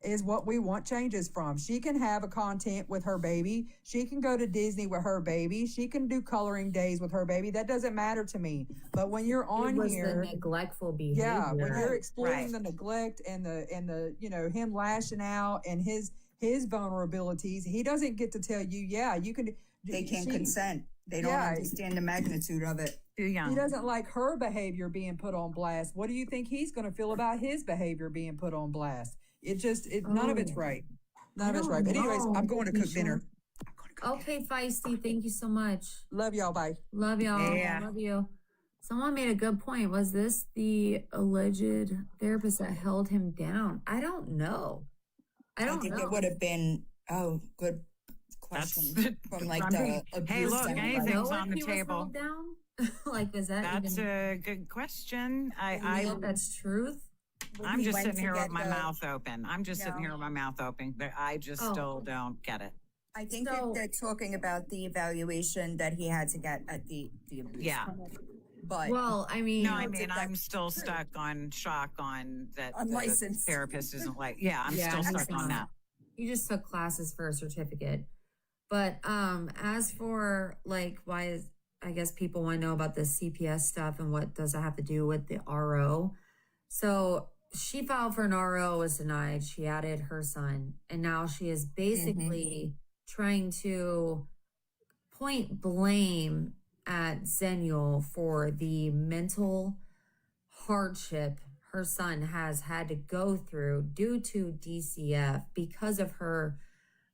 is what we want changes from. She can have a content with her baby. She can go to Disney with her baby. She can do coloring days with her baby. That doesn't matter to me. But when you're on it was here, the neglectful behavior. yeah, when you're exploiting the neglect and the him lashing out and his vulnerabilities, he doesn't get to tell you, yeah, you can. They can't consent. They don't understand the magnitude of it. He doesn't like her behavior being put on blast. What do you think he's going to feel about his behavior being put on blast? None of it's right. None of it's right. But anyways, I'm going to cook dinner. Okay, Feisty, thank you so much. Love y'all. Bye. Love y'all. Yeah. Love you. Someone made a good point. Was this the alleged therapist that held him down? I don't know. I think know. it would have been good question from like the abuse. Hey, look, side. anything's Know on if the he was table. held down? Like, is that That's even? a good question. I know if that's truth. I'm he just went sitting to here get with my the- mouth open. I'm just sitting here with my mouth open, but I just still don't get it. I think that they're talking about the evaluation that he had to get at the abuse. Yeah. clinic. But Well, I mean, No, I mean, I'm still stuck on shock on that the Unlicensed. therapist isn't like, yeah, I'm Yeah, still I'm stuck on that. You just took classes for a certificate. But as for like why is I guess people want to know about the CPS stuff and what does it have to do with the RO. So she filed for an RO, was denied. She added her son, and now she is basically trying to point blame at Zenial for the mental hardship her son has had to go through due to DCF because of her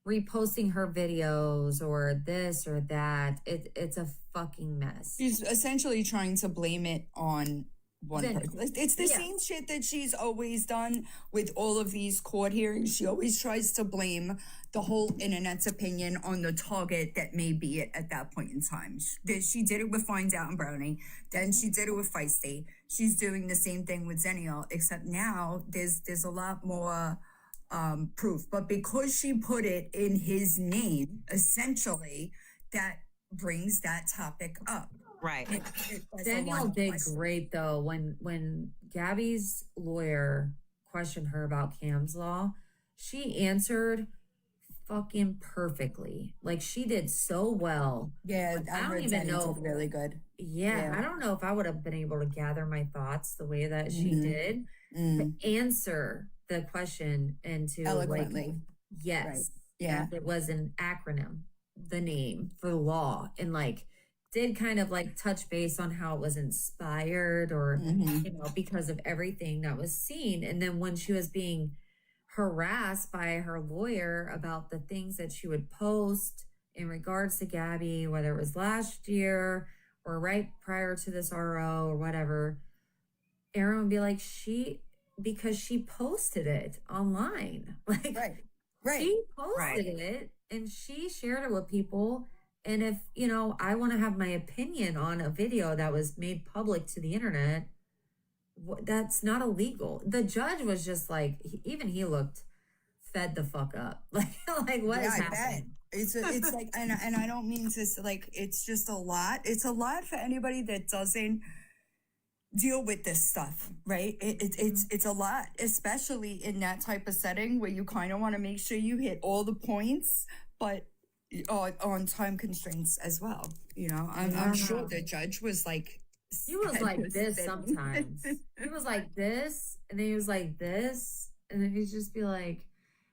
reposting her videos or this or that. It's a fucking mess. she's essentially trying to blame it on one Then- person. It's the yeah. same shit that she's always done with all of these court hearings. She always tries to blame the whole internet's opinion on the target that may be it at that point in time. She did it with Finds Out and Brownie. Then she did it with Feisty. She's doing the same thing with Zenial, except now there's a lot more proof. But because she put it in his name, essentially, that brings that topic up. Right. That's a Daniel lot of did questions. great though when Gabby's lawyer questioned her about Cam's Law. She answered fucking perfectly. Like she did so well. Yeah, Like, I don't heard even Zenny know. did really good. Yeah, I don't know if I would have been able to gather my thoughts the way that she Mhm. did to answer the question and to Eloquently. like, yes, Right. Yeah. that it was an acronym, the name for the law, and like did kind of like touch base on how it was inspired or Mhm. you know because of everything that was seen. And then when she was being harassed by her lawyer about the things that she would post in regards to Gabby, whether it was last year or right prior to this RO or whatever, Aaron would be like, because she posted it online. Like Right. she posted it and she shared it with people. And if, you know, I want to have my opinion on a video that was made public to the internet, that's not illegal. The judge was just like, even he looked fed the fuck up. Like what is I bet. happening? It's like, and I don't mean to like, it's just a lot. It's a lot for anybody that doesn't deal with this stuff, right? It's a lot, especially in that type of setting where you kind of want to make sure you hit all the points, but on time constraints as well. You know, I'm sure the judge was like, He was like this sometimes. He was like this, and then he was like this, and then he'd just be like,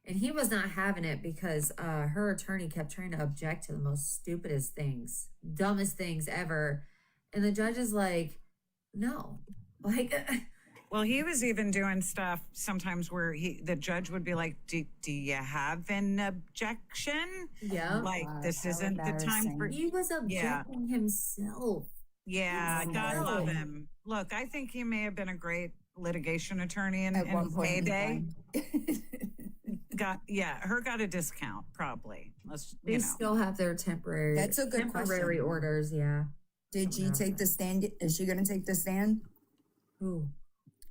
and he was not having it because her attorney kept trying to object to the most stupidest things, dumbest things ever. And the judge is like, no, like, Well, he was even doing stuff sometimes where the judge would be like, do you have an objection? Yeah. Like, this how isn't the time for. He was objecting himself. Yeah, God Himself. love him. Look, I think he may have been a great litigation attorney in At one his point in heyday. time. Her got a discount probably. They still have their temporary. That's a good temporary question. orders. Yeah. Did she take the stand? Is she going to take the stand? Who?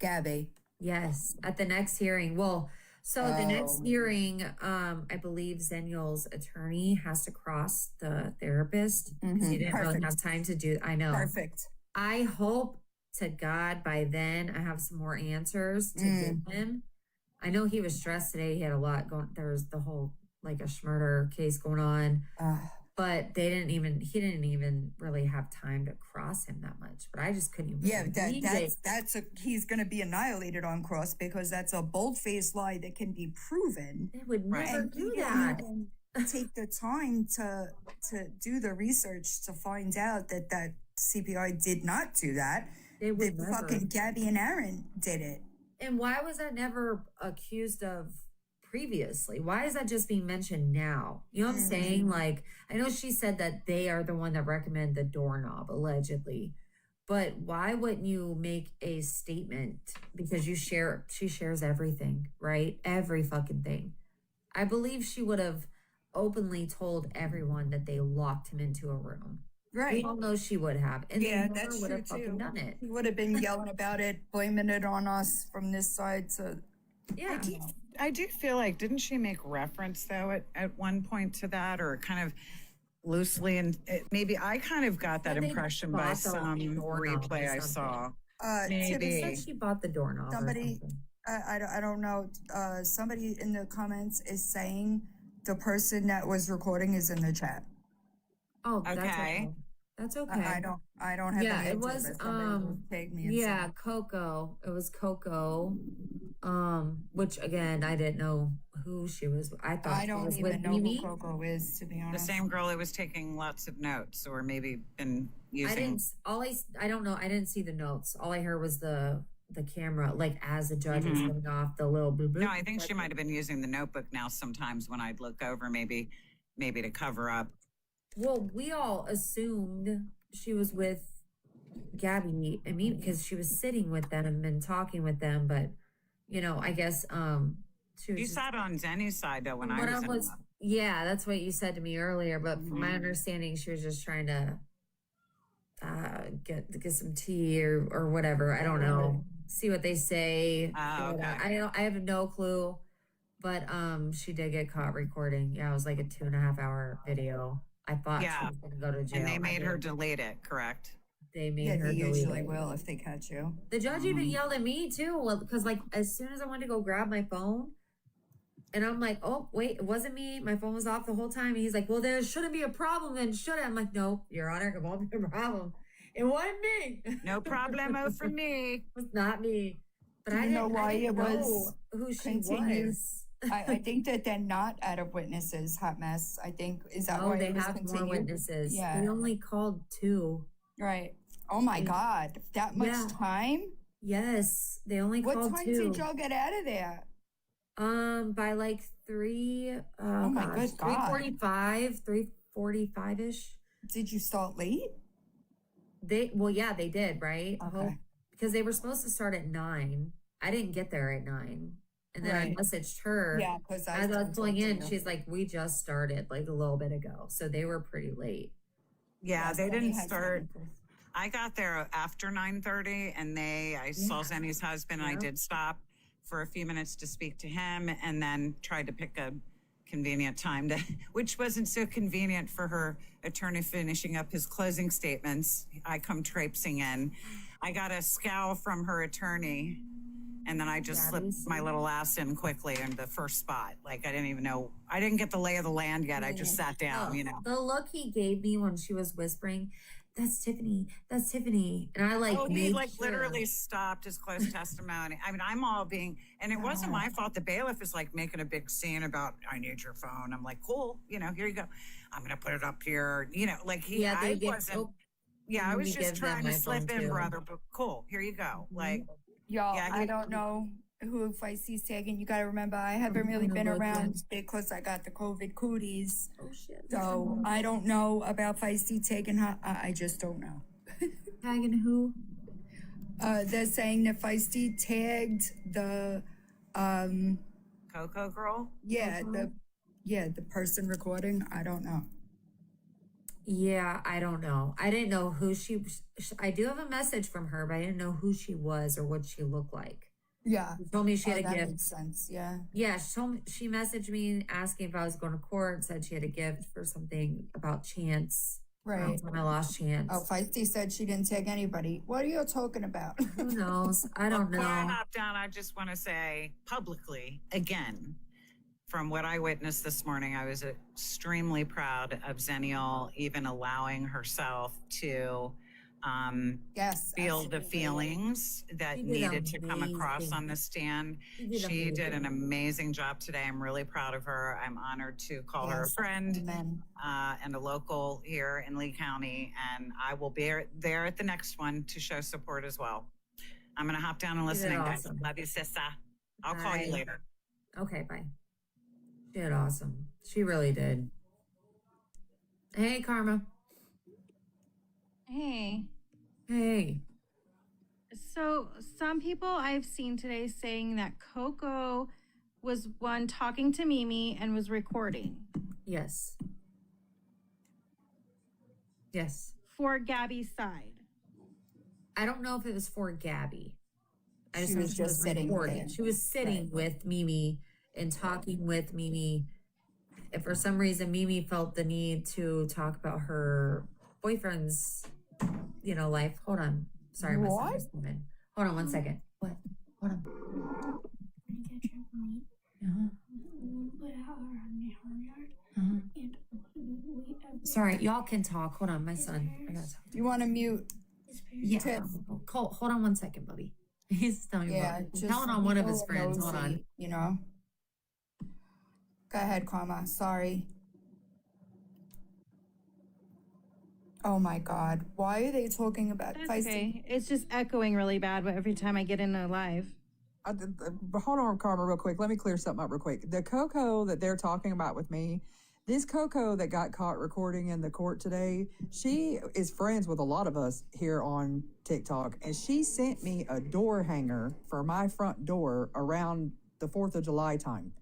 Gabby. Yes, at the next hearing. Well, so the next hearing, I believe Zeniel's attorney has to cross the therapist because he didn't really have time to do. I know. Perfect. I hope to God by then I have some more answers to give him. I know he was stressed today. He had a lot going. There was the whole like a Schmurder case going on, but he didn't even really have time to cross him that much. But I just couldn't even. Yeah, believe it. he's going to be annihilated on cross because that's a bold-faced lie that can be proven. They would never And do he that. didn't even take the time to do the research to find out that CPI did not do that. They would That never. fucking Gabby and Aaron did it. And why was that never accused of previously? Why is that just being mentioned now? You know what I'm saying? Like, I know she said that they are the one that recommended the doorknob, allegedly. But why wouldn't you make a statement? Because she shares everything, right? Every fucking thing. I believe she would have openly told everyone that they locked him into a room. Right. We all know she would have. And Yeah, they never that's would true have fucking too. done it. He would have been yelling about it, blaming it on us from this side. So Yeah. I do feel like, didn't she make reference though at one point to that, or kind of loosely? And maybe I kind of got that But they impression by bought the some doorknob replay or I something. saw. She Maybe. said she bought the doorknob. somebody, I don't know, somebody in the comments is saying the person that was recording is in the chat. Oh, that's Okay. okay. That's okay. I don't have Yeah, the it answer, was but somebody will take me and yeah, say- Coco. It was Coco. Which again I didn't know who she was. I thought I she don't was even with know Mimi. who Coco is, to be The honest. same girl who was taking lots of notes, or maybe been using. I don't know. I didn't see the notes. All I heard was the camera, like as the judge was going off the little blue. No, I think she might have been using the notebook now sometimes when I'd look over, maybe to cover up. Well, we all assumed she was with Gabby and me because she was sitting with them and talking with them, but you know, I guess she was You just- sat on Zenny's side though when What I was. was yeah, that's what you said to me earlier. But from my understanding, she was just trying to get some tea or whatever. I don't know. See what they say. Okay. I have no clue. But she did get caught recording. Yeah, it was like a 2.5 hour video. I thought she was gonna go to jail. And they I made her did. delete it, correct? They made Yeah, her they delete usually it. will if they catch you. The judge even yelled at me too, because like as soon as I went to go grab my phone, and I'm like, oh wait, it wasn't me. My phone was off the whole time. And he's like, well, there shouldn't be a problem, then should it? I'm like, no, Your Honor, it won't be a problem. It wasn't me. No problemo for me. It was not me. But Do I you know didn't, why I didn't it was know who she continued? was. I think that they're not out of witnesses, Hot Mess. I think, is that Oh, why they it was have more continued? witnesses. Yeah. They only called 2. Right. Oh my God. That much Yeah. time? Yes, they only What called time 2. did y'all get out of there? By like 3. Oh my good God. 3:45, 3:45 ish. Did you start late? They they did, right? Okay. Because they were supposed to start at 9. I didn't get there at 9. And then Right. I messaged her. Yeah, because I as I was sent pulling it to in, you. she's like, we just started like a little bit ago. So they were pretty late. Yeah, they Zenny didn't has start. something. I got there after 9:30, and I saw Zenny's husband, and I did stop for a few minutes to speak to him, and then tried to pick a convenient time to, which wasn't so convenient for her attorney finishing up his closing statements. I come traipsing in. I got a scowl from her attorney, and then I just slipped my little ass in quickly in the first spot. Like I didn't even know, I didn't get the lay of the land yet. I just sat down, you know. The look he gave me when she was whispering, that's Tiffany, that's Tiffany. And I like, Oh, he made like sure. literally stopped his closed testimony. I mean, I'm all being, and it wasn't my fault. The bailiff is like making a big scene about, I need your phone. I'm like, cool, you know, here you go. I'm going to put it up here. You know, like Yeah, they I give- wasn't, oh, yeah, I let was me just give them trying to my slip phone in, too. brother, but cool, here you go. Like, Y'all, Yeah, I don't know who Feisty's taking. You got to remember, I haven't really been around because I got the COVID cooties. Oh shit. So I don't know about Feisty taking her. I just don't know. Tagging who? They're saying that Feisty tagged the Coco girl? yeah, the person recording. I don't know. Yeah, I don't know. I didn't know who I do have a message from her, but I didn't know who she was or what she looked like. Yeah. She told me she had a that gift. makes sense. Yeah. Yeah, she messaged me asking if I was going to court, said she had a gift for something about Chance. Right. When I lost Chance. Oh, Feisty said she didn't tag anybody. What are you talking about? Who knows? I don't know. Before I hop down, I just want to say publicly, again, from what I witnessed this morning, I was extremely proud of Zenial even allowing herself to feel the feelings that She did needed to come across amazing. on the stand. She did She did an amazing. amazing job today. I'm really proud of her. I'm honored to call her a Yes. friend Amen. and a local here in Lee County. And I will be there at the next one to show support as well. I'm going to hop down and She listen did in, guys. awesome. Love you, sissa. I'll call you Bye. later. Okay, bye. She did awesome. She really did. Hey, Karma. Hey. Hey. So, some people I've seen today saying that Coco was one talking to Mimi and was recording Yes. Yes. for Gabby's side. I don't know if it was for Gabby. I just She know was she just was sitting recording. there. She was sitting Right. with Mimi and talking with Mimi. If for some reason Mimi felt the need to talk about her boyfriend's, life. Hold on. Sorry, my son What? just came in. Hold on 1 second. What? Hold on. Sorry, y'all can talk. Hold on, my son. I gotta talk. You want to mute? Yeah. Tiff? Hold on 1 second, Bubby. He's telling me Yeah, about just telling on one of his people friends. Hold on. nosy, you know. Go ahead, Karma. Sorry. Oh my God! Why are they talking about That's Feisty? okay. It's just echoing really bad every time I get in a live. But hold on, Karma, real quick. Let me clear something up real quick. The Coco that they're talking about with me, this Coco that got caught recording in the court today, she is friends with a lot of us here on TikTok, and she sent me a door hanger for my front door around the 4th of July time.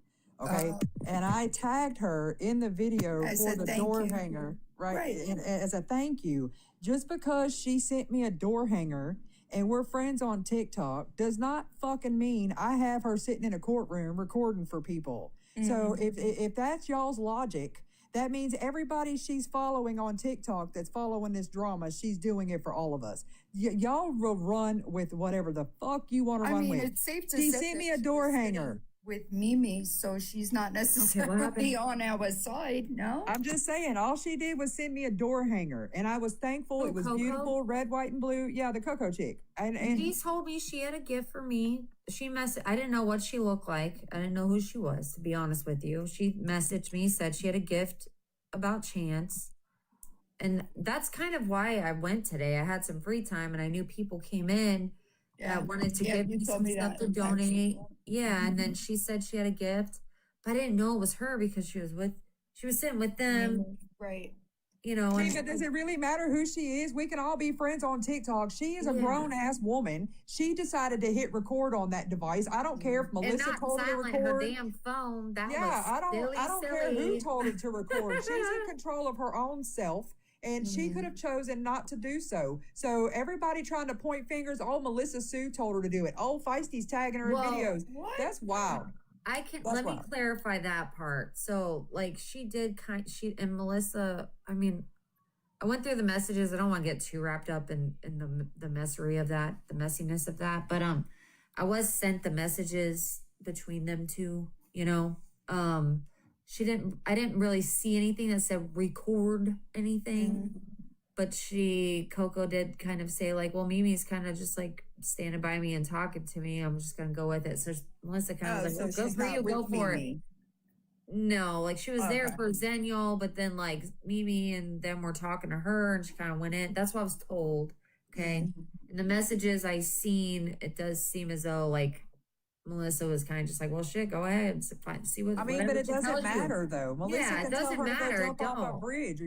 Okay. And I tagged her in the video I for said the thank door you. hanger, right? Right. And as a thank you. Just because she sent me a door hanger and we're friends on TikTok does not fucking mean I have her sitting in a courtroom recording for people. So if that's y'all's logic, that means everybody she's following on TikTok that's following this drama, she's doing it for all of us. Y'all will run with whatever the fuck you want to I run mean, with. it's safe to She say sent that me a she door was sitting hanger. with Mimi, so she's not necessarily on our side. No, I'm just saying, all she did was send me a door hanger, and I was thankful. Oh, It was Coco? beautiful, red, white, and blue. Yeah, the Coco chick. And She told me she had a gift for me. I didn't know what she looked like. I didn't know who she was, to be honest with you. She messaged me, said she had a gift about Chance. And that's kind of why I went today. I had some free time and I knew people came in that wanted to give you me told some me stuff that to in text. donate. Yeah, and then she said she had a gift. But I didn't know it was her because she was sitting with them. Right. But does it really matter who she is? We can all be friends on TikTok. She is a Yeah. grown ass woman. She decided to hit record on that device. I don't care if And Melissa not told her to silent her record. damn phone. That Yeah, was I don't care who silly. told her to record. She's in control of her own self. And she could have chosen not to do so. So everybody trying to point fingers, oh, Melissa Sue told her to do it. Oh, Feisty's tagging her in videos. That's wild. Let me wild. clarify that part. So like she did and Melissa, I mean, I went through the messages. I don't want to get too wrapped up in the messery of that, the messiness of that. But I was sent the messages between them two, I didn't really see anything that said record anything. But Coco did kind of say like, well, Mimi's kind of just like standing by me and talking to me. I'm just going to go with it. So Melissa kind of was like, go for you, go for it. No, like she was there for Zenial, but then like Mimi and them were talking to her and she kind of went in. That's what I was told. Okay. In the messages I seen, it does seem as though like Melissa was kind of just like, well, shit, go ahead, see what. I mean, whatever but it she doesn't tells you. matter though. Melissa Yeah, can it tell doesn't her to matter. go It jump off a don't. bridge.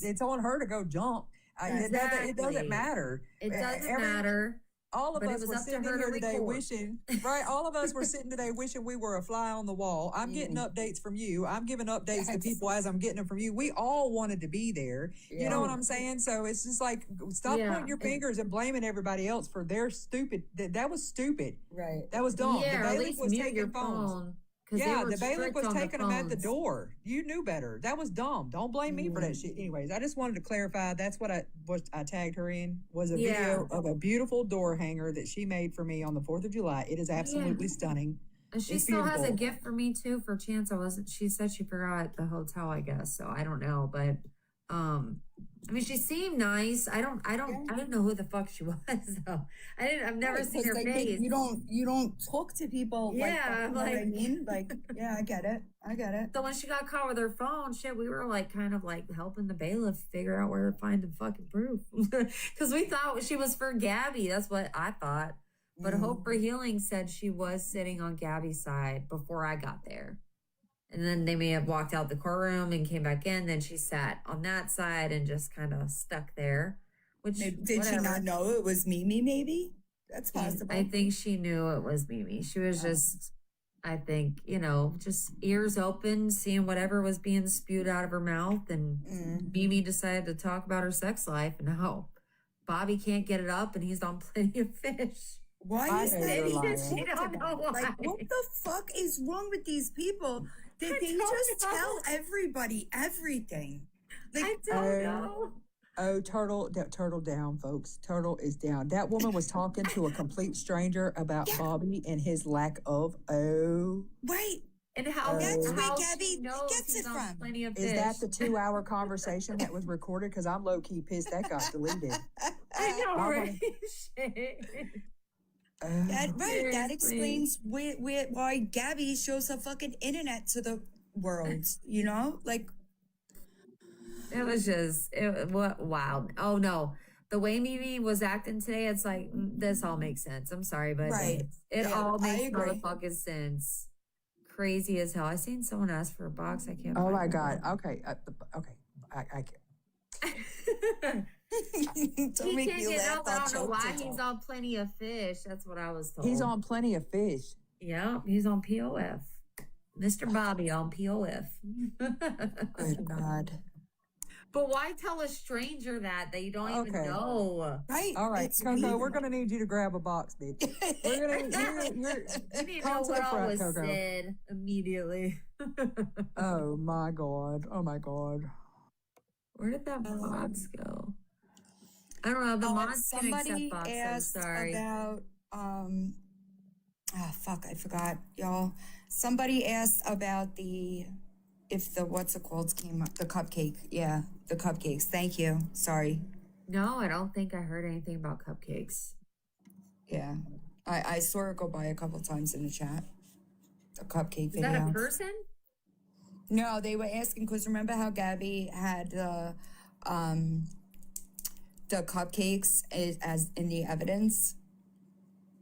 It's on her to go jump. It doesn't Exactly. matter. It doesn't matter. All of But it us was were up to sitting her in to here today record. wishing, right? All of us were sitting today wishing we were a fly on the wall. I'm getting updates from you. I'm giving updates to people as I'm getting them from you. We all wanted to be there. You know what I'm saying? So it's just like, stop Yeah, pointing your fingers and blaming everybody else for their stupid. That was stupid. Right. That was dumb. Yeah, or the at bailiff least was mute taking your phones. phone. 'Cause they Yeah, were the bailiff strict was on the taking them at the phones. door. You knew better. That was dumb. Don't blame me for that shit. Anyways, I just wanted to clarify. That's what I tagged her in was a video of a beautiful door hanger that she made for me on the 4th of July. It is absolutely stunning. And she It's still has a beautiful. gift for me too for chance I wasn't. She said she forgot at the hotel, I guess. So I don't know, but I mean, she seemed nice. I didn't know who the fuck she was though. I've never seen her face. You don't talk to people. Yeah, you know what I mean? Like, yeah, I get it. So when she got caught with her phone, shit, we were like kind of like helping the bailiff figure out where to find the fucking proof. Because we thought she was for Gabi. That's what I thought. But Hope for Healing said she was sitting on Gabi's side before I got there. And then they may have walked out the courtroom and came back in. Then she sat on that side and just kind of stuck there. Which Did she not know it was Mimi? Maybe that's possible. I think she knew it was Mimi. She was just, I think, just ears open, seeing whatever was being spewed out of her mouth. And Mimi decided to talk about her sex life. And now Bobby can't get it up, and he's on Plenty of Fish. Why is that even She don't know why. Like, what the fuck is wrong with these people? They just tell everybody everything. Like, I don't know. Oh, Turtle down, folks. Turtle is down. That woman was talking to a complete stranger about Bobby and his lack of Right. And how that's how where she Gabi knows gets he's it on from. Plenty of Is Fish. that the 2-hour conversation that was recorded? Because I'm low key pissed that got deleted. I know, I'm right? Shit. That Seriously. explains why Gabi shows her fucking internet to the world. You know, like It was just, wow. Oh no. The way Mimi was acting today, it's like, this all makes sense. I'm sorry, but Right. it Yeah, all I makes agree. motherfucking sense. Crazy as hell. I seen someone ask for a box. I can't Oh find my it. God. Okay. Okay. I can't. Don't He make can't me get laugh. up. I I'll don't know choke why to he's death. on Plenty of Fish. That's what I was told. He's on Plenty of Fish. Yeah, he's on POF. Mr. Bobby on POF. Good God. But why tell a stranger that you don't even Okay. know? Right. All right, It's Coco, weird. we're gonna need you to grab a box, bitch. We're gonna. You need to know Come to what the all front, was Coco. said immediately. Oh my God. Oh my God. Where did that box go? I don't know. The mods can accept Somebody boxes. asked Sorry. about fuck, I forgot, y'all. Somebody asked about if the what's it called came up, the cupcake. Yeah, the cupcakes. Thank you. Sorry. No, I don't think I heard anything about cupcakes. Yeah. I saw it go by a couple times in the chat. The cupcake Is video. that a person? No, they were asking because remember how Gabi had the cupcakes as in the evidence.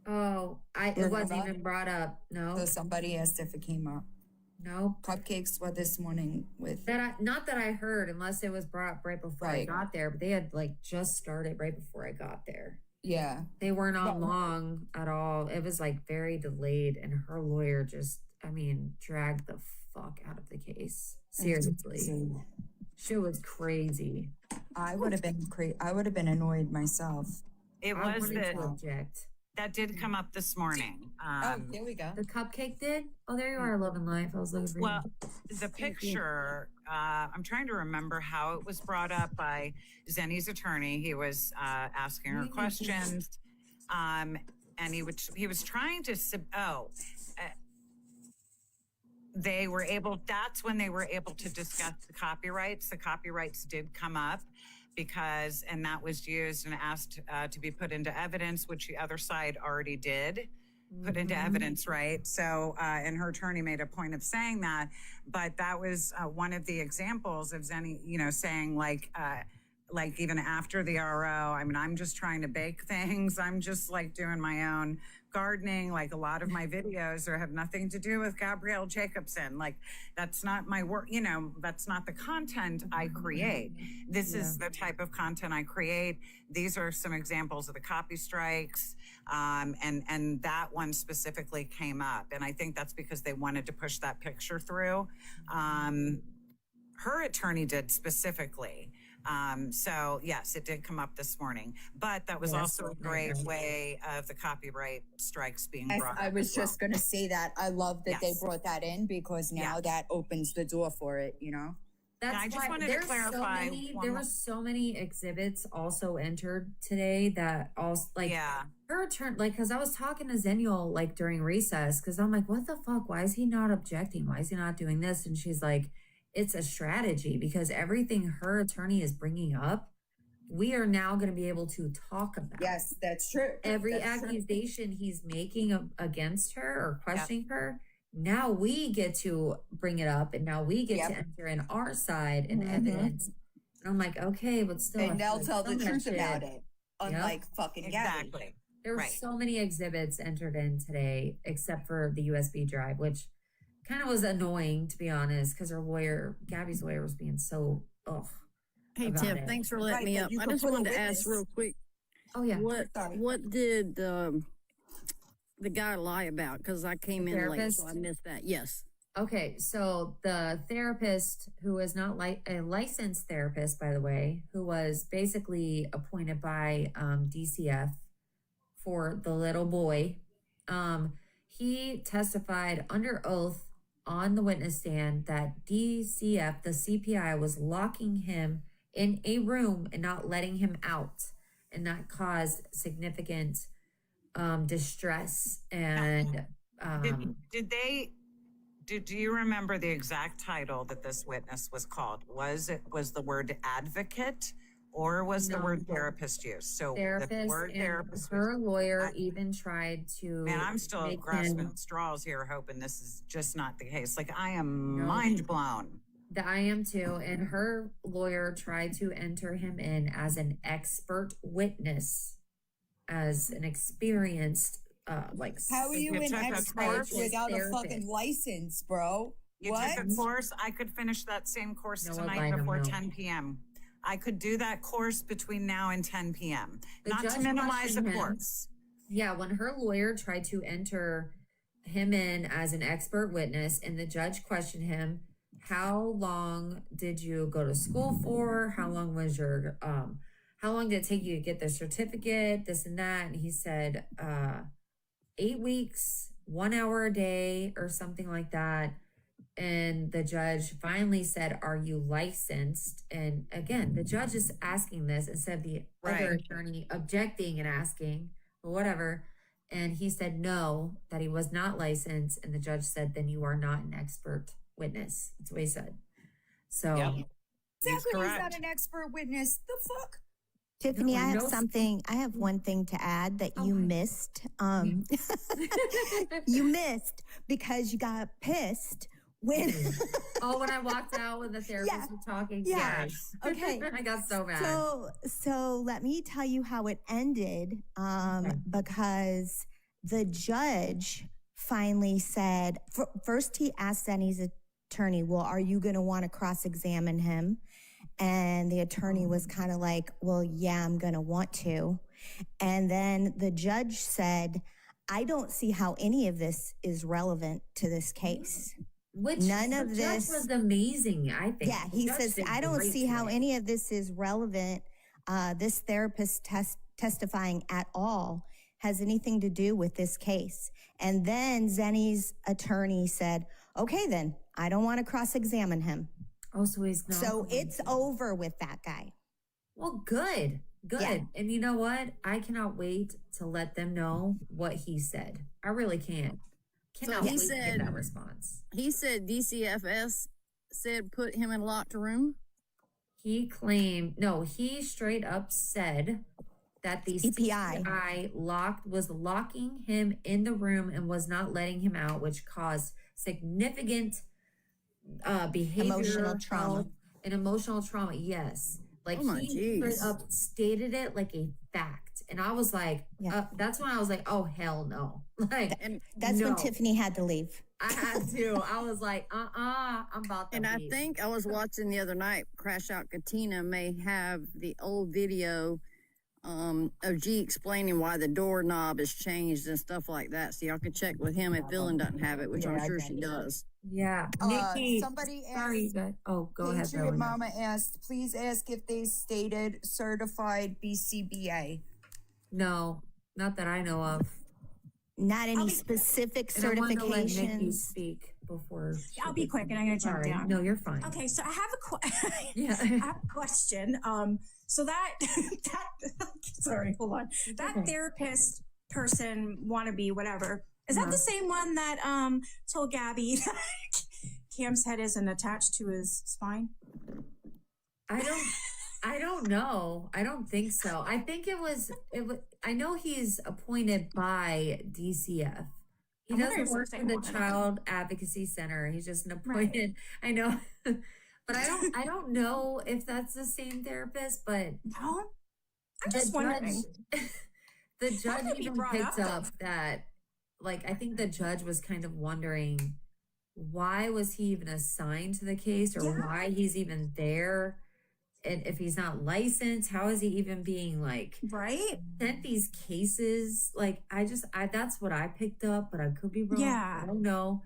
Oh, it wasn't even brought up. No. So somebody asked if it came up. No. Cupcakes were this morning with Not that I heard, unless it was brought up right before I Right. got there. But they had just started right before I got there. Yeah. They weren't on long at all. It was very delayed, and her lawyer just, dragged the fuck out of the case. Seriously, shit was crazy. I would have been I would have been annoyed myself. It I was wanted that to object. that did come up this morning. There we go. The cupcake did? Oh, there you are, Love and Life. I was looking for Well, you. the picture, I'm trying to remember how it was brought up by Zenny's attorney. He was asking her questions, and he was trying to they were able. That's when they were able to discuss the copyrights. The copyrights did come up and that was used and asked to be put into evidence, which the other side already did. Put into evidence, right? So, and her attorney made a point of saying that, but that was one of the examples of Zenny, saying like even after the RO. I mean, I'm just trying to bake things. I'm just like doing my own gardening. Like a lot of my videos have nothing to do with Gabrielle Jacobson. Like that's not my work, you know, that's not the content I create. This is the type of content I create. These are some examples of the copy strikes. And that one specifically came up. And I think that's because they wanted to push that picture through. Her attorney did specifically. So yes, it did come up this morning, but that was also a great way of the copyright strikes being Yes, brought I up was as well. just going to say that. I love that they Yes. brought that in because now that opens the door for it, you know? That's I just why wanted to there's clarify So many, one there more- were so many exhibits also entered today that also like her turn, like, because I was talking to Zenial like during recess because I'm like, what the fuck? Why is he not objecting? Why is he not doing this? And she's like, it's a strategy because everything her attorney is bringing up, we are now going to be able to talk about. Yes, that's true. Every That's true. accusation he's making against her or questioning her, now we get to bring it up and now we get to enter in our side and evidence. And I'm like, okay, but still. I And feel they'll like tell the some of that truth about shit- it, unlike fucking Gabby. There were so many exhibits entered in today, except for the USB drive, which kind of was annoying, to be honest, because her lawyer, Gabby's lawyer, was being so, Hey about Tiff, it. thanks for letting me up. I just wanted to ask real quick. Oh yeah. What did the guy lie about? Because I came in late, so I missed that. Yes. Okay, so the therapist, who is not a licensed therapist, by the way, who was basically appointed by DCF for the little boy, he testified under oath on the witness stand that DCF, the CPI, was locking him in a room and not letting him out, and that caused significant distress and do you remember the exact title that this witness was called? Was the word advocate or was the word therapist used? So the therapist, word and therapist. her lawyer even tried to Man, I'm still make grasping him- at straws here, hoping this is just not the case. Like I am mind blown. I am too. And her lawyer tried to enter him in as an expert witness, as an experienced, How are you an expert without a fucking therapist. license, bro? You What? took a course. I could finish that same course No, tonight Elena, before no. 10 p.m. I could do that course between now and 10 p.m. The Not to judge minimize the questioned him. course. Yeah, when her lawyer tried to enter him in as an expert witness, and the judge questioned him, how long did you go to school for? How long was your how long did it take you to get the certificate? This and that. And he said 8 weeks, 1 hour a day, or something like that. And the judge finally said, are you licensed? And again, the judge is asking this instead of the other Right. attorney objecting and asking, or whatever. And he said no, that he was not licensed. And the judge said, then you are not an expert witness. That's what he said. So Exactly, he's not an expert witness. The fuck? Tiffany, I have No. something. I have one thing to add that you missed. You missed because you got pissed when. when I walked out when the therapist was talking. Yeah. Yes. Okay. I got so mad. So let me tell you how it ended. Because the judge finally said, first he asked Denny's attorney, well, are you going to want to cross-examine him? And the attorney was kind of like, well, yeah, I'm going to want to. And then the judge said, I don't see how any of this is relevant to this case. Which None the of judge this was amazing, I think. Yeah, The he judge says, did I don't great see how today. any of this is relevant. This therapist testifying at all has anything to do with this case. And then Zenny's attorney said, okay, then I don't want to cross-examine him. Oh, so he's not. So it's over with that guy. Well, good. Yeah. And you know what? I cannot wait to let them know what he said. I really can't. Cannot he wait to said- get that response. He said DCFS said put him in a locked room. He claimed, no, he straight up said that the CPI was locking him in the room and was not letting him out, which caused significant behavioral Emotional trauma. and emotional trauma. Yes. Like Oh my he straight jeez. up stated it like a fact. And I was like, that's when I was like, oh hell no. Like And that's when no. Tiffany had to leave. I had to. I was like, I'm about to And I leave. think I was watching the other night, Crash Out Katina may have the old video of G explaining why the doorknob is changed and stuff like that. So y'all can check with him if Dylan doesn't have it, which I'm sure she does. Yeah. Nikki, Somebody sorry, asked, but go ahead, Patriot Belinda. Mama asked, please ask if they stated certified BCBA. No, not that I know of. Not any specific And I wanted to let Nikki certifications. speak before. I'll be quick and I'm going to jump Sorry. down. No, you're fine. Okay, so I have Yeah. I have a question. So that sorry, hold on. That therapist person, wannabe, whatever, is that the same one that told Gabby that Cam's head isn't attached to his spine? I don't know. I don't think so. I think it was I know he's appointed by DCF. He I wonder doesn't if work it's the for same the one. Child Advocacy Center. He's just an appointed. I know. But I don't know if that's the same therapist, but no. I'm the just wondering. The judge could be even brought picked up, up that, like, I think the judge was kind of wondering why was he even assigned to the case, or why he's even there, and if he's not licensed, how is he even being like sent these cases? Like, I that's what I picked up, but I could be wrong. Yeah. I don't know.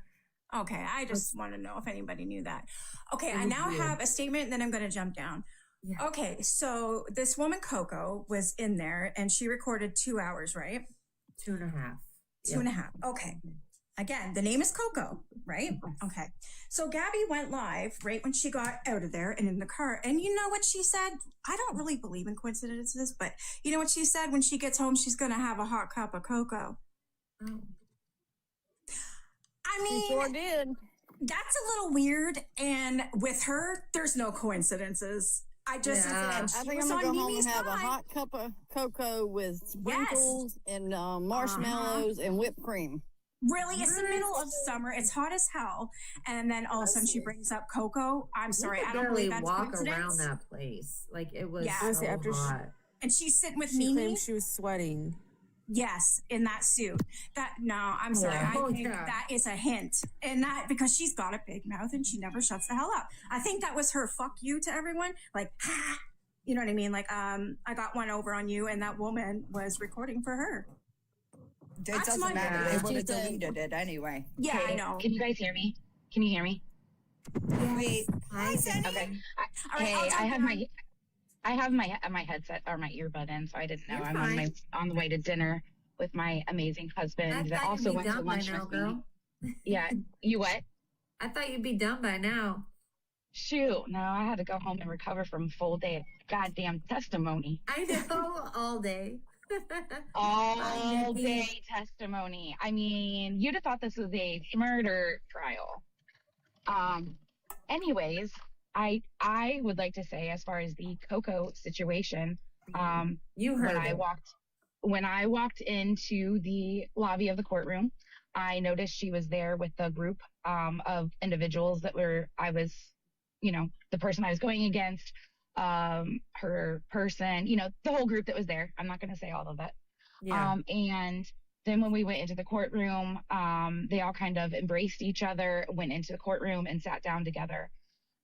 Okay, I just want to know if anybody knew that. Okay, It I was now weird. have a statement, and then I'm going to jump down. Okay, so this woman, Coco, was in there, and she recorded 2 hours, right? 2.5. Two and a half. Okay. Again, the name is Coco, right? Okay. So Gabby went live right when she got out of there and in the car. And you know what she said? I don't really believe in coincidences, but you know what she said? When she gets home, she's going to have a hot cup of cocoa. Oh. I mean, She sure did. That's a little weird. And with her, there's no coincidences. I just, I think I'm gonna go home and have a hot cup of cocoa with sprinkles and marshmallows and whipped cream. Really, it's the middle of summer. It's hot as hell, and then all of a sudden she brings up cocoa. I'm sorry, You I could don't barely believe that's walk coincidence. around that place. Like, it was Yeah. so After hot. And she's sitting with She Mimi. claimed she was sweating. Yes, in that suit. I'm sorry. Yeah. I think that is a hint, and that because she's got a big mouth and she never shuts the hell up. I think that was her fuck you to everyone. Like, you know what I mean? Like, I got one over on you, and that woman was recording for her. It That's doesn't my matter. bad. They would have She said- deleted it anyway. Yeah, I know. Can you guys hear me? Can you hear me? Wait. Hi, Sunny. Okay. All right, I'll Hey, jump in. I have my headset or my earbud in, so I didn't know. You're I'm on the way to dinner with my amazing husband I that thought also you'd be went to done by lunch now, with me. girl. Yeah. You what? I thought you'd be done by now. Shoot, no, I had to go home and recover from a full day of goddamn testimony. I know, all day. All day testimony. I mean, you'd have thought this was a murder trial. Anyways, I would like to say, as far as the Coco situation, You heard it. when I walked into the lobby of the courtroom, I noticed she was there with a group of individuals that the person I was going against, her person, the whole group that was there. I'm not going to say all of it. Yeah. And then when we went into the courtroom, they all kind of embraced each other, went into the courtroom and sat down together.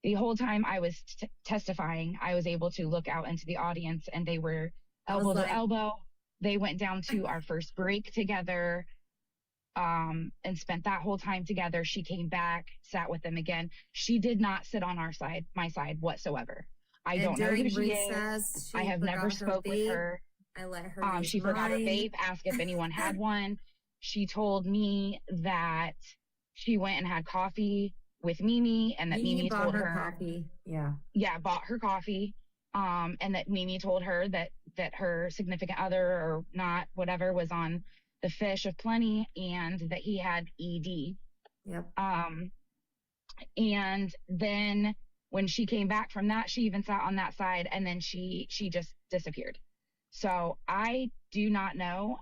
The whole time I was testifying, I was able to look out into the audience, and they were elbow to elbow. They went down to our first break together, and spent that whole time together. She came back, sat with them again. She did not sit on my side whatsoever. I And don't know who during she recess, is. she I have never forgot her spoke with vape. her. I let her use She forgot her mine. vape, asked if anyone had one. She told me that she went and had coffee with Mimi, and that Mimi bought told her her coffee. Yeah. yeah, bought her coffee. And that Mimi told her that her significant other or not, whatever, was on the Fish of Plenty, and that he had ED. Yep. And then when she came back from that, she even sat on that side, and then she just disappeared. So I do not know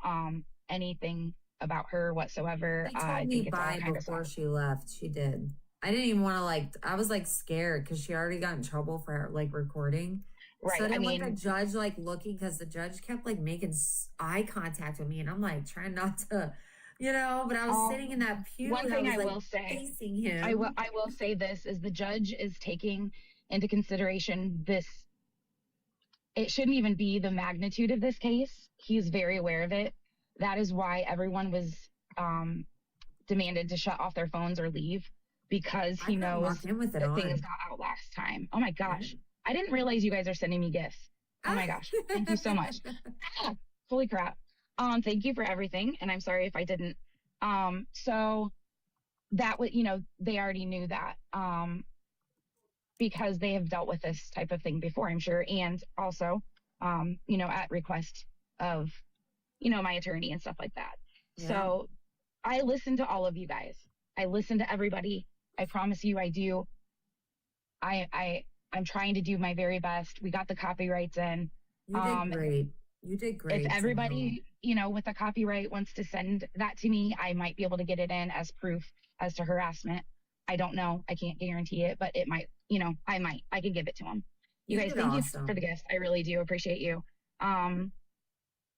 anything about her whatsoever. She told I me think it's all bye kind of before she left. She did. I didn't even want to I was scared because she already got in trouble for recording. Right. So I then with the mean, judge like looking, because the judge kept like making eye contact with me, and I'm like trying not to, but I was sitting in that pew one and I thing was I like will say, facing him. I will say this is the judge is taking into consideration this. It shouldn't even be the magnitude of this case. He's very aware of it. That is why everyone was demanded to shut off their phones or leave, because he knows that things got out last time. Oh my gosh. I didn't realize you guys are sending me gifts. Oh my gosh. Thank you so much. Holy crap. Thank you for everything. And I'm sorry if I didn't. So that would, they already knew that. Because they have dealt with this type of thing before, I'm sure. And also, at request of, my attorney and stuff like that. Yeah. So I listen to all of you guys. I listen to everybody. I promise you I do. I'm trying to do my very best. We got the copyrights in. You did great. You did great. If everybody, with the copyright wants to send that to me, I might be able to get it in as proof as to harassment. I don't know. I can't guarantee it, but it might, I might. I can give it to them. You guys, thank you for the gift. I really do appreciate you.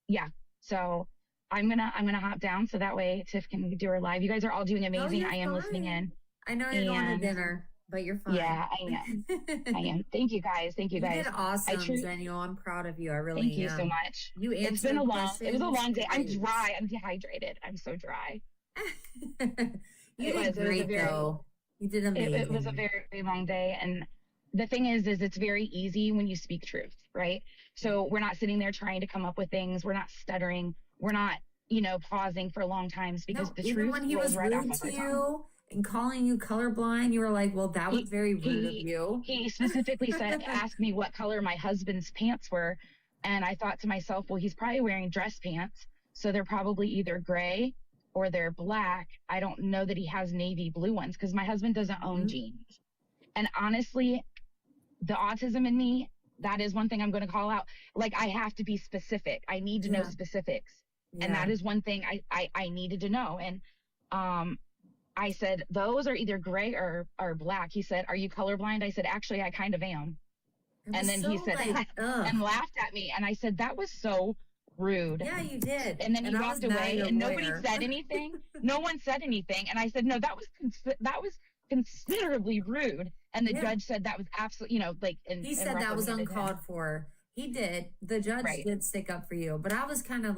Yeah. So I'm gonna hop down so that way Tiff can do her live. You guys are all doing amazing. I am listening in. I know you're going to dinner, but you're fine. Yeah, I am. I am. Thank you guys. Thank you guys. You did awesome, Daniel. I'm proud of you. I really am. Thank you so much. You answered It's been a long. It was a questions long day. I'm great. dry. I'm dehydrated. I'm so dry. You did great, though. You did amazing. It was a very, very long day, and the thing is it's very easy when you speak truth, right? So we're not sitting there trying to come up with things. We're not stuttering. We're not, pausing for long times because the even truth when he rolls was right off rude of to our tongue. you and calling you colorblind, you were like, well, that was very rude of you. He specifically asked me what color my husband's pants were. And I thought to myself, well, he's probably wearing dress pants. So they're probably either gray or they're black. I don't know that he has navy blue ones because my husband doesn't own jeans. And honestly, the autism in me, that is one thing I'm going to call out. Like, I have to be specific. I need to know specifics. And that is one thing I needed to know. And I said, those are either gray or black. He said, are you colorblind? I said, actually, I kind of am. And then he said, and laughed at me. And I said, that was so rude. Yeah, you did. And then he I walked was mad away you're and a nobody lawyer. said anything. No one said anything. And I said, no, that was considerably rude. And the judge said that was absolutely, He said that was uncalled for. He did. The judge did stick up for you, but I was kind of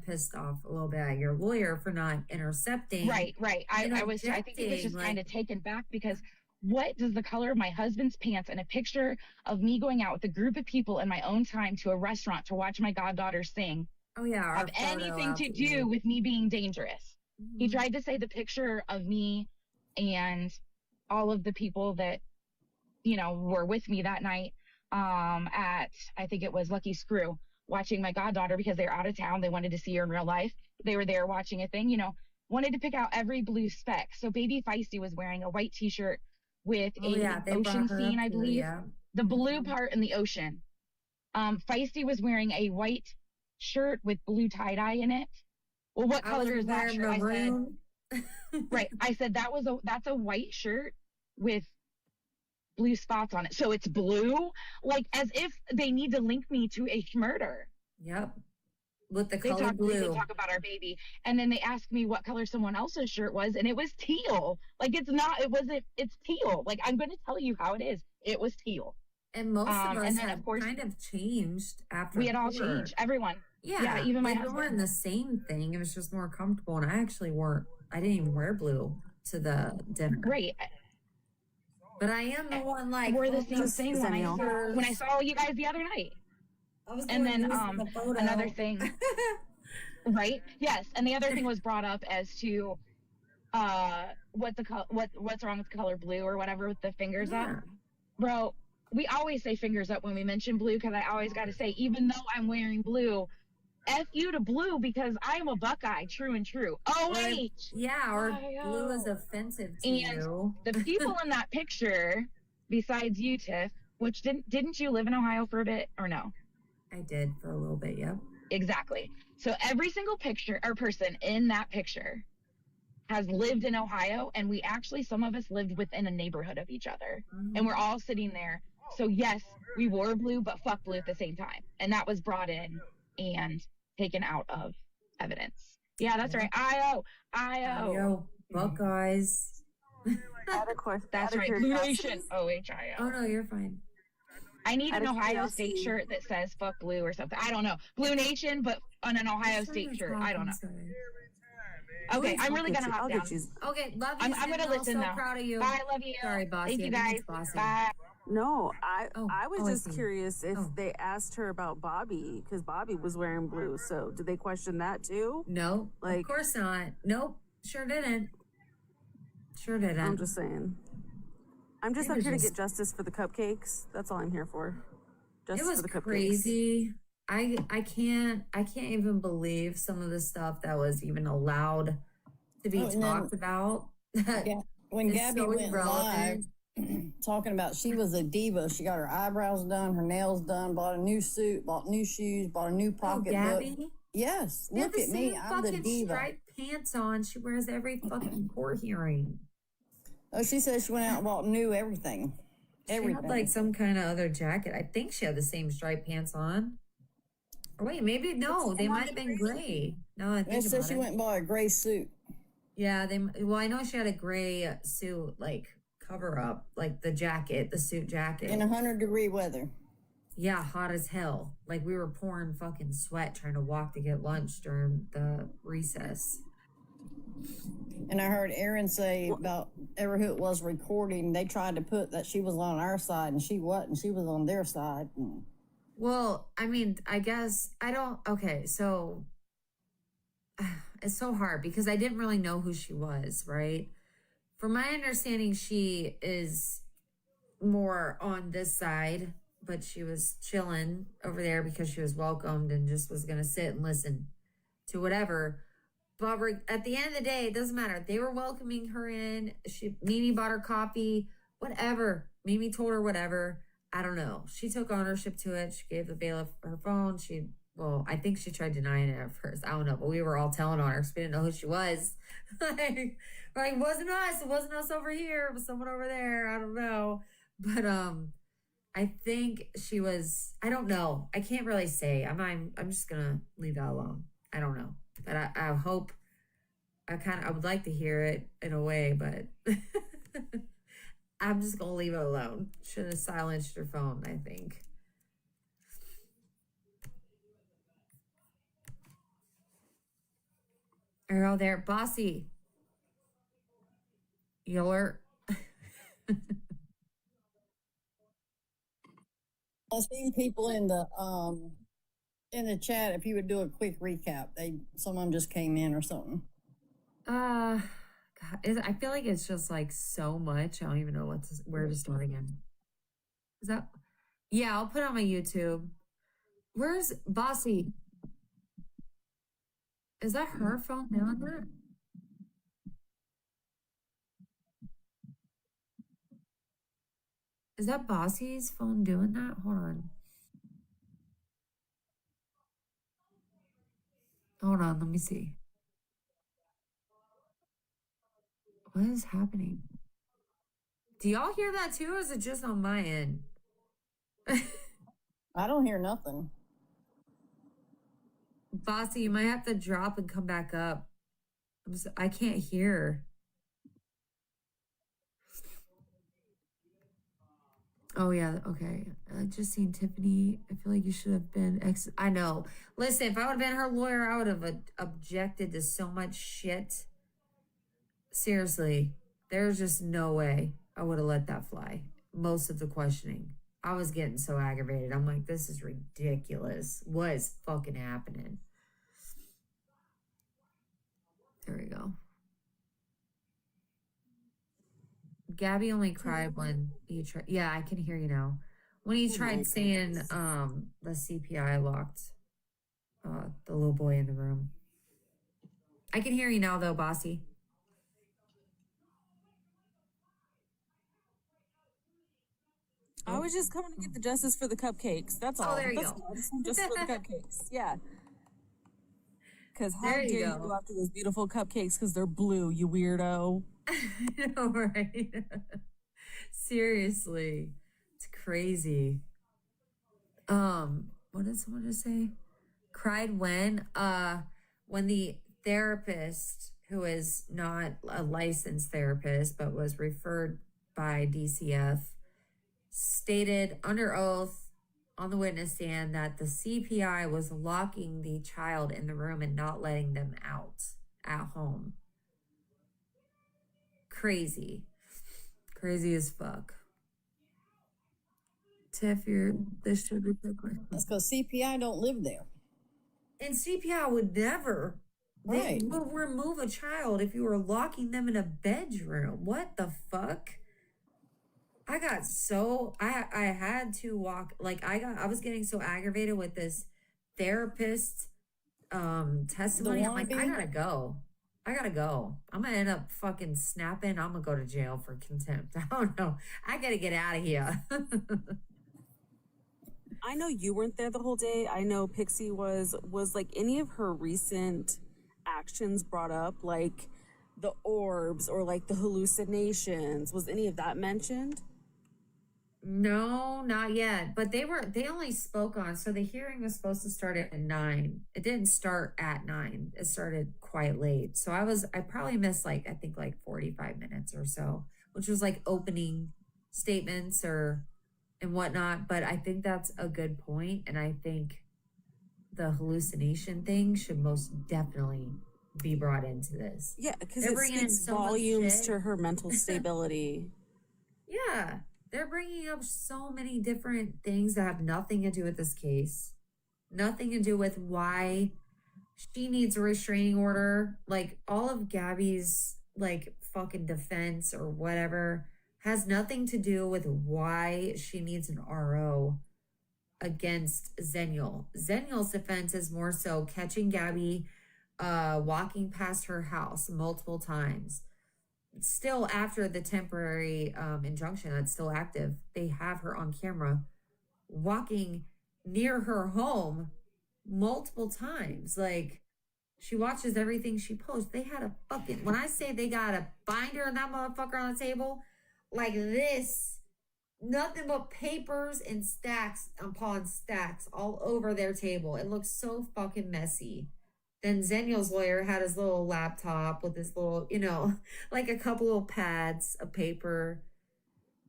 pissed off a little bit at your lawyer for not intercepting. Right. I think he was just kind of taken back because what does the color of my husband's pants and a picture of me going out with a group of people in my own time to a restaurant to watch my goddaughter sing have anything to do with me being dangerous? He tried to say the picture of me and all of the people that, were with me that night at, I think it was Lucky Screw, watching my goddaughter because they were out of town. They wanted to see her in real life. They were there watching a thing, wanted to pick out every blue speck. So baby Feisty was wearing a white t-shirt with an ocean scene, I believe. The blue part in the ocean. Feisty was wearing a white shirt with blue tie-dye in it. Well, what color is that shirt? Maroon. Right. I said that's a white shirt with blue spots on it. So it's blue, like as if they need to link me to a murder. Yep. With the color blue. They talk about our baby. And then they asked me what color someone else's shirt was, and it was teal. Like it's teal. Like, I'm going to tell you how it is. It was teal. And most of us have kind of changed after we had all changed. Everyone. Yeah, even my we husband. were in the same thing. It was just more comfortable. And I didn't even wear blue to the dinner. Great. But I am the one wore the same thing when I saw you guys the other night. And then another thing, right? Yes, and the other thing was brought up as to what's wrong with the color blue or whatever with the fingers up, bro. We always say fingers up when we mention blue because I always got to say, even though I'm wearing blue, F you to blue because I am a Buckeye, true and true. OH! Yeah, or blue is offensive to you. The people in that picture, besides you, Tiff, which didn't you live in Ohio for a bit or no? I did for a little bit, yep. Exactly. So every single picture or person in that picture has lived in Ohio, and some of us lived within a neighborhood of each other. And we're all sitting there So yes, we wore blue, but fuck blue at the same time. And that was brought in and taken out of evidence. Yeah, that's right. IO. Buckeyes. That's right. Blue Nation. OHIO. Oh no, you're fine. I need Out an of Ohio State curiosity. shirt that says fuck blue or something. I don't know. Blue Nation, but on an Ohio State shirt. I don't know. Okay, I'm really gonna hop down. Okay, love you. I'm Jen, gonna Bill, listen so though. proud of you. Bye, love you. Sorry, bossy. Thank you I think guys. it's bossy. Bye. No, I was I just see. curious if they asked her about Bobby because Bobby was wearing blue. So did they question that too? No, of course not. Nope, sure didn't. Sure didn't. I'm just saying. I'm just It up was here to just- get justice for the cupcakes. That's all I'm here for. Justice It was for the cupcakes. crazy. I can't even believe some of the stuff that was even allowed to be Oh, and then- talked about. Yeah, when It's Gabby so went irrelevant. live talking about she was a diva, she got her eyebrows done, her nails done, bought a new suit, bought new shoes, bought a new pocketbook. Gabby? Yes, They have look the at me, same I'm the fucking diva. striped pants on. She wears every fucking court hearing. Oh, she said she went out and bought new everything. She Everything. had like some kind of other jacket. I think she had the same striped pants on. Or wait, maybe no. They might have been gray. No, I It think said about she it. went and bought a gray suit. Yeah, well, I know she had a gray suit, like cover up, like the jacket, the suit jacket. In 100-degree weather. Yeah, hot as hell. Like we were pouring fucking sweat trying to walk to get lunch during the recess. And I heard Aaron say about ever who it was recording, they tried to put that she was on our side and she wasn't. She was on their side. Well, I mean, I guess I don't. Okay, so it's so hard because I didn't really know who she was, right? From my understanding, she is more on this side, but she was chilling over there because she was welcomed and just was going to sit and listen to whatever. But at the end of the day, it doesn't matter. They were welcoming her in. Mimi bought her coffee, whatever. Mimi told her whatever. I don't know. She took ownership to it. She gave the bailiff her phone. I think she tried denying it at first. I don't know, but we were all telling on her because we didn't know who she was. like, it wasn't us. It wasn't us over here. It was someone over there. I don't know. But I think she was. I don't know. I can't really say. I'm just gonna leave that alone. I don't know. But I hope. I would like to hear it in a way, but I'm just gonna leave it alone. Should have silenced your phone, I think. Arrow there, bossy. You alert. I've seen people in the chat. If you would do a quick recap, someone just came in or something. God, I feel like it's just like so much. I don't even know where to start again. Is that? Yeah, I'll put it on my YouTube. Where's Bossy? Is that her phone doing that? Is that Bossy's phone doing that? Hold on. Hold on, let me see. What is happening? Do y'all hear that too, or is it just on my end? I don't hear nothing. Bossy, you might have to drop and come back up. I can't hear. Oh yeah, okay. I just seen Tiffany. I feel like you should have been I know. Listen, if I would have been her lawyer, I would have objected to so much shit. Seriously, there's just no way I would have let that fly. Most of the questioning. I was getting so aggravated. I'm like, this is ridiculous. What is fucking happening? There we go. Gabby only cried when he tried. Yeah, I can hear you now. When he tried saying the CPI locked the little boy in the room. I can hear you now though, Bossy. I was just coming to get the justice for the cupcakes. That's all. Oh, there you That's go. all. Just for the cupcakes. Yeah. Because how There dare you you go. go after those beautiful cupcakes because they're blue, you weirdo. I know, right? Seriously. It's crazy. What did someone just say? Cried when the therapist, who is not a licensed therapist but was referred by DCF, stated under oath on the witness stand that the CPI was locking the child in the room and not letting them out at home. Crazy as fuck. Tiff, this should be quick. That's because CPI don't live there. And CPI would never. Right. They will remove a child if you were locking them in a bedroom. What the fuck? I got so I had to walk, like I was getting so aggravated with this therapist testimony. I'm like, I gotta go. I'm gonna end up fucking snapping. I'm gonna go to jail for contempt. I don't know. I gotta get out of here. I know you weren't there the whole day. I know Pixie was like any of her recent actions brought up, like the orbs or like the hallucinations. Was any of that mentioned? No, not yet. But they only spoke on, so the hearing was supposed to start at 9. It didn't start at 9. It started quite late. So I probably missed like 45 minutes or so, which was like opening statements and whatnot. But I think that's a good point, and I think the hallucination thing should most definitely be brought into this. Yeah, because They're it bringing speaks in so much volumes shit. to her mental stability. Yeah, they're bringing up so many different things that have nothing to do with this case, nothing to do with why she needs a restraining order. Like all of Gabby's like fucking defense or whatever has nothing to do with why she needs an RO against Zenial. Zenial's defense is more so catching Gabi walking past her house multiple times. Still after the temporary injunction that's still active, they have her on camera walking near her home multiple times. Like she watches everything she posts. They had a fucking, when I say they got a binder of that motherfucker on the table like this, nothing but papers and stacks upon stacks all over their table. It looks so fucking messy. Then Zenial's lawyer had his little laptop with his little, like a couple of pads of paper.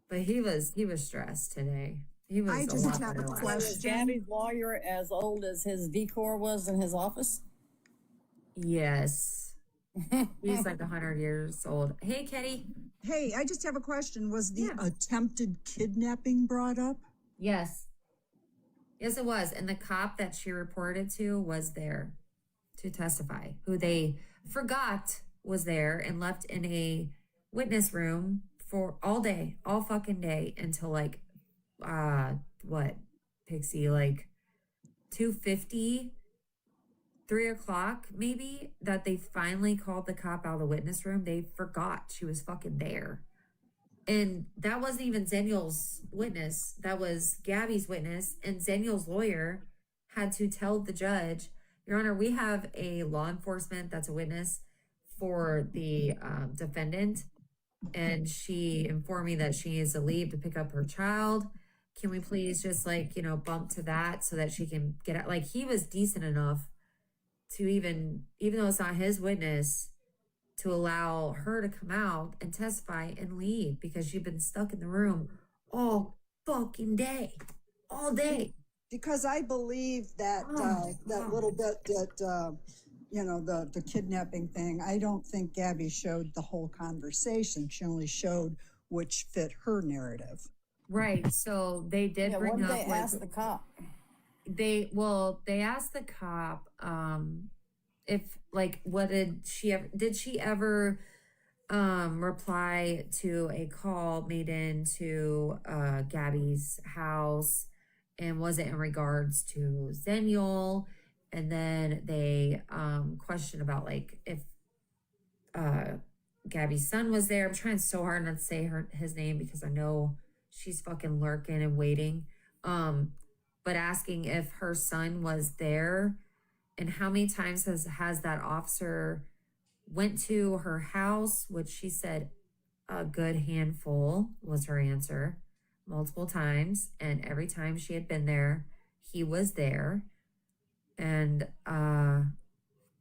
But he was stressed today. He was. I just have a question. Was Gabby's lawyer as old as his decor was in his office? Yes. He's like 100 years old. Hey, Kenny. Hey, I just have a question. Was the attempted kidnapping brought up? Yes. Yes, it was. And the cop that she reported to was there to testify, who they forgot was there and left in a witness room for all fucking day until like, Pixie, like 2:50, 3 o'clock maybe, that they finally called the cop out of the witness room. They forgot she was fucking there. And that wasn't even Zenial's witness. That was Gabby's witness. And Zenial's lawyer had to tell the judge, Your Honor, we have a law enforcement that's a witness for the defendant. And she informed me that she needs to leave to pick up her child. Can we please just bump to that so that she can get out? Like, he was decent enough to even though it's not his witness, to allow her to come out and testify and leave because she'd been stuck in the room all fucking day, all day. Because I believe that that little bit that the kidnapping thing. I don't think Gabby showed the whole conversation. She only showed which fit her narrative. Right. So they did bring what up. did they ask the cop? They asked the cop if what did she ever reply to a call made into Gabby's house, and was it in regards to Zenial? And then they questioned about if Gabby's son was there. I'm trying so hard not to say his name because I know she's fucking lurking and waiting. But asking if her son was there and how many times has that officer went to her house, which she said a good handful was her answer. multiple times, and every time she had been there, he was there. And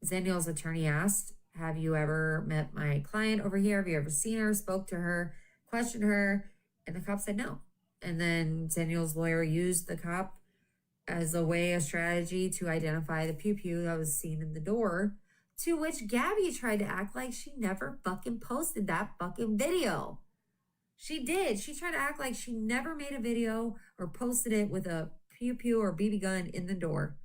Zaniel's attorney asked, have you ever met my client over here? Have you ever seen her, spoke to her, questioned her? And the cop said no. And then Zaniel's lawyer used the cop as a strategy to identify the pew that was seen in the door, to which Gabi tried to act like she never fucking posted that fucking video. She did. She tried to act like she never made a video or posted it with a pew or BB gun in the door.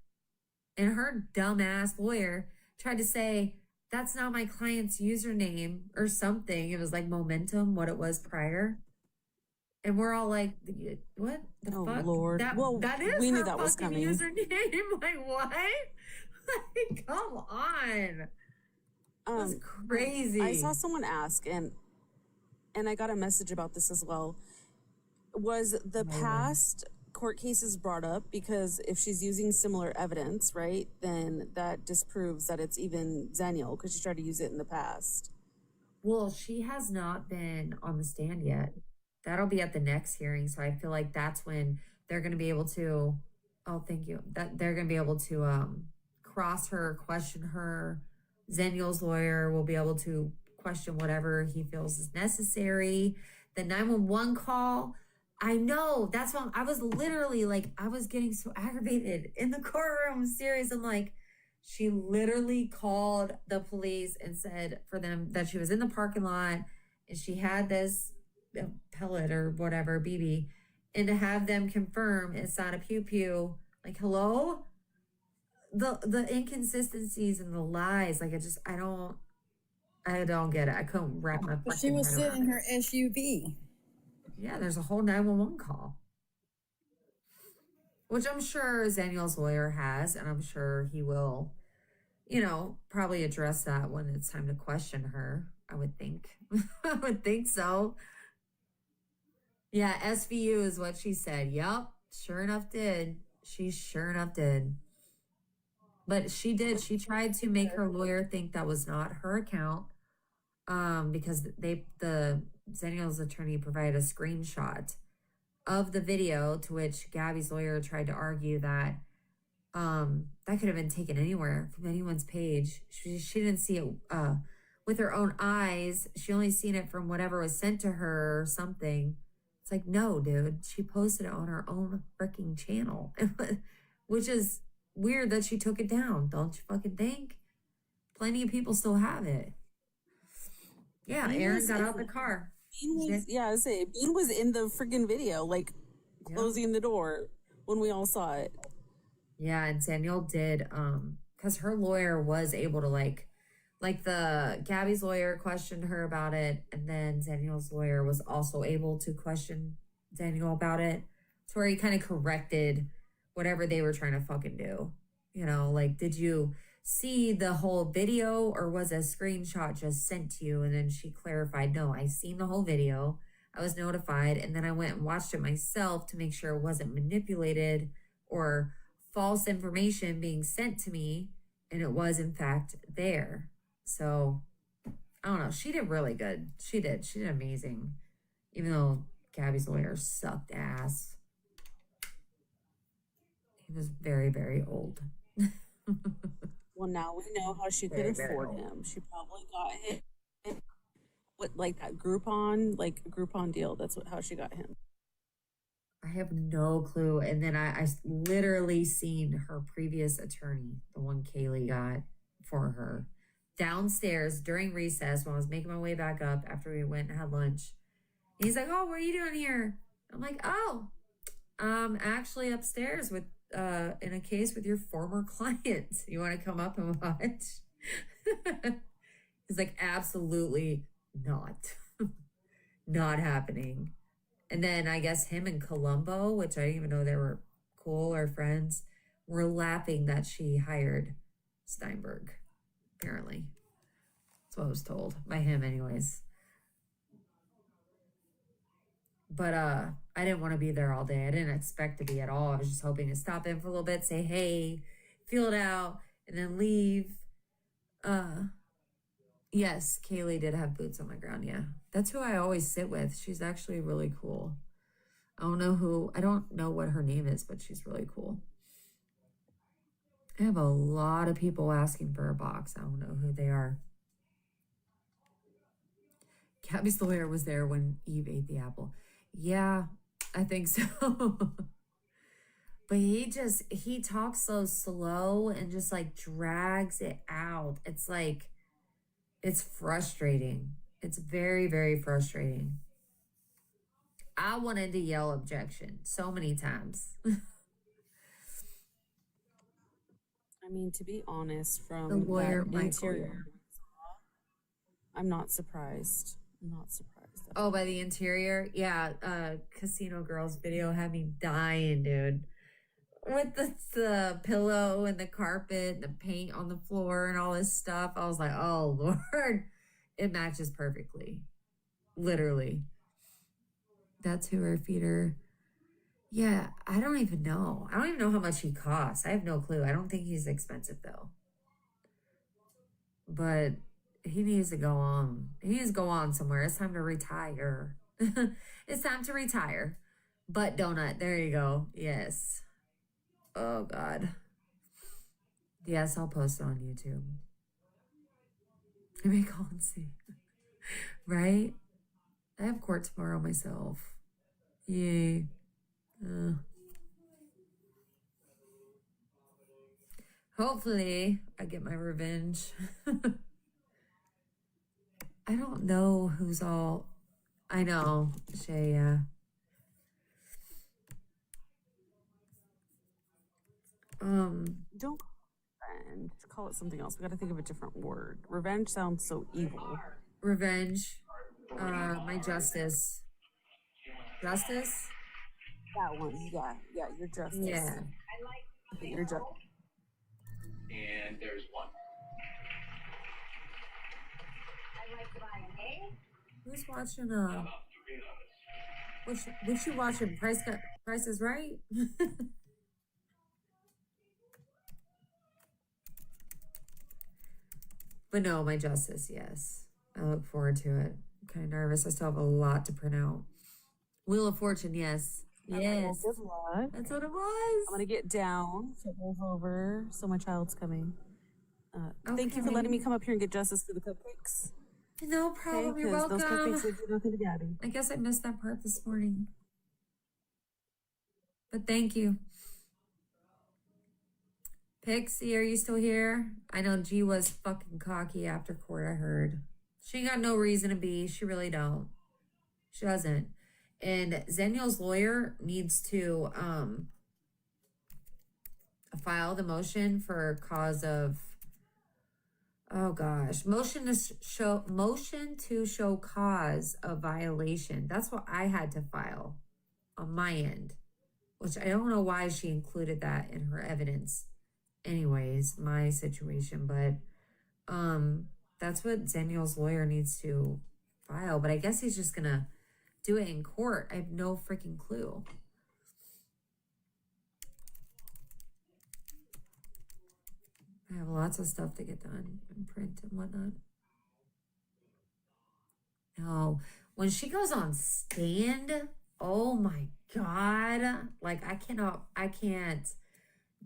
And her dumbass lawyer tried to say, that's not my client's username or something. It was like Momentum, what it was prior. And we're all like, what the fuck? Lord. That is we her knew that was fucking coming. username. Like, what? Like, come on. That's crazy. I saw someone ask, and I got a message about this as well. Was the past court cases brought up? Because if she's using similar evidence, right, then that disproves that it's even Zaniel, because she tried to use it in the past. Well, she has not been on the stand yet. That'll be at the next hearing. So I feel like that's when they're going to be able to, oh, thank you. That they're going to be able to cross her, question her. Zaniel's lawyer will be able to question whatever he feels is necessary. The 911 call, I know, that's why I was literally like, I was getting so aggravated in the courtroom. Serious. I'm like, she literally called the police and said for them that she was in the parking lot and she had this pellet or whatever, BB, and to have them confirm it's not a pew. Like, hello? The inconsistencies and the lies, like, I don't get it. I couldn't wrap my But she was sitting in her SUV. Yeah, there's a whole 911 call. Which I'm sure Zaniel's lawyer has, and I'm sure he will, probably address that when it's time to question her, I would think. I would think so. Yeah, SVU is what she said. Yup, sure enough did. She sure enough did. But she did. She tried to make her lawyer think that was not her account, because the Zaniel's attorney provided a screenshot of the video, to which Gabi's lawyer tried to argue that that could have been taken anywhere from anyone's page. She didn't see it with her own eyes. She only seen it from whatever was sent to her or something. It's like, no, dude, she posted it on her own freaking channel, which is weird that she took it down. Don't you fucking think? Plenty of people still have it. Yeah, Aaron got out the car. Bean was in the freaking video, like closing the door when we all saw it. Yeah, and Zaniel did, because her lawyer was able to like the Gabi's lawyer questioned her about it, and then Zaniel's lawyer was also able to question Zaniel about it, to where he kind of corrected whatever they were trying to fucking do. Like, did you see the whole video, or was a screenshot just sent to you? And then she clarified, no, I seen the whole video. I was notified, and then I went and watched it myself to make sure it wasn't manipulated or false information being sent to me, and it was in fact there. So I don't know. She did really good. She did amazing, even though Gabi's lawyer sucked ass. He was very, very old. Well, now we know how she could afford him. She probably got him like that Groupon deal. That's how she got him. I have no clue. And then I literally seen her previous attorney, the one Kaylee got for her, downstairs during recess when I was making my way back up after we went and had lunch. And he's like, oh, what are you doing here? I'm like, oh, I'm actually upstairs with in a case with your former client. You want to come up and watch? He's like, absolutely not. Not happening. And then I guess him and Columbo, which I didn't even know they were cool or friends, were laughing that she hired Steinberg, apparently. That's what I was told by him anyways. But I didn't want to be there all day. I didn't expect to be at all. I was just hoping to stop in for a little bit, say hey, feel it out, and then leave. Yes, Kaylee did have boots on the ground, yeah. That's who I always sit with. She's actually really cool. I don't know what her name is, but she's really cool. I have a lot of people asking for a box. I don't know who they are. Gabby's lawyer was there when Eve ate the apple. Yeah, I think so. But he talks so slow and just like drags it out. It's like, it's frustrating. It's very, very frustrating. I wanted to yell objection so many times. I mean, to be honest, The from that lawyer, Michael. interior, I'm not surprised. I'm not surprised. Oh, by the interior? Yeah, Casino Girls video had me dying, dude. With the pillow and the carpet, the paint on the floor and all this stuff. I was like, oh, Lord. It matches perfectly. Literally. That's who her feeder. Yeah, I don't even know. I don't even know how much he costs. I have no clue. I don't think he's expensive, though. But he needs to go on. He needs to go on somewhere. It's time to retire. It's time to retire. Butt donut. There you go. Yes. Oh, God. Yes, I'll post it on YouTube. I may call and see. Right? I have court tomorrow myself. Yay. Hopefully, I get my revenge. I don't know who's all. I know, Shay, yeah. Don't revenge. Call it something else. We got to think of a different word. Revenge sounds so evil. Revenge. My justice. Justice? That one. Yeah, your justice. Yeah. Okay, your justice. And there's one. Who's watching, what you watching? Price is Right? But no, my justice, yes. I look forward to it. I'm kind of nervous. I still have a lot to print out. Wheel of Fortune, yes. Yes. Good luck. That's what it was. I'm going to get down so it rolls over. So my child's coming. Thank you for letting me come up here and get justice for the cupcakes. No problem. Okay, You're 'cause welcome. those cupcakes would do nothing to Gabby. I guess I missed that part this morning. But thank you. Pixie, are you still here? I know G was fucking cocky after court, I heard. She ain't got no reason to be. She really don't. She doesn't. And Zeniel's lawyer needs to file the motion for cause of, oh gosh, motion to show cause of violation. That's what I had to file on my end, which I don't know why she included that in her evidence. Anyways, my situation, but that's what Zeniel's lawyer needs to file. But I guess he's just gonna do it in court. I have no freaking clue. I have lots of stuff to get done and print and whatnot. No, when she goes on stand, oh my God. Like I can't.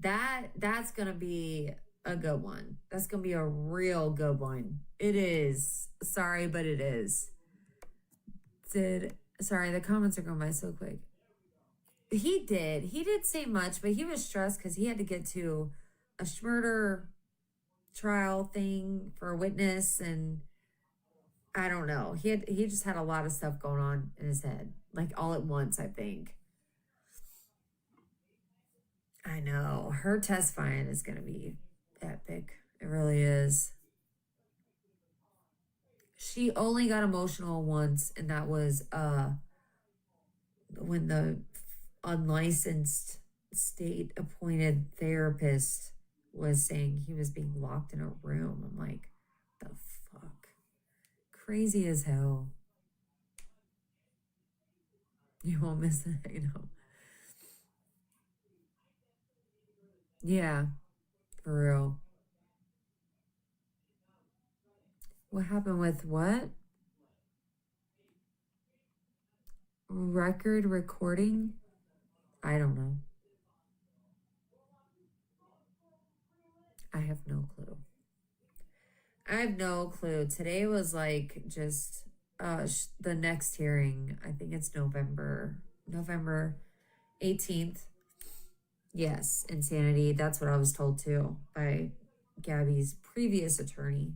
That's gonna be a good one. That's gonna be a real good one. It is. Sorry, but it is. Sorry, the comments are going by so quick. He did say much, but he was stressed because he had to get to a murder trial thing for a witness, and I don't know. He just had a lot of stuff going on in his head, like all at once, I think. I know. Her testifying is going to be epic. It really is. She only got emotional once, and that was when the unlicensed state appointed therapist was saying he was being locked in a room. I'm like, the fuck? Crazy as hell. You won't miss it, you know. Yeah, for real. What happened with what? Record recording? I don't know. I have no clue. I have no clue. Today was like just the next hearing. I think it's November 18th. Yes, insanity. That's what I was told too by Gabby's previous attorney.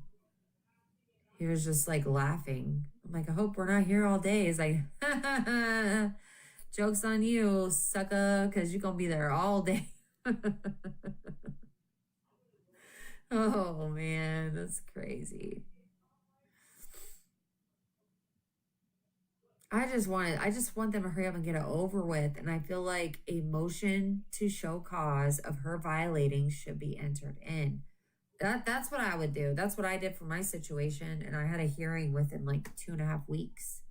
He was just like laughing. I'm like, I hope we're not here all day. He's like, joke's on you, sucker, because you're going to be there all day. Oh, man, that's crazy. I just want them to hurry up and get it over with. And I feel like a motion to show cause of her violating should be entered in. That's what I would do. That's what I did for my situation. And I had a hearing within like 2.5 weeks.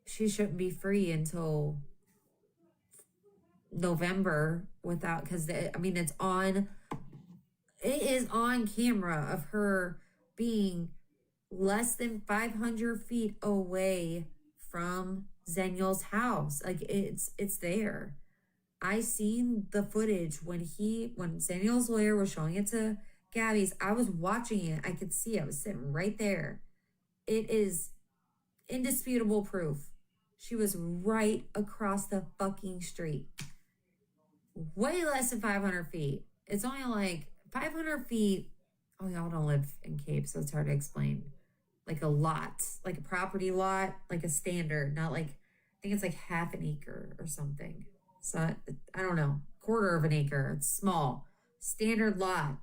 She shouldn't be free until November without, because I mean, it is on camera of her being less than 500 feet away from Zeniel's house. Like it's there. I seen the footage when Zeniel's lawyer was showing it to Gabby's. I was watching it. I could see it. I was sitting right there. It is indisputable proof. She was right across the fucking street. Way less than 500 feet. It's only like 500 feet. Oh, y'all don't live in Cape, so it's hard to explain. Like a lot, like a property lot, like a standard, not like, I think it's like half an acre or something. So I don't know, quarter of an acre. It's small, standard lot.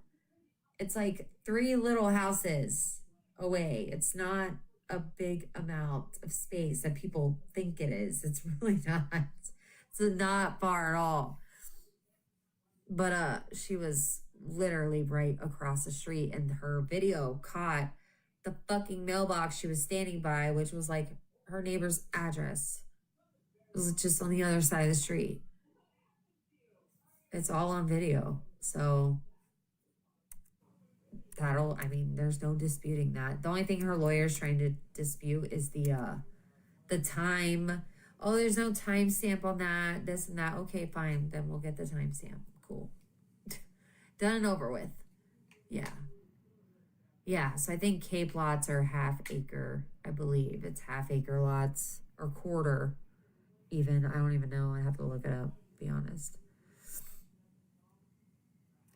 It's like 3 little houses away. It's not a big amount of space that people think it is. It's really not. It's not far at all. But she was literally right across the street, and her video caught the fucking mailbox she was standing by, which was like her neighbor's address. It was just on the other side of the street. It's all on video. So there's no disputing that. The only thing her lawyer's trying to dispute is the time. Oh, there's no timestamp on that, this and that. Okay, fine. Then we'll get the timestamp. Cool. Done and over with. Yeah. Yeah, so I think Cape lots are half acre. I believe it's half acre lots or quarter even. I don't even know. I have to look it up, be honest.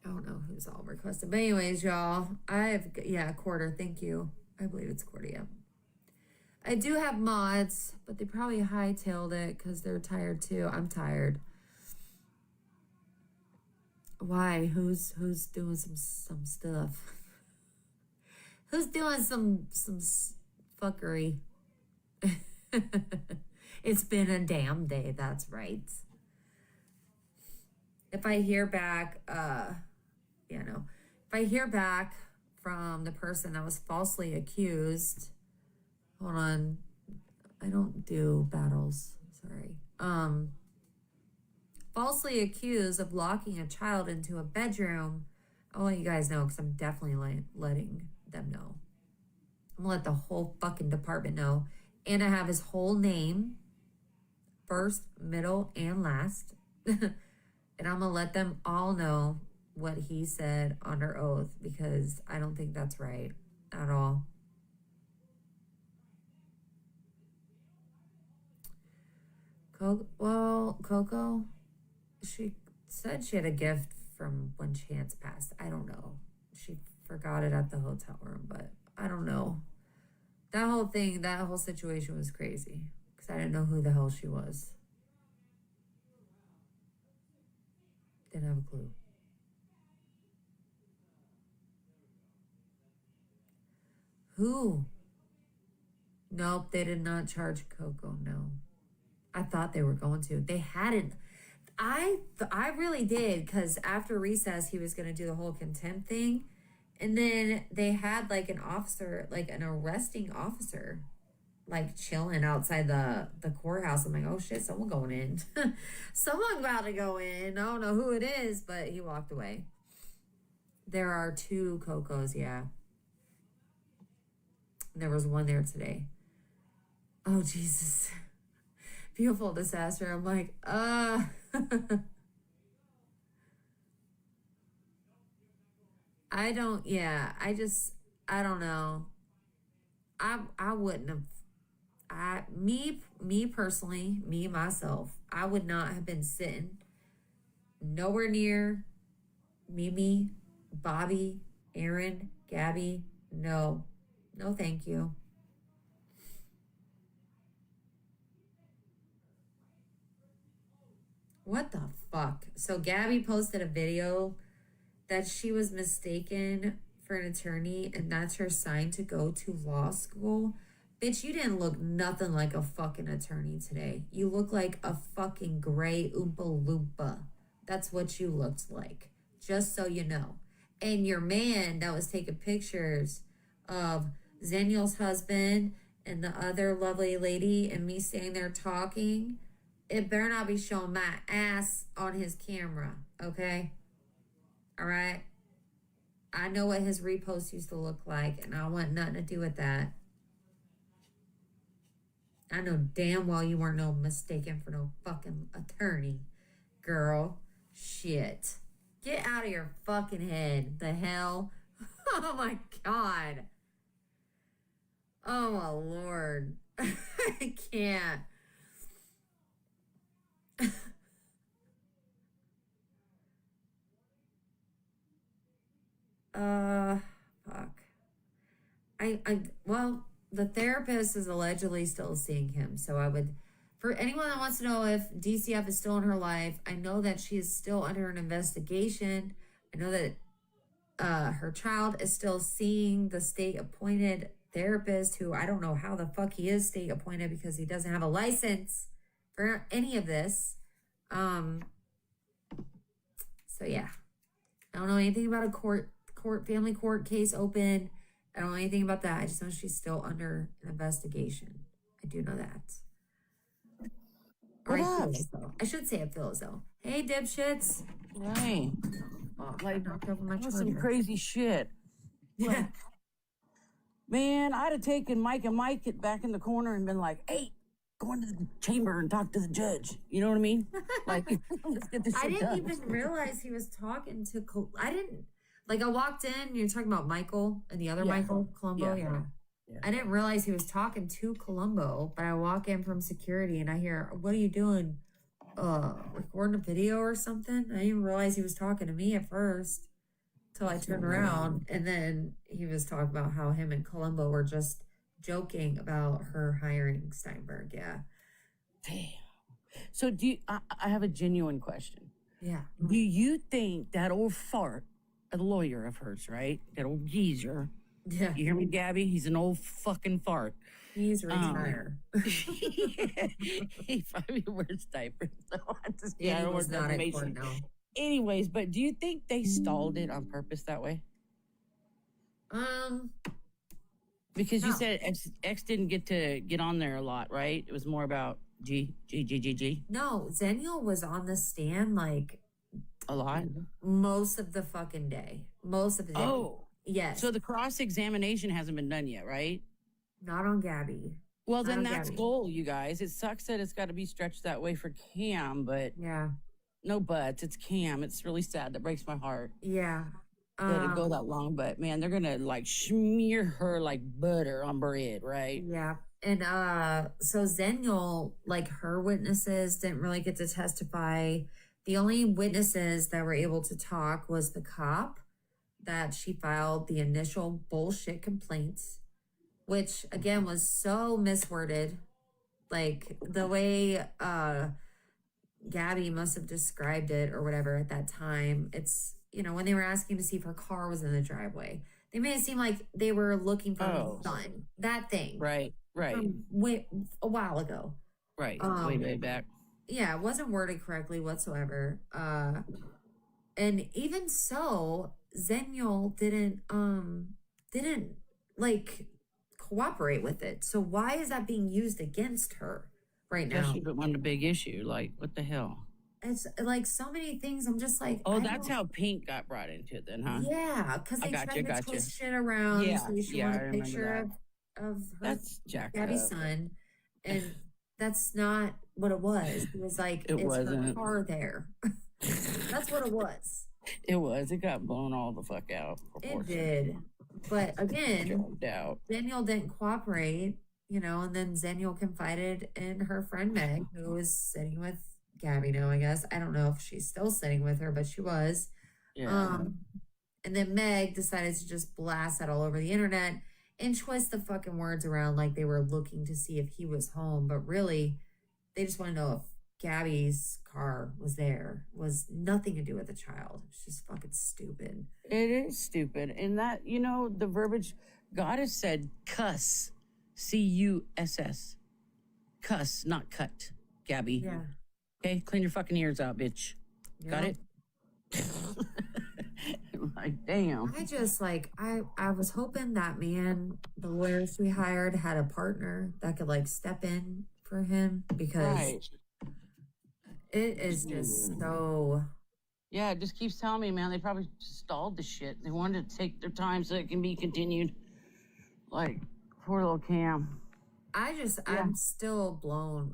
I don't know who's all requested. But anyways, y'all, quarter. Thank you. I believe it's quarter, yeah. I do have mods, but they probably hightailed it because they're tired too. I'm tired. Why? Who's doing some stuff? Who's doing some fuckery? It's been a damn day, that's right. If I hear back, if I hear back from the person that was falsely accused, hold on, I don't do battles, sorry. Falsely accused of locking a child into a bedroom, I'll let you guys know because I'm definitely letting them know. I'm gonna let the whole fucking department know. And I have his whole name, first, middle, and last. And I'm gonna let them all know what he said under oath because I don't think that's right at all. Coco, she said she had a gift from when Chance passed. I don't know. She forgot it at the hotel room, but I don't know. That whole situation was crazy because I didn't know who the hell she was. Didn't have a clue. Who? Nope, they did not charge Coco, no. I thought they were going to. They hadn't. I really did because after recess, he was going to do the whole contempt thing. And then they had like an officer, like an arresting officer, like chilling outside the courthouse. I'm like, oh shit, someone going in. Someone about to go in. I don't know who it is, but he walked away. There are 2 Cocos, yeah. There was one there today. Oh Jesus. Beautiful disaster. I'm like, I don't, yeah, I don't know. I wouldn't have, me personally, me, myself, I would not have been sitting nowhere near Mimi, Bobby, Aaron, Gabby. No, no, thank you. What the fuck? So Gabby posted a video that she was mistaken for an attorney and that's her sign to go to law school. Bitch, you didn't look nothing like a fucking attorney today. You look like a fucking gray Oompa Loompa. That's what you looked like. Just so you know. And your man that was taking pictures of Zaniel's husband and the other lovely lady and me standing there talking, it better not be showing my ass on his camera, okay? All right? I know what his repost used to look like, and I want nothing to do with that. I know damn well you weren't no mistaken for no fucking attorney, girl. Shit. Get out of your fucking head. The hell? Oh my God. Oh my Lord. I can't. Fuck. Well, the therapist is allegedly still seeing him. So I would, for anyone that wants to know if DCF is still in her life, I know that she is still under an investigation. I know that her child is still seeing the state appointed therapist who I don't know how the fuck he is state appointed because he doesn't have a license for any of this. So yeah, I don't know anything about a family court case open. I don't know anything about that. I just know she's still under an investigation. I do know that. Or I feel so. I should say I feel so. Hey, dipshits. Right. Oh, Like, knocked over my that's some charger. crazy shit. Yeah. Man, I'd have taken Mike and Mike it back in the corner and been like, hey, go into the chamber and talk to the judge. You know what I mean? Like, let's get this shit I didn't done. even realize he was talking to. I didn't. Like, I walked in, you're talking about Michael and the other Michael, Colombo. Yeah. I didn't realize he was talking to Colombo, but I walk in from security and I hear, what are you doing? Recording a video or something? I didn't realize he was talking to me at first till I turned around. And then he was talking about how him and Colombo were just joking about her hiring Steinberg. Yeah. Damn. So I have a genuine question. Yeah. Do you think that old fart, a lawyer of hers, right? That old geezer. Yeah. You hear me, Gabby? He's an old fucking fart. He's retired. He probably wears diapers. So I just Yeah, he don't was want not in information. court, no. Anyways, but do you think they stalled it on purpose that way? Because you said X didn't get on there a lot, right? It was more about G. No, Zeniel was on the stand like a lot, most of the fucking day, most of the day. Oh, yes. So the cross examination hasn't been done yet, right? Not on Gabby. Well, Not then on that's Gabby. goal, you guys. It sucks that it's got to be stretched that way for Cam, but yeah, no buts. It's Cam. It's really sad. That breaks my heart. Yeah. Let it go that long, but man, they're gonna like smear her like butter on bread, right? Yeah. And so Zeniel, like her witnesses didn't really get to testify. The only witnesses that were able to talk was the cop that she filed the initial bullshit complaints, which again was so misworded. Like the way Gabby must have described it or whatever at that time. It's, you know, when they were asking to see if her car was in the driveway, they made it seem like they were looking for her son. That thing. Right. A while ago. Right. Way back. Yeah, it wasn't worded correctly whatsoever. And even so, Zeniel didn't like cooperate with it. So why is that being used against her right now? Especially on the big issue. Like, what the hell? It's like so many things. I'm just like, Oh, that's how Pink got brought into it then, huh? Yeah, because they tried to twist shit around. Yeah, So she I wanted a remember picture of her That's jacked Gabby's up. son. And that's not what it was. It was like, It it's her wasn't. car there. That's what it was. It was. It got blown all the fuck out. of It proportion. did. But again, No doubt. Daniel didn't cooperate, you know, and then Daniel confided in her friend Meg, who was sitting with Gabby now, I guess. I don't know if she's still sitting with her, but she was. Yeah. And then Meg decided to just blast that all over the internet and twist the fucking words around like they were looking to see if he was home. But really, they just want to know if Gabby's car was there. It was nothing to do with the child. It's just fucking stupid. It is stupid. And that, you know, the verbiage, God has said cuss. C-U-S-S. Cuss, not cut, Gabby. Yeah. Okay? Clean your fucking ears out, bitch. Got Yeah. it? Like, damn. I just like I was hoping that man, the lawyers we hired, had a partner that could like step in for him because Right. it is just so. Yeah, it just keeps telling me, man, they probably stalled the shit. They wanted to take their time so it can be continued. Like, poor little Cam. I'm still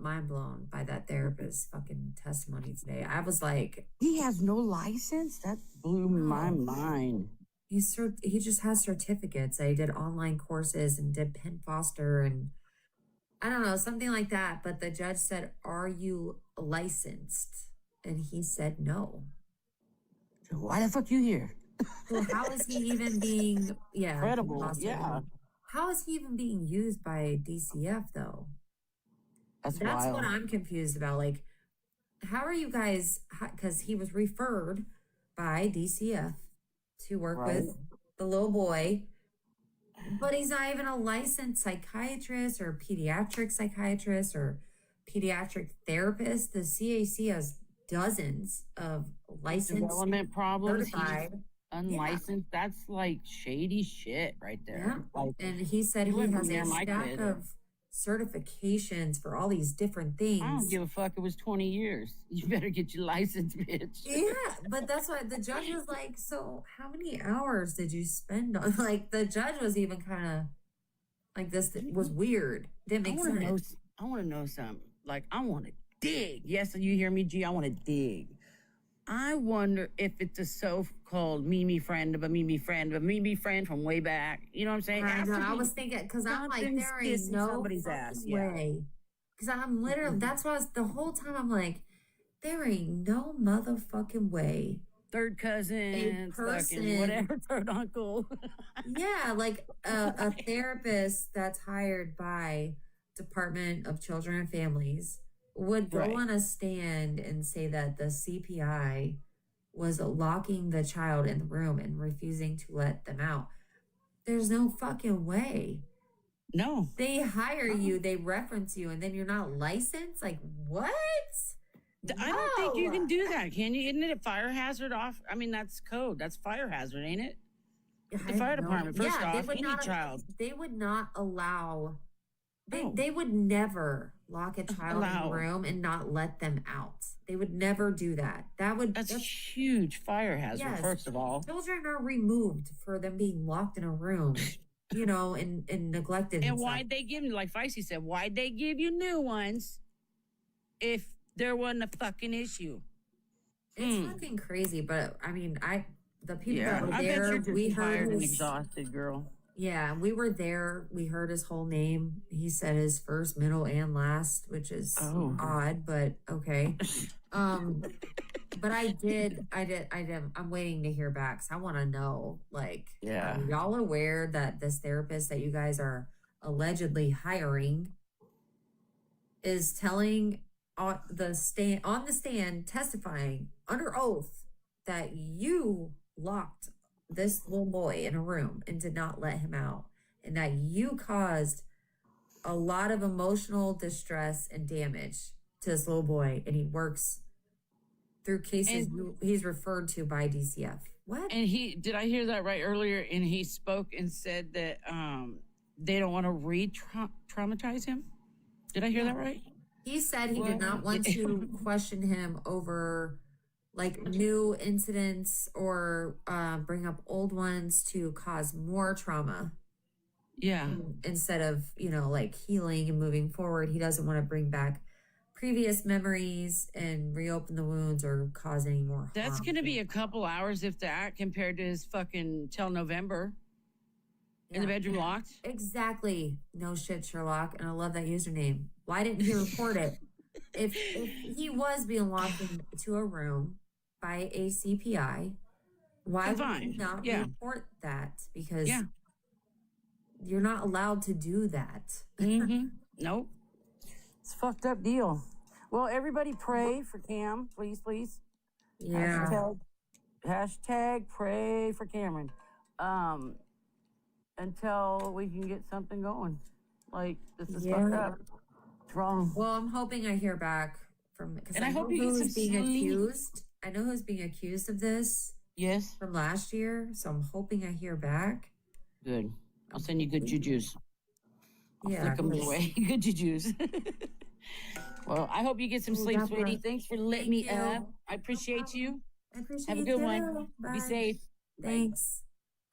mind blown by that therapist's fucking testimony today. I was like, He has no license? That blew my mind. he just has certificates. He did online courses and did Penn Foster and I don't know, something like that. But the judge said, "Are you licensed?" And he said no. Why the fuck you here? So how is he even being Credible, Penn Foster. yeah. How is he even being used by DCF though? That's what wild. I'm confused about. Like, how are you guys? Because he was referred by DCF to work Right. with the little boy, but he's not even a licensed psychiatrist or pediatric psychiatrist or pediatric therapist. The CAC has dozens of licensed Development problems. He's certified. unlicensed. That's like shady shit right there. Yeah. Like, And he said you he wouldn't has near a my stack kid. of certifications for all these different things. I don't give a fuck. It was 20 years. You better get your license, bitch. Yeah, but that's why the judge was like, so how many hours did you spend on? Like, the judge was even kind of like, this was weird. Didn't make sense. I want to know something. Like, I want to dig. Yes, you hear me, G? I want to dig. I wonder if it's a so-called Mimi friend of a Mimi friend of a Mimi friend from way back. You know what I'm saying? I know. I was thinking, because I'm like, Something's there ain't kissing no somebody's fucking ass, yeah. way. Because I'm literally, that's why the whole time I'm like, there ain't no motherfucking way. Third cousin, fucking whatever, third uncle. Yeah, like a therapist that's hired by Department of Children and Families would go Right. on a stand and say that the CPI was locking the child in the room and refusing to let them out. There's no fucking way. No. They hire you, they reference you, and then you're not licensed? Like, what? I don't think you can do that, can you? Isn't it a fire hazard off? I mean, that's code. That's fire hazard, ain't it? The fire department, first off, any child. They would not allow. They would never lock a child in Allow. a room and not let them out. They would never do that. That's huge fire hazard, first of all. Children are removed for them being locked in a room, you know, and neglected. And stuff. why'd they give you, like Feisty said, why'd they give you new ones if there wasn't a fucking issue? It's fucking crazy, but I mean, the people that were I there, bet you're just we heard tired and his, exhausted, girl. yeah, we were there. We heard his whole name. He said his first, middle, and last, which is odd, but okay. But I'm waiting to hear back. So I want to know, like, Yeah. are y'all aware that this therapist that you guys are allegedly hiring is telling on the stand, testifying under oath that you locked this little boy in a room and did not let him out, and that you caused a lot of emotional distress and damage to this little boy, and he works through cases he's referred to by DCF. What? And did I hear that right earlier? And he spoke and said that they don't want to re-traumatize him. Did I hear that right? He said he did not want to question him over like new incidents or bring up old ones to cause more trauma. Yeah. Instead of, like healing and moving forward, he doesn't want to bring back previous memories and reopen the wounds or cause any more harm. That's going to be a couple hours, if that, compared to his fucking till November in the bedroom locked. Exactly. No shit, Sherlock. And I love that username. Why didn't he report it? If he was being locked into a room by a CPI, why would he not report that? Because you're not allowed to do that. Nope. It's a fucked up deal. Well, everybody pray for Cam, please, please. Yeah. Hashtag pray for Cameron. Until we can get something going. Like, this is fucked up. It's wrong. Well, I'm hoping I hear back from, because And I I hope know you get who's some being sleep. accused. I know who's being accused of this. Yes. From last year. So I'm hoping I hear back. Good. I'll send you good jujus. I'll Yeah, flick them please. away. Good jujus. Well, I hope you get some sleep, Deborah. sweetie. Thanks for letting me up. I appreciate you. I appreciate Have a you good too. one. Bye. Be safe. Thanks.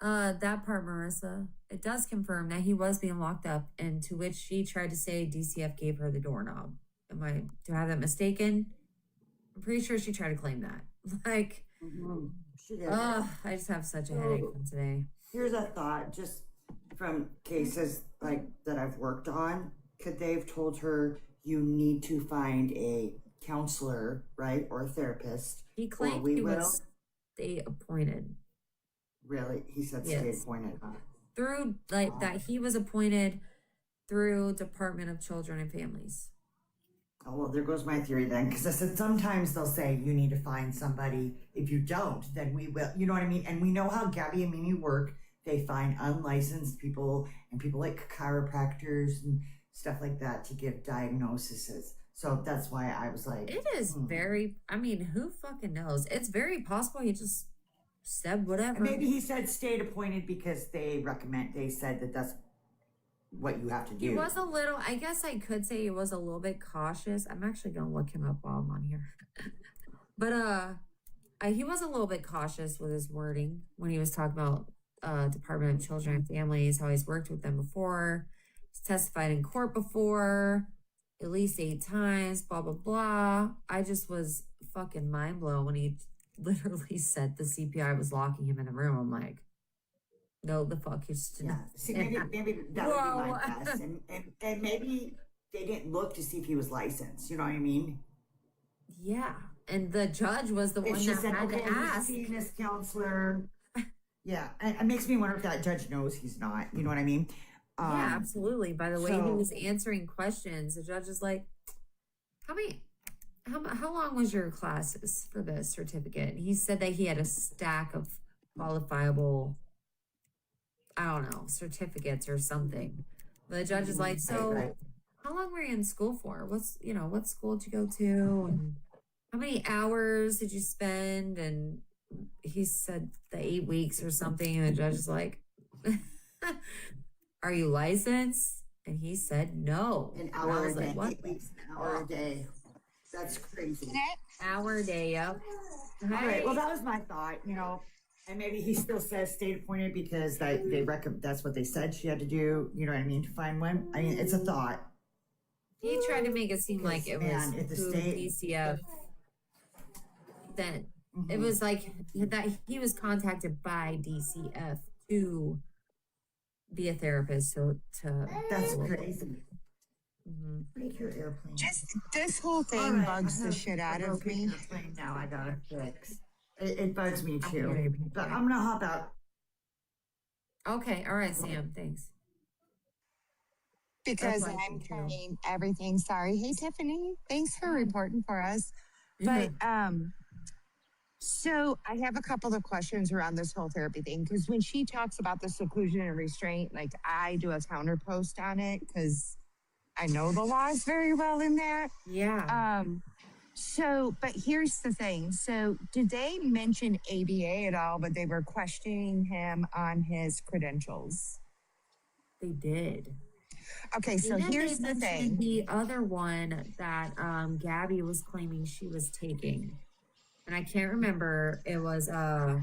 That part, Marissa, it does confirm that he was being locked up, and to which she tried to say DCF gave her the doorknob. Do I have that mistaken? I'm pretty sure she tried to claim that. Like, She did. I just have such a headache from today. Here's a thought, just from cases like that I've worked on. Could they have told her you need to find a counselor, right, or a therapist? He or claimed we he will? was state appointed. Really? He said Yes. state appointed. Huh? Through, like, that he was appointed through Department of Children and Families. Oh, well, there goes my theory then, because I said sometimes they'll say you need to find somebody. If you don't, then we will. You know what I mean? And we know how Gabi and Mimi work. They find unlicensed people and people like chiropractors and stuff like that to give diagnoses. So that's why I was like, It is very, I mean, who fucking knows? It's very possible he just said whatever. Maybe he said state appointed because they said that that's what you have to do. He was a little, I guess I could say he was a little bit cautious. I'm actually going to look him up while I'm on here. But he was a little bit cautious with his wording when he was talking about Department of Children and Families, how he's worked with them before. He's testified in court before, at least 8 times, blah, blah, blah. I just was fucking mind blown when he literally said the CPI was locking him in the room. I'm like, no, the fuck is See, maybe that would be my guess. And maybe they didn't look to see if he was licensed. You know what I mean? Yeah. And the judge was the If one she that said, had okay, to he's ask. seeing this counselor. Yeah, and it makes me wonder if that judge knows he's not. You know what I mean? Yeah, absolutely. By the way he so- was answering questions, the judge is like, how long was your classes for the certificate? And he said that he had a stack of qualifiable, I don't know, certificates or something. The judge is like, so Right. how long were you in school for? What school did you go to? And how many hours did you spend? And he said the 8 weeks or something. And the judge is like, are you licensed? And he said no. An And I hour was a day. like, what? 8 weeks, an hour a day. That's crazy. Hour a day, yep. All right. Well, that was my thought. You know, and maybe he still says state appointed because that's what they said she had to do. You know what I mean? To find one. I mean, it's a thought. He tried to make it seem like it was Man, if the who state- DCF. Then it was like that he was contacted by DCF to be a therapist. That's crazy. Mhm. Break your airplane. Just this whole thing All right, bugs I the have- shit I out broke of me. your airplane now. I gotta fix. It bugs me too. But I'm gonna hop out. Okay, all right, Sam. Thanks. Because That's I'm awesome, too. carrying everything. Sorry. Hey Tiffany, thanks for reporting for us. Yeah. But so I have a couple of questions around this whole therapy thing. Because when she talks about the seclusion and restraint, like I do a counter post on it because I know the laws very well in that. Yeah. So, but here's the thing. So, did they mention ABA at all? But they were questioning him on his credentials. They did. Okay, so And then here's they the mentioned thing. The other one that Gabi was claiming she was taking, and I can't remember. It was oh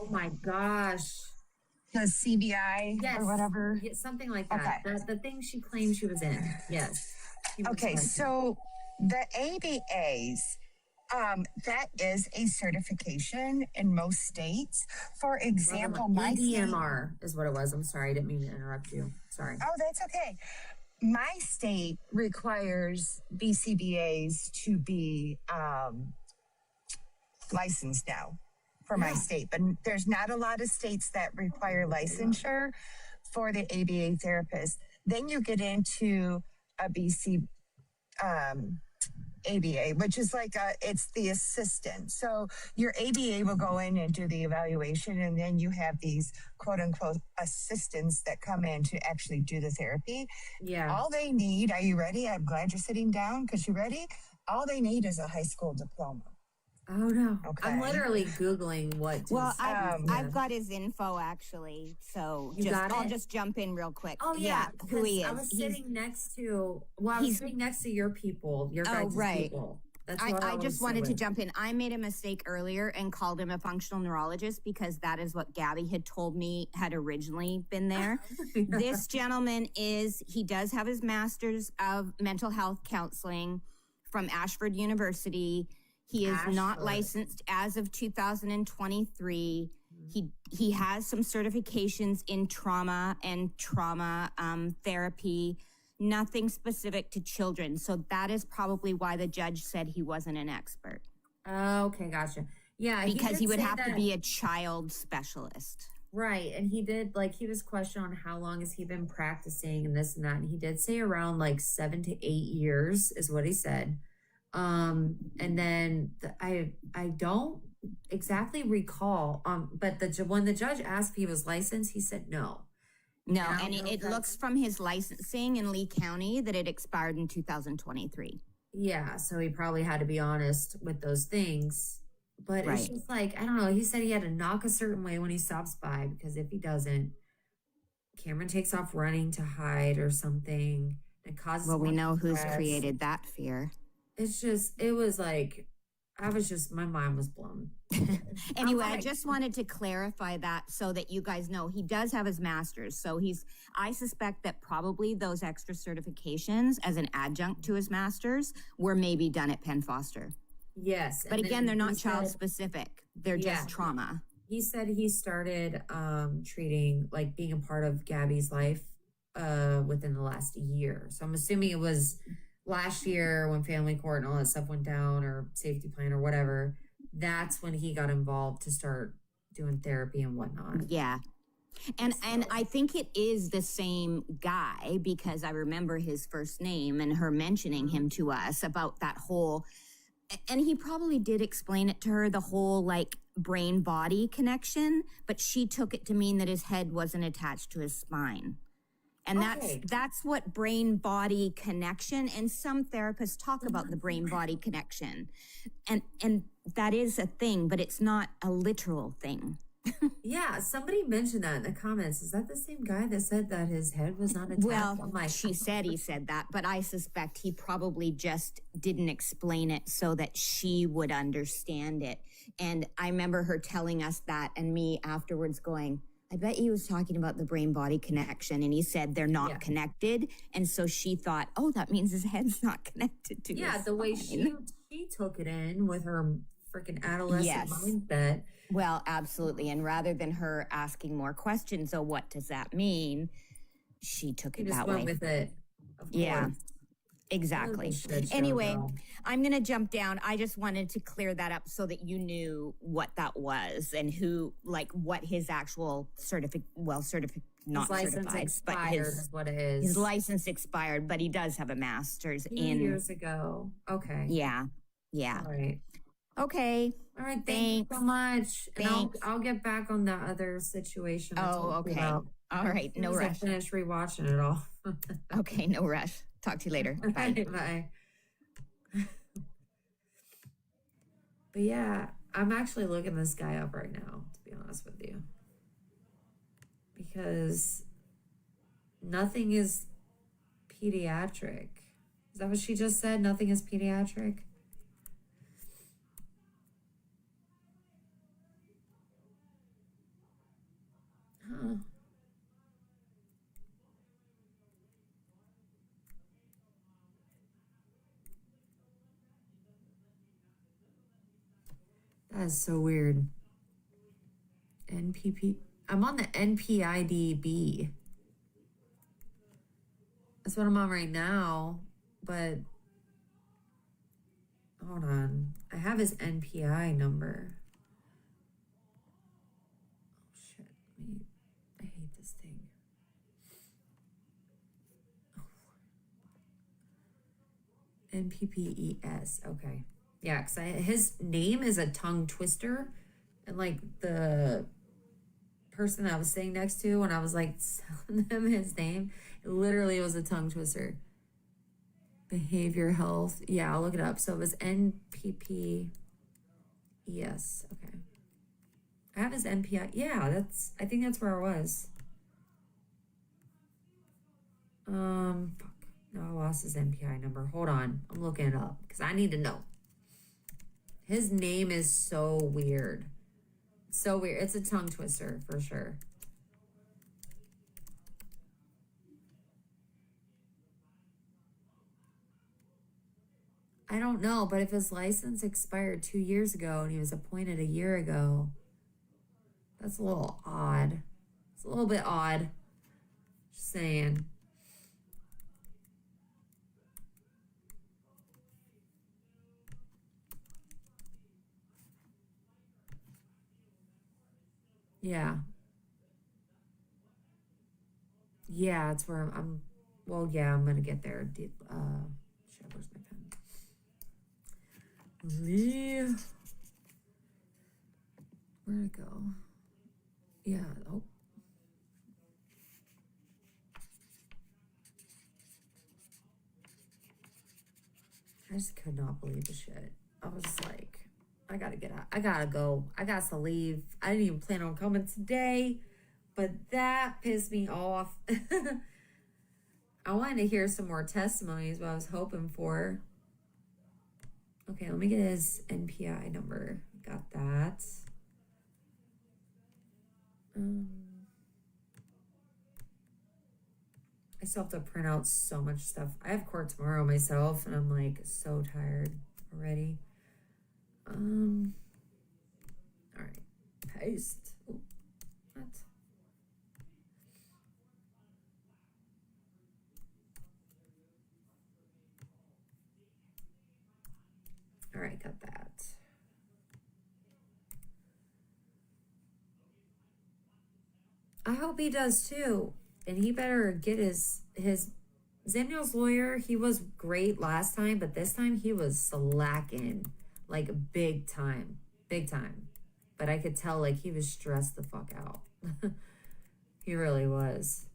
my gosh, the CBI Yes. or whatever. Yeah, something like that. Okay. The thing she claimed she was in. Yes. She was Okay, licensed. so the ABAs, that is a certification in most states. For example, my state, EDMR is what it was. I'm sorry, I didn't mean to interrupt you. Sorry. oh, that's okay. My state requires BCBAs to be licensed now for my state, but there's not a lot of states that require licensure for the ABA therapist. Then you get into a BC ABA, which is like it's the assistant. So your ABA will go in and do the evaluation, and then you have these quote unquote assistants that come in to actually do the therapy. Yeah. All they need, are you ready? I'm glad you're sitting down because you're ready. All they need is a high school diploma. Oh no. Okay. I'm literally Googling what. Well, I've got his info actually, so You got I'll it? just jump in real quick. Oh yeah, who he because is. I was He's- sitting next to. Well, I was he's- sitting next to your people, your guys' right. people. That's what I was just wanted to doing. jump in. I made a mistake earlier and called him a functional neurologist because that is what Gabby had told me had originally been there. This gentleman he does have his master's of mental health counseling from Ashford University. He is not Ashford. licensed as of 2023. He has some certifications in trauma and trauma therapy. Nothing specific to children. So that is probably why the judge said he wasn't an expert. Okay, gotcha. Yeah, Because did he would say have to that- be a child specialist. Right, and he did he was questioned on how long has he been practicing and this and that, and he did say around 7 to 8 years is what he said. And then I don't exactly recall. But when the judge asked if he was licensed, he said no. No, I don't and know if it that's- looks from his licensing in Lee County that it expired in 2023. Yeah, so he probably had to be honest with those things. But it's Right. just I don't know. He said he had to knock a certain way when he stops by because if he doesn't, Cameron takes off running to hide or something. It causes. Well, we more know who's stress. created that fear. It's just, it was my mind was blown. Anyway, I just wanted to clarify that so that you guys know he does have his master's. So I suspect that probably those extra certifications as an adjunct to his master's were maybe done at Penn Foster. Yes. But and again, then they're he not child said- specific. They're Yeah. just trauma. He said he started treating, being a part of Gabby's life within the last year. So I'm assuming it was last year when family court and all that stuff went down, or safety plan or whatever. That's when he got involved to start doing therapy and whatnot. Yeah. And I think it is the same guy because I remember his first name and her mentioning him to us about that whole, and he probably did explain it to her, the whole brain body connection, but she took it to mean that his head wasn't attached to his spine. And Okay. that's what brain body connection, and some therapists talk about the brain body connection. And that is a thing, but it's not a literal thing. Yeah, somebody mentioned that in the comments. Is that the same guy that said that his head was not attached? Well, I'm like, she said he said that, but I suspect he probably just didn't explain it so that she would understand it. And I remember her telling us that and me afterwards going, I bet he was talking about the brain body connection. And he said they're not connected. And so she thought, oh, that means his head's not connected to yeah, his the way spine. she took it in with her freaking adolescent Yes. mindset. Well, absolutely. And rather than her asking more questions, oh, what does that mean? She took He it just that went way. with it. Of Yeah. course. Exactly. What a shit show, Anyway, girl. I'm going to jump down. I just wanted to clear that up so that you knew what that was and who, what his actual not His license certified, but expired is what it is. his license expired, but he does have a master's in years ago. Okay. Yeah. Yeah. All right. Okay. All right. Thank you so much. And Thanks. I'll get back on the other situation. I Oh, told you okay. about. All right. As soon No as I rush. finish rewatching it all. Okay. No rush. Talk to you later. Bye. Bye. But yeah, I'm actually looking this guy up right now, to be honest with you. Because nothing is pediatric. Is that what she just said? Nothing is pediatric? Huh. That is so weird. NPP. I'm on the NPIDB. That's what I'm on right now, but hold on. I have his NPI number. Oh shit. I hate this thing. NPPES. Okay. Yeah, because his name is a tongue twister. And like the person I was sitting next to when I was like telling them his name, it literally was a tongue twister. Behavior health. Yeah, I'll look it up. So it was NPPES. Okay. I have his NPI. Yeah, I think that's where I was. Fuck. No, I lost his NPI number. Hold on. I'm looking it up because I need to know. His name is so weird. So weird. It's a tongue twister for sure. I don't know, but if his license expired 2 years ago and he was appointed a year ago, that's a little odd. It's a little bit odd. Just saying. Yeah. Yeah, it's where I'm well, yeah, I'm gonna get there. Shit, where's my pen? Where'd it go? Yeah, oh. I just could not believe the shit. I was like, I gotta get out. I gotta go. I got to leave. I didn't even plan on coming today, but that pissed me off. I wanted to hear some more testimonies, what I was hoping for. Okay, let me get his NPI number. Got that. I still have to print out so much stuff. I have court tomorrow myself, and I'm like so tired already. All right, paste. Ooh, what? All right, got that. I hope he does too. And he better get his Zeniel's lawyer. He was great last time, but this time he was slacking like big time. But I could tell like he was stressed the fuck out. He really was.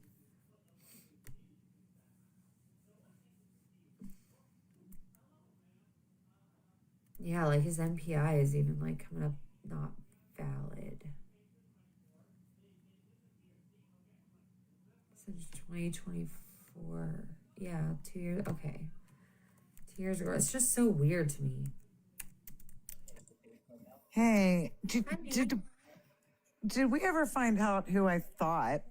Yeah, like his NPI is even like coming up not valid. Since 2024. Yeah, 2 years. Okay. 2 years ago. It's just so weird to me. Hey, did we ever find out who I thought?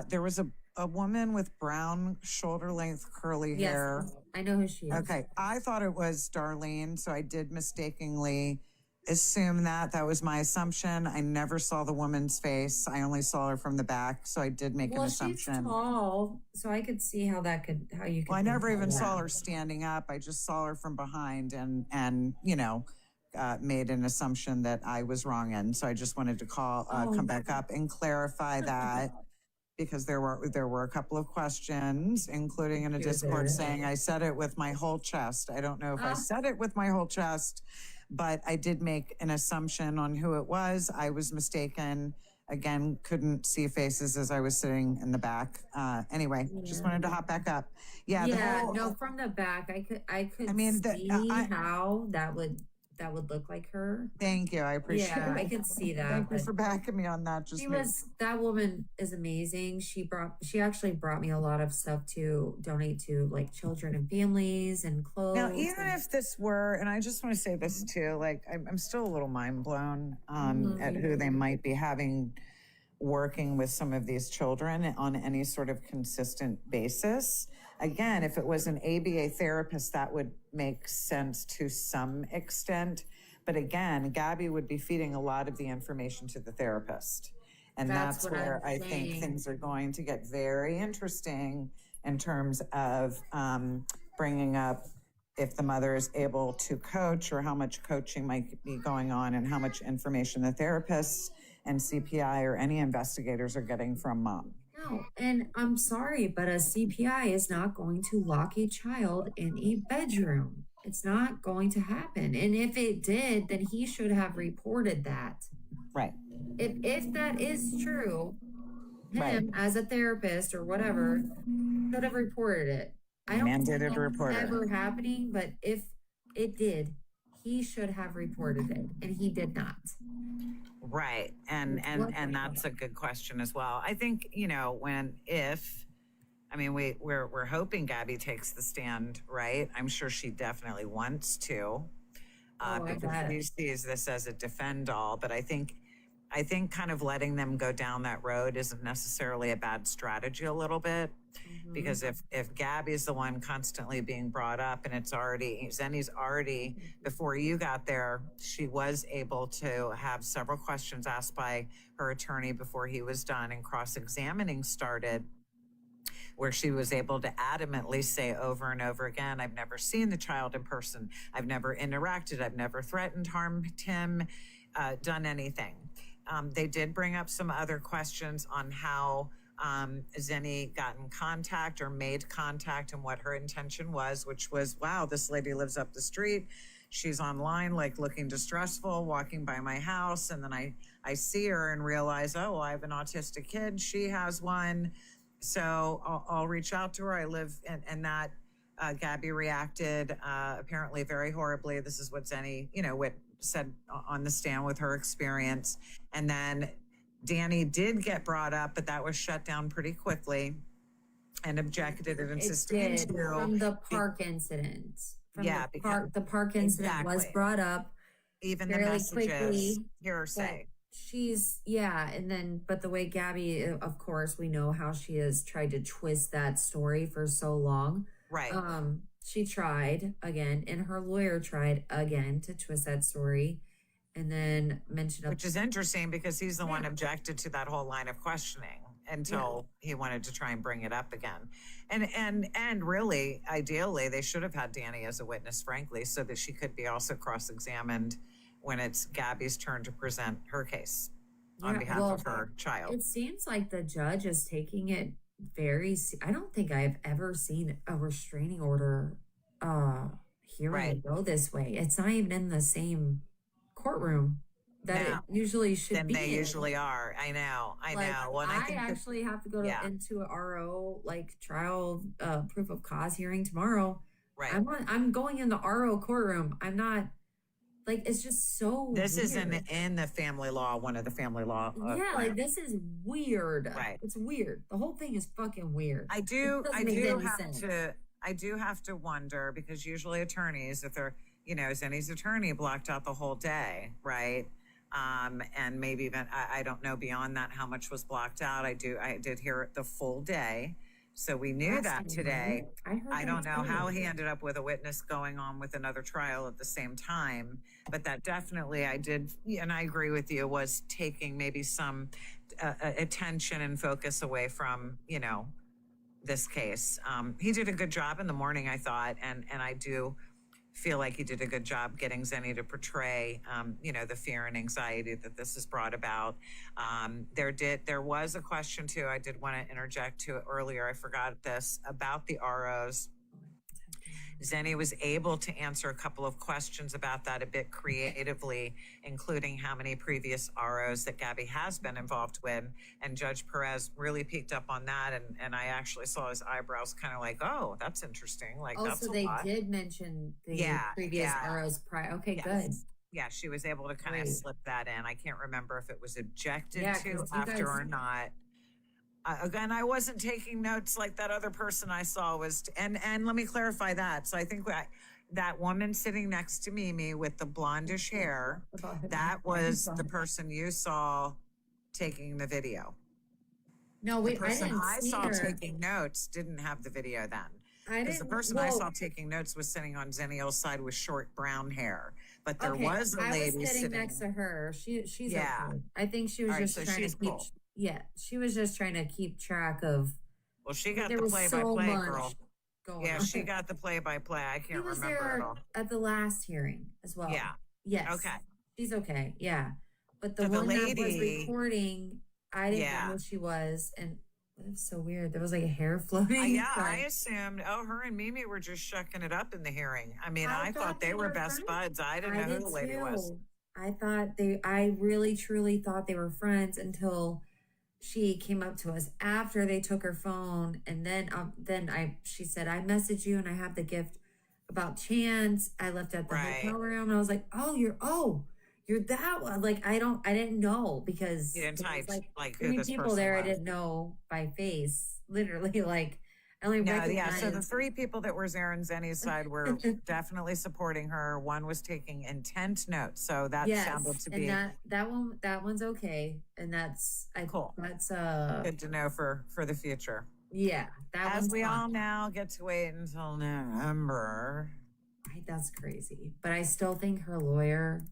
There was a woman with brown shoulder length curly hair. I know who she is. Okay, I thought it was Darlene, so I did mistakenly assume that. That was my assumption. I never saw the woman's face. I only saw her from the back, so I did make an assumption. She's tall, so I could see how you could. Well, I never even saw her standing up. I just saw her from behind, and you know, made an assumption that I was wrong in. So I just wanted to come back up and clarify that. Because there were a couple of questions, including in a Discord saying I said it with my whole chest. I don't know if I said it with my whole chest, but I did make an assumption on who it was. I was mistaken. Again, couldn't see faces as I was sitting in the back. Anyway, just wanted to hop back up. Yeah. No, from the back, I could see how that would look like her. Thank you. I appreciate it. Yeah, I could see that. Thank you for backing me on that. That woman is amazing. She actually brought me a lot of stuff to donate to like children and families and clothes. Now, even if this were, and I just want to say this too, like I'm still a little mind blown at who they might be having working with some of these children on any sort of consistent basis. Again, if it was an ABA therapist, that would make sense to some extent. But again, Gabi would be feeding a lot of the information to the therapist. And That's that's what where I'm I think saying. things are going to get very interesting in terms of bringing up if the mother is able to coach, or how much coaching might be going on, and how much information the therapists and CPI or any investigators are getting from mom. No, and I'm sorry, but a CPI is not going to lock a child in a bedroom. It's not going to happen. And if it did, then he should have reported that. Right. If that is true, him Right. as a therapist or whatever should have reported it. I don't Mandated see it reporter. ever happening, but if it did, he should have reported it, and he did not. Right. And that's a good question as well. I think, we're hoping Gabi takes the stand, right? I'm sure she definitely wants to, because she sees this as a defend all. But I think kind of letting them go down that road isn't necessarily a bad strategy a little bit. Because if Gabi's the one constantly being brought up, and Zenny's already, before you got there, she was able to have several questions asked by her attorney before he was done, and cross-examining started, where she was able to adamantly say over and over again, I've never seen the child in person. I've never interacted. I've never threatened, harmed him, done anything. They did bring up some other questions on how Zenny got in contact or made contact, and what her intention was, which was, wow, this lady lives up the street. She's online, like looking distressful, walking by my house. And then I see her and realize, oh, I have an autistic kid. She has one. So I'll reach out to her. I live, and that Gabi reacted apparently very horribly. This is what Zenny, what said on the stand with her experience. And then Danny did get brought up, but that was shut down pretty quickly, and objected and insisted from the park incident. The park incident was brought up. Even the fairly messages, quickly, hearsay. But the way Gabi, of course, we know how she has tried to twist that story for so long. Right. She tried again, and her lawyer tried again to twist that story. And then mention, which is interesting because he's the one objected to that whole line of questioning until he wanted to try and bring it up again. And really, ideally, they should have had Danny as a witness, frankly, so that she could be also cross-examined when it's Gabi's turn to present her case on behalf of her child. It seems like the judge is taking it I don't think I've ever seen a restraining order hearing go this way. It's not even in the same courtroom that it usually should be. They usually are. I know. Well, I actually have to go into a RO trial proof of cause hearing tomorrow. Right. I'm going in the RO courtroom. I'm not it's just so. This weird. is in the family law. One of the family law. This is weird. Right. It's weird. The whole thing is fucking weird. I do have to wonder, because usually attorneys, if they're Zenny's attorney blocked out the whole day, right? And maybe even, I don't know beyond that how much was blocked out. I did hear it the full day. So we knew that today. I don't know how he ended up with a witness going on with another trial at the same time, but that definitely I did, and I agree with you, was taking maybe some attention and focus away from, this case. He did a good job in the morning, I thought, and I do feel like he did a good job getting Zenny to portray, the fear and anxiety that this has brought about. There was a question too, I did want to interject to it earlier, I forgot this, about the ROs. Zenny was able to answer a couple of questions about that a bit creatively, including how many previous ROs that Gabi has been involved with. And Judge Perez really picked up on that. And I actually saw his eyebrows kind of like, oh, that's interesting. That's they did mention the previous ROs prior. Okay, good. Yeah, she was able to kind of slip that in. I can't remember if it was objected to after or not. Again, I wasn't taking notes like that other person I saw was, and let me clarify that. So I think that woman sitting next to Mimi with the blondish hair, that was the person you saw taking the video. No, the person I saw taking notes didn't have the video then. Because the person I saw taking notes was sitting on Zenniel's side with short brown hair. but there Okay, was a I lady was sitting sitting next to her. She's Yeah. okay. I think she was All right, just so trying she's to keep. cool. Yeah, she was just trying to keep track of. Well, she got there the was play so by play, much girl. going Yeah, on. she got the play by play. I He can't was remember it there all. at the last hearing as well. Yeah. Yes. Okay. She's okay. Yeah. But the So the one that was lady- recording, I didn't Yeah. know who she was, and it was so weird. There was like a hair floating. Yeah, I but- assumed, her and Mimi were just shucking it up in the hearing. I mean, I I thought thought they they were were best friends. buds. I didn't know who the lady was. I really truly thought they were friends until she came up to us after they took her phone. And then she said, I messaged you and I have the gift about Chance. I left at the hotel room. And I was like, you're that one. Like, I didn't know because You didn't there was, type, like, who three this people person there I was. didn't know by face. Literally, like, I only No, recognized. yeah. So the three people that were there on Zenny's side were definitely supporting her. One was taking intense notes. So that sounded to be and that one's okay. And that's cool. That's good to know for the future. yeah. That As one's we fine. all now get to wait until November. That's crazy. But I still think her lawyer,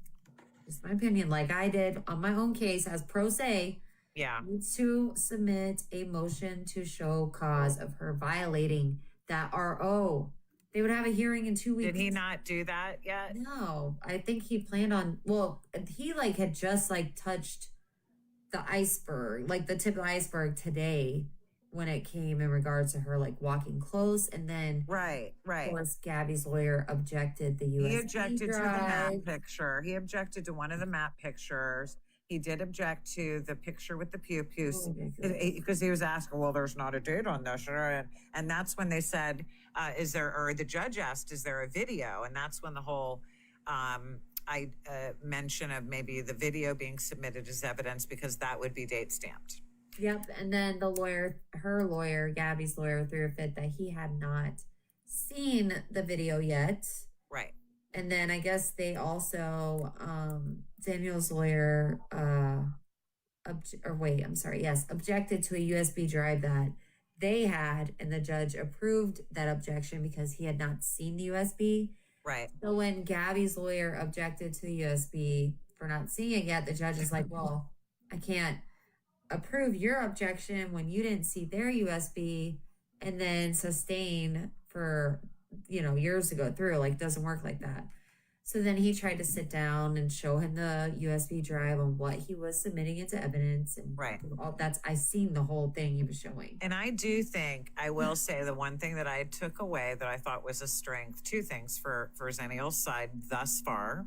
just my opinion, like I did on my own case as pro se, Yeah. needs to submit a motion to show cause of her violating that RO. They would have a hearing in 2 weeks. Did he not do that yet? No, I think he planned on, he had just touched the iceberg, like the tip of the iceberg today when it came in regards to her walking close. And then Right. of course Gabby's lawyer objected the USB He objected to the drive. map picture. He objected to one of the map pictures. He did object to the picture with the pew-pews because he was asking, well, there's not a date on this. And that's when they said, the judge asked, is there a video? And that's when the whole mention of maybe the video being submitted as evidence because that would be date stamped. Yep. And then her lawyer, Gabby's lawyer, threw a fit that he had not seen the video yet. Right. And then I guess they also, Daniel's lawyer, objected to a USB drive that they had, and the judge approved that objection because he had not seen the USB. Right. So when Gabby's lawyer objected to the USB for not seeing it yet, the judge is like, well, I can't approve your objection when you didn't see their USB and then sustain for, years to go through. Doesn't work like that. So then he tried to sit down and show him the USB drive on what he was submitting into evidence. And all I seen the whole thing he was showing. And I do think, I will say the one thing that I took away that I thought was a strength, two things for Zennial's side thus far,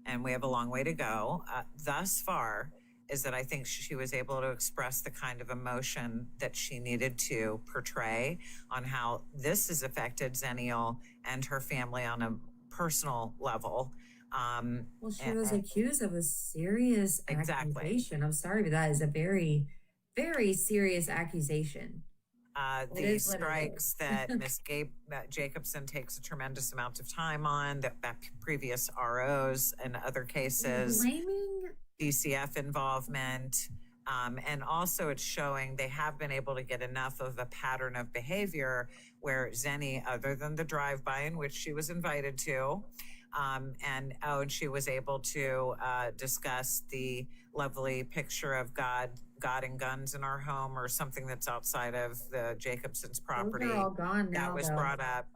and we have a long way to go, thus far, is that I think she was able to express the kind of emotion that she needed to portray on how this has affected Zennial and her family on a personal level. Well, she was accused of a serious accusation. I'm sorry, but that is a very, very serious accusation. The strikes that Miss Jacobson takes a tremendous amount of time on, that previous ROs and other cases, DCF involvement, and also it's showing they have been able to get enough of a pattern of behavior where Zenny, other than the drive-by in which she was invited to, and she was able to discuss the lovely picture of God and guns in our home, or something that's outside of the Jacobson's property. Those are all gone now, that was though. brought up.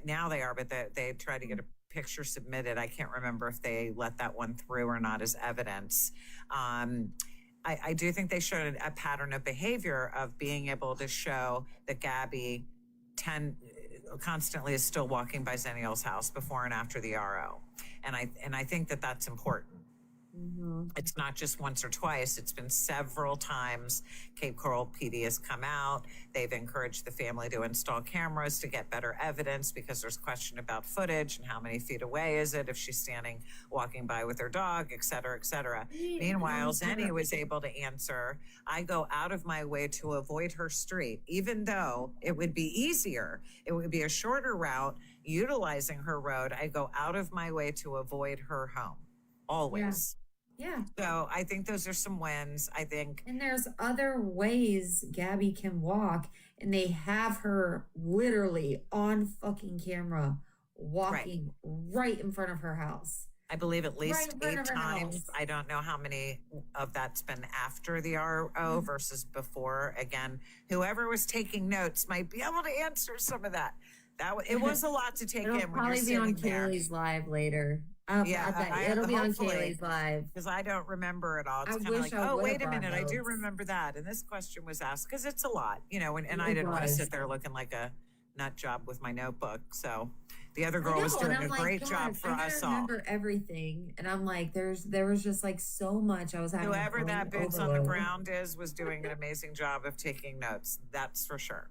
Now they are, but they tried to get a picture submitted. I can't remember if they let that one through or not as evidence. I do think they showed a pattern of behavior of being able to show that Gabi constantly is still walking by Zennial's house before and after the RO. And I think that that's important. Mm-hmm. It's not just once or twice. It's been several times. Cape Coral PD has come out. They've encouraged the family to install cameras to get better evidence because there's question about footage and how many feet away is it if she's walking by with her dog, et cetera, et cetera. Meanwhile, Zenny was able to answer, I go out of my way to avoid her street, even though it would be easier. It would be a shorter route utilizing her road. I go out of my way to avoid her home. Always. Yeah. So I think those are some wins. I think. And there's other ways Gabi can walk, and they have her literally on fucking camera walking right in front of her house. I believe at least in front 8 of her times. house. I don't know how many of that's been after the RO versus before. Again, whoever was taking notes might be able to answer some of that. It was a lot to take It'll in when you're probably be on sitting there. Kaylee's live later. Yeah, It'll be on hopefully, Kaylee's live. because I don't remember it all. It's I kind of wish like, I oh, would've wait a brought minute, I do notes. remember that, and this question was asked because it's a lot, and I It didn't want to was. sit there looking like a nut job with my notebook. So the other I girl was know, doing and I'm a like, great God, job for I us gotta all. remember everything, and I'm like, there was just like so much I was having. Whoever that boots on the overload. ground was doing an amazing job of taking notes. That's for sure.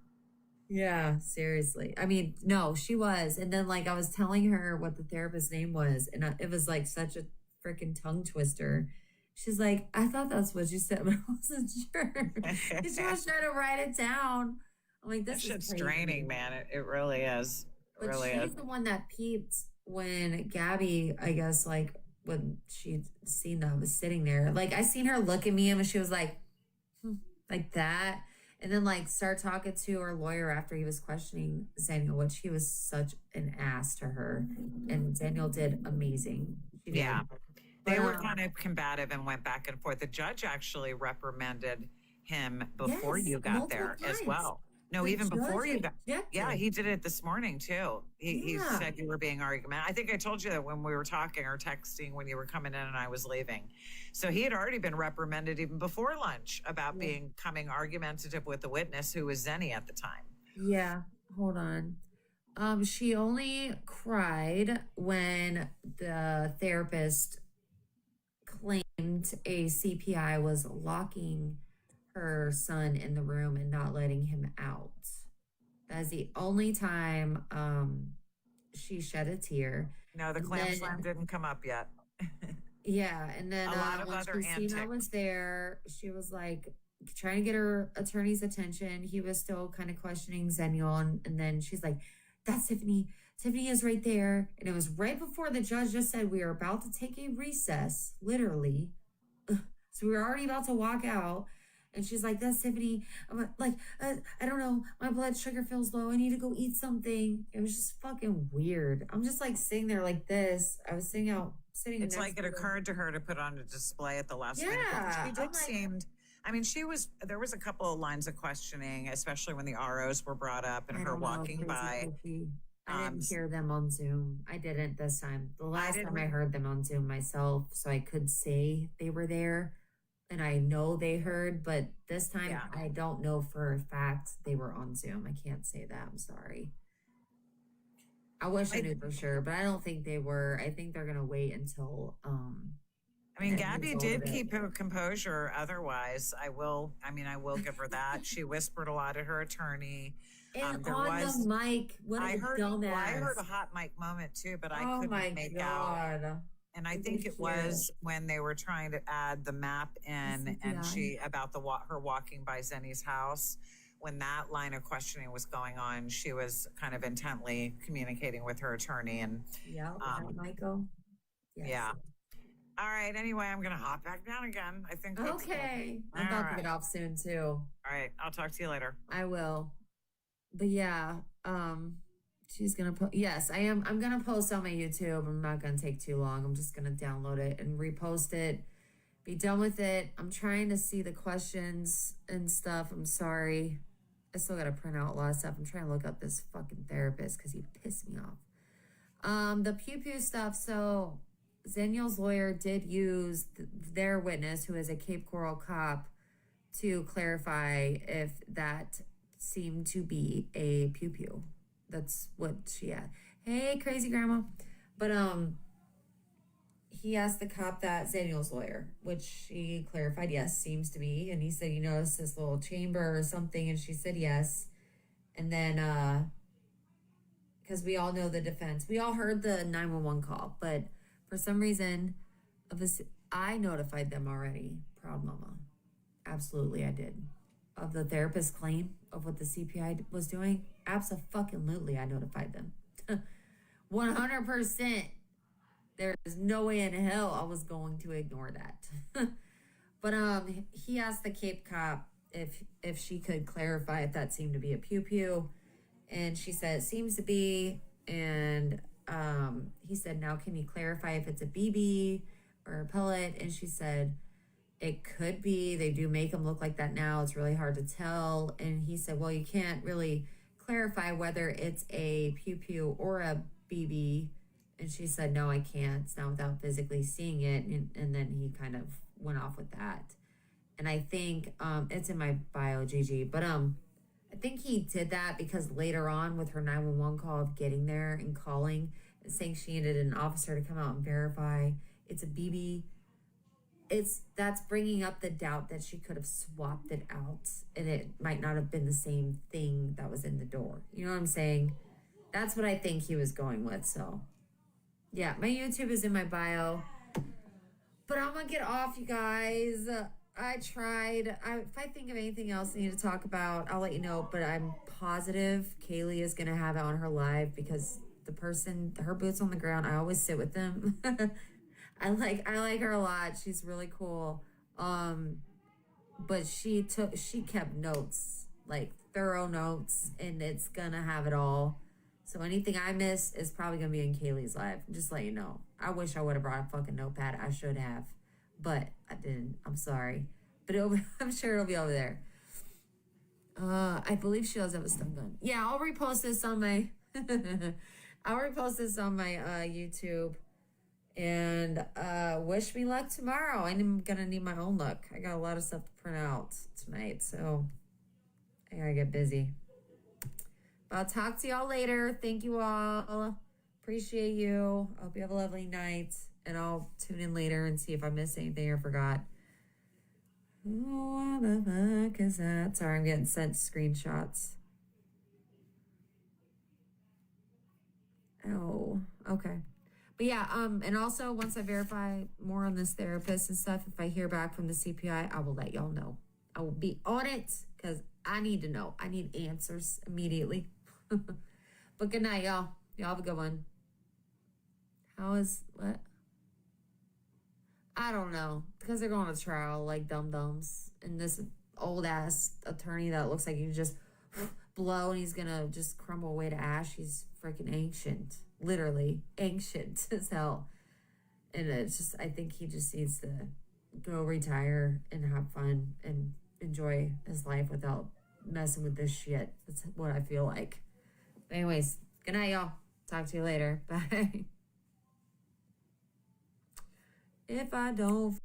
Yeah, seriously. I mean, no, she was. And then, like, I was telling her what the therapist's name was, and it was like such a freaking tongue twister. She's like, I thought that's what you said, but I wasn't sure. And she was trying to write it down. I'm like, That this shit's is crazy. draining, man. It really is. It But really she's is. the one that peeped when Gabby, I guess, like, when she'd seen that I was sitting there. Like, I seen her look at me and she was like, like that. And then like start talking to her lawyer after he was questioning Daniel, which he was such an ass to her. And Daniel did amazing. She did. Yeah. They But, were kind of combative and went back and forth. The judge actually reprimanded him before Yes, you got multiple there as times. well. No, The even before judge you got. Yeah, objected. he did it this morning too. He Yeah. said you were being argumentative. I think I told you that when we were talking or texting when you were coming in and I was leaving. So he had already been reprimanded even before lunch about becoming argumentative with the witness who was Zenny at the time. Yeah, hold on. She only cried when the therapist claimed a CPI was locking her son in the room and not letting him out. That's the only time she shed a tear. No, the And clam then- slam didn't come up yet. Yeah, and then A lot of when other she seen I antics. was there, she was like trying to get her attorney's attention. He was still kind of questioning Zenial, and then she's like, "That's Tiffany. Tiffany is right there." And it was right before the judge just said we are about to take a recess, literally. So we were already about to walk out. And she's like, "That's Tiffany." I'm like, I don't know. My blood sugar feels low. I need to go eat something. It was just fucking weird. I'm just like sitting there like this. I was sitting It's next like it to her. occurred to her to put on a display at the last minute. Yeah, She I'm did like- seem. I mean, there was a couple of lines of questioning, especially when the ROs were brought up and I her don't know, walking crazy by. cookie. I Um, didn't hear them on Zoom. I didn't this time. The last time I didn't- heard them on Zoom myself, so I could say they were there. And I know they heard, but this time Yeah. I don't know for a fact they were on Zoom. I can't say that. I'm sorry. I wish I knew for sure, but I don't think they were. I think they're gonna wait until I mean, and Gabby resolve did it. keep her composure. Otherwise, I will give her that. She whispered a lot at her attorney. And There on was. the mic, what I a heard. dumbass. Well, I heard a hot mic moment too, but I Oh couldn't my make out. God. And I think it was when they were trying to add the map in, and CPI. about her walking by Zenny's house. When that line of questioning was going on, she was kind of intently communicating with her attorney, and Yeah, Michael. yeah. All right. Anyway, I'm gonna hop back down again. I think. That's good. Okay. I'm All about to get right. off soon too. All right. I'll talk to you later. I will. But yeah, she's gonna put yes, I am. I'm gonna post on my YouTube. I'm not gonna take too long. I'm just gonna download it and repost it. Be done with it. I'm trying to see the questions and stuff. I'm sorry. I still gotta print out a lot of stuff. I'm trying to look up this fucking therapist because he pissed me off. The pew pew stuff. So Zenial's lawyer did use their witness, who is a Cape Coral cop, to clarify if that seemed to be a pew pew. That's what she had. Hey, crazy grandma. But he asked the cop that, Zenial's lawyer, which she clarified, yes, seems to be. And he said, you noticed this little chamber or something? And she said, yes. And then, because we all know the defense, we all heard the 911 call, but for some reason, I notified them already. Proud mama. Absolutely, I did. Of the therapist claim of what the CPI was doing, absolutely, I notified them. 100%. There is no way in hell I was going to ignore that. But he asked the Cape cop if she could clarify if that seemed to be a pew pew, and she said it seems to be. And he said, now can you clarify if it's a BB or a pellet? And she said, it could be. They do make them look like that now. It's really hard to tell. And he said, well, you can't really clarify whether it's a pew pew or a BB. And she said, no, I can't. It's not without physically seeing it. And then he kind of went off with that. And I think it's in my bio, Gigi. But I think he did that because later on with her 911 call of getting there and calling and saying she needed an officer to come out and verify it's a BB. That's bringing up the doubt that she could have swapped it out and it might not have been the same thing that was in the door. You know what I'm saying? That's what I think he was going with. So yeah, my YouTube is in my bio. But I'm gonna get off, you guys. I tried. If I think of anything else I need to talk about, I'll let you know. But I'm positive Kaylee is gonna have it on her live because the person, her boots on the ground, I always sit with them. I like her a lot. She's really cool. But she kept notes, like thorough notes, and it's gonna have it all. So anything I miss is probably gonna be in Kaylee's live. Just let you know. I wish I would have brought a fucking notepad. I should have, but I didn't. I'm sorry. But I'm sure it'll be over there. I believe she does have a stun gun. Yeah, I'll repost this on my YouTube. And wish me luck tomorrow. I'm gonna need my own luck. I got a lot of stuff to print out tonight, so I gotta get busy. But I'll talk to y'all later. Thank you all. Appreciate you. I hope you have a lovely night. And I'll tune in later and see if I missed anything or forgot. What the fuck is that? Sorry, I'm getting sent screenshots. Oh, okay. But yeah, and also once I verify more on this therapist and stuff, if I hear back from the CPI, I will let y'all know. I will be on it because I need to know. I need answers immediately. But good night, y'all. Y'all have a good one. How is what? I don't know. Because they're going to trial like dum-dums. And this old ass attorney that looks like you just blow and he's gonna just crumble away to ash. He's freaking ancient. Literally ancient as hell. And it's just, I think he just needs to go retire and have fun and enjoy his life without messing with this shit. That's what I feel like. Anyways, good night, y'all. Talk to you later. Bye. If I don't